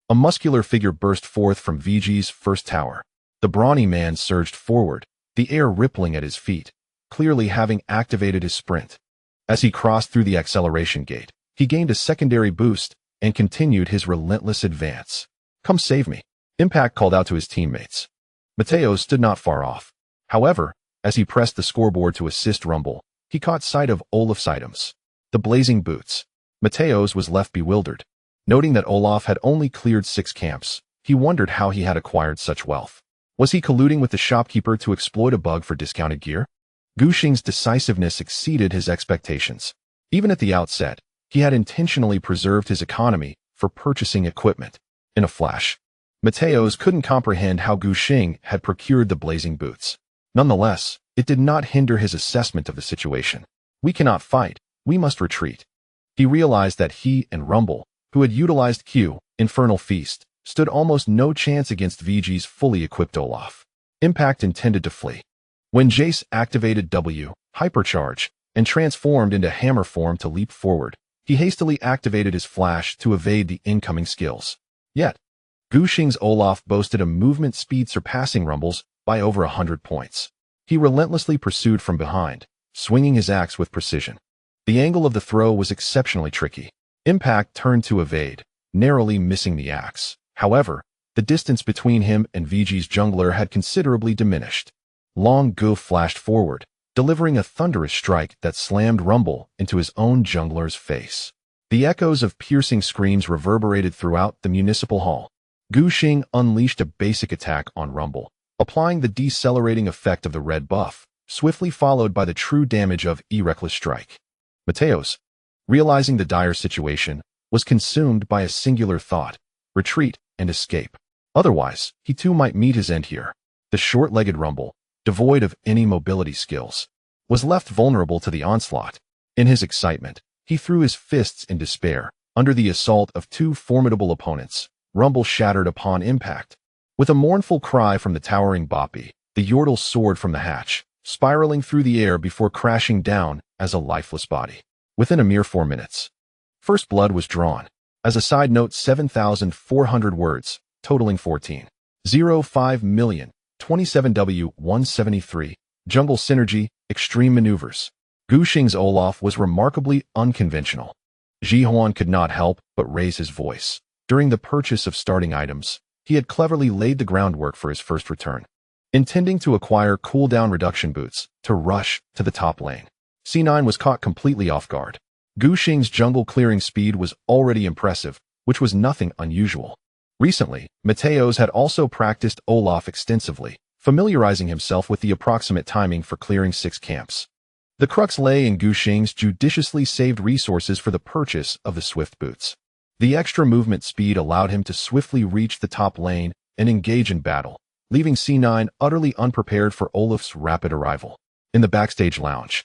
a muscular figure burst forth from VG's first tower. The brawny man surged forward, the air rippling at his feet, clearly having activated his sprint. As he crossed through the acceleration gate, he gained a secondary boost and continued his relentless advance. "Come save me," Impact called out to his teammates. Mateos stood not far off. However, as he pressed the scoreboard to assist Rumble, he caught sight of Olaf's items, the blazing boots. Mateos was left bewildered. Noting that Olaf had only cleared 6 camps, he wondered how he had acquired such wealth. Was he colluding with the shopkeeper to exploit a bug for discounted gear? Gu Xing's decisiveness exceeded his expectations. Even at the outset, he had intentionally preserved his economy for purchasing equipment. In a flash, Mateos couldn't comprehend how Gu Xing had procured the blazing boots. Nonetheless, it did not hinder his assessment of the situation. "We cannot fight, we must retreat." He realized that he and Rumble, who had utilized Q, Infernal Feast, stood almost no chance against VG's fully equipped Olaf. Impact intended to flee. When Jace activated W, Hypercharge, and transformed into hammer form to leap forward, he hastily activated his flash to evade the incoming skills. Yet, Gu Xing's Olaf boasted a movement speed surpassing Rumble's by over 100 points. He relentlessly pursued from behind, swinging his axe with precision. The angle of the throw was exceptionally tricky. Impact turned to evade, narrowly missing the axe. However, the distance between him and VG's jungler had considerably diminished. Long Gu flashed forward, delivering a thunderous strike that slammed Rumble into his own jungler's face. The echoes of piercing screams reverberated throughout the municipal hall. Gu Xing unleashed a basic attack on Rumble, applying the decelerating effect of the red buff, swiftly followed by the true damage of a reckless strike. Mateos, realizing the dire situation, was consumed by a singular thought: retreat and escape. Otherwise, he too might meet his end here. The short-legged Rumble, devoid of any mobility skills, was left vulnerable to the onslaught. In his excitement, he threw his fists in despair. Under the assault of 2 formidable opponents, Rumble shattered upon impact. With a mournful cry from the towering Boppy, the Yordle soared from the hatch, spiraling through the air before crashing down as a lifeless body. Within a mere 4 minutes, first blood was drawn. As a side note, 7,400 words, totaling 14.05 million, 27W173, jungle synergy, extreme maneuvers. Gu Xing's Olaf was remarkably unconventional. Easyhoon could not help but raise his voice. During the purchase of starting items, he had cleverly laid the groundwork for his first return, intending to acquire cooldown reduction boots to rush to the top lane. C9 was caught completely off guard. Gu Xing's jungle clearing speed was already impressive, which was nothing unusual. Recently, Mateos had also practiced Olaf extensively, familiarizing himself with the approximate timing for clearing 6 camps. The crux lay in Gu Xing's judiciously saved resources for the purchase of the swift boots. The extra movement speed allowed him to swiftly reach the top lane and engage in battle, leaving C9 utterly unprepared for Olaf's rapid arrival. In the backstage lounge,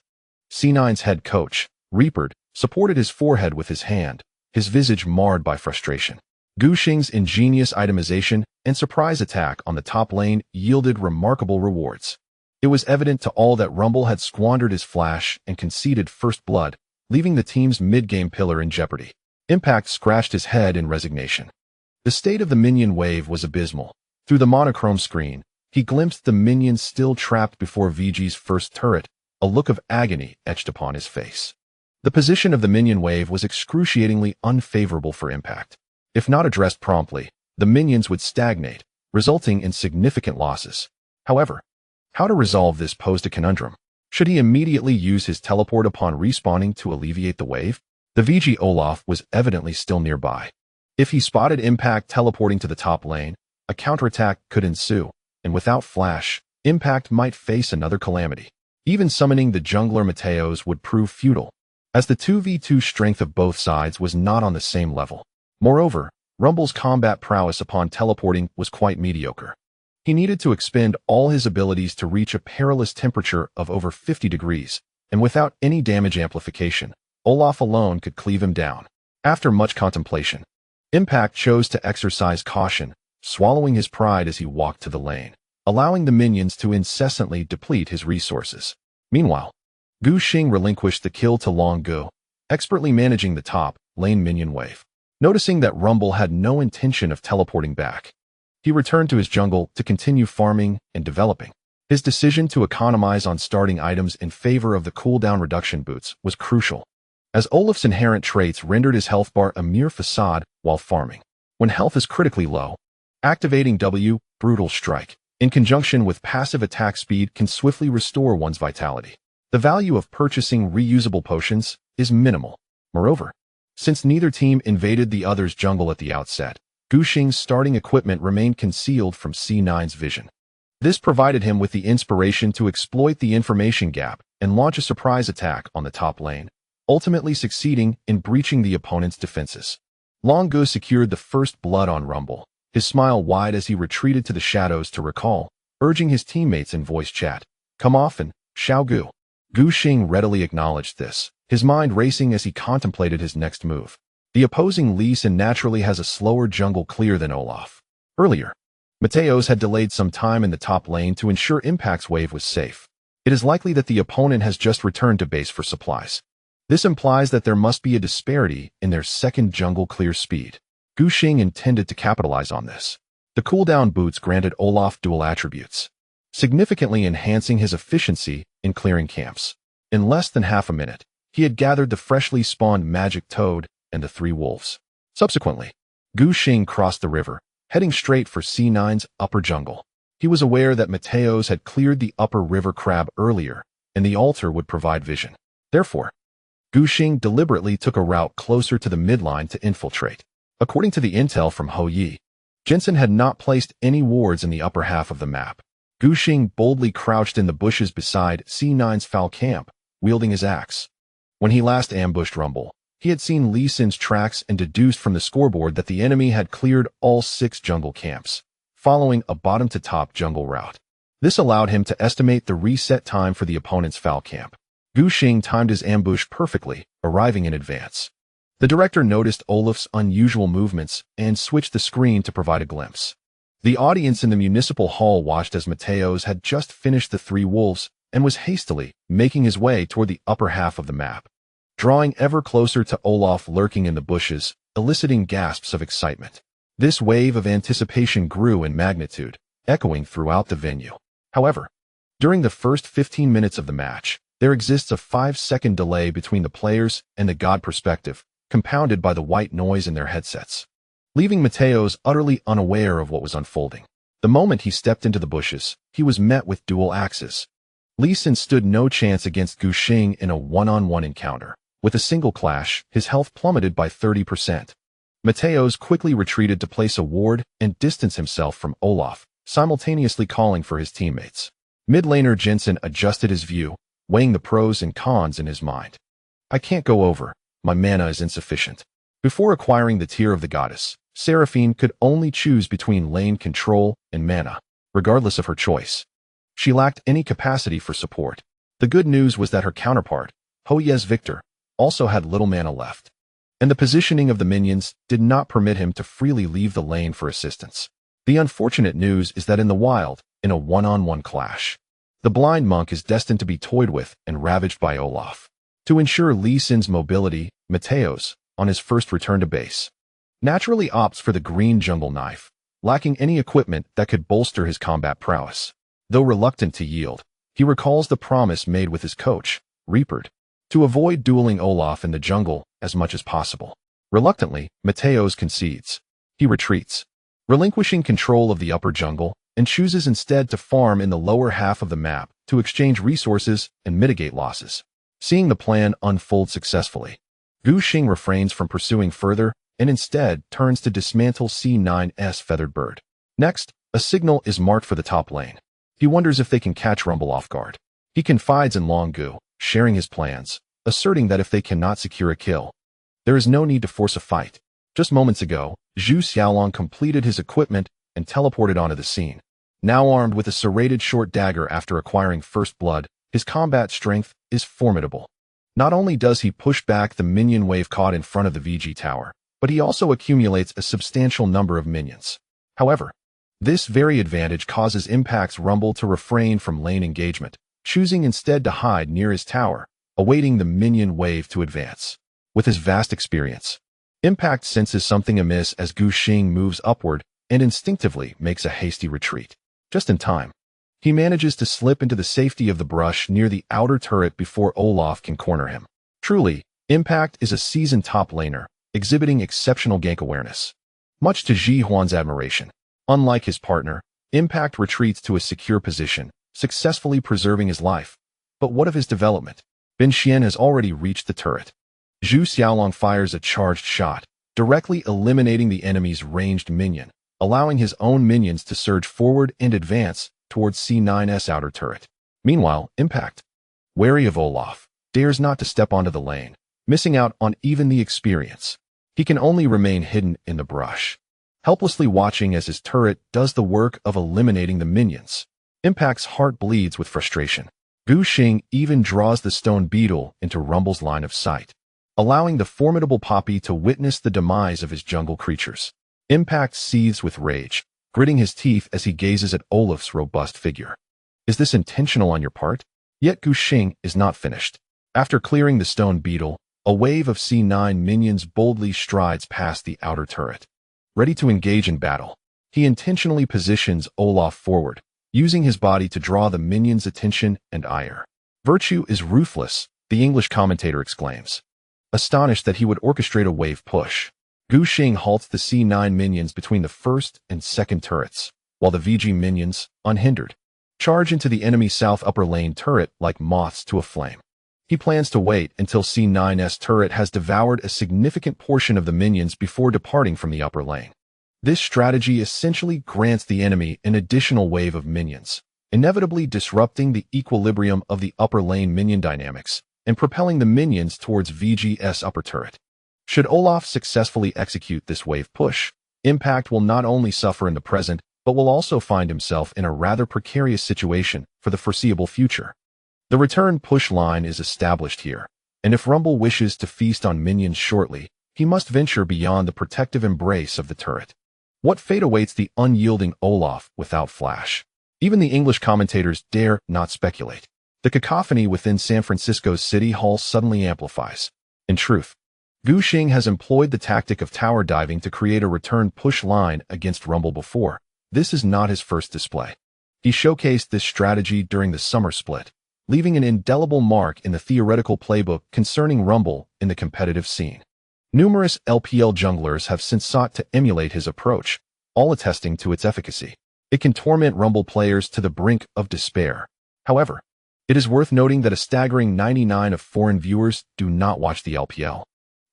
C9's head coach, Reaper, supported his forehead with his hand, his visage marred by frustration. Gu Xing's ingenious itemization and surprise attack on the top lane yielded remarkable rewards. It was evident to all that Rumble had squandered his flash and conceded first blood, leaving the team's mid-game pillar in jeopardy. Impact scratched his head in resignation. The state of the minion wave was abysmal. Through the monochrome screen, he glimpsed the minions still trapped before VG's first turret, a look of agony etched upon his face. The position of the minion wave was excruciatingly unfavorable for Impact. If not addressed promptly, the minions would stagnate, resulting in significant losses. However, how to resolve this posed a conundrum. Should he immediately use his teleport upon respawning to alleviate the wave? The VG Olaf was evidently still nearby. If he spotted Impact teleporting to the top lane, a counterattack could ensue, and without flash, Impact might face another calamity. Even summoning the jungler Mateos would prove futile, as the 2v2 strength of both sides was not on the same level. Moreover, Rumble's combat prowess upon teleporting was quite mediocre. He needed to expend all his abilities to reach a perilous temperature of over 50 degrees, and without any damage amplification, Olaf alone could cleave him down. After much contemplation, Impact chose to exercise caution, swallowing his pride as he walked to the lane, allowing the minions to incessantly deplete his resources. Meanwhile, Gu Xing relinquished the kill to Longbow, expertly managing the top lane minion wave. Noticing that Rumble had no intention of teleporting back, he returned to his jungle to continue farming and developing. His decision to economize on starting items in favor of the cooldown reduction boots was crucial, as Olaf's inherent traits rendered his health bar a mere facade while farming. When health is critically low, activating W, Brutal Strike, in conjunction with passive attack speed can swiftly restore one's vitality. The value of purchasing reusable potions is minimal. Moreover, since neither team invaded the other's jungle at the outset, Gu Xing's starting equipment remained concealed from C9's vision. This provided him with the inspiration to exploit the information gap and launch a surprise attack on the top lane, ultimately succeeding in breaching the opponent's defenses. Longbow secured the first blood on Rumble, his smile wide as he retreated to the shadows to recall, urging his teammates in voice chat, "Come off and Xiao Gu." Gu Xing readily acknowledged this, his mind racing as he contemplated his next move. The opposing Lee Sin naturally has a slower jungle clear than Olaf. Earlier, Mateos had delayed some time in the top lane to ensure Impact's wave was safe. It is likely that the opponent has just returned to base for supplies. This implies that there must be a disparity in their second jungle clear speed. Gu Xing intended to capitalize on this. The cooldown boots granted Olaf dual attributes, significantly enhancing his efficiency in clearing camps. In less than half a minute, he had gathered the freshly spawned magic toad and the 3 wolves. Subsequently, Gu Xing crossed the river, heading straight for C9's upper jungle. He was aware that Mateos had cleared the upper river crab earlier, and the altar would provide vision. Therefore, Gu Xing deliberately took a route closer to the midline to infiltrate. According to the intel from Hou Ye, Jensen had not placed any wards in the upper half of the map. Gu Xing boldly crouched in the bushes beside C9's foul camp, wielding his axe. When he last ambushed Rumble, he had seen Lee Sin's tracks and deduced from the scoreboard that the enemy had cleared all 6 jungle camps, following a bottom-to-top jungle route. This allowed him to estimate the reset time for the opponent's foul camp. Gu Xing timed his ambush perfectly, arriving in advance. The director noticed Olaf's unusual movements and switched the screen to provide a glimpse. The audience in the municipal hall watched as Mateos had just finished the 3 wolves and was hastily making his way toward the upper half of the map. Drawing ever closer to Olaf lurking in the bushes, eliciting gasps of excitement. This wave of anticipation grew in magnitude, echoing throughout the venue. However, during the first 15 minutes of the match, there exists a 5-second delay between the players and the god perspective, compounded by the white noise in their headsets, leaving Mateos utterly unaware of what was unfolding. The moment he stepped into the bushes, he was met with dual axes. Lee Sin stood no chance against Gu Xing in a one-on-one encounter. With a single clash, his health plummeted by 30%. Mateos quickly retreated to place a ward and distance himself from Olaf, simultaneously calling for his teammates. Mid-laner Jensen adjusted his view, weighing the pros and cons in his mind. I can't go over. My mana is insufficient. Before acquiring the tier of the goddess, Seraphine could only choose between lane control and mana, regardless of her choice. She lacked any capacity for support. The good news was that her counterpart, Hou Ye's Victor, also had little mana left, and the positioning of the minions did not permit him to freely leave the lane for assistance. The unfortunate news is that in the wild, in a one-on-one clash, the blind monk is destined to be toyed with and ravaged by Olaf. To ensure Lee Sin's mobility, Mateos, on his first return to base, naturally opts for the green jungle knife, lacking any equipment that could bolster his combat prowess. Though reluctant to yield, he recalls the promise made with his coach, Reapered, to avoid dueling Olaf in the jungle as much as possible. Reluctantly, Mateos concedes. He retreats, relinquishing control of the upper jungle, and chooses instead to farm in the lower half of the map to exchange resources and mitigate losses. Seeing the plan unfold successfully, Gu Xing refrains from pursuing further and instead turns to dismantle C9's feathered bird. Next, a signal is marked for the top lane. He wonders if they can catch Rumble off guard. He confides in Long Gu, sharing his plans, asserting that if they cannot secure a kill, there is no need to force a fight. Just moments ago, Zhu Xiaolong completed his equipment and teleported onto the scene. Now armed with a serrated short dagger after acquiring first blood, his combat strength is formidable. Not only does he push back the minion wave caught in front of the VG tower, but he also accumulates a substantial number of minions. However, this very advantage causes Impact's Rumble to refrain from lane engagement, choosing instead to hide near his tower, awaiting the minion wave to advance. With his vast experience, Impact senses something amiss as Gu Xing moves upward and instinctively makes a hasty retreat. Just in time, he manages to slip into the safety of the brush near the outer turret before Olaf can corner him. Truly, Impact is a seasoned top laner, exhibiting exceptional gank awareness. Much to Ji Huan's admiration, unlike his partner, Impact retreats to a secure position, successfully preserving his life. But what of his development? Bin Xian has already reached the turret. Zhu Xiaolong fires a charged shot, directly eliminating the enemy's ranged minion, allowing his own minions to surge forward and advance towards C9's outer turret. Meanwhile, Impact, wary of Olaf, dares not to step onto the lane, missing out on even the experience. He can only remain hidden in the brush, helplessly watching as his turret does the work of eliminating the minions. Impact's heart bleeds with frustration. Gu Xing even draws the stone beetle into Rumble's line of sight, allowing the formidable Poppy to witness the demise of his jungle creatures. Impact seethes with rage, gritting his teeth as he gazes at Olaf's robust figure. Is this intentional on your part? Yet Gu Xing is not finished. After clearing the stone beetle, a wave of C9 minions boldly strides past the outer turret. Ready to engage in battle, he intentionally positions Olaf forward, using his body to draw the minions' attention and ire. Virtue is ruthless, the English commentator exclaims, astonished that he would orchestrate a wave push. Gu Xing halts the C9 minions between the first and second turrets, while the VG minions, unhindered, charge into the enemy's south upper lane turret like moths to a flame. He plans to wait until C9's turret has devoured a significant portion of the minions before departing from the upper lane. This strategy essentially grants the enemy an additional wave of minions, inevitably disrupting the equilibrium of the upper lane minion dynamics and propelling the minions towards VG's upper turret. Should Olaf successfully execute this wave push, Impact will not only suffer in the present, but will also find himself in a rather precarious situation for the foreseeable future. The return push line is established here, and if Rumble wishes to feast on minions shortly, he must venture beyond the protective embrace of the turret. What fate awaits the unyielding Olaf without Flash? Even the English commentators dare not speculate. The cacophony within San Francisco's City Hall suddenly amplifies. In truth, Gu Xing has employed the tactic of tower diving to create a return push line against Rumble before. This is not his first display. He showcased this strategy during the summer split, leaving an indelible mark in the theoretical playbook concerning Rumble in the competitive scene. Numerous LPL junglers have since sought to emulate his approach, all attesting to its efficacy. It can torment Rumble players to the brink of despair. However, it is worth noting that a staggering 99% of foreign viewers do not watch the LPL,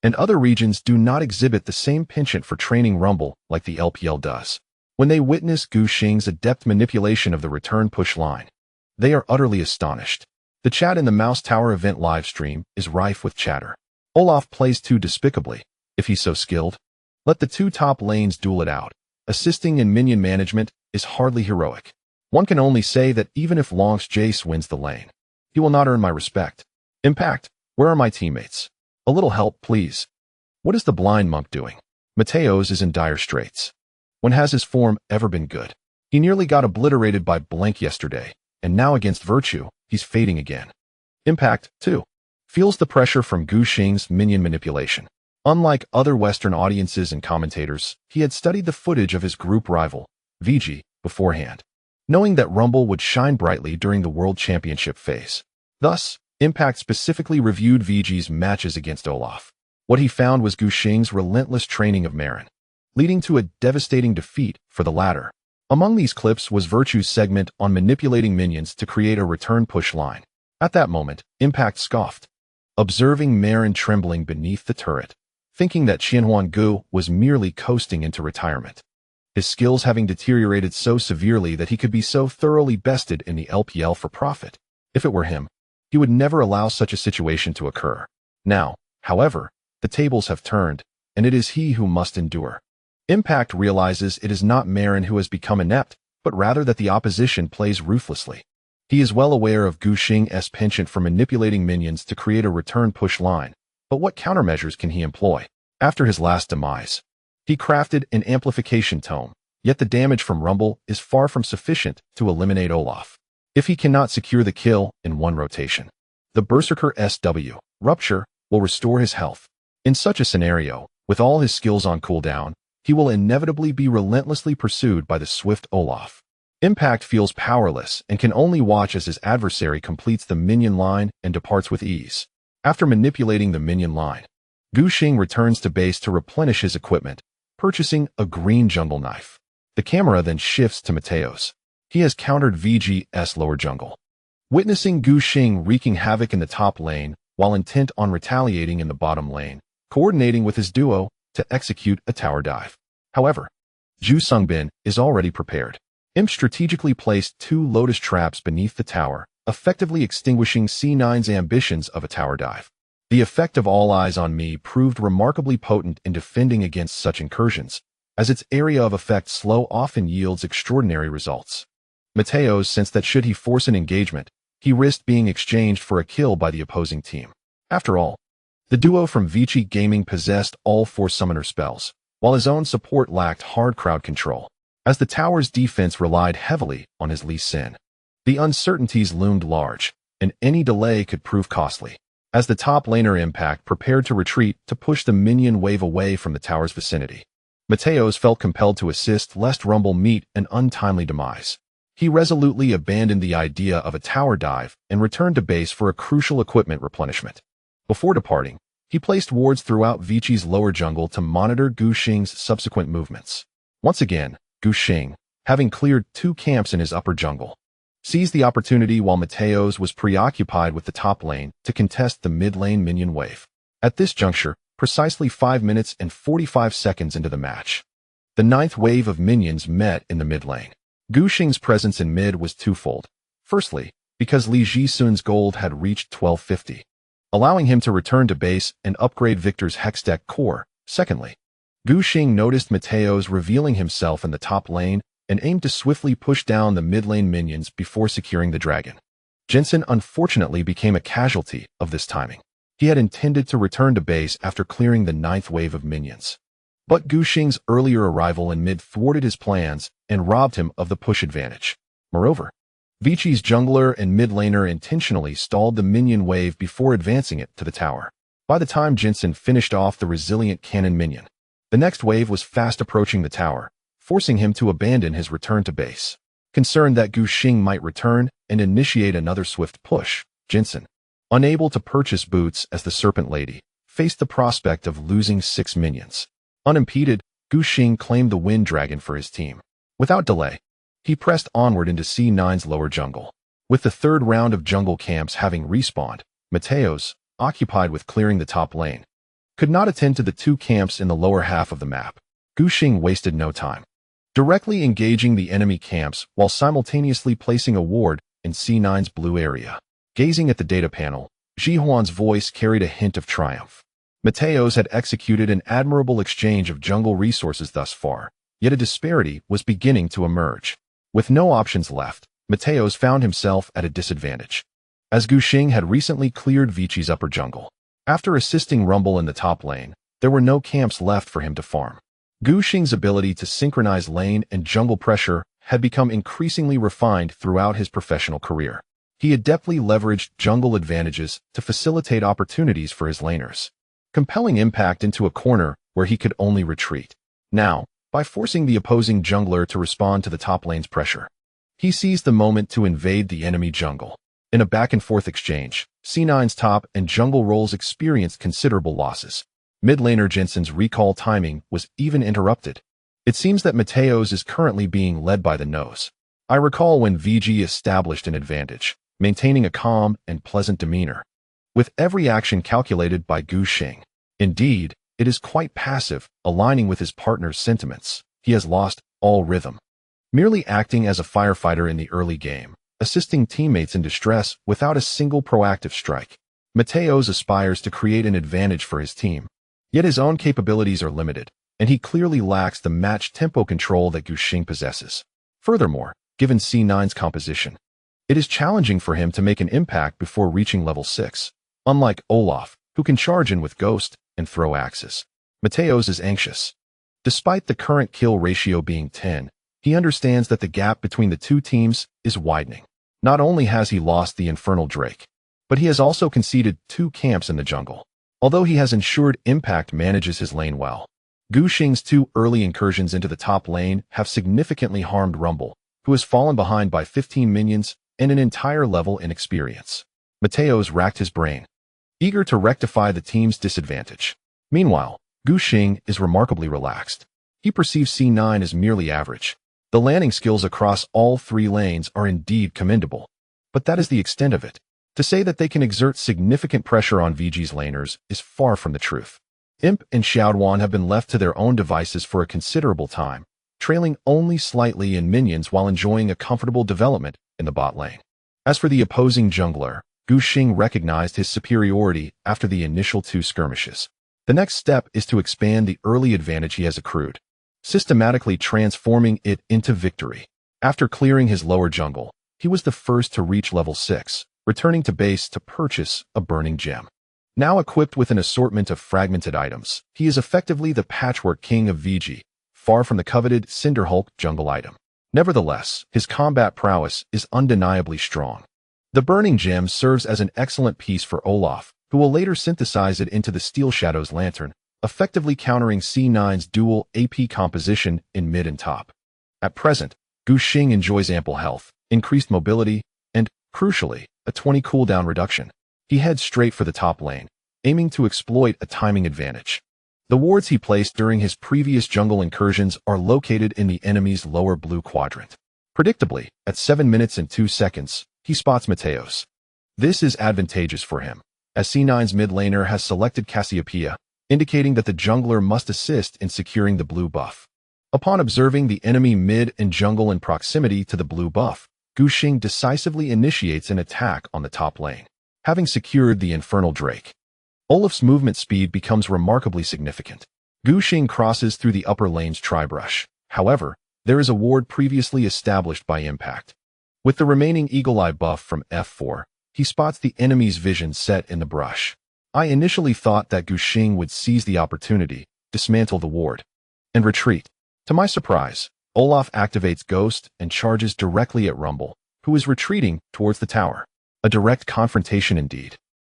and other regions do not exhibit the same penchant for training Rumble like the LPL does. When they witness Gu Xing's adept manipulation of the return push line, they are utterly astonished. The chat in the Mouse Tower event livestream is rife with chatter. Olaf plays too despicably, if he's so skilled. Let the two top lanes duel it out. Assisting in minion management is hardly heroic. One can only say that even if Long's Jace wins the lane, he will not earn my respect. Impact, where are my teammates? A little help, please. What is the blind monk doing? Mateos is in dire straits. When has his form ever been good? He nearly got obliterated by Blank yesterday, and now against Virtue, he's fading again. Impact, too, feels the pressure from Gu Xing's minion manipulation. Unlike other Western audiences and commentators, he had studied the footage of his group rival, VG, beforehand, knowing that Rumble would shine brightly during the World Championship phase. Thus, Impact specifically reviewed VG's matches against Olaf. What he found was Gu Xing's relentless training of Marin, leading to a devastating defeat for the latter. Among these clips was Virtue's segment on manipulating minions to create a return push line. At that moment, Impact scoffed, observing Marin trembling beneath the turret, thinking that Qianhuan Gu was merely coasting into retirement, his skills having deteriorated so severely that he could be so thoroughly bested in the LPL for profit. If it were him, he would never allow such a situation to occur. Now, however, the tables have turned, and it is he who must endure. Impact realizes it is not Marin who has become inept, but rather that the opposition plays ruthlessly. He is well aware of Gu Xing's penchant for manipulating minions to create a return push line, but what countermeasures can he employ? After his last demise, he crafted an amplification tome, yet the damage from Rumble is far from sufficient to eliminate Olaf. If he cannot secure the kill in one rotation, the Berserker SW, Rupture, will restore his health. In such a scenario, with all his skills on cooldown, he will inevitably be relentlessly pursued by the swift Olaf. Impact feels powerless and can only watch as his adversary completes the minion line and departs with ease. After manipulating the minion line, Gu Xing returns to base to replenish his equipment, purchasing a green jungle knife. The camera then shifts to Mateos. He has countered VG's lower jungle. Witnessing Gu Xing wreaking havoc in the top lane while intent on retaliating in the bottom lane, coordinating with his duo to execute a tower dive. However, Zhu Sungbin is already prepared. Imp strategically placed two lotus traps beneath the tower, effectively extinguishing C9's ambitions of a tower dive. The effect of All Eyes on Me proved remarkably potent in defending against such incursions, as its area of effect slow often yields extraordinary results. Mateos sensed that should he force an engagement, he risked being exchanged for a kill by the opposing team. After all, the duo from Vici Gaming possessed all four summoner spells, while his own support lacked hard crowd control, as the tower's defense relied heavily on his Lee Sin. The uncertainties loomed large, and any delay could prove costly. As the top laner Impact prepared to retreat to push the minion wave away from the tower's vicinity, Mateos felt compelled to assist lest Rumble meet an untimely demise. He resolutely abandoned the idea of a tower dive and returned to base for a crucial equipment replenishment. Before departing, he placed wards throughout Vici's lower jungle to monitor Gu Xing's subsequent movements. Once again, Gu Xing, having cleared two camps in his upper jungle, seized the opportunity while Mateos was preoccupied with the top lane to contest the mid-lane minion wave. At this juncture, precisely 5 minutes and 45 seconds into the match, the ninth wave of minions met in the mid lane. Gu Xing's presence in mid was twofold. Firstly, because Li Jisун's gold had reached 1250, allowing him to return to base and upgrade Victor's Hextech core. Secondly, Gu Xing noticed Mateos revealing himself in the top lane and aimed to swiftly push down the mid-lane minions before securing the dragon. Jensen unfortunately became a casualty of this timing. He had intended to return to base after clearing the ninth wave of minions, but Gu Xing's earlier arrival in mid thwarted his plans and robbed him of the push advantage. Moreover, Vici's jungler and mid laner intentionally stalled the minion wave before advancing it to the tower. By the time Jinsen finished off the resilient cannon minion, the next wave was fast approaching the tower, forcing him to abandon his return to base. Concerned that Gu Xing might return and initiate another swift push, Jinsen, unable to purchase boots as the Serpent Lady, faced the prospect of losing 6 minions. Unimpeded, Gu Xing claimed the Wind Dragon for his team. Without delay, he pressed onward into C9's lower jungle. With the third round of jungle camps having respawned, Mateos, occupied with clearing the top lane, could not attend to the 2 camps in the lower half of the map. Gu Xing wasted no time, directly engaging the enemy camps while simultaneously placing a ward in C9's blue area. Gazing at the data panel, Jihuan's voice carried a hint of triumph. Mateos had executed an admirable exchange of jungle resources thus far, yet a disparity was beginning to emerge. With no options left, Mateos found himself at a disadvantage, as Gu Xing had recently cleared Vichi's upper jungle. After assisting Rumble in the top lane, there were no camps left for him to farm. Gu Xing's ability to synchronize lane and jungle pressure had become increasingly refined throughout his professional career. He adeptly leveraged jungle advantages to facilitate opportunities for his laners, compelling impact into a corner where he could only retreat. Now, by forcing the opposing jungler to respond to the top lane's pressure, he seized the moment to invade the enemy jungle. In a back-and-forth exchange, C9's top and jungle roles experienced considerable losses. Mid laner Jinsen's recall timing was even interrupted. It seems that Mateos is currently being led by the nose. I recall when VG established an advantage, maintaining a calm and pleasant demeanor, with every action calculated by Gu Xing. Indeed, it is quite passive, aligning with his partner's sentiments. He has lost all rhythm. Merely acting as a firefighter in the early game, assisting teammates in distress without a single proactive strike. Mateos aspires to create an advantage for his team, yet his own capabilities are limited, and he clearly lacks the match tempo control that Gu Xing possesses. Furthermore, given C9's composition, it is challenging for him to make an impact before reaching level 6. Unlike Olaf, who can charge in with Ghost and throw axes, Mateos is anxious. Despite the current kill ratio being 10, he understands that the gap between the 2 teams is widening. Not only has he lost the Infernal Drake, but he has also conceded 2 camps in the jungle. Although he has ensured Impact manages his lane well, Gu Xing's 2 early incursions into the top lane have significantly harmed Rumble, who has fallen behind by 15 minions and an entire level in experience. Mateos racked his brain, eager to rectify the team's disadvantage. Meanwhile, Gu Xing is remarkably relaxed. He perceives C9 as merely average. The landing skills across all 3 lanes are indeed commendable, but that is the extent of it. To say that they can exert significant pressure on VG's laners is far from the truth. Imp and Xiaoduan have been left to their own devices for a considerable time, trailing only slightly in minions while enjoying a comfortable development in the bot lane. As for the opposing jungler, Gu Xing recognized his superiority after the initial 2 skirmishes. The next step is to expand the early advantage he has accrued, systematically transforming it into victory. After clearing his lower jungle, he was the first to reach level 6, returning to base to purchase a burning gem. Now equipped with an assortment of fragmented items, he is effectively the patchwork king of VG, far from the coveted Cinderhulk jungle item. Nevertheless, his combat prowess is undeniably strong. The burning gem serves as an excellent piece for Olaf, who will later synthesize it into the Steel Shadow's lantern, effectively countering C9's dual AP composition in mid and top. At present, Gu Xing enjoys ample health, increased mobility, and, crucially, a 20 cooldown reduction. He heads straight for the top lane, aiming to exploit a timing advantage. The wards he placed during his previous jungle incursions are located in the enemy's lower blue quadrant. Predictably, at 7 minutes and 2 seconds, he spots Mateos. This is advantageous for him, as C9's mid laner has selected Cassiopeia, indicating that the jungler must assist in securing the blue buff. Upon observing the enemy mid and jungle in proximity to the blue buff, Gu Xing decisively initiates an attack on the top lane. Having secured the Infernal Drake, Olaf's movement speed becomes remarkably significant. Gu Xing crosses through the upper lane's tri-brush. However, there is a ward previously established by Impact. With the remaining Eagle Eye buff from F4, he spots the enemy's vision set in the brush. I initially thought that Gu Xing would seize the opportunity, dismantle the ward, and retreat. To my surprise, Olaf activates Ghost and charges directly at Rumble, who is retreating towards the tower. A direct confrontation indeed.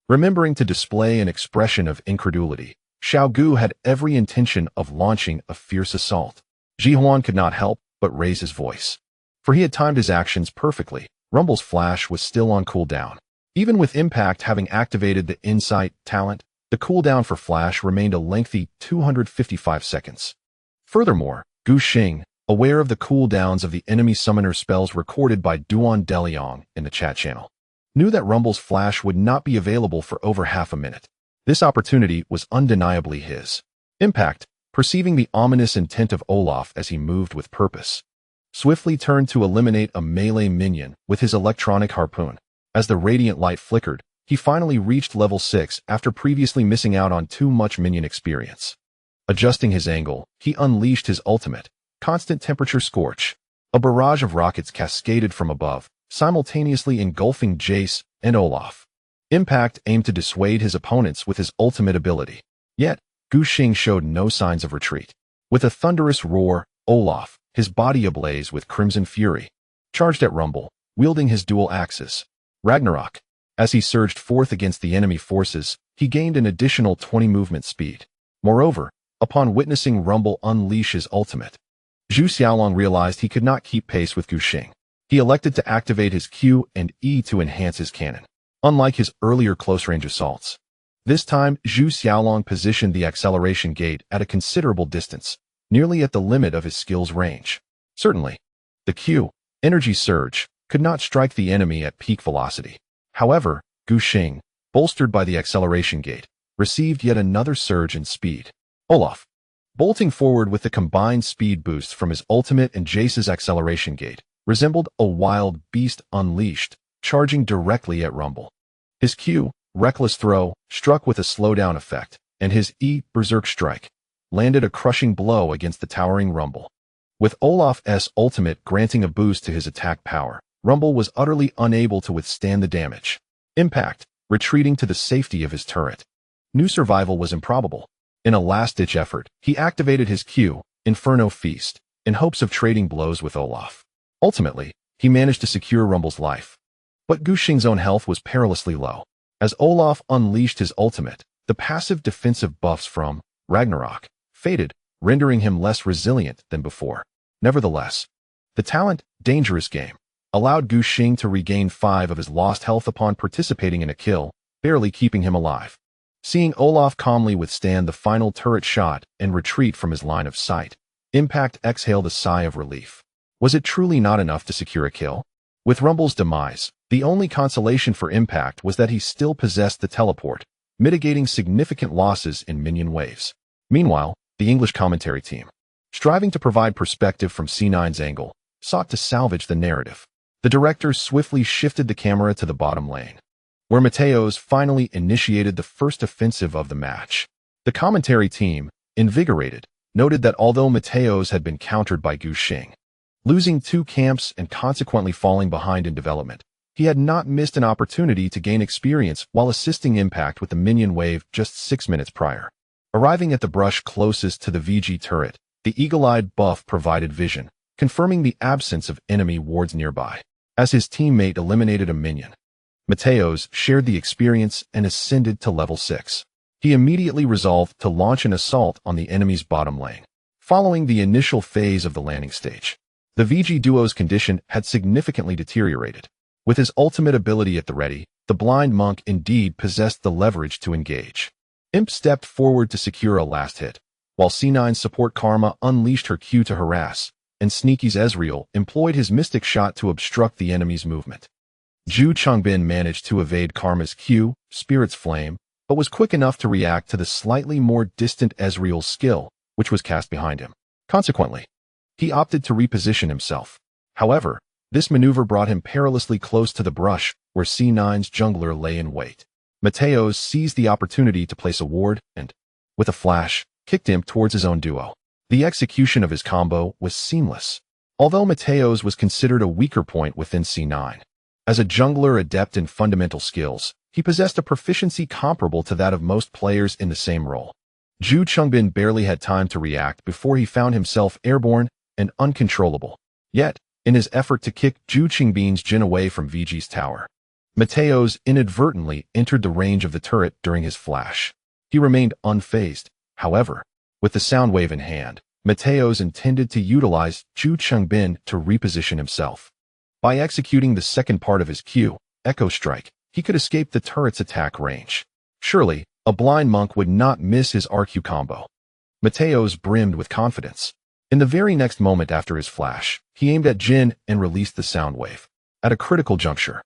Remembering to display an expression of incredulity, Xiao Gu had every intention of launching a fierce assault. Jihuan could not help but raise his voice. For he had timed his actions perfectly. Rumble's flash was still on cooldown. Even with Impact having activated the Insight talent, the cooldown for flash remained a lengthy 255 seconds. Furthermore, Gu Xing, aware of the cooldowns of the enemy summoner spells recorded by Duan Deliang in the chat channel, knew that Rumble's flash would not be available for over half a minute. This opportunity was undeniably his. Impact, perceiving the ominous intent of Olaf as he moved with purpose, swiftly turned to eliminate a melee minion with his electronic harpoon. As the radiant light flickered, he finally reached level 6 after previously missing out on too much minion experience. Adjusting his angle, he unleashed his ultimate, Constant Temperature Scorch. A barrage of rockets cascaded from above, simultaneously engulfing Jace and Olaf. Impact aimed to dissuade his opponents with his ultimate ability. Yet, Gu Xing showed no signs of retreat. With a thunderous roar, Olaf, his body ablaze with crimson fury, charged at Rumble, wielding his dual axes, Ragnarok. As he surged forth against the enemy forces, he gained an additional 20 movement speed. Moreover, upon witnessing Rumble unleash his ultimate, Zhu Xiaolong realized he could not keep pace with Gu Xing. He elected to activate his Q and E to enhance his cannon. Unlike his earlier close-range assaults, this time Zhu Xiaolong positioned the acceleration gate at a considerable distance, nearly at the limit of his skill's range. Certainly, the Q, Energy Surge, could not strike the enemy at peak velocity. However, Gu Xing, bolstered by the acceleration gate, received yet another surge in speed. Olaf, bolting forward with the combined speed boosts from his ultimate and Jace's acceleration gate, resembled a wild beast unleashed, charging directly at Rumble. His Q, Reckless Throw, struck with a slowdown effect, and his E, Berserk Strike, landed a crushing blow against the towering Rumble. With Olaf's ultimate granting a boost to his attack power, Rumble was utterly unable to withstand the damage. Impact, retreating to the safety of his turret. New survival was improbable. In a last-ditch effort, he activated his Q, Inferno Feast, in hopes of trading blows with Olaf. Ultimately, he managed to secure Rumble's life. But Gu Xing's own health was perilously low. As Olaf unleashed his ultimate, the passive defensive buffs from Ragnarok faded, rendering him less resilient than before. Nevertheless, the talent, Dangerous Game, allowed Gu Xing to regain 5 of his lost health upon participating in a kill, barely keeping him alive. Seeing Olaf calmly withstand the final turret shot and retreat from his line of sight, Impact exhaled a sigh of relief. Was it truly not enough to secure a kill? With Rumble's demise, the only consolation for Impact was that he still possessed the teleport, mitigating significant losses in minion waves. Meanwhile, the English commentary team, striving to provide perspective from C9's angle, sought to salvage the narrative. The directors swiftly shifted the camera to the bottom lane, where Mateos finally initiated the first offensive of the match. The commentary team, invigorated, noted that although Mateos had been countered by Gu Xing, losing 2 camps and consequently falling behind in development, he had not missed an opportunity to gain experience while assisting Impact with the minion wave just 6 minutes prior. Arriving at the brush closest to the VG turret, the eagle-eyed buff provided vision, confirming the absence of enemy wards nearby. As his teammate eliminated a minion, Mateos shared the experience and ascended to level 6. He immediately resolved to launch an assault on the enemy's bottom lane. Following the initial phase of the landing stage, the VG duo's condition had significantly deteriorated. With his ultimate ability at the ready, the blind monk indeed possessed the leverage to engage. Imp stepped forward to secure a last hit, while C9's support Karma unleashed her Q to harass, and Sneaky's Ezreal employed his Mystic Shot to obstruct the enemy's movement. Zhu Changbin managed to evade Karma's Q, Spirit's Flame, but was quick enough to react to the slightly more distant Ezreal's skill, which was cast behind him. Consequently, he opted to reposition himself. However, this maneuver brought him perilously close to the brush where C9's jungler lay in wait. Mateos seized the opportunity to place a ward and, with a flash, kicked him towards his own duo. The execution of his combo was seamless, although Mateos was considered a weaker point within C9. As a jungler adept in fundamental skills, he possessed a proficiency comparable to that of most players in the same role. Zhu Changbin barely had time to react before he found himself airborne and uncontrollable. Yet, in his effort to kick Zhu Qingbin's Jin away from VG's tower, Mateos inadvertently entered the range of the turret during his flash. He remained unfazed. However, with the sound wave in hand, Mateos intended to utilize Zhu Chengbin to reposition himself. By executing the second part of his Q, Echo Strike, he could escape the turret's attack range. Surely, a blind monk would not miss his RQ combo. Mateos brimmed with confidence. In the very next moment after his flash, he aimed at Jin and released the sound wave. At a critical juncture,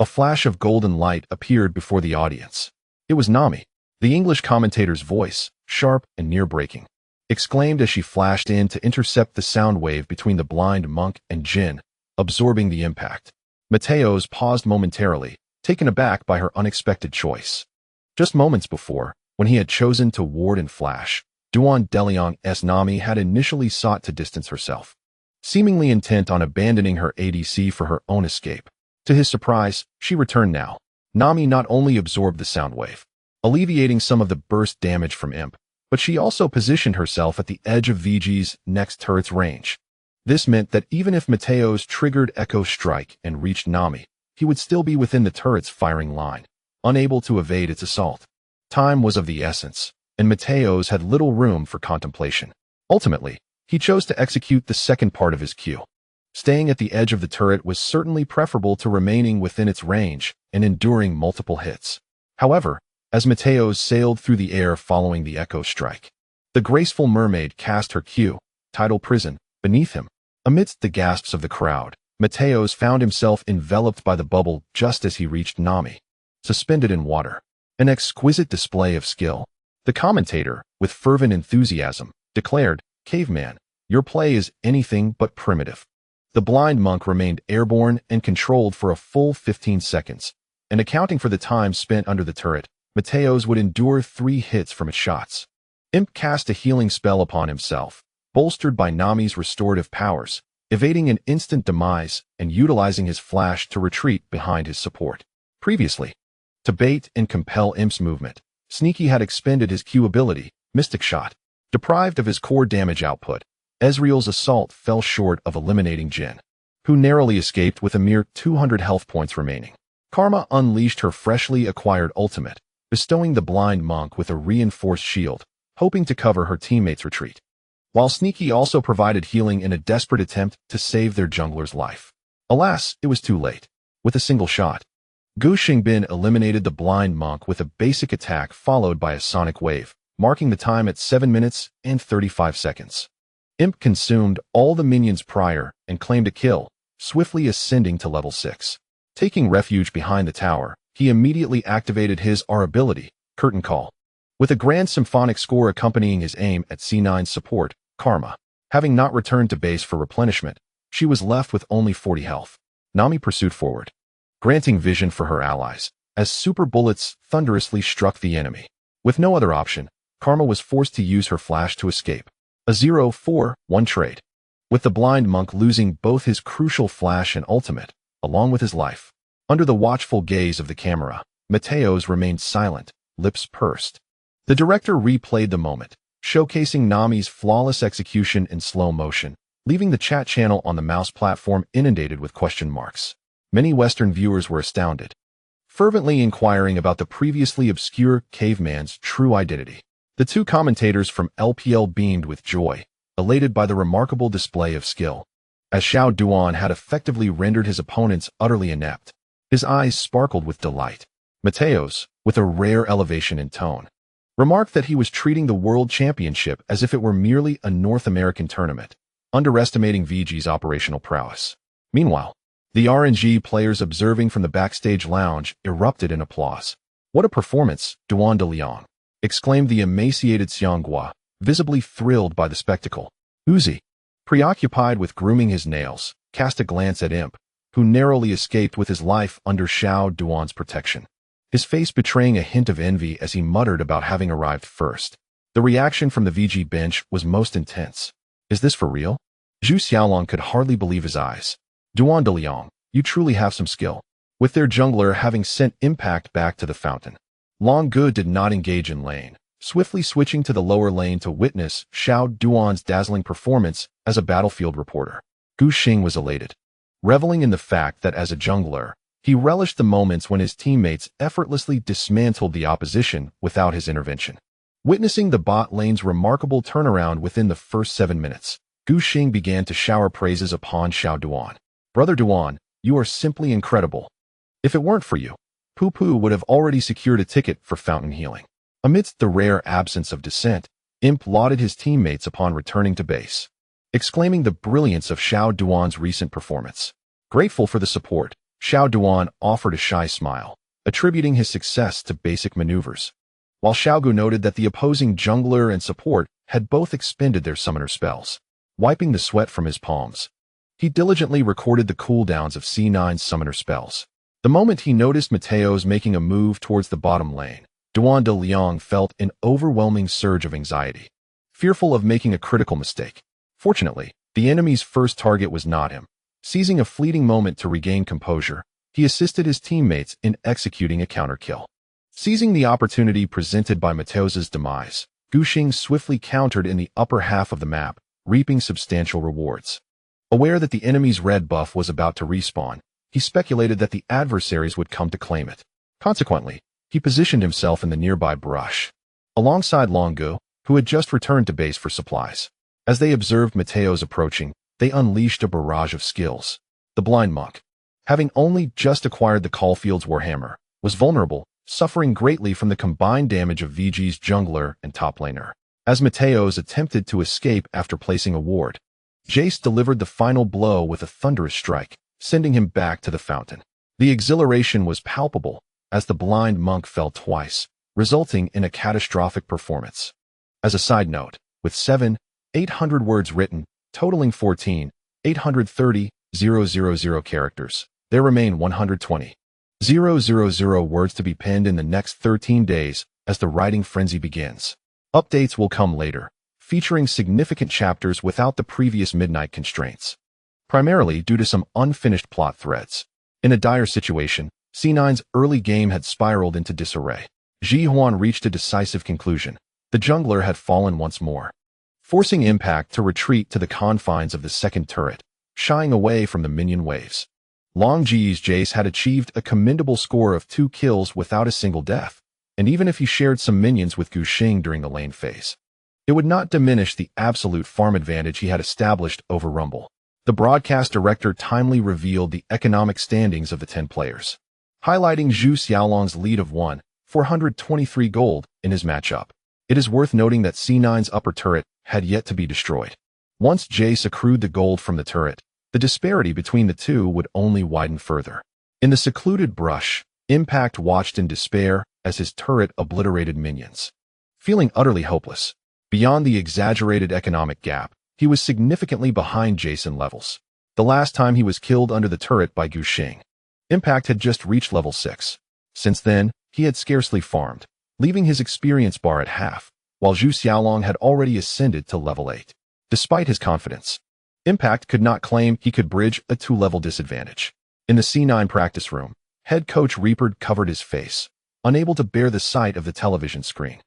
a flash of golden light appeared before the audience. It was Nami. The English commentator's voice, sharp and near-breaking, exclaimed as she flashed in to intercept the sound wave between the blind monk and Jin, absorbing the impact. Mateos paused momentarily, taken aback by her unexpected choice. Just moments before, when he had chosen to ward and flash, Duan Deliang's Nami had initially sought to distance herself, seemingly intent on abandoning her ADC for her own escape. To his surprise, she returned now. Nami not only absorbed the sound wave, alleviating some of the burst damage from Imp, but she also positioned herself at the edge of VG's next turret's range. This meant that even if Mateos triggered Echo Strike and reached Nami, he would still be within the turret's firing line, unable to evade its assault. Time was of the essence, and Mateos had little room for contemplation. Ultimately, he chose to execute the second part of his Q. Staying at the edge of the turret was certainly preferable to remaining within its range and enduring multiple hits. However, as Mateos sailed through the air following the Echo Strike, the graceful mermaid cast her Q, Tidal Prison, beneath him. Amidst the gasps of the crowd, Mateos found himself enveloped by the bubble just as he reached Nami, suspended in water. An exquisite display of skill. The commentator, with fervent enthusiasm, declared, "Caveman, your play is anything but primitive." The blind monk remained airborne and controlled for a full 15 seconds, and accounting for the time spent under the turret, Mateos would endure 3 hits from its shots. Imp cast a healing spell upon himself, bolstered by Nami's restorative powers, evading an instant demise and utilizing his flash to retreat behind his support. Previously, to bait and compel Imp's movement, Sneaky had expended his Q ability, Mystic Shot. Deprived of his core damage output, Ezreal's assault fell short of eliminating Jin, who narrowly escaped with a mere 200 health points remaining. Karma unleashed her freshly acquired ultimate, bestowing the blind monk with a reinforced shield, hoping to cover her teammates' retreat, while Sneaky also provided healing in a desperate attempt to save their jungler's life. Alas, it was too late. With a single shot, Gu Xing eliminated the blind monk with a basic attack followed by a sonic wave, marking the time at 7 minutes and 35 seconds. Imp consumed all the minions prior and claimed a kill, swiftly ascending to level 6. Taking refuge behind the tower, he immediately activated his R ability, Curtain Call. With a grand symphonic score accompanying his aim at C9's support, Karma. Having not returned to base for replenishment, she was left with only 40 health. Nami pursued forward, granting vision for her allies, as super bullets thunderously struck the enemy. With no other option, Karma was forced to use her flash to escape. A 0-4-1 trade, with the blind monk losing both his crucial flash and ultimate, along with his life. Under the watchful gaze of the camera, Mateos remained silent, lips pursed. The director replayed the moment, showcasing Nami's flawless execution in slow motion, leaving the chat channel on the mouse platform inundated with question marks. Many Western viewers were astounded, fervently inquiring about the previously obscure caveman's true identity. The 2 commentators from LPL beamed with joy, elated by the remarkable display of skill. As Xiao Duan had effectively rendered his opponents utterly inept, his eyes sparkled with delight. Mateos, with a rare elevation in tone, remarked that he was treating the World Championship as if it were merely a North American tournament, underestimating VG's operational prowess. Meanwhile, the RNG players observing from the backstage lounge erupted in applause. "What a performance, Duan de Liang!" exclaimed the emaciated Xianghua, visibly thrilled by the spectacle. Uzi, preoccupied with grooming his nails, cast a glance at Imp, who narrowly escaped with his life under Xiao Duan's protection, his face betraying a hint of envy as he muttered about having arrived first. The reaction from the VG bench was most intense. "Is this for real?" Zhu Xiaolong could hardly believe his eyes. "Duan de Liang, you truly have some skill." With their jungler having sent Impact back to the fountain, Long Gu did not engage in lane, swiftly switching to the lower lane to witness Xiao Duan's dazzling performance as a battlefield reporter. Gu Xing was elated, reveling in the fact that as a jungler, He relished the moments when his teammates effortlessly dismantled the opposition without his intervention. Witnessing the bot lane's remarkable turnaround within the first 7 minutes, Gu Xing began to shower praises upon Xiao Duan. Brother Duan, you are simply incredible. If it weren't for you, Poo would have already secured a ticket for fountain healing. Amidst the rare absence of dissent, Imp lauded his teammates upon returning to base, exclaiming the brilliance of Xiao Duan's recent performance. Grateful for the support, Xiao Duan offered a shy smile, attributing his success to basic maneuvers. While Xiaogu noted that the opposing jungler and support had both expended their summoner spells, wiping the sweat from his palms. He diligently recorded the cooldowns of C9's summoner spells. The moment he noticed Mateos making a move towards the bottom lane, Duan de Liang felt an overwhelming surge of anxiety, fearful of making a critical mistake. Fortunately, the enemy's first target was not him. Seizing a fleeting moment to regain composure, he assisted his teammates in executing a counter-kill. Seizing the opportunity presented by Mateos' demise, Gu Xing swiftly countered in the upper half of the map, reaping substantial rewards. Aware that the enemy's red buff was about to respawn, he speculated that the adversaries would come to claim it. Consequently, he positioned himself in the nearby brush, alongside Longbow, who had just returned to base for supplies. As they observed Mateos approaching, they unleashed a barrage of skills. The blind monk, having only just acquired the Caulfield's Warhammer, was vulnerable, suffering greatly from the combined damage of VG's jungler and top laner. As Mateos attempted to escape after placing a ward, Jace delivered the final blow with a thunderous strike, sending him back to the fountain. The exhilaration was palpable as the blind monk fell twice, resulting in a catastrophic performance. As a side note, with 800 words written, totaling 14,830,000 characters, there remain 120,000 words to be penned in the next 13 days as the writing frenzy begins. Updates will come later, featuring significant chapters without the previous midnight constraints, primarily due to some unfinished plot threads. In a dire situation, C9's early game had spiraled into disarray. Easyhoon reached a decisive conclusion. The jungler had fallen once more, forcing Impact to retreat to the confines of the second turret, shying away from the minion waves. Longji's Jace had achieved a commendable score of 2 kills without a single death, and even if he shared some minions with Gu Xing during the lane phase, it would not diminish the absolute farm advantage he had established over Rumble. The broadcast director timely revealed the economic standings of the 10 players, highlighting Zhu Xiaolong's lead of 423 gold in his matchup. It is worth noting that C9's upper turret had yet to be destroyed. Once Jace accrued the gold from the turret, the disparity between the two would only widen further. In the secluded brush, Impact watched in despair as his turret obliterated minions. Feeling utterly hopeless, beyond the exaggerated economic gap, he was significantly behind Jason levels. The last time he was killed under the turret by Gu Xing, Impact had just reached level 6. Since then, he had scarcely farmed, leaving his experience bar at half, while Zhu Xiaolong had already ascended to level 8. Despite his confidence, Impact could not claim he could bridge a 2-level disadvantage. In the C9 practice room, head coach Reaper covered his face, unable to bear the sight of the television screen.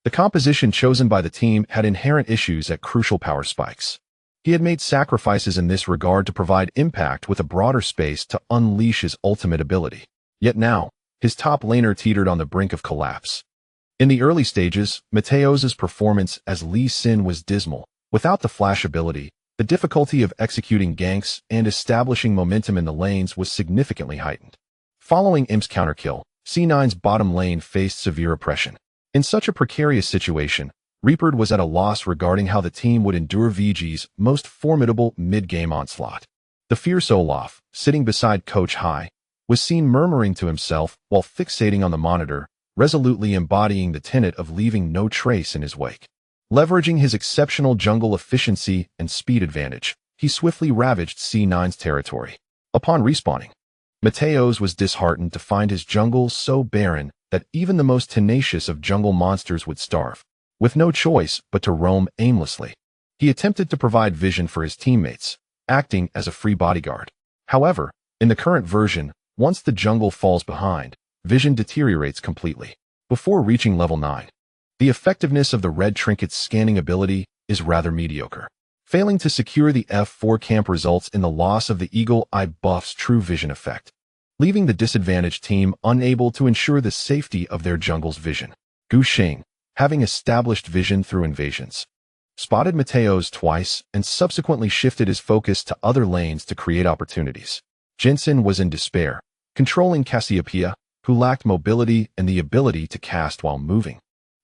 The composition chosen by the team had inherent issues at crucial power spikes. He had made sacrifices in this regard to provide Impact with a broader space to unleash his ultimate ability. Yet now, his top laner teetered on the brink of collapse. In the early stages, Mateos' performance as Lee Sin was dismal. Without the flash ability, the difficulty of executing ganks and establishing momentum in the lanes was significantly heightened. Following Imp's counterkill, C9's bottom lane faced severe oppression. In such a precarious situation, Reaper was at a loss regarding how the team would endure VG's most formidable mid-game onslaught. The fierce Olaf, sitting beside Coach High, was seen murmuring to himself while fixating on the monitor, resolutely embodying the tenet of leaving no trace in his wake. Leveraging his exceptional jungle efficiency and speed advantage, he swiftly ravaged C9's territory. Upon respawning, Mateos was disheartened to find his jungle so barren that even the most tenacious of jungle monsters would starve. With no choice but to roam aimlessly, he attempted to provide vision for his teammates, acting as a free bodyguard. However, in the current version, once the jungle falls behind, vision deteriorates completely. Before reaching level 9, the effectiveness of the red trinket's scanning ability is rather mediocre. Failing to secure the F4 camp results in the loss of the Eagle Eye buff's true vision effect. leaving the disadvantaged team unable to ensure the safety of their jungle's vision. Gu Xing, having established vision through invasions, spotted Meteos twice and subsequently shifted his focus to other lanes to create opportunities. Jinsen was in despair, controlling Cassiopeia, who lacked mobility and the ability to cast while moving.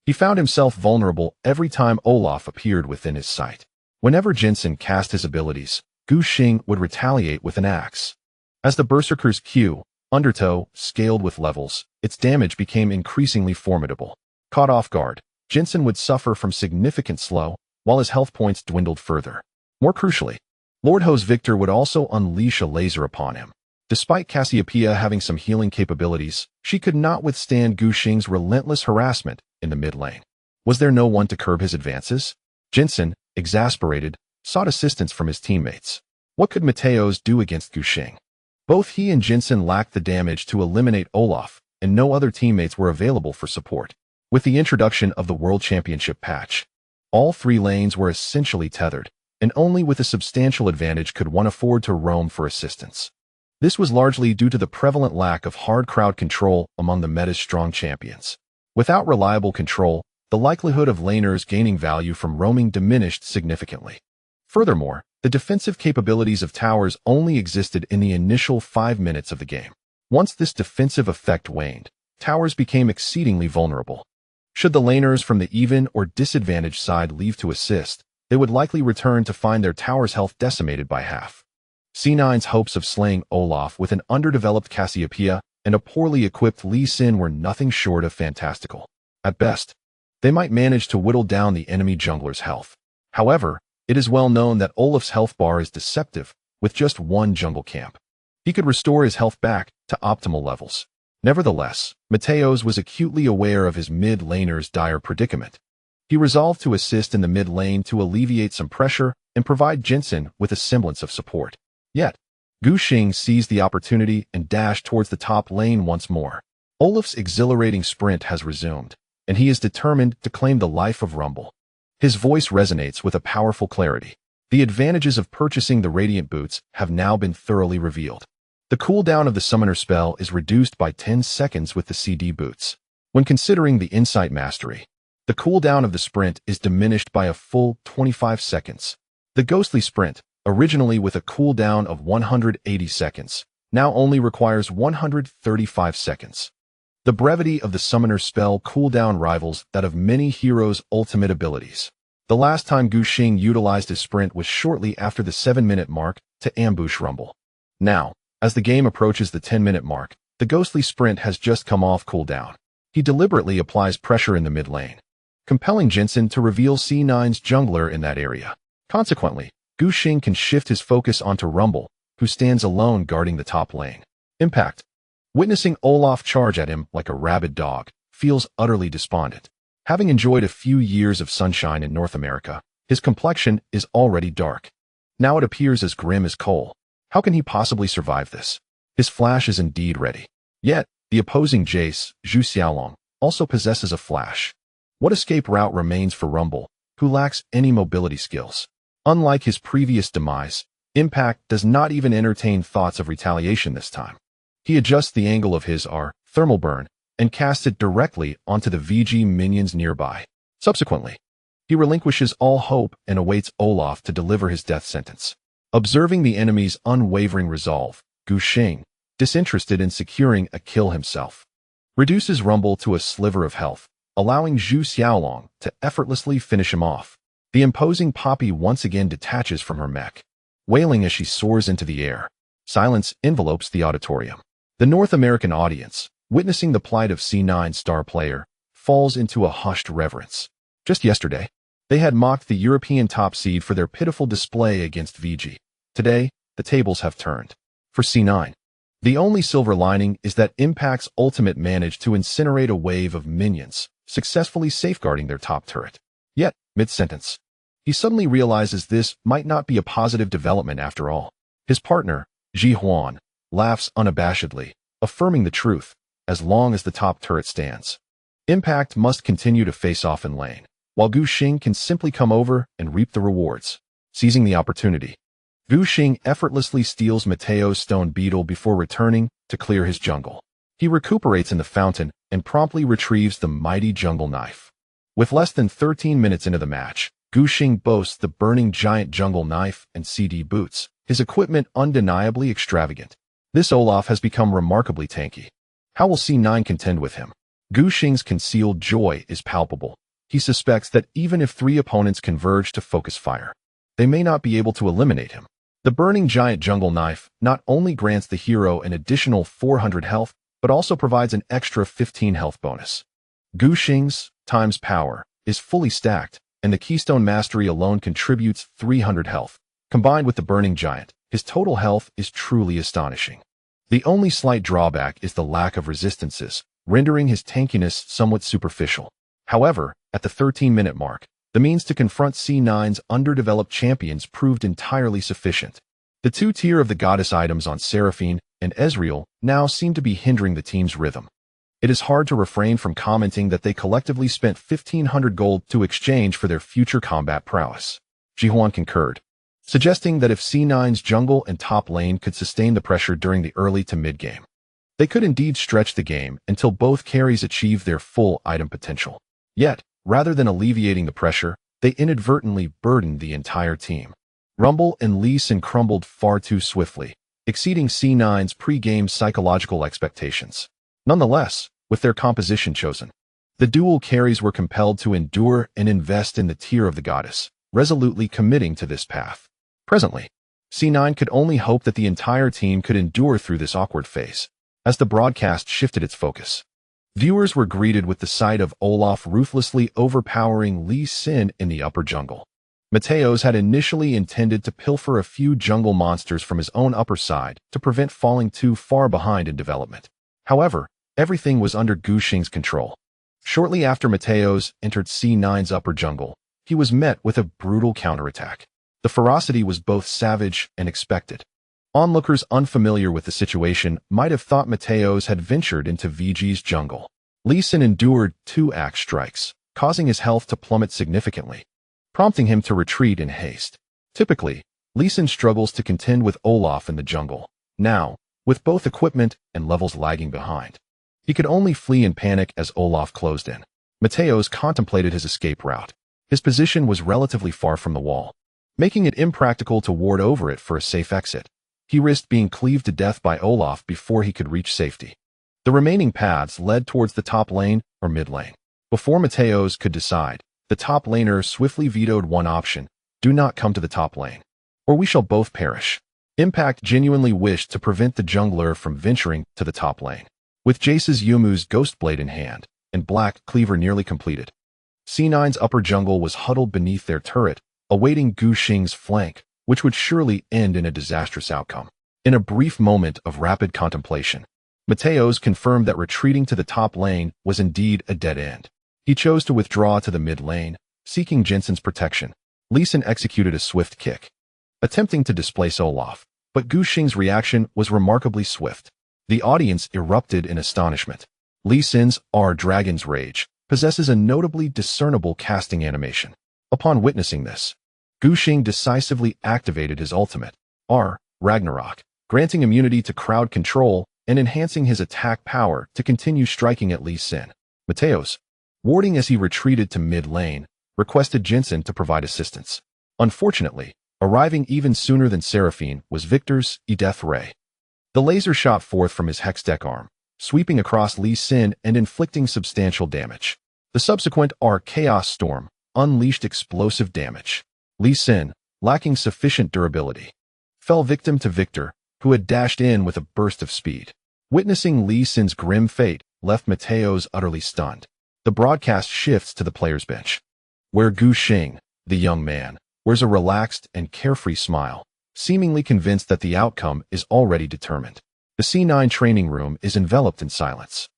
He found himself vulnerable every time Olaf appeared within his sight. Whenever Jinsen cast his abilities, Gu Xing would retaliate with an axe. As the Berserker's Q, Undertow, scaled with levels, its damage became increasingly formidable. Caught off guard, Jinsen would suffer from significant slow, while his health points dwindled further. More crucially, Lord Ho's Victor would also unleash a laser upon him. Despite Cassiopeia having some healing capabilities, she could not withstand Gu Xing's relentless harassment in the mid lane. Was there no one to curb his advances? Jinsen, exasperated, sought assistance from his teammates. What could Meteos do against Gu Xing? Both he and Jinsen lacked the damage to eliminate Olaf, and no other teammates were available for support. With the introduction of the World Championship patch, all three lanes were essentially tethered, and only with a substantial advantage could one afford to roam for assistance. This was largely due to the prevalent lack of hard crowd control among the meta's strong champions. Without reliable control, the likelihood of laners gaining value from roaming diminished significantly. Furthermore, the defensive capabilities of towers only existed in the initial 5 minutes of the game. Once this defensive effect waned, towers became exceedingly vulnerable. Should the laners from the even or disadvantaged side leave to assist, they would likely return to find their tower's health decimated by half. C9's hopes of slaying Olaf with an underdeveloped Cassiopeia and a poorly equipped Lee Sin were nothing short of fantastical. At best, they might manage to whittle down the enemy jungler's health. However, it is well known that Olaf's health bar is deceptive, with just one jungle camp. He could restore his health back to optimal levels. Nevertheless, Meteos was acutely aware of his mid-laner's dire predicament. He resolved to assist in the mid lane to alleviate some pressure and provide Jinsen with a semblance of support. Yet, Gu Xing seized the opportunity and dashed towards the top lane once more. Olaf's exhilarating sprint has resumed, and he is determined to claim the life of Rumble. His voice resonates with a powerful clarity. The advantages of purchasing the Radiant Boots have now been thoroughly revealed. The cooldown of the Summoner spell is reduced by 10 seconds with the CD boots. When considering the Insight Mastery, the cooldown of the sprint is diminished by a full 25 seconds. The Ghostly Sprint, originally with a cooldown of 180 seconds, now only requires 135 seconds. The brevity of the Summoner spell cooldown rivals that of many heroes' ultimate abilities. The last time Gu Xing utilized his sprint was shortly after the 7-minute mark to ambush Rumble. Now, as the game approaches the 10-minute mark, the Ghostly Sprint has just come off cooldown. He deliberately applies pressure in the mid lane, compelling Jinsen to reveal C9's jungler in that area. Consequently, Gu Xing can shift his focus onto Rumble, who stands alone guarding the top lane. Impact. Witnessing Olaf charge at him like a rabid dog, feels utterly despondent. Having enjoyed a few years of sunshine in North America, his complexion is already dark. Now it appears as grim as coal. How can he possibly survive this? His flash is indeed ready. Yet, the opposing Jace, Zhu Xiaolong, also possesses a flash. What escape route remains for Rumble, who lacks any mobility skills? Unlike his previous demise, Impact does not even entertain thoughts of retaliation this time. He adjusts the angle of his thermal burn and casts it directly onto the VG minions nearby. Subsequently, he relinquishes all hope and awaits Olaf to deliver his death sentence. Observing the enemy's unwavering resolve, Gu Xing, disinterested in securing a kill himself, reduces Rumble to a sliver of health, allowing Zhu Xiaolong to effortlessly finish him off. The imposing Poppy once again detaches from her mech, wailing as she soars into the air. Silence envelopes the auditorium. The North American audience, witnessing the plight of C9 star player, falls into a hushed reverence. Just yesterday, they had mocked the European top seed for their pitiful display against VG. Today, the tables have turned. For C9, the only silver lining is that Impact's ultimate managed to incinerate a wave of minions, successfully safeguarding their top turret. Yet, mid-sentence, he suddenly realizes this might not be a positive development after all. His partner, Ji Huan, laughs unabashedly, affirming the truth, as long as the top turret stands. Impact must continue to face off in lane, while Gu Xing can simply come over and reap the rewards. Seizing the opportunity, Gu Xing effortlessly steals Meteo's stone beetle before returning to clear his jungle. He recuperates in the fountain and promptly retrieves the mighty jungle knife. With less than 13 minutes into the match, Gu Xing boasts the burning giant jungle knife and CD boots, his equipment undeniably extravagant. This Olaf has become remarkably tanky. How will C9 contend with him? Gu Xing's concealed joy is palpable. He suspects that even if 3 opponents converge to focus fire, they may not be able to eliminate him. The burning giant jungle knife not only grants the hero an additional 400 health, but also provides an extra 15 health bonus. Gu Xing's times power is fully stacked, and the Keystone Mastery alone contributes 300 health. Combined with the burning giant, his total health is truly astonishing. The only slight drawback is the lack of resistances, rendering his tankiness somewhat superficial. However, at the 13-minute mark, the means to confront C9's underdeveloped champions proved entirely sufficient. The 2-tier of the goddess items on Seraphine and Ezreal now seem to be hindering the team's rhythm. It is hard to refrain from commenting that they collectively spent 1,500 gold to exchange for their future combat prowess. Jihuan concurred, suggesting that if C9's jungle and top lane could sustain the pressure during the early to mid-game, they could indeed stretch the game until both carries achieve their full item potential. Yet, rather than alleviating the pressure, they inadvertently burdened the entire team. Rumble and Lee Sin crumbled far too swiftly, exceeding C9's pre-game psychological expectations. Nonetheless, with their composition chosen, the dual carries were compelled to endure and invest in the tier of the goddess, resolutely committing to this path. Presently, C9 could only hope that the entire team could endure through this awkward phase. As the broadcast shifted its focus, viewers were greeted with the sight of Olaf ruthlessly overpowering Lee Sin in the upper jungle. Mateos had initially intended to pilfer a few jungle monsters from his own upper side to prevent falling too far behind in development. However, everything was under Gu Xing's control. Shortly after Mateos entered C9's upper jungle, he was met with a brutal counterattack. The ferocity was both savage and expected. Onlookers unfamiliar with the situation might have thought Mateos had ventured into VG's jungle. Lee Sin endured 2 axe strikes, causing his health to plummet significantly, prompting him to retreat in haste. Typically, Lee Sin struggles to contend with Olaf in the jungle. Now, with both equipment and levels lagging behind, he could only flee in panic as Olaf closed in. Mateos contemplated his escape route. His position was relatively far from the wall, making it impractical to ward over it for a safe exit. He risked being cleaved to death by Olaf before he could reach safety. The remaining paths led towards the top lane or mid lane. Before Mateos could decide, the top laner swiftly vetoed one option: do not come to the top lane, or we shall both perish. Impact genuinely wished to prevent the jungler from venturing to the top lane. With Jace's Yumu's Ghostblade in hand, and Black Cleaver nearly completed, C9's upper jungle was huddled beneath their turret, awaiting Gu Xing's flank, which would surely end in a disastrous outcome. In a brief moment of rapid contemplation, Mateos confirmed that retreating to the top lane was indeed a dead end. He chose to withdraw to the mid lane, seeking Jensen's protection. Lee Sin executed a swift kick, attempting to displace Olaf, but Gu Xing's reaction was remarkably swift. The audience erupted in astonishment. Lee Sin's Dragon's Rage possesses a notably discernible casting animation. Upon witnessing this, Gu Xing decisively activated his ultimate, Ragnarok, granting immunity to crowd control and enhancing his attack power to continue striking at Lee Sin. Mateos, warding as he retreated to mid lane, requested Jensen to provide assistance. Unfortunately, arriving even sooner than Seraphine was Victor's Death Ray. The laser shot forth from his hextech arm, sweeping across Lee Sin and inflicting substantial damage. The subsequent Chaos Storm unleashed explosive damage. Lee Sin, lacking sufficient durability, fell victim to Victor, who had dashed in with a burst of speed. Witnessing Lee Sin's grim fate left Mateos utterly stunned. The broadcast shifts to the players' bench, where Gu Xing, the young man, wears a relaxed and carefree smile, seemingly convinced that the outcome is already determined. The C9 training room is enveloped in silence.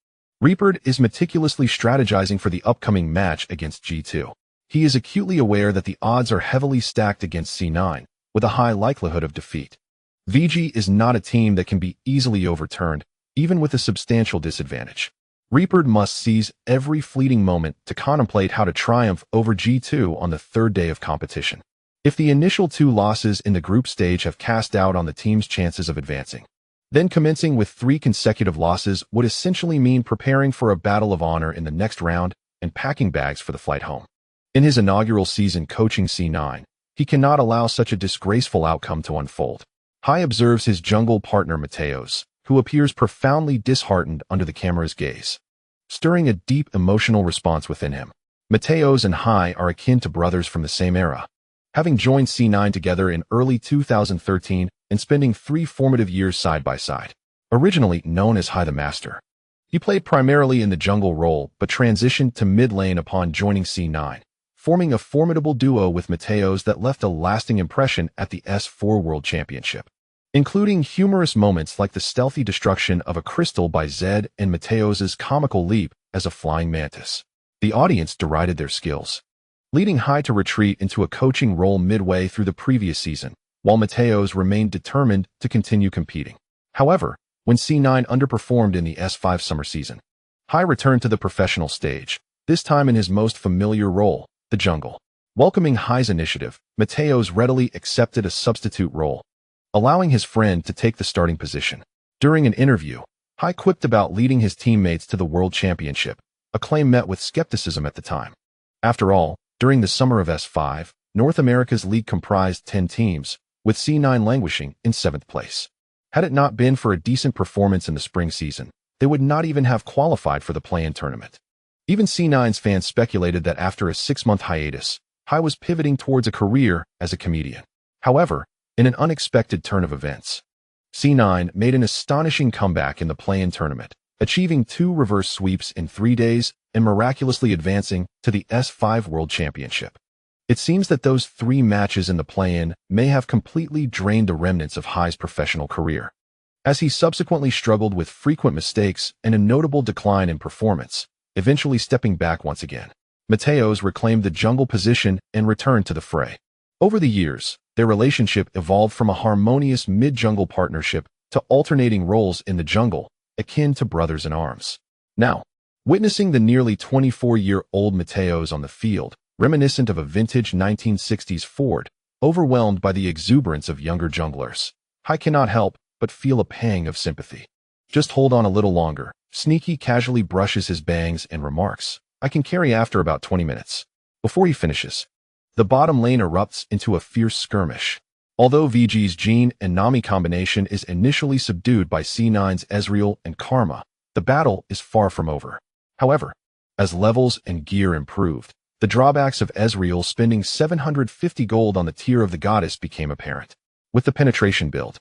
Reaper is meticulously strategizing for the upcoming match against G2. He is acutely aware that the odds are heavily stacked against C9, with a high likelihood of defeat. VG is not a team that can be easily overturned, even with a substantial disadvantage. Reaper must seize every fleeting moment to contemplate how to triumph over G2 on the 3rd day of competition. If the initial 2 losses in the group stage have cast doubt on the team's chances of advancing, Then commencing with 3 consecutive losses would essentially mean preparing for a battle of honor in the next round and packing bags for the flight home. In his inaugural season coaching C9, he cannot allow such a disgraceful outcome to unfold. Hou observes his jungle partner Mateos, who appears profoundly disheartened under the camera's gaze, stirring a deep emotional response within him. Mateos and Hou are akin to brothers from the same era, having joined C9 together in early 2013 and spending 3 formative years side by side. Originally known as Hou the Master, he played primarily in the jungle role but transitioned to mid lane upon joining C9, forming a formidable duo with Mateos that left a lasting impression at the S4 World Championship, including humorous moments like the stealthy destruction of a crystal by Zed and Mateos' comical leap as a flying mantis. The audience derided their skills, leading Hou to retreat into a coaching role midway through the previous season, while Mateos remained determined to continue competing. However, when C9 underperformed in the S5 summer season, Hou returned to the professional stage, this time in his most familiar role, the jungle. Welcoming Hou's initiative, Mateos readily accepted a substitute role, allowing his friend to take the starting position. During an interview, Hou quipped about leading his teammates to the World Championship, a claim met with skepticism at the time. After all, during the summer of S5, North America's league comprised 10 teams, with C9 languishing in 7th place. Had it not been for a decent performance in the spring season, they would not even have qualified for the play-in tournament. Even C9's fans speculated that after a 6-month hiatus, Hou was pivoting towards a career as a comedian. However, in an unexpected turn of events, C9 made an astonishing comeback in the play-in tournament, achieving 2 reverse sweeps in 3 days and miraculously advancing to the S5 World Championship. It seems that those 3 matches in the play-in may have completely drained the remnants of Hou's professional career, as he subsequently struggled with frequent mistakes and a notable decline in performance, eventually stepping back once again. Mateos reclaimed the jungle position and returned to the fray. Over the years, their relationship evolved from a harmonious mid-jungle partnership to alternating roles in the jungle, akin to brothers in arms. Now, witnessing the nearly 24-year-old Mateos on the field, reminiscent of a vintage 1960s Ford, overwhelmed by the exuberance of younger junglers, Hou cannot help but feel a pang of sympathy. Just hold on a little longer. Sneaky casually brushes his bangs and remarks, "I can carry after about 20 minutes. Before he finishes, the bottom lane erupts into a fierce skirmish. Although VG's Jhin and Nami combination is initially subdued by C9's Ezreal and Karma, the battle is far from over. However, as levels and gear improved, the drawbacks of Ezreal spending 750 gold on the tier of the goddess became apparent. With the penetration build,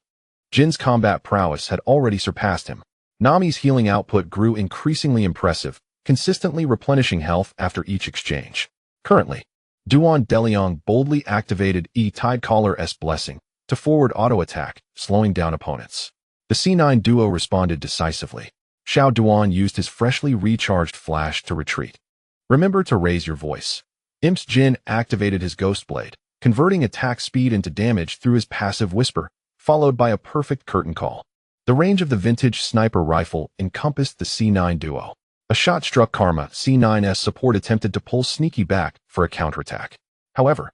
Jhin's combat prowess had already surpassed him. Nami's healing output grew increasingly impressive, consistently replenishing health after each exchange. Currently, Duan Deliong boldly activated Tidecaller's blessing to forward auto-attack, slowing down opponents. The C9 duo responded decisively. Xiao Duan used his freshly recharged flash to retreat. Remember to raise your voice. Imp's Jhin activated his Ghost Blade, converting attack speed into damage through his passive whisper, followed by a perfect curtain call. The range of the vintage sniper rifle encompassed the C9 duo. A shot struck Karma. C9's support attempted to pull Sneaky back for a counterattack. However,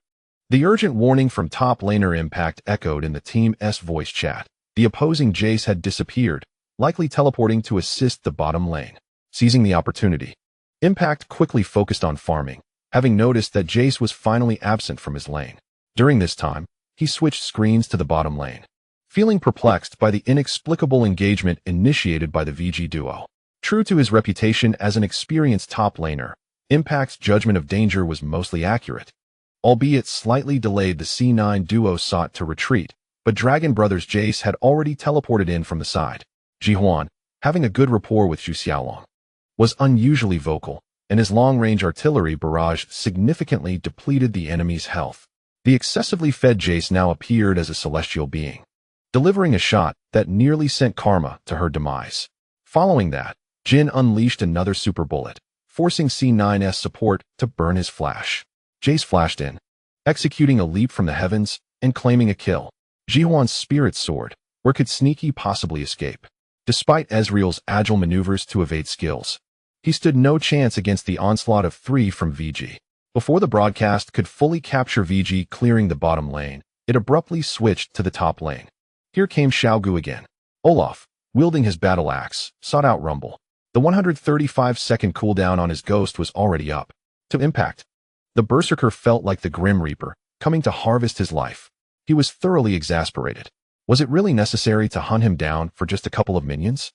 the urgent warning from top laner Impact echoed in the Team S voice chat. The opposing Jace had disappeared, likely teleporting to assist the bottom lane. Seizing the opportunity, Impact quickly focused on farming, having noticed that Jace was finally absent from his lane. During this time, he switched screens to the bottom lane, feeling perplexed by the inexplicable engagement initiated by the VG duo. True to his reputation as an experienced top laner, Impact's judgment of danger was mostly accurate. Albeit slightly delayed, the C9 duo sought to retreat, but Dragon Brothers Jace had already teleported in from the side. Jihuan, having a good rapport with Xu Xiaolong, was unusually vocal, and his long-range artillery barrage significantly depleted the enemy's health. The excessively fed Jace now appeared as a celestial being, delivering a shot that nearly sent Karma to her demise. Following that, Jhin unleashed another super bullet, forcing C9's support to burn his flash. Jace flashed in, executing a leap from the heavens and claiming a kill. Jihuan's spirit soared. Where could Sneaky possibly escape? Despite Ezreal's agile maneuvers to evade skills, he stood no chance against the onslaught of 3 from VG. Before the broadcast could fully capture VG clearing the bottom lane, it abruptly switched to the top lane. Here came Xiao Gu again. Olaf, wielding his battle axe, sought out Rumble. The 135-second cooldown on his ghost was already up. To impact, the berserker felt like the Grim Reaper, coming to harvest his life. He was thoroughly exasperated. Was it really necessary to hunt him down for just a couple of minions?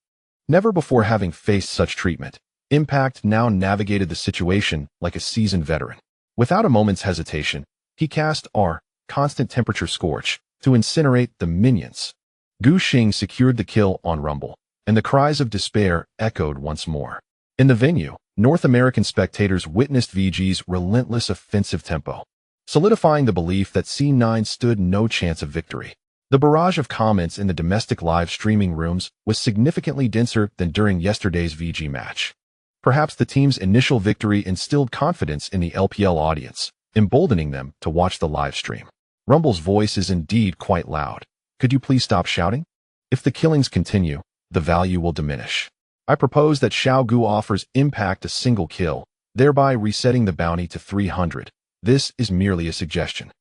Never before having faced such treatment, Impact now navigated the situation like a seasoned veteran. Without a moment's hesitation, he cast R, Constant Temperature Scorch, to incinerate the minions. Gu Xing secured the kill on Rumble, and the cries of despair echoed once more. In the venue, North American spectators witnessed VG's relentless offensive tempo, solidifying the belief that C9 stood no chance of victory. The barrage of comments in the domestic live streaming rooms was significantly denser than during yesterday's VG match. Perhaps the team's initial victory instilled confidence in the LPL audience, emboldening them to watch the live stream. Rumble's voice is indeed quite loud. Could you please stop shouting? If the killings continue, the value will diminish. I propose that Xiao Gu offers Impact a single kill, thereby resetting the bounty to 300. This is merely a suggestion.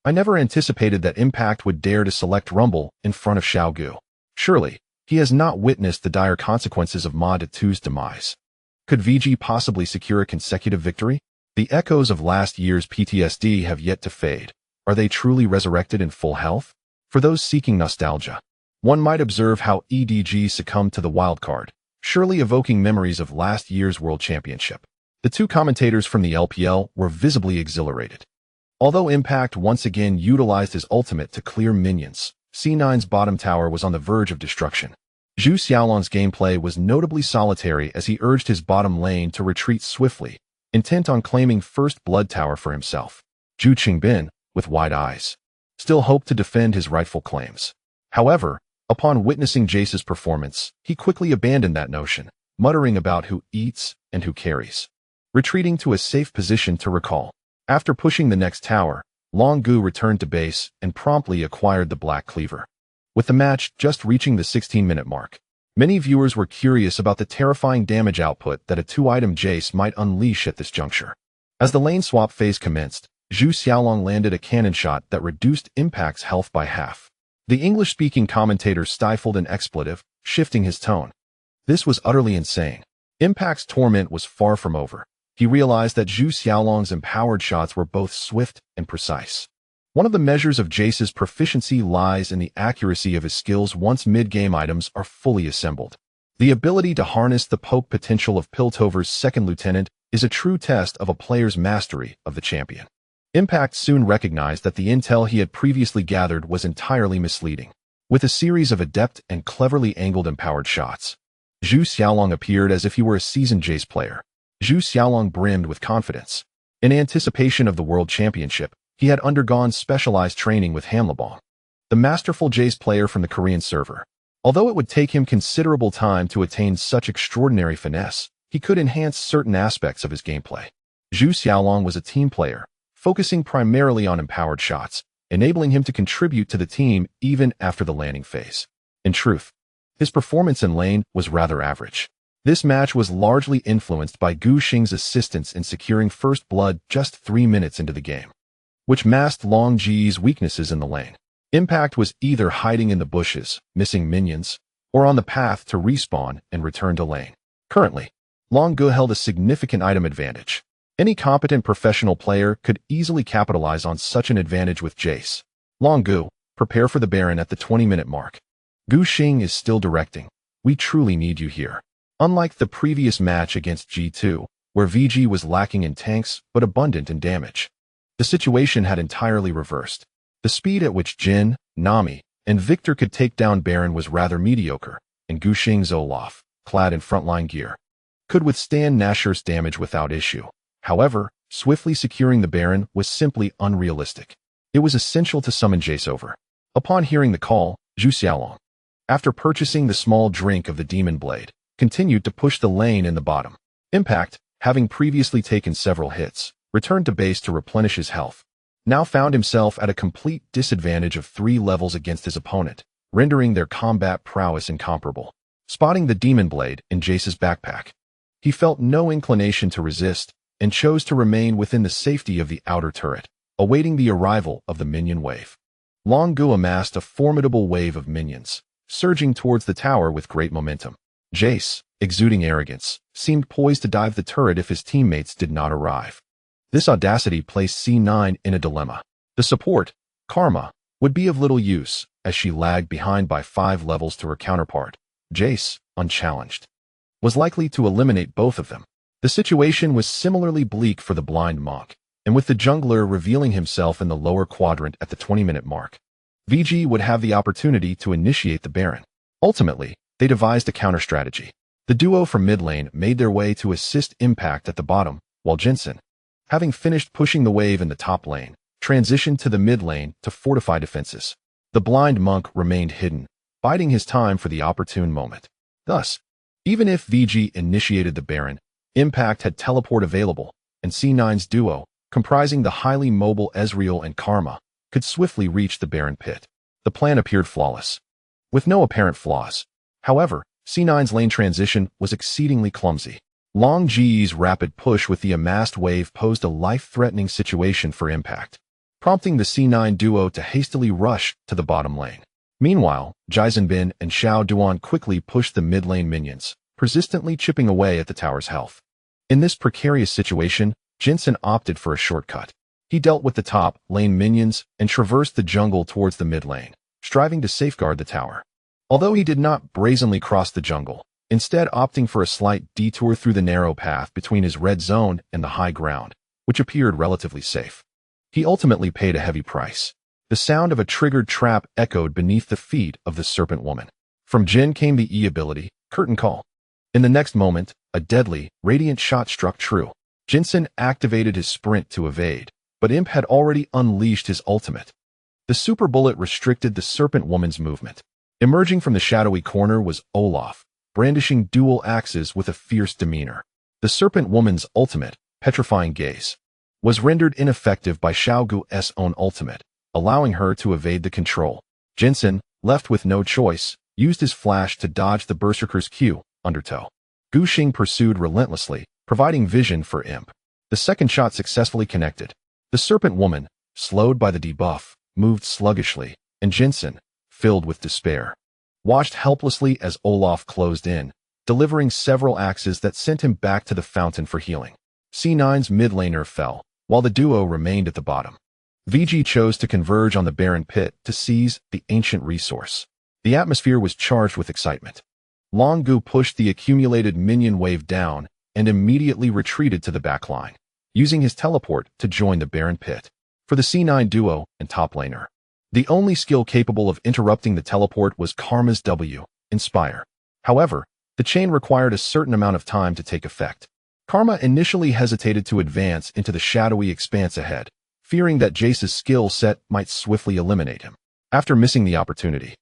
I never anticipated that Impact would dare to select Rumble in front of Xiao Gu. Surely, he has not witnessed the dire consequences of Ma Datu's demise. Could VG possibly secure a consecutive victory? The echoes of last year's PTSD have yet to fade. Are they truly resurrected in full health? For those seeking nostalgia, one might observe how EDG succumbed to the wildcard, surely evoking memories of last year's World Championship. The two commentators from the LPL were visibly exhilarated. Although Impact once again utilized his ultimate to clear minions, C9's bottom tower was on the verge of destruction. Zhu Xiaolong's gameplay was notably solitary as he urged his bottom lane to retreat swiftly, intent on claiming first blood tower for himself. Zhu Qingbin, with wide eyes, still hoped to defend his rightful claims. However, upon witnessing Jace's performance, he quickly abandoned that notion, muttering about who eats and who carries. Retreating to a safe position to recall. After pushing the next tower, Long Gu returned to base and promptly acquired the Black Cleaver. With the match just reaching the 16-minute mark, many viewers were curious about the terrifying damage output that a two-item Jace might unleash at this juncture. As the lane swap phase commenced, Zhu Xiaolong landed a cannon shot that reduced Impact's health by half. The English-speaking commentator stifled an expletive, shifting his tone. This was utterly insane. Impact's torment was far from over. He realized that Zhu Xiaolong's empowered shots were both swift and precise. One of the measures of Jace's proficiency lies in the accuracy of his skills once mid-game items are fully assembled. The ability to harness the poke potential of Piltover's second lieutenant is a true test of a player's mastery of the champion. Impact soon recognized that the intel he had previously gathered was entirely misleading. With a series of adept and cleverly angled empowered shots, Zhu Xiaolong appeared as if he were a seasoned Jace player. Zhu Xiaolong brimmed with confidence. In anticipation of the World Championship, he had undergone specialized training with Hanlabong, the masterful Jace player from the Korean server. Although it would take him considerable time to attain such extraordinary finesse, he could enhance certain aspects of his gameplay. Zhu Xiaolong was a team player, focusing primarily on empowered shots, enabling him to contribute to the team even after the landing phase. In truth, his performance in lane was rather average. This match was largely influenced by Gu Xing's assistance in securing first blood just 3 minutes into the game, which masked Long Ji's weaknesses in the lane. Impact was either hiding in the bushes, missing minions, or on the path to respawn and return to lane. Currently, Long Gu held a significant item advantage. Any competent professional player could easily capitalize on such an advantage with Jace. Long Gu, prepare for the Baron at the 20-minute mark. Gu Xing is still directing. We truly need you here. Unlike the previous match against G2, where VG was lacking in tanks but abundant in damage, the situation had entirely reversed. The speed at which Jin, Nami, and Victor could take down Baron was rather mediocre, and Gu Xing's Olaf, clad in frontline gear, could withstand Nashor's damage without issue. However, swiftly securing the Baron was simply unrealistic. It was essential to summon Jace over. Upon hearing the call, Zhu Xiaolong, after purchasing the small drink of the Demon Blade, continued to push the lane in the bottom. Impact, having previously taken several hits, returned to base to replenish his health, now found himself at a complete disadvantage of 3 levels against his opponent, rendering their combat prowess incomparable. Spotting the Demon Blade in Jace's backpack, he felt no inclination to resist and chose to remain within the safety of the outer turret, awaiting the arrival of the minion wave. Long Gu amassed a formidable wave of minions, surging towards the tower with great momentum. Jace, exuding arrogance, seemed poised to dive the turret if his teammates did not arrive. This audacity placed C9 in a dilemma. The support, Karma, would be of little use, as she lagged behind by 5 levels to her counterpart. Jace, unchallenged, was likely to eliminate both of them. The situation was similarly bleak for the blind monk, and with the jungler revealing himself in the lower quadrant at the 20-minute mark, VG would have the opportunity to initiate the Baron. Ultimately, they devised a counter-strategy. The duo from mid lane made their way to assist Impact at the bottom, while Jinsen, having finished pushing the wave in the top lane, transitioned to the mid lane to fortify defenses. The blind monk remained hidden, biding his time for the opportune moment. Thus, even if VG initiated the Baron, Impact had teleport available, and C9's duo, comprising the highly mobile Ezreal and Karma, could swiftly reach the Baron pit. The plan appeared flawless, with no apparent flaws. However, C9's lane transition was exceedingly clumsy. Long Ji's rapid push with the amassed wave posed a life-threatening situation for Impact, prompting the C9 duo to hastily rush to the bottom lane. Meanwhile, Jizenbin and Xiao Duan quickly pushed the mid-lane minions, persistently chipping away at the tower's health. In this precarious situation, Jinsen opted for a shortcut. He dealt with the top lane minions and traversed the jungle towards the mid lane, striving to safeguard the tower. Although he did not brazenly cross the jungle, instead opting for a slight detour through the narrow path between his red zone and the high ground, which appeared relatively safe. He ultimately paid a heavy price. The sound of a triggered trap echoed beneath the feet of the serpent woman. From Jin came the E ability, Curtain Call. In the next moment, a deadly, radiant shot struck true. Jinsen activated his sprint to evade, but Imp had already unleashed his ultimate. The super bullet restricted the serpent woman's movement. Emerging from the shadowy corner was Olaf, brandishing dual axes with a fierce demeanor. The serpent woman's ultimate, Petrifying Gaze, was rendered ineffective by Xiao Gu's own ultimate, allowing her to evade the control. Jinsen, left with no choice, used his flash to dodge the Berserker's Q, Undertow. Gu Xing pursued relentlessly, providing vision for Imp. The second shot successfully connected. The serpent woman, slowed by the debuff, moved sluggishly, and Jinsen, filled with despair, watched helplessly as Olaf closed in, delivering several axes that sent him back to the fountain for healing. C9's mid laner fell, while the duo remained at the bottom. VG chose to converge on the Baron pit to seize the ancient resource. The atmosphere was charged with excitement. Long Gu pushed the accumulated minion wave down and immediately retreated to the back line, using his teleport to join the Baron pit. For the C9 duo and top laner, the only skill capable of interrupting the teleport was Karma's W, Inspire. However, the chain required a certain amount of time to take effect. Karma initially hesitated to advance into the shadowy expanse ahead, fearing that Jace's skill set might swiftly eliminate him. After missing the opportunity,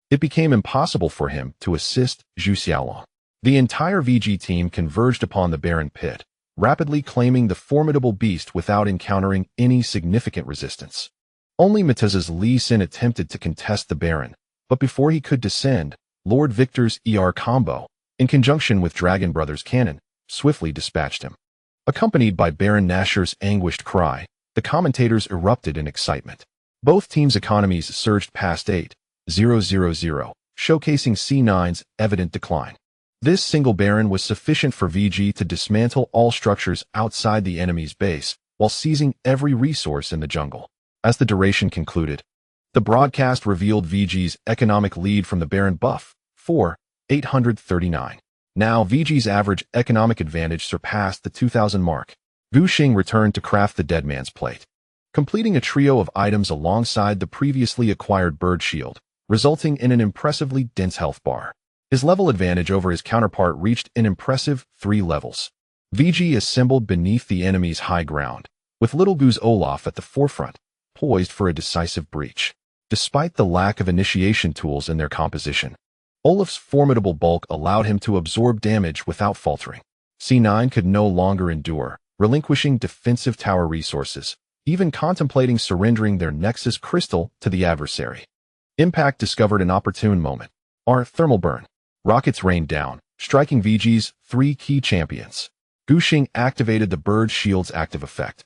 it became impossible for him to assist Zhu Xiaolong. The entire VG team converged upon the Baron pit, rapidly claiming the formidable beast without encountering any significant resistance. Only Matiz's Lee Sin attempted to contest the Baron, but before he could descend, Lord Victor's ER combo, in conjunction with Dragon Brothers' cannon, swiftly dispatched him. Accompanied by Baron Nashor's anguished cry, the commentators erupted in excitement. Both teams' economies surged past 8,000, showcasing C9's evident decline. This single Baron was sufficient for VG to dismantle all structures outside the enemy's base, while seizing every resource in the jungle. As the duration concluded, the broadcast revealed VG's economic lead from the Baron buff, 4,839. Now VG's average economic advantage surpassed the 2,000 mark. Gu Xing returned to craft the Dead Man's Plate, completing a trio of items alongside the previously acquired Bird Shield, resulting in an impressively dense health bar. His level advantage over his counterpart reached an impressive 3 levels. VG assembled beneath the enemy's high ground, with Little Gu's Olaf at the forefront, poised for a decisive breach. Despite the lack of initiation tools in their composition, Olaf's formidable bulk allowed him to absorb damage without faltering. C9 could no longer endure, relinquishing defensive tower resources, even contemplating surrendering their Nexus Crystal to the adversary. Impact discovered an opportune moment. Our thermal burn. Rockets rained down, striking VG's 3 key champions. Gu Xing activated the Bird Shield's active effect,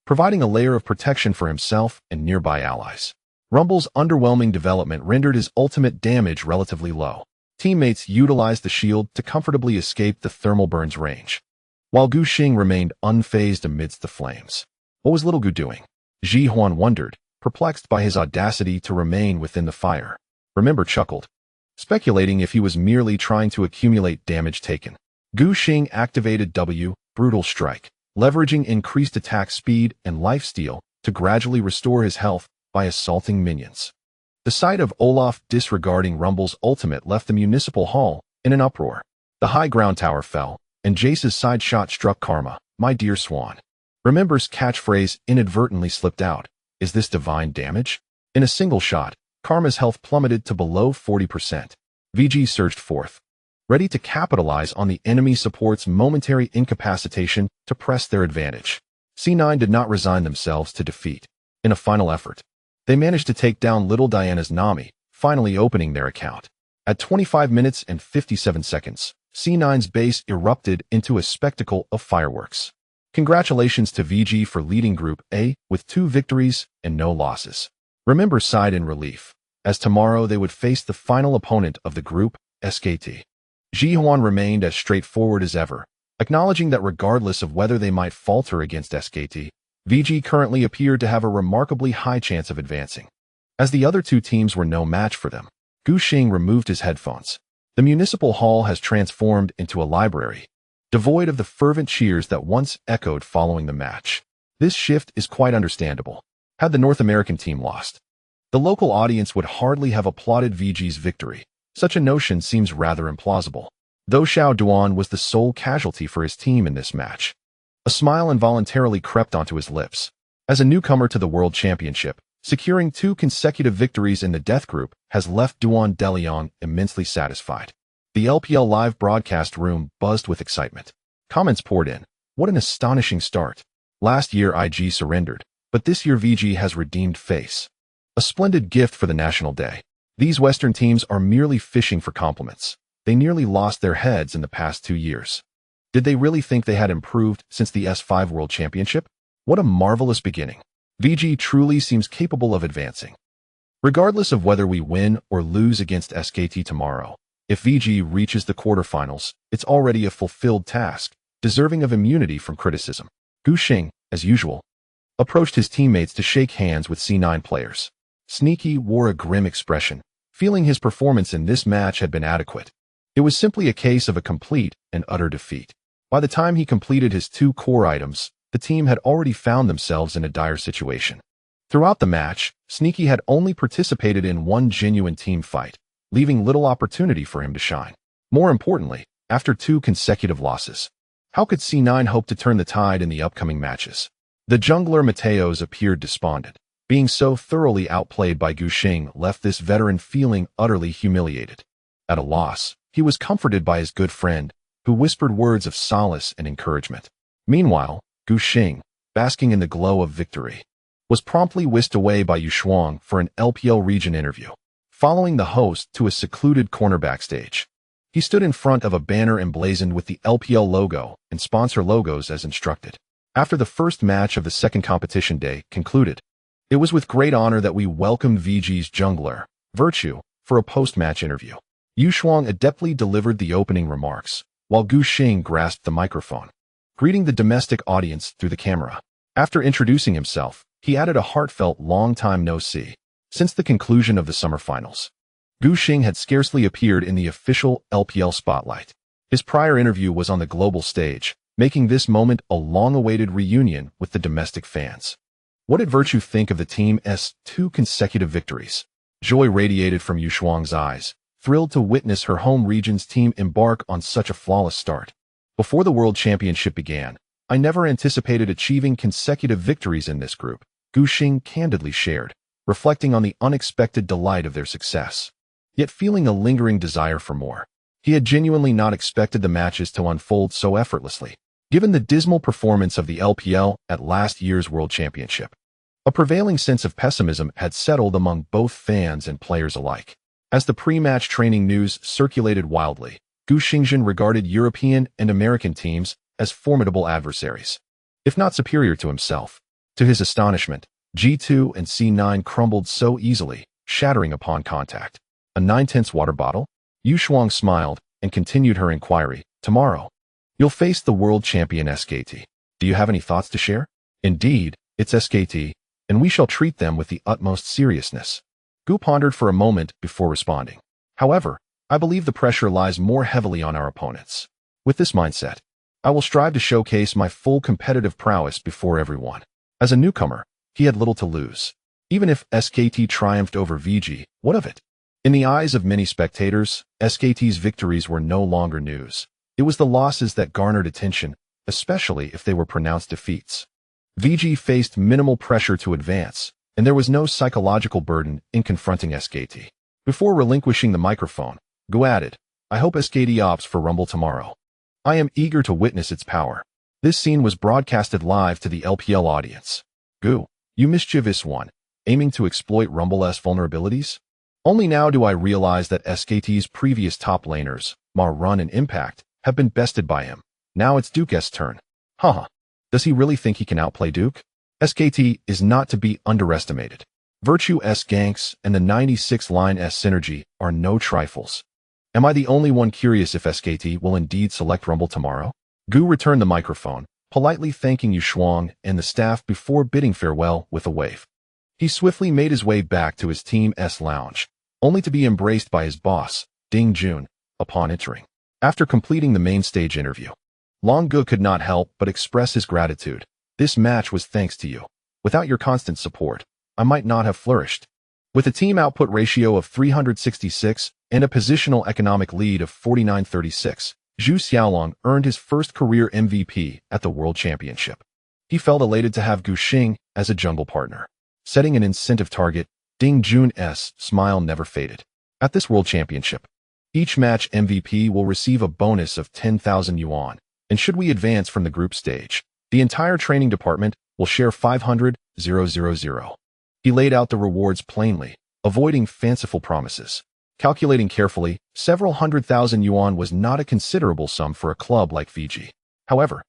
providing a layer of protection for himself and nearby allies. Rumble's underwhelming development rendered his ultimate damage relatively low. Teammates utilized the shield to comfortably escape the thermal burn's range, while Gu Xing remained unfazed amidst the flames. What was little Gu doing? Easyhoon wondered, perplexed by his audacity to remain within the fire. Remember chuckled, speculating if he was merely trying to accumulate damage taken. Gu Xing activated W, Brutal Strike, leveraging increased attack speed and lifesteal to gradually restore his health by assaulting minions. The sight of Olaf disregarding Rumble's ultimate left the municipal hall in an uproar. The high ground tower fell, and Jace's side shot struck Karma, my dear swan. Remember's catchphrase inadvertently slipped out. Is this divine damage? In a single shot, Karma's health plummeted to below 40%. VG surged forth, ready to capitalize on the enemy support's momentary incapacitation to press their advantage. C9 did not resign themselves to defeat. In a final effort, they managed to take down Little Diana's Nami, finally opening their account. At 25 minutes and 57 seconds, C9's base erupted into a spectacle of fireworks. Congratulations to VG for leading Group A with 2 victories and no losses. Remember sighed in relief, as tomorrow they would face the final opponent of the group, SKT. Easyhoon remained as straightforward as ever, acknowledging that regardless of whether they might falter against SKT, VG currently appeared to have a remarkably high chance of advancing. As the other 2 teams were no match for them, Gu Xing removed his headphones. The municipal hall has transformed into a library, devoid of the fervent cheers that once echoed following the match. This shift is quite understandable. Had the North American team lost, the local audience would hardly have applauded VG's victory. Such a notion seems rather implausible. Though Xiao Duan was the sole casualty for his team in this match, a smile involuntarily crept onto his lips. As a newcomer to the World Championship, securing 2 consecutive victories in the death group has left Duan Deliang immensely satisfied. The LPL live broadcast room buzzed with excitement. Comments poured in. What an astonishing start. Last year IG surrendered, but this year VG has redeemed face. A splendid gift for the National Day. These Western teams are merely fishing for compliments. They nearly lost their heads in the past 2 years. Did they really think they had improved since the S5 World Championship? What a marvelous beginning. VG truly seems capable of advancing. Regardless of whether we win or lose against SKT tomorrow, if VG reaches the quarterfinals, it's already a fulfilled task, deserving of immunity from criticism. Gu Xing, as usual, approached his teammates to shake hands with C9 players. Sneaky wore a grim expression, feeling his performance in this match had been adequate. It was simply a case of a complete and utter defeat. By the time he completed his 2 core items, the team had already found themselves in a dire situation. Throughout the match, Sneaky had only participated in 1 genuine team fight, leaving little opportunity for him to shine. More importantly, after 2 consecutive losses, how could C9 hope to turn the tide in the upcoming matches? The jungler Mateos appeared despondent. Being so thoroughly outplayed by Gu Xing left this veteran feeling utterly humiliated. At a loss, he was comforted by his good friend, who whispered words of solace and encouragement. Meanwhile, Gu Xing, basking in the glow of victory, was promptly whisked away by Yu Shuang for an LPL region interview, following the host to a secluded corner backstage. He stood in front of a banner emblazoned with the LPL logo and sponsor logos as instructed. After the first match of the second competition day concluded, it was with great honor that we welcomed VG's jungler, Virtue, for a post-match interview. Yu Shuang adeptly delivered the opening remarks, while Gu Xing grasped the microphone, greeting the domestic audience through the camera. After introducing himself, he added a heartfelt long time no see. Since the conclusion of the summer finals, Gu Xing had scarcely appeared in the official LPL spotlight. His prior interview was on the global stage, making this moment a long-awaited reunion with the domestic fans. What did Virtue think of the team's 2 consecutive victories? Joy radiated from Yu Shuang's eyes, thrilled to witness her home region's team embark on such a flawless start. Before the World Championship began, I never anticipated achieving consecutive victories in this group, Gu Xing candidly shared, reflecting on the unexpected delight of their success, yet feeling a lingering desire for more. He had genuinely not expected the matches to unfold so effortlessly, given the dismal performance of the LPL at last year's World Championship. A prevailing sense of pessimism had settled among both fans and players alike. As the pre-match training news circulated wildly, Gu Xingjian regarded European and American teams as formidable adversaries, if not superior to himself. To his astonishment, G2 and C9 crumbled so easily, shattering upon contact. A 9/10 water bottle? Yu Shuang smiled and continued her inquiry. Tomorrow, you'll face the world champion SKT. Do you have any thoughts to share? Indeed, it's SKT, and we shall treat them with the utmost seriousness. Gu pondered for a moment before responding. However, I believe the pressure lies more heavily on our opponents. With this mindset, I will strive to showcase my full competitive prowess before everyone. As a newcomer, he had little to lose. Even if SKT triumphed over VG, what of it? In the eyes of many spectators, SKT's victories were no longer news. It was the losses that garnered attention, especially if they were pronounced defeats. VG faced minimal pressure to advance, and there was no psychological burden in confronting SKT. Before relinquishing the microphone, Gu added, I hope SKT opts for Rumble tomorrow. I am eager to witness its power. This scene was broadcasted live to the LPL audience. Gu, you mischievous one, aiming to exploit Rumble's vulnerabilities? Only now do I realize that SKT's previous top laners, Ma Run and Impact, have been bested by him. Now it's Duke's turn. Haha. Does he really think he can outplay Duke? SKT is not to be underestimated. Virtue S ganks and the 96 line S synergy are no trifles. Am I the only one curious if SKT will indeed select Rumble tomorrow? Gu returned the microphone, politely thanking Yu Shuang and the staff before bidding farewell with a wave. He swiftly made his way back to his Team's lounge, only to be embraced by his boss, Ding Jun, upon entering. After completing the main stage interview, Gu could not help but express his gratitude. This match was thanks to you. Without your constant support, I might not have flourished. With a team output ratio of 366 and a positional economic lead of 49-36, Zhu Xiaolong earned his first career MVP at the World Championship. He felt elated to have Gu Xing as a jungle partner. Setting an incentive target, Ding Jun's smile never faded. At this World Championship, each match MVP will receive a bonus of 10,000 yuan, and should we advance from the group stage, the entire training department will share 500,000. He laid out the rewards plainly, avoiding fanciful promises. Calculating carefully, several 100,000 yuan was not a considerable sum for a club like VG. However,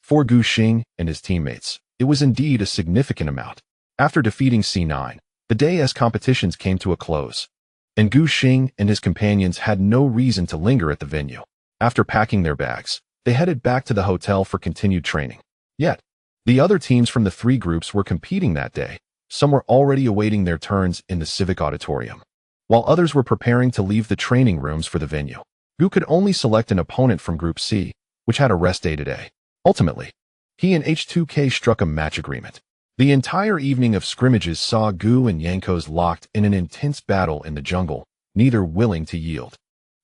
for Gu Xing and his teammates, it was indeed a significant amount. After defeating C9, the day's competitions came to a close, and Gu Xing and his companions had no reason to linger at the venue. After packing their bags, they headed back to the hotel for continued training. Yet, the other teams from the three groups were competing that day. Some were already awaiting their turns in the Civic Auditorium, while others were preparing to leave the training rooms for the venue. Gu could only select an opponent from Group C, which had a rest day today. Ultimately, he and H2K struck a match agreement. The entire evening of scrimmages saw Gu and Yankos locked in an intense battle in the jungle, neither willing to yield.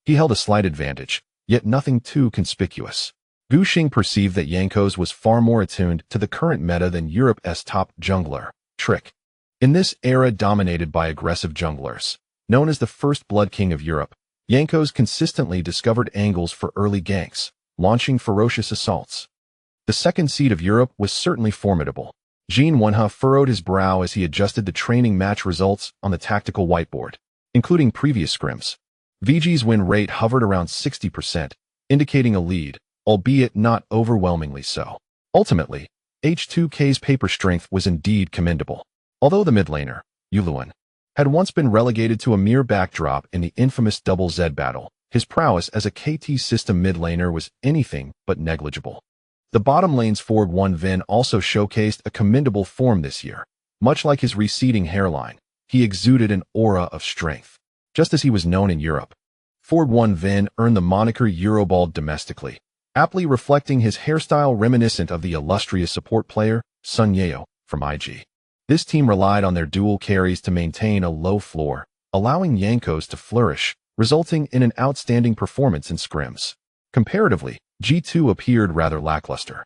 He held a slight advantage, yet nothing too conspicuous. Gu Xing perceived that Yankos was far more attuned to the current meta than Europe's top jungler, Trick. In this era dominated by aggressive junglers, known as the First Blood King of Europe, Yankos consistently discovered angles for early ganks, launching ferocious assaults. The second seed of Europe was certainly formidable. Jean Wenhe furrowed his brow as he adjusted the training match results on the tactical whiteboard, including previous scrims. VG's win rate hovered around 60%, indicating a lead, albeit not overwhelmingly so. Ultimately, H2K's paper strength was indeed commendable. Although the mid laner, Yuluan, had once been relegated to a mere backdrop in the infamous Double Z battle, his prowess as a KT system mid laner was anything but negligible. The bottom lane's Ford 1 Vin also showcased a commendable form this year. Much like his receding hairline, he exuded an aura of strength. Just as he was known in Europe, Ford 1 Vin earned the moniker Eurobald domestically, aptly reflecting his hairstyle reminiscent of the illustrious support player, Sun Yeo, from IG. This team relied on their dual carries to maintain a low floor, allowing Yankos to flourish, resulting in an outstanding performance in scrims. Comparatively, G2 appeared rather lackluster.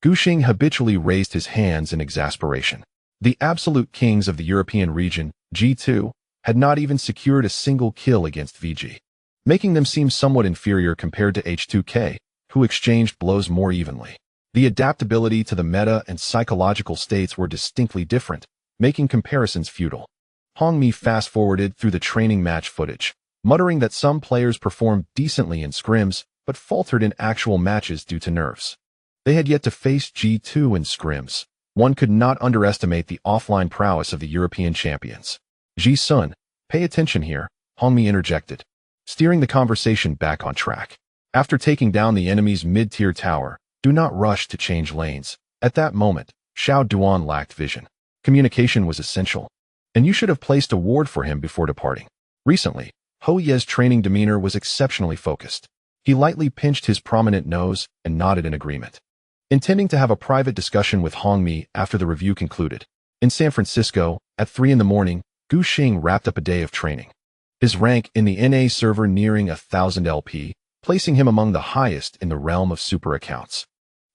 Gu Xing habitually raised his hands in exasperation. The absolute kings of the European region, G2, had not even secured a single kill against VG, making them seem somewhat inferior compared to H2K, who exchanged blows more evenly. The adaptability to the meta and psychological states were distinctly different, making comparisons futile. Hongmi fast-forwarded through the training match footage, muttering that some players performed decently in scrims, but faltered in actual matches due to nerves. They had yet to face G2 in scrims, One could not underestimate the offline prowess of the European champions. Ji-sun, pay attention here, Hou Ye interjected, steering the conversation back on track. After taking down the enemy's mid-tier tower, do not rush to change lanes. At that moment, Xiao Duan lacked vision. Communication was essential, and you should have placed a ward for him before departing. Recently, Hou Ye's training demeanor was exceptionally focused. He lightly pinched his prominent nose and nodded in agreement, intending to have a private discussion with Hou Ye after the review concluded. In San Francisco, at 3 in the morning, Gu Xing wrapped up a day of training. His rank in the NA server nearing 1,000 LP, placing him among the highest in the realm of super accounts.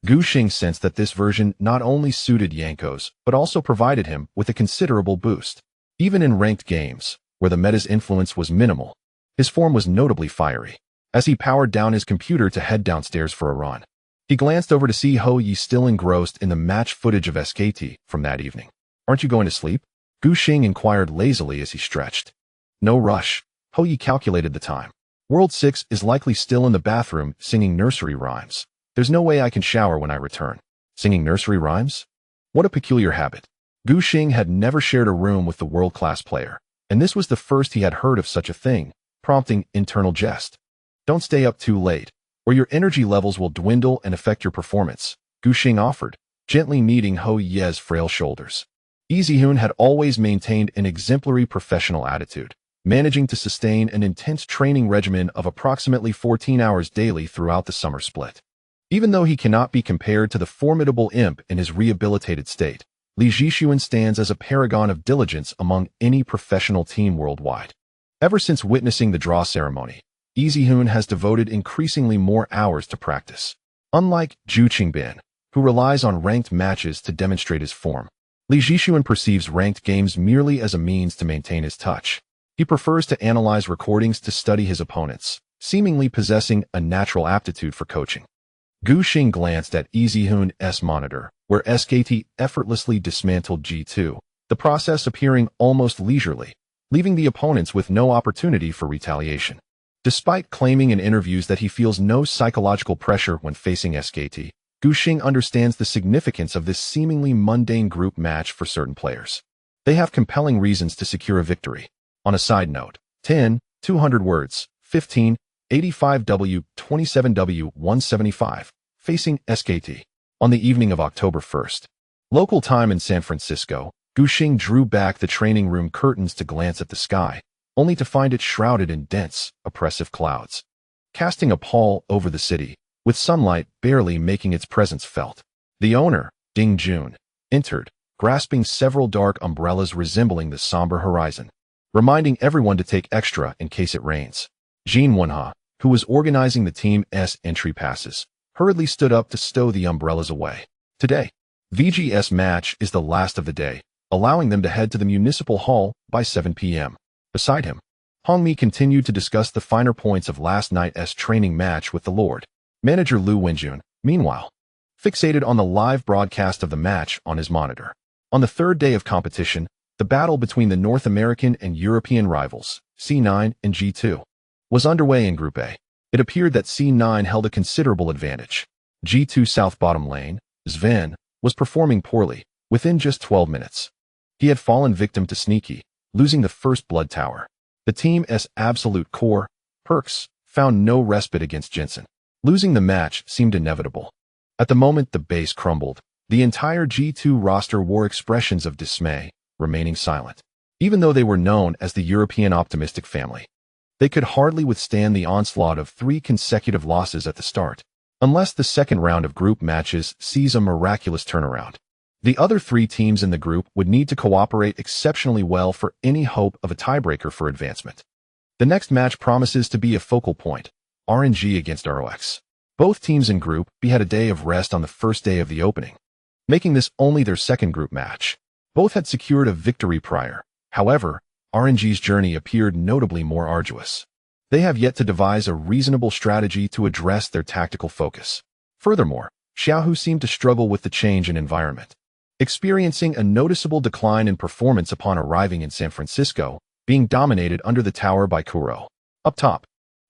Gu Xing sensed that this version not only suited Yanko's, but also provided him with a considerable boost. Even in ranked games, where the meta's influence was minimal, his form was notably fiery. As he powered down his computer to head downstairs for a run, he glanced over to see Hou Ye still engrossed in the match footage of SKT from that evening. Aren't you going to sleep? Gu Xing inquired lazily as he stretched. No rush. Hou Ye calculated the time. World 6 is likely still in the bathroom singing nursery rhymes. There's no way I can shower when I return. Singing nursery rhymes? What a peculiar habit. Gu Xing had never shared a room with the world-class player, and this was the first he had heard of such a thing, prompting internal jest. Don't stay up too late, or your energy levels will dwindle and affect your performance, Gu Xing offered, gently kneading Hou Ye's frail shoulders. Easyhoon had always maintained an exemplary professional attitude, managing to sustain an intense training regimen of approximately 14 hours daily throughout the summer split. Even though he cannot be compared to the formidable imp in his rehabilitated state, Li Zhishuan stands as a paragon of diligence among any professional team worldwide. Ever since witnessing the draw ceremony, Easyhoon has devoted increasingly more hours to practice. Unlike Gu Xingbin, who relies on ranked matches to demonstrate his form, Li Zhishuan perceives ranked games merely as a means to maintain his touch. He prefers to analyze recordings to study his opponents, seemingly possessing a natural aptitude for coaching. Gu Xing glanced at Easyhoon's monitor, where SKT effortlessly dismantled G2, the process appearing almost leisurely, leaving the opponents with no opportunity for retaliation. Despite claiming in interviews that he feels no psychological pressure when facing SKT, Gu Xing understands the significance of this seemingly mundane group match for certain players. They have compelling reasons to secure a victory. On a side note, 10, 200 words, 15, 85W, 27W, 175, facing SKT. On the evening of October 1st, local time in San Francisco, Gu Xing drew back the training room curtains to glance at the sky, only to find it shrouded in dense, oppressive clouds, casting a pall over the city, with sunlight barely making its presence felt. The owner, Ding Jun, entered, grasping several dark umbrellas resembling the somber horizon, reminding everyone to take extra in case it rains. Jin Wenha, who was organizing the team's entry passes, hurriedly stood up to stow the umbrellas away. Today, VG's match is the last of the day, allowing them to head to the municipal hall by 7 p.m. Beside him, Hou Ye continued to discuss the finer points of last night's training match with the Lord. Manager Lu Wenjun, meanwhile, fixated on the live broadcast of the match on his monitor. On the third day of competition, the battle between the North American and European rivals, C9 and G2, was underway in Group A. It appeared that C9 held a considerable advantage. G2 South bottom lane, Sven, was performing poorly, within just 12 minutes. He had fallen victim to Sneaky, losing the first blood tower. The team's absolute core, Perks, found no respite against Jensen. Losing the match seemed inevitable. At the moment the base crumbled, the entire G2 roster wore expressions of dismay, remaining silent. Even though they were known as the European optimistic family, they could hardly withstand the onslaught of 3 consecutive losses at the start, unless the second round of group matches sees a miraculous turnaround. The other 3 teams in the group would need to cooperate exceptionally well for any hope of a tiebreaker for advancement. The next match promises to be a focal point, RNG against ROX. Both teams in Group B had a day of rest on the first day of the opening, making this only their second group match. Both had secured a victory prior. However, RNG's journey appeared notably more arduous. They have yet to devise a reasonable strategy to address their tactical focus. Furthermore, Xiaohu seemed to struggle with the change in environment, experiencing a noticeable decline in performance upon arriving in San Francisco, being dominated under the tower by Kuro. Up top,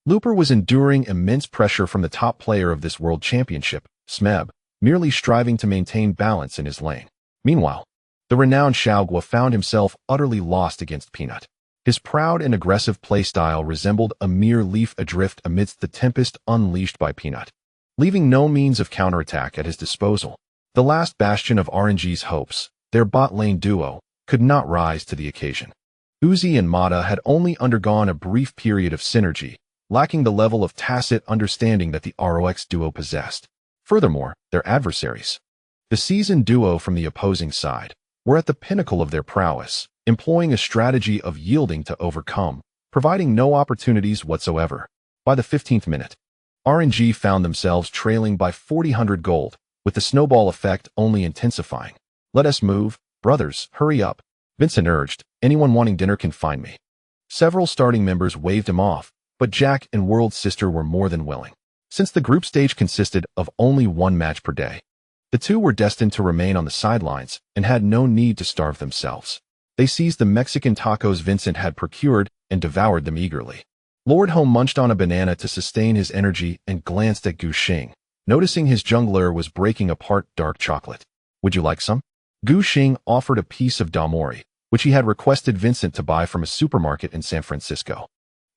Looper was enduring immense pressure from the top player of this world championship, Smeb, merely striving to maintain balance in his lane. Meanwhile, the renowned Xiaogua found himself utterly lost against Peanut. His proud and aggressive playstyle resembled a mere leaf adrift amidst the tempest unleashed by Peanut, leaving no means of counterattack at his disposal. The last bastion of RNG's hopes, their bot lane duo, could not rise to the occasion. Uzi and Mata had only undergone a brief period of synergy, lacking the level of tacit understanding that the ROX duo possessed. Furthermore, their adversaries, the seasoned duo from the opposing side, were at the pinnacle of their prowess, employing a strategy of yielding to overcome, providing no opportunities whatsoever. By the 15th minute, RNG found themselves trailing by 400 gold, with the snowball effect only intensifying. "Let us move, brothers, hurry up," Vincent urged. "Anyone wanting dinner can find me." Several starting members waved him off, but Jack and World's Sister were more than willing. Since the group stage consisted of only one match per day, the two were destined to remain on the sidelines and had no need to starve themselves. They seized the Mexican tacos Vincent had procured and devoured them eagerly. Lord Hou munched on a banana to sustain his energy and glanced at Gu Xing, noticing his jungler was breaking apart dark chocolate. "Would you like some?" Gu Xing offered a piece of damori, which he had requested Vincent to buy from a supermarket in San Francisco.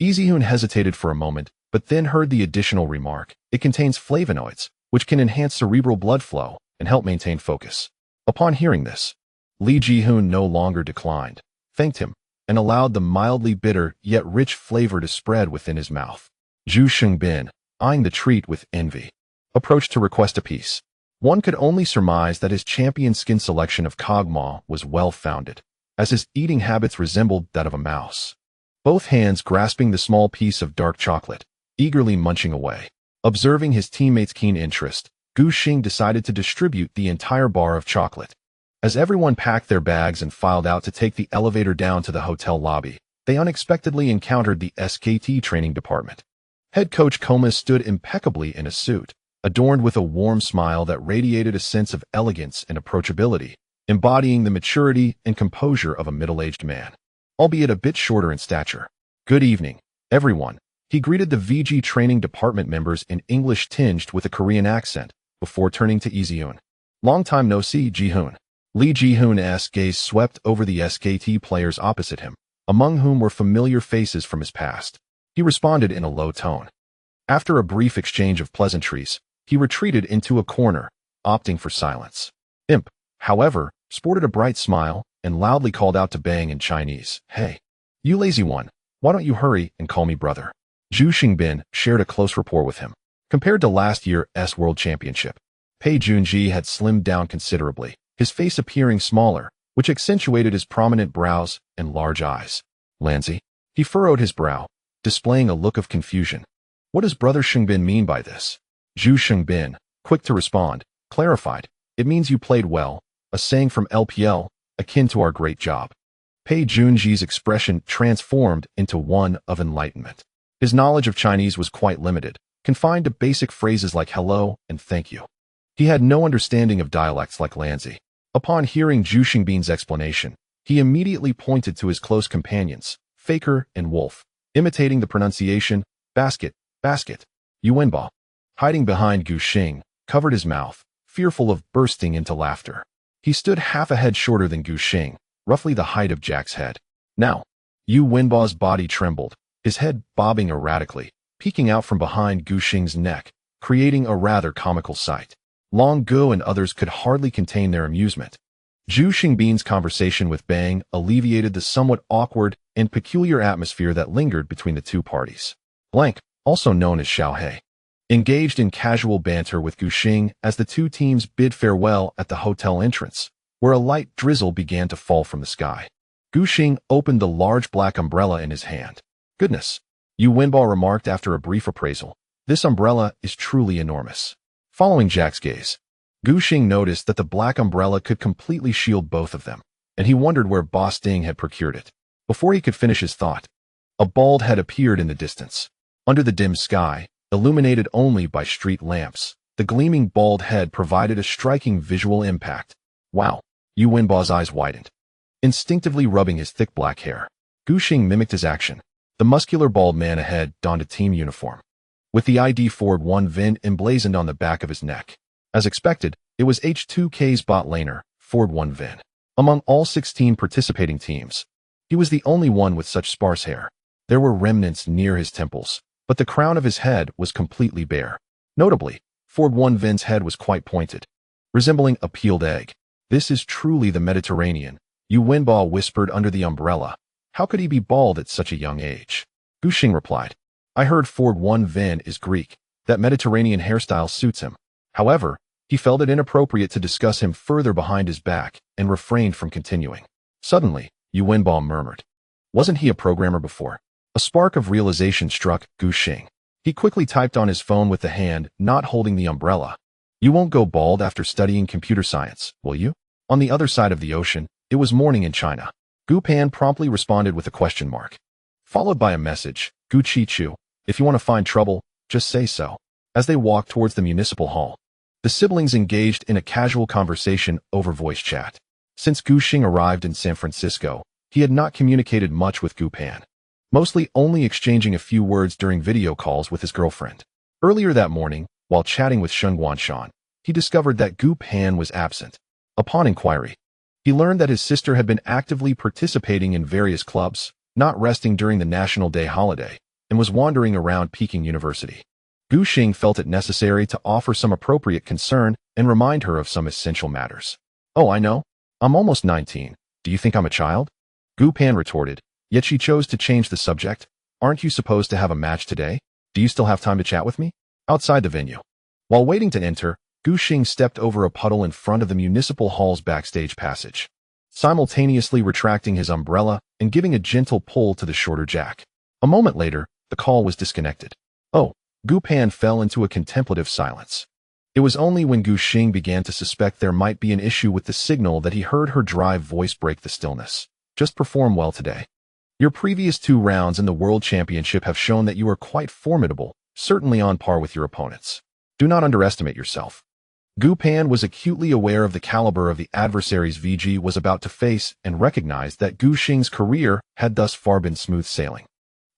Easyhoon hesitated for a moment, but then heard the additional remark. "It contains flavonoids, which can enhance cerebral blood flow and help maintain focus." Upon hearing this, Easyhoon no longer declined, thanked him, and allowed the mildly bitter yet rich flavor to spread within his mouth. Zhu Xingbin, eyeing the treat with envy, approached to request a piece. One could only surmise that his champion skin selection of Kog'Maw was well-founded, as his eating habits resembled that of a mouse, both hands grasping the small piece of dark chocolate, eagerly munching away. Observing his teammates' keen interest, Gu Xing decided to distribute the entire bar of chocolate. As everyone packed their bags and filed out to take the elevator down to the hotel lobby, they unexpectedly encountered the SKT training department. Head coach Comas stood impeccably in a suit, adorned with a warm smile that radiated a sense of elegance and approachability, embodying the maturity and composure of a middle-aged man, albeit a bit shorter in stature. "Good evening, everyone," he greeted the VG training department members in English tinged with a Korean accent, before turning to Easyhoon. "Long time no see, Jihoon." Lee Jihoon's gaze swept over the SKT players opposite him, among whom were familiar faces from his past. He responded in a low tone. After a brief exchange of pleasantries, he retreated into a corner, opting for silence. Imp, however, sported a bright smile and loudly called out to Bang in Chinese, "Hey, you lazy one, why don't you hurry and call me brother?" Zhu Xingbin shared a close rapport with him. Compared to last year's World Championship, Pei Junji had slimmed down considerably, his face appearing smaller, which accentuated his prominent brows and large eyes. "Lanzi?" He furrowed his brow, displaying a look of confusion. "What does Brother Xingbin mean by this?" Zhu Xingbin, quick to respond, clarified, "It means you played well, a saying from LPL, akin to our great job." Pei Junji's expression transformed into one of enlightenment. His knowledge of Chinese was quite limited, confined to basic phrases like hello and thank you. He had no understanding of dialects like Lanzi. Upon hearing Zhu Xingbin's explanation, he immediately pointed to his close companions, Faker and Wolf, imitating the pronunciation, "basket, basket." Yuanba, hiding behind Gu Xing, covered his mouth, fearful of bursting into laughter. He stood half a head shorter than Gu Xing, roughly the height of Jack's head. Now, Yuanba's body trembled, his head bobbing erratically, peeking out from behind Gu Xing's neck, creating a rather comical sight. Long Gu and others could hardly contain their amusement. Zhu Xingbin's conversation with Bang alleviated the somewhat awkward and peculiar atmosphere that lingered between the two parties. Blank, also known as Xiao He, engaged in casual banter with Gu Xing as the two teams bid farewell at the hotel entrance, where a light drizzle began to fall from the sky. Gu Xing opened the large black umbrella in his hand. "Goodness," Yuanba remarked after a brief appraisal. "This umbrella is truly enormous." Following Jack's gaze, Gu Xing noticed that the black umbrella could completely shield both of them, and he wondered where Boss Ding had procured it. Before he could finish his thought, a bald head appeared in the distance. Under the dim sky, illuminated only by street lamps, the gleaming bald head provided a striking visual impact. "Wow," Yuanba's eyes widened. Instinctively rubbing his thick black hair, Gu Xing mimicked his action. The muscular bald man ahead donned a team uniform, with the ID Ford 1 VIN emblazoned on the back of his neck. As expected, it was H2K's bot laner, Ford won Vin. Among all 16 participating teams, he was the only one with such sparse hair. There were remnants near his temples, but the crown of his head was completely bare. Notably, Ford won Vin's head was quite pointed, resembling a peeled egg. This is truly the Mediterranean, Yu Wenbo whispered under the umbrella. How could he be bald at such a young age? Gu Xing replied, I heard Ford won Vin is Greek. That Mediterranean hairstyle suits him. However, he felt it inappropriate to discuss him further behind his back and refrained from continuing. Suddenly, Yu Wenbo murmured, wasn't he a programmer before? A spark of realization struck Gu Xing. He quickly typed on his phone with the hand not holding the umbrella. You won't go bald after studying computer science, will you? On the other side of the ocean, it was morning in China. Gu Pan promptly responded with a question mark, followed by a message, Gu Chi-chu, if you want to find trouble, just say so. As they walked towards the municipal hall, the siblings engaged in a casual conversation over voice chat. Since Gu Xing arrived in San Francisco, he had not communicated much with Gu Pan, mostly only exchanging a few words during video calls with his girlfriend. Earlier that morning, while chatting with Sheng Guanshan, he discovered that Gu Pan was absent. Upon inquiry, he learned that his sister had been actively participating in various clubs, not resting during the National Day holiday, and was wandering around Peking University. Gu Xing felt it necessary to offer some appropriate concern and remind her of some essential matters. Oh, I know. I'm almost 19. Do you think I'm a child? Gu Pan retorted, yet she chose to change the subject. Aren't you supposed to have a match today? Do you still have time to chat with me? Outside the venue. While waiting to enter, Gu Xing stepped over a puddle in front of the municipal hall's backstage passage, simultaneously retracting his umbrella and giving a gentle pull to the shorter jack. A moment later, the call was disconnected. Oh, Gu Pan fell into a contemplative silence. It was only when Gu Xing began to suspect there might be an issue with the signal that he heard her dry voice break the stillness. Just perform well today. Your previous 2 rounds in the World Championship have shown that you are quite formidable, certainly on par with your opponents. Do not underestimate yourself. Gu Pan was acutely aware of the caliber of the adversaries VG was about to face and recognized that Gu Xing's career had thus far been smooth sailing,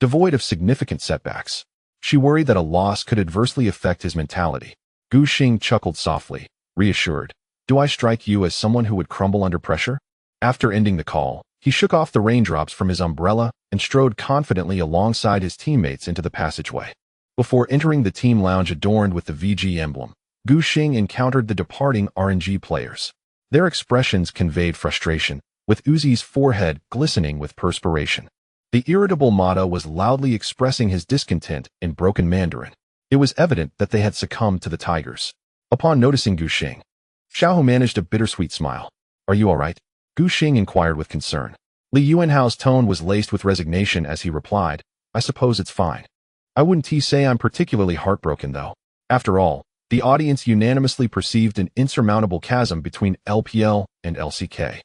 devoid of significant setbacks. She worried that a loss could adversely affect his mentality. Gu Xing chuckled softly, reassured. Do I strike you as someone who would crumble under pressure? After ending the call, he shook off the raindrops from his umbrella and strode confidently alongside his teammates into the passageway. Before entering the team lounge adorned with the VG emblem, Gu Xing encountered the departing RNG players. Their expressions conveyed frustration, with Uzi's forehead glistening with perspiration. The irritable Mata was loudly expressing his discontent in broken Mandarin. It was evident that they had succumbed to the Tigers. Upon noticing Gu Xing, Xiaohu managed a bittersweet smile. Are you all right? Gu Xing inquired with concern. Li Yuanhao's tone was laced with resignation as he replied, I suppose it's fine. I wouldn't say I'm particularly heartbroken though. After all, the audience unanimously perceived an insurmountable chasm between LPL and LCK.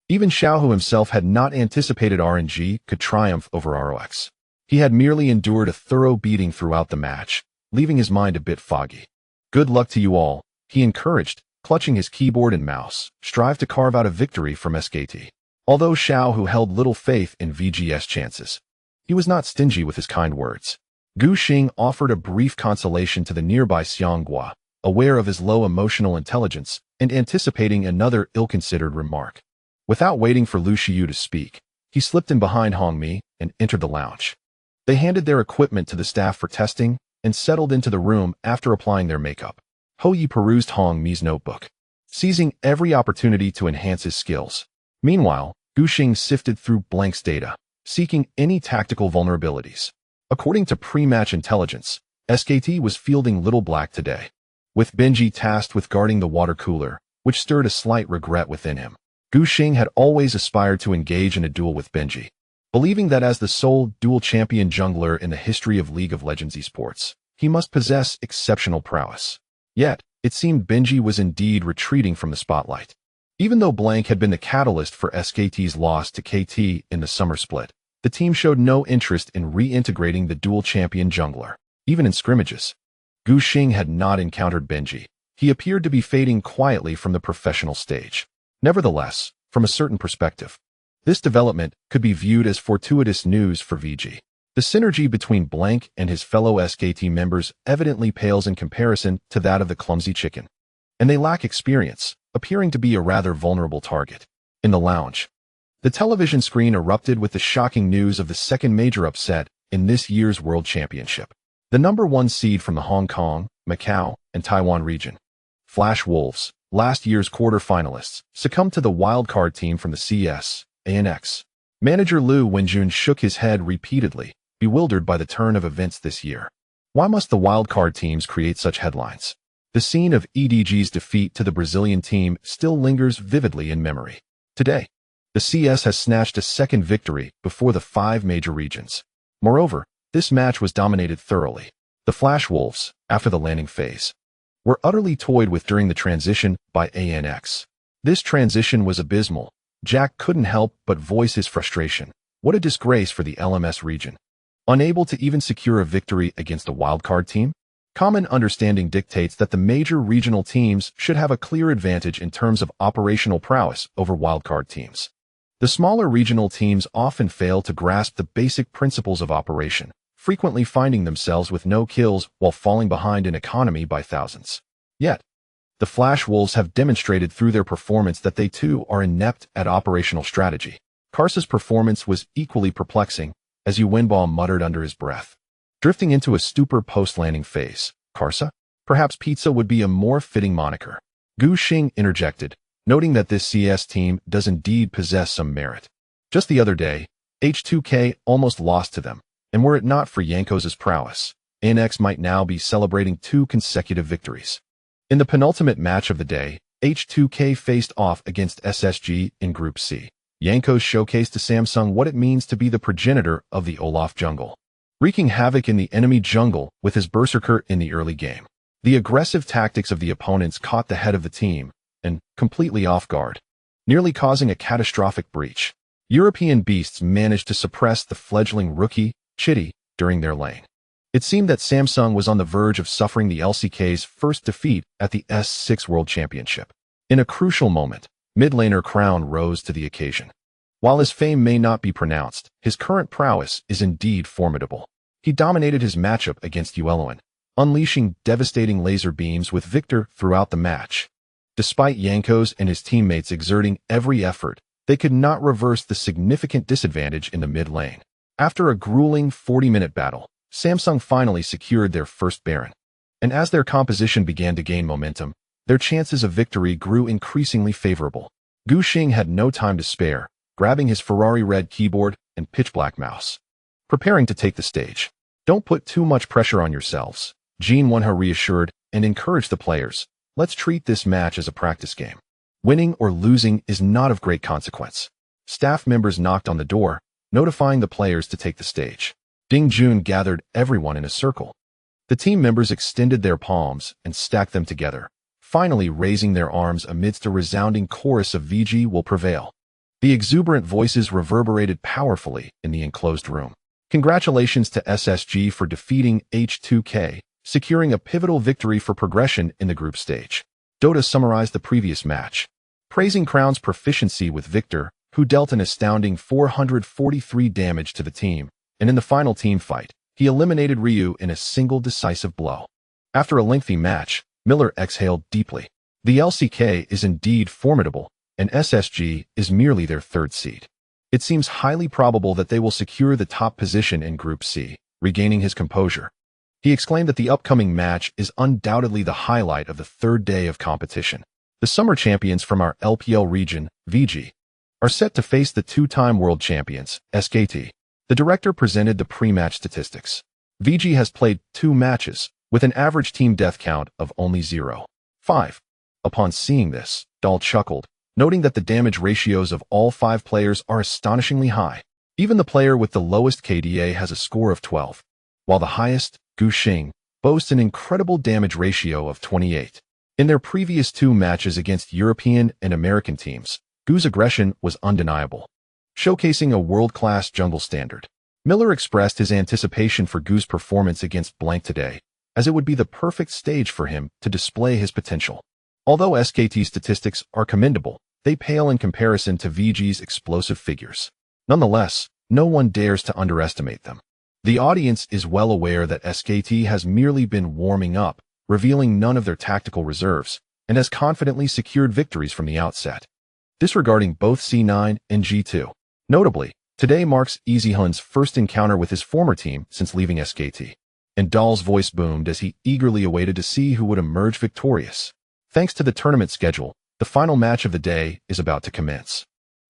Even Xiaohu himself had not anticipated RNG could triumph over ROX. He had merely endured a thorough beating throughout the match, leaving his mind a bit foggy. Good luck to you all, he encouraged, clutching his keyboard and mouse, strive to carve out a victory from SKT. Although Xiaohu held little faith in VG's chances, he was not stingy with his kind words. Gu Xing offered a brief consolation to the nearby Xianghua, aware of his low emotional intelligence and anticipating another ill-considered remark. Without waiting for Lu Xiyu to speak, he slipped in behind Hongmi and entered the lounge. They handed their equipment to the staff for testing and settled into the room after applying their makeup. Hou Ye perused Hongmi's notebook, seizing every opportunity to enhance his skills. Meanwhile, Gu Xing sifted through Blank's data, seeking any tactical vulnerabilities. According to pre-match intelligence, SKT was fielding Little Black today, with Benji tasked with guarding the water cooler, which stirred a slight regret within him. Gu Xing had always aspired to engage in a duel with Benji, believing that as the sole dual champion jungler in the history of League of Legends esports, he must possess exceptional prowess. Yet, it seemed Benji was indeed retreating from the spotlight. Even though Blank had been the catalyst for SKT's loss to KT in the summer split, the team showed no interest in reintegrating the dual champion jungler, even in scrimmages. Gu Xing had not encountered Benji. He appeared to be fading quietly from the professional stage. Nevertheless, from a certain perspective, this development could be viewed as fortuitous news for VG. The synergy between Blank and his fellow SKT members evidently pales in comparison to that of the clumsy chicken. and they lack experience, appearing to be a rather vulnerable target. In the lounge, the television screen erupted with the shocking news of the second major upset in this year's World Championship. The number 1 seed from the Hong Kong, Macau, and Taiwan region, Flash Wolves, last year's quarter-finalists, succumbed to the wildcard team from the CS, ANX. Manager Liu Wenjun shook his head repeatedly, bewildered by the turn of events this year. Why must the wildcard teams create such headlines? The scene of EDG's defeat to the Brazilian team still lingers vividly in memory. Today, the CS has snatched a second victory before the 5 major regions. Moreover, this match was dominated thoroughly. The Flash Wolves, after the landing phase, were utterly toyed with during the transition by ANX. This transition was abysmal. Jack couldn't help but voice his frustration. What a disgrace for the LMS region. Unable to even secure a victory against a wildcard team? Common understanding dictates that the major regional teams should have a clear advantage in terms of operational prowess over wildcard teams. The smaller regional teams often fail to grasp the basic principles of operation, frequently finding themselves with no kills while falling behind in economy by thousands. Yet, the Flash Wolves have demonstrated through their performance that they too are inept at operational strategy. Karsa's performance was equally perplexing, as Yuwenbao muttered under his breath. Drifting into a stupor post-landing phase, Karsa? Perhaps pizza would be a more fitting moniker. Gu Xing interjected, noting that this CS team does indeed possess some merit. Just the other day, H2K almost lost to them, and were it not for Yankoz's prowess, ANX might now be celebrating 2 consecutive victories. In the penultimate match of the day, H2K faced off against SSG in Group C. Yanko's showcased to Samsung what it means to be the progenitor of the Olaf jungle, wreaking havoc in the enemy jungle with his berserker in the early game. The aggressive tactics of the opponents caught the head of the team, and completely off guard, nearly causing a catastrophic breach. European beasts managed to suppress the fledgling rookie, Chitty, during their lane. It seemed that Samsung was on the verge of suffering the LCK's first defeat at the S6 World Championship. In a crucial moment, mid laner Crown rose to the occasion. While his fame may not be pronounced, his current prowess is indeed formidable. He dominated his matchup against Yueluan, unleashing devastating laser beams with victor throughout the match. Despite Yanko's and his teammates exerting every effort, they could not reverse the significant disadvantage in the mid lane. After a grueling 40-minute battle, Samsung finally secured their first Baron. And as their composition began to gain momentum, their chances of victory grew increasingly favorable. Gu Xing had no time to spare, grabbing his Ferrari red keyboard and pitch black mouse, preparing to take the stage. Don't put too much pressure on yourselves, Jean Wonha reassured and encouraged the players. Let's treat this match as a practice game. Winning or losing is not of great consequence. Staff members knocked on the door, notifying the players to take the stage. Ding Jun gathered everyone in a circle. The team members extended their palms and stacked them together, finally raising their arms amidst a resounding chorus of VG will prevail. The exuberant voices reverberated powerfully in the enclosed room. Congratulations to SSG for defeating H2K, securing a pivotal victory for progression in the group stage. Dota summarized the previous match, praising Crown's proficiency with Victor, who dealt an astounding 443 damage to the team, and in the final team fight, he eliminated Ryu in a single decisive blow. After a lengthy match, Miller exhaled deeply. The LCK is indeed formidable, and SSG is merely their 3rd seed. It seems highly probable that they will secure the top position in Group C, regaining his composure. He exclaimed that the upcoming match is undoubtedly the highlight of the 3rd day of competition. The summer champions from our LPL region, VG, are set to face the 2-time world champions, SKT. The director presented the pre-match statistics. VG has played 2 matches, with an average team death count of only 0.5. Upon seeing this, Dahl chuckled, noting that the damage ratios of all 5 players are astonishingly high. Even the player with the lowest KDA has a score of 12, while the highest, Gu Xing, boasts an incredible damage ratio of 28. In their previous 2 matches against European and American teams, Gu's aggression was undeniable, showcasing a world-class jungle standard. Miller expressed his anticipation for Gu's performance against Blank today, as it would be the perfect stage for him to display his potential. Although SKT's statistics are commendable, they pale in comparison to VG's explosive figures. Nonetheless, no one dares to underestimate them. The audience is well aware that SKT has merely been warming up, revealing none of their tactical reserves, and has confidently secured victories from the outset, disregarding both C9 and G2. Notably, today marks Easyhoon's first encounter with his former team since leaving SKT, and Dahl's voice boomed as he eagerly awaited to see who would emerge victorious. Thanks to the tournament schedule, the final match of the day is about to commence.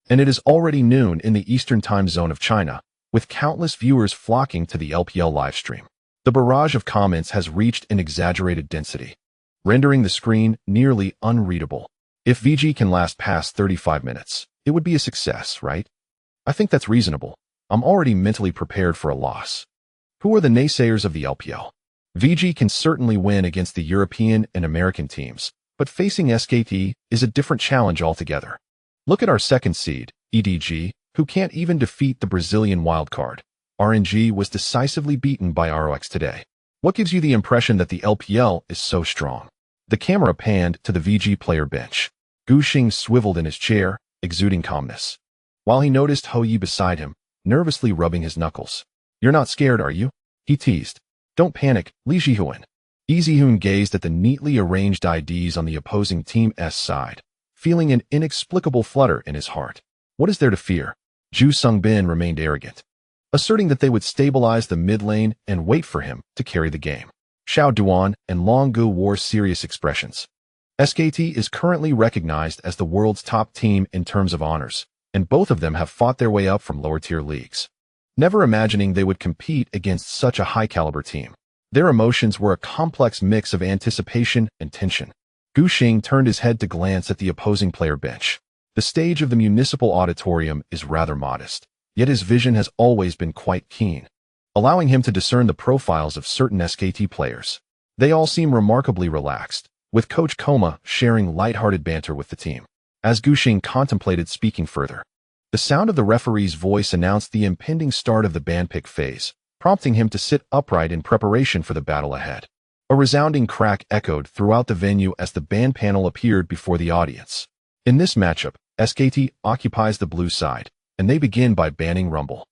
And it is already noon in the Eastern Time Zone of China, with countless viewers flocking to the LPL livestream. The barrage of comments has reached an exaggerated density, rendering the screen nearly unreadable. If VG can last past 35 minutes, it would be a success, right? I think that's reasonable. I'm already mentally prepared for a loss. Who are the naysayers of the LPL? VG can certainly win against the European and American teams, but facing SKT is a different challenge altogether. Look at our second seed, EDG, who can't even defeat the Brazilian wildcard. RNG was decisively beaten by ROX today. What gives you the impression that the LPL is so strong? The camera panned to the VG player bench. Gu Xing swiveled in his chair, exuding calmness, while he noticed Hou Ye beside him, nervously rubbing his knuckles. "You're not scared, are you?" he teased. "Don't panic, Easyhoon." Easyhoon gazed at the neatly arranged IDs on the opposing team's side, feeling an inexplicable flutter in his heart. What is there to fear? Ju Sungbin remained arrogant, asserting that they would stabilize the mid lane and wait for him to carry the game. Xiao Duan and Long Gu wore serious expressions. SKT is currently recognized as the world's top team in terms of honors, and both of them have fought their way up from lower-tier leagues, never imagining they would compete against such a high-caliber team. Their emotions were a complex mix of anticipation and tension. Gu Xing turned his head to glance at the opposing player bench. The stage of the municipal auditorium is rather modest, yet his vision has always been quite keen, allowing him to discern the profiles of certain SKT players. They all seem remarkably relaxed, with Coach Koma sharing lighthearted banter with the team. As Gu Xing contemplated speaking further, the sound of the referee's voice announced the impending start of the band pick phase, prompting him to sit upright in preparation for the battle ahead. A resounding crack echoed throughout the venue as the band panel appeared before the audience. In this matchup, SKT occupies the blue side, and they begin by banning Rumble.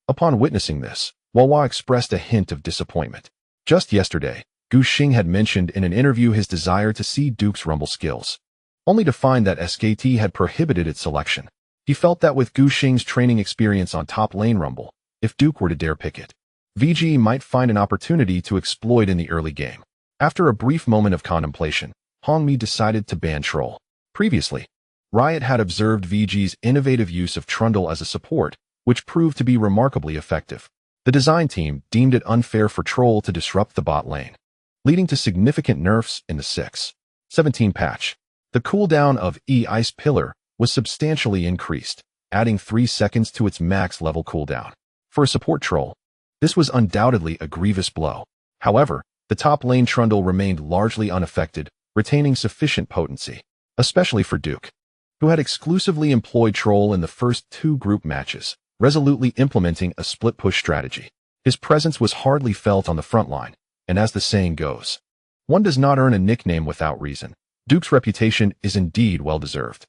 Upon witnessing this, Wawa expressed a hint of disappointment. Just yesterday, Gu Xing had mentioned in an interview his desire to see Duke's Rumble skills, only to find that SKT had prohibited its selection. He felt that with Gu Xing's training experience on top lane Rumble, if Duke were to dare pick it, VG might find an opportunity to exploit in the early game. After a brief moment of contemplation, Hongmi decided to ban Troll. Previously, Riot had observed VG's innovative use of Trundle as a support, which proved to be remarkably effective. The design team deemed it unfair for Troll to disrupt the bot lane, leading to significant nerfs in the 6.17 patch. The cooldown of Ice Pillar was substantially increased, adding 3 seconds to its max level cooldown. For a support Troll, this was undoubtedly a grievous blow. However, the top lane Trundle remained largely unaffected, retaining sufficient potency, especially for Duke, who had exclusively employed Troll in the first 2 group matches, resolutely implementing a split-push strategy. His presence was hardly felt on the front line, and as the saying goes, one does not earn a nickname without reason. Duke's reputation is indeed well-deserved.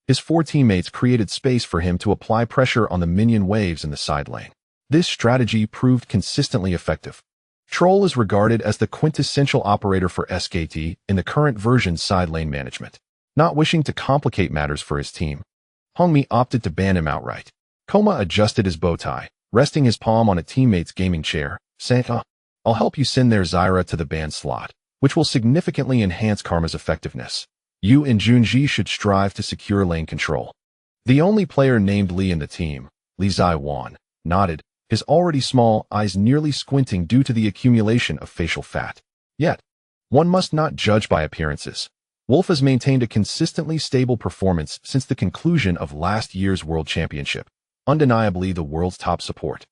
His 4 teammates created space for him to apply pressure on the minion waves in the side lane. This strategy proved consistently effective. Troll is regarded as the quintessential operator for SKT in the current version's side lane management. Not wishing to complicate matters for his team, Hongmi opted to ban him outright. Koma adjusted his bow tie, resting his palm on a teammate's gaming chair, saying, "I'll help you send their Zyra to the ban slot, which will significantly enhance Karma's effectiveness. You and Junji should strive to secure lane control." The only player named Lee in the team, Li Zaiwan, nodded, his already small eyes nearly squinting due to the accumulation of facial fat. Yet, one must not judge by appearances. Wolf has maintained a consistently stable performance since the conclusion of last year's World Championship, undeniably the world's top support.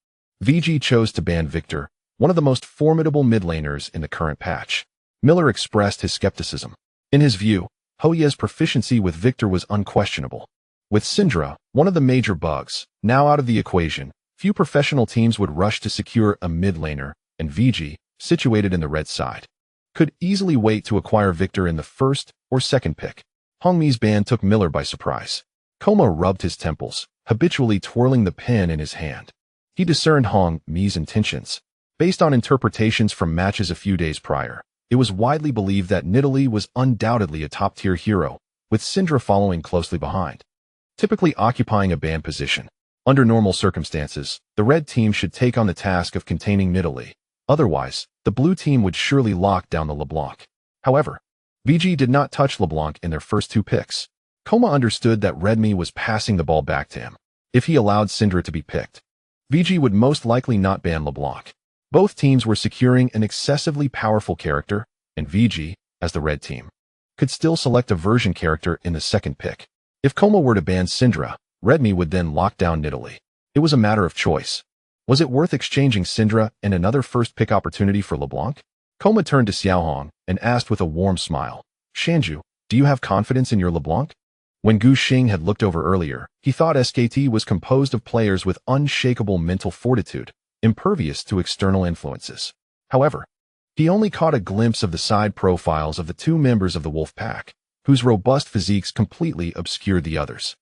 VG chose to ban Victor, one of the most formidable mid laners in the current patch. Miller expressed his skepticism. In his view, Hou Ye's proficiency with Victor was unquestionable. With Syndra, one of the major bugs, now out of the equation, few professional teams would rush to secure a mid laner, and VG, situated in the red side, could easily wait to acquire Victor in the first or second pick. Hongmi's ban took Miller by surprise. Koma rubbed his temples, habitually twirling the pen in his hand. He discerned Hongmi's intentions, based on interpretations from matches a few days prior. It was widely believed that Nidalee was undoubtedly a top-tier hero, with Syndra following closely behind, typically occupying a banned position. Under normal circumstances, the red team should take on the task of containing Nidalee. Otherwise, the blue team would surely lock down the LeBlanc. However, VG did not touch LeBlanc in their first two picks. Koma understood that Redmi was passing the ball back to him. If he allowed Syndra to be picked, VG would most likely not ban LeBlanc. Both teams were securing an excessively powerful character, and VG, as the red team, could still select a version character in the second pick. If Koma were to ban Syndra, Redmi would then lock down Nidalee. It was a matter of choice. Was it worth exchanging Syndra and another first-pick opportunity for LeBlanc? Koma turned to Xiaohong and asked with a warm smile, "Shanju, do you have confidence in your LeBlanc?" When Gu Xing had looked over earlier, he thought SKT was composed of players with unshakable mental fortitude, impervious to external influences. However, he only caught a glimpse of the side profiles of the two members of the Wolf Pack, whose robust physiques completely obscured the others.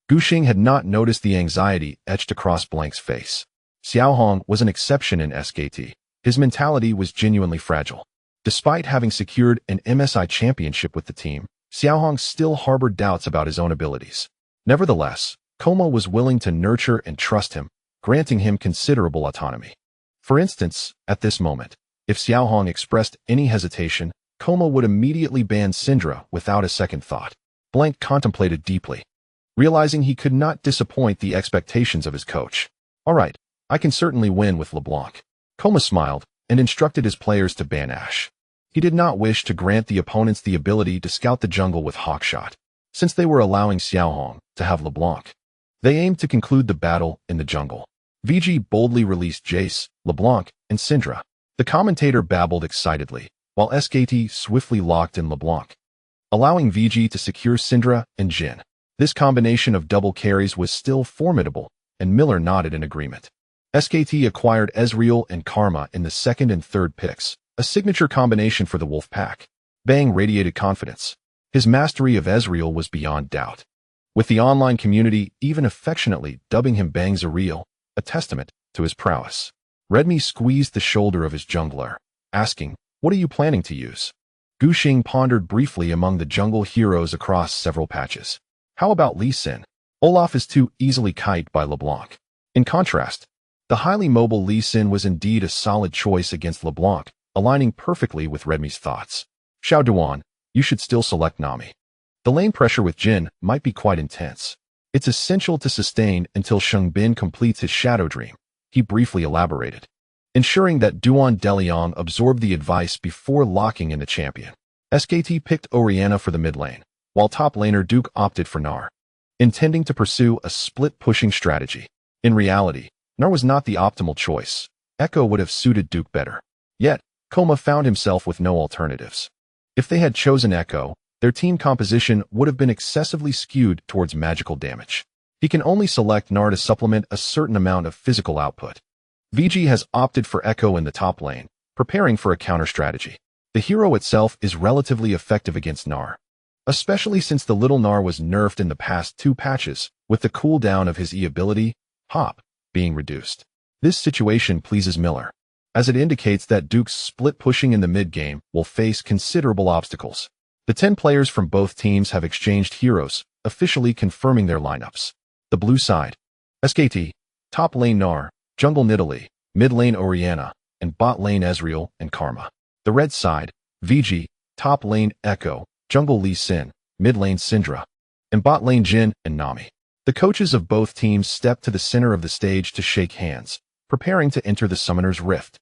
Gu Xing had not noticed the anxiety etched across Blank's face. Xiaohong was an exception in SKT. His mentality was genuinely fragile. Despite having secured an MSI championship with the team, Xiaohong still harbored doubts about his own abilities. Nevertheless, Koma was willing to nurture and trust him, granting him considerable autonomy. For instance, at this moment, if Xiaohong expressed any hesitation, Koma would immediately ban Syndra without a second thought. Blank contemplated deeply, realizing he could not disappoint the expectations of his coach. "All right, I can certainly win with LeBlanc." Koma smiled and instructed his players to ban Ashe. He did not wish to grant the opponents the ability to scout the jungle with Hawkshot, since they were allowing Xiaohong to have LeBlanc. They aimed to conclude the battle in the jungle. VG boldly released Jace, LeBlanc, and Syndra. The commentator babbled excitedly, while SKT swiftly locked in LeBlanc, allowing VG to secure Syndra and Jhin. This combination of double carries was still formidable, and Miller nodded in agreement. SKT acquired Ezreal and Karma in the second and third picks, a signature combination for the Wolf Pack. Bang radiated confidence. His mastery of Ezreal was beyond doubt, with the online community even affectionately dubbing him Bang Ezreal, a testament to his prowess. Redmi squeezed the shoulder of his jungler, asking, "What are you planning to use?" Gu Xing pondered briefly among the jungle heroes across several patches. How about Lee Sin? Olaf is too easily kite by LeBlanc. In contrast, the highly mobile Lee Sin was indeed a solid choice against LeBlanc, aligning perfectly with Redmi's thoughts. Xiao Duan, you should still select Nami. The lane pressure with Jhin might be quite intense. It's essential to sustain until Sheng Bin completes his Shadow Dream, he briefly elaborated, ensuring that Duan Deliang absorbed the advice before locking in the champion. SKT picked Orianna for the mid lane, while top laner Duke opted for Gnar, intending to pursue a split-pushing strategy. In reality, Gnar was not the optimal choice. Echo would have suited Duke better. Yet, Koma found himself with no alternatives. If they had chosen Echo, their team composition would have been excessively skewed towards magical damage. He can only select Gnar to supplement a certain amount of physical output. VG has opted for Echo in the top lane, preparing for a counter strategy. The hero itself is relatively effective against Gnar, especially since the little Gnar was nerfed in the past two patches, with the cooldown of his E ability, Hop, being reduced. This situation pleases Miller, as it indicates that Duke's split pushing in the mid-game will face considerable obstacles. The 10 players from both teams have exchanged heroes, officially confirming their lineups. The blue side, SKT, top lane Gnar, jungle Nidalee, mid lane Orianna, and bot lane Ezreal and Karma. The red side, VG, top lane Echo, jungle Lee Sin, mid lane Syndra, and bot lane Jhin and Nami. The coaches of both teams stepped to the center of the stage to shake hands, preparing to enter the Summoner's Rift.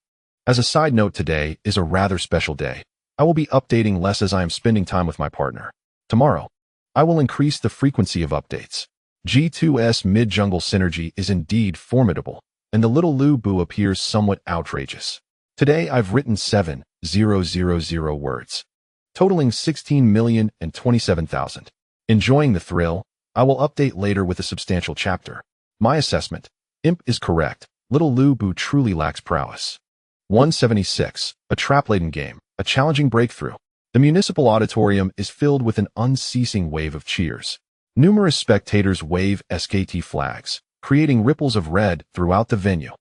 As a side note, today is a rather special day. I will be updating less as I am spending time with my partner. Tomorrow, I will increase the frequency of updates. G2's mid-jungle synergy is indeed formidable, and the little Lu Bu appears somewhat outrageous. Today I've written 7,000 words, totaling 16,027,000. Enjoying the thrill? I will update later with a substantial chapter. My assessment: Imp is correct. Little Lu Bu truly lacks prowess. 176, a trap-laden game, a challenging breakthrough. The municipal auditorium is filled with an unceasing wave of cheers. Numerous spectators wave SKT flags, creating ripples of red throughout the venue.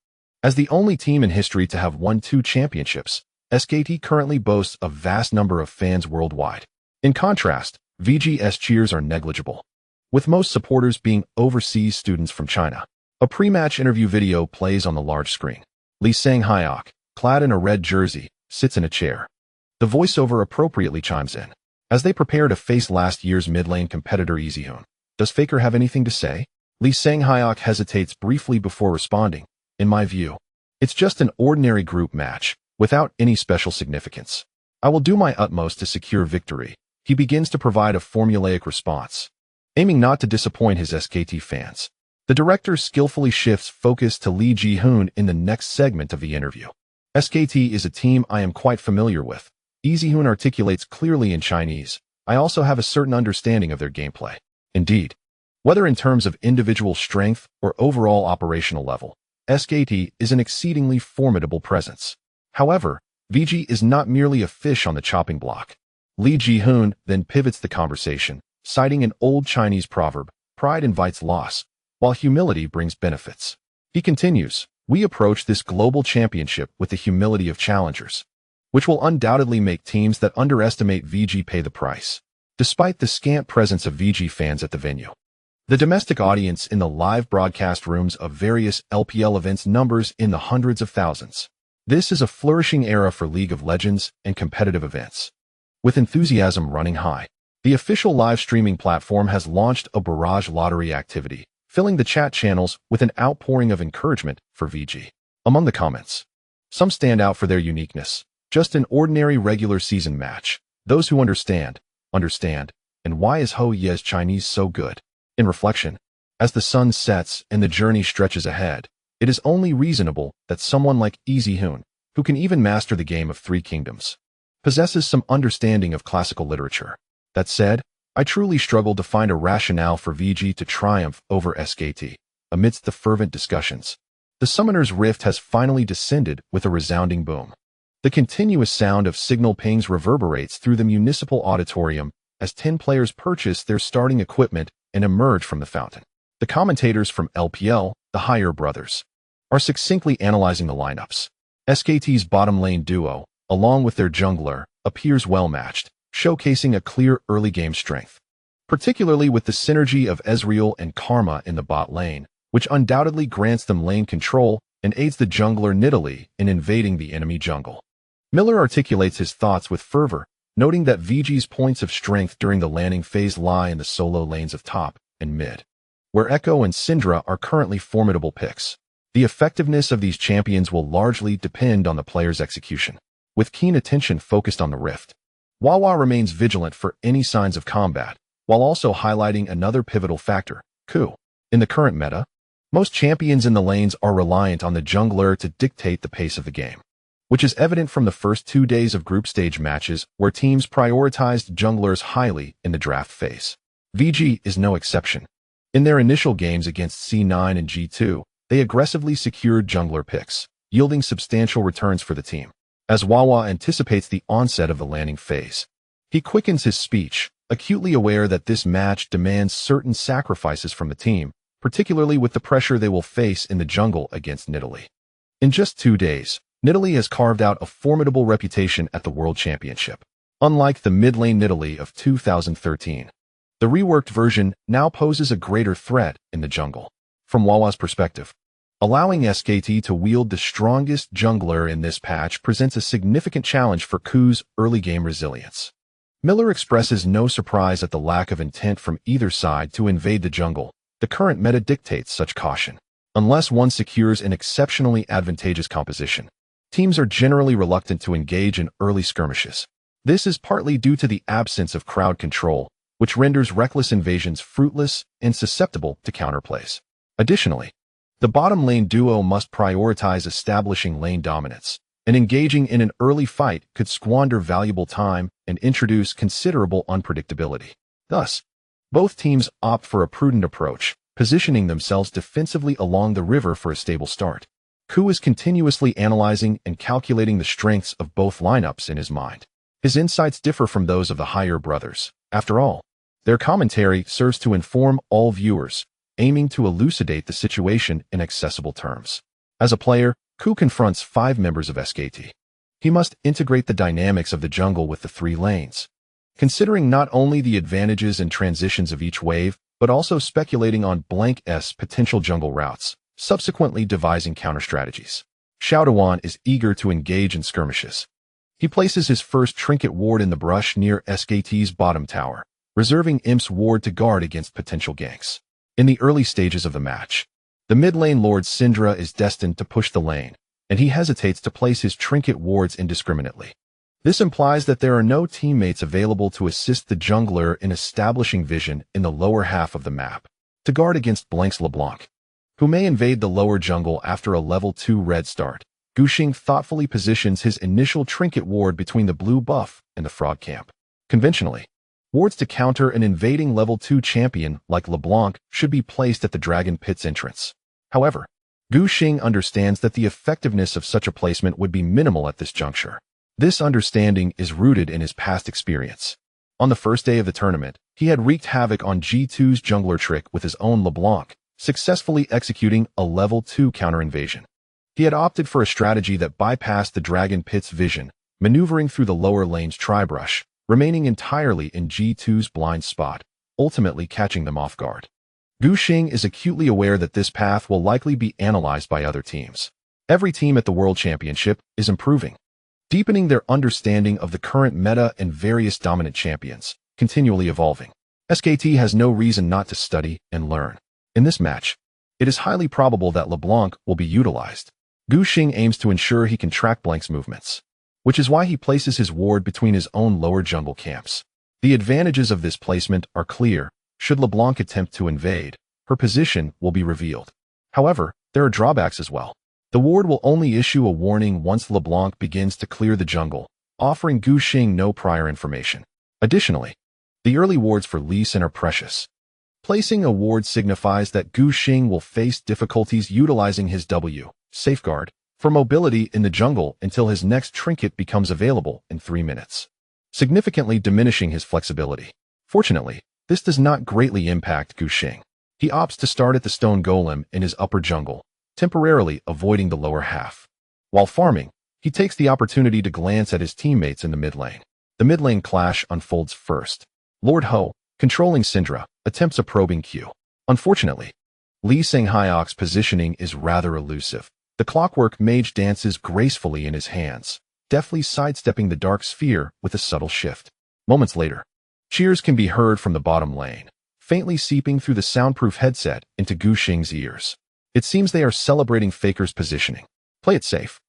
As the only team in history to have won 2 championships, SKT currently boasts a vast number of fans worldwide. In contrast, VG's cheers are negligible, with most supporters being overseas students from China. A pre-match interview video plays on the large screen. Lee Sang-hyuk, clad in a red jersey, sits in a chair. The voiceover appropriately chimes in. As they prepare to face last year's mid-lane competitor Easyhoon, does Faker have anything to say? Lee Sang-hyuk hesitates briefly before responding. In my view, it's just an ordinary group match, without any special significance. I will do my utmost to secure victory. He begins to provide a formulaic response, aiming not to disappoint his SKT fans. The director skillfully shifts focus to Lee Ji-hoon in the next segment of the interview. SKT is a team I am quite familiar with. Easyhoon articulates clearly in Chinese. I also have a certain understanding of their gameplay. Indeed, whether in terms of individual strength or overall operational level, SKT is an exceedingly formidable presence. However, VG is not merely a fish on the chopping block. Lee Ji-hoon then pivots the conversation, citing an old Chinese proverb, pride invites loss, while humility brings benefits. He continues, we approach this global championship with the humility of challengers, which will undoubtedly make teams that underestimate VG pay the price. Despite the scant presence of VG fans at the venue, the domestic audience in the live broadcast rooms of various LPL events numbers in the hundreds of thousands. This is a flourishing era for League of Legends and competitive events. With enthusiasm running high, the official live streaming platform has launched a barrage lottery activity, filling the chat channels with an outpouring of encouragement for VG. Among the comments, some stand out for their uniqueness. Just an ordinary regular season match. Those who understand. And why is Hou Ye's Chinese so good? In reflection, as the sun sets and the journey stretches ahead, it is only reasonable that someone like Easyhoon, who can even master the game of Three Kingdoms, possesses some understanding of classical literature. That said, I truly struggle to find a rationale for VG to triumph over SKT. Amidst the fervent discussions, the Summoner's Rift has finally descended with a resounding boom. The continuous sound of signal pings reverberates through the municipal auditorium as 10 players purchase their starting equipment and emerge from the fountain. The commentators from LPL, the Hou Ye brothers, are succinctly analyzing the lineups. SKT's bottom lane duo, along with their jungler, appears well-matched, showcasing a clear early game strength, particularly with the synergy of Ezreal and Karma in the bot lane, which undoubtedly grants them lane control and aids the jungler Nidalee in invading the enemy jungle. Miller articulates his thoughts with fervor, noting that VG's points of strength during the landing phase lie in the solo lanes of top and mid, where Echo and Syndra are currently formidable picks. The effectiveness of these champions will largely depend on the player's execution. With keen attention focused on the Rift, Wawa remains vigilant for any signs of combat, while also highlighting another pivotal factor, Q. In the current meta, most champions in the lanes are reliant on the jungler to dictate the pace of the game, which is evident from the first 2 days of group stage matches where teams prioritized junglers highly in the draft phase. VG is no exception. In their initial games against C9 and G2, they aggressively secured jungler picks, yielding substantial returns for the team. As Wawa anticipates the onset of the landing phase, he quickens his speech, acutely aware that this match demands certain sacrifices from the team, particularly with the pressure they will face in the jungle against Nidalee. In just 2 days, Nidalee has carved out a formidable reputation at the World Championship. Unlike the mid-lane Nidalee of 2013, the reworked version now poses a greater threat in the jungle. From Wawa's perspective, allowing SKT to wield the strongest jungler in this patch presents a significant challenge for Q's early game resilience. Miller expresses no surprise at the lack of intent from either side to invade the jungle. The current meta dictates such caution. Unless one secures an exceptionally advantageous composition, teams are generally reluctant to engage in early skirmishes. This is partly due to the absence of crowd control, which renders reckless invasions fruitless and susceptible to counterplays. Additionally, the bottom lane duo must prioritize establishing lane dominance, and engaging in an early fight could squander valuable time and introduce considerable unpredictability. Thus, both teams opt for a prudent approach, positioning themselves defensively along the river for a stable start. Gu is continuously analyzing and calculating the strengths of both lineups in his mind. His insights differ from those of the Hou Ye brothers. After all, their commentary serves to inform all viewers, aiming to elucidate the situation in accessible terms. As a player, Gu confronts 5 members of SKT. He must integrate the dynamics of the jungle with the 3 lanes, considering not only the advantages and transitions of each wave, but also speculating on blank's potential jungle routes, subsequently devising counter-strategies. Xiaoduan is eager to engage in skirmishes. He places his first trinket ward in the brush near SKT's bottom tower, reserving Imp's ward to guard against potential ganks. In the early stages of the match, the mid-lane Lord Syndra is destined to push the lane, and he hesitates to place his trinket wards indiscriminately. This implies that there are no teammates available to assist the jungler in establishing vision in the lower half of the map, to guard against Blank's LeBlanc, who may invade the lower jungle after a level 2 red start. Gu Xing thoughtfully positions his initial trinket ward between the blue buff and the frog camp. Conventionally, wards to counter an invading level 2 champion like LeBlanc should be placed at the Dragon Pit's entrance. However, Gu Xing understands that the effectiveness of such a placement would be minimal at this juncture. This understanding is rooted in his past experience. On the first day of the tournament, he had wreaked havoc on G2's jungler trick with his own LeBlanc, successfully executing a level 2 counter-invasion. He had opted for a strategy that bypassed the Dragon Pit's vision, maneuvering through the lower lane's tri-brush, remaining entirely in G2's blind spot, ultimately catching them off guard. Gu Xing is acutely aware that this path will likely be analyzed by other teams. Every team at the World Championship is improving, deepening their understanding of the current meta and various dominant champions, continually evolving. SKT has no reason not to study and learn. In this match, it is highly probable that LeBlanc will be utilized. Gu Xing aims to ensure he can track Blank's movements, which is why he places his ward between his own lower jungle camps. The advantages of this placement are clear. Should LeBlanc attempt to invade, her position will be revealed. However, there are drawbacks as well. The ward will only issue a warning once LeBlanc begins to clear the jungle, offering Gu Xing no prior information. Additionally, the early wards for Lee Sin are precious. Placing a ward signifies that Gu Xing will face difficulties utilizing his W, safeguard, for mobility in the jungle until his next trinket becomes available in 3 minutes, significantly diminishing his flexibility. Fortunately, this does not greatly impact Gu Xing. He opts to start at the stone golem in his upper jungle, temporarily avoiding the lower half. While farming, he takes the opportunity to glance at his teammates in the mid lane. The mid lane clash unfolds first. Lord Hou, controlling Syndra, attempts a probing Q. Unfortunately, Lee Sang-hyok's positioning is rather elusive. The clockwork mage dances gracefully in his hands, deftly sidestepping the dark sphere with a subtle shift. Moments later, cheers can be heard from the bottom lane, faintly seeping through the soundproof headset into Gu Xing's ears. It seems they are celebrating Faker's positioning. Play it safe.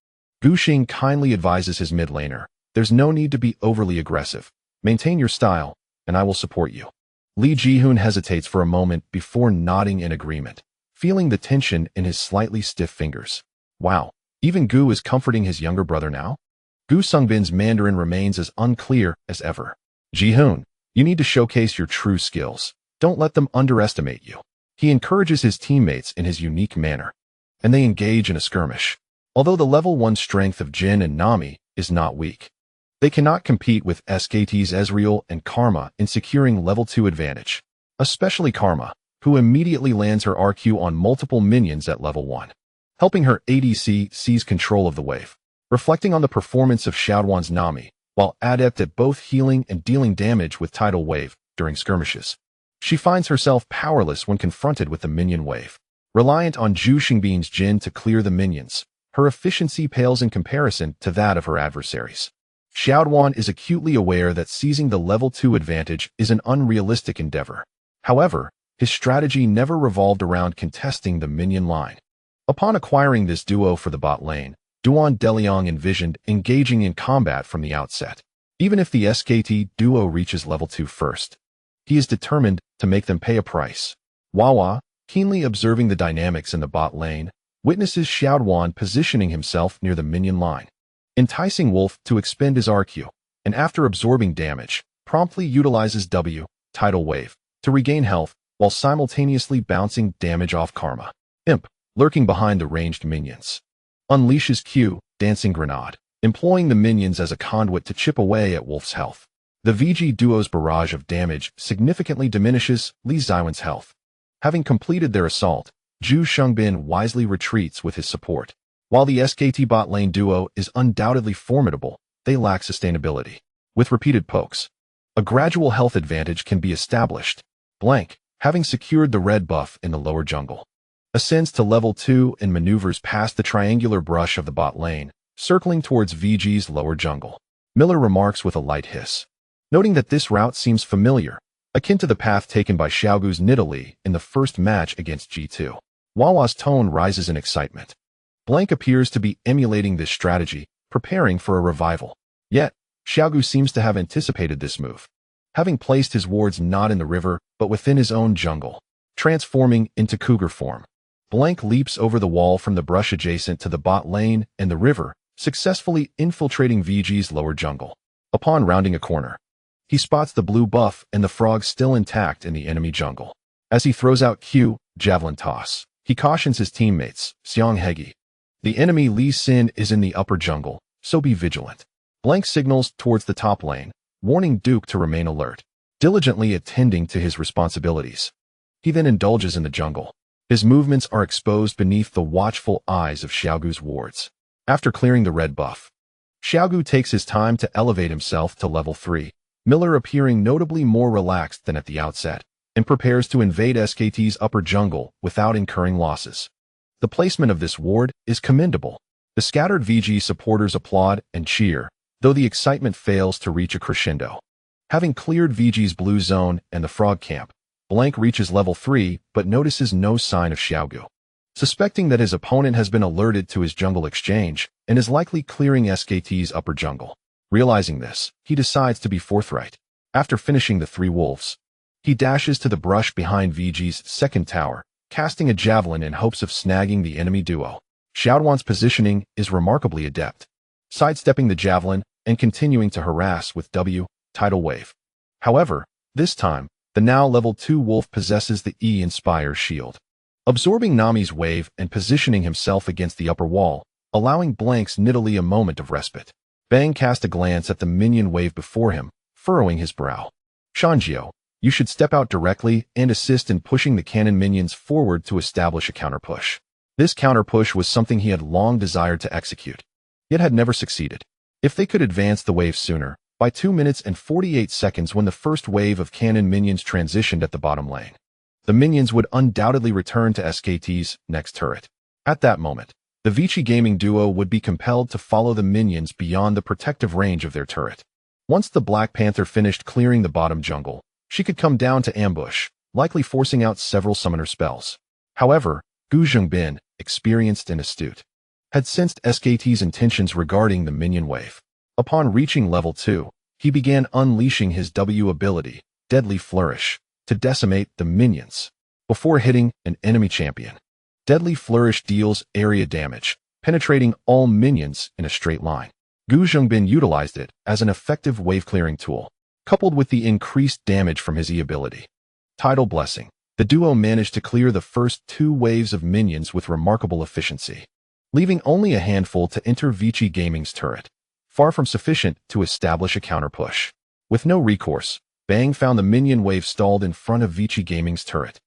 Gu Xing kindly advises his mid laner, there's no need to be overly aggressive. Maintain your style, and I will support you. Easyhoon hesitates for a moment before nodding in agreement, feeling the tension in his slightly stiff fingers. Wow, even Gu is comforting his younger brother now? Gu Sungbin's Mandarin remains as unclear as ever. Easyhoon, you need to showcase your true skills. Don't let them underestimate you. He encourages his teammates in his unique manner, and they engage in a skirmish. Although the level 1 strength of Jin and Nami is not weak, they cannot compete with SKT's Ezreal and Karma in securing level 2 advantage, especially Karma, who immediately lands her RQ on multiple minions at level 1, helping her ADC seize control of the wave. Reflecting on the performance of Xiaoduan's Nami, while adept at both healing and dealing damage with tidal wave during skirmishes, she finds herself powerless when confronted with the minion wave. Reliant on Zhu Xingbin's Jin to clear the minions, her efficiency pales in comparison to that of her adversaries. Xiaoduan is acutely aware that seizing the level 2 advantage is an unrealistic endeavor. However, his strategy never revolved around contesting the minion line. Upon acquiring this duo for the bot lane, Duan Deliang envisioned engaging in combat from the outset. Even if the SKT duo reaches level 2 first, he is determined to make them pay a price. Wawa, keenly observing the dynamics in the bot lane, witnesses Xiaoduan positioning himself near the minion line, enticing Wolf to expend his RQ, and after absorbing damage, promptly utilizes W, tidal wave, to regain health while simultaneously bouncing damage off Karma. Imp, lurking behind the ranged minions, unleashes Q, dancing grenade, employing the minions as a conduit to chip away at Wolf's health. The VG duo's barrage of damage significantly diminishes Li Ziwen's health. Having completed their assault, Zhu Xingbin wisely retreats with his support. While the SKT bot lane duo is undoubtedly formidable, they lack sustainability. With repeated pokes, a gradual health advantage can be established. Blank, having secured the red buff in the lower jungle, ascends to level 2 and maneuvers past the triangular brush of the bot lane, circling towards VG's lower jungle. Miller remarks with a light hiss, noting that this route seems familiar, akin to the path taken by Xiaogu's Nidalee in the first match against G2. Wawa's tone rises in excitement. Blank appears to be emulating this strategy, preparing for a revival. Yet, Xiaogu seems to have anticipated this move, having placed his wards not in the river, but within his own jungle. Transforming into cougar form, Blank leaps over the wall from the brush adjacent to the bot lane and the river, successfully infiltrating VG's lower jungle. Upon rounding a corner, he spots the blue buff and the frog still intact in the enemy jungle. As he throws out Q, javelin toss, he cautions his teammates, Xiang Hegi. The enemy Lee Sin is in the upper jungle, so be vigilant. Blank signals towards the top lane, warning Duke to remain alert, diligently attending to his responsibilities. He then indulges in the jungle. His movements are exposed beneath the watchful eyes of Xiaogu's wards. After clearing the red buff, Xiaogu takes his time to elevate himself to level 3, Miller appearing notably more relaxed than at the outset, and prepares to invade SKT's upper jungle without incurring losses. The placement of this ward is commendable. The scattered VG supporters applaud and cheer, though the excitement fails to reach a crescendo. Having cleared VG's blue zone and the frog camp, Blank reaches level 3 but notices no sign of Xiaogu. Suspecting that his opponent has been alerted to his jungle exchange and is likely clearing SKT's upper jungle. Realizing this, he decides to be forthright. After finishing the 3 wolves, he dashes to the brush behind VG's second tower, casting a javelin in hopes of snagging the enemy duo. Xiaoduan's positioning is remarkably adept, sidestepping the javelin and continuing to harass with W, tidal wave. However, this time, the now level 2 wolf possesses the E-Inspire shield, absorbing Nami's wave and positioning himself against the upper wall, allowing Blank's Nidalee a moment of respite. Bang cast a glance at the minion wave before him, furrowing his brow. Shanjiao, you should step out directly and assist in pushing the cannon minions forward to establish a counter-push. This counter-push was something he had long desired to execute, yet had never succeeded. If they could advance the wave sooner, by 2 minutes and 48 seconds when the first wave of cannon minions transitioned at the bottom lane, the minions would undoubtedly return to SKT's next turret. At that moment, the Vici gaming duo would be compelled to follow the minions beyond the protective range of their turret. Once the Black Panther finished clearing the bottom jungle, she could come down to ambush, likely forcing out several summoner spells. However, Gu Xing, experienced and astute, had sensed SKT's intentions regarding the minion wave. Upon reaching level 2, he began unleashing his W ability, Deadly Flourish, to decimate the minions before hitting an enemy champion. Deadly Flourish deals area damage, penetrating all minions in a straight line. Gu Xing utilized it as an effective wave-clearing tool, coupled with the increased damage from his E ability. Tidal Blessing. The duo managed to clear the first 2 waves of minions with remarkable efficiency, leaving only a handful to enter Vici Gaming's turret, far from sufficient to establish a counter-push. With no recourse, Bang found the minion wave stalled in front of Vici Gaming's turret,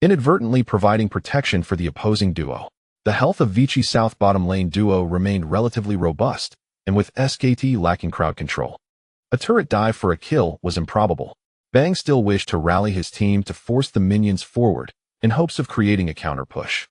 inadvertently providing protection for the opposing duo. The health of Vici South bottom lane duo remained relatively robust, and with SKT lacking crowd control, a turret dive for a kill was improbable. Bang still wished to rally his team to force the minions forward in hopes of creating a counter-push.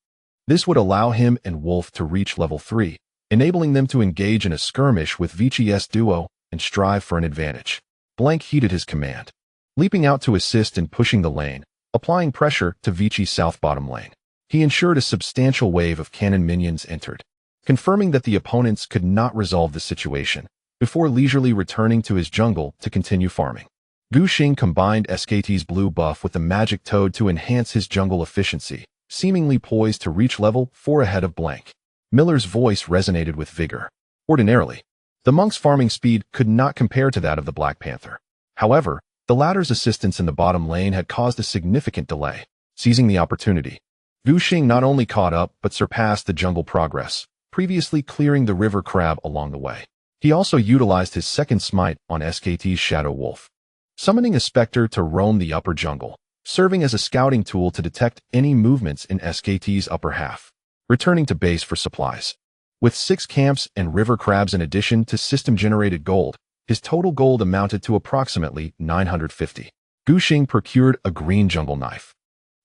This would allow him and Wolf to reach level 3, enabling them to engage in a skirmish with Vici's duo and strive for an advantage. Blank heeded his command, leaping out to assist in pushing the lane, applying pressure to Vici South bottom lane. He ensured a substantial wave of cannon minions entered, confirming that the opponents could not resolve the situation, before leisurely returning to his jungle to continue farming. Gu Xing combined SKT's blue buff with the magic toad to enhance his jungle efficiency, seemingly poised to reach level 4 ahead of Blank. Miller's voice resonated with vigor. Ordinarily, the monk's farming speed could not compare to that of the Black Panther. However, the latter's assistance in the bottom lane had caused a significant delay. Seizing the opportunity, Gu Xing not only caught up but surpassed the jungle progress, previously clearing the river crab along the way. He also utilized his second smite on SKT's Shadow Wolf, summoning a specter to roam the upper jungle, serving as a scouting tool to detect any movements in SKT's upper half. Returning to base for supplies, With 6 camps and river crabs in addition to system-generated gold, his total gold amounted to approximately 950. Gu Xing procured a green jungle knife,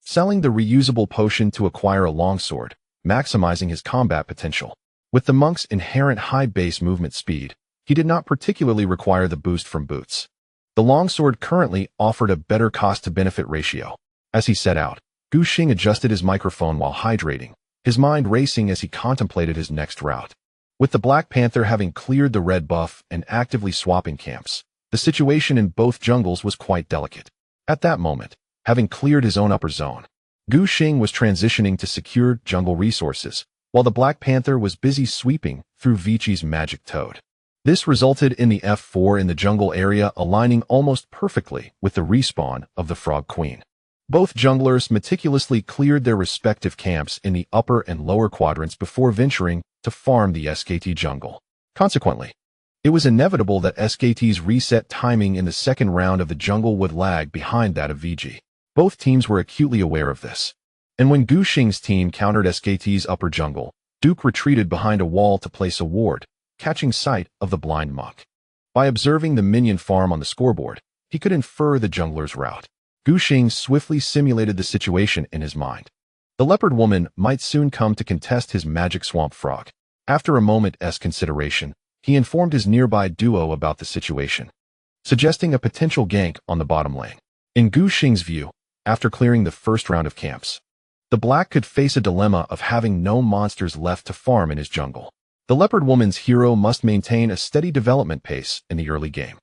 selling the reusable potion to acquire a longsword, maximizing his combat potential. With the monk's inherent high base movement speed, he did not particularly require the boost from boots. The longsword currently offered a better cost-to-benefit ratio. As he set out, Gu Xing adjusted his microphone while hydrating, his mind racing as he contemplated his next route. With the Black Panther having cleared the red buff and actively swapping camps, the situation in both jungles was quite delicate. At that moment, having cleared his own upper zone, Gu Xing was transitioning to secure jungle resources, while the Black Panther was busy sweeping through Vichi's magic toad. This resulted in the F4 in the jungle area aligning almost perfectly with the respawn of the Frog Queen. Both junglers meticulously cleared their respective camps in the upper and lower quadrants before venturing to farm the SKT jungle. Consequently, it was inevitable that SKT's reset timing in the second round of the jungle would lag behind that of VG. Both teams were acutely aware of this. And when Gu Xing's team countered SKT's upper jungle, Duke retreated behind a wall to place a ward, catching sight of the blind monk. By observing the minion farm on the scoreboard, he could infer the jungler's route. Gu Xing swiftly simulated the situation in his mind. The leopard woman might soon come to contest his magic swamp frog. After a moment's consideration, he informed his nearby duo about the situation, suggesting a potential gank on the bottom lane. In Gu Xing's view, after clearing the first round of camps, the Black could face a dilemma of having no monsters left to farm in his jungle. The leopard woman's hero must maintain a steady development pace in the early game.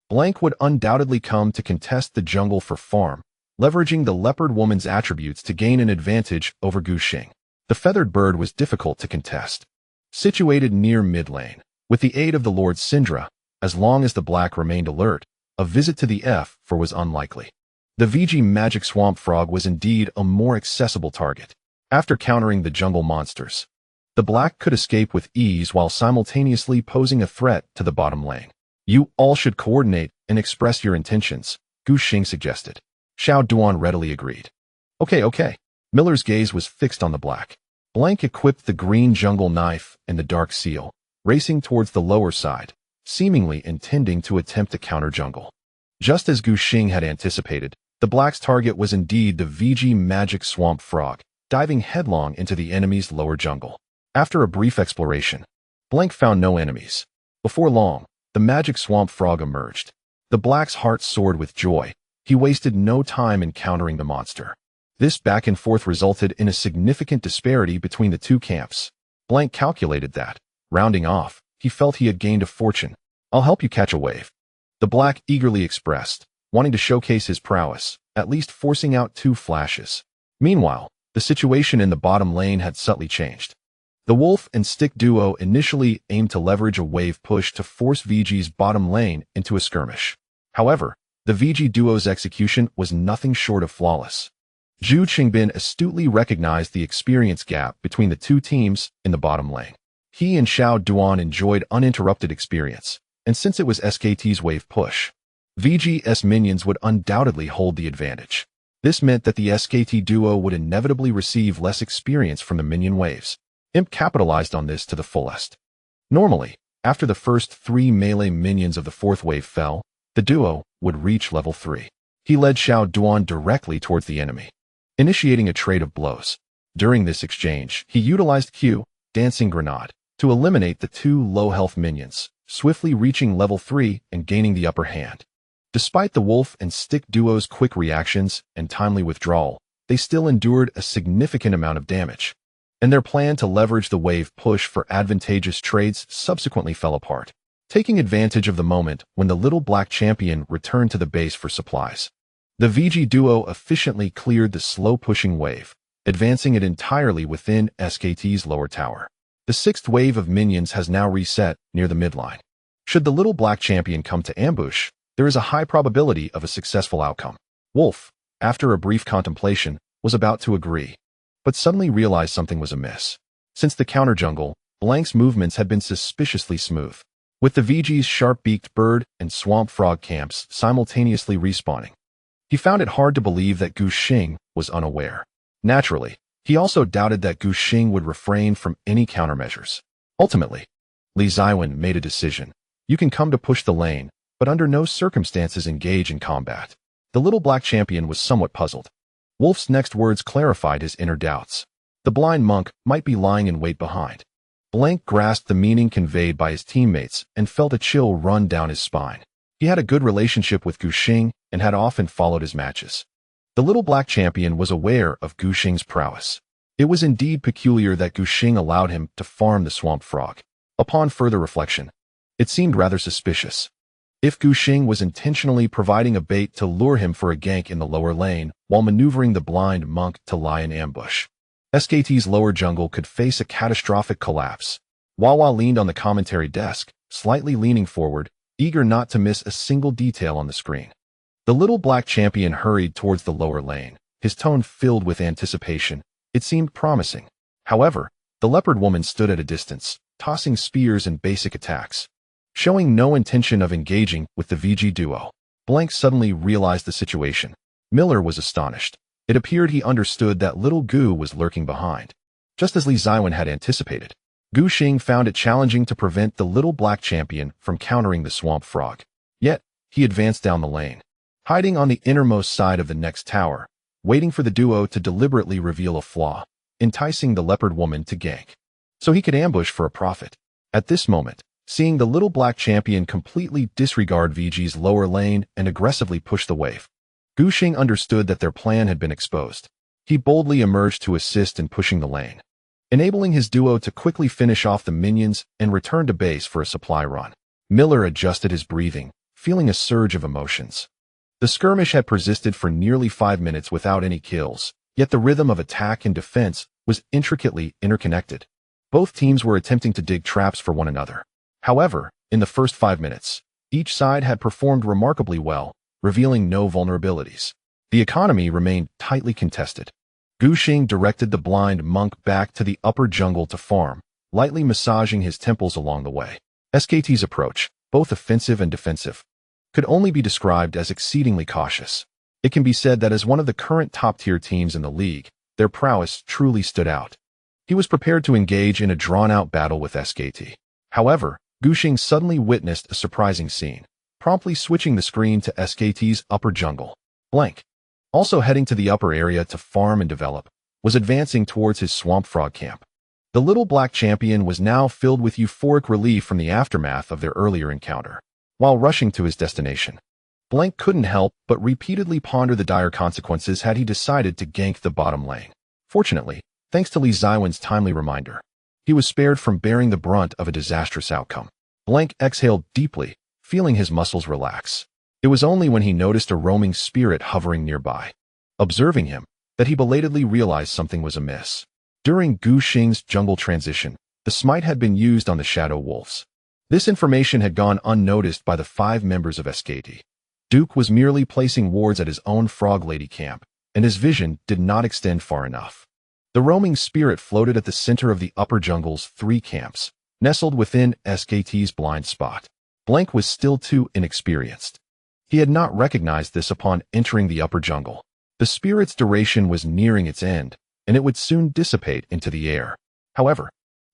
Blank would undoubtedly come to contest the jungle for farm, leveraging the leopard woman's attributes to gain an advantage over Gu Xing. The feathered bird was difficult to contest. Situated near mid lane, with the aid of the Lord Syndra, as long as the Black remained alert, a visit to the F4 was unlikely. The VG magic swamp frog was indeed a more accessible target. After countering the jungle monsters, the Black could escape with ease while simultaneously posing a threat to the bottom lane. You all should coordinate and express your intentions, Gu Xing suggested. Xiao Duan readily agreed. Okay. Miller's gaze was fixed on the Black. Blank equipped the green jungle knife and the dark seal, racing towards the lower side, seemingly intending to attempt to counter jungle. Just as Gu Xing had anticipated, the Black's target was indeed the VG magic swamp frog, diving headlong into the enemy's lower jungle. After a brief exploration, Blank found no enemies. Before long, the magic swamp frog emerged. The Black's heart soared with joy. He wasted no time in countering the monster. This back and forth resulted in a significant disparity between the two camps. Blank calculated that, rounding off, he felt he had gained a fortune. I'll help you catch a wave, the Black eagerly expressed, wanting to showcase his prowess, at least forcing out 2 flashes. Meanwhile, the situation in the bottom lane had subtly changed. The wolf and stick duo initially aimed to leverage a wave push to force VG's bottom lane into a skirmish. However, the VG duo's execution was nothing short of flawless. Zhu Qingbin astutely recognized the experience gap between the two teams in the bottom lane. He and Xiao Duan enjoyed uninterrupted experience, and since it was SKT's wave push, VG's minions would undoubtedly hold the advantage. This meant that the SKT duo would inevitably receive less experience from the minion waves. Imp capitalized on this to the fullest. Normally, after the first 3 melee minions of the 4th wave fell, the duo would reach level 3. He led Xiao Duan directly towards the enemy, initiating a trade of blows. During this exchange, he utilized Q, Dancing Grenade, to eliminate the 2 low-health minions, swiftly reaching level 3 and gaining the upper hand. Despite the wolf and stick duo's quick reactions and timely withdrawal, they still endured a significant amount of damage, and their plan to leverage the wave push for advantageous trades subsequently fell apart. Taking advantage of the moment when the little Black champion returned to the base for supplies, the VG duo efficiently cleared the slow-pushing wave, advancing it entirely within SKT's lower tower. The 6th wave of minions has now reset near the midline. Should the little Black champion come to ambush, there is a high probability of a successful outcome. Wolf, after a brief contemplation, was about to agree, but suddenly realized something was amiss. Since the counter jungle, Blank's movements had been suspiciously smooth, with the VG's sharp-beaked bird and swamp frog camps simultaneously respawning. He found it hard to believe that Gu Xing was unaware. Naturally, he also doubted that Gu Xing would refrain from any countermeasures. Ultimately, Li Ziwen made a decision. You can come to push the lane, but under no circumstances engage in combat. The little black champion was somewhat puzzled. Wolf's next words clarified his inner doubts. The blind monk might be lying in wait behind. Blank grasped the meaning conveyed by his teammates and felt a chill run down his spine. He had a good relationship with Gu Xing and had often followed his matches. The little black champion was aware of Gu Xing's prowess. It was indeed peculiar that Gu Xing allowed him to farm the swamp frog. Upon further reflection, it seemed rather suspicious. If Gu Xing was intentionally providing a bait to lure him for a gank in the lower lane while maneuvering the blind monk to lie in ambush, SKT's lower jungle could face a catastrophic collapse. Wawa leaned on the commentary desk, slightly leaning forward, eager not to miss a single detail on the screen. The little black champion hurried towards the lower lane, his tone filled with anticipation. It seemed promising. However, the leopard woman stood at a distance, tossing spears and basic attacks. Showing no intention of engaging with the VG duo, Blank suddenly realized the situation. Miller was astonished. It appeared he understood that little Gu was lurking behind. Just as Li Ziwen had anticipated, Gu Xing found it challenging to prevent the little black champion from countering the swamp frog. Yet, he advanced down the lane, hiding on the innermost side of the next tower, waiting for the duo to deliberately reveal a flaw, enticing the leopard woman to gank, so he could ambush for a profit. At this moment, seeing the little black champion completely disregard VG's lower lane and aggressively push the wave, Gu Xing understood that their plan had been exposed. He boldly emerged to assist in pushing the lane, enabling his duo to quickly finish off the minions and return to base for a supply run. Miller adjusted his breathing, feeling a surge of emotions. The skirmish had persisted for nearly 5 minutes without any kills, yet the rhythm of attack and defense was intricately interconnected. Both teams were attempting to dig traps for one another. However, in the first 5 minutes, each side had performed remarkably well, revealing no vulnerabilities. The economy remained tightly contested. Gu Xing directed the blind monk back to the upper jungle to farm, lightly massaging his temples along the way. SKT's approach, both offensive and defensive, could only be described as exceedingly cautious. It can be said that as one of the current top-tier teams in the league, their prowess truly stood out. He was prepared to engage in a drawn-out battle with SKT. However, Gu Xing suddenly witnessed a surprising scene, promptly switching the screen to SKT's upper jungle. Blank, also heading to the upper area to farm and develop, was advancing towards his swamp frog camp. The little black champion was now filled with euphoric relief from the aftermath of their earlier encounter. While rushing to his destination, Blank couldn't help but repeatedly ponder the dire consequences had he decided to gank the bottom lane. Fortunately, thanks to Li Ziwen's timely reminder, he was spared from bearing the brunt of a disastrous outcome. Blank exhaled deeply, feeling his muscles relax. It was only when he noticed a roaming spirit hovering nearby, observing him, that he belatedly realized something was amiss. During Gu Xing's jungle transition, the smite had been used on the shadow wolves. This information had gone unnoticed by the 5 members of SKT. Duke was merely placing wards at his own frog lady camp, and his vision did not extend far enough. The roaming spirit floated at the center of the upper jungle's 3 camps, nestled within SKT's blind spot. Blank was still too inexperienced. He had not recognized this upon entering the upper jungle. The spirit's duration was nearing its end, and it would soon dissipate into the air. However,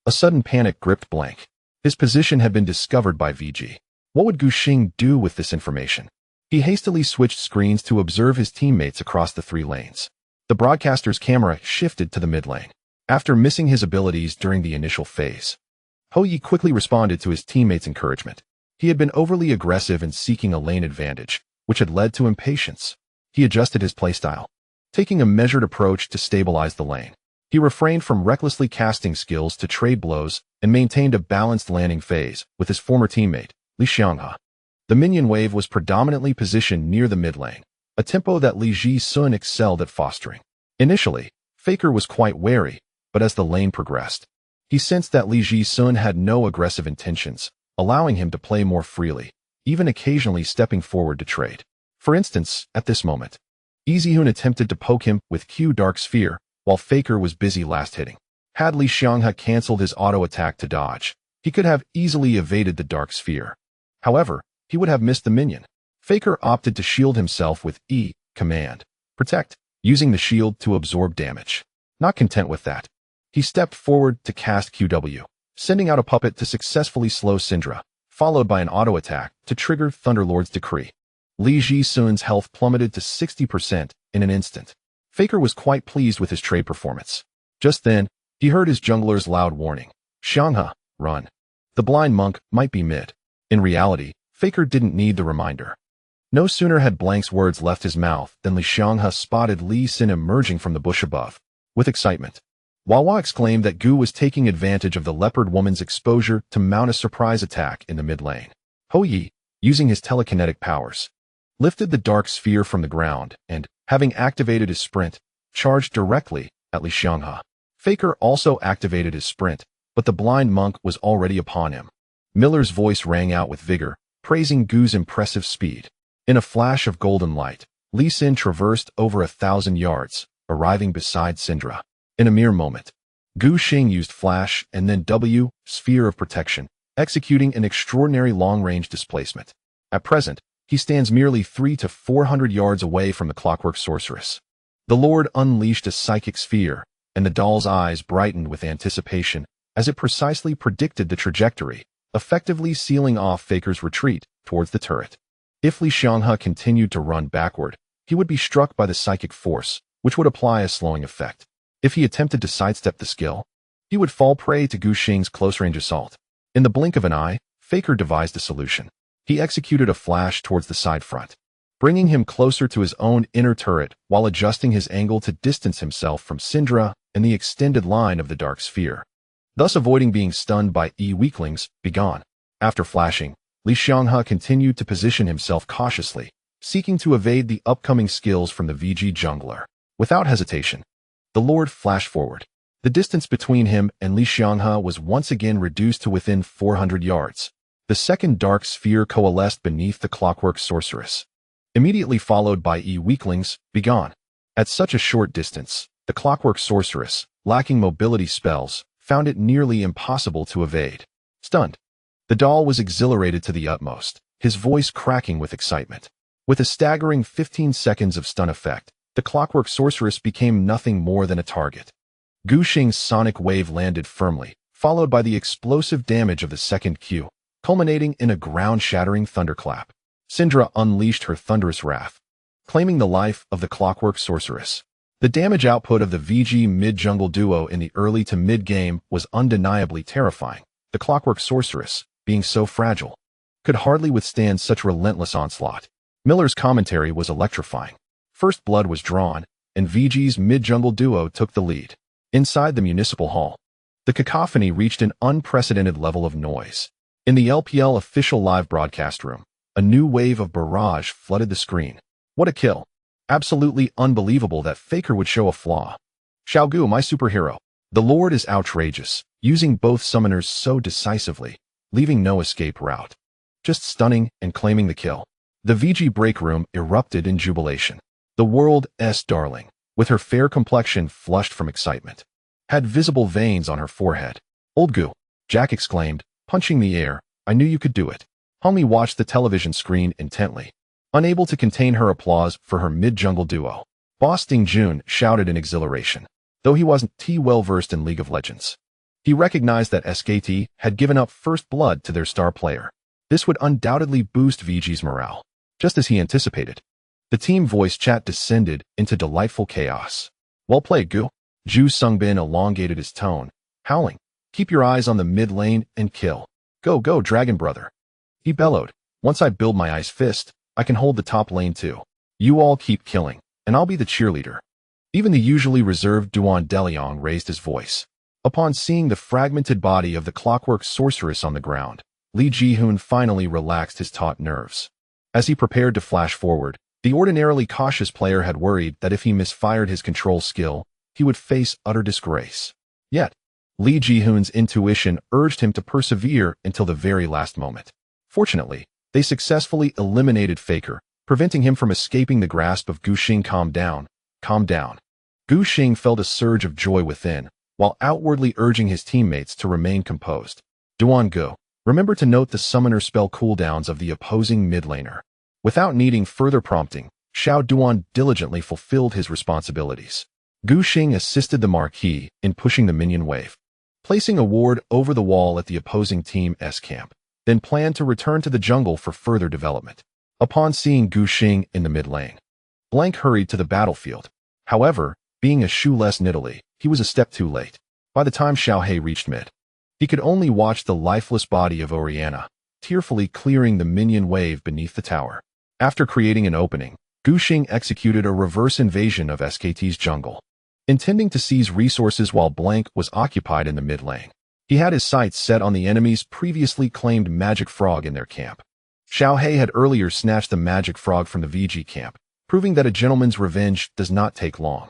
a sudden panic gripped Blank. His position had been discovered by VG. What would Gu Xing do with this information? He hastily switched screens to observe his teammates across the 3 lanes. The broadcaster's camera shifted to the mid lane. After missing his abilities during the initial phase, Hou Ye quickly responded to his teammates' encouragement. He had been overly aggressive in seeking a lane advantage, which had led to impatience. He adjusted his playstyle, taking a measured approach to stabilize the lane. He refrained from recklessly casting skills to trade blows and maintained a balanced landing phase with his former teammate, Li Xianghe. The minion wave was predominantly positioned near the mid lane, a tempo that Li Easyhoon excelled at fostering. Initially, Faker was quite wary, but as the lane progressed, he sensed that Li Easyhoon had no aggressive intentions, allowing him to play more freely, even occasionally stepping forward to trade. For instance, at this moment, Easyhoon attempted to poke him with Q Dark Sphere, while Faker was busy last hitting. Had Li Xianghe cancelled his auto attack to dodge, he could have easily evaded the Dark Sphere. However, he would have missed the minion. Faker opted to shield himself with E, command, protect, using the shield to absorb damage. Not content with that, he stepped forward to cast QW, sending out a puppet to successfully slow Syndra, followed by an auto-attack to trigger Thunderlord's decree. Li Jixun's health plummeted to 60% in an instant. Faker was quite pleased with his trade performance. Just then, he heard his jungler's loud warning. Xianghe, run. The blind monk might be mid. In reality, Faker didn't need the reminder. No sooner had Blank's words left his mouth than Li Xianghe spotted Li Xin emerging from the bush above. With excitement, Wawa exclaimed that Gu was taking advantage of the leopard woman's exposure to mount a surprise attack in the mid lane. Hou Ye, using his telekinetic powers, lifted the dark sphere from the ground and, having activated his sprint, charged directly at Li Xianghe. Faker also activated his sprint, but the blind monk was already upon him. Miller's voice rang out with vigor, praising Gu's impressive speed. In a flash of golden light, Li Xin traversed over 1,000 yards, arriving beside Syndra. In a mere moment, Gu Xing used Flash and then W, Sphere of Protection, executing an extraordinary long-range displacement. At present, he stands merely 300 to 400 yards away from the Clockwork Sorceress. The Lord unleashed a psychic sphere, and the doll's eyes brightened with anticipation as it precisely predicted the trajectory, effectively sealing off Faker's retreat towards the turret. If Li Xianghe continued to run backward, he would be struck by the psychic force, which would apply a slowing effect. If he attempted to sidestep the skill, he would fall prey to Gu Xing's close-range assault. In the blink of an eye, Faker devised a solution. He executed a flash towards the side front, bringing him closer to his own inner turret while adjusting his angle to distance himself from Syndra and the extended line of the dark sphere, thus avoiding being stunned by weaklings. Begone. After flashing, Li Xianghe continued to position himself cautiously, seeking to evade the upcoming skills from the VG jungler. Without hesitation, the Lord flashed forward. The distance between him and Li Xianghe was once again reduced to within 400 yards. The second dark sphere coalesced beneath the Clockwork Sorceress, immediately followed by weaklings. Begone. At such a short distance, the Clockwork Sorceress, lacking mobility spells, found it nearly impossible to evade. Stunned, the doll was exhilarated to the utmost, his voice cracking with excitement. With a staggering 15 seconds of stun effect, the Clockwork Sorceress became nothing more than a target. Gu Xing's sonic wave landed firmly, followed by the explosive damage of the second Q, culminating in a ground-shattering thunderclap. Syndra unleashed her thunderous wrath, claiming the life of the Clockwork Sorceress. The damage output of the VG mid-jungle duo in the early to mid-game was undeniably terrifying. The Clockwork Sorceress, being so fragile, could hardly withstand such relentless onslaught. Miller's commentary was electrifying. First blood was drawn, and VG's mid-jungle duo took the lead. Inside the municipal hall, the cacophony reached an unprecedented level of noise. In the LPL official live broadcast room, a new wave of barrage flooded the screen. What a kill! Absolutely unbelievable that Faker would show a flaw. Xiaogu, my superhero. The Lord is outrageous, using both summoners so decisively, leaving no escape route. Just stunning and claiming the kill. The VG break room erupted in jubilation. The world's darling, with her fair complexion flushed from excitement, had visible veins on her forehead. Old Gu, Jack exclaimed, punching the air, I knew you could do it. Homie watched the television screen intently, unable to contain her applause for her mid-jungle duo. Boss Ding Jun shouted in exhilaration, though he wasn't too well-versed in League of Legends. He recognized that SKT had given up first blood to their star player. This would undoubtedly boost VG's morale, just as he anticipated. The team voice chat descended into delightful chaos. Well played, Gu. Ju Sungbin elongated his tone, howling, keep your eyes on the mid lane and kill. Go, go, Dragon Brother. He bellowed, once I build my ice fist, I can hold the top lane too. You all keep killing, and I'll be the cheerleader. Even the usually reserved Duan Deliong raised his voice. Upon seeing the fragmented body of the Clockwork Sorceress on the ground, Li Easyhoon finally relaxed his taut nerves. As he prepared to flash forward, the ordinarily cautious player had worried that if he misfired his control skill, he would face utter disgrace. Yet, Li Easyhoon's intuition urged him to persevere until the very last moment. Fortunately, they successfully eliminated Faker, preventing him from escaping the grasp of Gu Xing. Calm down, calm down. Gu Xing felt a surge of joy within, while outwardly urging his teammates to remain composed. Duan Gu, remember to note the summoner spell cooldowns of the opposing mid laner. Without needing further prompting, Xiao Duan diligently fulfilled his responsibilities. Gu Xing assisted the Marquis in pushing the minion wave. placing a ward over the wall at the opposing team's camp, then planned to return to the jungle for further development. Upon seeing Gu Xing in the mid lane, Blank hurried to the battlefield. However, being a shoeless niddly, he was a step too late. By the time Hou Ye reached mid, he could only watch the lifeless body of Oriana, tearfully clearing the minion wave beneath the tower. After creating an opening, Gu Xing executed a reverse invasion of SKT's jungle, intending to seize resources while Blank was occupied in the mid lane. He had his sights set on the enemy's previously claimed magic frog in their camp. Hou Ye had earlier snatched the magic frog from the VG camp, proving that a gentleman's revenge does not take long.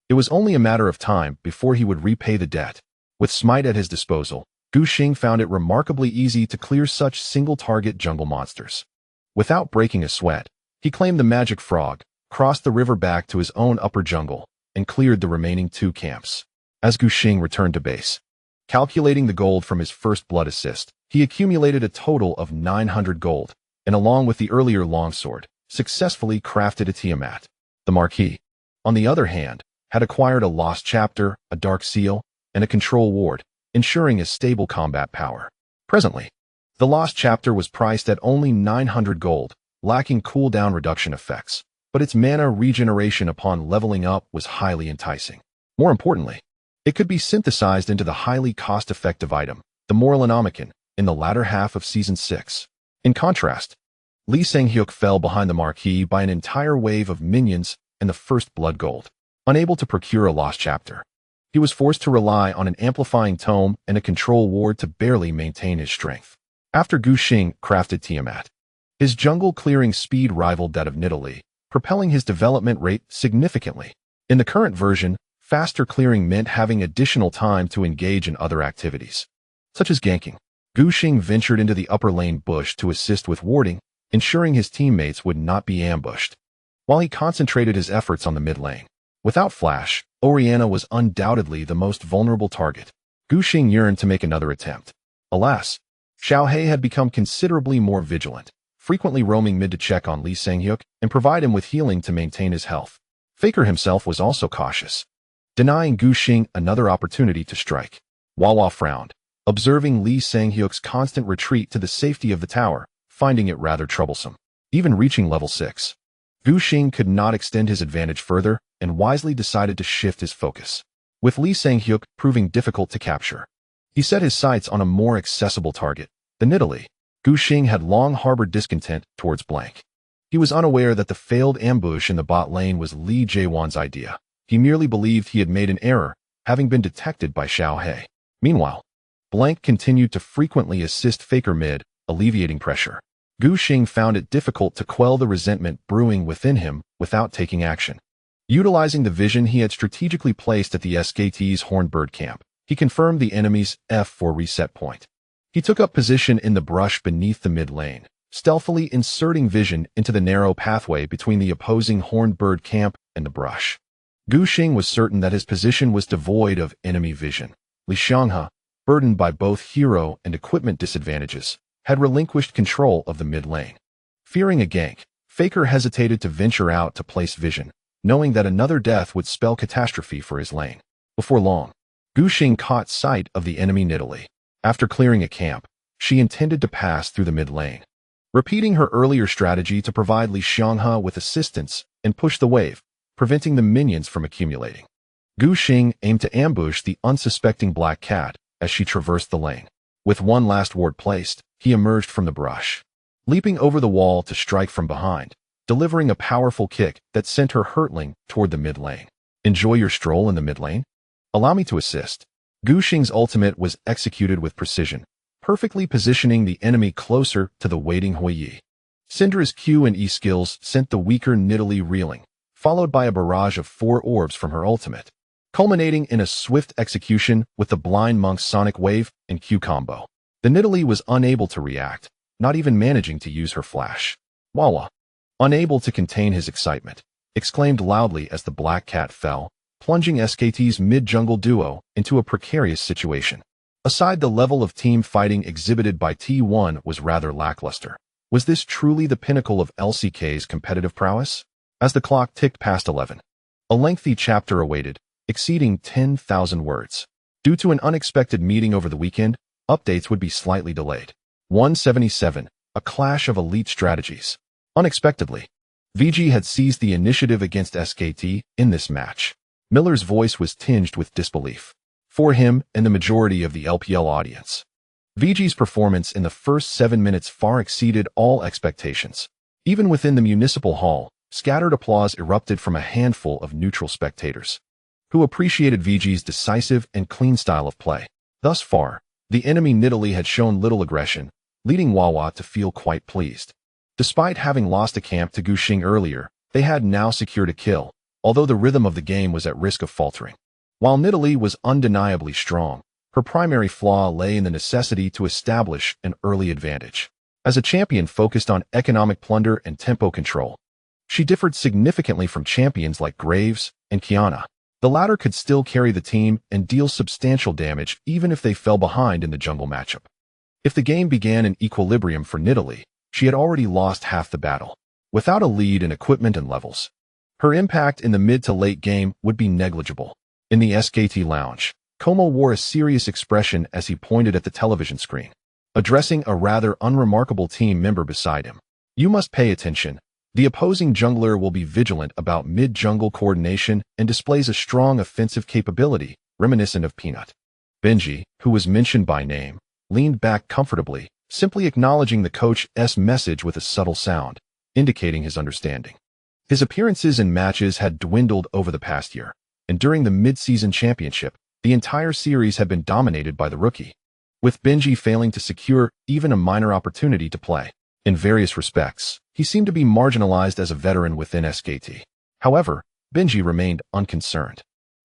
It was only a matter of time before he would repay the debt. With Smite at his disposal, Gu Xing found it remarkably easy to clear such single-target jungle monsters. Without breaking a sweat, he claimed the magic frog, crossed the river back to his own upper jungle, and cleared the remaining 2 camps. As Gu Xing returned to base, calculating the gold from his first blood assist, he accumulated a total of 900 gold, and along with the earlier longsword, successfully crafted a Tiamat. The Marquis, on the other hand, had acquired a lost chapter, a dark seal, and a control ward, ensuring a stable combat power. Presently, the lost chapter was priced at only 900 gold, lacking cooldown reduction effects, but its mana regeneration upon leveling up was highly enticing. More importantly, it could be synthesized into the highly cost-effective item, the Moralinomicon, in the latter half of Season 6. In contrast, Lee Sang-hyuk fell behind the Marquis by an entire wave of minions and the first blood gold. Unable to procure a lost chapter, he was forced to rely on an amplifying tome and a control ward to barely maintain his strength. After Gu Xing crafted Tiamat, his jungle clearing speed rivaled that of Nidalee, propelling his development rate significantly. In the current version, faster clearing meant having additional time to engage in other activities, such as ganking. Gu Xing ventured into the upper lane bush to assist with warding, ensuring his teammates would not be ambushed, while he concentrated his efforts on the mid lane. Without flash, Oriana was undoubtedly the most vulnerable target. Gu Xing yearned to make another attempt. Alas, Hou Ye had become considerably more vigilant, frequently roaming mid to check on Lee Sang-hyuk and provide him with healing to maintain his health. Faker himself was also cautious, denying Gu Xing another opportunity to strike. Wawa frowned, observing Lee Sang-hyuk's constant retreat to the safety of the tower, finding it rather troublesome. Even reaching level 6, Gu Xing could not extend his advantage further and wisely decided to shift his focus. With Lee Sang-hyuk proving difficult to capture, he set his sights on a more accessible target, the Nidalee. Gu Xing had long harbored discontent towards Blank. He was unaware that the failed ambush in the bot lane was Lee Jae-won's idea. He merely believed he had made an error, having been detected by Hou Ye. Meanwhile, Blank continued to frequently assist Faker mid, alleviating pressure. Gu Xing found it difficult to quell the resentment brewing within him without taking action. Utilizing the vision he had strategically placed at the SKT's Hornbird camp, he confirmed the enemy's F4 reset point. He took up position in the brush beneath the mid lane, stealthily inserting vision into the narrow pathway between the opposing Hornbird camp and the brush. Gu Xing was certain that his position was devoid of enemy vision. Li Xianghe, burdened by both hero and equipment disadvantages, had relinquished control of the mid lane. Fearing a gank, Faker hesitated to venture out to place vision, knowing that another death would spell catastrophe for his lane. Before long, Gu Xing caught sight of the enemy Nidalee. After clearing a camp, she intended to pass through the mid lane, repeating her earlier strategy to provide Li Xianghe with assistance and push the wave, preventing the minions from accumulating. Gu Xing aimed to ambush the unsuspecting Black Cat as she traversed the lane. With one last ward placed, he emerged from the brush, leaping over the wall to strike from behind, delivering a powerful kick that sent her hurtling toward the mid lane. Enjoy your stroll in the mid lane? Allow me to assist. Gu Xing's ultimate was executed with precision, perfectly positioning the enemy closer to the waiting Hou Ye. Syndra's Q and E skills sent the weaker Nidalee reeling, followed by a barrage of 4 orbs from her ultimate, culminating in a swift execution with the Blind Monk's Sonic Wave and Q combo. The Nidalee was unable to react, not even managing to use her flash. Wawa, unable to contain his excitement, exclaimed loudly as the Black Cat fell, plunging SKT's mid-jungle duo into a precarious situation. Aside, the level of team fighting exhibited by T1 was rather lackluster. Was this truly the pinnacle of LCK's competitive prowess? As the clock ticked past 11, a lengthy chapter awaited, exceeding 10,000 words. Due to an unexpected meeting over the weekend, updates would be slightly delayed. 177. A clash of elite strategies. Unexpectedly, VG had seized the initiative against SKT in this match. Miller's voice was tinged with disbelief. For him and the majority of the LPL audience, VG's performance in the first 7 minutes far exceeded all expectations. Even within the municipal hall, scattered applause erupted from a handful of neutral spectators, who appreciated VG's decisive and clean style of play. Thus far, the enemy Nidalee had shown little aggression, leading Wawa to feel quite pleased. Despite having lost a camp to Gu Xing earlier, they had now secured a kill, although the rhythm of the game was at risk of faltering. While Nidalee was undeniably strong, her primary flaw lay in the necessity to establish an early advantage. As a champion focused on economic plunder and tempo control, she differed significantly from champions like Graves and Kiana. The latter could still carry the team and deal substantial damage even if they fell behind in the jungle matchup. If the game began in equilibrium for Nidalee, she had already lost half the battle. Without a lead in equipment and levels, her impact in the mid to late game would be negligible. In the SKT lounge, Como wore a serious expression as he pointed at the television screen, addressing a rather unremarkable team member beside him. You must pay attention. The opposing jungler will be vigilant about mid-jungle coordination and displays a strong offensive capability, reminiscent of Peanut. Benji, who was mentioned by name, leaned back comfortably, simply acknowledging the coach's message with a subtle sound, indicating his understanding. His appearances in matches had dwindled over the past year, and during the mid-season championship, the entire series had been dominated by the rookie, with Benji failing to secure even a minor opportunity to play. In various respects, he seemed to be marginalized as a veteran within SKT. However, Benji remained unconcerned.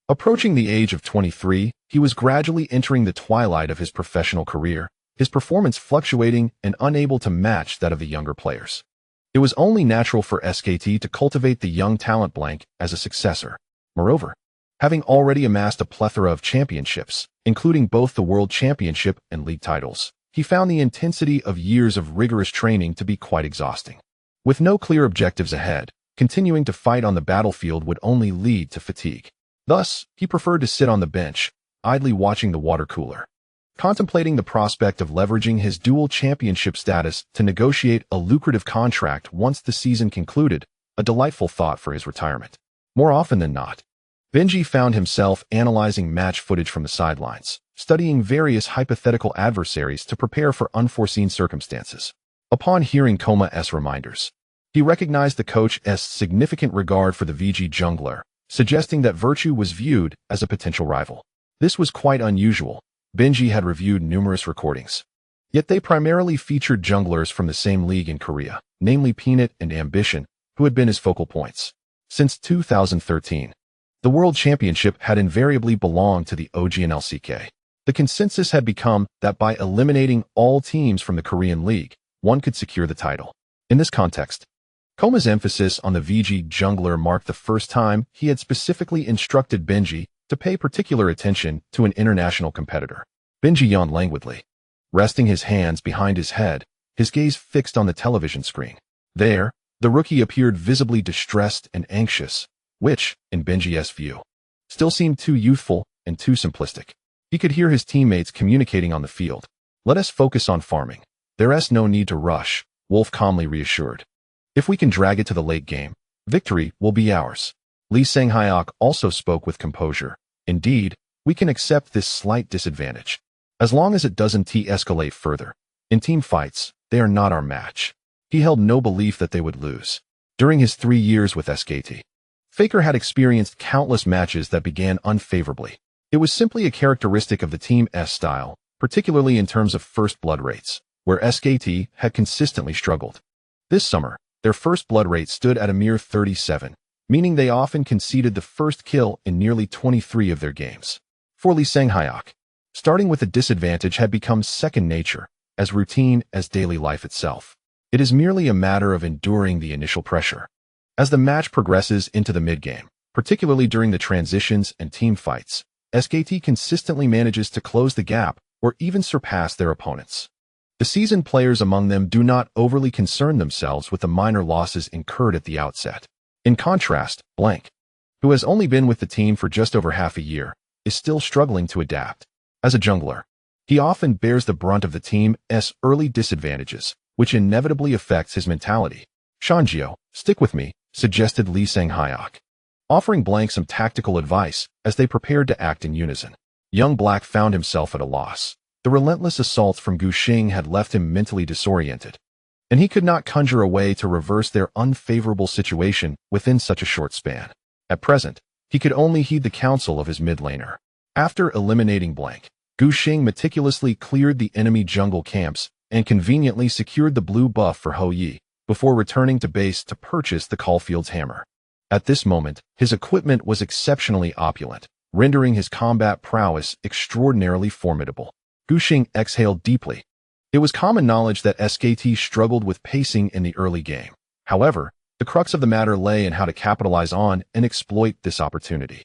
Approaching the age of 23, he was gradually entering the twilight of his professional career, his performance fluctuating and unable to match that of the younger players. It was only natural for SKT to cultivate the young talent blank as a successor. Moreover, having already amassed a plethora of championships, including both the World Championship and League titles, he found the intensity of years of rigorous training to be quite exhausting. With no clear objectives ahead, continuing to fight on the battlefield would only lead to fatigue. Thus, he preferred to sit on the bench, idly watching the water cooler, contemplating the prospect of leveraging his dual championship status to negotiate a lucrative contract once the season concluded, a delightful thought for his retirement. More often than not, Benji found himself analyzing match footage from the sidelines, studying various hypothetical adversaries to prepare for unforeseen circumstances. Upon hearing Koma's reminders, he recognized the coach's significant regard for the VG jungler, suggesting that Virtue was viewed as a potential rival. This was quite unusual. Benji had reviewed numerous recordings, yet they primarily featured junglers from the same league in Korea, namely Peanut and Ambition, who had been his focal points. Since 2013, the World Championship had invariably belonged to the OG and LCK. The consensus had become that by eliminating all teams from the Korean League, one could secure the title. In this context, Koma's emphasis on the VG jungler marked the first time he had specifically instructed Benji to pay particular attention to an international competitor. Benji yawned languidly, resting his hands behind his head, his gaze fixed on the television screen. There, the rookie appeared visibly distressed and anxious, which, in Benji's view, still seemed too youthful and too simplistic. He could hear his teammates communicating on the field. Let us focus on farming. There's no need to rush, Wolf calmly reassured. If we can drag it to the late game, victory will be ours. Lee Sang-hyuk also spoke with composure. Indeed, we can accept this slight disadvantage, as long as it doesn't escalate further. In team fights, they are not our match. He held no belief that they would lose. During his 3 years with SKT, Faker had experienced countless matches that began unfavorably. It was simply a characteristic of the team's style, particularly in terms of first blood rates, where SKT had consistently struggled. This summer, their first blood rate stood at a mere 37, meaning they often conceded the first kill in nearly 23 of their games. For Lee Sang-hyuk, starting with a disadvantage had become second nature, as routine as daily life itself. It is merely a matter of enduring the initial pressure. As the match progresses into the mid-game, particularly during the transitions and team fights, SKT consistently manages to close the gap or even surpass their opponents. The seasoned players among them do not overly concern themselves with the minor losses incurred at the outset. In contrast, Blank, who has only been with the team for just over half a year, is still struggling to adapt. As a jungler, he often bears the brunt of the team's early disadvantages, which inevitably affects his mentality. Shanjiao, stick with me, suggested Lee Sang-hyok, offering Blank some tactical advice as they prepared to act in unison. Young Black found himself at a loss. The relentless assaults from Gu Xing had left him mentally disoriented, and he could not conjure a way to reverse their unfavorable situation within such a short span. At present, he could only heed the counsel of his mid laner. After eliminating Blank, Gu Xing meticulously cleared the enemy jungle camps and conveniently secured the blue buff for Hou Ye before returning to base to purchase the Caulfield's hammer. At this moment, his equipment was exceptionally opulent, rendering his combat prowess extraordinarily formidable. Gu Xing exhaled deeply. It was common knowledge that SKT struggled with pacing in the early game. However, the crux of the matter lay in how to capitalize on and exploit this opportunity.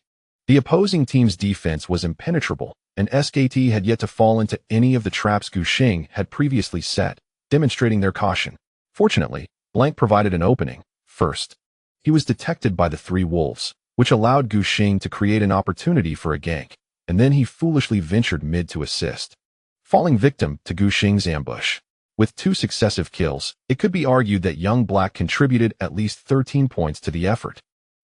The opposing team's defense was impenetrable, and SKT had yet to fall into any of the traps Gu Xing had previously set, demonstrating their caution. Fortunately, Blank provided an opening. First, he was detected by the three wolves, which allowed Gu Xing to create an opportunity for a gank, and then he foolishly ventured mid to assist, falling victim to Gu Xing's ambush. With 2 successive kills, it could be argued that Young Black contributed at least 13 points to the effort.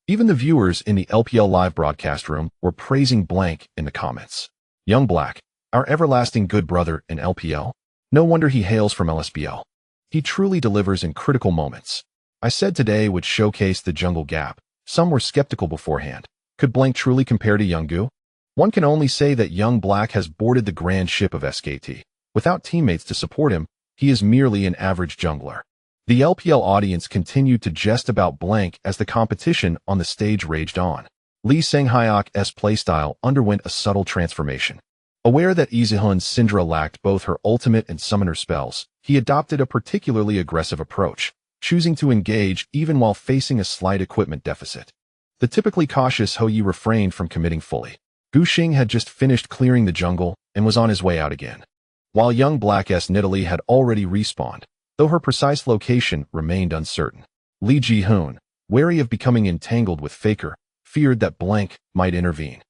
Even the viewers in the LPL live broadcast room were praising Blank in the comments. Young Black, our everlasting good brother in LPL. No wonder he hails from LSBL. He truly delivers in critical moments. I said today would showcase the jungle gap. Some were skeptical beforehand. Could Blank truly compare to Young Gu? One can only say that Young Black has boarded the grand ship of SKT. Without teammates to support him, he is merely an average jungler. The LPL audience continued to jest about Blank as the competition on the stage raged on. Lee Sang-hyok's playstyle underwent a subtle transformation. Aware that Easyhoon's Syndra lacked both her ultimate and summoner spells, he adopted a particularly aggressive approach, choosing to engage even while facing a slight equipment deficit. The typically cautious Hou Ye refrained from committing fully. Gu Xing had just finished clearing the jungle and was on his way out again, while Young Black's Nidalee had already respawned, though her precise location remained uncertain. Easyhoon, wary of becoming entangled with Faker, feared that Blank might intervene.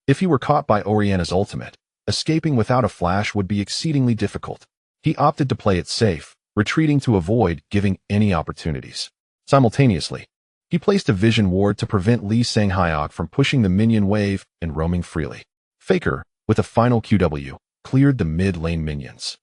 If he were caught by Orianna's ultimate, escaping without a flash would be exceedingly difficult. He opted to play it safe, retreating to avoid giving any opportunities. Simultaneously, he placed a vision ward to prevent Lee Sang-hyok from pushing the minion wave and roaming freely. Faker, with a final QW, cleared the mid-lane minions,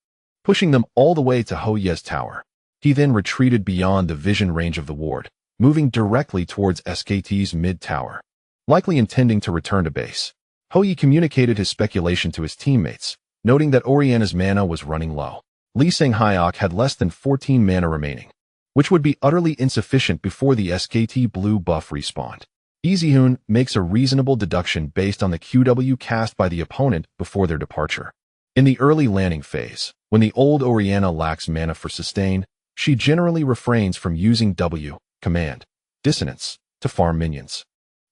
pushing them all the way to Hou Ye's tower. He then retreated beyond the vision range of the ward, moving directly towards SKT's mid-tower, likely intending to return to base. Hou Ye communicated his speculation to his teammates, noting that Orianna's mana was running low. Lee Sang-hyok had less than 14 mana remaining, which would be utterly insufficient before the SKT blue buff respawned. Easyhoon makes a reasonable deduction based on the QW cast by the opponent before their departure. In the early landing phase, when the old Orianna lacks mana for sustain, she generally refrains from using W, command, dissonance, to farm minions,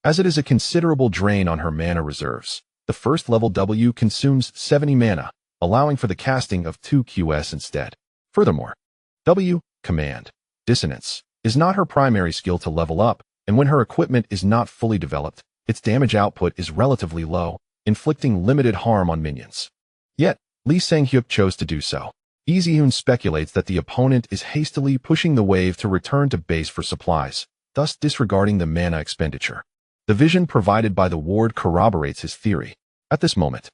as it is a considerable drain on her mana reserves. The first level W consumes 70 mana, allowing for the casting of 2 QS instead. Furthermore, W, command, dissonance, is not her primary skill to level up, and when her equipment is not fully developed, its damage output is relatively low, inflicting limited harm on minions. Yet, Lee Sang-hyuk chose to do so. Easyhoon speculates that the opponent is hastily pushing the wave to return to base for supplies, thus disregarding the mana expenditure. The vision provided by the ward corroborates his theory. At this moment,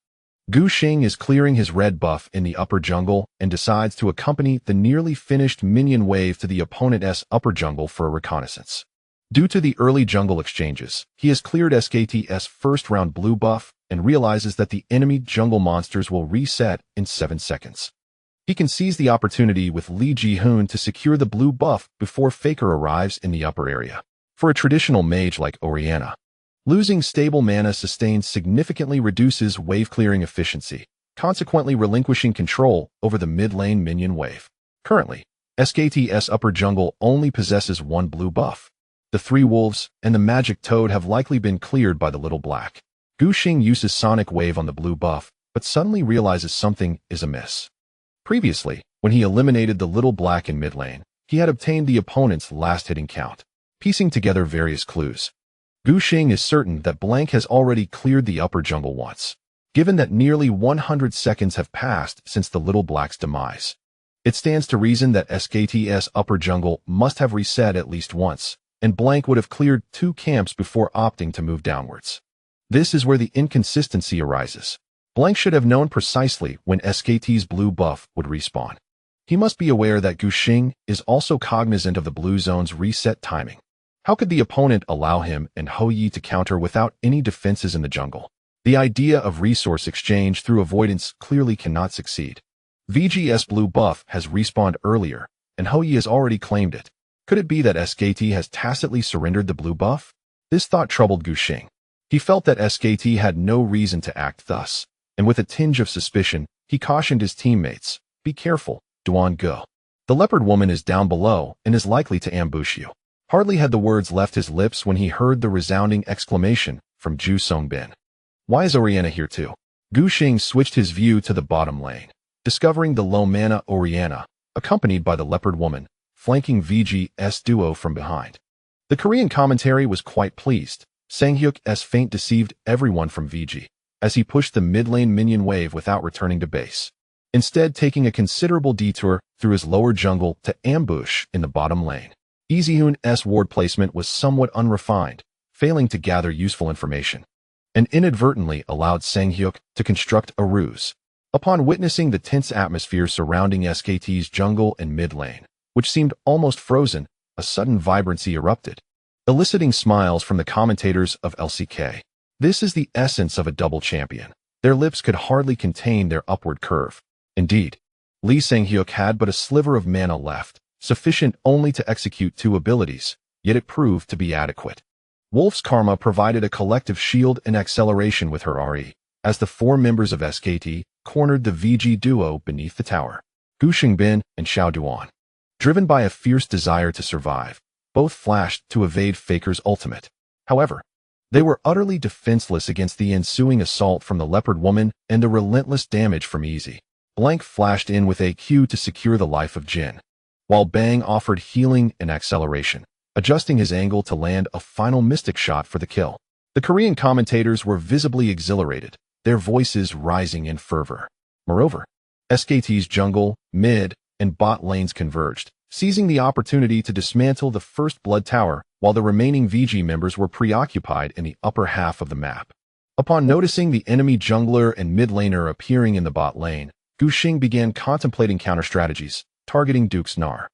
Gu Xing is clearing his red buff in the upper jungle and decides to accompany the nearly finished minion wave to the opponent's upper jungle for a reconnaissance. Due to the early jungle exchanges, he has cleared SKT's first-round blue buff and realizes that the enemy jungle monsters will reset in 7 seconds. He can seize the opportunity with Easyhoon to secure the blue buff before Faker arrives in the upper area. For a traditional mage like Orianna, losing stable mana sustain significantly reduces wave clearing efficiency, consequently relinquishing control over the mid-lane minion wave. Currently, SKT's upper jungle only possesses 1 blue buff. The 3 wolves and the magic toad have likely been cleared by the little black. Gu Xing uses Sonic Wave on the blue buff, but suddenly realizes something is amiss. Previously, when he eliminated the little black in mid lane, he had obtained the opponent's last hitting count. Piecing together various clues, Gu Xing is certain that Blank has already cleared the upper jungle once. given that nearly 100 seconds have passed since the Little Black's demise. It stands to reason that SKT's upper jungle must have reset at least once, and Blank would have cleared 2 camps before opting to move downwards. This is where the inconsistency arises. Blank should have known precisely when SKT's blue buff would respawn. He must be aware that Gu Xing is also cognizant of the blue zone's reset timing. How could the opponent allow him and Hou Ye to counter without any defenses in the jungle? The idea of resource exchange through avoidance clearly cannot succeed. VG's blue buff has respawned earlier, and Hou Ye has already claimed it. Could it be that SKT has tacitly surrendered the blue buff? This thought troubled Gu Xing. He felt that SKT had no reason to act thus, and with a tinge of suspicion, he cautioned his teammates, "Be careful, Duan Ge. The leopard woman is down below and is likely to ambush you." Hardly had the words left his lips when he heard the resounding exclamation from Zhu Songbin. "Why is Oriana here too?" Gu Xing switched his view to the bottom lane, discovering the low-mana Oriana, accompanied by the leopard woman, flanking VG's duo from behind. The Korean commentary was quite pleased. Sanghyuk's feint deceived everyone from VG, as he pushed the mid-lane minion wave without returning to base, instead taking a considerable detour through his lower jungle to ambush in the bottom lane. Easyhoon's ward placement was somewhat unrefined, failing to gather useful information, and inadvertently allowed Sanghyuk to construct a ruse. Upon witnessing the tense atmosphere surrounding SKT's jungle and mid lane, which seemed almost frozen, a sudden vibrancy erupted, eliciting smiles from the commentators of LCK. This is the essence of a double champion. Their lips could hardly contain their upward curve. Indeed, Lee Sang-hyuk had but a sliver of mana left, sufficient only to execute 2 abilities, yet it proved to be adequate. Wolf's Karma provided a collective shield and acceleration with her RE, as the 4 members of SKT cornered the VG duo beneath the tower, Gu Xingbin and Xiao Duan. Driven by a fierce desire to survive, both flashed to evade Faker's ultimate. However, they were utterly defenseless against the ensuing assault from the leopard woman and the relentless damage from Easy. Blank flashed in with a Q to secure the life of Jin, while Bang offered healing and acceleration, adjusting his angle to land a final mystic shot for the kill. The Korean commentators were visibly exhilarated, their voices rising in fervor. Moreover, SKT's jungle, mid, and bot lanes converged, seizing the opportunity to dismantle the first blood tower while the remaining VG members were preoccupied in the upper half of the map. Upon noticing the enemy jungler and mid laner appearing in the bot lane, Gu Xing began contemplating counter-strategies, targeting Duke's Gnar.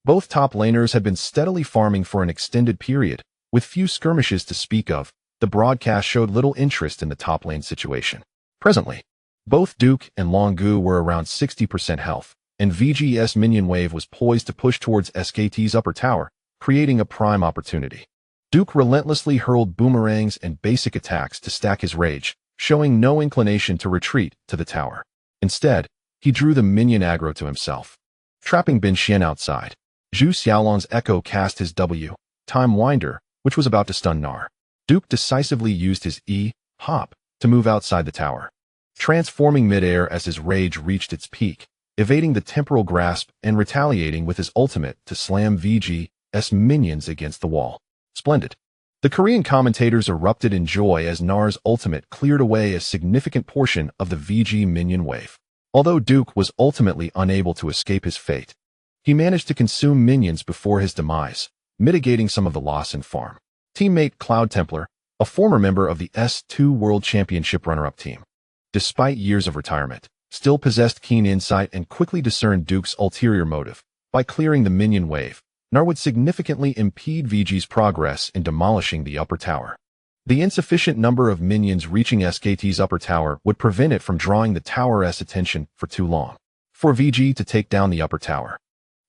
Both top laners had been steadily farming for an extended period, with few skirmishes to speak of. The broadcast showed little interest in the top lane situation. Presently, both Duke and Longbow were around 60% health, and VG's minion wave was poised to push towards SKT's upper tower, creating a prime opportunity. Duke relentlessly hurled boomerangs and basic attacks to stack his rage, showing no inclination to retreat to the tower. Instead, he drew the minion aggro to himself, trapping Bin Xian outside. Zhu Xiaolong's Echo cast his W, Time Winder, which was about to stun Gnar. Duke decisively used his E, Hop, to move outside the tower, transforming midair as his rage reached its peak, evading the temporal grasp and retaliating with his ultimate to slam VG's minions against the wall. Splendid. The Korean commentators erupted in joy as Gnar's ultimate cleared away a significant portion of the VG minion wave. Although Duke was ultimately unable to escape his fate, he managed to consume minions before his demise, mitigating some of the loss in farm. Teammate Cloud Templar, a former member of the S2 World Championship runner-up team, despite years of retirement, still possessed keen insight and quickly discerned Duke's ulterior motive. By clearing the minion wave, Gnar would significantly impede VG's progress in demolishing the upper tower. The insufficient number of minions reaching SKT's upper tower would prevent it from drawing the tower's attention for too long. For VG to take down the upper tower,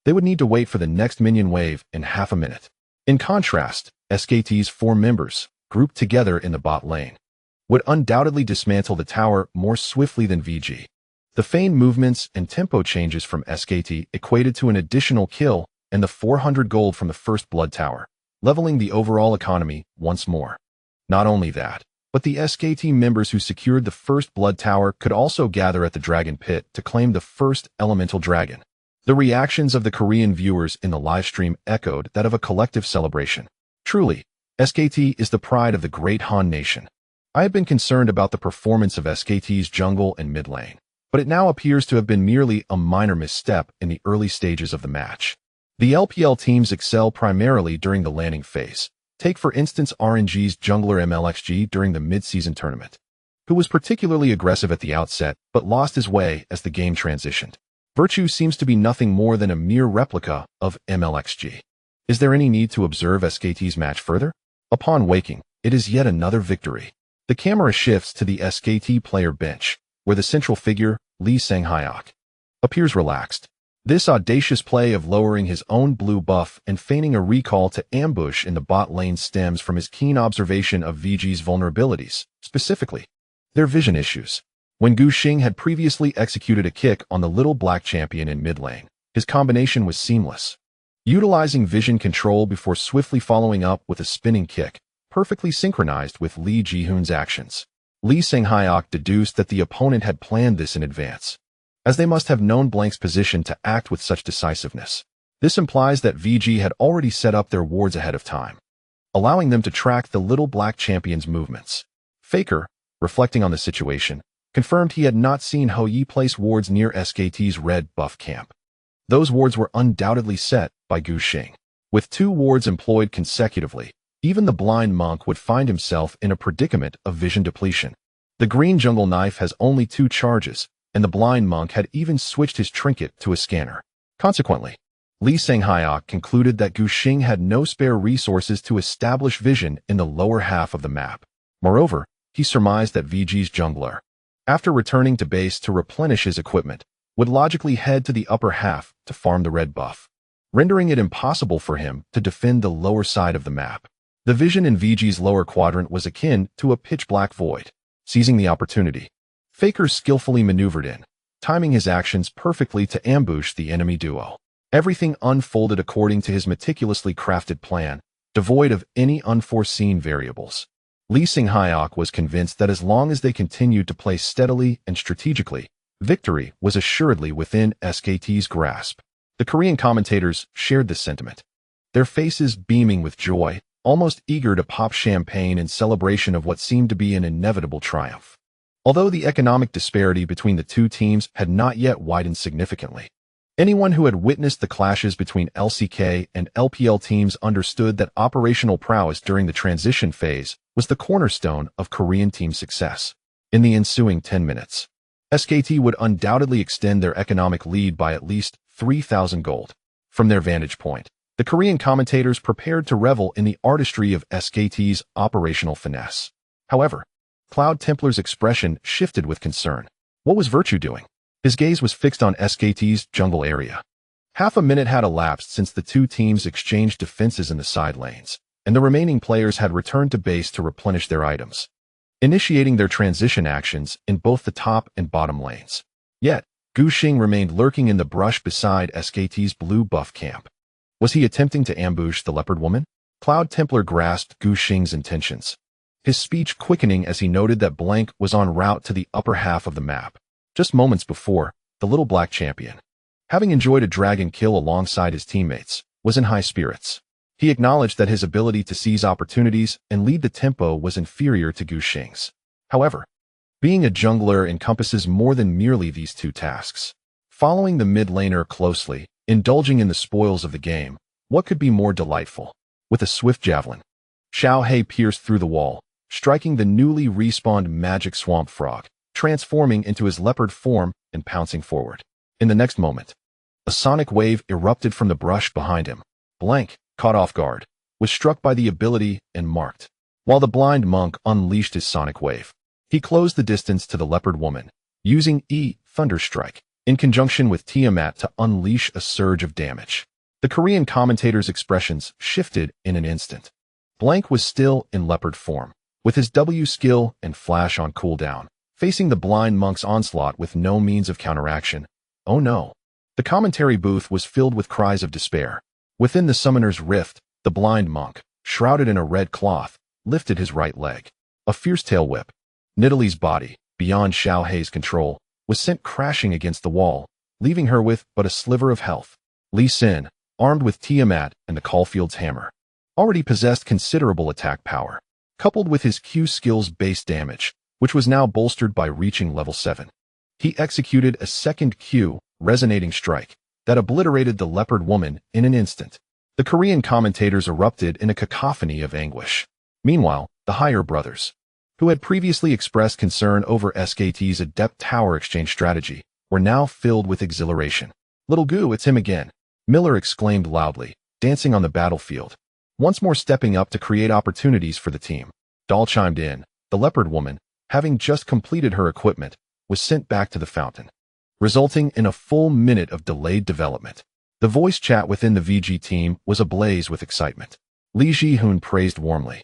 they would need to wait for the next minion wave in half a minute. In contrast, SKT's 4 members, grouped together in the bot lane, would undoubtedly dismantle the tower more swiftly than VG. The feigned movements and tempo changes from SKT equated to an additional kill and the 400 gold from the first blood tower, leveling the overall economy once more. Not only that, but the SKT members who secured the first blood tower could also gather at the dragon pit to claim the first elemental dragon. The reactions of the Korean viewers in the livestream echoed that of a collective celebration. Truly, SKT is the pride of the great Han nation. I had been concerned about the performance of SKT's jungle and mid lane, but it now appears to have been merely a minor misstep in the early stages of the match. The LPL teams excel primarily during the landing phase. Take for instance RNG's jungler MLXG during the mid-season tournament, who was particularly aggressive at the outset but lost his way as the game transitioned. Virtue seems to be nothing more than a mere replica of MLXG. Is there any need to observe SKT's match further? Upon waking, it is yet another victory. The camera shifts to the SKT player bench, where the central figure, Lee Sang-hyuk, appears relaxed. This audacious play of lowering his own blue buff and feigning a recall to ambush in the bot lane stems from his keen observation of VG's vulnerabilities, specifically their vision issues. When Gu Xing had previously executed a kick on the little black champion in mid lane, his combination was seamless. Utilizing vision control before swiftly following up with a spinning kick, perfectly synchronized with Lee Ji-hoon's actions. Lee Sang-hyuk deduced that the opponent had planned this in advance, as they must have known Blank's position to act with such decisiveness. This implies that VG had already set up their wards ahead of time, allowing them to track the little black champion's movements. Faker, reflecting on the situation, confirmed he had not seen Hou Ye place wards near SKT's red buff camp. Those wards were undoubtedly set by Gu Xing. With 2 wards employed consecutively, even the blind monk would find himself in a predicament of vision depletion. The green jungle knife has only 2 charges, and the blind monk had even switched his trinket to a scanner. Consequently, Lee Sang-hyuk concluded that Gu Xing had no spare resources to establish vision in the lower half of the map. Moreover, he surmised that VG's jungler, after returning to base to replenish his equipment, would logically head to the upper half to farm the red buff, rendering it impossible for him to defend the lower side of the map. The vision in VG's lower quadrant was akin to a pitch-black void. Seizing the opportunity, Faker skillfully maneuvered in, timing his actions perfectly to ambush the enemy duo. Everything unfolded according to his meticulously crafted plan, devoid of any unforeseen variables. Lee Sang-hyuk was convinced that as long as they continued to play steadily and strategically, victory was assuredly within SKT's grasp. The Korean commentators shared this sentiment, their faces beaming with joy, almost eager to pop champagne in celebration of what seemed to be an inevitable triumph. Although the economic disparity between the 2 teams had not yet widened significantly, anyone who had witnessed the clashes between LCK and LPL teams understood that operational prowess during the transition phase was the cornerstone of Korean team success. In the ensuing 10 minutes, SKT would undoubtedly extend their economic lead by at least 3,000 gold. From their vantage point, the Korean commentators prepared to revel in the artistry of SKT's operational finesse. However, Cloud Templar's expression shifted with concern. What was Virtue doing? His gaze was fixed on SKT's jungle area. Half a minute had elapsed since the 2 teams exchanged defenses in the side lanes, and the remaining players had returned to base to replenish their items, initiating their transition actions in both the top and bottom lanes. Yet, Gu Xing remained lurking in the brush beside SKT's blue buff camp. Was he attempting to ambush the leopard woman? Cloud Templar grasped Gu Xing's intentions, his speech quickening as he noted that Blank was en route to the upper half of the map. Just moments before, the little black champion, having enjoyed a dragon kill alongside his teammates, was in high spirits. He acknowledged that his ability to seize opportunities and lead the tempo was inferior to Gu Xing's. However, being a jungler encompasses more than merely these 2 tasks. Following the mid laner closely, indulging in the spoils of the game, what could be more delightful? With a swift javelin, Hou Ye pierced through the wall, striking the newly respawned magic swamp frog, transforming into his leopard form and pouncing forward. In the next moment, a sonic wave erupted from the brush behind him. Blank, caught off guard, was struck by the ability and marked. While the blind monk unleashed his sonic wave, he closed the distance to the leopard woman, using Thunderstrike, in conjunction with Tiamat to unleash a surge of damage. The Korean commentator's expressions shifted in an instant. Blank was still in leopard form, with his W skill and flash on cooldown, facing the blind monk's onslaught with no means of counteraction. Oh no. The commentary booth was filled with cries of despair. Within the summoner's rift, the blind monk, shrouded in a red cloth, lifted his right leg. A fierce tail whip. Nidalee's body, beyond Hou Ye's control, was sent crashing against the wall, leaving her with but a sliver of health. Lee Sin, armed with Tiamat and the Caulfield's hammer, already possessed considerable attack power. coupled with his Q skill's base damage, which was now bolstered by reaching level 7. He executed a second Q, resonating strike, that obliterated the leopard woman in an instant. The Korean commentators erupted in a cacophony of anguish. Meanwhile, the higher brothers, who had previously expressed concern over SKT's adept tower exchange strategy, were now filled with exhilaration. "Little Gu, it's him again," Miller exclaimed loudly, dancing on the battlefield, once more stepping up to create opportunities for the team. Dahl chimed in. The leopard woman, having just completed her equipment, was sent back to the fountain, resulting in a full minute of delayed development. The voice chat within the VG team was ablaze with excitement. Easyhoon praised warmly,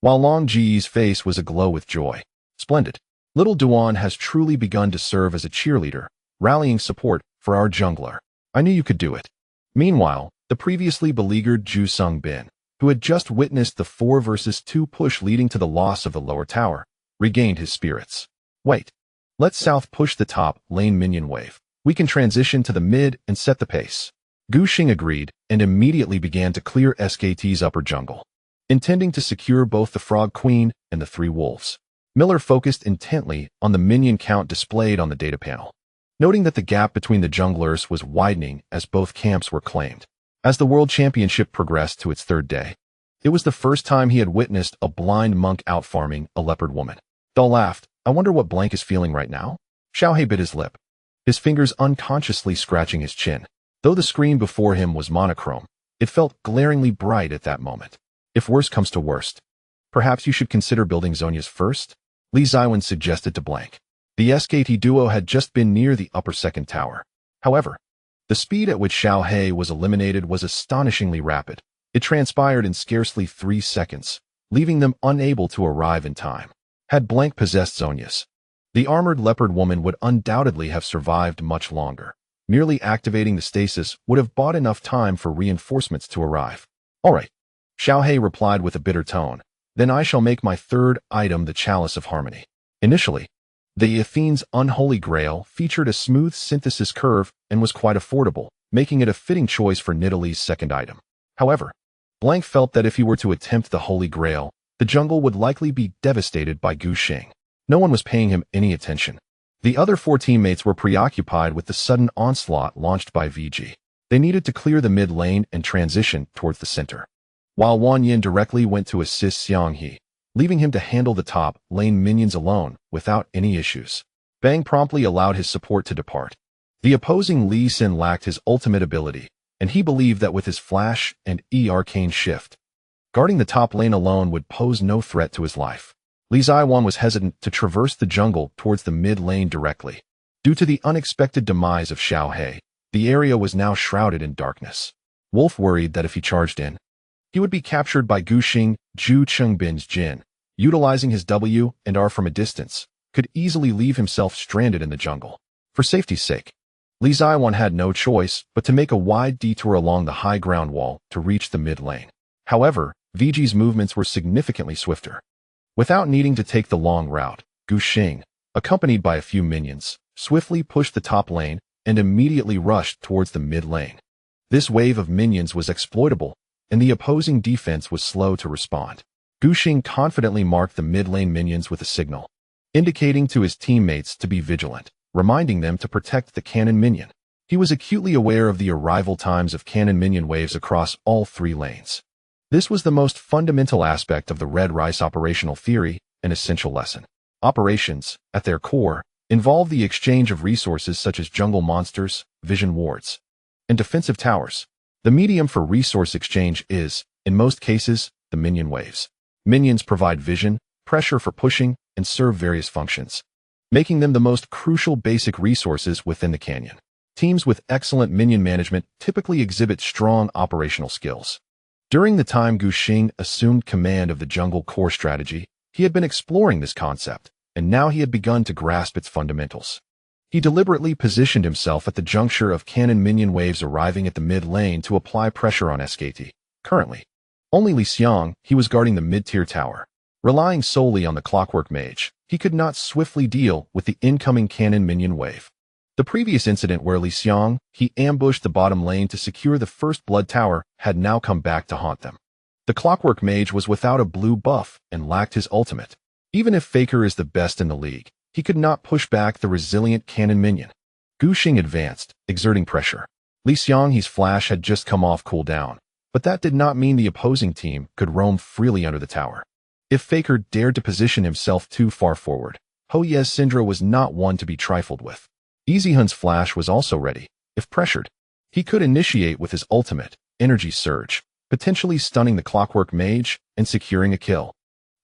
while Long Ji's face was aglow with joy. "Splendid. Little Duan has truly begun to serve as a cheerleader, rallying support for our jungler. I knew you could do it." Meanwhile, the previously beleaguered Ju Sung Bin, who had just witnessed the 4 versus 2 push leading to the loss of the lower tower, regained his spirits. "Wait. Let South push the top lane minion wave. We can transition to the mid and set the pace." Gu Xing agreed and immediately began to clear SKT's upper jungle, intending to secure both the Frog Queen and the 3 wolves. Miller focused intently on the minion count displayed on the data panel, noting that the gap between the junglers was widening as both camps were claimed. As the World Championship progressed to its 3rd day, it was the first time he had witnessed a blind monk outfarming a leopard woman. Dahl laughed. "I wonder what Blank is feeling right now?" Hou Ye bit his lip, his fingers unconsciously scratching his chin. Though the screen before him was monochrome, it felt glaringly bright at that moment. "If worst comes to worst, perhaps you should consider building Zonias first," Li Ziwen suggested to Blank. The SKT duo had just been near the upper 2nd tower. However, the speed at which Hou Ye was eliminated was astonishingly rapid. It transpired in scarcely 3 seconds, leaving them unable to arrive in time. Had Blank possessed Zonias, the armored leopard woman would undoubtedly have survived much longer. Merely activating the stasis would have bought enough time for reinforcements to arrive. "All right," Hou Ye replied with a bitter tone. "Then I shall make my 3rd item the Chalice of Harmony." Initially, the Athene's Unholy Grail featured a smooth synthesis curve and was quite affordable, making it a fitting choice for Nidalee's 2nd item. However, Blank felt that if he were to attempt the Holy Grail, the jungle would likely be devastated by Gu Xing. No one was paying him any attention. The other 4 teammates were preoccupied with the sudden onslaught launched by VG. They needed to clear the mid lane and transition towards the center, while Wang Yin directly went to assist Xiang He, leaving him to handle the top lane minions alone without any issues. Bang promptly allowed his support to depart. The opposing Li Xin lacked his ultimate ability, and he believed that with his flash and arcane shift, guarding the top lane alone would pose no threat to his life. Li Ziwen was hesitant to traverse the jungle towards the mid lane directly. Due to the unexpected demise of Hou Ye, the area was now shrouded in darkness. Wolf worried that if he charged in, he would be captured by Gu Xing. Ju Chengbin's Jin, utilizing his W and R from a distance, could easily leave himself stranded in the jungle. For safety's sake, Li Ziwen had no choice but to make a wide detour along the high ground wall to reach the mid lane. However, VG's movements were significantly swifter. Without needing to take the long route, Gu Xing, accompanied by a few minions, swiftly pushed the top lane and immediately rushed towards the mid lane. This wave of minions was exploitable, and the opposing defense was slow to respond. Gu Xing confidently marked the mid lane minions with a signal, indicating to his teammates to be vigilant, reminding them to protect the cannon minion. He was acutely aware of the arrival times of cannon minion waves across all 3 lanes. This was the most fundamental aspect of the Red Rice operational theory, an essential lesson. Operations, at their core, involve the exchange of resources such as jungle monsters, vision wards, and defensive towers. The medium for resource exchange is, in most cases, the minion waves. Minions provide vision, pressure for pushing, and serve various functions, making them the most crucial basic resources within the canyon. Teams with excellent minion management typically exhibit strong operational skills. During the time Gu Xing assumed command of the jungle core strategy, he had been exploring this concept, and now he had begun to grasp its fundamentals. He deliberately positioned himself at the juncture of cannon minion waves arriving at the mid lane to apply pressure on SKT. Currently, only Li Xiang, he was guarding the mid-tier tower. Relying solely on the clockwork mage, he could not swiftly deal with the incoming cannon minion wave. The previous incident where Li Xiang, he ambushed the bottom lane to secure the first blood tower, had now come back to haunt them. The Clockwork Mage was without a blue buff and lacked his ultimate. Even if Faker is the best in the league, he could not push back the resilient cannon minion. Gu Xing advanced, exerting pressure. Li Xianghe's flash had just come off cooldown, but that did not mean the opposing team could roam freely under the tower. If Faker dared to position himself too far forward, Hou Ye's Syndra was not one to be trifled with. Easyhoon's flash was also ready. If pressured, he could initiate with his ultimate, Energy Surge, potentially stunning the Clockwork Mage and securing a kill.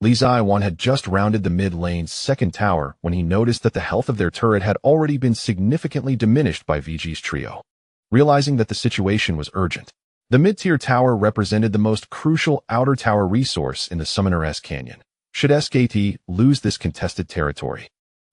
Li Xiaowan had just rounded the mid lane's second tower when he noticed that the health of their turret had already been significantly diminished by VG's trio. Realizing that the situation was urgent, the mid-tier tower represented the most crucial outer tower resource in the Summoner's Canyon. Should SKT lose this contested territory,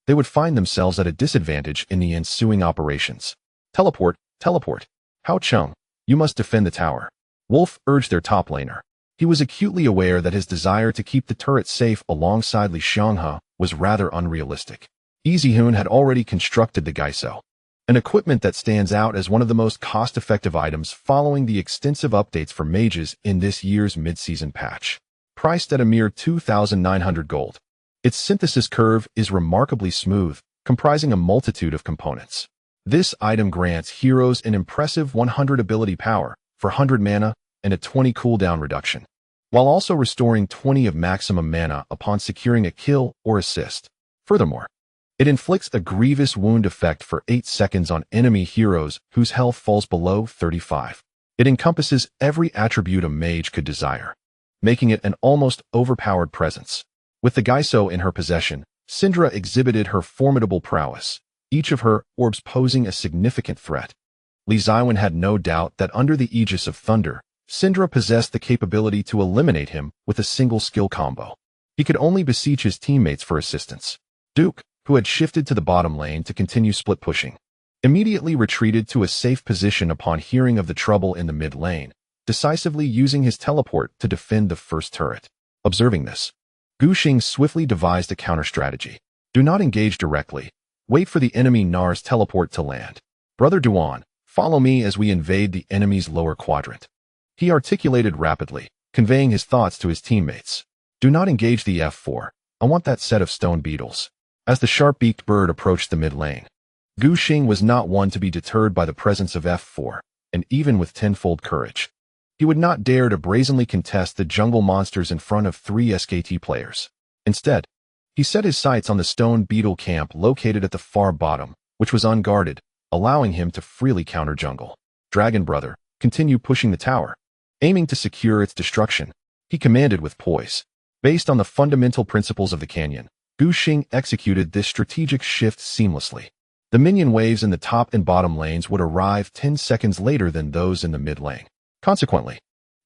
they would find themselves at a disadvantage in the ensuing operations. Teleport, teleport. Hao Cheng, you must defend the tower. Wolf urged their top laner. He was acutely aware that his desire to keep the turret safe alongside Li Xianghe was rather unrealistic. Easyhoon had already constructed the Gaiso, an equipment that stands out as one of the most cost-effective items following the extensive updates for mages in this year's mid-season patch. Priced at a mere 2,900 gold, its synthesis curve is remarkably smooth, comprising a multitude of components. This item grants heroes an impressive 100 ability power for 100 mana and a 20 cooldown reduction, while also restoring 20 of maximum mana upon securing a kill or assist. Furthermore, it inflicts a grievous wound effect for 8 seconds on enemy heroes whose health falls below 35. It encompasses every attribute a mage could desire, making it an almost overpowered presence. With the Gaiso in her possession, Syndra exhibited her formidable prowess, each of her orbs posing a significant threat. Li Xiaowan had no doubt that under the aegis of Thunder, Syndra possessed the capability to eliminate him with a single skill combo. He could only beseech his teammates for assistance. Duke, who had shifted to the bottom lane to continue split pushing, immediately retreated to a safe position upon hearing of the trouble in the mid lane, decisively using his teleport to defend the first turret. Observing this, Gu Xing swiftly devised a counter-strategy. Do not engage directly. Wait for the enemy Nar's teleport to land. Brother Duan, follow me as we invade the enemy's lower quadrant. He articulated rapidly, conveying his thoughts to his teammates. Do not engage the F4. I want that set of stone beetles. As the sharp-beaked bird approached the mid lane, Gu Xing was not one to be deterred by the presence of F4, and even with tenfold courage, he would not dare to brazenly contest the jungle monsters in front of 3 SKT players. Instead, he set his sights on the stone beetle camp located at the far bottom, which was unguarded, allowing him to freely counter jungle. Dragon Brother, continue pushing the tower. Aiming to secure its destruction, he commanded with poise. Based on the fundamental principles of the canyon, Gu Xing executed this strategic shift seamlessly. The minion waves in the top and bottom lanes would arrive 10 seconds later than those in the mid lane. Consequently,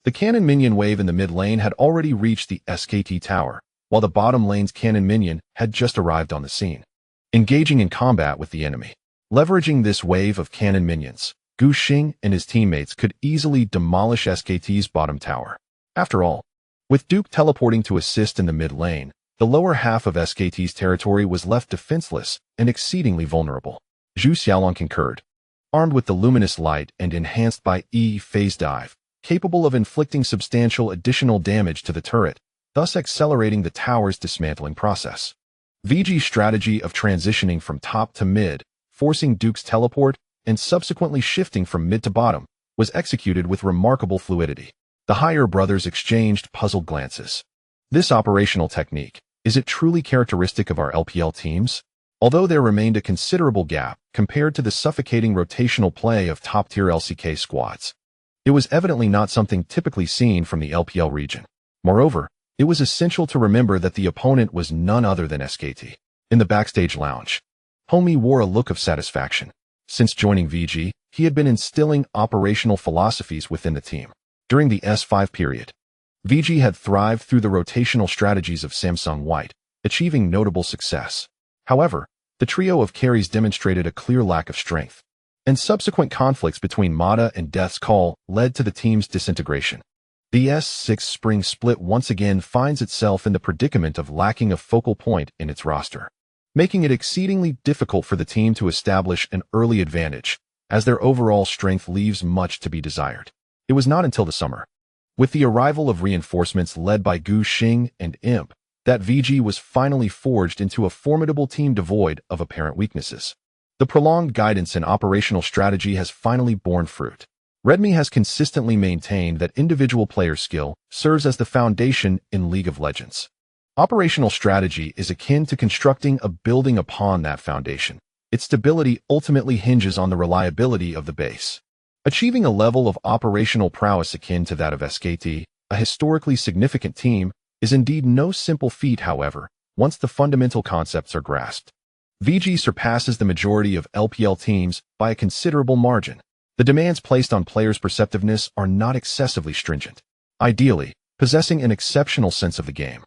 the cannon minion wave in the mid lane had already reached the SKT tower, while the bottom lane's cannon minion had just arrived on the scene. Engaging in combat with the enemy. Leveraging this wave of cannon minions, Gu Xing and his teammates could easily demolish SKT's bottom tower. After all, with Duke teleporting to assist in the mid lane, the lower half of SKT's territory was left defenseless and exceedingly vulnerable. Zhu Xiaolong concurred. Armed with the luminous light and enhanced by phase dive, capable of inflicting substantial additional damage to the turret, thus accelerating the tower's dismantling process. VG's strategy of transitioning from top to mid, forcing Duke's teleport, and subsequently shifting from mid to bottom, was executed with remarkable fluidity. The higher brothers exchanged puzzled glances. This operational technique, is it truly characteristic of our LPL teams? Although there remained a considerable gap compared to the suffocating rotational play of top-tier LCK squads, it was evidently not something typically seen from the LPL region. Moreover, it was essential to remember that the opponent was none other than SKT. In the backstage lounge, Hou Ye wore a look of satisfaction. Since joining VG, he had been instilling operational philosophies within the team. During the S5 period, VG had thrived through the rotational strategies of Samsung White, achieving notable success. However, the trio of carries demonstrated a clear lack of strength, and subsequent conflicts between Mata and Death's Call led to the team's disintegration. The S6 spring split once again finds itself in the predicament of lacking a focal point in its roster, making it exceedingly difficult for the team to establish an early advantage, as their overall strength leaves much to be desired. It was not until the summer, With the arrival of reinforcements led by Gu Xing and Imp, that VG was finally forged into a formidable team devoid of apparent weaknesses. The prolonged guidance and operational strategy has finally borne fruit. Redmi has consistently maintained that individual player skill serves as the foundation in League of Legends. Operational strategy is akin to constructing a building upon that foundation. Its stability ultimately hinges on the reliability of the base. Achieving a level of operational prowess akin to that of SKT, a historically significant team, is indeed no simple feat, however, once the fundamental concepts are grasped. VG surpasses the majority of LPL teams by a considerable margin. The demands placed on players' perceptiveness are not excessively stringent. Ideally, possessing an exceptional sense of the game,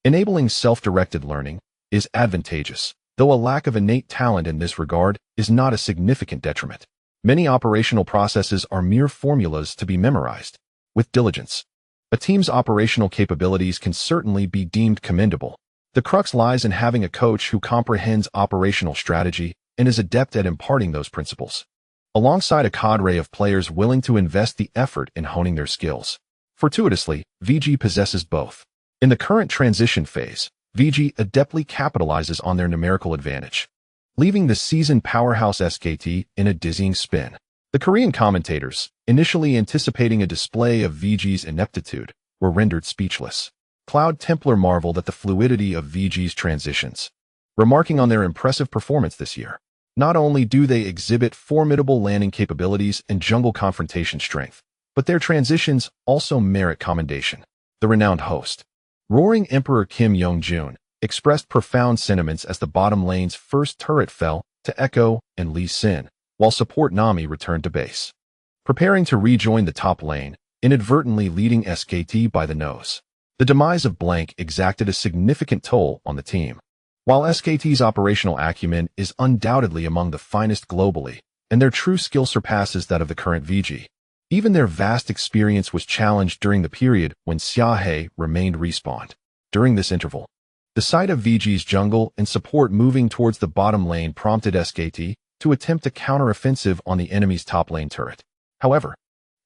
enabling self-directed learning, is advantageous, though a lack of innate talent in this regard is not a significant detriment. Many operational processes are mere formulas to be memorized. With diligence, a team's operational capabilities can certainly be deemed commendable. The crux lies in having a coach who comprehends operational strategy and is adept at imparting those principles, alongside a cadre of players willing to invest the effort in honing their skills. Fortuitously, VG possesses both. In the current transition phase, VG adeptly capitalizes on their numerical advantage, leaving the seasoned powerhouse SKT in a dizzying spin. The Korean commentators, initially anticipating a display of VG's ineptitude, were rendered speechless. Cloud Templar marveled at the fluidity of VG's transitions, remarking on their impressive performance this year. Not only do they exhibit formidable landing capabilities and jungle confrontation strength, but their transitions also merit commendation. The renowned host, Roaring Emperor Kim Yong-jun, expressed profound sentiments as the bottom lane's first turret fell to Echo and Lee Sin, while support Nami returned to base, preparing to rejoin the top lane, inadvertently leading SKT by the nose. The demise of Blank exacted a significant toll on the team. While SKT's operational acumen is undoubtedly among the finest globally, and their true skill surpasses that of the current VG, even their vast experience was challenged during the period when Hou Ye remained respawned. During this interval, the sight of VG's jungle and support moving towards the bottom lane prompted SKT to attempt a counter-offensive on the enemy's top lane turret. However,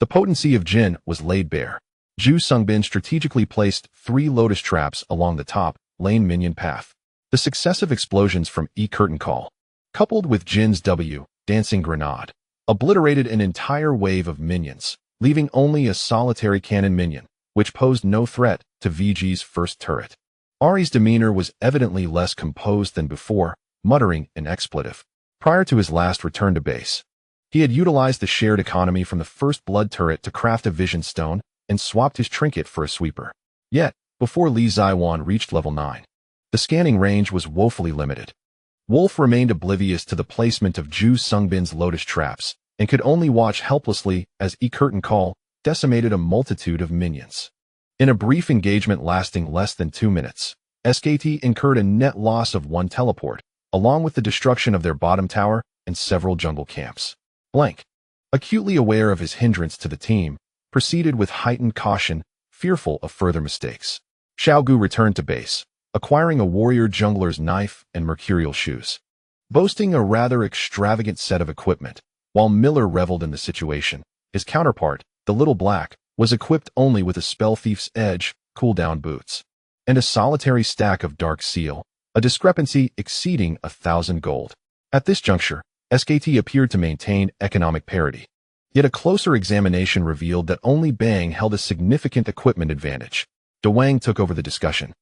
the potency of Jin was laid bare. Ju Sungbin strategically placed 3 lotus traps along the top lane minion path. The successive explosions from Curtain Call, coupled with Jin's Dancing Grenade, obliterated an entire wave of minions, leaving only a solitary cannon minion, which posed no threat to VG's first turret. Ari's demeanor was evidently less composed than before, muttering an expletive. Prior to his last return to base, he had utilized the shared economy from the first blood turret to craft a vision stone and swapped his trinket for a sweeper. Yet, before Li Zaiwan reached level 9, the scanning range was woefully limited. Wolf remained oblivious to the placement of Ju Sungbin's lotus traps and could only watch helplessly as Curtain Call decimated a multitude of minions. In a brief engagement lasting less than 2 minutes, SKT incurred a net loss of 1 teleport, along with the destruction of their bottom tower and several jungle camps. Blank, acutely aware of his hindrance to the team, proceeded with heightened caution, fearful of further mistakes. Xiaogu returned to base, acquiring a warrior jungler's knife and mercurial shoes. Boasting a rather extravagant set of equipment, while Miller reveled in the situation, his counterpart, the Little Black, was equipped only with a Spell Thief's Edge, cooldown boots, and a solitary stack of Dark Seal, a discrepancy exceeding 1,000 gold. At this juncture, SKT appeared to maintain economic parity. Yet a closer examination revealed that only Bang held a significant equipment advantage. De Wang took over the discussion,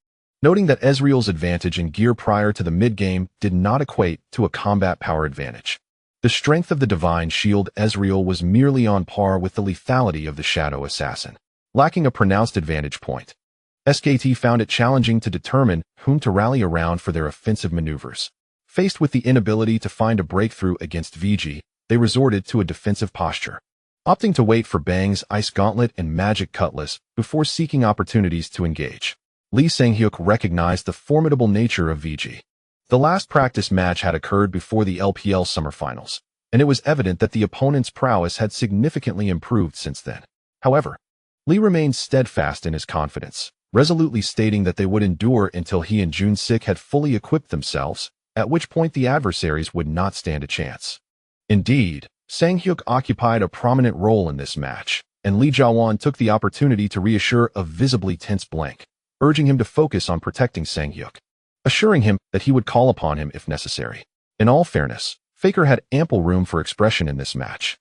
noting that Ezreal's advantage in gear prior to the mid-game did not equate to a combat power advantage. The strength of the Divine Shield Ezreal was merely on par with the lethality of the Shadow Assassin, lacking a pronounced advantage point. SKT found it challenging to determine whom to rally around for their offensive maneuvers. Faced with the inability to find a breakthrough against VG, they resorted to a defensive posture, opting to wait for Bang's Ice Gauntlet and Magic Cutlass before seeking opportunities to engage. Lee Sang-hyuk recognized the formidable nature of VG. The last practice match had occurred before the LPL Summer Finals, and it was evident that the opponent's prowess had significantly improved since then. However, Lee remained steadfast in his confidence, resolutely stating that they would endure until he and Jun-sik had fully equipped themselves, at which point the adversaries would not stand a chance. Indeed, Sang-hyuk occupied a prominent role in this match, and Li Jiawan took the opportunity to reassure a visibly tense Blank, urging him to focus on protecting Sang-hyuk, assuring him that he would call upon him if necessary. In all fairness, Faker had ample room for expression in this match.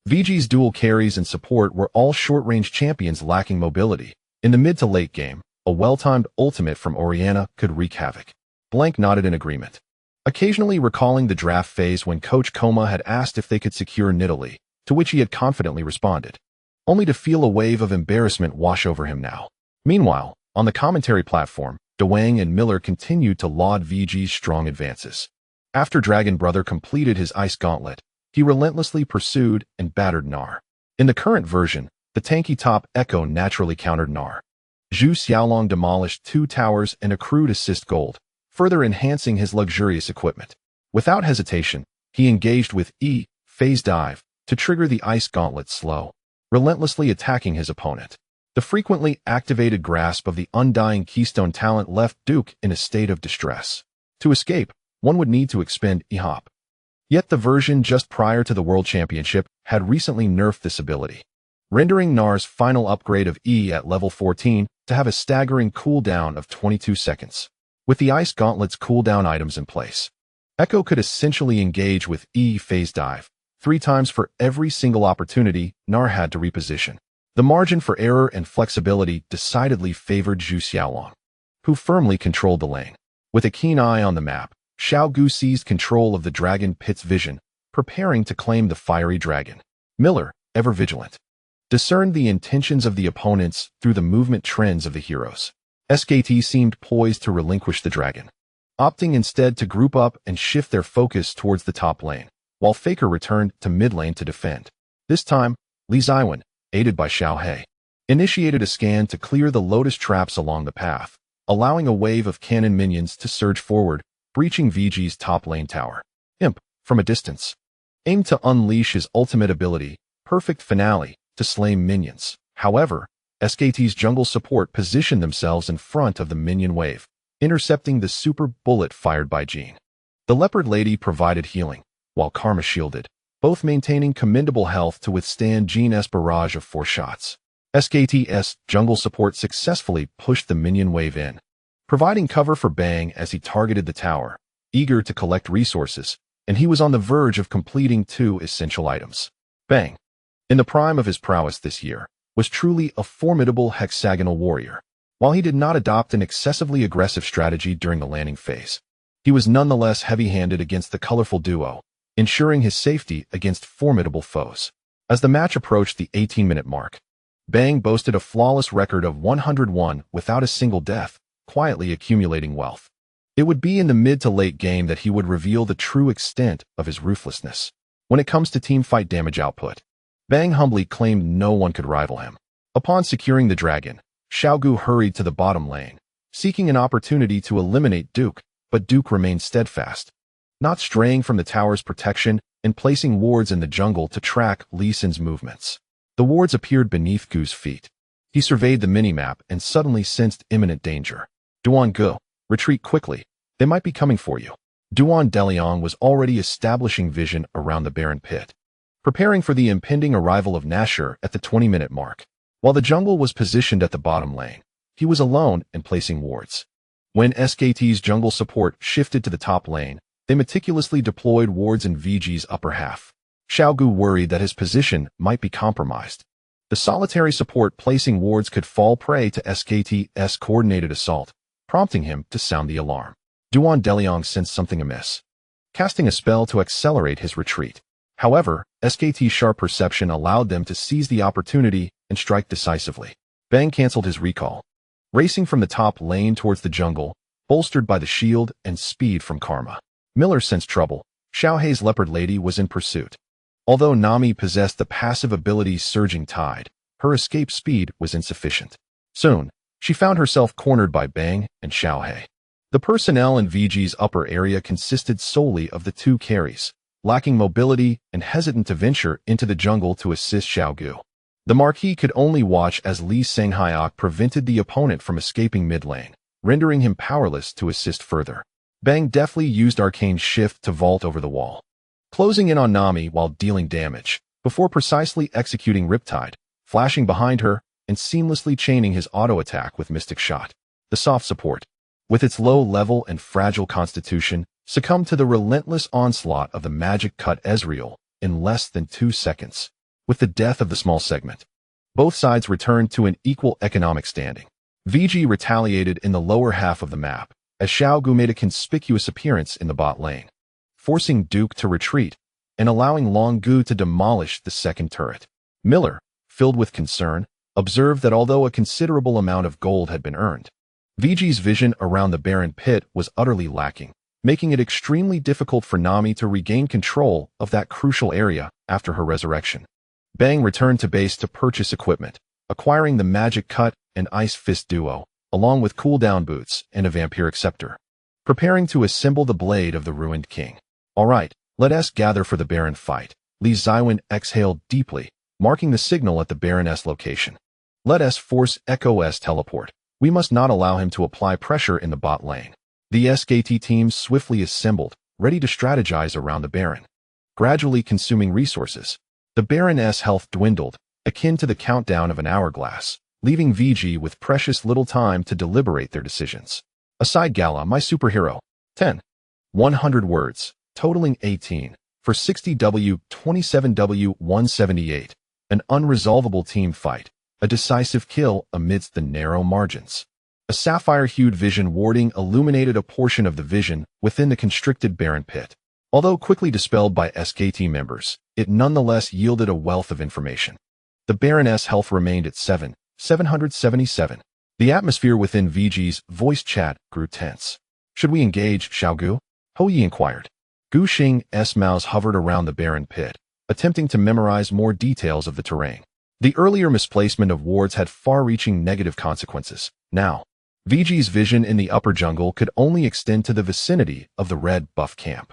VG's dual carries and support were all short-range champions lacking mobility. In the mid to late game, a well-timed ultimate from Oriana could wreak havoc. Blank nodded in agreement, occasionally recalling the draft phase when Coach Koma had asked if they could secure Nidalee, to which he had confidently responded, only to feel a wave of embarrassment wash over him now. Meanwhile, on the commentary platform, DeWang and Miller continued to laud VG's strong advances. After Dragon Brother completed his ice gauntlet, he relentlessly pursued and battered Nar. In the current version, the tanky top Echo naturally countered Nar. Zhu Xiaolong demolished 2 towers and accrued assist gold, further enhancing his luxurious equipment. Without hesitation, he engaged with phase dive to trigger the ice gauntlet slow, relentlessly attacking his opponent. The frequently activated grasp of the undying Keystone talent left Duke in a state of distress. To escape, one would need to expend E-hop. Yet the version just prior to the World Championship had recently nerfed this ability, rendering Nar's final upgrade of E at level 14 to have a staggering cooldown of 22 seconds. With the Ice Gauntlet's cooldown items in place, Echo could essentially engage with phase dive 3 times for every single opportunity Nar had to reposition. The margin for error and flexibility decidedly favored Zhu Xiaolong, who firmly controlled the lane. With a keen eye on the map, Xiao Gu seized control of the Dragon Pit's vision, preparing to claim the fiery dragon. Miller, ever vigilant, discerned the intentions of the opponents through the movement trends of the heroes. SKT seemed poised to relinquish the dragon, opting instead to group up and shift their focus towards the top lane, while Faker returned to mid lane to defend. This time, Li Ziwen, aided by Xiao He, initiated a scan to clear the lotus traps along the path, allowing a wave of cannon minions to surge forward, breaching VG's top lane tower. Imp, from a distance, aimed to unleash his ultimate ability, Perfect Finale, to slay minions. However, SKT's jungle support positioned themselves in front of the minion wave, intercepting the super bullet fired by Jean. The Leopard Lady provided healing, while Karma shielded, both maintaining commendable health to withstand Jean's barrage of 4 shots. SKT's jungle support successfully pushed the minion wave in, providing cover for Bang as he targeted the tower, eager to collect resources, and he was on the verge of completing 2 essential items. Bang, in the prime of his prowess this year, was truly a formidable hexagonal warrior. While he did not adopt an excessively aggressive strategy during the landing phase, he was nonetheless heavy-handed against the colorful duo, ensuring his safety against formidable foes. As the match approached the 18-minute mark, Bang boasted a flawless record of 101 without a single death, quietly accumulating wealth. It would be in the mid to late game that he would reveal the true extent of his ruthlessness. When it comes to teamfight damage output, Bang humbly claimed no one could rival him. Upon securing the dragon, Xiao Gu hurried to the bottom lane, seeking an opportunity to eliminate Duke, but Duke remained steadfast, not straying from the tower's protection and placing wards in the jungle to track Lee Sin's movements. The wards appeared beneath Gu's feet. He surveyed the minimap and suddenly sensed imminent danger. Duan Gu, retreat quickly. They might be coming for you. Duan Deliang was already establishing vision around the barren pit, preparing for the impending arrival of Nashor at the 20-minute mark. While the jungle was positioned at the bottom lane, he was alone and placing wards. When SKT's jungle support shifted to the top lane, they meticulously deployed wards in VG's upper half. Xiao Gu worried that his position might be compromised. The solitary support placing wards could fall prey to SKT's coordinated assault, prompting him to sound the alarm. Duan Deliang sensed something amiss, casting a spell to accelerate his retreat. However, SKT's sharp perception allowed them to seize the opportunity and strike decisively. Bang canceled his recall, racing from the top lane towards the jungle, bolstered by the shield and speed from Karma. Miller sensed trouble. Xiao He's Leopard Lady was in pursuit. Although Nami possessed the passive ability Surging Tide, her escape speed was insufficient. Soon, she found herself cornered by Bang and Xiao He. The personnel in VG's upper area consisted solely of the 2 carries, lacking mobility and hesitant to venture into the jungle to assist Xiao Gu. The Marquis could only watch as Li Senghyok prevented the opponent from escaping mid lane, rendering him powerless to assist further. Bang deftly used Arcane Shift to vault over the wall, closing in on Nami while dealing damage. Before precisely executing Riptide, flashing behind her and seamlessly chaining his auto-attack with Mystic Shot. The soft support, with its low level and fragile constitution, succumbed to the relentless onslaught of the magic cut Ezreal in less than 2 seconds. With the death of the small segment, both sides returned to an equal economic standing. VG retaliated in the lower half of the map, as Gu made a conspicuous appearance in the bot lane, forcing Duke to retreat and allowing Gu to demolish the second turret. Miller, filled with concern, observed that although a considerable amount of gold had been earned, VG's vision around the Baron pit was utterly lacking, making it extremely difficult for Nami to regain control of that crucial area after her resurrection. Bang returned to base to purchase equipment, acquiring the Magic Cut and Ice Fist duo, along with cooldown boots and a vampiric scepter, preparing to assemble the blade of the ruined king. All right, let us gather for the Baron fight. Li Ziwen exhaled deeply, marking the signal at the Baroness location. Let us force Echo's teleport. We must not allow him to apply pressure in the bot lane. The SKT team swiftly assembled, ready to strategize around the Baron, gradually consuming resources. The Baroness' health dwindled, akin to the countdown of an hourglass, leaving VG with precious little time to deliberate their decisions. Aside Gala, my superhero. 10. 100 words, totaling 18, for 60W, 27W, 178. An unresolvable team fight. A decisive kill amidst the narrow margins. A sapphire-hued vision warding illuminated a portion of the vision within the constricted Baron pit. Although quickly dispelled by SKT members, it nonetheless yielded a wealth of information. The Baroness' health remained at 777. The atmosphere within VG's voice chat grew tense. Should we engage, Gu? Hou Ye inquired. Gu Xing's mouse hovered around the Baron pit, attempting to memorize more details of the terrain. The earlier misplacement of wards had far-reaching negative consequences. Now, VG's vision in the upper jungle could only extend to the vicinity of the red buff camp.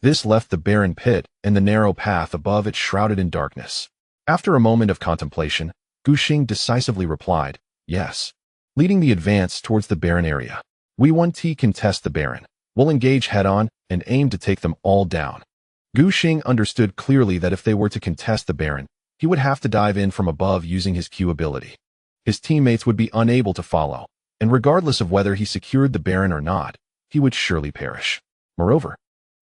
This left the Baron pit and the narrow path above it shrouded in darkness. After a moment of contemplation, Gu Xing decisively replied, yes. Leading the advance towards the Baron area. We 1T contest the Baron. We'll engage head-on and aim to take them all down. Gu Xing understood clearly that if they were to contest the Baron, he would have to dive in from above using his Q ability. His teammates would be unable to follow, and regardless of whether he secured the Baron or not, he would surely perish. Moreover,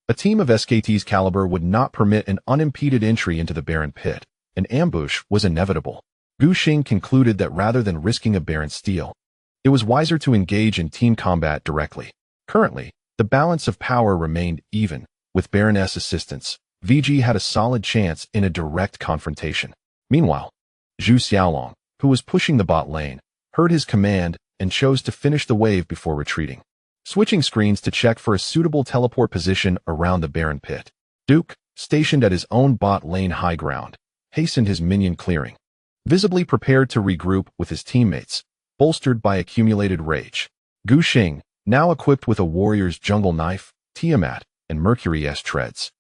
a team of SKT's caliber would not permit an unimpeded entry into the Baron pit. An ambush was inevitable. Gu Xing concluded that rather than risking a Baron steal, it was wiser to engage in team combat directly. Currently, the balance of power remained even. With Baroness assistance, VG had a solid chance in a direct confrontation. Meanwhile, Zhu Xiaolong, who was pushing the bot lane, heard his command and chose to finish the wave before retreating, switching screens to check for a suitable teleport position around the Baron pit. Duke, stationed at his own bot lane high ground, hastened his minion clearing, visibly prepared to regroup with his teammates, bolstered by accumulated rage. Gu Xing, now equipped with a warrior's jungle knife, Tiamat, and Mercury's treads,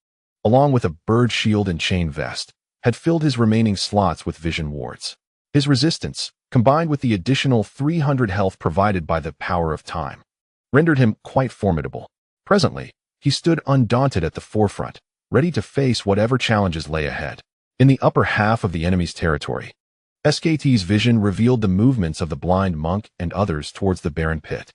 along with a bird shield and chain vest, had filled his remaining slots with vision wards. His resistance, combined with the additional 300 health provided by the power of time, rendered him quite formidable. Presently, he stood undaunted at the forefront, ready to face whatever challenges lay ahead. In the upper half of the enemy's territory, SKT's vision revealed the movements of the blind monk and others towards the Baron pit.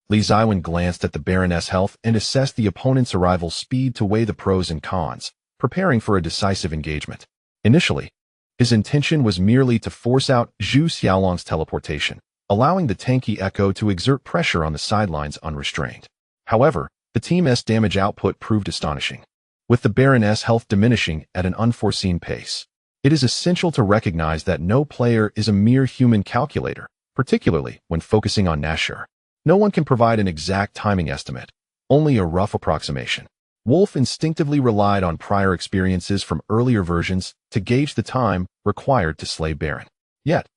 Li Ziwen glanced at the Baroness' health and assessed the opponent's arrival speed to weigh the pros and cons, preparing for a decisive engagement. Initially, his intention was merely to force out Zhu Xiaolong's teleportation, allowing the tanky Echo to exert pressure on the sidelines unrestrained. However, the team's damage output proved astonishing, with the Baroness' health diminishing at an unforeseen pace. It is essential to recognize that no player is a mere human calculator, particularly when focusing on Nashor. No one can provide an exact timing estimate, only a rough approximation. Wolf instinctively relied on prior experiences from earlier versions to gauge the time required to slay Baron. Yet,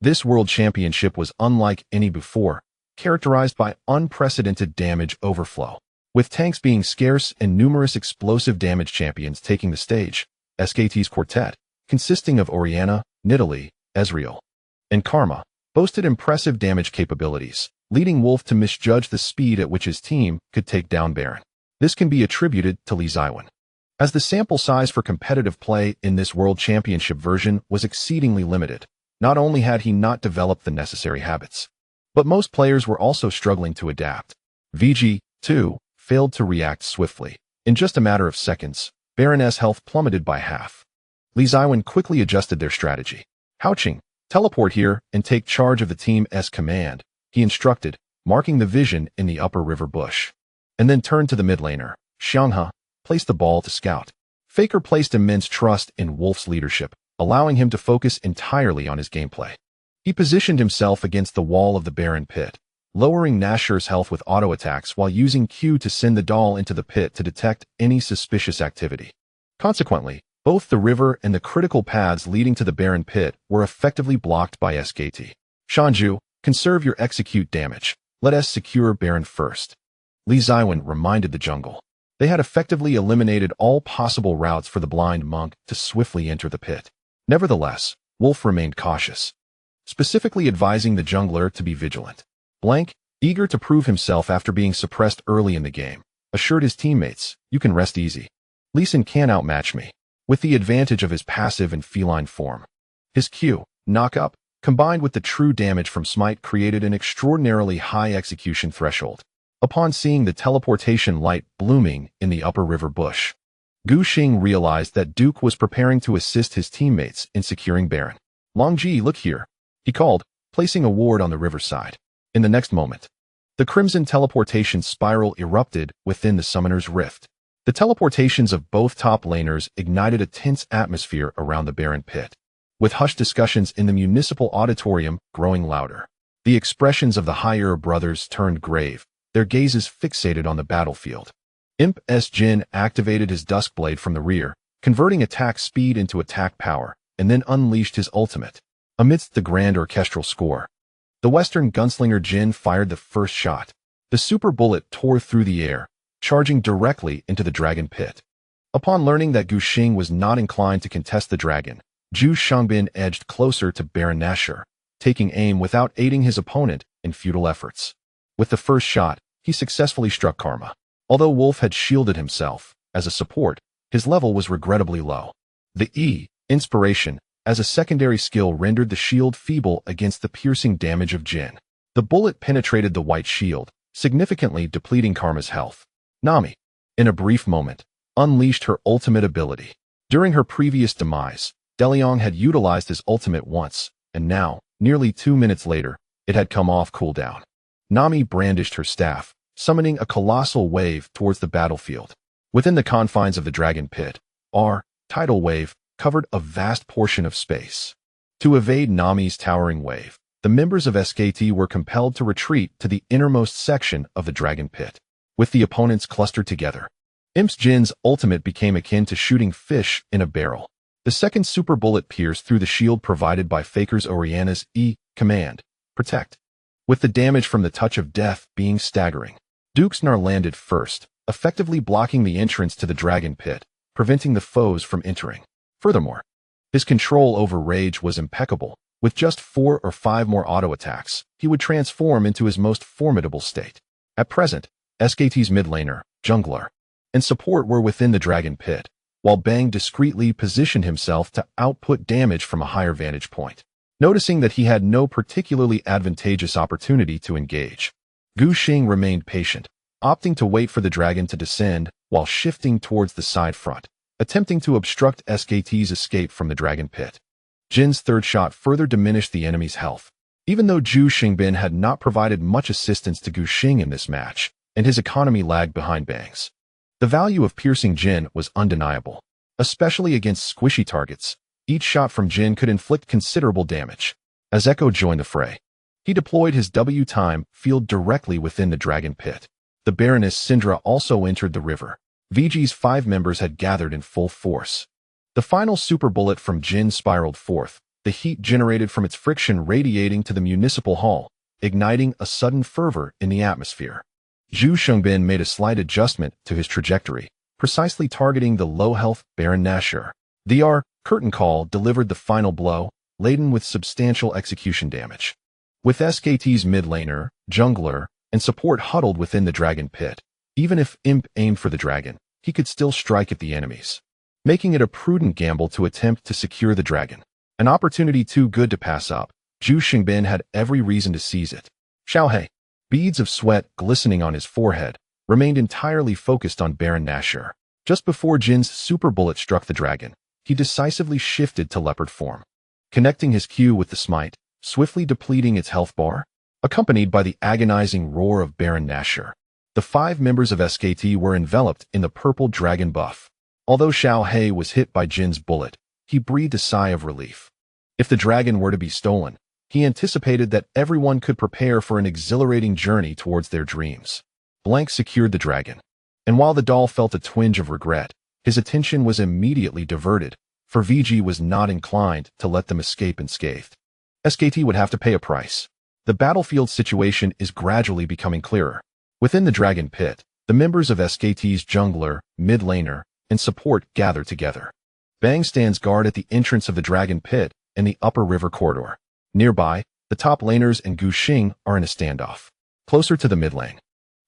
this World Championship was unlike any before, characterized by unprecedented damage overflow. With tanks being scarce and numerous explosive damage champions taking the stage, SKT's quartet, consisting of Orianna, Nidalee, Ezreal, and Karma, boasted impressive damage capabilities, leading Wolf to misjudge the speed at which his team could take down Baron. This can be attributed to Li Ziwen, as the sample size for competitive play in this World Championship version was exceedingly limited. Not only had he not developed the necessary habits, but most players were also struggling to adapt. VG, too, failed to react swiftly. In just a matter of seconds, Baroness' health plummeted by half. Easyhoon quickly adjusted their strategy. Hou Ye, teleport here and take charge of the team's command, he instructed, marking the vision in the upper river bush. And then turned to the mid laner. Xianghe, place the ball to scout. Faker placed immense trust in Wolf's leadership, allowing him to focus entirely on his gameplay. He positioned himself against the wall of the barren pit, lowering Nashor's health with auto attacks while using Q to send the doll into the pit to detect any suspicious activity. Consequently, both the river and the critical paths leading to the barren pit were effectively blocked by SKT. Shanju, conserve your execute damage. Let us secure barren first. Easyhoon reminded the jungle. They had effectively eliminated all possible routes for the blind monk to swiftly enter the pit. Nevertheless, Wolf remained cautious, specifically advising the jungler to be vigilant. Blank, eager to prove himself after being suppressed early in the game, assured his teammates, "You can rest easy. Lee Sin can't outmatch me," with the advantage of his passive and feline form. His Q, knock up, combined with the true damage from Smite created an extraordinarily high execution threshold. Upon seeing the teleportation light blooming in the upper river bush, Gu Xing realized that Duke was preparing to assist his teammates in securing Baron. "Longji, look here," he called, placing a ward on the riverside. In the next moment, the crimson teleportation spiral erupted within the summoner's rift. The teleportations of both top laners ignited a tense atmosphere around the barren pit, with hushed discussions in the municipal auditorium growing louder. The expressions of the higher brothers turned grave, their gazes fixated on the battlefield. Imp's Jin activated his Duskblade from the rear, converting attack speed into attack power, and then unleashed his ultimate. Amidst the grand orchestral score, the Western gunslinger Jin fired the first shot. The super bullet tore through the air, charging directly into the dragon pit. Upon learning that Gu Xing was not inclined to contest the dragon, Zhu Shangbin edged closer to Baron Nashor, taking aim without aiding his opponent in futile efforts. With the first shot, he successfully struck Karma. Although Wolf had shielded himself, as a support, his level was regrettably low. The E, Inspiration, as a secondary skill rendered the shield feeble against the piercing damage of Jin. The bullet penetrated the white shield, significantly depleting Karma's health. Nami, in a brief moment, unleashed her ultimate ability. During her previous demise, Deliong had utilized his ultimate once, and now, nearly 2 minutes later, it had come off cooldown. Nami brandished her staff, summoning a colossal wave towards the battlefield. Within the confines of the dragon pit, our tidal wave covered a vast portion of space. To evade Nami's towering wave, the members of SKT were compelled to retreat to the innermost section of the dragon pit. With the opponents clustered together, Imp's Jin's ultimate became akin to shooting fish in a barrel. The second super bullet pierced through the shield provided by Faker's Oriana's E command, Protect, with the damage from the touch of death being staggering. Duke's Gnar landed first, effectively blocking the entrance to the dragon pit, preventing the foes from entering. Furthermore, his control over rage was impeccable. With just 4 or 5 more auto attacks, he would transform into his most formidable state. At present, SKT's mid laner, jungler, and support were within the dragon pit, while Bang discreetly positioned himself to output damage from a higher vantage point. Noticing that he had no particularly advantageous opportunity to engage, Gu Xing remained patient, opting to wait for the dragon to descend while shifting towards the side front, attempting to obstruct SKT's escape from the dragon pit. Jin's third shot further diminished the enemy's health. Even though Zhu Shangbin had not provided much assistance to Gu Xing in this match, and his economy lagged behind Bang's, the value of piercing Jin was undeniable. Especially against squishy targets, each shot from Jin could inflict considerable damage. As Echo joined the fray, he deployed his W-time field directly within the dragon pit. The Baroness Syndra also entered the river. VG's 5 members had gathered in full force. The final super bullet from Jin spiraled forth, the heat generated from its friction radiating to the municipal hall, igniting a sudden fervor in the atmosphere. Zhu Shangbin made a slight adjustment to his trajectory, precisely targeting the low-health Baron Nashor. The curtain call delivered the final blow, laden with substantial execution damage. With SKT's mid laner, jungler, and support huddled within the dragon pit, even if Imp aimed for the dragon, he could still strike at the enemies, making it a prudent gamble to attempt to secure the dragon. An opportunity too good to pass up. Gu Xing had every reason to seize it. Hou Ye, beads of sweat glistening on his forehead, remained entirely focused on Baron Nashor. Just before Jin's super bullet struck the dragon, he decisively shifted to leopard form, connecting his Q with the smite, swiftly depleting its health bar. Accompanied by the agonizing roar of Baron Nashor, the 5 members of SKT were enveloped in the purple dragon buff. Although Hou Ye was hit by Jin's bullet, he breathed a sigh of relief. If the dragon were to be stolen, he anticipated that everyone could prepare for an exhilarating journey towards their dreams. Blank secured the dragon, and while the doll felt a twinge of regret, his attention was immediately diverted, for VG was not inclined to let them escape unscathed. SKT would have to pay a price. The battlefield situation is gradually becoming clearer. Within the dragon pit, the members of SKT's jungler, mid laner, and support gather together. Bang stands guard at the entrance of the dragon pit in the upper river corridor. Nearby, the top laners and Gu Xing are in a standoff. Closer to the mid lane,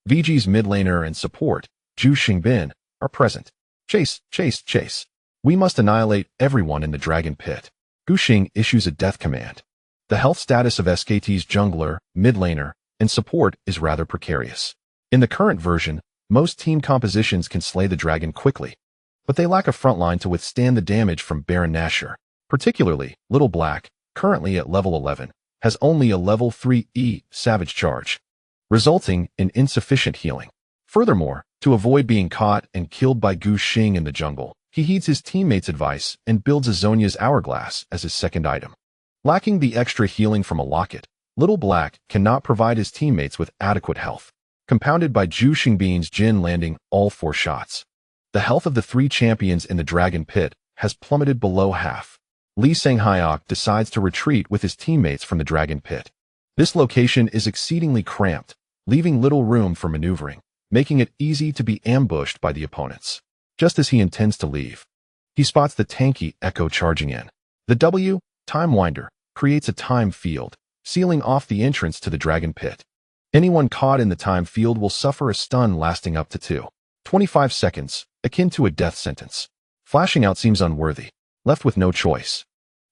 VG's mid laner and support, Gu Xing, are present. Chase, chase, chase. We must annihilate everyone in the dragon pit. Gu Xing issues a death command. The health status of SKT's jungler, mid laner, and support is rather precarious. In the current version, most team compositions can slay the dragon quickly, but they lack a frontline to withstand the damage from Baron Nashor. Particularly, Little Black, currently at level 11, has only a level 3 E Savage Charge, resulting in insufficient healing. Furthermore, to avoid being caught and killed by Gu Xing in the jungle, he heeds his teammates' advice and builds a Zhonya's Hourglass as his second item. Lacking the extra healing from a locket, Little Black cannot provide his teammates with adequate health, compounded by Gu Xing's Jin landing all 4 shots. The health of the 3 champions in the dragon pit has plummeted below half. Lee Sang-hyok decides to retreat with his teammates from the dragon pit. This location is exceedingly cramped, leaving little room for maneuvering, making it easy to be ambushed by the opponents. Just as he intends to leave, he spots the tanky Echo charging in. The W, Time Winder, creates a time field, sealing off the entrance to the dragon pit. Anyone caught in the time field will suffer a stun lasting up to 25 seconds, akin to a death sentence. Flashing out seems unworthy. Left with no choice,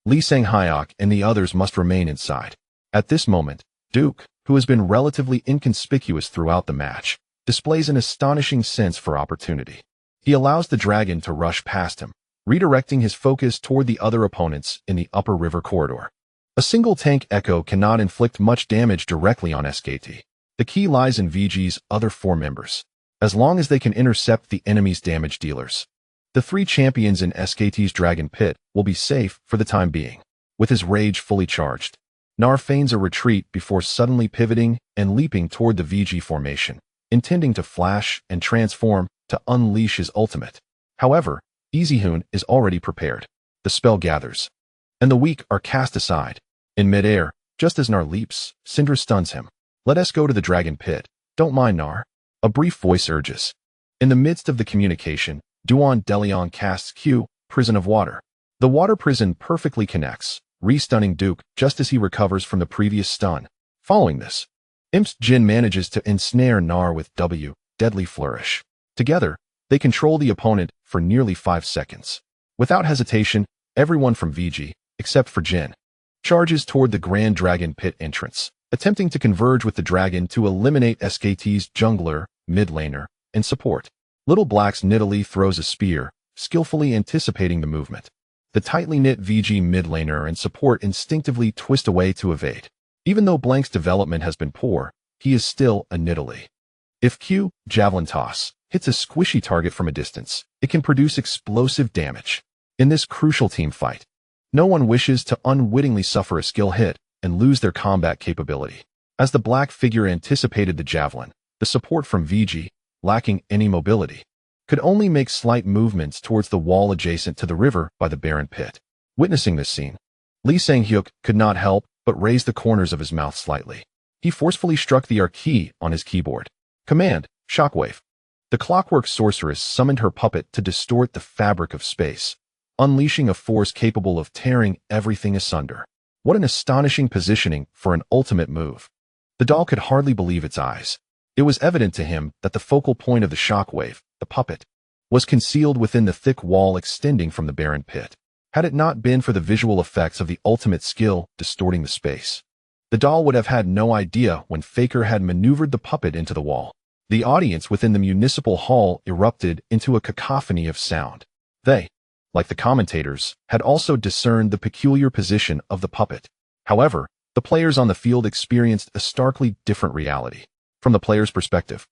Lee Sang-hyok and the others must remain inside. At this moment, Duke, who has been relatively inconspicuous throughout the match, displays an astonishing sense for opportunity. He allows the dragon to rush past him, redirecting his focus toward the other opponents in the upper river corridor. A single tank Echo cannot inflict much damage directly on SKT. The key lies in VG's other 4 members, as long as they can intercept the enemy's damage dealers. The 3 champions in SKT's dragon pit will be safe for the time being. With his rage fully charged, Nar feigns a retreat before suddenly pivoting and leaping toward the VG formation, intending to flash and transform to unleash his ultimate. However, Easyhoon is already prepared. The spell gathers, and the weak are cast aside. In midair, just as Nar leaps, Syndra stuns him. Let us go to the dragon pit. Don't mind Nar. A brief voice urges. In the midst of the communication, Duan Delion casts Q, Prison of Water. The water prison perfectly connects, re-stunning Duke just as he recovers from the previous stun. Following this, Imp's Jin manages to ensnare Nar with W, Deadly Flourish. Together, they control the opponent for nearly 5 seconds. Without hesitation, everyone from VG, except for Jin, charges toward the Grand Dragon Pit entrance, attempting to converge with the dragon to eliminate SKT's jungler, mid laner, and support. Little Black's Nidalee throws a spear, skillfully anticipating the movement. The tightly knit VG mid laner and support instinctively twist away to evade. Even though Blank's development has been poor, he is still a Nidalee. If Q, Javelin Toss, hits a squishy target from a distance, it can produce explosive damage. In this crucial team fight, no one wishes to unwittingly suffer a skill hit and lose their combat capability. As the black figure anticipated the javelin, the support from VG, lacking any mobility, could only make slight movements towards the wall adjacent to the river by the barren pit. Witnessing this scene, Lee Sang-hyuk could not help but raise the corners of his mouth slightly. He forcefully struck the R key on his keyboard. Command, Shockwave. The clockwork sorceress summoned her puppet to distort the fabric of space, unleashing a force capable of tearing everything asunder. What an astonishing positioning for an ultimate move. The doll could hardly believe its eyes. It was evident to him that the focal point of the shockwave, the puppet, was concealed within the thick wall extending from the barren pit. Had it not been for the visual effects of the ultimate skill distorting the space, the doll would have had no idea when Faker had maneuvered the puppet into the wall. The audience within the municipal hall erupted into a cacophony of sound. They, like the commentators, had also discerned the peculiar position of the puppet. However, the players on the field experienced a starkly different reality. From the player's perspective,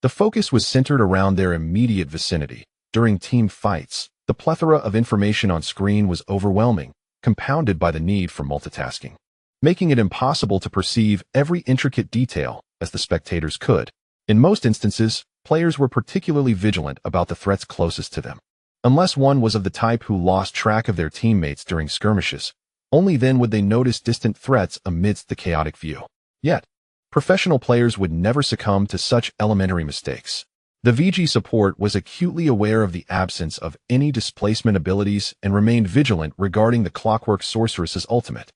the focus was centered around their immediate vicinity. During team fights, the plethora of information on screen was overwhelming, compounded by the need for multitasking, making it impossible to perceive every intricate detail as the spectators could. In most instances, players were particularly vigilant about the threats closest to them. Unless one was of the type who lost track of their teammates during skirmishes, only then would they notice distant threats amidst the chaotic view. Yet, professional players would never succumb to such elementary mistakes. The VG support was acutely aware of the absence of any displacement abilities and remained vigilant regarding the Clockwork Sorceress's ultimate.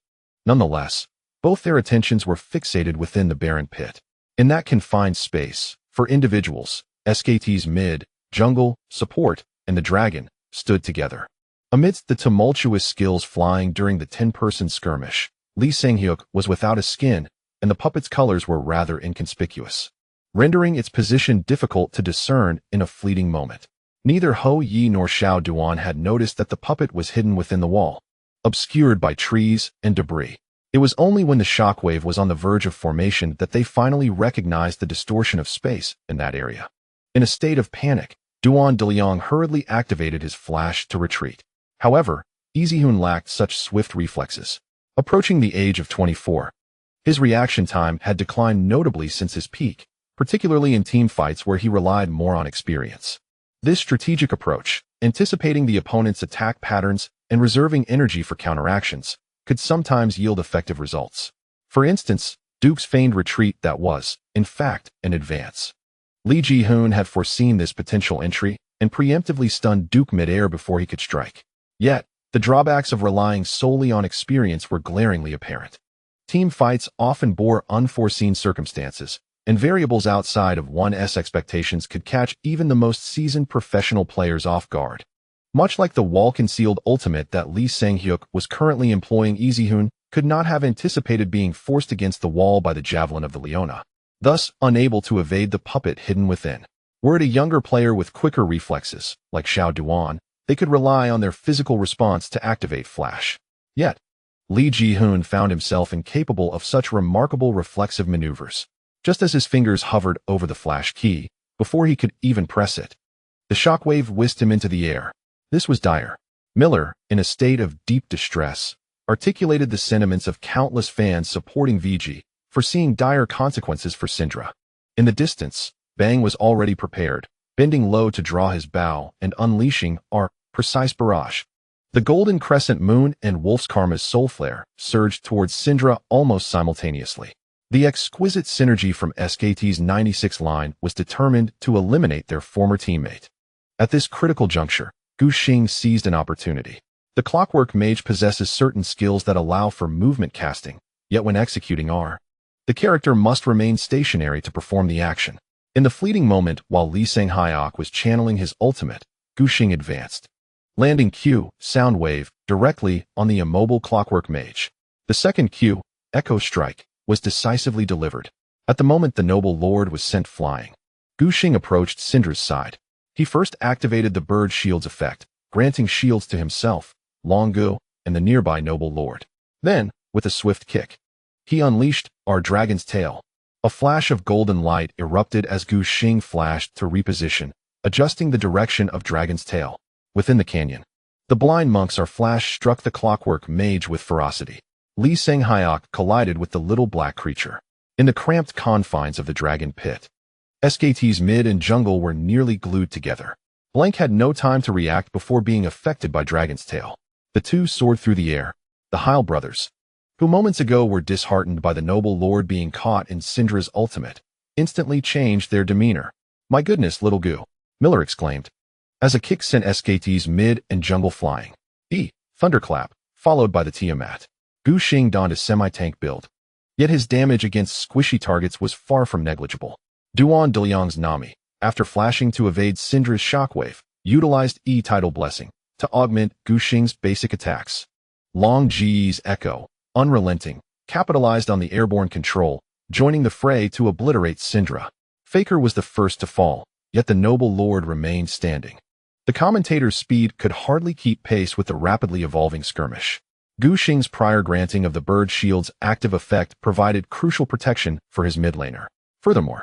Nonetheless, both their attentions were fixated within the barren pit. In that confined space, for individuals, SKT's mid, jungle, support, and the dragon stood together. Amidst the tumultuous skills flying during the 10-person skirmish, Lee Sang-hyuk was without a skin, and the puppet's colors were rather inconspicuous, rendering its position difficult to discern in a fleeting moment. Neither Hou Ye nor Xiao Duan had noticed that the puppet was hidden within the wall, obscured by trees and debris. It was only when the shockwave was on the verge of formation that they finally recognized the distortion of space in that area. In a state of panic, Duan DeLiang hurriedly activated his flash to retreat. However, Easyhoon lacked such swift reflexes. Approaching the age of 24, his reaction time had declined notably since his peak, particularly in team fights where he relied more on experience. This strategic approach, anticipating the opponent's attack patterns and reserving energy for counteractions, could sometimes yield effective results. For instance, Duke's feigned retreat that was, in fact, an advance. Lee Ji-hoon had foreseen this potential entry and preemptively stunned Duke midair before he could strike. Yet, the drawbacks of relying solely on experience were glaringly apparent. Team fights often bore unforeseen circumstances, and variables outside of one's expectations could catch even the most seasoned professional players off guard. Much like the wall-concealed ultimate that Lee Sang-hyuk was currently employing, Easyhoon could not have anticipated being forced against the wall by the javelin of the Leona, thus unable to evade the puppet hidden within. Were it a younger player with quicker reflexes, like Xiao Duan, they could rely on their physical response to activate flash. Yet, Lee Ji-hoon found himself incapable of such remarkable reflexive maneuvers. Just as his fingers hovered over the flash key, before he could even press it, the shockwave whisked him into the air. This was dire. Miller, in a state of deep distress, articulated the sentiments of countless fans supporting VG, foreseeing dire consequences for Syndra. In the distance, Bang was already prepared, bending low to draw his bow and unleashing our precise barrage. The golden crescent moon and Wolf's Karma's soul flare surged towards Syndra almost simultaneously. The exquisite synergy from SKT's 96 line was determined to eliminate their former teammate. At this critical juncture, Gu Xing seized an opportunity. The Clockwork Mage possesses certain skills that allow for movement casting, yet when executing the character must remain stationary to perform the action. In the fleeting moment while Lee Sang-hyuk was channeling his ultimate, Gu Xing advanced, landing Q, Sound Wave, directly on the immobile Clockwork Mage. The second Q, Echo Strike, was decisively delivered. At the moment the noble lord was sent flying, Gu Xing approached Syndra's side. He first activated the Bird Shield's effect, granting shields to himself, Longbow, and the nearby noble lord. Then, with a swift kick, he unleashed our Dragon's Tail. A flash of golden light erupted as Gu Xing flashed to reposition, adjusting the direction of Dragon's Tail. Within the canyon, the blind monk's flash struck the Clockwork Mage with ferocity. Lee Sang-hyuk collided with the little black creature. In the cramped confines of the dragon pit, SKT's mid and jungle were nearly glued together. Blank had no time to react before being affected by Dragon's Tail. The two soared through the air. The Heil brothers, who moments ago were disheartened by the noble lord being caught in Syndra's ultimate, instantly changed their demeanor. "My goodness, little Gu," Miller exclaimed, as a kick sent SKT's mid and jungle flying. Thunderclap, followed by the Tiamat. Gu Xing donned a semi-tank build, yet his damage against squishy targets was far from negligible. Duan DeLiang's Nami, after flashing to evade Syndra's shockwave, utilized Tidal Blessing, to augment Gu Xing's basic attacks. Long Ji's Echo, unrelenting, capitalized on the airborne control, joining the fray to obliterate Syndra. Faker was the first to fall, yet the noble lord remained standing. The commentator's speed could hardly keep pace with the rapidly evolving skirmish. Gu Xing's prior granting of the bird shield's active effect provided crucial protection for his mid laner. Furthermore,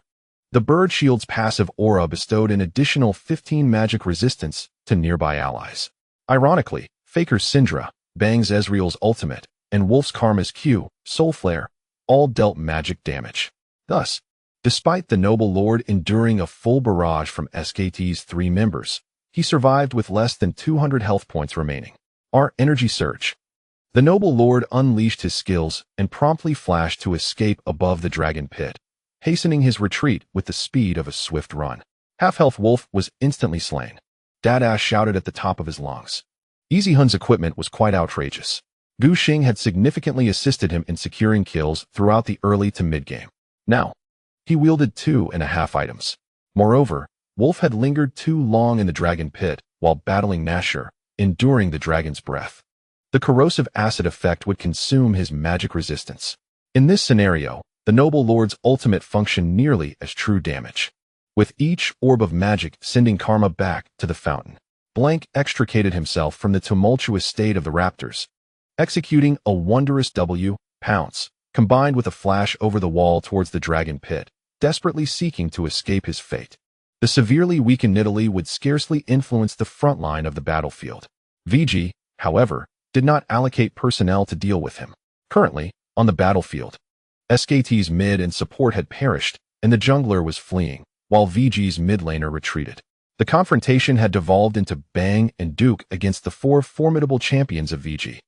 the bird shield's passive aura bestowed an additional 15 magic resistance to nearby allies. Ironically, Faker's Syndra, Bang's Ezreal's ultimate, and Wolf's Karma's Q, Soulflare, all dealt magic damage. Thus, despite the noble lord enduring a full barrage from SKT's 3 members, he survived with less than 200 health points remaining. Our energy surge. The noble lord unleashed his skills and promptly flashed to escape above the dragon pit, hastening his retreat with the speed of a swift run. Half-health Wolf was instantly slain. Dadash shouted at the top of his lungs. Easyhoon's equipment was quite outrageous. Gu Xing had significantly assisted him in securing kills throughout the early to mid-game. Now, he wielded 2.5 items. Moreover, Wolf had lingered too long in the dragon pit while battling Nashor, enduring the dragon's breath. The corrosive acid effect would consume his magic resistance. In this scenario, the noble lord's ultimate functioned nearly as true damage, with each orb of magic sending karma back to the fountain. Blank extricated himself from the tumultuous state of the raptors, executing a wondrous W, pounce, combined with a flash over the wall towards the dragon pit, desperately seeking to escape his fate. The severely weakened Nidalee would scarcely influence the front line of the battlefield. VG, however, did not allocate personnel to deal with him. Currently, on the battlefield, SKT's mid and support had perished, and the jungler was fleeing, while VG's mid laner retreated. The confrontation had devolved into Bang and Duke against the 4 formidable champions of VG.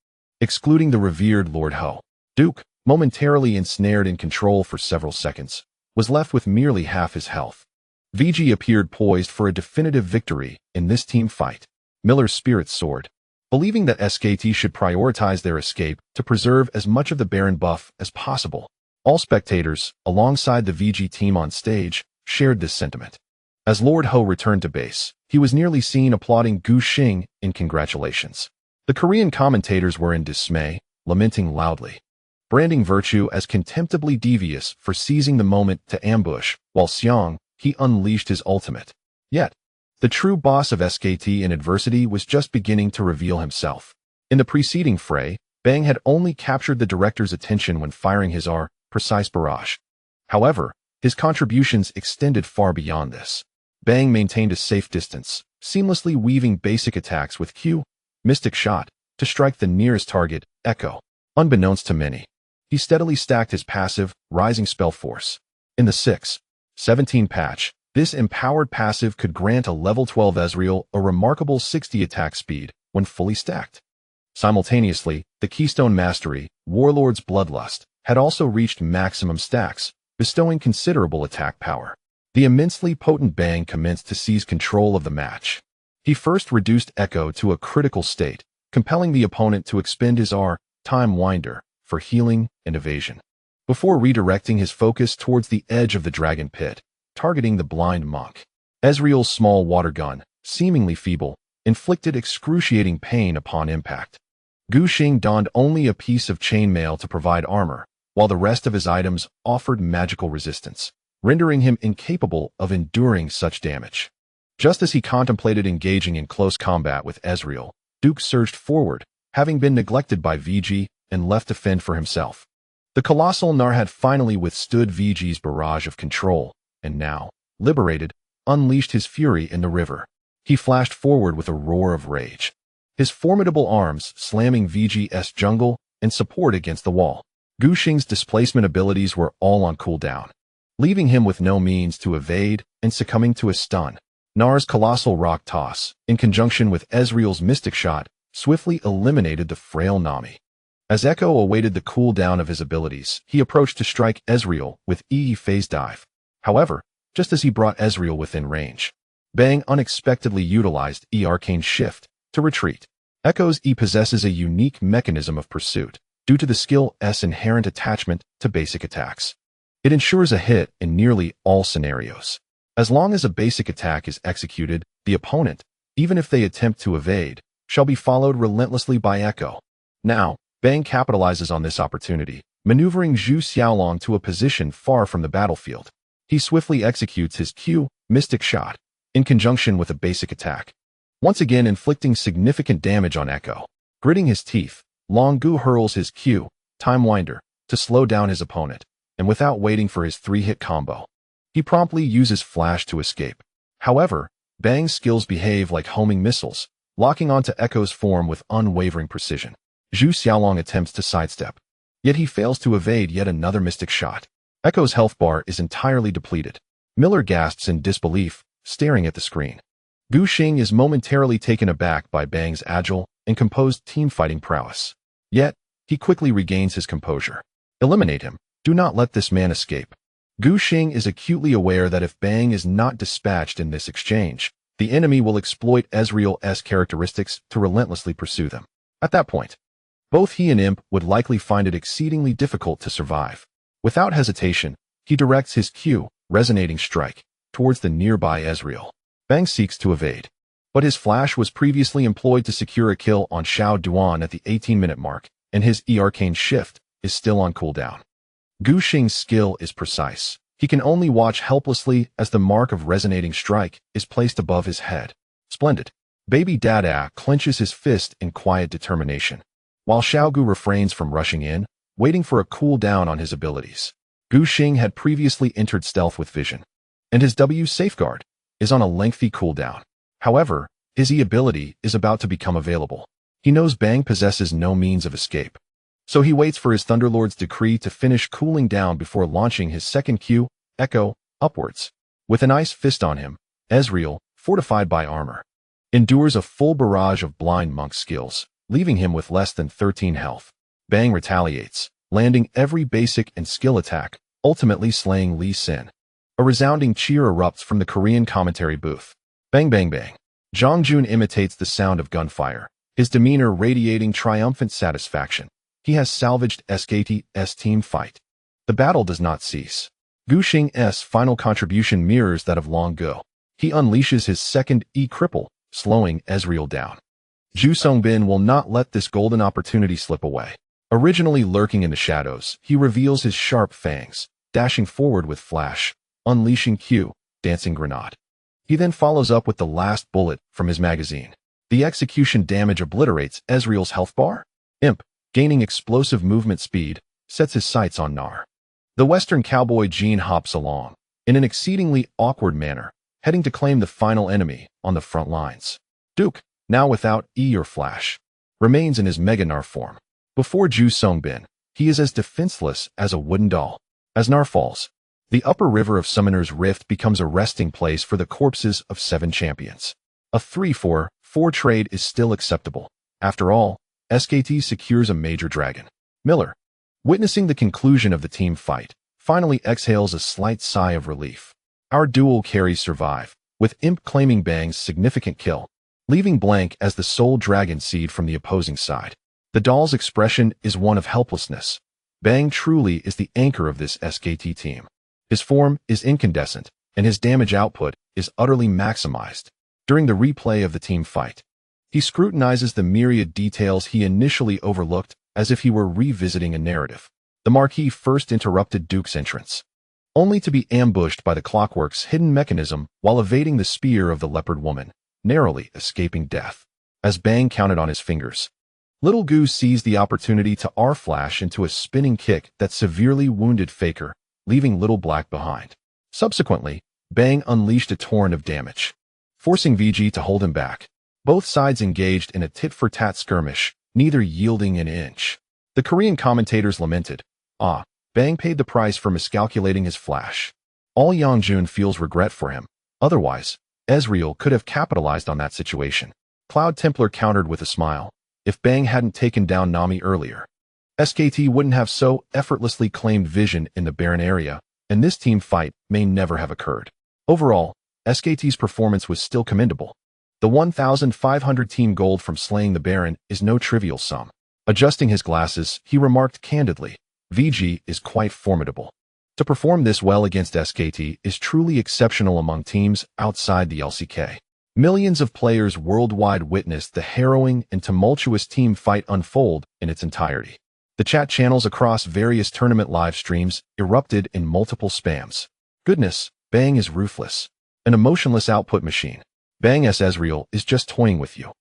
Excluding the revered Lord Hou, Duke, momentarily ensnared in control for several seconds, was left with merely half his health. VG appeared poised for a definitive victory in this team fight. Miller's spirits soared, believing that SKT should prioritize their escape to preserve as much of the Baron buff as possible. All spectators, alongside the VG team on stage, shared this sentiment. As Lord Hou returned to base, he was nearly seen applauding Gu Xing in congratulations. The Korean commentators were in dismay, lamenting loudly, branding Virtue as contemptibly devious for seizing the moment to ambush, while Xiang, he unleashed his ultimate. Yet, the true boss of SKT in adversity was just beginning to reveal himself. In the preceding fray, Bang had only captured the director's attention when firing his precise barrage. However, his contributions extended far beyond this. Bang maintained a safe distance, seamlessly weaving basic attacks with Q, Mystic Shot, to strike the nearest target, Echo. Unbeknownst to many, he steadily stacked his passive, Rising Spell Force. In the 6.17 patch, this empowered passive could grant a level 12 Ezreal a remarkable 60 attack speed when fully stacked. Simultaneously, the Keystone Mastery, Warlord's Bloodlust, had also reached maximum stacks, bestowing considerable attack power. The immensely potent Bang commenced to seize control of the match. He first reduced Echo to a critical state, compelling the opponent to expend his Time Winder for healing and evasion, before redirecting his focus towards the edge of the dragon pit, targeting the blind monk. Ezreal's small water gun, seemingly feeble, inflicted excruciating pain upon impact. Gu Xing donned only a piece of chainmail to provide armor, while the rest of his items offered magical resistance, rendering him incapable of enduring such damage. Just as he contemplated engaging in close combat with Ezreal, Duke surged forward, having been neglected by VG and left to fend for himself. The colossal Gnar had finally withstood VG's barrage of control, and now, liberated, unleashed his fury in the river. He flashed forward with a roar of rage, his formidable arms slamming VG's jungle and support against the wall. Gu Xing's displacement abilities were all on cooldown, leaving him with no means to evade and succumbing to a stun. Gnar's colossal rock toss, in conjunction with Ezreal's Mystic Shot, swiftly eliminated the frail Nami. As Echo awaited the cooldown of his abilities, he approached to strike Ezreal with phase dive. However, just as he brought Ezreal within range, Bang unexpectedly utilized Arcane Shift to retreat. Echo's possesses a unique mechanism of pursuit due to the skill's inherent attachment to basic attacks. It ensures a hit in nearly all scenarios. As long as a basic attack is executed, the opponent, even if they attempt to evade, shall be followed relentlessly by echo. Now, Bang capitalizes on this opportunity, maneuvering Zhu Xiaolong to a position far from the battlefield. He swiftly executes his Q, Mystic Shot, in conjunction with a basic attack, once again inflicting significant damage on Echo. Gritting his teeth, Long Gu hurls his Q, Time Winder, to slow down his opponent, and without waiting for his 3-hit combo, he promptly uses Flash to escape. However, Bang's skills behave like homing missiles, locking onto Echo's form with unwavering precision. Zhu Xiaolong attempts to sidestep, yet he fails to evade yet another Mystic Shot. Echo's health bar is entirely depleted. Miller gasps in disbelief, staring at the screen. Gu Xing is momentarily taken aback by Bang's agile and composed team-fighting prowess. Yet, he quickly regains his composure. Eliminate him. Do not let this man escape. Gu Xing is acutely aware that if Bang is not dispatched in this exchange, the enemy will exploit Ezreal's characteristics to relentlessly pursue them. At that point, both he and Imp would likely find it exceedingly difficult to survive. Without hesitation, he directs his Q, Resonating Strike, towards the nearby Ezreal. Bang seeks to evade, but his flash was previously employed to secure a kill on Xiao Duan at the 18-minute mark, and his E-Arcane Shift is still on cooldown. Gu Xing's skill is precise. He can only watch helplessly as the mark of Resonating Strike is placed above his head. Splendid. Baby Dada clenches his fist in quiet determination, while Xiaogu refrains from rushing in, waiting for a cooldown on his abilities. Gu Xing had previously entered stealth with vision, and his W Safeguard is on a lengthy cooldown. However, his E ability is about to become available. He knows Bang possesses no means of escape, so he waits for his Thunderlord's decree to finish cooling down before launching his second Q, Echo, upwards. With an ice fist on him, Ezreal, fortified by armor, endures a full barrage of Blind Monk skills, leaving him with less than 13 health. Bang retaliates, landing every basic and skill attack, ultimately slaying Lee Sin. A resounding cheer erupts from the Korean commentary booth. Bang bang bang. Zhang Jun imitates the sound of gunfire, his demeanor radiating triumphant satisfaction. He has salvaged SKT's team fight. The battle does not cease. Gu Xing's final contribution mirrors that of Long Gu. He unleashes his second E-Cripple, slowing Ezreal down. Zhu Songbin will not let this golden opportunity slip away. Originally lurking in the shadows, he reveals his sharp fangs, dashing forward with Flash, unleashing Q, Dancing Grenade. He then follows up with the last bullet from his magazine. The execution damage obliterates Ezreal's health bar. Imp, gaining explosive movement speed, sets his sights on Nar. The Western cowboy Jean hops along, in an exceedingly awkward manner, heading to claim the final enemy on the front lines. Duke, now without E or Flash, remains in his Mega Nar form. Before Zhu Songbin, he is as defenseless as a wooden doll. As Nar falls, the upper river of Summoner's Rift becomes a resting place for the corpses of 7 champions. A 3-4 trade is still acceptable. After all, SKT secures a major dragon. Miller, witnessing the conclusion of the team fight, finally exhales a slight sigh of relief. Our dual carries survive, with Imp claiming Bang's significant kill, leaving blank as the sole dragon seed from the opposing side. The doll's expression is one of helplessness. Bang truly is the anchor of this SKT team. His form is incandescent, and his damage output is utterly maximized. During the replay of the team fight, he scrutinizes the myriad details he initially overlooked as if he were revisiting a narrative. The Marquis first interrupted Duke's entrance, only to be ambushed by the Clockwork's hidden mechanism while evading the spear of the leopard woman, narrowly escaping death. As Bang counted on his fingers, Little Gu seized the opportunity to R-flash into a spinning kick that severely wounded Faker, leaving Little Black behind. Subsequently, Bang unleashed a torrent of damage, forcing VG to hold him back. Both sides engaged in a tit-for-tat skirmish, neither yielding an inch. The Korean commentators lamented, Bang paid the price for miscalculating his flash. All Yangjun feels regret for him. Otherwise, Ezreal could have capitalized on that situation. Cloud Templar countered with a smile. If Bang hadn't taken down Nami earlier, SKT wouldn't have so effortlessly claimed Vision in the Baron area, and this team fight may never have occurred. Overall, SKT's performance was still commendable. The 1,500 team gold from slaying the Baron is no trivial sum. Adjusting his glasses, he remarked candidly, VG is quite formidable. To perform this well against SKT is truly exceptional among teams outside the LCK. Millions of players worldwide witnessed the harrowing and tumultuous team fight unfold in its entirety. The chat channels across various tournament live streams erupted in multiple spams. Goodness, Bang is ruthless. An emotionless output machine. Bang's Ezreal is just toying with you.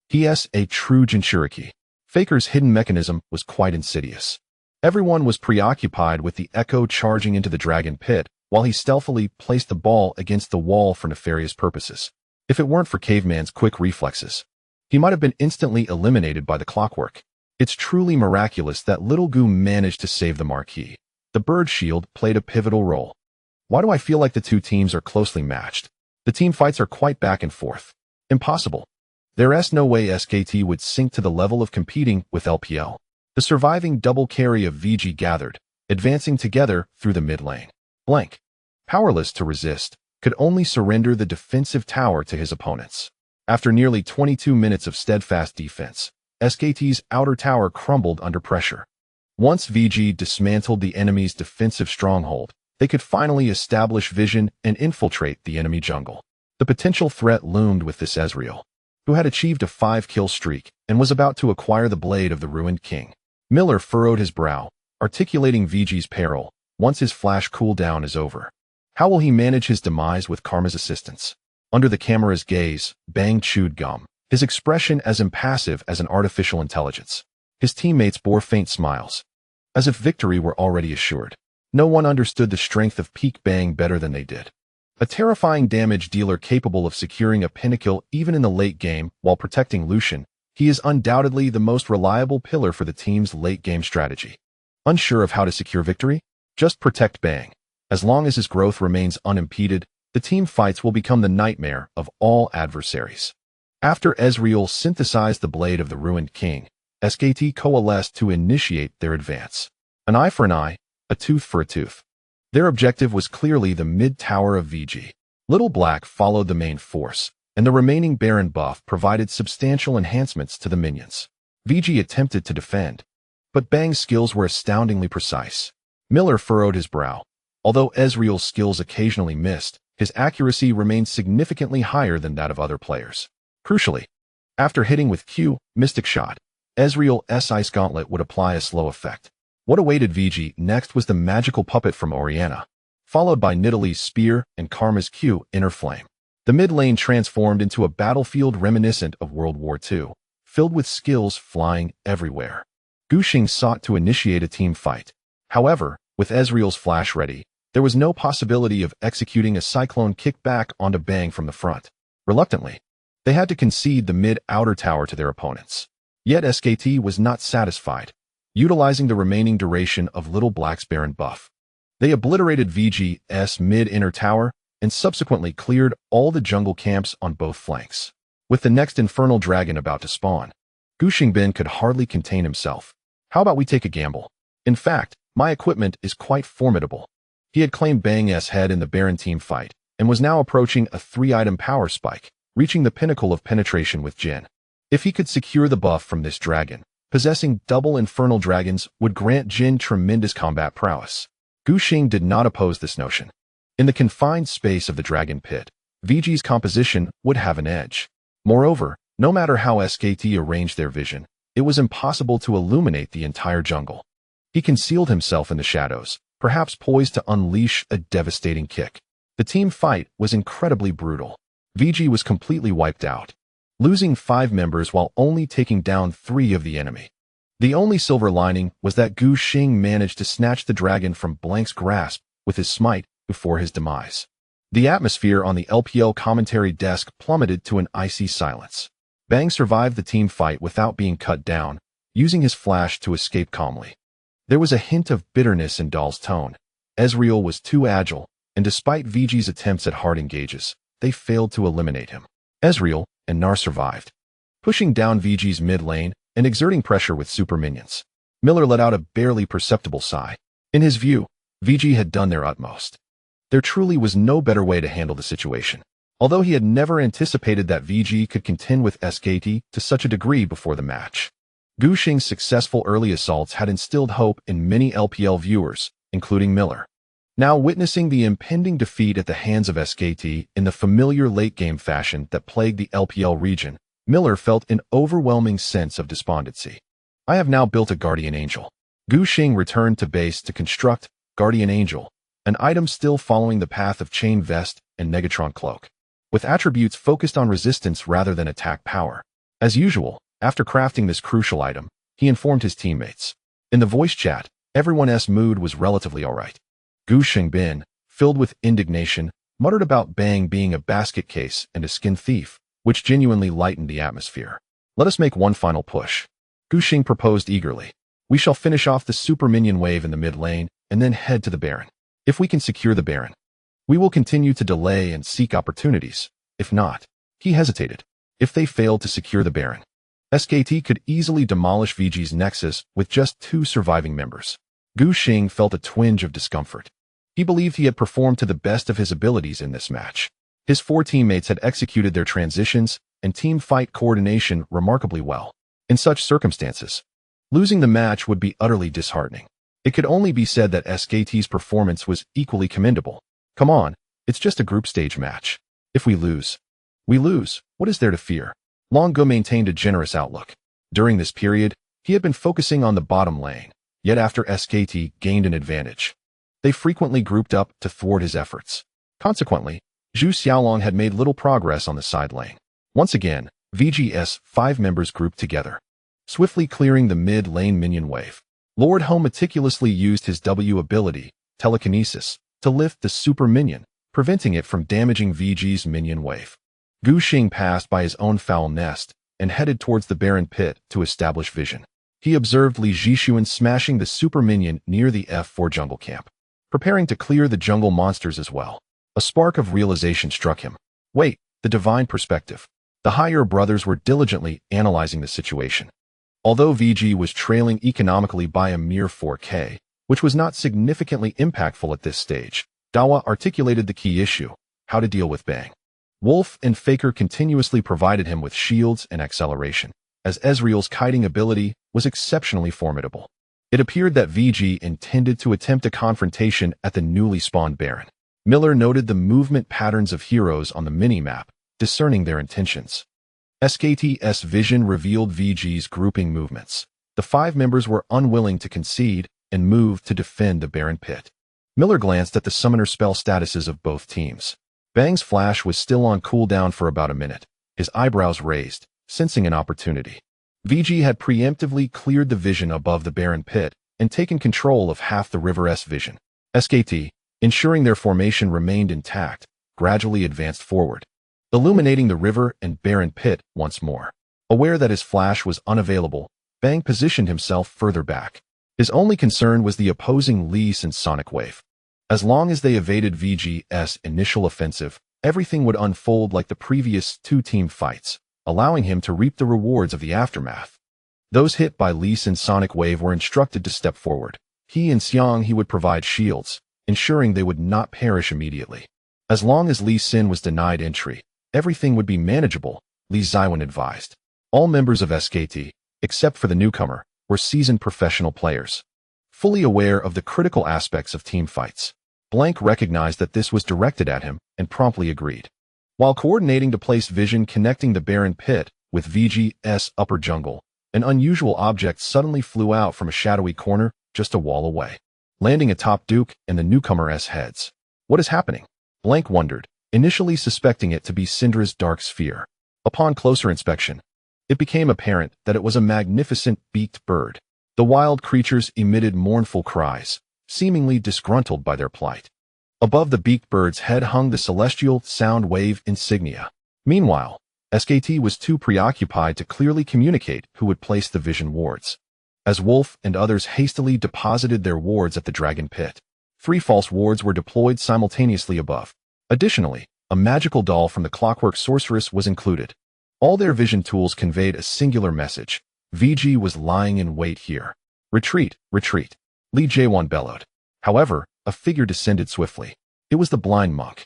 He.S. a true Jinchuriki. Faker's hidden mechanism was quite insidious. Everyone was preoccupied with the Echo charging into the dragon pit, while he stealthily placed the ball against the wall for nefarious purposes. If it weren't for Caveman's quick reflexes, he might have been instantly eliminated by the clockwork. It's truly miraculous that little Gu managed to save the marquee. The bird shield played a pivotal role. Why do I feel like the two teams are closely matched? The team fights are quite back and forth. Impossible. There's no way SKT would sink to the level of competing with LPL. The surviving double carry of VG gathered, advancing together through the mid lane. Blank, powerless to resist, could only surrender the defensive tower to his opponents. After nearly 22 minutes of steadfast defense, SKT's outer tower crumbled under pressure. Once VG dismantled the enemy's defensive stronghold, they could finally establish vision and infiltrate the enemy jungle. The potential threat loomed with this Ezreal, who had achieved a 5-kill streak and was about to acquire the blade of the ruined king. Miller furrowed his brow, articulating VG's peril once his flash cooldown is over. How will he manage his demise with Karma's assistance? Under the camera's gaze, Bang chewed gum, his expression as impassive as an artificial intelligence. His teammates bore faint smiles, as if victory were already assured. No one understood the strength of peak Bang better than they did. A terrifying damage dealer capable of securing a pentakill even in the late game while protecting Lucian, he is undoubtedly the most reliable pillar for the team's late-game strategy. Unsure of how to secure victory? Just protect Bang. As long as his growth remains unimpeded, the team fights will become the nightmare of all adversaries. After Ezreal synthesized the blade of the ruined king, SKT coalesced to initiate their advance. An eye for an eye, a tooth for a tooth. Their objective was clearly the mid-tower of VG. Little Black followed the main force, and the remaining Baron buff provided substantial enhancements to the minions. VG attempted to defend, but Bang's skills were astoundingly precise. Miller furrowed his brow. Although Ezreal's skills occasionally missed, his accuracy remained significantly higher than that of other players. Crucially, after hitting with Q, Mystic Shot, Ezreal's Ice Gauntlet would apply a slow effect. What awaited VG next was the magical puppet from Orianna, followed by Nidalee's Spear and Karma's Q, Inner Flame. The mid lane transformed into a battlefield reminiscent of World War II, filled with skills flying everywhere. Gu Xing sought to initiate a team fight. However, with Ezreal's flash ready, there was no possibility of executing a cyclone kickback onto Bang from the front. Reluctantly, they had to concede the mid-outer tower to their opponents. Yet SKT was not satisfied, utilizing the remaining duration of Little Black's Baron buff. They obliterated VG's mid-inner tower and subsequently cleared all the jungle camps on both flanks. With the next infernal dragon about to spawn, Gu Xing could hardly contain himself. How about we take a gamble? In fact, my equipment is quite formidable. He had claimed Bang's head in the Baron team fight, and was now approaching a 3-item power spike, reaching the pinnacle of penetration with Jhin. If he could secure the buff from this dragon, possessing double infernal dragons would grant Jhin tremendous combat prowess. Gu Xing did not oppose this notion. In the confined space of the dragon pit, VG's composition would have an edge. Moreover, no matter how SKT arranged their vision, it was impossible to illuminate the entire jungle. He concealed himself in the shadows, perhaps poised to unleash a devastating kick. The team fight was incredibly brutal. VG was completely wiped out, losing 5 members while only taking down 3 of the enemy. The only silver lining was that Gu Xing managed to snatch the dragon from Blank's grasp with his smite before his demise. The atmosphere on the LPL commentary desk plummeted to an icy silence. Bang survived the team fight without being cut down, using his flash to escape calmly. There was a hint of bitterness in Dahl's tone. Ezreal was too agile, and despite VG's attempts at hard engages, they failed to eliminate him. Ezreal and Gnar survived, pushing down VG's mid lane and exerting pressure with super minions. Miller let out a barely perceptible sigh. In his view, VG had done their utmost. There truly was no better way to handle the situation. Although he had never anticipated that VG could contend with SKT to such a degree before the match. Gu Xing's successful early assaults had instilled hope in many LPL viewers, including Miller. Now witnessing the impending defeat at the hands of SKT in the familiar late-game fashion that plagued the LPL region, Miller felt an overwhelming sense of despondency. I have now built a Guardian Angel. Gu Xing returned to base to construct Guardian Angel, an item still following the path of Chain Vest and Negatron Cloak, with attributes focused on resistance rather than attack power. As usual, after crafting this crucial item, he informed his teammates. In the voice chat, everyone's mood was relatively alright. Gu Xing, filled with indignation, muttered about Bang being a basket case and a skin thief, which genuinely lightened the atmosphere. Let us make one final push. Gu Xing proposed eagerly. We shall finish off the super minion wave in the mid lane and then head to the Baron. If we can secure the Baron, we will continue to delay and seek opportunities. If not, he hesitated. If they failed to secure the Baron, SKT could easily demolish VG's Nexus with just 2 surviving members. Gu Xing felt a twinge of discomfort. He believed he had performed to the best of his abilities in this match. His 4 teammates had executed their transitions and team fight coordination remarkably well. In such circumstances, losing the match would be utterly disheartening. It could only be said that SKT's performance was equally commendable. Come on, it's just a group stage match. If we lose, we lose. What is there to fear? Longbow maintained a generous outlook. During this period, he had been focusing on the bottom lane, yet after SKT gained an advantage, they frequently grouped up to thwart his efforts. Consequently, Zhu Xiaolong had made little progress on the side lane. Once again, VG's 5 members grouped together, swiftly clearing the mid-lane minion wave. Lord Hou meticulously used his W ability, telekinesis, to lift the super minion, preventing it from damaging VG's minion wave. Gu Xing passed by his own foul nest and headed towards the Baron pit to establish vision. He observed Li Zhishuan smashing the super minion near the F4 jungle camp, preparing to clear the jungle monsters as well. A spark of realization struck him. Wait, the divine perspective. The higher brothers were diligently analyzing the situation. Although VG was trailing economically by a mere 4K, which was not significantly impactful at this stage, Dawa articulated the key issue: how to deal with Bang. Wolf and Faker continuously provided him with shields and acceleration, as Ezreal's kiting ability was exceptionally formidable. It appeared that VG intended to attempt a confrontation at the newly spawned Baron. Miller noted the movement patterns of heroes on the minimap, discerning their intentions. SKT's vision revealed VG's grouping movements. The 5 members were unwilling to concede and moved to defend the Baron pit. Miller glanced at the summoner spell statuses of both teams. Bang's flash was still on cooldown for about a minute, his eyebrows raised, sensing an opportunity. VG had preemptively cleared the vision above the Baron pit and taken control of half the river's vision. SKT, ensuring their formation remained intact, gradually advanced forward, illuminating the river and Baron pit once more. Aware that his flash was unavailable, Bang positioned himself further back. His only concern was the opposing Lee Sin sonic wave. As long as they evaded VG's initial offensive, everything would unfold like the previous 2 team fights, allowing him to reap the rewards of the aftermath. Those hit by Lee Sin's sonic wave were instructed to step forward. He would provide shields, ensuring they would not perish immediately. As long as Lee Sin was denied entry, everything would be manageable, Li Ziwen advised. All members of SKT, except for the newcomer, were seasoned professional players, fully aware of the critical aspects of team fights. Blank recognized that this was directed at him and promptly agreed. While coordinating to place vision connecting the Baron pit with VG's upper jungle, an unusual object suddenly flew out from a shadowy corner just a wall away, landing atop Duke and the newcomer's heads. What is happening? Blank wondered, initially suspecting it to be Syndra's dark sphere. Upon closer inspection, it became apparent that it was a magnificent beaked bird. The wild creatures emitted mournful cries, seemingly disgruntled by their plight. Above the beaked bird's head hung the celestial sound wave insignia. Meanwhile, SKT was too preoccupied to clearly communicate who would place the vision wards. As Wolf and others hastily deposited their wards at the dragon pit, 3 false wards were deployed simultaneously above. Additionally, a magical doll from the Clockwork Sorceress was included. All their vision tools conveyed a singular message: VG was lying in wait here. Retreat, retreat, Li Jaewon bellowed. However, a figure descended swiftly. It was the blind monk.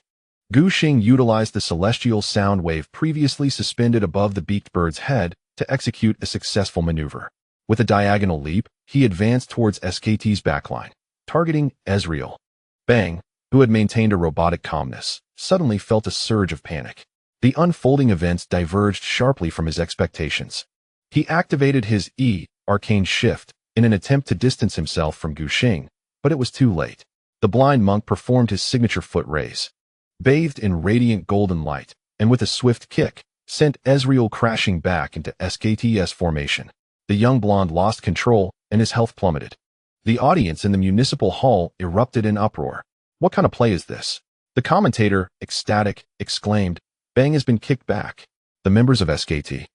Gu Xing utilized the celestial sound wave previously suspended above the beaked bird's head to execute a successful maneuver. With a diagonal leap, he advanced towards SKT's backline, targeting Ezreal. Bang, who had maintained a robotic calmness, suddenly felt a surge of panic. The unfolding events diverged sharply from his expectations. He activated his arcane shift in an attempt to distance himself from Gu Xing, but it was too late. The blind monk performed his signature foot raise. Bathed in radiant golden light, and with a swift kick, sent Ezreal crashing back into SKT's formation. The young blonde lost control, and his health plummeted. The audience in the municipal hall erupted in uproar. What kind of play is this? The commentator, ecstatic, exclaimed, Bang has been kicked back. The members of SKT,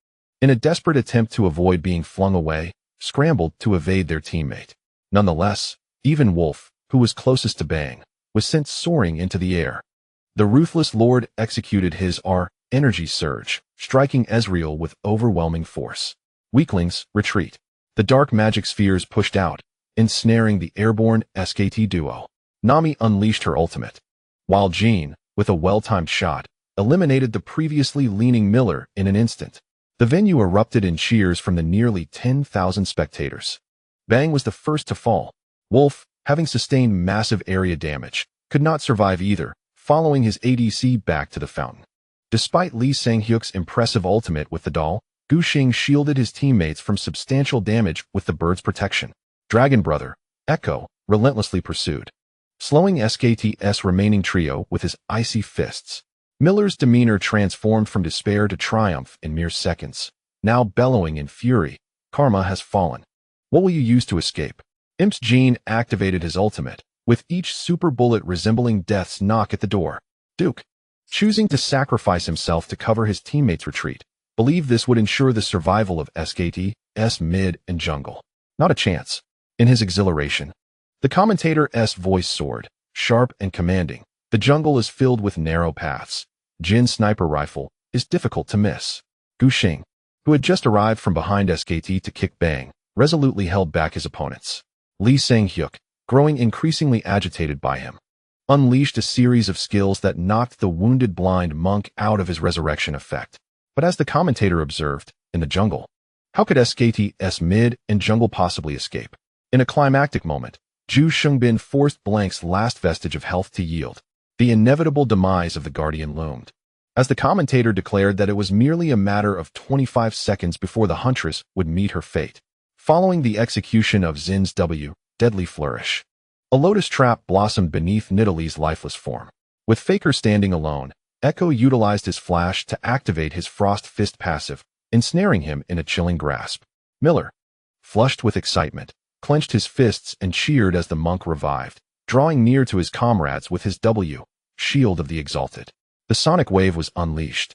in a desperate attempt to avoid being flung away, scrambled to evade their teammate. Nonetheless, even Wolf, who was closest to Bang, was sent soaring into the air. The ruthless lord executed his energy surge, striking Ezreal with overwhelming force. Weaklings, retreat. The dark magic spheres pushed out, ensnaring the airborne SKT duo. Nami unleashed her ultimate, while Jean, with a well-timed shot, eliminated the previously leaning Miller in an instant. The venue erupted in cheers from the nearly 10,000 spectators. Bang was the first to fall. Wolf, having sustained massive area damage, could not survive either, following his ADC back to the fountain. Despite Lee Sang-hyuk's impressive ultimate with the doll, Gu Xing shielded his teammates from substantial damage with the bird's protection. Dragon Brother, Echo, relentlessly pursued, slowing SKT's remaining trio with his icy fists. Miller's demeanor transformed from despair to triumph in mere seconds. Now bellowing in fury, Karma has fallen. What will you use to escape? Imp's Jean activated his ultimate, with each super bullet resembling death's knock at the door. Duke, choosing to sacrifice himself to cover his teammates' retreat, believed this would ensure the survival of SKT's mid and jungle. Not a chance. In his exhilaration, the commentator's voice soared, sharp and commanding. The jungle is filled with narrow paths. Jin's sniper rifle is difficult to miss. Gu Xing, who had just arrived from behind SKT to kick Bang, resolutely held back his opponents. Lee Sang-hyuk, growing increasingly agitated by him, unleashed a series of skills that knocked the wounded blind monk out of his resurrection effect. But as the commentator observed, in the jungle, how could SKT's mid and jungle possibly escape? In a climactic moment, Zhu Xingbin forced Blank's last vestige of health to yield. The inevitable demise of the Guardian loomed, as the commentator declared that it was merely a matter of 25 seconds before the Huntress would meet her fate, following the execution of Zin's deadly flourish. A lotus trap blossomed beneath Nidalee's lifeless form. With Faker standing alone, Echo utilized his flash to activate his Frost Fist passive, ensnaring him in a chilling grasp. Miller, flushed with excitement, clenched his fists and cheered as the monk revived, drawing near to his comrades with his Shield of the Exalted. The sonic wave was unleashed,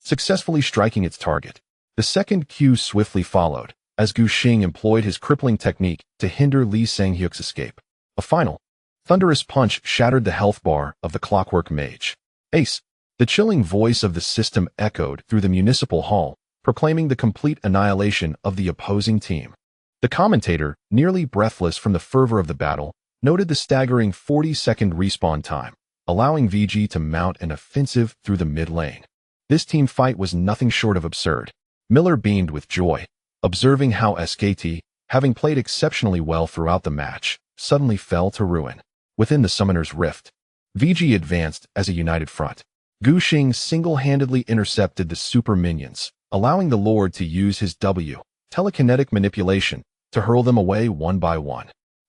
successfully striking its target. The second Q swiftly followed, as Gu Xing employed his crippling technique to hinder Lee Sang-hyuk's escape. A final, thunderous punch shattered the health bar of the Clockwork Mage. Ace, the chilling voice of the system echoed through the municipal hall, proclaiming the complete annihilation of the opposing team. The commentator, nearly breathless from the fervor of the battle, noted the staggering 40-second respawn time, allowing VG to mount an offensive through the mid lane. This team fight was nothing short of absurd. Miller beamed with joy, observing how SKT, having played exceptionally well throughout the match, suddenly fell to ruin. Within the Summoner's Rift, VG advanced as a united front. Gu Xing single-handedly intercepted the super minions, allowing the Lord to use his telekinetic manipulation to hurl them away one by one.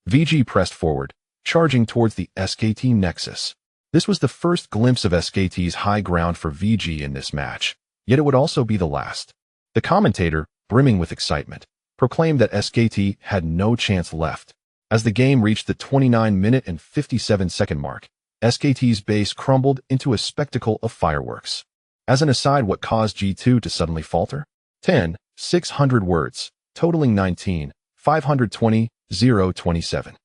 VG pressed forward, charging towards the SKT Nexus. This was the first glimpse of SKT's high ground for VG in this match, yet it would also be the last. The commentator, brimming with excitement, proclaimed that SKT had no chance left. As the game reached the 29-minute and 57-second mark, SKT's base crumbled into a spectacle of fireworks. As an aside, what caused G2 to suddenly falter? 600 words, totaling 19, 520, 027.